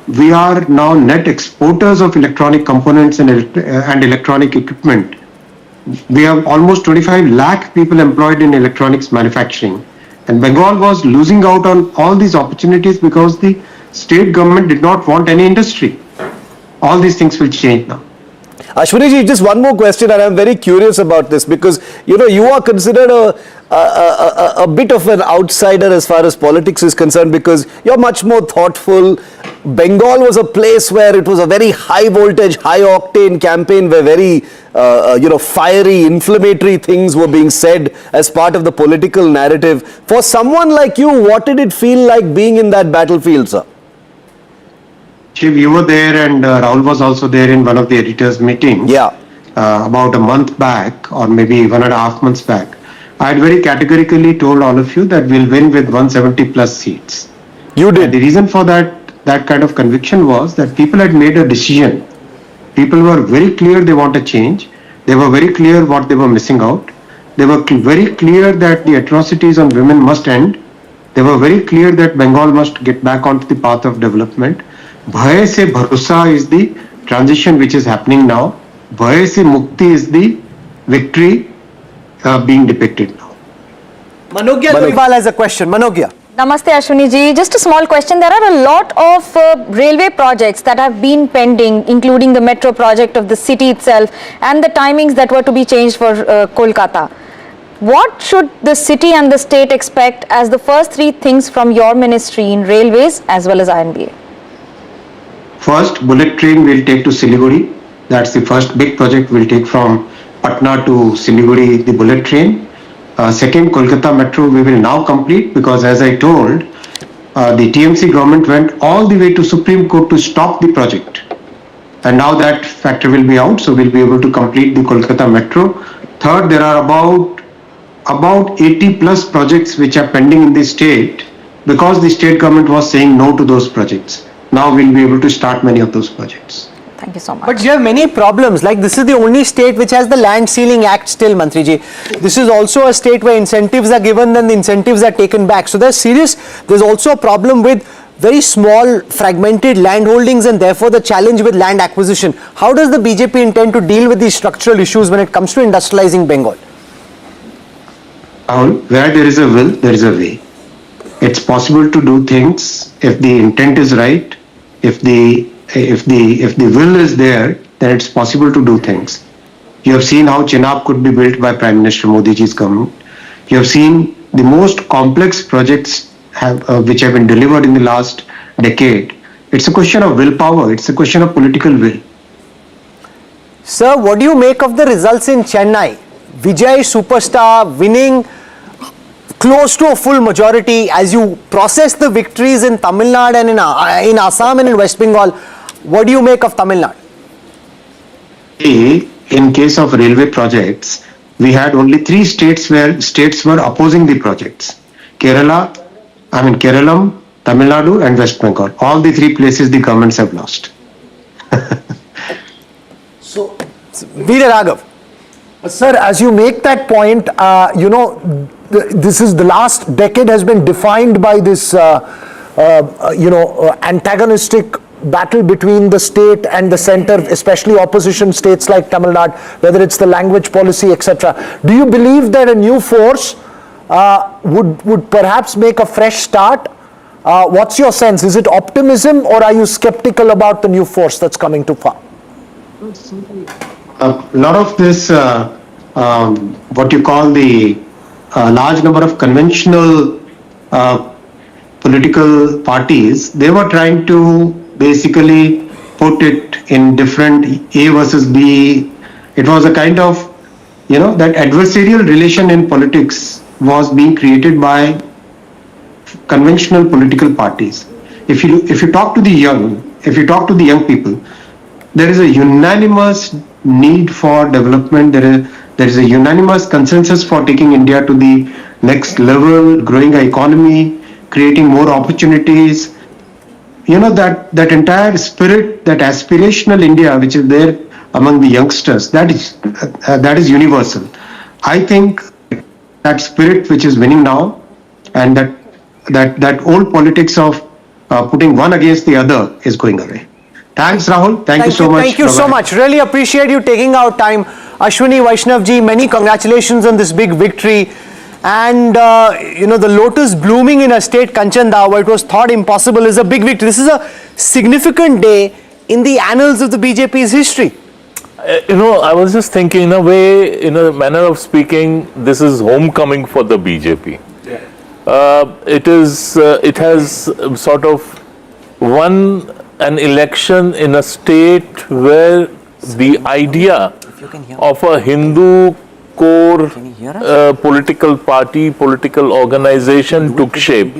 We are now net exporters of electronic components and electronic equipment. We have almost 25 lakh people employed in electronics manufacturing. And Bengal was losing out on all these opportunities because the state government did not want any industry. All these things will change now.
Ashwini ji, just one more question, and I'm very curious about this because you are considered a bit of an outsider as far as politics is concerned because you're much more thoughtful. Bengal was a place where it was a very high voltage, high octane campaign where very fiery, inflammatory things were being said as part of the political narrative. For someone like you, what did it feel like being in that battlefield, sir?
Shiv, you were there and Rahul was also there in one of the editors' meetings.
Yeah.
About a month back or maybe 1.5 months back. I had very categorically told all of you that we'll win with 170 plus seats.
You did.
And the reason for that kind of conviction was that people had made a decision. People were very clear they want a change. They were very clear what they were missing out. They were very clear that the atrocities on women must end. They were very clear that Bengal must get back onto the path of development. Bhay se bharosa is the transition which is happening now. Bhay se mukti is the victory being depicted now.
Manogya Doriwal has a question. Manogya.
Namaste Ashwini ji. Just a small question. There are a lot of railway projects that have been pending, including the metro project of the city itself and the timings that were to be changed for Kolkata. What should the city and the state expect as the first three things from your ministry in railways as well as INBA?
First, bullet train will take to Siliguri. That's the first big project we'll take from Patna to Siliguri, the bullet train. Second, Kolkata Metro we will now complete because as I told, the TMC government went all the way to Supreme Court to stop the project. And now that factor will be out, so we'll be able to complete the Kolkata Metro. Third, there are about 80 plus projects which are pending in the state because the state government was saying no to those projects. Now we'll be able to start many of those projects.
Thank you so much.
But you have many problems. Like this is the only state which has the Land Ceiling Act still, Mantri ji. This is also a state where incentives are given, then the incentives are taken back. So there's also a problem with very small fragmented land holdings and therefore the challenge with land acquisition. How does the BJP intend to deal with these structural issues when it comes to industrializing Bengal?
Where there is a will, there is a way. It's possible to do things if the intent is right. If the will is there, then it's possible to do things. You have seen how Chenab could be built by Prime Minister Modi ji's government. You have seen the most complex projects which have been delivered in the last decade It's a question of willpower. It's a question of political will.
Sir, what do you make of the results in Chennai? Vijay superstar winning close to a full majority. As you process the victories in Tamil Nadu and in Assam and in West Bengal, what do you make of Tamil Nadu?
In case of railway projects, we had only 3 states where states were opposing the projects. Kerala, Kerala, Tamil Nadu and West Bengal. All the 3 places the governments have lost.
So, Veera Raghav.
Sir, as you make that point, this is the last decade has been defined by this, antagonistic battle between the state and the center, especially opposition states like Tamil Nadu, whether it's the language policy, etc. Do you believe that a new force would perhaps make a fresh start? What's your sense? Is it optimism or are you skeptical about the new force that's coming to power?
A lot of this, what you call the large number of conventional political parties, they were trying to basically put it in different A versus B. It was a kind of, that adversarial relation in politics was being created by conventional political parties. If you talk to the young people, there is a unanimous need for development. There is a unanimous consensus for taking India to the next level, growing our economy, creating more opportunities. That entire spirit, that aspirational India which is there among the youngsters, that is universal. I think that spirit which is winning now, and that old politics of putting one against the other is going away. Thanks, Rahul. Thank you so much.
Thank you so much. Really appreciate you taking out time. Ashwini Vaishnavji, many congratulations on this big victory. And, the lotus blooming in a state, Kanchandava, where it was thought impossible, is a big victory. This is a significant day in the annals of the BJP's history.
I was just thinking, in a way, in a manner of speaking, this is homecoming for the BJP. It has sort of won an election in a state where the idea of a Hindu core political party, political organization took shape.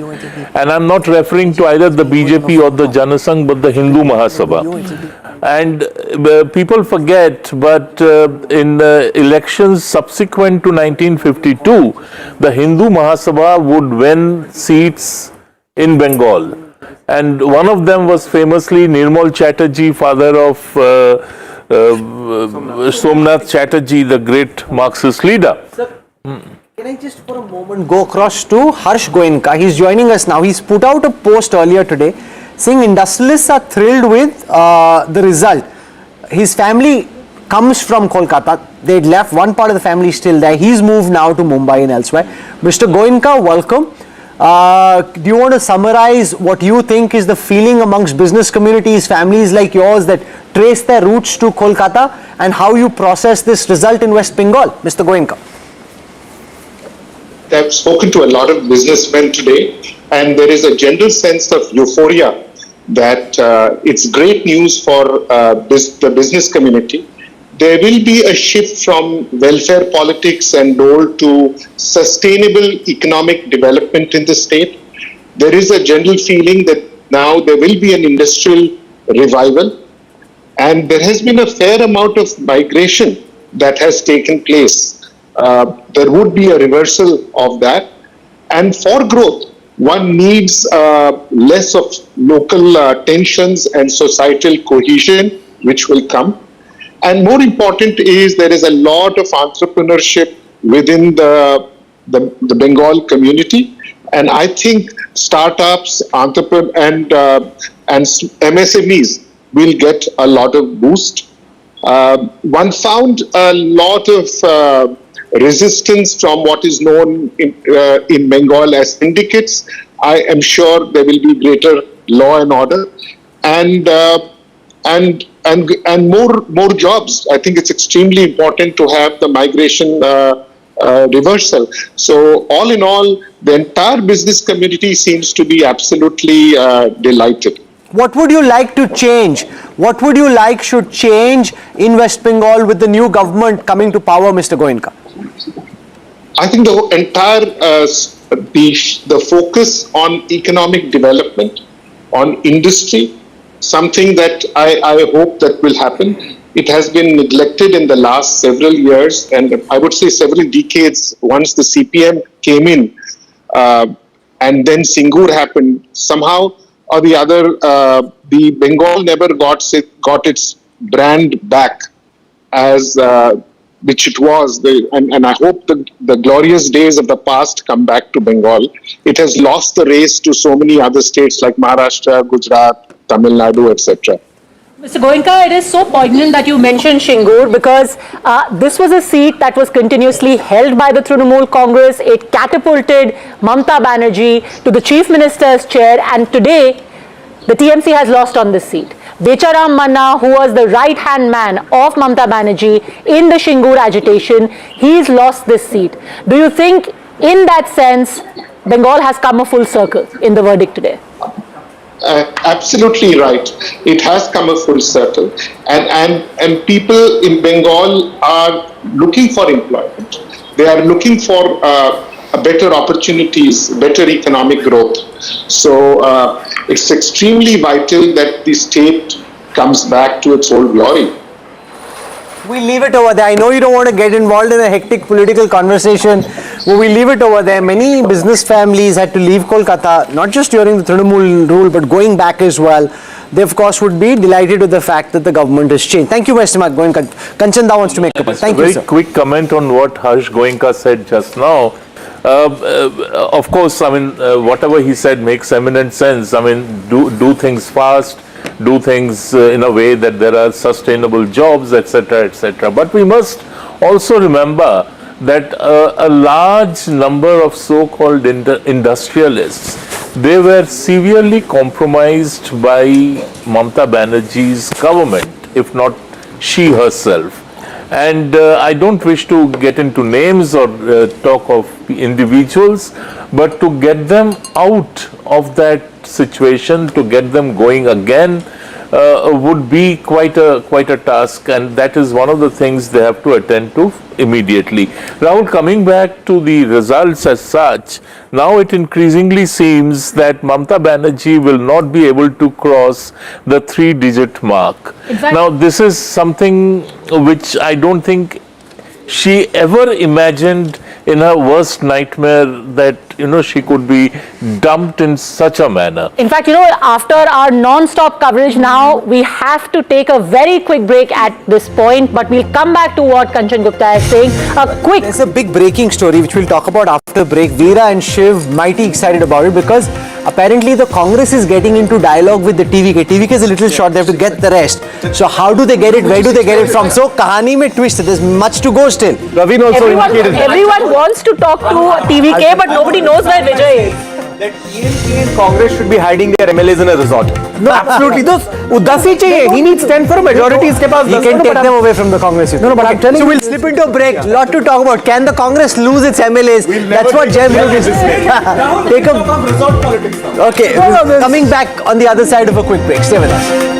And I'm not referring to either the BJP or the Janasangh, but the Hindu Mahasabha. And people forget, but in elections subsequent to 1952, the Hindu Mahasabha would win seats in Bengal. And one of them was famously Nirmal Chatterjee, father of Somnath Chatterjee, the great Marxist leader.
Sir, can I just for a moment go across to Harsh Goenka? He's joining us now. He's put out a post earlier today saying industrialists are thrilled with the result. His family comes from Kolkata. They'd left, one part of the family is still there. He's moved now to Mumbai and elsewhere. Mr. Goenka, welcome. Do you want to summarize what you think is the feeling amongst business communities, families like yours that trace their roots to Kolkata, and how you process this result in West Bengal? Mr. Goenka.
I've spoken to a lot of businessmen today, and there is a general sense of euphoria that it's great news for the business community. There will be a shift from welfare politics and dole to sustainable economic development in the state. There is a general feeling that now there will be an industrial revival, and there has been a fair amount of migration that has taken place. There would be a reversal of that, and for growth, one needs less of local tensions and societal cohesion, which will come. And more important is there is a lot of entrepreneurship within the Bengal community, and I think startups, and MSMEs will get a lot of boost. One found a lot of resistance from what is known in Bengal as syndicates. I am sure there will be greater law and order, and more jobs. I think it's extremely important to have the migration reversal. So all in all, the entire business community seems to be absolutely delighted.
What would you like to change? What would you like should change in West Bengal with the new government coming to power, Mr. Goenka?
I think the entire the focus on economic development, on industry, something that I hope that will happen. It has been neglected in the last several years, and I would say several decades. Once the CPM came in, and then Singur happened, somehow or the other, the Bengal never got its brand back as which it was. And I hope the glorious days of the past come back to Bengal. It has lost the race to so many other states like Maharashtra, Gujarat, Tamil Nadu, etc.
Mr. Goenka, it is so poignant that you mentioned Singur because this was a seat that was continuously held by the Trinamool Congress. It catapulted Mamata Banerjee to the Chief Minister's chair, and today the TMC has lost on this seat. Becharam Manna, who was the right-hand man of Mamata Banerjee in the Singur agitation, he's lost this seat. Do you think, in that sense, Bengal has come a full circle in the verdict today?
Absolutely right. It has come a full circle, and people in Bengal are looking for employment. They are looking for better opportunities, better economic growth. So it's extremely vital that the state comes back to its old glory.
We leave it over there. I know you don't want to get involved in a hectic political conversation, but we leave it over there. Many business families had to leave Kolkata, not just during the Trinamool rule, but going back as well. They, of course, would be delighted with the fact that the government has changed. Thank you, Mr. Goenka. Kanchanda wants to make a point. Thank you, sir.
Very quick comment on what Harsh Goenka said just now. Of course, I mean, whatever he said makes eminent sense. I mean, do things fast, do things in a way that there are sustainable jobs, etc., etc. But we must also remember that a large number of so-called industrialists, they were severely compromised by Mamata Banerjee's government, if not she herself. And I don't wish to get into names or talk of individuals, but to get them out of that situation, to get them going again, would be quite a task, and that is one of the things they have to attend to immediately. Rahul, coming back to the results as such, now it increasingly seems that Mamata Banerjee will not be able to cross the 3-digit mark. Now, this is something which I don't think she ever imagined in her worst nightmare, that she could be dumped in such a manner.
In fact, after our non-stop coverage now, we have to take a very quick break at this point, but we'll come back to what Kanchan Gupta is saying.
There's a big breaking story which we'll talk about after break. Veera and Shiv mighty excited about it because apparently the Congress is getting into dialogue with the TVK. TVK is a little short, they have to get the rest. So how do they get it? Where do they get it from? So kahani mein twist, there's much to go still.
Raveen also indicated that.
Everyone wants to talk to TVK, but nobody knows where Vijay is.
That TMC and Congress should be hiding their MLAs in a resort.
No, absolutely. He needs 10 for a majority. He can take them away from the Congress. No, but I'm telling you. So we'll slip into a break. Lot to talk about. Can the Congress lose its MLAs? That's what Jeb is saying. Take a resort politics now. Okay, coming back on the other side of a quick break. Stay with us.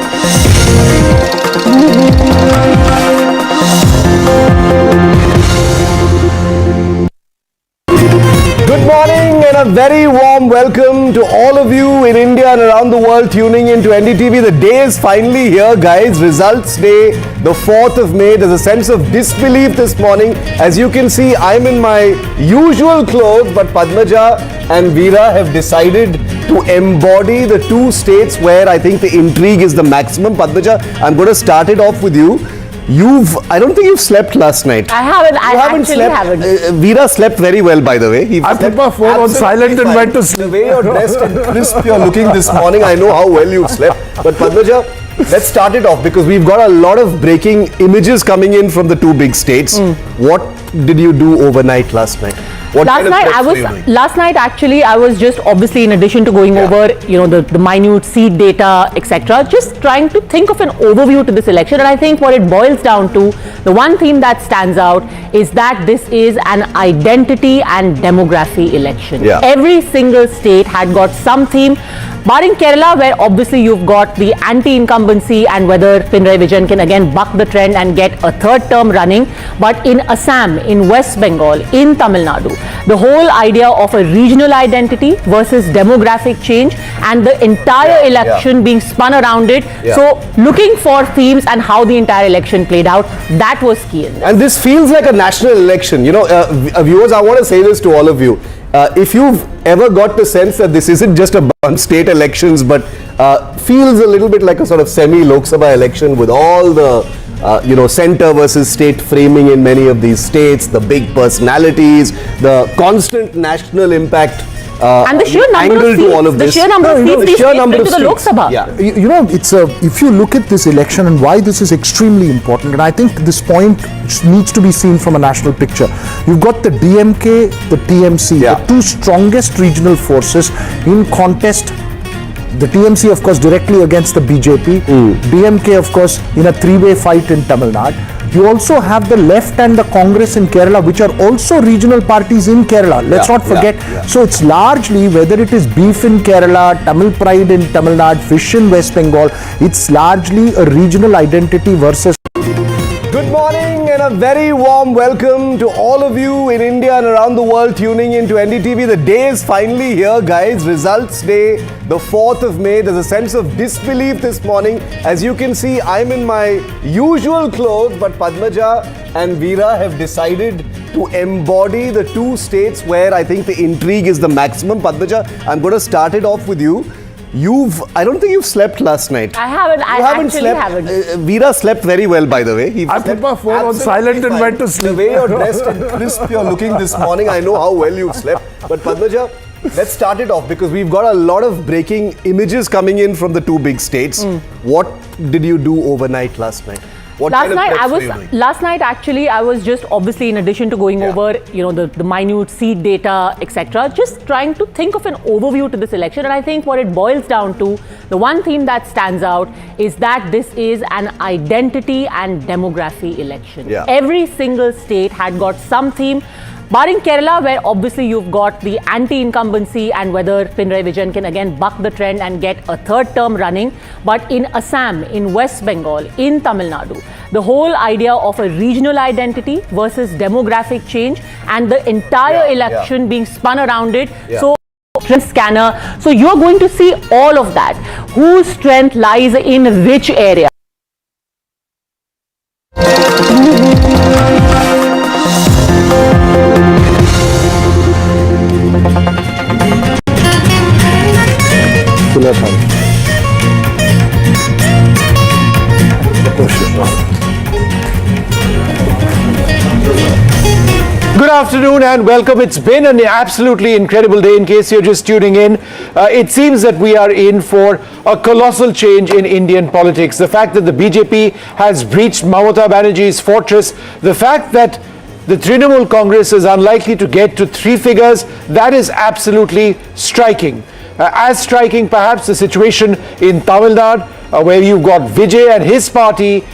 Good morning and a very warm welcome to all of you in India and around the world tuning into NDTV. The day is finally here, guys. Results day, the 4th of May. There's a sense of disbelief this morning. As you can see, I'm in my usual clothes, but Padmaja and Veera have decided to embody the two states where I think the intrigue is the maximum. Padmaja, I'm going to start it off with you. I don't think you've slept last night.
I haven't. I actually haven't.
Veera slept very well, by the way.
I put my phone on silent and went to sleep.
The way you're dressed and crisp you're looking this morning, I know how well you've slept. But Padmaja, let's start it off because we've got a lot of breaking images coming in from the two big states. What did you do overnight last night?
Last night actually I was just obviously, in addition to going over the minute seat data, etc., just trying to think of an overview to this election. And I think what it boils down to, the one theme that stands out is that this is an identity and demography election. Every single state had got some theme. Barring Kerala, where obviously you've got the anti-incumbency and whether Pinarayi Vijayan can again buck the trend and get a third term running. But in Assam, in West Bengal, in Tamil Nadu, the whole idea of a regional identity versus demographic change and the entire election being spun around it. So looking for themes and how the entire election played out, that was key in this.
And this feels like a national election. You know, viewers, I want to say this to all of you. If you've ever got the sense that this isn't just about state elections, but feels a little bit like a sort of semi-Lok Sabha election with all the, center versus state framing in many of these states, the big personalities, the constant national impact.
And the sheer number of seats, the sheer number of seats into the Lok Sabha.
If you look at this election and why this is extremely important, and I think this point needs to be seen from a national picture. You've got the DMK, the TMC, the two strongest regional forces in contest. The TMC, of course, directly against the BJP. DMK, of course, in a three-way fight in Tamil Nadu. You also have the left and the Congress in Kerala, which are also regional parties in Kerala. Let's not forget. So it's largely, whether it is beef in Kerala, Tamil pride in Tamil Nadu, fish in West Bengal, it's largely a regional identity versus.
Good morning and a very warm welcome to all of you in India and around the world tuning into NDTV. The day is finally here, guys. Results day, the 4th of May. There's a sense of disbelief this morning. As you can see, I'm in my usual clothes, but Padmaja and Veera have decided to embody the two states where I think the intrigue is the maximum. Padmaja, I'm going to start it off with you. I don't think you've slept last night.
I haven't. Haven't.
Veera slept very well, by the way.
I put my phone on silent and went to sleep.
The way you're dressed and crisp you're looking this morning, I know how well you've slept. But Padmaja, let's start it off because we've got a lot of breaking images coming in from the two big states. What did you do overnight last night?
Last night actually I was just obviously, in addition to going over the minute seat data, etc., just trying to think of an overview to this election. And I think what it boils down to, the one theme that stands out is that this is an identity and demography election. Every single state had got some theme. Barring Kerala, where obviously you've got the anti-incumbency and whether Pinarayi Vijayan can again buck the trend and get a third term running. But in Assam, in West Bengal, in Tamil Nadu, the whole idea of a regional identity versus demographic change and the entire election being spun around it. So trend scanner. So you're going to see all of that. Whose strength lies in which area?
Good afternoon and welcome. It's been an absolutely incredible day. In case you're just tuning in, it seems that we are in for a colossal change in Indian politics. The fact that the BJP has breached Mamata Banerjee's fortress, the fact that the Trinamool Congress is unlikely to get to three figures, that is absolutely striking. As striking perhaps the situation in Tamil Nadu, where you've got Vijay and his party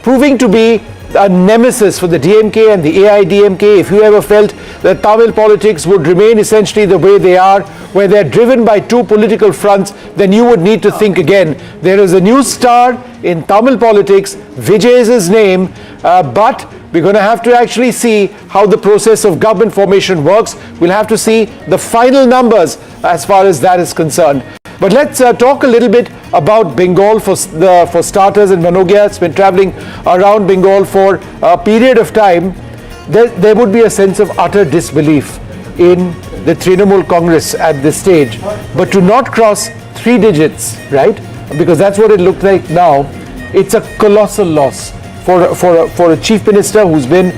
proving to be a nemesis for the DMK and the AIDMK. If you ever felt that Tamil politics would remain essentially the way they are, where they're driven by two political fronts, then you would need to think again. There is a new star in Tamil politics. Vijay is his name, but we're going to have to actually see how the process of government formation works. We'll have to see the final numbers as far as that is concerned. But let's talk a little bit about Bengal for starters. And Manogya has been traveling around Bengal for a period of time. There would be a sense of utter disbelief in the Trinamool Congress at this stage. But to not cross 3 digits, right? Because that's what it looked like now. It's a colossal loss for a chief minister who's been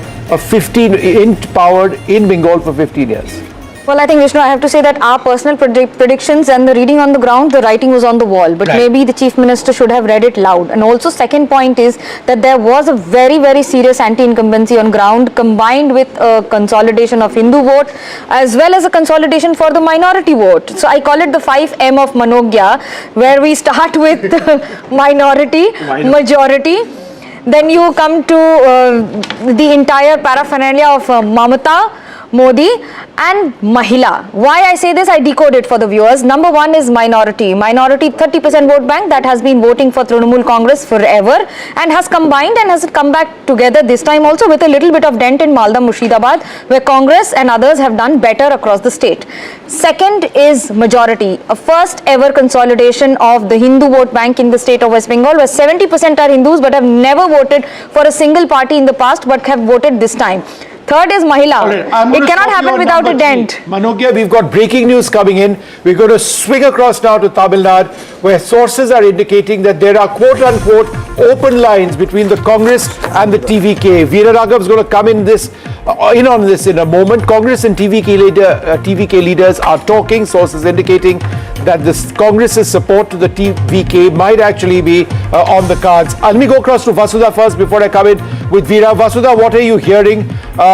in power in Bengal for 15 years.
Well, I think, Vishnu, I have to say that our personal predictions and the reading on the ground, the writing was on the wall. But maybe the Chief Minister should have read it loud. And also, second point is that there was a very, very serious anti-incumbency on ground, combined with a consolidation of Hindu vote, as well as a consolidation for the minority vote. So I call it the 5M of Manogya, where we start with the minority, majority. Then you come to the entire paraphernalia of Mamata, Modi and Mahila. Why I say this, I decode it for the viewers. Number one is minority. Minority 30% vote bank that has been voting for Trinamool Congress forever and has combined and has come back together this time also with a little bit of dent in Malda Murshidabad, where Congress and others have done better across the state. Second is majority. A first ever consolidation of the Hindu vote bank in the state of West Bengal, where 70% are Hindus but have never voted for a single party in the past but have voted this time. Third is Mahila. It cannot happen without a dent.
Manogya, we've got breaking news coming in. We're going to swing across now to Tamil Nadu, where sources are indicating that there are quote-unquote open lines between the Congress and the TVK. Veera Raghav is going to come in on this in a moment. Congress and TVK leaders are talking. Sources indicating that this Congress's support to the TVK might actually be on the cards. Let me go across to Vasudha first before I come in with Veera. Vasudha, what are you hearing?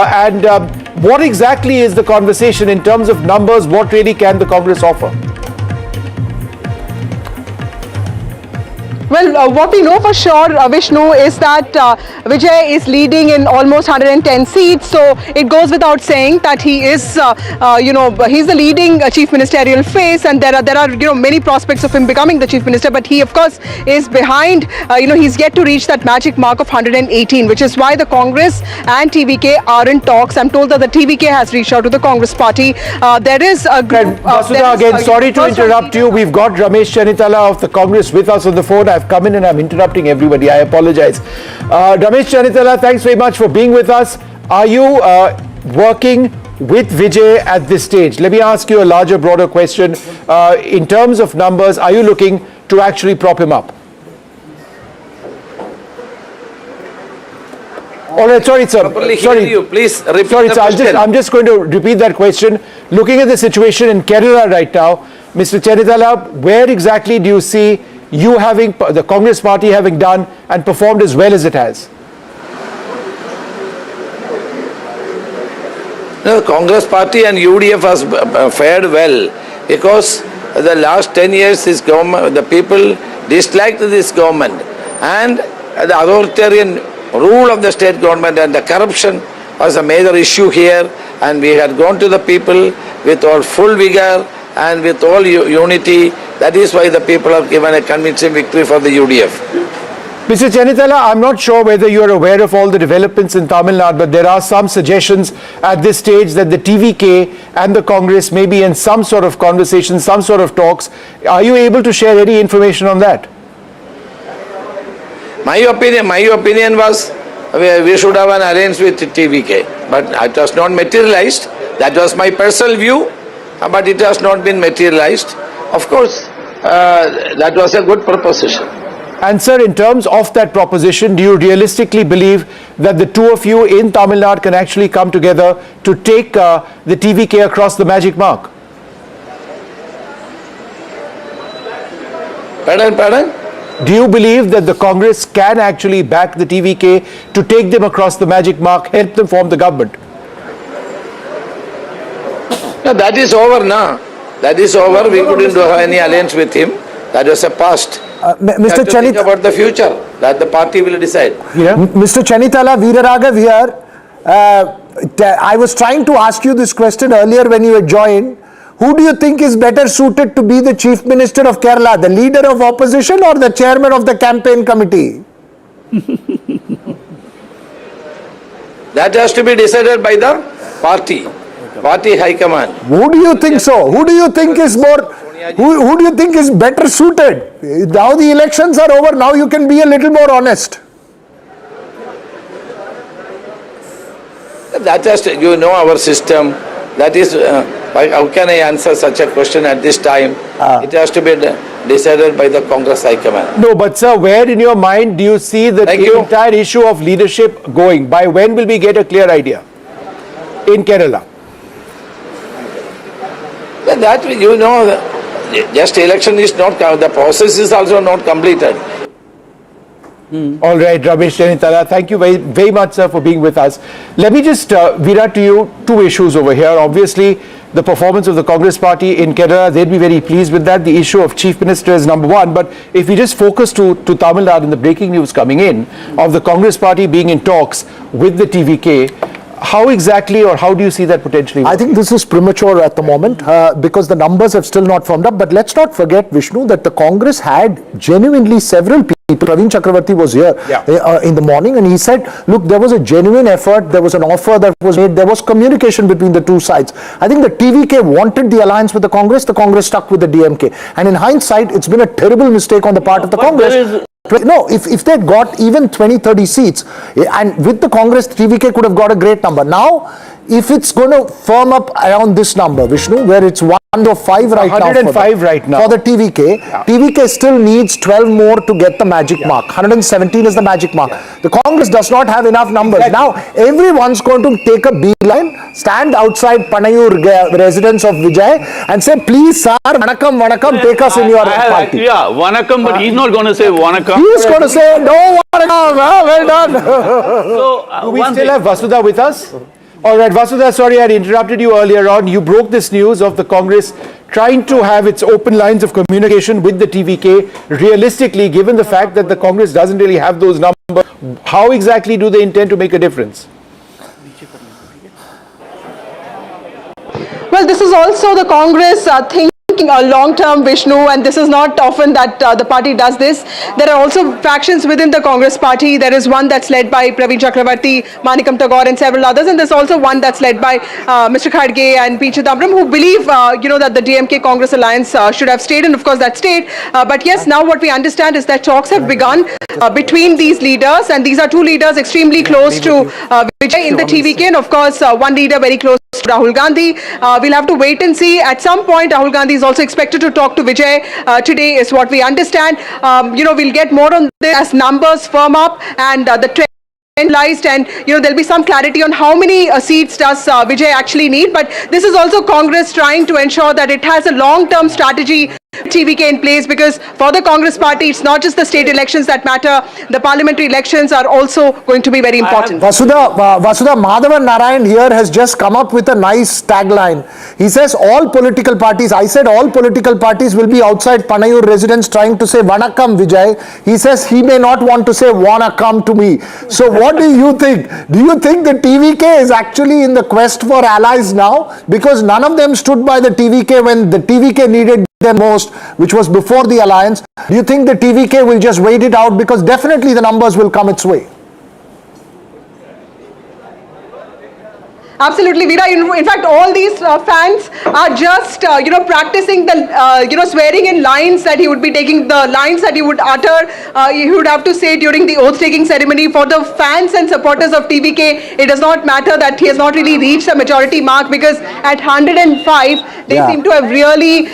And what exactly is the conversation in terms of numbers? What really can the Congress offer?
Well, what we know for sure, Vishnu, is that Vijay is leading in almost 110 seats. So it goes without saying that he is, he's the leading chief ministerial face, and there are many prospects of him becoming the chief minister. But he, of course, is behind. He's yet to reach that magic mark of 118, which is why the Congress and TVK are in talks. I'm told that the TVK has reached out to the Congress party. There is a group.
Vasudha, again, sorry to interrupt you. We've got Ramesh Chanitala of the Congress with us on the phone. I've come in and I'm interrupting everybody. I apologize. Ramesh Chanitala, thanks very much for being with us. Are you working with Vijay at this stage? Let me ask you a larger, broader question. In terms of numbers, are you looking to actually prop him up? All right, sorry, sir. Sorry,
you. Please repeat
sorry,
the
sir.
question.
I'm just going to repeat that question. Looking at the situation in Kerala right now, Mr. Chanitala, where exactly do you see you having, the Congress party having done and performed as well as it has?
The Congress party and UDF has fared well because the last 10 years this government, the people disliked this government, and the authoritarian rule of the state government and the corruption was a major issue here, and we had gone to the people with all full vigor and with all unity. That is why the people have given a convincing victory for the UDF.
Mr. Chanitala, I'm not sure whether you're aware of all the developments in Tamil Nadu, but there are some suggestions at this stage that the TVK and the Congress may be in some sort of conversation, some sort of talks. Are you able to share any information on that?
My opinion was we should have an alliance with TVK, but it was not materialized. That was my personal view, but it has not been materialized. Of course, that was a good proposition.
And sir, in terms of that proposition, do you realistically believe that the two of you in Tamil Nadu can actually come together to take the TVK across the magic mark?
Pardon?
Do you believe that the Congress can actually back the TVK to take them across the magic mark, help them form the government?
No, that is over now. That is over. We couldn't do any alliance with him. That was a past.
Mr.
Chanitala, think about the future. That the party will decide.
Mr. Chanitala, Veera Raghav here. I was trying to ask you this question earlier when you had joined. Who do you think is better suited to be the Chief Minister of Kerala, the leader of opposition or the chairman of the campaign committee?
That has to be decided by the party high command.
Who do you think so? Who do you think is more? Who do you think is better suited? Now the elections are over. Now you can be a little more honest.
That has to, our system. That is, how can I answer such a question at this time? It has to be decided by the Congress High Command.
No, but sir, where in your mind do you see the entire issue of leadership going? By when will we get a clear idea in Kerala?
That, just election is not, the process is also not completed.
All right, Ramesh Chanitala, thank you very, very much, sir, for being with us. Let me just, Veera, to you, two issues over here. Obviously, the performance of the Congress party in Kerala, they'd be very pleased with that. The issue of Chief Minister is number one. But if we just focus to Tamil Nadu and the breaking news coming in of the Congress party being in talks with the TVK, How exactly, or how do you see that potentially?
I think this is premature at the moment because the numbers have still not firmed up. But let's not forget, Vishnu, that the Congress had genuinely several people. Praveen Chakravarti was here in the morning, and he said, look, there was a genuine effort, there was an offer that was made, there was communication between the two sides. I think the TVK wanted the alliance with the Congress stuck with the DMK. And in hindsight, it's been a terrible mistake on the part of the Congress. No, if they got even 20-30 seats, and with the Congress, TVK could have got a great number. Now, if it's going to firm up around this number, Vishnu, where it's 105 right now,
105 right now
for the TVK, TVK still needs 12 more to get the magic mark. 117 is the magic mark. The Congress does not have enough numbers. Now, everyone's going to take a beeline, stand outside Panayur residence of Vijay and say, please, sir, Vanakkam, take us in your party.
Yeah, Vanakkam, but he's not going to say Vanakkam.
He's going to say, no, Vanakkam, well done.
Do we still have Vasudha with us? All right, Vasudha, sorry I had interrupted you earlier on. You broke this news of the Congress trying to have its open lines of communication with the TVK. Realistically, given the fact that the Congress doesn't really have those numbers, how exactly do they intend to make a difference?
Well, this is also the Congress thinking a long-term, Vishnu, and this is not often that the party does this. There are also factions within the Congress party. There is one that's led by Praveen Chakravarti, Manikam Tagore and several others, and there's also one that's led by Mr. Kharge and P. Chidambaram, who believe, that the DMK Congress alliance should have stayed, and of course that stayed. But yes, now what we understand is that talks have begun between these leaders, and these are two leaders extremely close to Vijay in the TVK, and of course one leader very close to Rahul Gandhi. We'll have to wait and see. At some point, Rahul Gandhi is also expected to talk to Vijay today, is what we understand. We'll get more on this as numbers firm up and the trend analyzed, and there'll be some clarity on how many seats does Vijay actually need. But this is also Congress trying to ensure that it has a long-term strategy TVK in place, because for the Congress party, it's not just the state elections that matter. The parliamentary elections are also going to be very important.
Vasudha Madhavan Narayan here has just come up with a nice tagline. He says all political parties, I said all political parties will be outside Panayur residence trying to say Vanakkam Vijay. He says he may not want to say Vanakkam to me. So what do you think? Do you think the TVK is actually in the quest for allies now? Because none of them stood by the TVK when the TVK needed them most, which was before the alliance. Do you think the TVK will just wait it out? Because definitely the numbers will come its way.
Absolutely, Veera. In fact, all these fans are just, practicing the, swearing in lines that he would be taking, the lines that he would utter, he would have to say during the oath-taking ceremony. For the fans and supporters of TVK, it does not matter that he has not really reached a majority mark, because at 105, they seem to have really,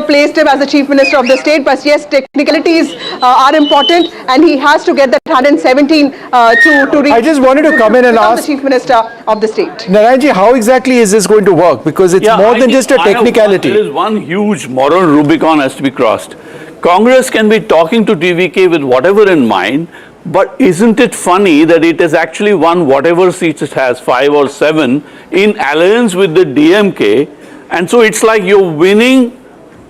placed him as the Chief Minister of the state. But yes, technicalities are important, and he has to get that 117 to reach.
I just wanted to come in and ask
the Chief Minister of the state.
Narayanji, how exactly is this going to work? Because it's more than just a technicality.
There is one huge moral Rubicon has to be crossed. Congress can be talking to TVK with whatever in mind, but isn't it funny that it has actually won whatever seats it has, 5 or 7, in alliance with the DMK, and so it's like you're winning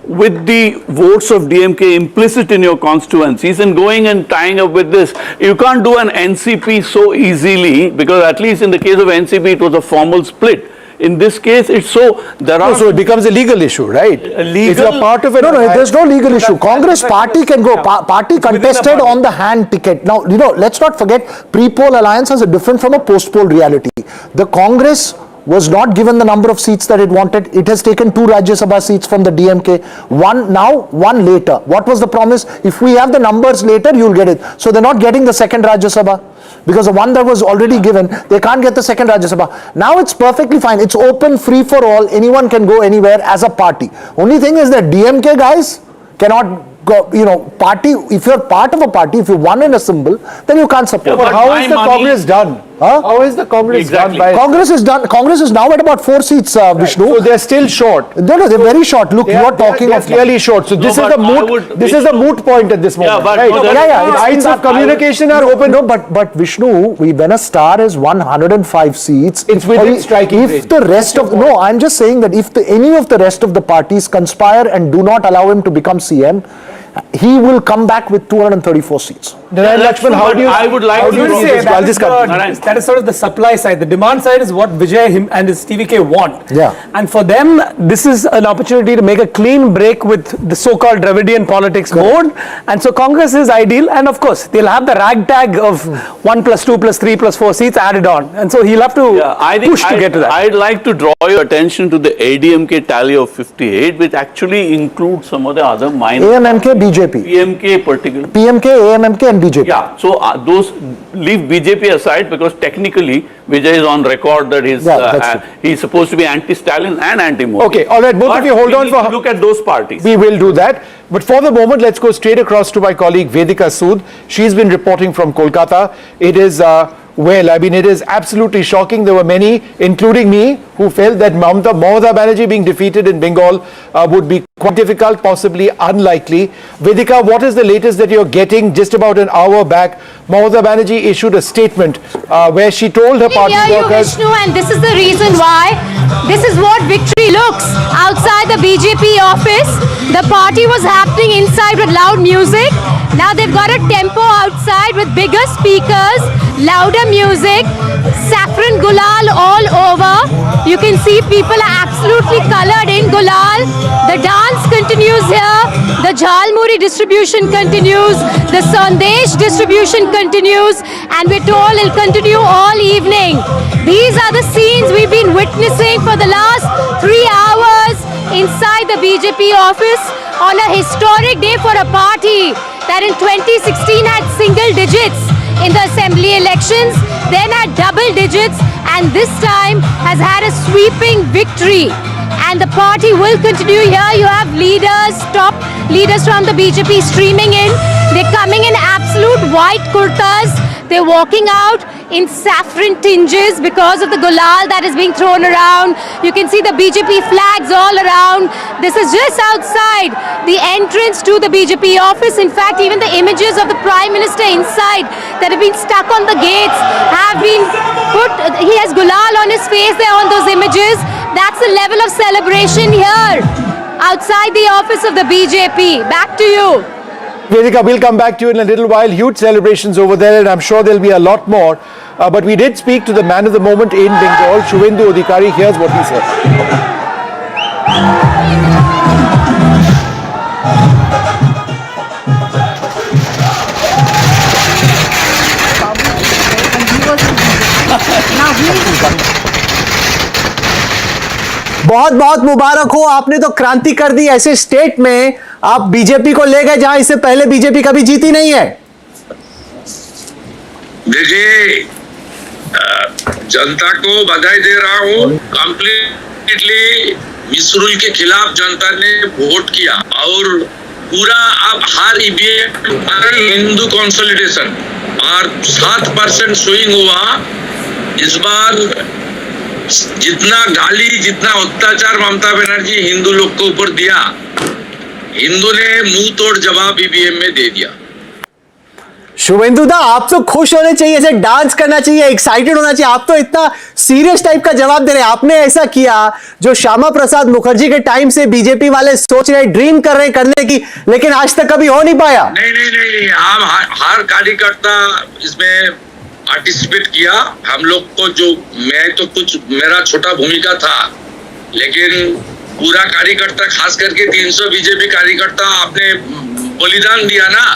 with the votes of DMK implicit in your constituencies and going and tying up with this. You can't do an NCP so easily, because at least in the case of NCP it was a formal split. In this case, it's so
so it becomes a legal issue, right? If you're part of it.
No, there's no legal issue. Congress party can go. Party contested on the hand ticket. Now, let's not forget, pre-poll alliances are different from a post-poll reality. The Congress was not given the number of seats that it wanted. It has taken 2 Rajya Sabha seats from the DMK, one now, one later. What was the promise? If we have the numbers later, you'll get it. So they're not getting the second Rajya Sabha, because the one that was already given, they can't get the second Rajya Sabha. Now it's perfectly fine. It's open, free for all. Anyone can go anywhere as a party. Only thing is that DMK guys cannot go, party, if you're part of a party, if you won in a symbol, then you can't support.
But how is the Congress done? How is the Congress done?
Congress is now at about 4 seats, Vishnu.
So they're still short.
No, they're very short. Look, you're talking
of clearly short. So this is the moot point at this moment. Lines of communication are open.
No, but Vishnu, when a star has 105 seats,
it's within striking range.
If the rest of I'm just saying that if any of the rest of the parties conspire and do not allow him to become CM, he will come back with 234 seats.
Lakshman, how do you?
I would like to
say
that is sort of the supply side. The demand side is what Vijay and his TVK want.
Yeah.
And for them, this is an opportunity to make a clean break with the so-called Dravidian politics mode. And so Congress is ideal. And of course, they'll have the ragtag of 1 + 2 + 3 + 4 seats added on. And so he'll have to push to get to that.
I'd like to draw your attention to the ADMK tally of 58, which actually includes some of the other minor.
AMMK, BJP.
PMK particularly.
PMK, AMMK and BJP.
Yeah, so those leave BJP aside because technically Vijay is on record that he's supposed to be anti-Stalin and anti-Modi.
Okay, all right, both of you hold on for...
Look at those parties.
We will do that. But for the moment, let's go straight across to my colleague Vedika Sood. She's been reporting from Kolkata. It is... it is absolutely shocking. There were many, including me, who felt that Mamata Banerjee being defeated in Bengal would be quite difficult, possibly unlikely. Vedika, what is the latest that you're getting? Just about an hour back, Mamata Banerjee issued a statement where she told her party workers...
Vishnu, and this is the reason why. This is what victory looks outside the BJP office. The party was happening inside with loud music. Now they've got a tempo outside with bigger speakers, louder music, saffron gulal all over. You can see people are absolutely colored in gulal. The dance continues here. The jhalmuri distribution continues. The sandesh distribution continues. And we're told it'll continue all evening. These are the scenes we've been witnessing for the last 3 hours inside the BJP office on a historic day for a party that in 2016 had single digits in the assembly elections, then had double digits, and this time has had a sweeping victory. And the party will continue here. You have leaders, top leaders from the BJP streaming in. They're coming in absolute white kurtas. They're walking out in saffron tinges because of the gulal that is being thrown around. You can see the BJP flags all around. This is just outside the entrance to the BJP office. In fact, even the images of the Prime Minister inside that have been stuck on the gates have been put. He has gulal on his face there on those images. That's the level of celebration here outside the office of the BJP. Back to you.
Vedika, we'll come back to you in a little while. Huge celebrations over there, and I'm sure there'll be a lot more. But we did speak to the man of the moment in Bengal, Shubhendu Adhikari. Here's what he said.
बहुत बहुत मुबारक हो, आपने तो क्रांति कर दी। ऐसे state में आप बीजेपी को ले गए जहां इससे पहले बीजेपी कभी जीती नहीं है।
देखिए, जनता को बधाई दे रहा हूं। कंप्लीटली मिसरूल के खिलाफ जनता ने वोट किया और पूरा अब हर ईवीएम हिंदू कंसोलिडेशन और 7% स्विंग हुआ। इस बार जितना गाली, जितना अत्याचार ममता बनर्जी हिंदू लोग को ऊपर दिया, हिंदू ने मुंह तोड़ जवाब ईवीएम में दे दिया।
शुभेंदु दा, आप तो खुश होने चाहिए, ऐसे डांस करना चाहिए, एक्साइटेड होना चाहिए। आप तो इतना सीरियस टाइप का जवाब दे रहे हैं। आपने ऐसा किया जो श्यामा प्रसाद मुखर्जी के टाइम से बीजेपी वाले सोच रहे, ड्रीम कर रहे करने की, लेकिन आज तक कभी हो नहीं पाया।
नहीं, हम हर कार्यकर्ता इसमें पार्टिसिपेट किया। हम लोग को जो मैं तो कुछ मेरा छोटा भूमिका था, लेकिन पूरा कार्यकर्ता खास करके 300 बीजेपी कार्यकर्ता आपने बलिदान दिया ना,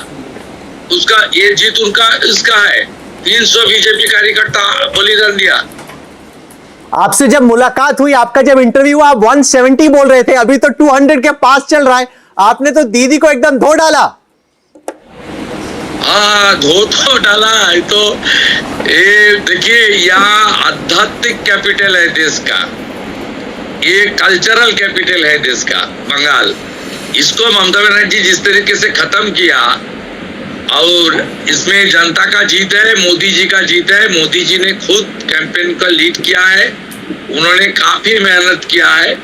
उसका ये जीत उनका इसका है। 300 बीजेपी कार्यकर्ता बलिदान दिया।
आपसे जब मुलाकात हुई, आपका जब इंटरव्यू हुआ, आप 170 बोल रहे थे, अभी तो 200 के पास चल रहा है। आपने तो दीदी को एकदम धो डाला।
हाँ, धो तो डाला है। तो ये देखिए, यहाँ आध्यात्मिक कैपिटल है देश का, ये कल्चरल कैपिटल है देश का बंगाल। इसको ममता बनर्जी जिस तरीके से खत्म किया, और इसमें जनता का जीत है, मोदी जी का जीत है। मोदी जी ने खुद कैंपेन का लीड किया है, उन्होंने काफी मेहनत किया है।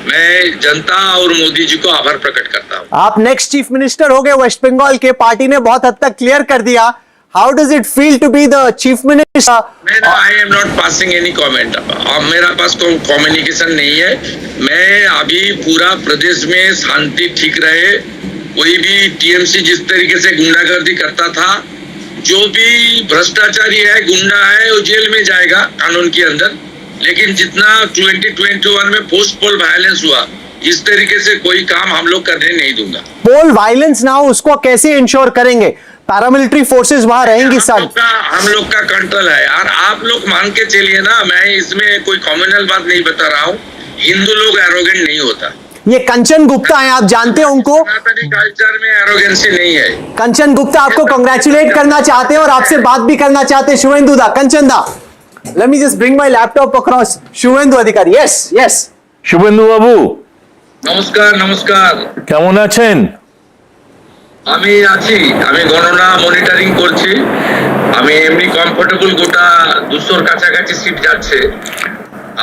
मैं जनता और मोदी जी को आभार प्रकट करता हूँ।
आप नेक्स्ट चीफ मिनिस्टर हो गए वेस्ट बंगाल के, पार्टी ने बहुत हद तक क्लियर कर दिया। How does it feel to be the chief minister?
I am not passing any comment. मेरा पास कोई कम्युनिकेशन नहीं है। मैं अभी पूरा प्रदेश में शांति ठीक रहे,
कोई भी टीएमसी जिस तरीके से गुंडागर्दी करता था, जो भी भ्रष्टाचारी है, गुंडा है, वो जेल में जाएगा कानून के अंदर। लेकिन जितना 2021 में पोस्ट पोल वायलेंस हुआ, इस तरीके से कोई काम हम लोग करने नहीं दूंगा।
पोल वायलेंस ना हो उसको कैसे इंश्योर करेंगे? पैरामिलिट्री फोर्सेस वहां रहेंगी सर।
हम लोग का कंट्रोल है यार, आप लोग मान के चलिए ना, मैं इसमें कोई कम्युनल बात नहीं बता रहा हूँ। हिंदू लोग एरोगेंट नहीं होता।
ये कंचन गुप्ता है, आप जानते हैं उनको?
कल्चर में एरोगेंसी नहीं है।
कंचन गुप्ता आपको कांग्रेचुलेट करना चाहते हैं और आपसे बात भी करना चाहते हैं। शुभेंदु दा, कंचन दा, let me just bring my laptop across. Suvendu Adhikari, yes, yes.
Suvendu বাবু,
নমস্কার। নমস্কার,
কেমন আছেন?
আমি আছি, আমি গণনা মনিটরিং করছি। আমি এমনি কমফোর্টেবল, গোটা 200-র কাছাকাছি সিট যাচ্ছে।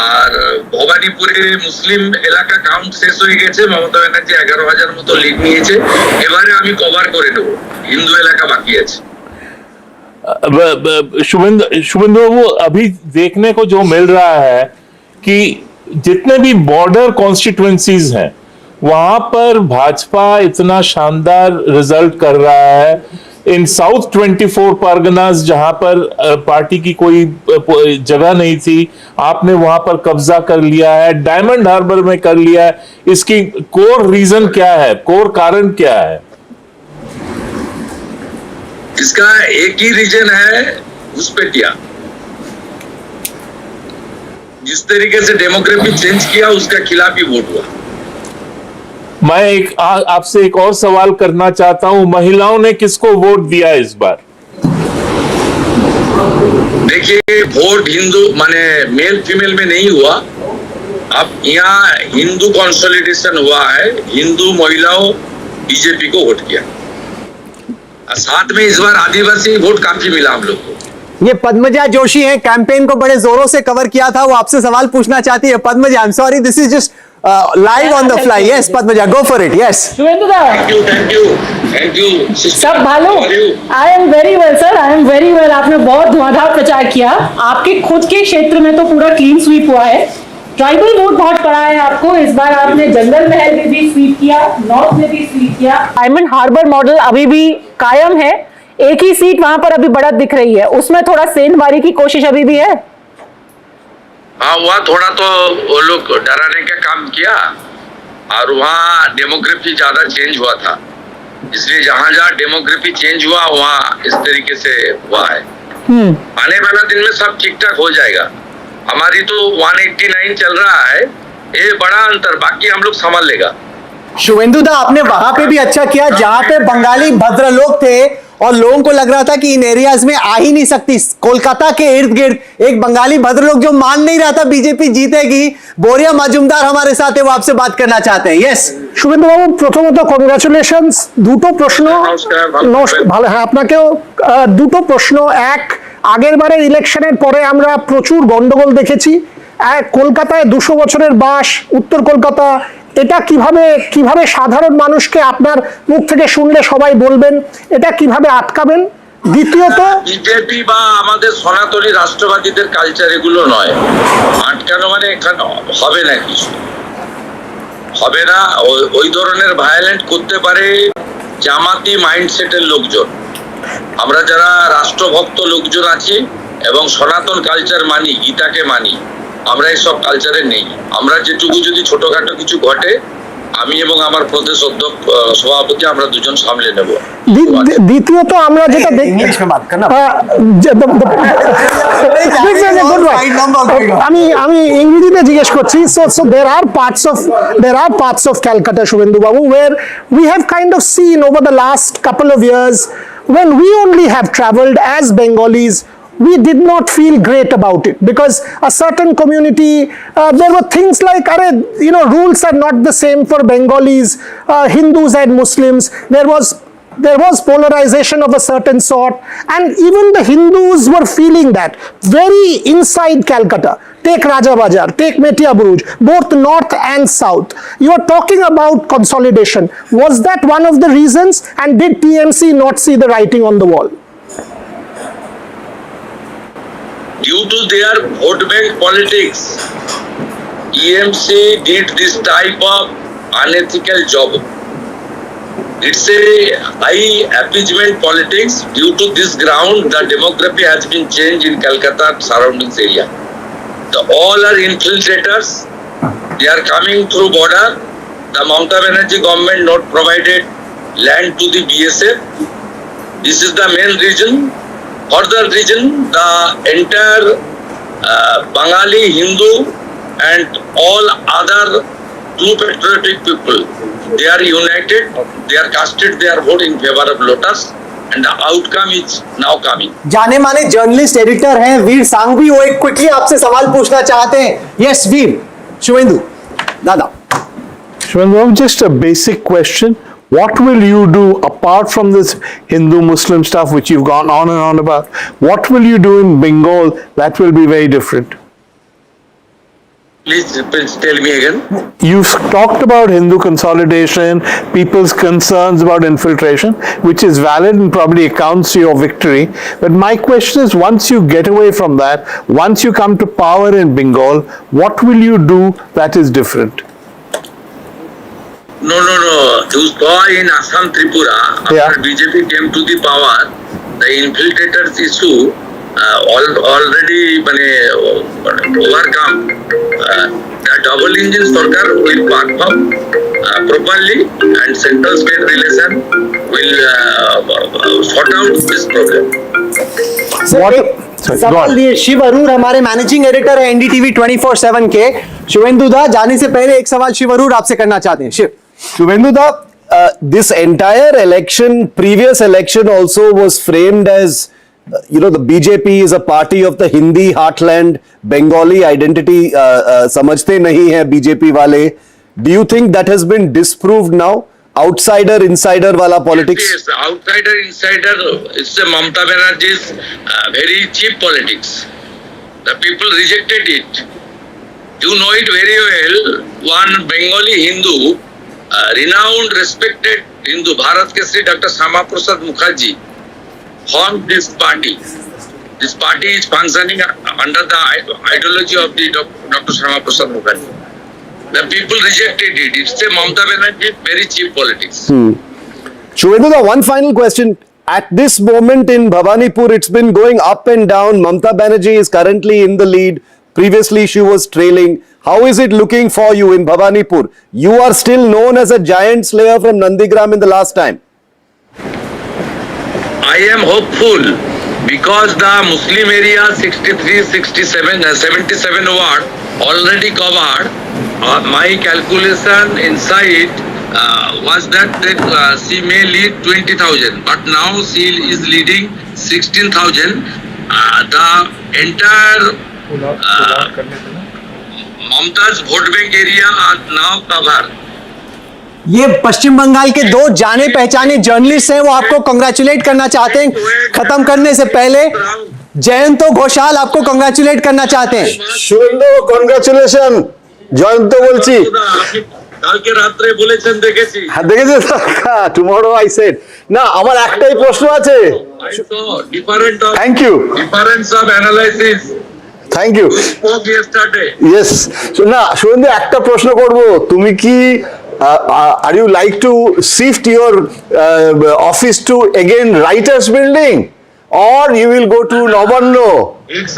আর ভবানীপুরে মুসলিম এলাকা কাউন্ট শেষ হয়ে গেছে, মমতা ব্যানার্জি 11,000 মতো লিড নিয়েছে। এবারে আমি কভার করে দেবো, হিন্দু এলাকা বাকি আছে।
शुभेंदु बाबू, अभी देखने को जो मिल रहा है कि जितने भी बॉर्डर कॉन्स्टिट्यूएंसीज हैं वहां पर भाजपा इतना शानदार रिजल्ट कर रहा है। इन साउथ 24 परगनास जहां पर पार्टी की कोई जगह नहीं थी, आपने वहां पर कब्जा कर लिया है, डायमंड हार्बर में कर लिया है। इसकी कोर रीजन क्या है, कोर कारण क्या है?
इसका एक ही रीजन है, घुसपैठिया। जिस तरीके से डेमोग्राफी चेंज किया, उसका खिलाफ ही वोट हुआ।
मैं आपसे एक और सवाल करना चाहता हूं, महिलाओं ने किसको वोट दिया इस बार?
देखिए, वोट हिंदू माने मेल फीमेल में नहीं हुआ। अब यहाँ हिंदू कंसोलिडेशन हुआ है, हिंदू महिलाओं बीजेपी को वोट किया। साथ में इस बार आदिवासी वोट काफी मिला हम लोग को।
ये पद्मजा जोशी हैं, कैंपेन को बड़े जोरों से कवर किया था, वो आपसे सवाल पूछना चाहती है। Padmaja, I am sorry, this is just live on the fly. Yes Padmaja, go for it. Yes
Suvendu da,
thank you.
सब भालो। I am very well sir, I am very well. आपने बहुत धुआंधार प्रचार किया। आपके खुद के क्षेत्र में तो पूरा क्लीन स्वीप हुआ है। ट्राइबल वोट बहुत पड़ा है आपको। इस बार आपने जंगल महल में भी स्वीप किया, नॉर्थ में भी स्वीप किया। डायमंड हार्बर मॉडल अभी भी कायम है। एक ही सीट वहां पर अभी बढ़त दिख रही है, उसमें थोड़ा सेंधमारी की कोशिश अभी भी है।
हाँ, वहाँ थोड़ा तो वो लोग डराने का काम किया, और वहाँ डेमोग्राफी ज्यादा चेंज हुआ था, इसलिए जहाँ जहाँ डेमोग्राफी चेंज हुआ वहाँ इस तरीके से हुआ है। आने वाला दिन में सब ठीक ठाक हो जाएगा। हमारी तो 189 चल रहा है, ये बड़ा अंतर, बाकी हम लोग संभाल लेगा।
शुभेंदु दा, आपने वहां पे भी अच्छा किया जहां पे बंगाली भद्र लोग थे और लोगों को लग रहा था कि इन एरियाज में आ ही नहीं सकती। कोलकाता के इर्द गिर्द एक बंगाली भद्र लोग जो मान नहीं रहा था बीजेपी जीतेगी, बोरिया मजुमदार हमारे साथ है, वो आपसे बात करना चाहते हैं। यस
শুভেন্দু বাবু, প্রথমত কংগ্রাচুলেশনস। দুটো প্রশ্ন। ভালো, হ্যাঁ আপনাকেও। দুটো প্রশ্ন। এক, আগের বারের ইলেকশনের পরে আমরা প্রচুর গন্ডগোল দেখেছি। কলকাতায় 200 বছরের বাস, উত্তর কলকাতা, এটা কিভাবে সাধারণ মানুষকে আপনার মুখ থেকে শুনলে সবাই বলবেন, এটা কিভাবে আটকাবেন? দ্বিতীয়ত,
বিজেপি বা আমাদের সনাতনী রাষ্ট্রবাদীদের কালচার এগুলো নয়। আটকানো মানে এখানে হবে না, কিছু হবে না। ওই ধরনের ভায়োলেন্ট করতে পারে জামাতি মাইন্ডসেটের লোকজন। আমরা যারা রাষ্ট্রভক্ত লোকজন আছি এবং সনাতন কালচার মানি, গীতাকে মানি, আমরা এইসব কালচারে নেই। আমরা যেটুকু যদি ছোটখাটো কিছু ঘটে, আমি এবং আমার প্রদেশ অধ্যক্ষ সভাপতি আমরা দুজন সামলে নেব।
দ্বিতীয়ত আমরা যেটা দেখি, আমি ইংরেজিতে জিজ্ঞেস করছি। so there are parts of Calcutta, Shubhendu Babu, where we have kind of seen over the last couple of years, when we only have traveled as Bengalis, we did not feel great about it, because a certain community, there were things like, rules are not the same for Bengalis, Hindus and Muslims. There was polarization of a certain sort, and even the Hindus were feeling that very inside Calcutta. Take Raja Bazar, take Metia Buruj, both north and south. You are talking about consolidation. Was that one of the reasons, and did TMC not see the writing on the wall?
Due to their vote bank politics, TMC did this type of unethical job. It's a high appeasement politics. Due to this ground, the demography has been changed in Calcutta surroundings area. All are infiltrators. They are coming through border. The Mamata Banerjee government not provided land to the BSF. This is the main reason. Further reason, the entire Bengali, Hindu and all other true patriotic people, they are united, they are casted their vote in favor of Lotus and the outcome is now coming.
जाने माने journalist editor हैं वीर सांघवी, वो एक quickly आपसे सवाल पूछना चाहते हैं. यस वीर, शुभेंदु दादा.
Shubhendu, just a basic question. What will you do apart from this Hindu-Muslim stuff which you've gone on and on about? What will you do in Bengal that will be very different?
Please tell me again.
You've talked about Hindu consolidation, people's concerns about infiltration, which is valid and probably accounts to your victory. But my question is, once you get away from that, once you come to power in Bengal, what will you do that is different?
No. You saw in Assam, Tripura, after BJP came to the power, the infiltrators issue already overcome. The double engine Sarkar will perform properly and central state relation will sort out this problem.
सवाल ये शिव अरूर हमारे managing editor है NDTV 24/7 के. शुभेंदु दा, जाने से पहले एक सवाल शिव अरूर आपसे करना चाहते हैं. Shiv.
Shubhendu da, this entire election, previous election also was framed as, the BJP is a party of the Hindi heartland, Bengali identity samajhte nahi hai BJP wale. Do you think that has been disproved now? Outsider, insider wala politics?
Yes, outsider, insider, it's a Mamata Banerjee's very cheap politics. The people rejected it. You know it very well. One Bengali Hindu, renowned, respected Hindu, Bharat Kesari Dr. Shama Prasad Mukherjee, formed this party. This party is functioning under the ideology of the Dr. Shama Prasad Mukherjee. The people rejected it. It's a Mamata Banerjee, very cheap politics.
Shubhendu, one final question. At this moment in Bhawanipur, it's been going up and down. Mamata Banerjee is currently in the lead. Previously, she was trailing. How is it looking for you in Bhawanipur? You are still known as a giant slayer from Nandigram in the last time.
I am hopeful because the Muslim area 63, 67, 77 ward already covered. My calculation inside was that she may lead 20,000, but now she is leading 16,000. The entire Mamata's vote bank area are now covered.
ये पश्चिम बंगाल के दो जाने पहचाने journalist हैं, वो आपको congratulate करना चाहते हैं. खत्म करने से पहले जयंतो घोषाल आपको कांग्रेचुलेट करना चाहते हैं.
শুভেন্দু, কনগ্রাচুলেশন. জয়ন্ত বলছি.
কালকে রাতে বলেছেন দেখেছি.
হ্যাঁ দেখেছেন, টুমরো আই সেড. না, আমার একটাই প্রশ্ন আছে.
Thank
you.
Difference of analysis.
Thank you.
We spoke yesterday.
Yes. না, শুভেন্দু একটা প্রশ্ন করব. তুমি কি are you like to shift your office to again writers building or you will go to Nabanno?
It's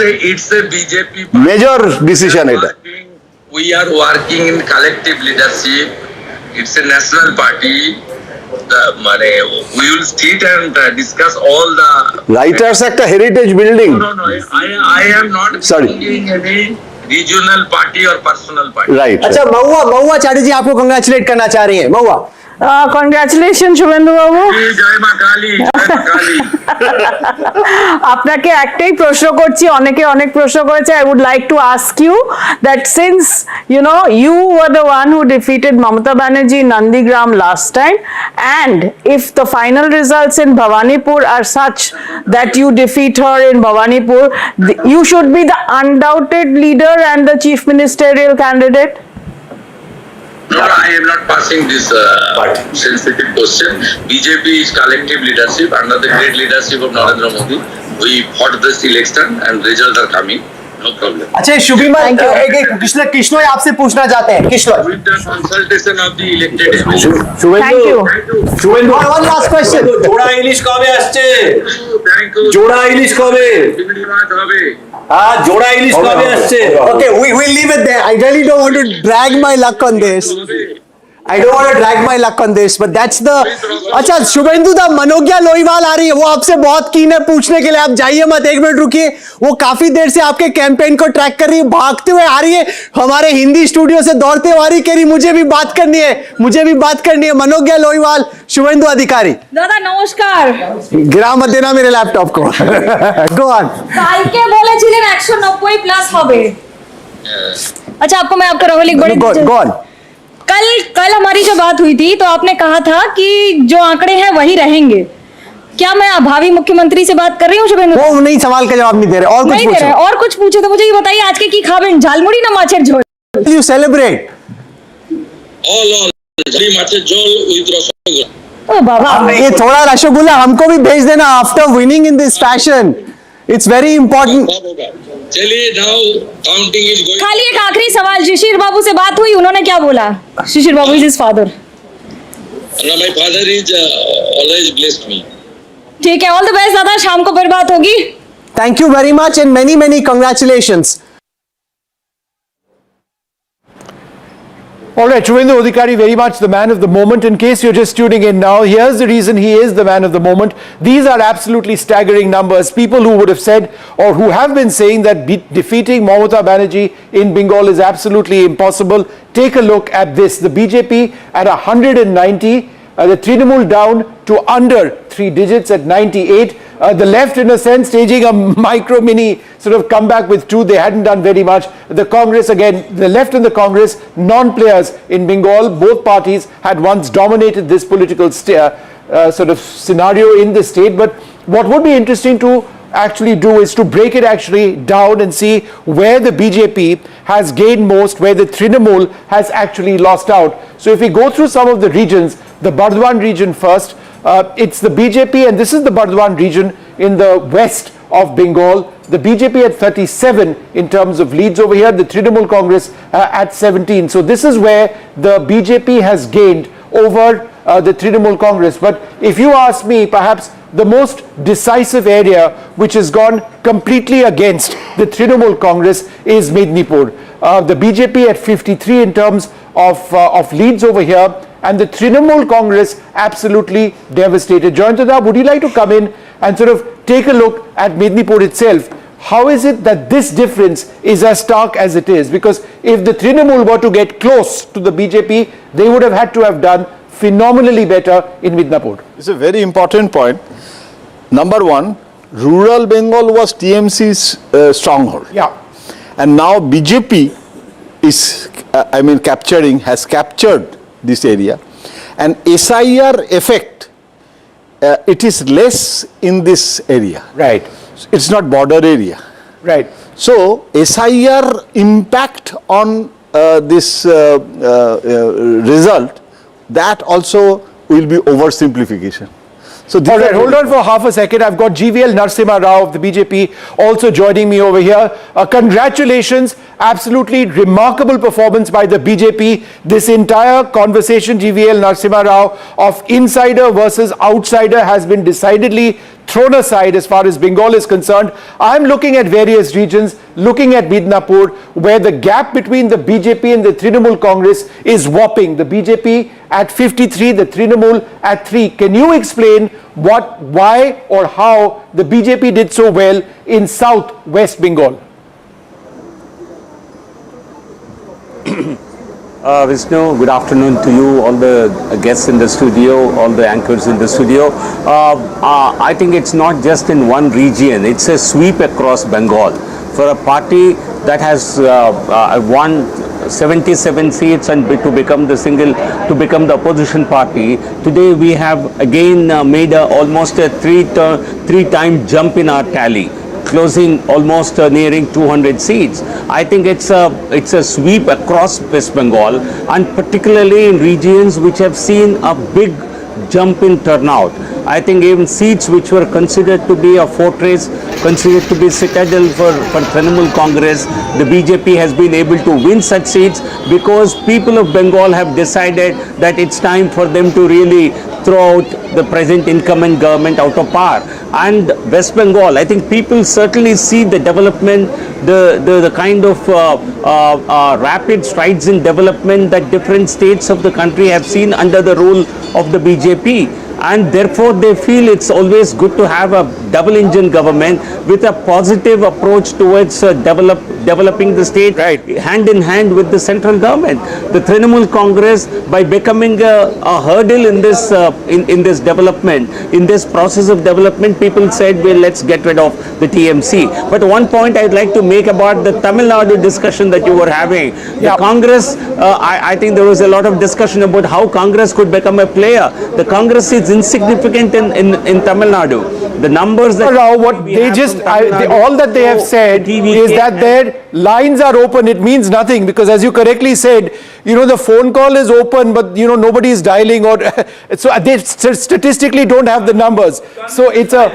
a BJP party.
Major decision এটা.
We are working in collective leadership. It's a national party. We will sit and discuss all the
Writers একটা heritage building.
No. I am not thinking any regional party or personal party.
Right.
अच्छा, महुआ चाटी जी आपको congratulate करना चाह रही हैं. महुआ.
Congratulation Suvendu বাবু.
জয় মা কালী, জয় মা কালী.
আপনাকে একটাই প্রশ্ন করছি, অনেকে অনেক প্রশ্ন করেছে. I would like to ask you that since you were the one who defeated Mamata Banerjee in Nandigram last time, and if the final results in Bhawanipur are such that you defeat her in Bhawanipur, you should be the undoubted leader and the chief ministerial candidate.
No, I am not passing this sensitive question. BJP is collective leadership under the great leadership of Narendra Modi. We fought this election and results are coming. No problem.
अच्छा शुभिमन कृष्ण आपसे पूछना चाहते हैं Krishna
With the consultation of the elected MLAs.
Thank you.
one last question
জোড়া ইলিশ কবে আসছে
Thank you.
জোড়া ইলিশ কবে
চিংড়ি মাছ হবে।
জোড়া ইলিশ কবে আসছে
okay we'll leave it there I really don't want to drag my luck on this I don't want to drag my luck on this, but that's the. अच्छा शुभेंदु दा मनोज्ञा लोईवाल आ रही है, वो आपसे बहुत कीन है पूछने के लिए, आप जाइए मत, एक मिनट रुकिए, वो काफी देर से आपके कैंपेन को ट्रैक कर रही है, भागते हुए आ रही है, हमारे हिंदी स्टूडियो से दौड़ते हुए आ रही, कह रही मुझे भी बात करनी है, मुझे भी बात करनी है। मनोज्ञा लोईवाल, शुभेंदु अधिकारी।
दादा नमस्कार।
गिरा मत देना मेरे लैपटॉप को। Go on।
কালকে বলেছিলেন 190 প্লাস হবে। अच्छा आपको मैं आपका राहुल एक बड़ी
Go on।
कल हमारी जो बात हुई थी तो आपने कहा था कि जो आंकड़े हैं वही रहेंगे। क्या मैं भावी मुख्यमंत्री से बात कर रही हूँ शुभेंदु?
वो नहीं, सवाल का जवाब नहीं दे रहे, और कुछ पूछो।
और कुछ पूछे तो मुझे ये बताइए आज के की खाबेन झालमुड़ी ना माछेर झोल?
You celebrate?
All माछेर झोल with रसगुल्ला।
ओ बाबा।
ये थोड़ा रसगुल्ला हमको भी भेज देना after winning in this fashion. It's very important।
चलिए now counting is going।
खाली एक आखिरी सवाल, शिशिर बाबू से बात हुई, उन्होंने क्या बोला? शिशिर बाबू is his father।
My father is always blessed me।
ठीक है, ऑल द बेस्ट दादा, शाम को फिर बात होगी।
Thank you very much and many congratulations।
All right, Shubhendu Adhikari, very much the man of the moment. In case you're just tuning in now, here's the reason he is the man of the moment. These are absolutely staggering numbers. People who would have said or who have been saying that defeating Mamata Banerjee in Bengal is absolutely impossible. Take a look at this. The BJP at 190, the Trinamool down to under 3 digits at 98. The left, in a sense, staging a mini sort of comeback with 2. They hadn't done very much. The Congress, again, the left and the Congress, non-players in Bengal, both parties had once dominated this political sort of scenario in the state. But what would be interesting to actually do is to break it actually down and see where the BJP has gained most, where the Trinamool has actually lost out. So if we go through some of the regions, the Bardwan region first, it's the BJP, and this is the Bardwan region in the west of Bengal. The BJP at 37 in terms of leads over here, the Trinamool Congress at 17. So this is where the BJP has gained over the Trinamool Congress. But if you ask me, perhaps the most decisive area which has gone completely against the Trinamool Congress is Mednipur. The BJP at 53 in terms of leads over here, and the Trinamool Congress absolutely devastated. Joyantada, would you like to come in and sort of take a look at Mednipur itself? How is it that this difference is as stark as it is? Because if the Trinamool were to get close to the BJP, they would have had to have done phenomenally better in Midnapur.
It's a very important point. Number one, rural Bengal was TMC's stronghold.
Yeah.
And now BJP is, has captured this area. And SIR effect, it is less in this area.
Right.
It's not border area.
Right.
So SIR impact on this result, that also will be oversimplification. So
all right, hold on for half a second. I've got GVL Narasimha Rao of the BJP also joining me over here. Congratulations. Absolutely remarkable performance by the BJP. This entire conversation, GVL Narasimha Rao, of insider versus outsider has been decidedly thrown aside as far as Bengal is concerned. I'm looking at various regions, looking at Midnapur, where the gap between the BJP and the Trinamool Congress is whopping. The BJP at 53, the Trinamool at 3. Can you explain why or how the BJP did so well in South-West Bengal?
Vishnu, good afternoon to you, all the guests in the studio, all the anchors in the studio. I think it's not just in one region, it's a sweep across Bengal. For a party that has won 77 seats and to become the opposition party, today we have again made almost a three-time jump in our tally, closing almost nearing 200 seats. I think it's a sweep across West Bengal, and particularly in regions which have seen a big jump in turnout. I think even seats which were considered to be a fortress, considered to be citadel for Trinamool Congress, the BJP has been able to win such seats because people of Bengal have decided that it's time for them to really throw out the present incumbent government out of power. And West Bengal, I think people certainly see the development, the kind of rapid strides in development that different states of the country have seen under the rule of the BJP. And therefore they feel it's always good to have a double engine government with a positive approach towards developing the state hand in hand with the central government. The Trinamool Congress, by becoming a hurdle in this development, in this process of development, people said, well, let's get rid of the TMC. But one point I'd like to make about the Tamil Nadu discussion that you were having. The Congress, I think there was a lot of discussion about how Congress could become a player. The Congress is insignificant in Tamil Nadu. The numbers that
all that they have said is that their lines are open. It means nothing because, as you correctly said, the phone call is open, but nobody is dialing, or so they statistically don't have the numbers. So it's a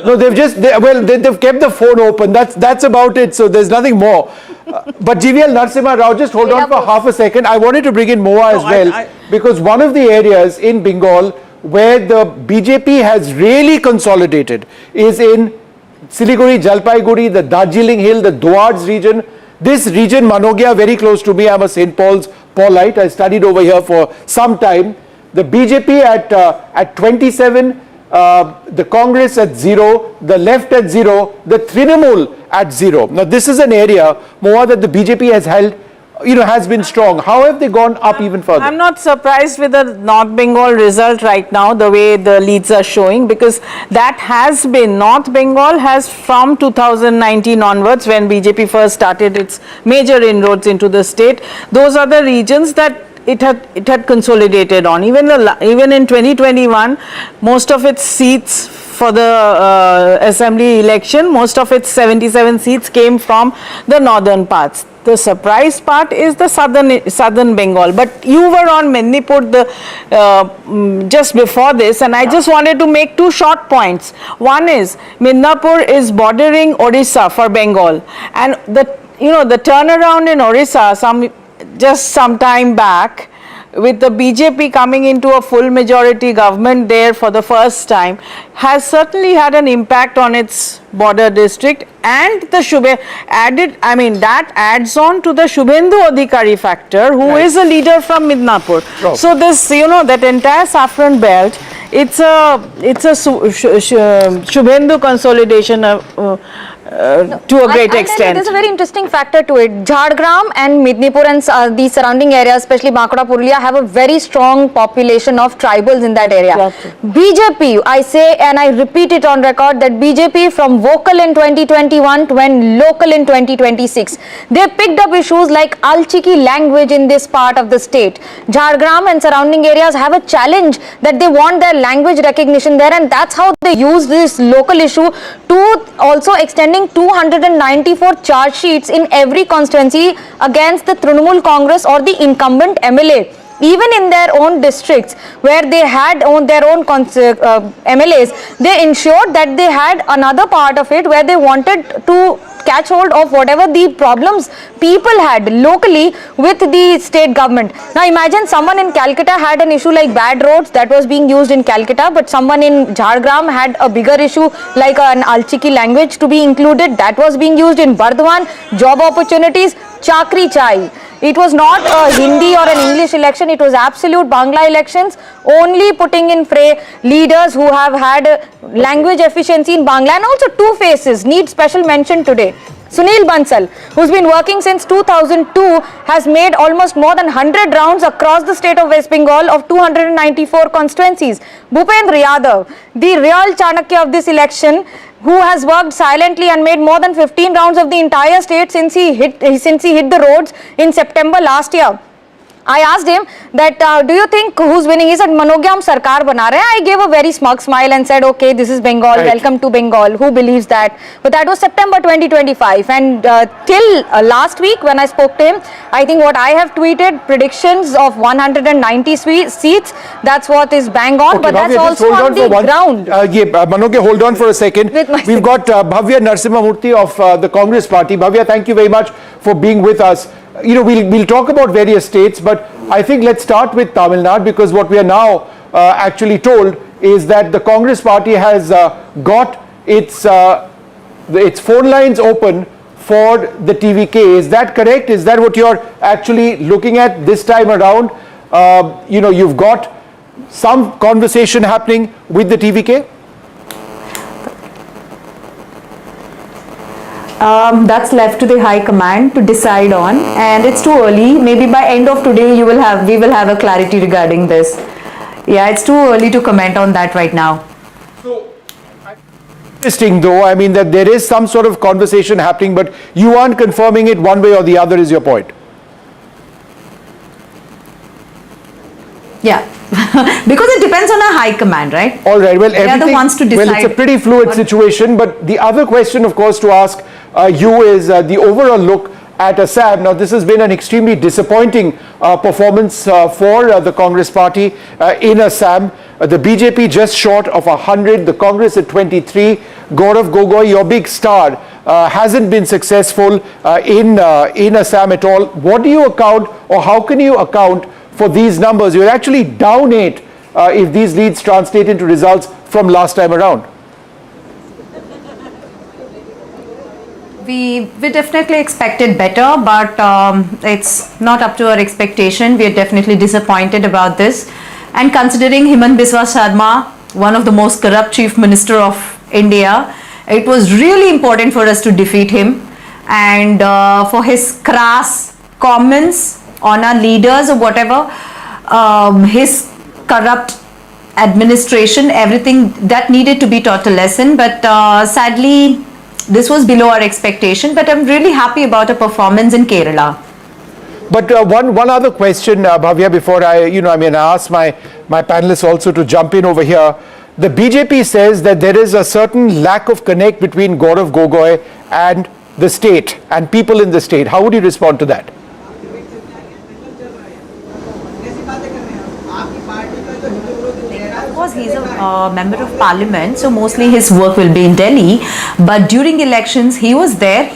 they've kept the phone open. That's about it. So there's nothing more. But GVL Narasimha Rao, just hold on for half a second. I wanted to bring in Moa as well, because one of the areas in Bengal where the BJP has really consolidated is in Siliguri, Jalpaiguri, the Darjeeling Hill, the Dwards region. This region, Manogia, very close to me. I'm a St. Paul's Paulite. I studied over here for some time. The BJP at 27, the Congress at 0, the left at 0, the Trinamool at 0. Now this is an area more that the BJP has held, has been strong. How have they gone up even further?
I'm not surprised with the North Bengal result right now, the way the leads are showing, because that has been, North Bengal has from 2019 onwards, when BJP first started its major inroads into the state, those are the regions that it had consolidated on. Even in 2021, most of its seats for the assembly election, most of its 77 seats came from the northern parts. The surprise part is the southern Bengal. But you were on Mednipur just before this, and I just wanted to make two short points. One is Mednipur is bordering Orissa for Bengal, and the turnaround in Orissa just some time back, with the BJP coming into a full majority government there for the first time, has certainly had an impact on its border district, and the that adds on to the Shubhendu Adhikari factor, who is a leader from Midnapur. So this, that entire saffron belt, it's a Shubhendu consolidation to a great extent.
There's a very interesting factor to it. Jhargram and Midnapur and the surrounding areas, especially Bankura, Purulia, have a very strong population of tribals in that area. Exactly. BJP, I say and I repeat it on record, that BJP from vocal in 2021 to went local in 2026. They picked up issues like Alchiki language in this part of the state. Jhargram and surrounding areas have a challenge that they want their language recognition there, and that's how they use this local issue to also extending 294 charge sheets in every constituency against the Trinamool Congress or the incumbent MLA. Even in their own districts where they had their own MLAs, they ensured that they had another part of it where they wanted to catch hold of whatever the problems people had locally with the state government. Now imagine someone in Calcutta had an issue like bad roads that was being used in Calcutta, but someone in Jhargram had a bigger issue like an Alchiki language to be included that was being used in Bardhaman. Job opportunities, chakri chai. It was not a Hindi or an English election, it was absolute Bangla elections, only putting in fray leaders who have had language efficiency in Bangla, and also two faces need special mention today. Sunil Bansal, who's been working since 2002, has made almost more than 100 rounds across the state of West Bengal of 294 constituencies. Bhupendra Yadav, the real Chanakya of this election, who has worked silently and made more than 15 rounds of the entire state since he hit the roads in September last year. I asked him that, do you think who's winning? He said, Manogya, hum sarkar bana rahe hain. I gave a very smug smile and said, okay, this is Bengal, welcome to Bengal. Who believes that? But that was September 2025. And till last week when I spoke to him, I think what I have tweeted, predictions of 190 seats, that's what is bang on. But that's also on the ground.
Manogya, hold on for a second. We've got Bhavya Narasimhamurthy of the Congress Party. Bhavya, thank you very much for being with us. You know, we'll talk about various states, but I think let's start with Tamil Nadu, because what we are now actually told is that the Congress Party has got its phone lines open for the TVK. Is that correct? Is that what you're actually looking at this time around? You know, you've got some conversation happening with the TVK?
That's left to the High Command to decide on, and it's too early. Maybe by end of today we will have a clarity regarding this. Yeah, it's too early to comment on that right now.
So, interesting though, I mean that there is some sort of conversation happening, but you aren't confirming it one way or the other, is your point?
Yeah, because it depends on a high command, right?
All right, well,
they are the ones to decide.
Well, it's a pretty fluid situation, but the other question, of course, to ask you is the overall look at Assam. Now, this has been an extremely disappointing performance for the Congress Party in Assam. The BJP just short of 100, the Congress at 23. Gaurav Gogoi, your big star, hasn't been successful in Assam at all. What do you account, or how can you account for these numbers? You're actually down 8 if these leads translate into results from last time around.
We definitely expected better, but it's not up to our expectation. We are definitely disappointed about this. And considering Himant Biswa Sarma, one of the most corrupt Chief Minister of India, it was really important for us to defeat him. And for his crass comments on our leaders or whatever, his corrupt administration, everything that needed to be taught a lesson. But sadly, this was below our expectation, but I'm really happy about our performance in Kerala.
But one other question, Bhavya, before I ask my panelists also to jump in over here. The BJP says that there is a certain lack of connect between Gaurav Gogoi and the state and people in the state. How would you respond to that?
Of course, he's a member of parliament, so mostly his work will be in Delhi. But during elections, he was there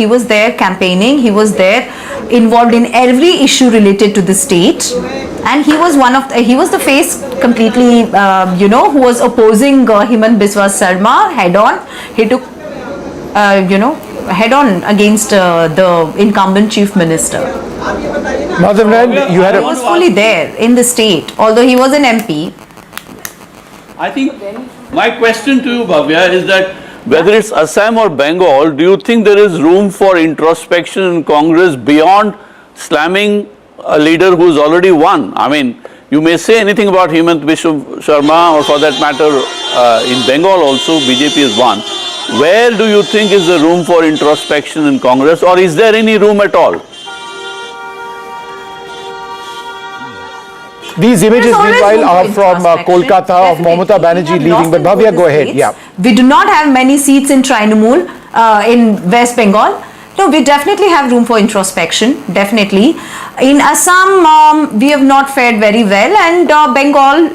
campaigning, he was there involved in every issue related to the state. And he was he was the face completely, who was opposing Himant Biswa Sarma head on. He took, head on against the incumbent chief minister.
You had
he was fully there in the state, although he was an MP.
I think my question to you, Bhavya, is that whether it's Assam or Bengal, do you think there is room for introspection in Congress beyond slamming a leader who's already won? I mean, you may say anything about Himant Biswa Sarma, or for that matter, in Bengal also, BJP has won. Where do you think is the room for introspection in Congress, or is there any room at all?
These images, meanwhile, are from Kolkata of Mamata Banerjee leaving. But Bhavya, go ahead. Yeah.
We do not have many seats in Trinamool in West Bengal. No, we definitely have room for introspection, definitely. In Assam, we have not fared very well, and Bengal,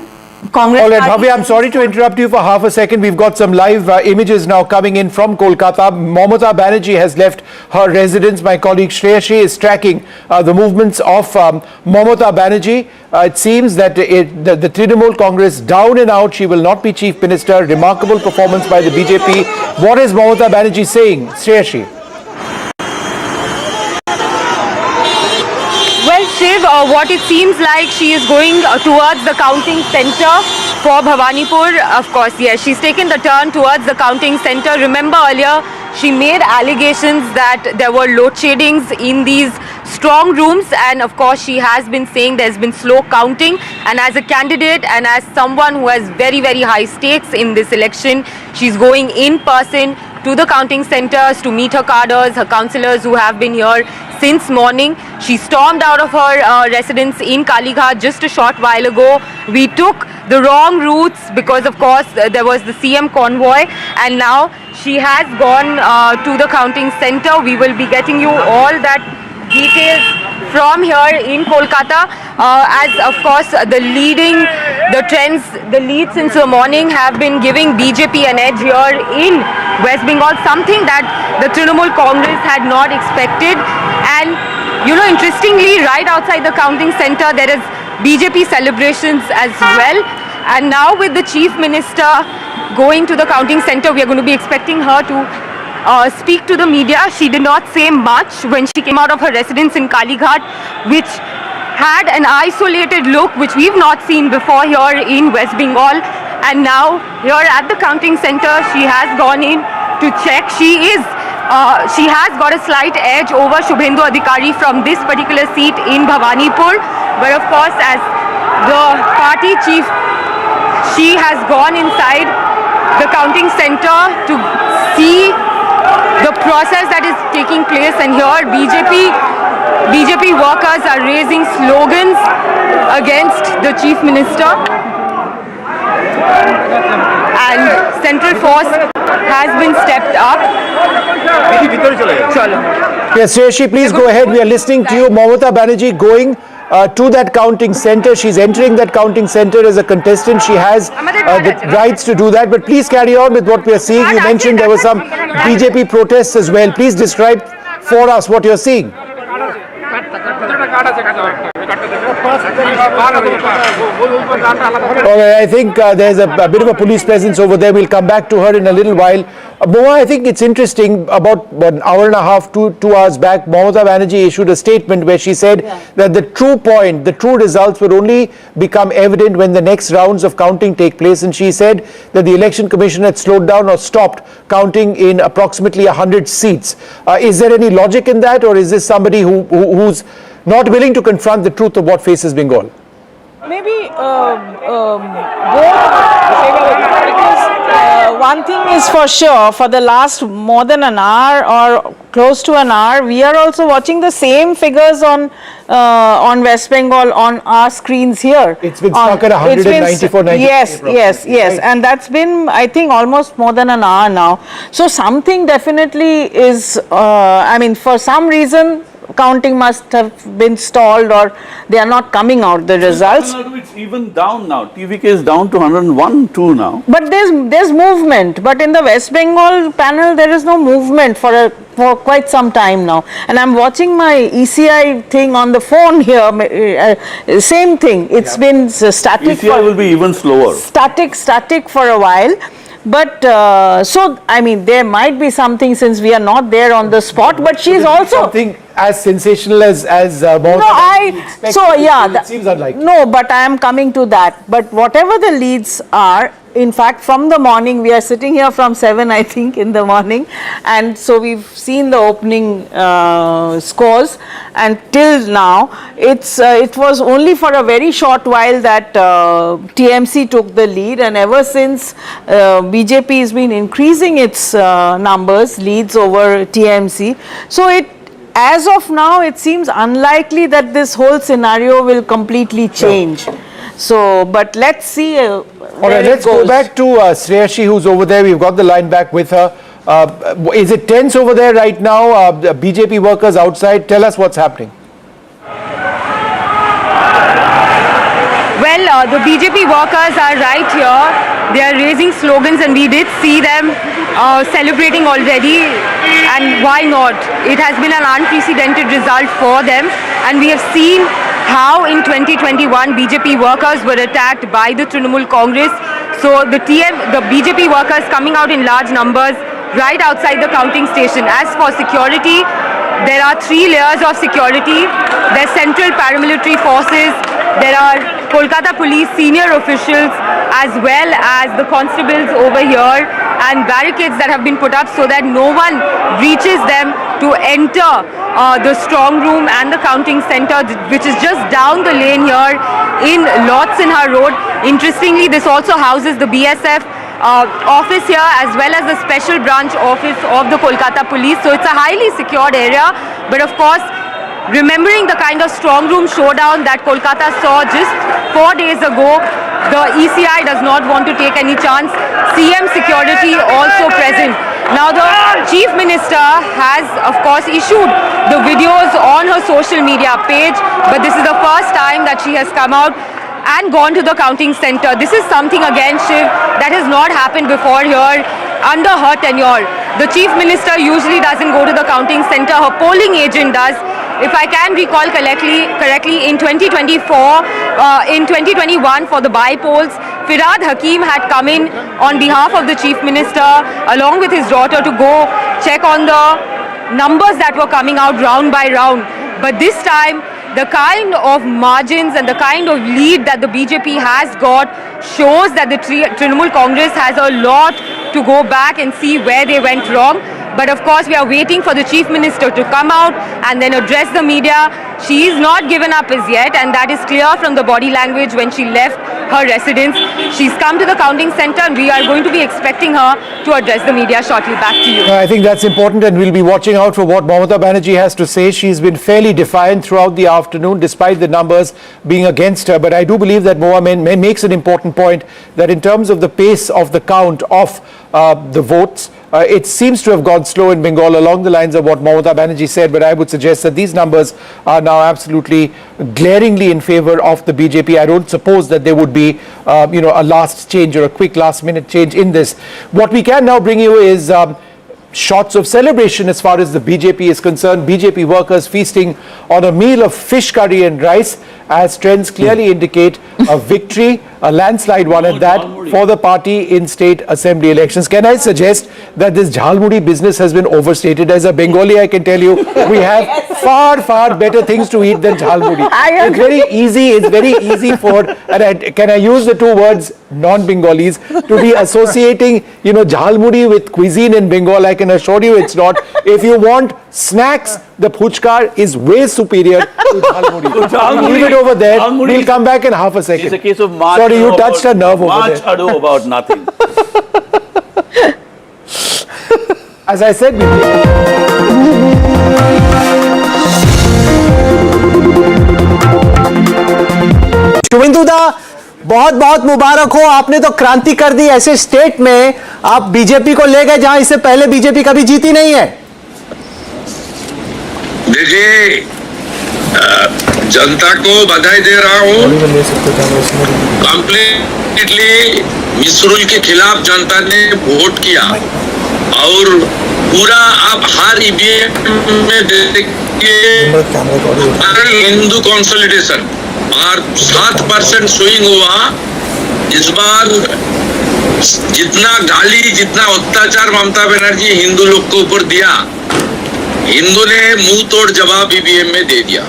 Congress.
All right, Bhavya, I'm sorry to interrupt you for half a second. We've got some live images now coming in from Kolkata. Mamata Banerjee has left her residence. My colleague Shreyashi is tracking the movements of Mamata Banerjee. It seems that the Trinamool Congress down and out. She will not be chief minister. Remarkable performance by the BJP. What is Mamata Banerjee saying? Shreyashi.
Well, Shiv, what it seems like, she is going towards the counting center for Bhawanipur. Of course, yes, she's taken the turn towards the counting center. Remember earlier, she made allegations that there were load sheddings in these strong rooms, and of course she has been saying there's been slow counting, and as a candidate and as someone who has very, very high stakes in this election, she's going in person to the counting centers to meet her cadres, her councillors who have been here since morning. She stormed out of her residence in Kalighat just a short while ago. We took the wrong routes because of course there was the CM convoy, and now she has gone to the counting center. We will be getting you all that details from here in Kolkata, as of course the leads since the morning have been giving BJP an edge here in West Bengal, something that the Trinamool Congress had not expected. And you know, interestingly, right outside the counting center there is BJP celebrations as well. And now with the Chief Minister going to the counting center, we are going to be expecting her to speak to the media. She did not say much when she came out of her residence in Kalighat, which had an isolated look which we've not seen before here in West Bengal. And now here at the counting center, she has gone in to check. She has got a slight edge over Shubhendu Adhikari from this particular seat in Bhawanipur. But of course, as the party chief, she has gone inside the counting center to see the process that is taking place, and here BJP workers are raising slogans against the Chief Minister, and central force has been stepped up.
Yes, Shreyashi, please go ahead. We are listening to you. Mamata Banerjee going to that counting center. She's entering that counting center as a contestant. She has the rights to do that. But please carry on with what we are seeing. You mentioned there were some BJP protests as well. Please describe for us what you're seeing. Okay, I think there's a bit of a police presence over there. We'll come back to her in a little while. Moa, I think it's interesting, about an hour and a half, 2 hours back, Mamata Banerjee issued a statement where she said that the true results would only become evident when the next rounds of counting take place. And she said that the Election Commission had slowed down or stopped counting in approximately 100 seats. Is there any logic in that, or is this somebody who's not willing to confront the truth of what faces Bengal?
Maybe both, because one thing is for sure, for the last more than an hour or close to an hour, we are also watching the same figures on West Bengal on our screens here.
It's been stuck at 194, 95.
Yes, right. And that's been, I think, almost more than an hour now. So something definitely is, I mean, for some reason, counting must have been stalled, or they are not coming out, the results.
Tamil Nadu, it's even down now. TVK is down to 101-2 now.
But there's movement. But in the West Bengal panel, there is no movement for quite some time now. And I'm watching my ECI thing on the phone here. Same thing. It's been static.
ECI will be even slower.
Static for a while. But so, I mean, there might be something, since we are not there on the spot, but she's also
something as sensational as it seems unlikely.
No, but I am coming to that. But whatever the leads are, in fact, from the morning, we are sitting here from 7, I think, in the morning, and so we've seen the opening scores, and till now, it was only for a very short while that TMC took the lead, and ever since BJP has been increasing its leads over TMC. So as of now, it seems unlikely that this whole scenario will completely change. So, but let's see.
All right, let's go back to Shreyashi, who's over there. We've got the line back with her. Is it tense over there right now? The BJP workers outside, tell us what's happening.
Well, the BJP workers are right here. They are raising slogans, and we did see them celebrating already. And why not? It has been an unprecedented result for them. And we have seen how in 2021 BJP workers were attacked by the Trinamool Congress. So the BJP workers coming out in large numbers right outside the counting station. As for security, there are 3 layers of security. There's central paramilitary forces, there are Kolkata police senior officials, as well as the constables over here, and barricades that have been put up so that no one reaches them to enter the strong room and the counting center, which is just down the lane here in Lord Sinha Road. Interestingly, this also houses the BSF office here, as well as the special branch office of the Kolkata police. So it's a highly secured area, but of course remembering the kind of strong room showdown that Kolkata saw just 4 days ago. The ECI does not want to take any chance. CM security also present. Now the Chief Minister has of course issued the videos on her social media page, but this is the first time that she has come out and gone to the counting center. This is something again, Shiv, that has not happened before here under her tenure. The Chief Minister usually doesn't go to the counting center, her polling agent does. If I can recall correctly, in 2021 for the by-polls, Firhad Hakim had come in on behalf of the Chief Minister along with his daughter to go check on the numbers that were coming out round by round. But this time, the kind of margins and the kind of lead that the BJP has got shows that the Trinamool Congress has a lot to go back and see where they went wrong. But of course, we are waiting for the Chief Minister to come out and then address the media. She is not given up as yet, and that is clear from the body language when she left her residence. She's come to the counting center, and we are going to be expecting her to address the media shortly. Back to you.
I think that's important, and we'll be watching out for what Mamata Banerjee has to say. She's been fairly defiant throughout the afternoon, despite the numbers being against her. But I do believe that Moa makes an important point that in terms of the pace of the count of the votes, it seems to have gone slow in Bengal along the lines of what Mamata Banerjee said, but I would suggest that these numbers are now absolutely glaringly in favor of the BJP. I don't suppose that there would be a last change or a quick last minute change in this. What we can now bring you is shots of celebration as far as the BJP is concerned. BJP workers feasting on a meal of fish curry and rice, as trends clearly indicate a victory, a landslide one at that, for the party in state assembly elections. Can I suggest that this jhalmudi business has been overstated? As a Bengali, I can tell you, we have far better things to eat than jhalmudi. It's very easy for, and can I use the two words non-Bengalis, to be associating, jhalmudi with cuisine in Bengal. I can assure you it's not. If you want snacks, the puchka is way superior to jhalmudi. Leave it over there. We'll come back in half a second.
It's a case of March.
Sorry, you touched a nerve over there.
March ado about nothing.
As I said,
शुभेंदुदा, बहुत बहुत मुबारक हो, आपने तो क्रांति कर दी। ऐसे state में आप बीजेपी को ले गए जहां इससे पहले बीजेपी कभी जीती नहीं है।
देखिए, जनता को बधाई दे रहा हूँ। कंप्लीटली मिसरूल के खिलाफ जनता ने वोट किया और पूरा आप हर ईवीएम में देखिए हिंदू कंसोलिडेशन और 7% स्विंग हुआ। इस बार जितना गाली, जितना अत्याचार ममता बनर्जी हिंदू लोग को ऊपर दिया, हिंदू ने मुंह तोड़ जवाब ईवीएम में दे दिया।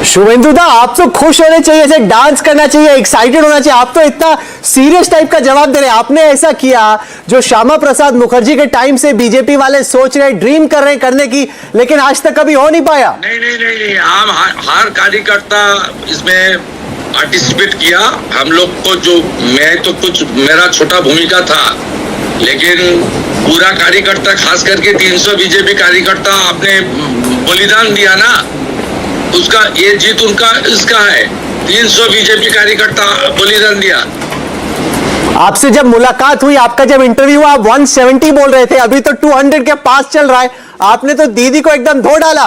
शुभेंदुदा, आप तो खुश होने चाहिए, ऐसे डांस करना चाहिए, एक्साइटेड होना चाहिए। आप तो इतना सीरियस टाइप का जवाब दे रहे हैं। आपने ऐसा किया जो श्यामा प्रसाद मुखर्जी के टाइम से बीजेपी वाले सोच रहे, ड्रीम कर रहे करने की, लेकिन आज तक कभी हो नहीं पाया।
नहीं, हम हर कार्यकर्ता इसमें पार्टिसिपेट किया। हम लोग को मैं तो कुछ मेरा छोटा भूमिका था, लेकिन पूरा कार्यकर्ता, खास करके 300 बीजेपी कार्यकर्ता आपने बलिदान दिया ना, उसका ये जीत उनका इसका है। 300 बीजेपी कार्यकर्ता बलिदान दिया।
आपसे जब मुलाकात हुई, आपका जब इंटरव्यू हुआ, आप 170 बोल रहे थे, अभी तो 200 के पास चल रहा है। आपने तो दीदी को एकदम धो डाला।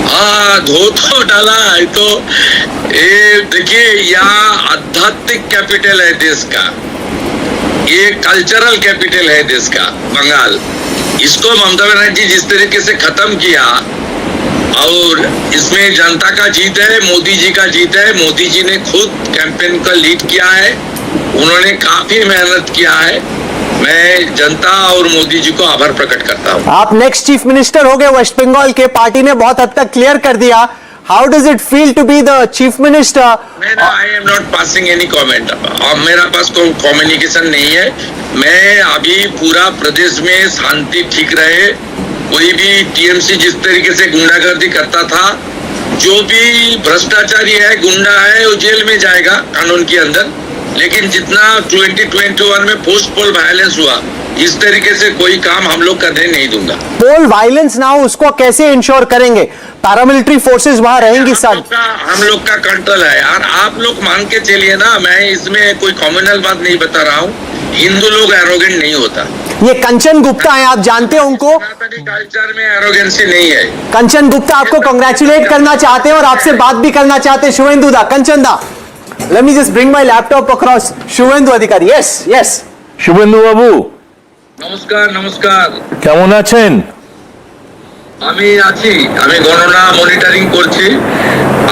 हाँ, धो तो डाला है। तो ये देखिए, यहाँ आध्यात्मिक कैपिटल है देश का, ये कल्चरल कैपिटल है देश का बंगाल। इसको ममता बनर्जी जिस तरीके से खत्म किया, और इसमें जनता का जीत है, मोदी जी का जीत है। मोदी जी ने खुद कैंपेन का लीड किया है, उन्होंने काफी मेहनत किया है। मैं जनता और मोदी जी को आभार प्रकट करता हूँ।
आप नेक्स्ट चीफ मिनिस्टर हो गए वेस्ट बंगाल के, पार्टी ने बहुत हद तक क्लियर कर दिया। How does it feel to be the chief minister?
I am not passing any comment. मेरा पास कोई कम्युनिकेशन नहीं है। मैं अभी पूरा प्रदेश में शांति ठीक रहे, कोई भी टीएमसी जिस तरीके से गुंडागर्दी करता था, जो भी भ्रष्टाचारी है, गुंडा है, वो जेल में जाएगा कानून के अंदर। लेकिन जितना 2021 में पोस्ट पोल वायलेंस हुआ, इस तरीके से कोई काम हम लोग करने नहीं दूंगा।
पोल वायलेंस ना हो उसको कैसे इंश्योर करेंगे? पैरामिलिट्री फोर्सेस वहां रहेंगी सर?
हम लोग का कंट्रोल है यार, आप लोग मान के चलिए ना, मैं इसमें कोई कम्युनल बात नहीं बता रहा हूँ। हिंदू लोग एरोगेंट नहीं होता।
ये कंचन गुप्ता है, आप जानते हो उनको?
कल्चर में एरोगेंसी नहीं है।
कंचन गुप्ता आपको कांग्रेचुलेट करना चाहते हैं और आपसे बात भी करना चाहते हैं। शुभेंदु दा, कंचन दा, let me just bring my laptop across. Suvendu Adhikari, yes, yes.
Suvendu বাবু
নমস্কার, নমস্কার।
কেমন আছেন?
আমি আছি, আমি গণনা মনিটরিং করছি।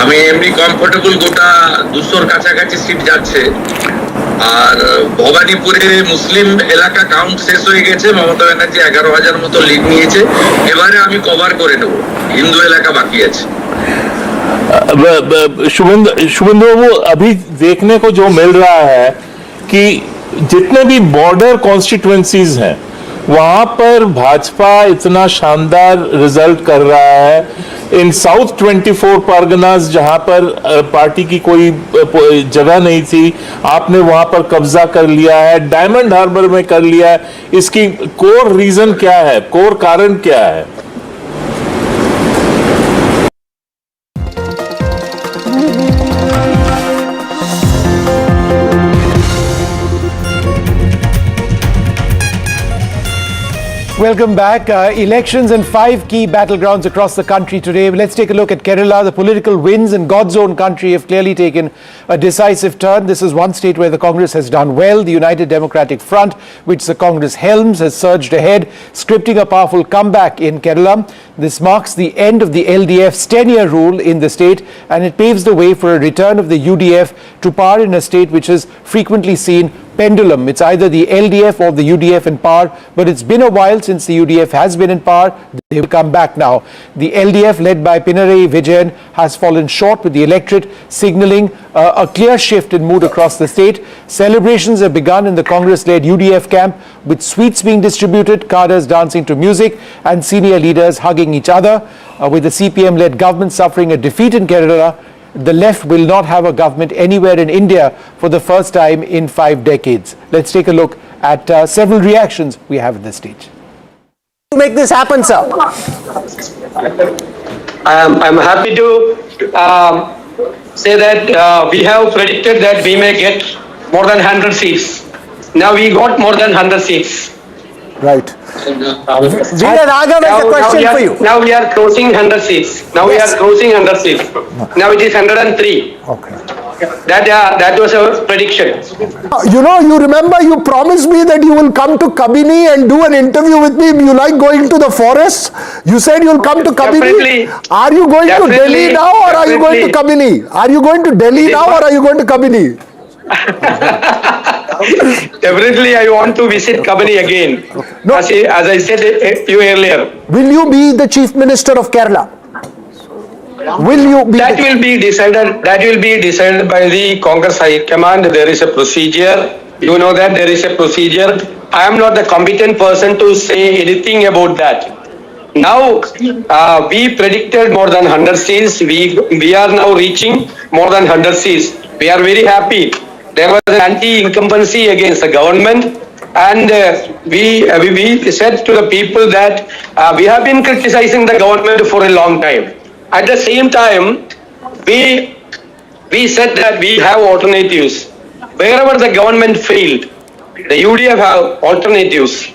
আমি এমনি কমফোর্টেবল, গোটা 200-র কাছাকাছি সিট যাচ্ছে। আর ভবানীপুরে মুসলিম এলাকা কাউন্ট শেষ হয়ে গেছে, মমতা ব্যানার্জি 11,000 মতো লিড নিয়েছে। এবারে আমি কভার করে নেব, হিন্দু এলাকা বাকি আছে।
शुभेंदु बाबू, अभी देखने को जो मिल रहा है कि जितने भी बॉर्डर कॉन्स्टिट्यूएंसीज हैं वहां पर भाजपा इतना शानदार रिजल्ट कर रहा है। इन साउथ 24 परगनास जहां पर पार्टी की कोई जगह नहीं थी, आपने वहां पर कब्जा कर लिया है, डायमंड हार्बर में कर लिया है। इसकी कोर रीजन क्या है, कोर कारण क्या है?
Welcome back. Elections in 5 key battlegrounds across the country today. Let's take a look at Kerala. The political winds in God's own country have clearly taken a decisive turn. This is one state where the Congress has done well. The United Democratic Front, which the Congress helms, has surged ahead, scripting a powerful comeback in Kerala. This marks the end of the LDF's 10-year rule in the state, and it paves the way for a return of the UDF to power in a state which has frequently seen pendulum. It's either the LDF or the UDF in power, but it's been a while since the UDF has been in power. They will come back now. The LDF, led by Pinarayi Vijayan, has fallen short, with the electorate signalling a clear shift in mood across the state. Celebrations have begun in the Congress-led UDF camp, with sweets being distributed, cadres dancing to music, and senior leaders hugging each other. With the CPM-led government suffering a defeat in Kerala, the left will not have a government anywhere in India for the first time in 5 decades. Let's take a look at several reactions we have at this stage.
To make this happen, sir?
I'm happy to say that we have predicted that we may get more than 100 seats. Now we got more than 100 seats.
Right.
Raghav has a question for you.
Now we are crossing 100 seats. Now we are crossing 100 seats. Now it is 103.
Okay.
That was our prediction.
You know, you remember you promised me that you will come to Kabini and do an interview with me. You like going to the forest? You said you'll come to Kabini.
Definitely.
Are you going to Delhi now, or are you going to Kabini? Are you going to Delhi now, or are you going to Kabini?
Definitely, I want to visit Kabini again.
No.
As I said you earlier.
Will you be the Chief Minister of Kerala? Will you be?
That will be decided. That will be decided by the Congress High Command. There is a procedure. You know that there is a procedure. I am not the competent person to say anything about that. Now, we predicted more than 100 seats. We are now reaching more than 100 seats. We are very happy. There was an anti-incumbency against the government, and we said to the people that we have been criticizing the government for a long time. At the same time, we said that we have alternatives. Wherever the government failed, the UDF have alternatives.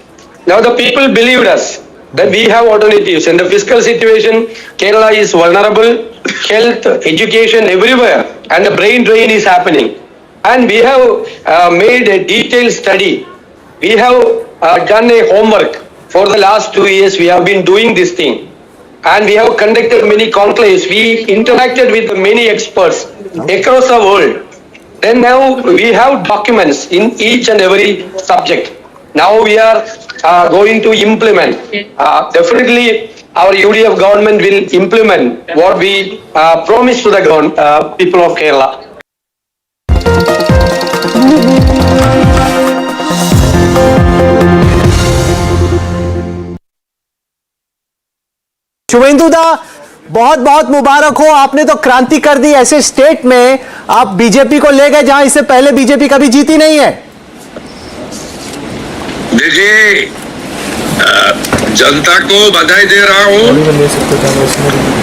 Now the people believed us that we have alternatives. In the fiscal situation, Kerala is vulnerable, health, education, everywhere, and the brain drain is happening. And we have made a detailed study. We have done a homework. For the last 2 years, we have been doing this thing. And we have conducted many conclaves. We interacted with many experts across the world. Then now we have documents in each and every subject. Now we are going to implement. Definitely our UDF government will implement what we promised to the people of Kerala.
Suvendu दा, बहुत बहुत मुबारक हो, आपने तो क्रांति कर दी। ऐसे state में आप बीजेपी को ले गए जहां इससे पहले बीजेपी कभी जीती नहीं है।
देखिए, जनता को बधाई दे रहा हूँ।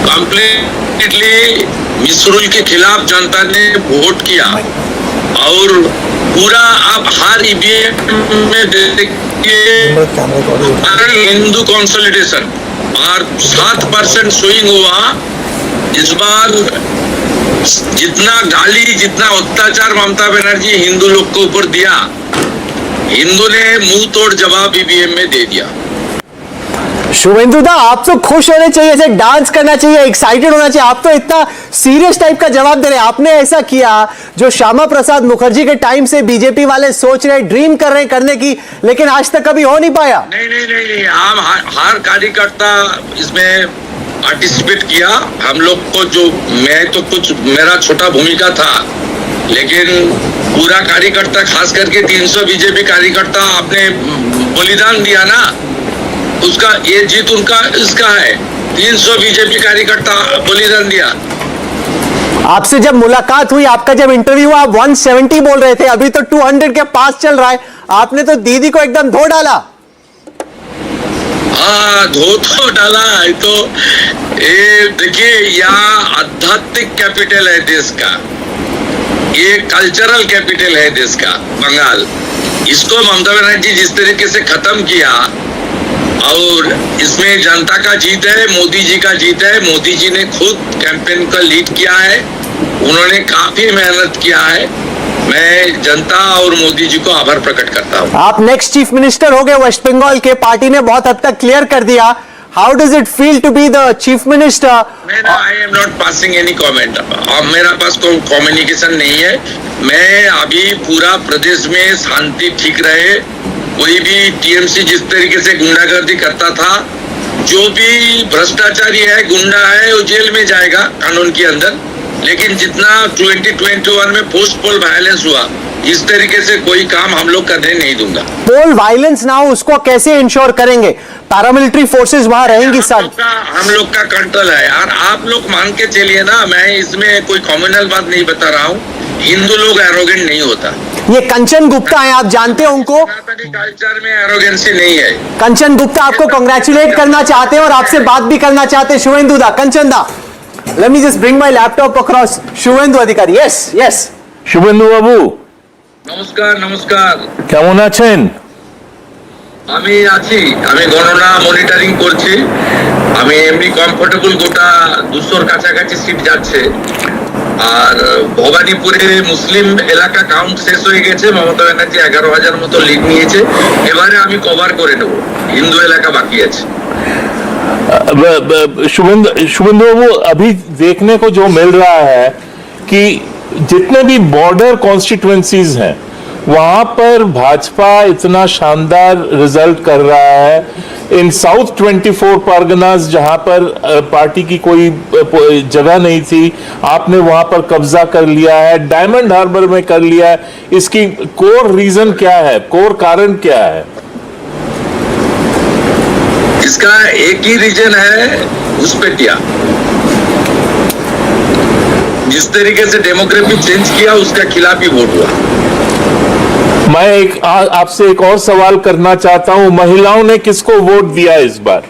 कंप्लीटली मिसरूल के खिलाफ जनता ने वोट किया और पूरा आप हर ईवीएम में देखिए हिंदू कंसोलिडेशन और 7% स्विंग हुआ। इस बार जितना गाली, जितना अत्याचार ममता बनर्जी हिंदू लोग को ऊपर दिया, हिंदू ने मुंह तोड़ जवाब ईवीएम में दे दिया।
शुभेंदु दा, आप तो खुश होने चाहिए, ऐसे डांस करना चाहिए, एक्साइटेड होना चाहिए। आप तो इतना सीरियस टाइप का जवाब दे रहे हैं। आपने ऐसा किया जो श्यामा प्रसाद मुखर्जी के टाइम से बीजेपी वाले सोच रहे, ड्रीम कर रहे करने की, लेकिन आज तक कभी हो नहीं पाया।
नहीं, हम हर कार्यकर्ता इसमें पार्टिसिपेट किया। हम लोग को जो, मैं तो कुछ मेरा छोटा भूमिका था, लेकिन पूरा कार्यकर्ता, खास करके 300 बीजेपी कार्यकर्ता आपने बलिदान दिया ना, उसका ये जीत उनका इसका है। 300 बीजेपी कार्यकर्ता बलिदान दिया।
आपसे जब मुलाकात हुई, आपका जब इंटरव्यू हुआ, आप 170 बोल रहे थे, अभी तो 200 के पास चल रहा है। आपने तो दीदी को एकदम धो डाला।
हाँ, धो तो डाला है। तो ये देखिए, यहाँ आध्यात्मिक कैपिटल है देश का, ये कल्चरल कैपिटल है देश का बंगाल। इसको ममता बनर्जी जिस तरीके से खत्म किया, और इसमें जनता का जीत है, मोदी जी का जीत है। मोदी जी ने खुद कैंपेन का लीड किया है, उन्होंने काफी मेहनत किया है। मैं जनता और मोदी जी को आभार प्रकट करता हूँ।
आप नेक्स्ट चीफ मिनिस्टर हो गए वेस्ट बंगाल के, पार्टी ने बहुत हद तक क्लियर कर दिया। How does it feel to be the chief minister?
I am not passing any comment. अब मेरा पास कोई कम्युनिकेशन नहीं है। मैं अभी पूरा प्रदेश में शांति ठीक रहे। कोई भी टीएमसी जिस तरीके से गुंडागर्दी करता था, जो भी भ्रष्टाचारी है, गुंडा है, वो जेल में जाएगा कानून के अंदर। लेकिन जितना 2021 में पोस्ट पोल वायलेंस हुआ, इस तरीके से कोई काम हम लोग करने नहीं दूंगा।
पोल वायलेंस ना हो, उसको कैसे इंश्योर करेंगे? पैरामिलिट्री फोर्सेस वहां रहेंगी सर।
हम लोग का कंट्रोल है यार, आप लोग मान के चलिए ना। मैं इसमें कोई कॉम्युनल बात नहीं बता रहा हूँ। हिंदू लोग एरोगेंट नहीं होता।
ये कंचन गुप्ता है, आप जानते हैं उनको?
कल्चर में एरोगेंसी नहीं है।
कंचन गुप्ता आपको कांग्रेचुलेट करना चाहते हैं और आपसे बात भी करना चाहते हैं। शुभेंदु दा, कंचन दा, let me just bring my laptop across. Suvendu Adhikari, yes.
Suvendu বাবু,
নমস্কার।
কেমন আছেন?
আমি আছি, আমি গণনা মনিটরিং করছি। আমি এমনি কমফোর্টেবল, গোটা 200-র কাছাকাছি সিট যাচ্ছে। আর ভবানীপুরে মুসলিম এলাকা কাউন্ট শেষ হয়ে গেছে। মমতা ব্যানার্জি 11,000 মতো লিড নিয়েছে। এবারে আমি কভার করে নেব, হিন্দু এলাকা বাকি আছে।
शुभेंदु बाबू, अभी देखने को जो मिल रहा है कि जितने भी बॉर्डर कॉन्स्टिट्यूएंसीज हैं, वहां पर भाजपा इतना शानदार रिजल्ट कर रहा है। इन साउथ 24 परगनास, जहां पर पार्टी की कोई जगह नहीं थी, आपने वहां पर कब्जा कर लिया है। डायमंड हार्बर में कर लिया है। इसकी कोर रीजन क्या है, कोर कारण क्या है?
इसका एक ही रीजन है, घुसपैठिया। जिस तरीके से डेमोग्राफी चेंज किया, उसका खिलाफ ही वोट हुआ।
मैं आपसे एक और सवाल करना चाहता हूं। महिलाओं ने किसको वोट दिया इस बार?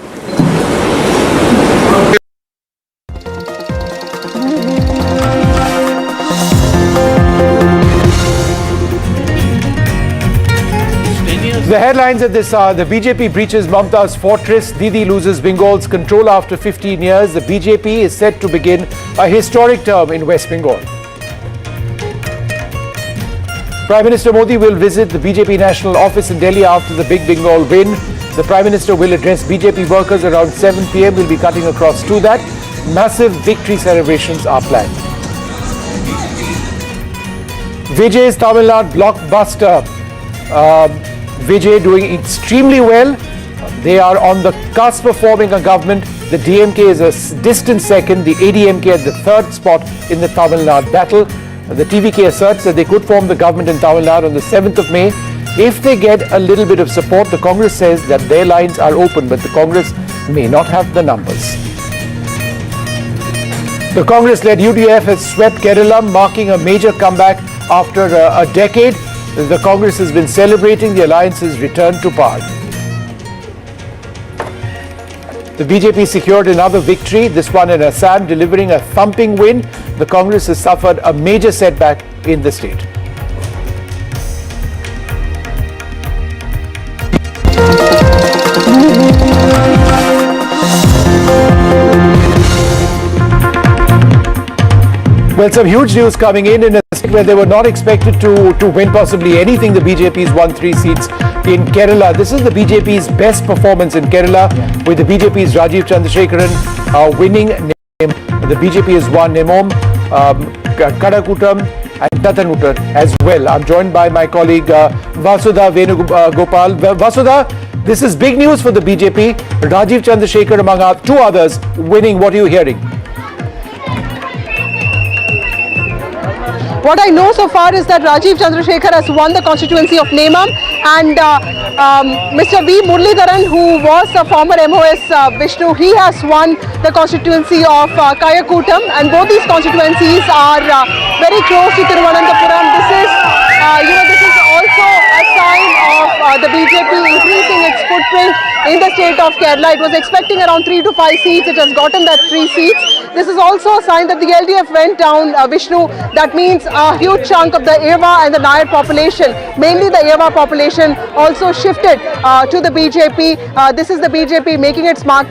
The headlines at this are: the BJP breaches Mamta's fortress, Didi loses Bengal's control after 15 years. The BJP is set to begin a historic term in West Bengal. Prime Minister Modi will visit the BJP national office in Delhi after the Big Bengal win. The Prime Minister will address BJP workers around 7 p.m. We'll be cutting across to that. Massive victory celebrations are planned. Vijay's Tamil Nadu blockbuster. Vijay doing extremely well. They are on the cusp of forming a government. The DMK is a distant second, the ADMK at the third spot in the Tamil Nadu battle. The TVK asserts that they could form the government in Tamil Nadu on the 7th of May if they get a little bit of support. The Congress says that their lines are open, but the Congress may not have the numbers. The Congress-led UDF has swept Kerala, marking a major comeback after a decade. The Congress has been celebrating the alliance's return to power. The BJP secured another victory, this one in Assam, delivering a thumping win. The Congress has suffered a major setback in the state. Well, some huge news coming in a state where they were not expected to win possibly anything. The BJP's won 3 seats in Kerala. This is the BJP's best performance in Kerala, with the BJP's Rajiv Chandrasekharan winning. The BJP has won Nemom, Kadakutam and Tatanuttar as well. I'm joined by my colleague Vasudha Venugopal. Vasudha, this is big news for the BJP. Rajiv Chandrasekhar among 2 others winning. What are you hearing?
What I know so far is that Rajiv Chandrasekhar has won the constituency of Nemam, and Mr. V. Muralidharan, who was a former MOS Vishnu, he has won the constituency of Kayakutam, and both these constituencies are very close to Thiruvananthapuram. This is also a sign of the BJP increasing its footprint in the state of Kerala. It was expecting around 3 to 5 seats. It has gotten that 3 seats. This is also a sign that the LDF went down, Vishnu. That means a huge chunk of the Eva and the Nair population, mainly the Eva population, also shifted to the BJP. This is the BJP making its mark.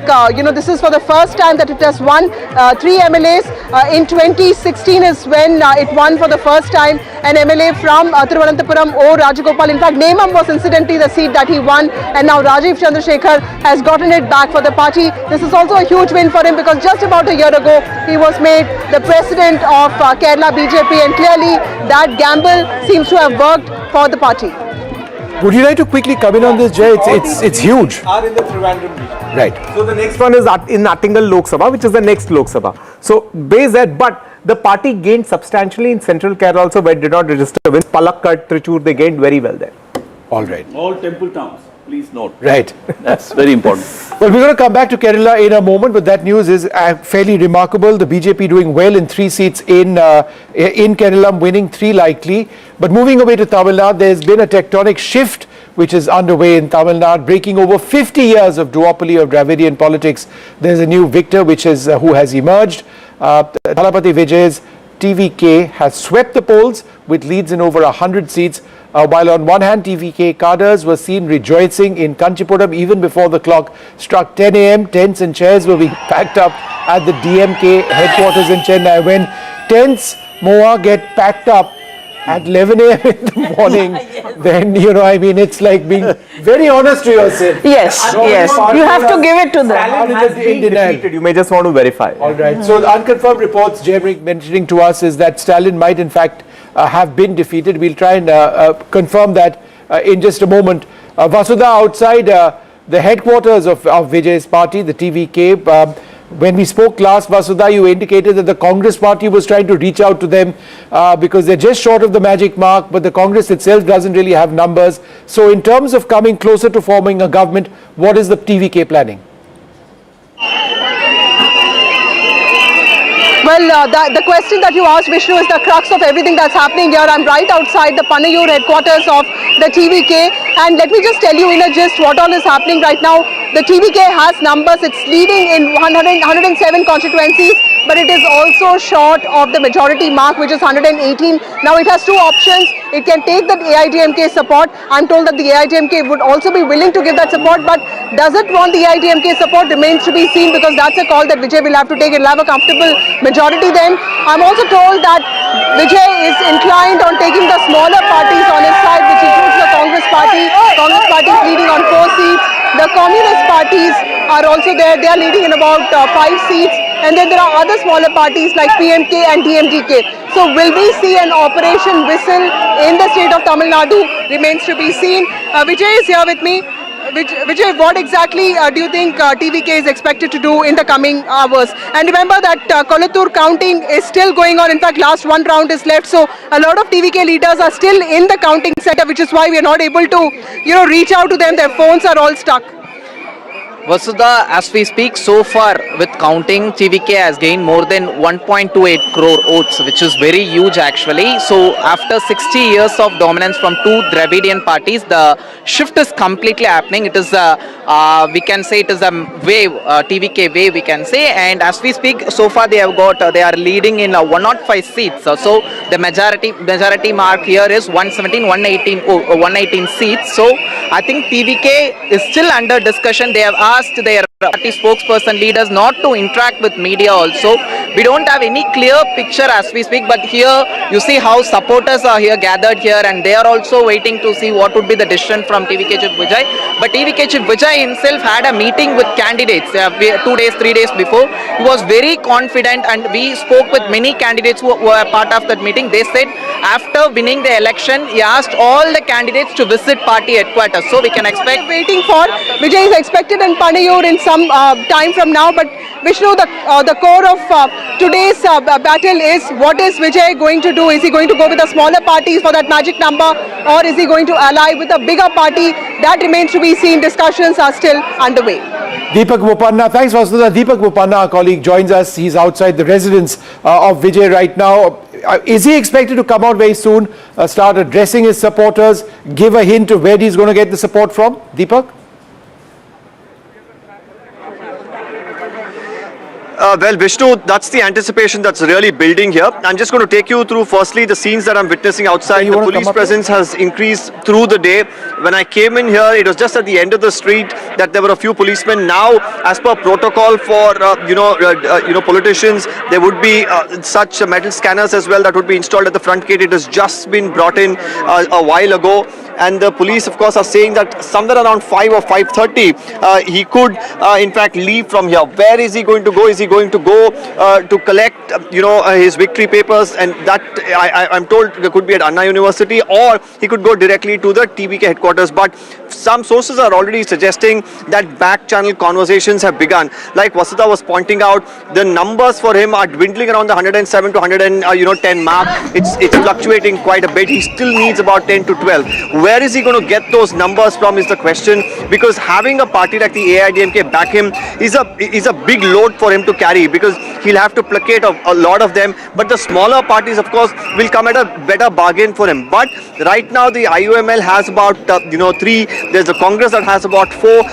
This is for the first time that it has won 3 MLAs. In 2016 is when it won for the first time an MLA from Thiruvananthapuram or Rajagopal. In fact, Nemam was incidentally the seat that he won, and now Rajiv Chandrasekhar has gotten it back for the party. This is also a huge win for him, because just about a year ago he was made the president of Kerala BJP, and clearly that gamble seems to have worked for the party.
Would you like to quickly come in on this, Jay? It's huge.
Are in the Trivandrum region.
Right.
So the next one is in Attingal Lok Sabha, which is the next Lok Sabha. So based that, but the party gained substantially in central Kerala also, where it did not register wins. Palakkad, Trichur, they gained very well there.
All right.
All temple towns, please note.
Right.
That's very important.
Well, we're going to come back to Kerala in a moment, but that news is fairly remarkable. The BJP doing well in 3 seats in Kerala, winning 3 likely. But moving away to Tamil Nadu, there's been a tectonic shift which is underway in Tamil Nadu, breaking over 50 years of duopoly of Dravidian politics. There's a new victor who has emerged. Thalapathy Vijay's TVK has swept the polls with leads in over 100 seats. While on one hand, TVK cadres were seen rejoicing in Kanchipuram even before the clock struck 10 a.m. Tents and chairs were being packed up at the DMK headquarters in Chennai. When tents, Moa, get packed up at 11 a.m. in the morning, then, it's like being very honest to yourself.
Yes, yes. You have to give it to them.
Stalin has been defeated. You may just want to verify.
All right. So the unconfirmed reports, Jayamrik mentioning to us, is that Stalin might in fact have been defeated. We'll try and confirm that in just a moment. Vasudha, outside the headquarters of Vijay's party, the TVK, when we spoke last, Vasudha, you indicated that the Congress party was trying to reach out to them because they're just short of the magic mark, but the Congress itself doesn't really have numbers. So in terms of coming closer to forming a government, what is the TVK planning?
Well, the question that you asked, Vishnu, is the crux of everything that's happening here. I'm right outside the Panayur headquarters of the TVK, and let me just tell you in a gist what all is happening right now. The TVK has numbers. It's leading in 107 constituencies, but it is also short of the majority mark, which is 118. Now it has 2 options. It can take the AIDMK support. I'm told that the AIDMK would also be willing to give that support, but does it want the AIDMK support remains to be seen, because that's a call that Vijay will have to take. It'll have a comfortable majority then. I'm also told that Vijay is inclined on taking the smaller parties on his side, which includes the Congress party. Congress party is leading on 4 seats. The communist parties are also there. They are leading in about 5 seats. And then there are other smaller parties like PMK and DMDK. So will we see an operation whistle in the state of Tamil Nadu remains to be seen. Vijay is here with me. Vijay, what exactly do you think TVK is expected to do in the coming hours? And remember that Kolattur counting is still going on. In fact, last 1 round is left. So a lot of TVK leaders are still in the counting center, which is why we are not able to, reach out to them. Their phones are all stuck.
Vasudha, as we speak, so far with counting, TVK has gained more than 1.28 crore votes, which is very huge actually. So after 60 years of dominance from two Dravidian parties, the shift is completely happening. It is we can say it is a wave, TVK wave we can say. And as we speak, so far they are leading in 105 seats. So the majority mark here is 118 seats. So I think TVK is still under discussion. They have asked their party spokesperson leaders not to interact with media also. We don't have any clear picture as we speak, but here you see how supporters are here gathered here, and they are also waiting to see what would be the decision from TVK Chief Vijay. But TVK Chief Vijay himself had a meeting with candidates 2 days, 3 days before. He was very confident, and we spoke with many candidates who were part of that meeting. They said after winning the election, he asked all the candidates to visit party headquarters. So we can expect.
Waiting for Vijay is expected in Panayur in some time from now, but Vishnu, the core of today's battle is what is Vijay going to do? Is he going to go with the smaller parties for that magic number, or is he going to ally with a bigger party? That remains to be seen. Discussions are still underway.
Deepak Bopanna, thanks Vasudha. Deepak Bopanna, our colleague, joins us. He's outside the residence of Vijay right now. Is he expected to come out very soon, start addressing his supporters, give a hint of where he's going to get the support from? Deepak?
Well, Vishnu, that's the anticipation that's really building here. I'm just going to take you through firstly the scenes that I'm witnessing outside. The police presence has increased through the day. When I came in here, it was just at the end of the street that there were a few policemen. Now, as per protocol for politicians, there would be such metal scanners as well that would be installed at the front gate. It has just been brought in a while ago. And the police, of course, are saying that somewhere around 5 or 5:30, he could, in fact, leave from here. Where is he going to go? Is he going to go to collect, his victory papers? And that, I'm told, there could be at Anna University, or he could go directly to the TVK headquarters. But some sources are already suggesting that back-channel conversations have begun. Like Vasudha was pointing out, the numbers for him are dwindling around the 107 to 110 mark. It's fluctuating quite a bit. He still needs about 10 to 12. Where is he going to get those numbers from is the question, because having a party like the AIDMK back him is a big load for him to carry, because he'll have to placate a lot of them. But the smaller parties, of course, will come at a better bargain for him. But right now the IUML has about 3. There's the Congress that has about 4.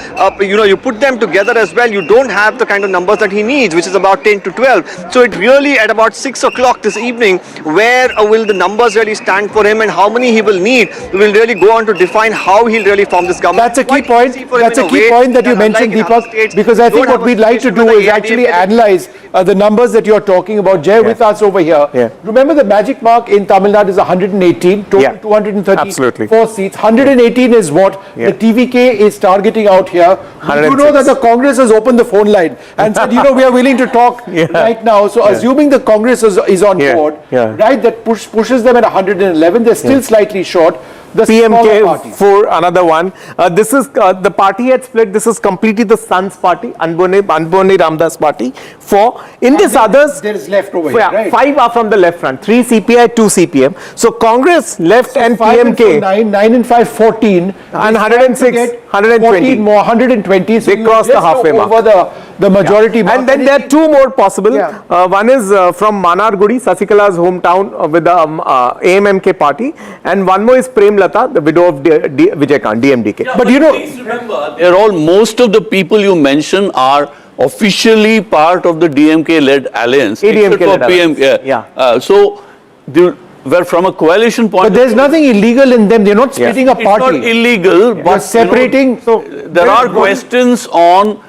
You put them together as well, you don't have the kind of numbers that he needs, which is about 10 to 12. So it really at about 6 o'clock this evening, where will the numbers really stand for him and how many he will need, will really go on to define how he'll really form this government.
That's a key point. That's a key point that you mentioned, Deepak, because I think what we'd like to do is actually analyze the numbers that you're talking about. Jay, with us over here. Yeah. Remember, the magic mark in Tamil Nadu is 118, total 234 seats. 118 is what the TVK is targeting out here. You know that the Congress has opened the phone line and said, we are willing to talk right now. So assuming the Congress is on board, right, that pushes them at 111. They're still slightly short. The
PMK for another one. This is the party had split. This is completely the Sons party, Anbone Ramdas party. Others,
there is left over here, right?
5 are from the left front. 3 CPI, 2 CPM. So Congress left, so and PMK.
9 and 5, 14.
And 106, 120.
14 more, 120. So
they crossed the halfway mark.
Over the majority mark.
And then there are 2 more possible. One is from Manargudi, Sasikala's hometown, with the AMMK party. And one more is Prem Lata, the widow of Vijay DMDK.
Yeah, but please remember, most of the people you mention are officially part of the DMK-led alliance.
ADMK-led alliance.
So, well, from a coalition point,
but there's nothing illegal in them. They're not splitting a party.
It's not illegal, but
separating.
So there are questions on.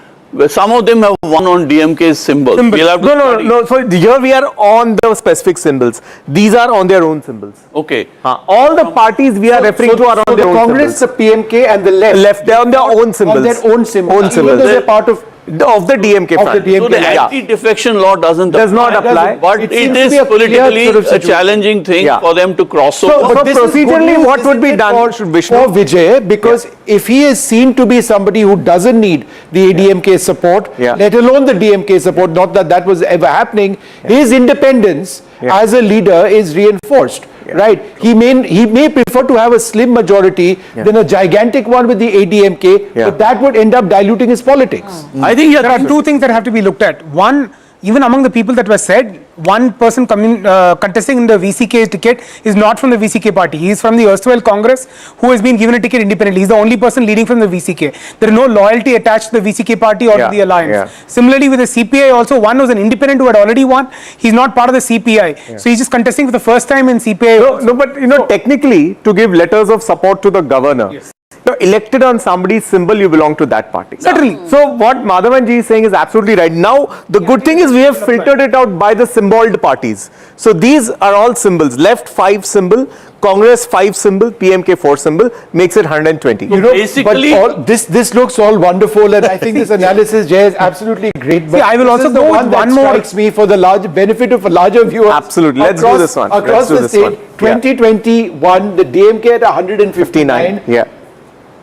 Some of them have won on DMK's symbols.
No. So here we are on the specific symbols. These are on their own symbols.
Okay.
All the parties we are referring to are on their own
Congress,
symbols.
the PMK and the left.
They're on their own symbols.
On their own symbols. They're part of
the DMK front.
So the anti-defection law does not apply. But it is politically a challenging thing for them to cross over.
So procedurally, what would be done
for Vijay? Because if he is seen to be somebody who doesn't need the ADMK support, let alone the DMK support, not that was ever happening, his independence as a leader is reinforced. right? He may prefer to have a slim majority than a gigantic one with the ADMK, but that would end up diluting his politics.
I think
there are two things that have to be looked at. One, even among the people that were said, one person contesting in the VCK ticket is not from the VCK party. He is from the erstwhile Congress, who has been given a ticket independently. He is the only person leading from the VCK. There is no loyalty attached to the VCK party or to the alliance. Similarly, with the CPI also, one was an independent who had already won. He is not part of the CPI. So he is just contesting for the first time in CPI.
No, but technically, to give letters of support to the governor, you're elected on somebody's symbol, you belong to that party.
Certainly.
So what Madhavan ji is saying is absolutely right. Now, the good thing is we have filtered it out by the symboled parties. So these are all symbols. Left 5 symbol, Congress 5 symbol, PMK 4 symbol, makes it 120.
You know, basically, but this looks all wonderful, and I think this analysis, Jay, is absolutely great. But
I will also go with one more.
Strikes me for the large benefit of a larger viewer.
Absolutely. Let's do this one.
Across the state, 2021, the DMK at 159.
Yeah.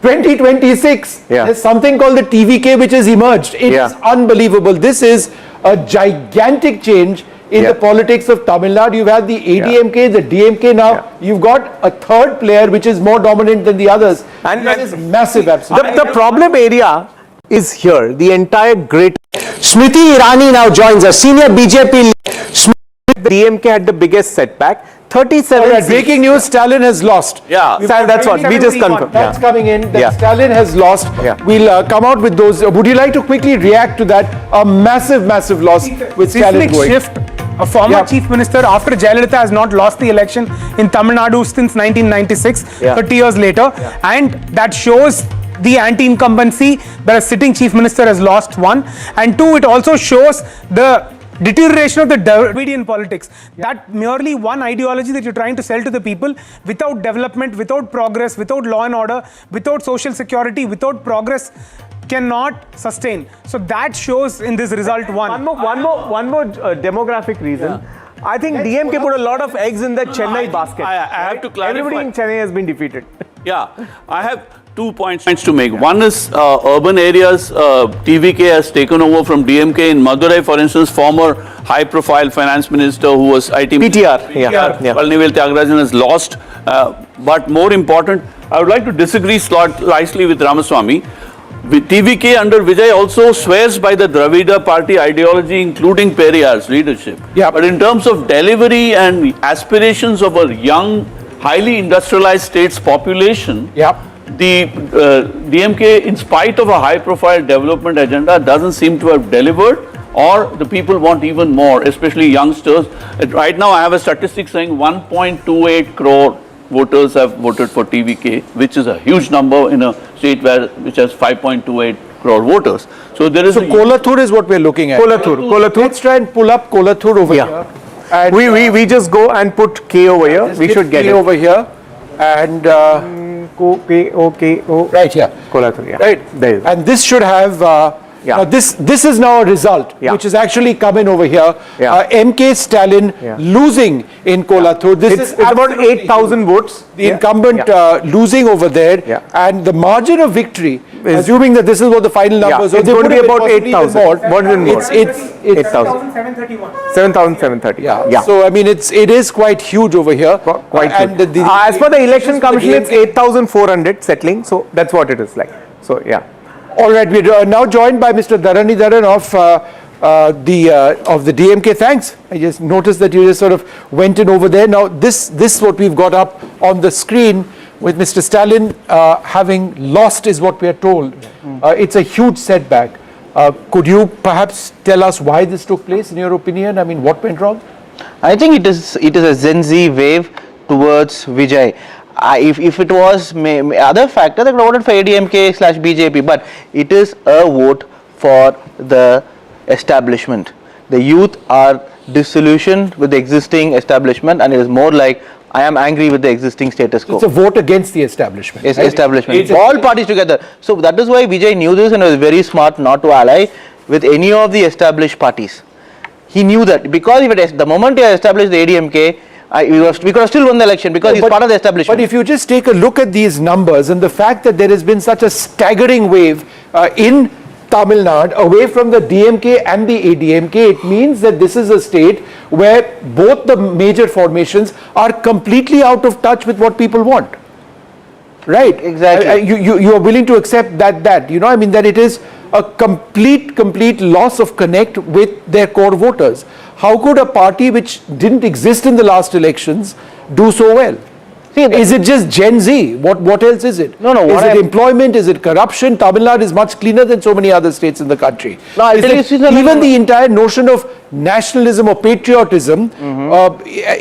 2026, there's something called the TVK which has emerged. It is unbelievable. This is a gigantic change in the politics of Tamil Nadu. You've had the ADMK, the DMK now. You've got a third player which is more dominant than the others. And that is massive, absolutely.
The problem area is here, the entire great.
Smriti Irani now joins us, senior BJP leader.
The DMK had the biggest setback. 37
All right, breaking news, Stalin has lost.
That's what we just confirmed.
That's coming in, that Stalin has lost. We'll come out with those. Would you like to quickly react to that? A massive loss with Stalin going.
Shift. A former chief minister after Jayalalitha has not lost the election in Tamil Nadu since 1996, 30 years later. And that shows the anti-incumbency that a sitting chief minister has lost, one. And two, it also shows the deterioration of the Dravidian politics. That merely one ideology that you're trying to sell to the people without development, without progress, without law and order, without social security, without progress cannot sustain. So that shows in this result one more
demographic reason. I think DMK put a lot of eggs in that Chennai basket.
I have to clarify.
Everybody in Chennai has been defeated.
I have 2 points to make. One is urban areas, TVK has taken over from DMK. In Madurai, for instance, former high-profile finance minister who was IT
PTR,
Palnivel Tyagarajan has lost. But more important, I would like to disagree slightly with Ramaswamy. TVK under Vijay also swears by the Dravida party ideology, including Periyar's leadership. But in terms of delivery and aspirations of a young, highly industrialized state's population, the DMK, in spite of a high-profile development agenda, doesn't seem to have delivered, or the people want even more, especially youngsters. Right now, I have a statistic saying 1.28 crore voters have voted for TVK, which is a huge number in a state which has 5.28 crore voters. So there is.
So Kolathur is what we're looking at.
Kolathur.
Let's try and pull up Kolathur over here. And
we just go and put K over here. We should get
K
it
over here, and
K-O.
right here.
Kolathur,
Right.
There you go.
And this should have. Now this is now a result which has actually come in over here. MK Stalin losing in Kolathur. This is
about 8,000 votes.
The incumbent losing over there, and the margin of victory, assuming that this is what the final numbers are,
it's going to be about 8,000.
It's
8,000. 7,730.
So I mean, it is quite huge over here.
Quite huge. As per the election commission, it's 8,400 settling. So that's what it is like. So
All right, we are now joined by Mr. Dharanidharan of the DMK. Thanks. I just noticed that you just sort of went in over there. Now, this is what we've got up on the screen with Mr. Stalin having lost, is what we are told. It's a huge setback. Could you perhaps tell us why this took place, in your opinion? I mean, what went wrong?
I think it is a Gen Z wave towards Vijay. If it was other factor, they could have voted for ADMK/BJP, but it is a vote for the establishment. The youth are disillusioned with the existing establishment, and it is more like, I am angry with the existing status quo.
It's a vote against the establishment.
Yes, establishment. All parties together. So that is why Vijay knew this and was very smart not to ally with any of the established parties. He knew that because the moment he established the ADMK, we could have still won the election because he's part of the establishment.
But if you just take a look at these numbers and the fact that there has been such a staggering wave in Tamil Nadu away from the DMK and the ADMK, it means that this is a state where both the major formations are completely out of touch with what people want. Right?
Exactly.
You are willing to accept that, you know, I mean, that it is a complete loss of connect with their core voters. How could a party which didn't exist in the last elections do so well? Is it just Gen Z? What else is it?
No.
Is it employment? Is it corruption? Tamil Nadu is much cleaner than so many other states in the country.
No,
even the entire notion of nationalism or patriotism,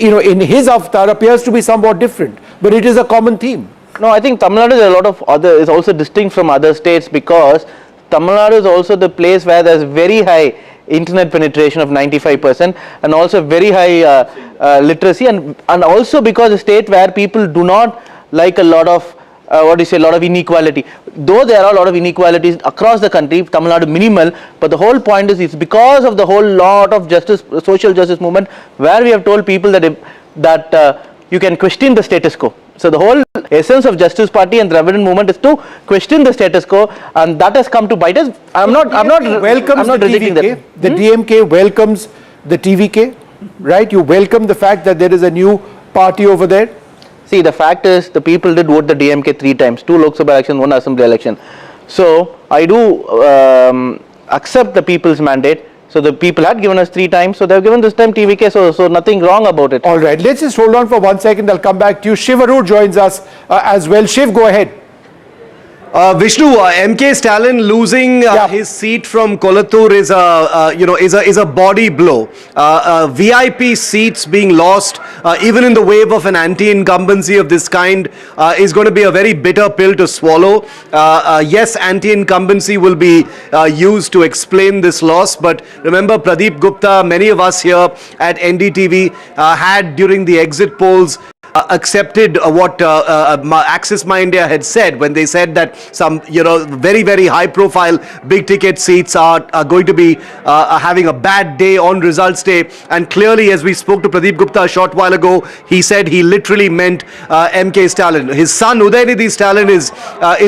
you know, in his avatar appears to be somewhat different, but it is a common theme.
No, I think Tamil Nadu is a lot of other, is also distinct from other states because Tamil Nadu is also the place where there is very high internet penetration of 95% and also very high literacy and also because a state where people do not like a lot of a lot of inequality. Though there are a lot of inequalities across the country, Tamil Nadu minimal, but the whole point is it's because of the whole lot of justice, social justice movement where we have told people that you can question the status quo. So the whole essence of Justice Party and Dravidian movement is to question the status quo, and that has come to bite us. I'm not rejecting that.
The DMK welcomes the TVK, right? You welcome the fact that there is a new party over there.
See, the fact is the people did vote the DMK 3 times, 2 Lok Sabha elections, 1 Assembly election. So I do accept the people's mandate. So the people had given us 3 times, so they have given this time TVK, so nothing wrong about it.
All right, let's just hold on for 1 second. I'll come back to you. Shiv Arur joins us as well. Shiv, go ahead.
Vishnu, MK Stalin losing his seat from Kolattur is a body blow. VIP seats being lost, even in the wave of an anti-incumbency of this kind, is going to be a very bitter pill to swallow. Yes, anti-incumbency will be used to explain this loss, but remember Pradeep Gupta, many of us here at NDTV had during the exit polls accepted what Axis My India had said when they said that some very high profile big ticket seats are going to be having a bad day on results day, and clearly as we spoke to Pradeep Gupta a short while ago, he said he literally meant MK Stalin. His son Udaynidhi Stalin is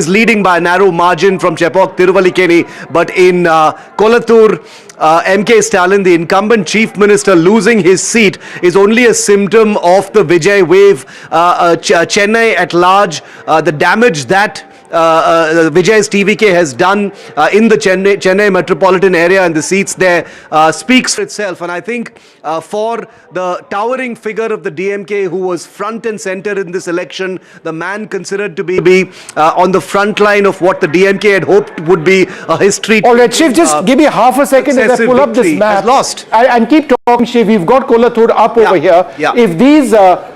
leading by a narrow margin from Chepauk Tiruvalikeni, but in Kolattur, MK Stalin, the incumbent chief minister, losing his seat is only a symptom of the Vijay wave. Chennai at large, the damage that Vijay's TVK has done in the Chennai metropolitan area and the seats there speaks for itself. And I think for the towering figure of the DMK who was front and center in this election, the man considered to be on the front line of what the DMK had hoped would be a history.
All right, Shiv, just give me half a second as I pull up this map.
Lost.
And keep talking, Shiv. We've got Kolattur up over here. If these are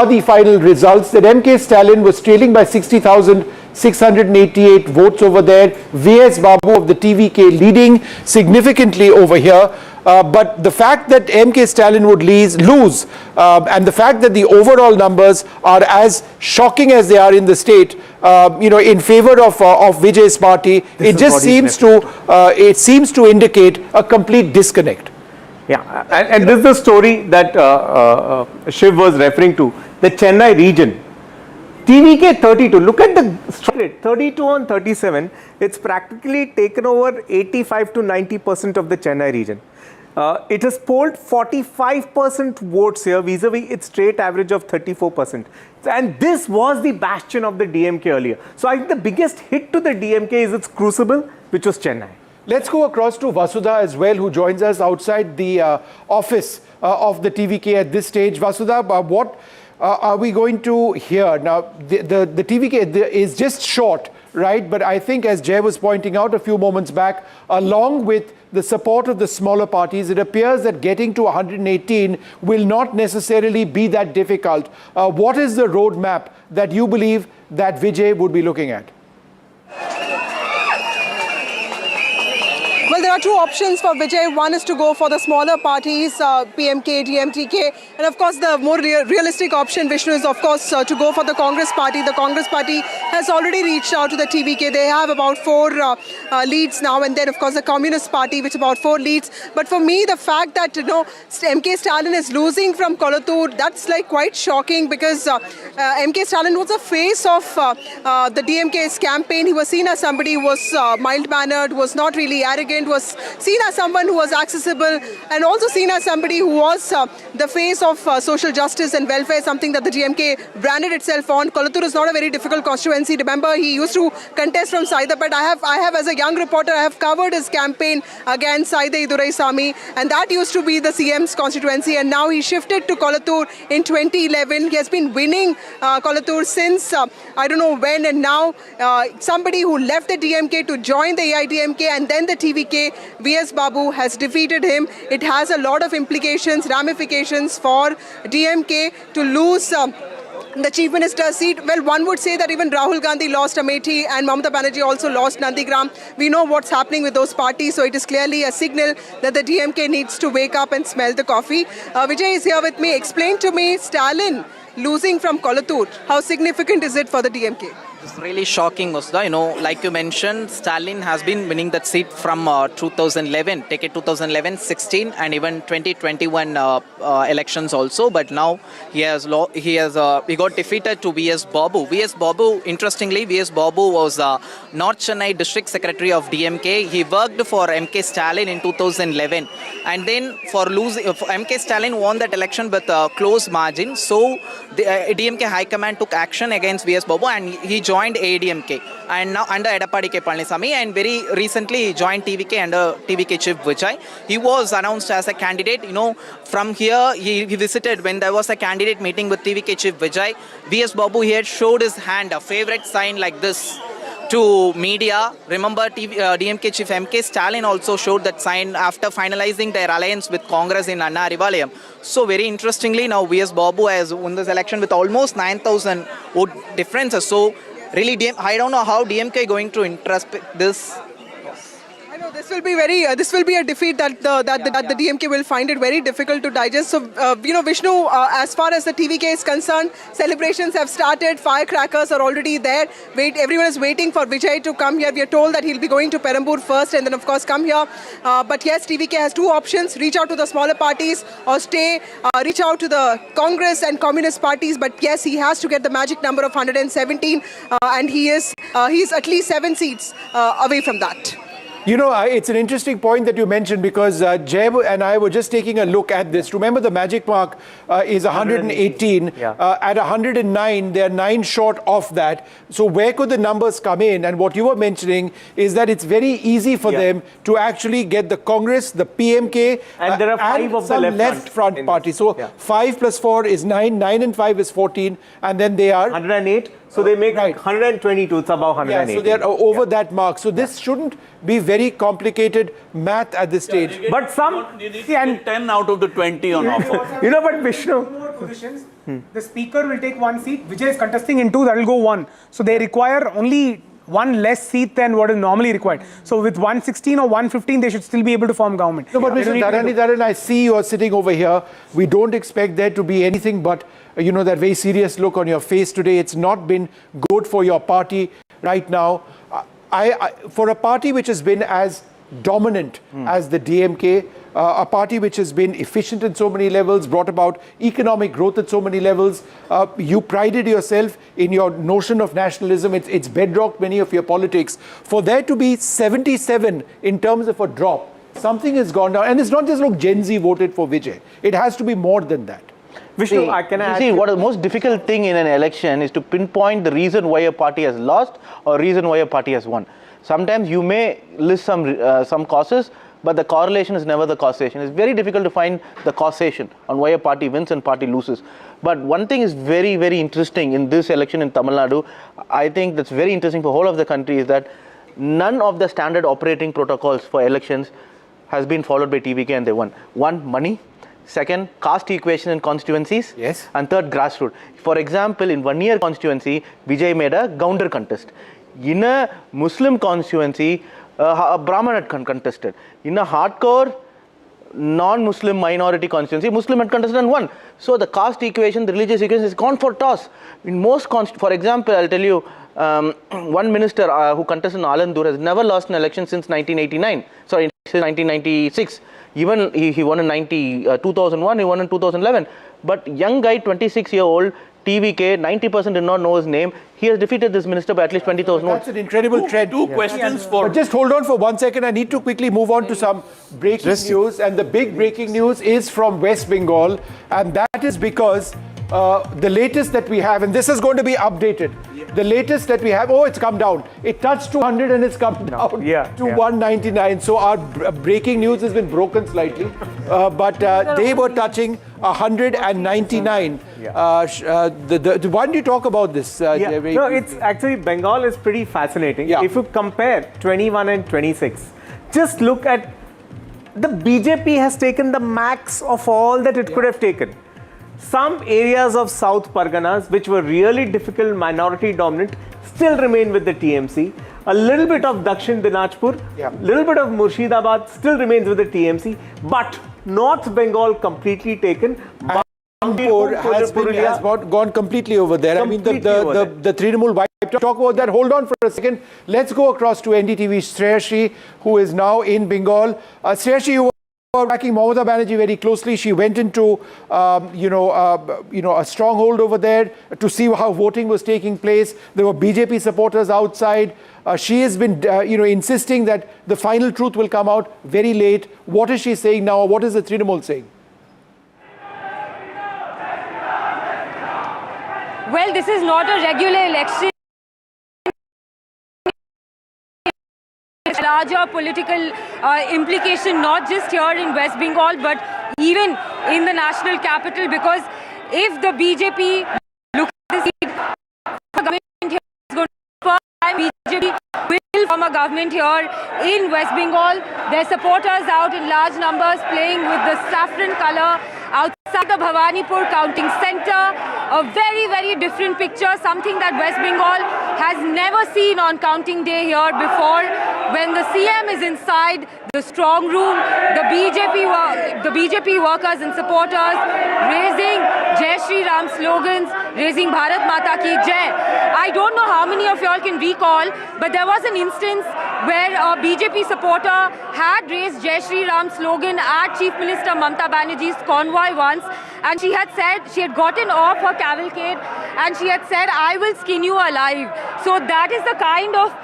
the final results, that MK Stalin was trailing by 60,688 votes over there. VS Babu of the TVK leading significantly over here. But the fact that MK Stalin would lose, and the fact that the overall numbers are as shocking as they are in the state, in favor of Vijay's party, it just seems to indicate a complete disconnect.
Yeah, and this is the story that Shiv was referring to, the Chennai region. TVK 32, look at the rate, 32 on 37, it's practically taken over 85 to 90% of the Chennai region. It has polled 45% votes here vis-a-vis its state average of 34%. And this was the bastion of the DMK earlier. So I think the biggest hit to the DMK is its crucible, which was Chennai.
Let's go across to Vasudha as well, who joins us outside the office of the TVK at this stage. Vasudha, what are we going to hear? Now, the TVK is just short, right? But I think, as Jay was pointing out a few moments back, along with the support of the smaller parties, it appears that getting to 118 will not necessarily be that difficult. What is the roadmap that you believe that Vijay would be looking at?
Well, there are two options for Vijay. One is to go for the smaller parties, PMK, DMTK, and of course the more realistic option, Vishnu, is of course to go for the Congress party. The Congress party has already reached out to the TVK. They have about 4 leads now, and then of course the Communist Party, which about 4 leads. But for me, the fact that MK Stalin is losing from Kolattur, that's like quite shocking, because MK Stalin was the face of the DMK's campaign. He was seen as somebody who was mild-mannered, was not really arrogant, was seen as someone who was accessible, and also seen as somebody who was the face of social justice and welfare, something that the DMK branded itself on. Kolattur is not a very difficult constituency. Remember, he used to contest from Saidapet. I have as a young reporter, I have covered his campaign against Saide Iduraisamy, and that used to be the CM's constituency, and now he shifted to Kolattur in 2011. He has been winning Kolattur since I don't know when, and now somebody who left the DMK to join the AIDMK and then the TVK, VS Babu, has defeated him. It has a lot of implications, ramifications for DMK to lose the Chief Minister's seat. Well, one would say that even Rahul Gandhi lost Amethi and Mamata Banerjee also lost Nandigram. We know what's happening with those parties, so it is clearly a signal that the DMK needs to wake up and smell the coffee. Vijay is here with me. Explain to me, Stalin losing from Kolattur, how significant is it for the DMK?
It's really shocking, Musda. Like you mentioned, Stalin has been winning that seat from 2011, take it 2011, 16, and even 2021 elections also. But now he got defeated to VS Babu. VS Babu, interestingly, VS Babu was North Chennai District Secretary of DMK. He worked for MK Stalin in 2011, and then for losing, MK Stalin won that election with a close margin. So the DMK High Command took action against VS Babu, and he joined ADMK, and now under Edappadi K. Palaniswamy, and very recently he joined TVK under TVK Chief Vijay. He was announced as a candidate. From here he visited when there was a candidate meeting with TVK Chief Vijay. VS Babu here showed his hand, a favorite sign like this, to media. Remember, DMK Chief MK Stalin also showed that sign after finalizing their alliance with Congress in Anna Arivalayam. So very interestingly, now VS Babu has won this election with almost 9,000 vote differences. So really, I don't know how DMK going to introspect this.
I know this will be a defeat that the DMK will find it very difficult to digest. So, Vishnu, as far as the TVK is concerned, celebrations have started. Firecrackers are already there. Everyone is waiting for Vijay to come here. We are told that he'll be going to Perambur first and then, of course, come here. But yes, TVK has 2 options: reach out to the smaller parties or reach out to the Congress and Communist parties. But yes, he has to get the magic number of 117, and he's at least 7 seats away from that.
It's an interesting point that you mentioned, because Jeb and I were just taking a look at this. Remember, the magic mark is 118. At 109, they're 9 short of that. So where could the numbers come in? And what you were mentioning is that it's very easy for them to actually get the Congress, the PMK,
and there are 5 of the
left front parties. So 5 plus 4 is 9, 9 and 5 is 14, and then they are
108. So they make 122, it's above 180.
Yeah, so they're over that mark. So this shouldn't be very complicated math at this stage.
But some...
and 10 out of the 20 on offer.
But Vishnu...
Positions, the speaker will take 1 seat. Vijay is contesting in 2, that will go 1. So they require only 1 less seat than what is normally required. So with 116 or 115, they should still be able to form government.
No, but Mr. Dharan, I see you are sitting over here. We don't expect there to be anything but, that very serious look on your face today. It's not been good for your party right now. For a party which has been as dominant as the DMK, a party which has been efficient in so many levels, brought about economic growth at so many levels. You prided yourself in your notion of nationalism. It's bedrocked many of your politics. For there to be 77 in terms of a drop, something has gone down. And it's not just Gen Z voted for Vijay. It has to be more than that.
Vishnu,
what the most difficult thing in an election is to pinpoint the reason why a party has lost or reason why a party has won. Sometimes you may list some causes, but the correlation is never the causation. It's very difficult to find the causation on why a party wins and party loses. But one thing is very, very interesting in this election in Tamil Nadu. I think that's very interesting for the whole of the country is that none of the standard operating protocols for elections has been followed by TVK and they won. 1, money. Second, caste equation in constituencies.
Yes.
And third, grassroots. For example, in 1 year constituency, Vijay made a Gounder contest. In a Muslim constituency, a Brahmin had contested. In a hardcore non-Muslim minority constituency, Muslim had contested and won. So the caste equation, the religious equation is gone for toss. In most, for example, I'll tell you, one minister who contested in Alandur has never lost an election since 1989. Sorry, since 1996. Even he won in 2001, he won in 2011. But young guy, 26-year-old, TVK, 90% did not know his name. He has defeated this minister by at least 20,000 votes.
That's an incredible trend.
Two questions for...
But just hold on for 1 second. I need to quickly move on to some breaking news. And the big breaking news is from West Bengal. And that is because the latest that we have, and this is going to be updated. The latest that we have, oh, it's come down. It touched 200 and it's come down to 199. So our breaking news has been broken slightly. But they were touching 199. Why don't you talk about this?
No, it's actually, Bengal is pretty fascinating. If you compare 21 and 26, just look at the BJP has taken the max of all that it could have taken. Some areas of South Parganas, which were really difficult, minority dominant, still remain with the TMC. A little bit of Dakshin Dinajpur, little bit of Murshidabad still remains with the TMC. But North Bengal completely taken.
Has gone completely over there. I mean, the Trinamool wiped. Talk about that. Hold on for a second. Let's go across to NDTV's Shreyashri, who is now in Bengal. Shreyashri, you were tracking Mamata Banerjee very closely. She went into, a stronghold over there to see how voting was taking place. There were BJP supporters outside. She has been, insisting that the final truth will come out very late. What is she saying now? What is the Trinamool saying?
Well, this is not a regular election. It's larger political implication, not just here in West Bengal, but even in the national capital, because if the BJP looks at the seat, the government here is going to BJP will form a government here in West Bengal. Their supporters out in large numbers playing with the saffron color outside the Bhawanipur counting center. A very, very different picture, something that West Bengal has never seen on counting day here before. When the CM is inside the strong room, the BJP workers and supporters raising Jai Shri Ram slogans, raising Bharat Mata Ki Jai. I don't know how many of y'all can recall, but there was an instance where a BJP supporter had raised Jai Shri Ram slogan at Chief Minister Mamata Banerjee's convoy once, and she had said, she had gotten off her cavalcade and she had said, I will skin you alive. So that is the kind of,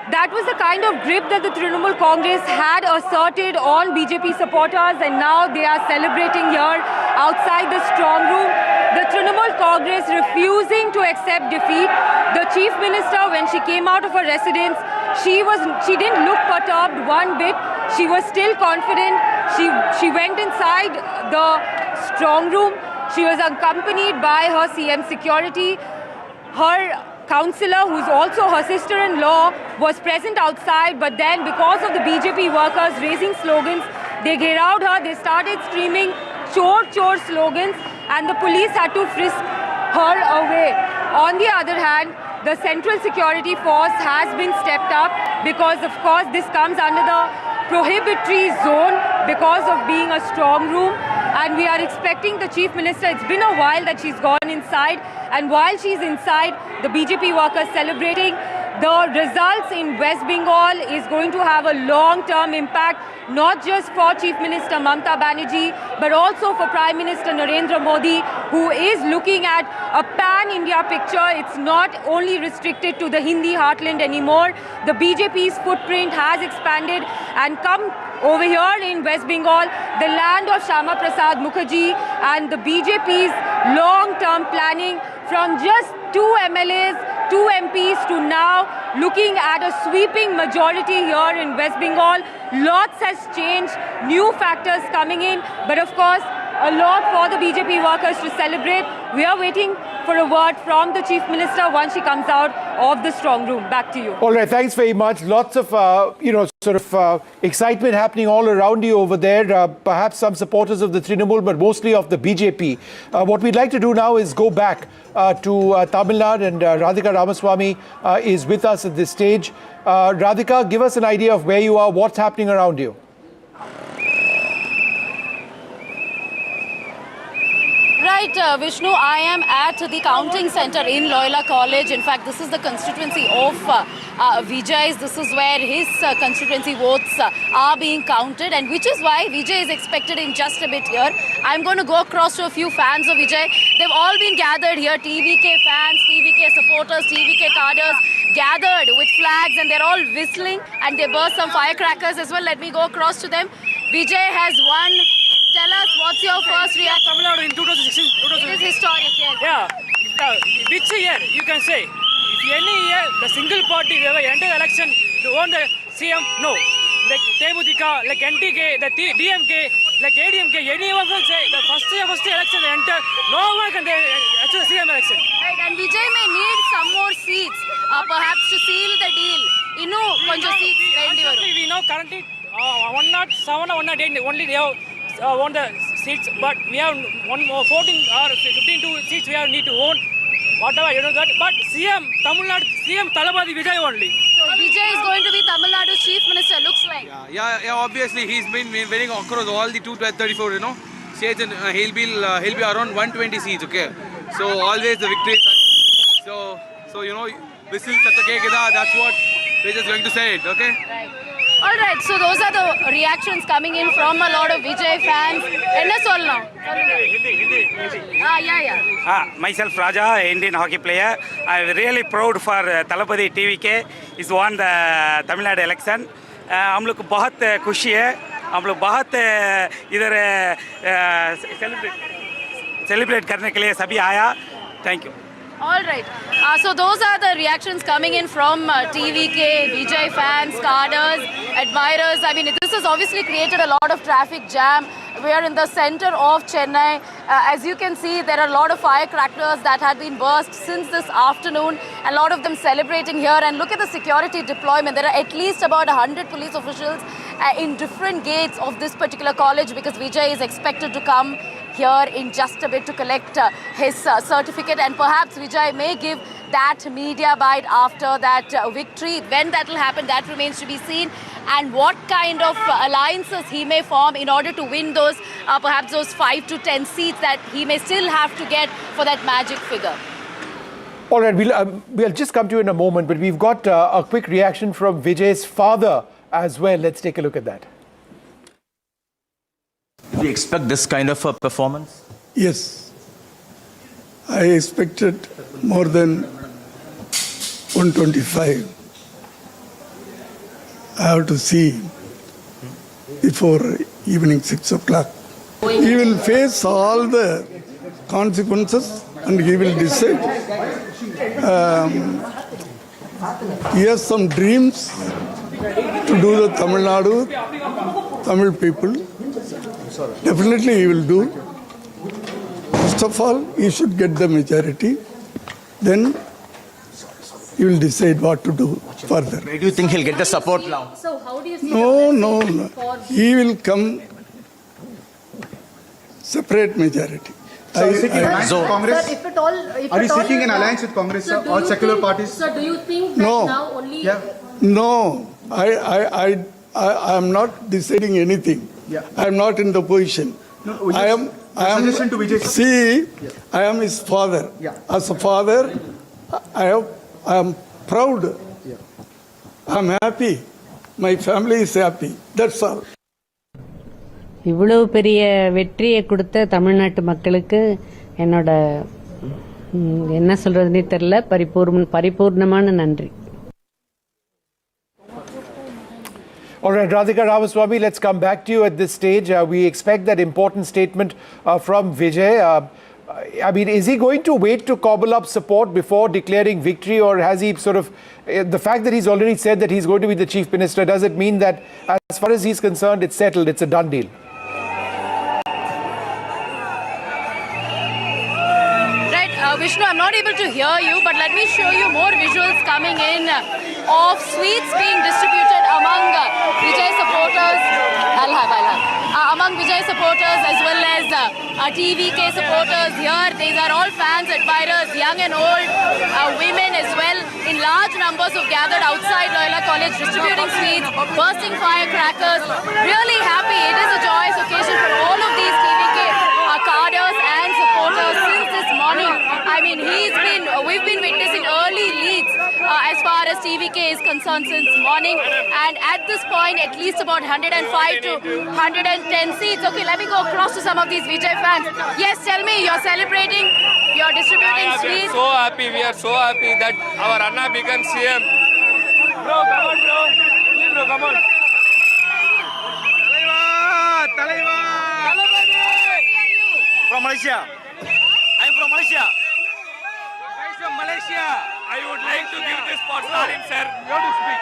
that was the kind of grip that the Trinamool Congress had asserted on BJP supporters, and now they are celebrating here outside the strong room. The Trinamool Congress refusing to accept defeat. The Chief Minister, when she came out of her residence, she didn't look perturbed one bit. She was still confident. She went inside the strong room. She was accompanied by her CM security. Her councillor, who's also her sister-in-law, was present outside, but then because of the BJP workers raising slogans, they geared her, they started screaming "Chor Chor" slogans, and the police had to frisk her away. On the other hand, the central security force has been stepped up because, of course, this comes under the prohibitory zone because of being a strong room. And we are expecting the Chief Minister, it's been a while that she's gone inside, and while she's inside, the BJP workers celebrating. The results in West Bengal is going to have a long-term impact, not just for Chief Minister Mamata Banerjee, but also for Prime Minister Narendra Modi, who is looking at a pan-India picture. It's not only restricted to the Hindi heartland anymore. The BJP's footprint has expanded and come over here in West Bengal, the land of Shama Prasad Mukherjee, and the BJP's long-term planning from just 2 MLAs, 2 MPs to now looking at a sweeping majority here in West Bengal. Lots has changed, new factors coming in, but of course, a lot for the BJP workers to celebrate. We are waiting for a word from the Chief Minister once she comes out of the strong room. Back to you.
All right, thanks very much. Lots of, excitement happening all around you over there. Perhaps some supporters of the Trinamool, but mostly of the BJP. What we'd like to do now is go back to Tamil Nadu, and Radhika Ramaswamy is with us at this stage. Radhika, give us an idea of where you are, what's happening around you.
Right, Vishnu, I am at the counting center in Loyola College. In fact, this is the constituency of Vijay's. This is where his constituency votes are being counted, and which is why Vijay is expected in just a bit here. I'm going to go across to a few fans of Vijay. They've all been gathered here, TVK fans, TVK supporters, TVK cadres, gathered with flags, and they're all whistling, and they burst some firecrackers as well. Let me go across to them. Vijay has won. Tell us, what's your first reaction?
Tamil Nadu in 2016.
It is historic, yes.
Yeah. Which year you can say? If any year the single party they ever enter the election to own the CM, no. Like Temutika, like NTK, the DMK, like ADMK, anyone will say the first election they enter, no one can enter the CM election.
Right, and Vijay may need some more seats, perhaps to seal the deal. Konja seats.
We know currently 107 or 108 only they have won the seats, but we have 14 or 15 seats we have need to own. Whatever, you know that. But CM, Tamil Nadu, CM Talabadi Vijay only.
So Vijay is going to be Tamil Nadu's chief minister, looks like.
Yeah, obviously he's been winning across all the 234, states, and he'll be around 120 seats, okay? So always the victory. So whistle Satakekida, that's what we're just going to say it, okay?
Right. All right, so those are the reactions coming in from a lot of Vijay fans. Enna solna?
Yeah. Myself, Raja, Indian hockey player. I'm really proud for Talapati TVK. He's won the Tamil Nadu election. हम लोग को बहुत खुशी है. हम लोग बहुत इधर सेलिब्रेट करने के लिए सभी आया. Thank you.
All right. So those are the reactions coming in from TVK, Vijay fans, cadres, admirers. I mean, this has obviously created a lot of traffic jam. We are in the center of Chennai. As you can see, there are a lot of firecrackers that had been burst since this afternoon. A lot of them celebrating here. And look at the security deployment. There are at least about 100 police officials in different gates of this particular college, because Vijay is expected to come here in just a bit to collect his certificate, and perhaps Vijay may give that media bite after that victory. When that will happen, that remains to be seen, and what kind of alliances he may form in order to win those perhaps those 5 to 10 seats that he may still have to get for that magic figure.
All right, we'll just come to you in a moment, but we've got a quick reaction from Vijay's father as well. Let's take a look at that.
Do you expect this kind of a performance?
Yes. I expected more than 125. I have to see before evening 6 o'clock. He will face all the consequences and he will decide. He has some dreams to do the Tamil Nadu, Tamil people. Definitely he will do. First of all, he should get the majority. Then he will decide what to do further.
Where do you think he'll get the support now?
So how do you see
No. He will come separate majority.
Congress?
Sir, if at all,
Are you seeking an alliance with Congress, all secular parties?
So do you think that now only...
No, I am not deciding anything. I am not in the position.
No, I am
his father. As a father, I am proud. I am happy. My family is happy. That's all.
இவ்வளவு பெரிய வெற்றியை கொடுத்த தமிழ்நாட்டு மக்களுக்கு என்னோட என்ன சொல்றதுன்னே தெரியல, பரிபூர்ணமான நன்றி.
All right, Radhika Ramaswamy, let's come back to you at this stage. We expect that important statement from Vijay. I mean, is he going to wait to cobble up support before declaring victory, or has he sort of, the fact that he's already said that he's going to be the chief minister, does it mean that as far as he's concerned, it's settled, it's a done deal?
Vishnu, I'm not able to hear you, but let me show you more visuals coming in of sweets being distributed among Vijay supporters. Among Vijay supporters as well as TVK supporters here. These are all fans, admirers, young and old, women as well. In large numbers have gathered outside Loyola College distributing sweets, bursting firecrackers. Really happy. It is a joyous occasion for all of these TVK cadres and supporters since this morning. I mean, we've been witnessing early leads as far as TVK is concerned since morning, and at this point at least about 105 to 110 seats. Okay, let me go across to some of these Vijay fans. Yes, tell me, you're celebrating, you're distributing sweets.
We are so happy that our Anna becomes CM. Bro, come on, bro. Bro, come on.
From Malaysia. I'm from Malaysia.
Guys from Malaysia. I would like to give this for Stalin, sir. You have to speak.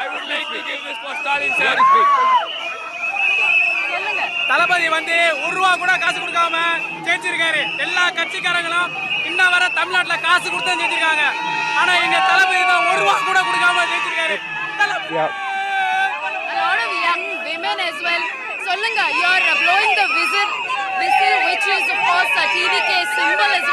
I would like to give this for Stalin, sir.
தளபதி வந்து ஒரு ரூபா கூட காசு கொடுக்காம ஜெயிச்சிருக்காரு. எல்லா கட்சிக்காரங்களும் இன்ன வர தமிழ்நாட்டுல காசு கொடுத்து ஜெயிச்சிருக்காங்க. ஆனா எங்க தளபதி தான் ஒரு ரூபா கூட கொடுக்காம ஜெயிச்சிருக்காரு.
A lot of young women as well. Solunga, you're blowing the whistle which is of course a TVK symbol as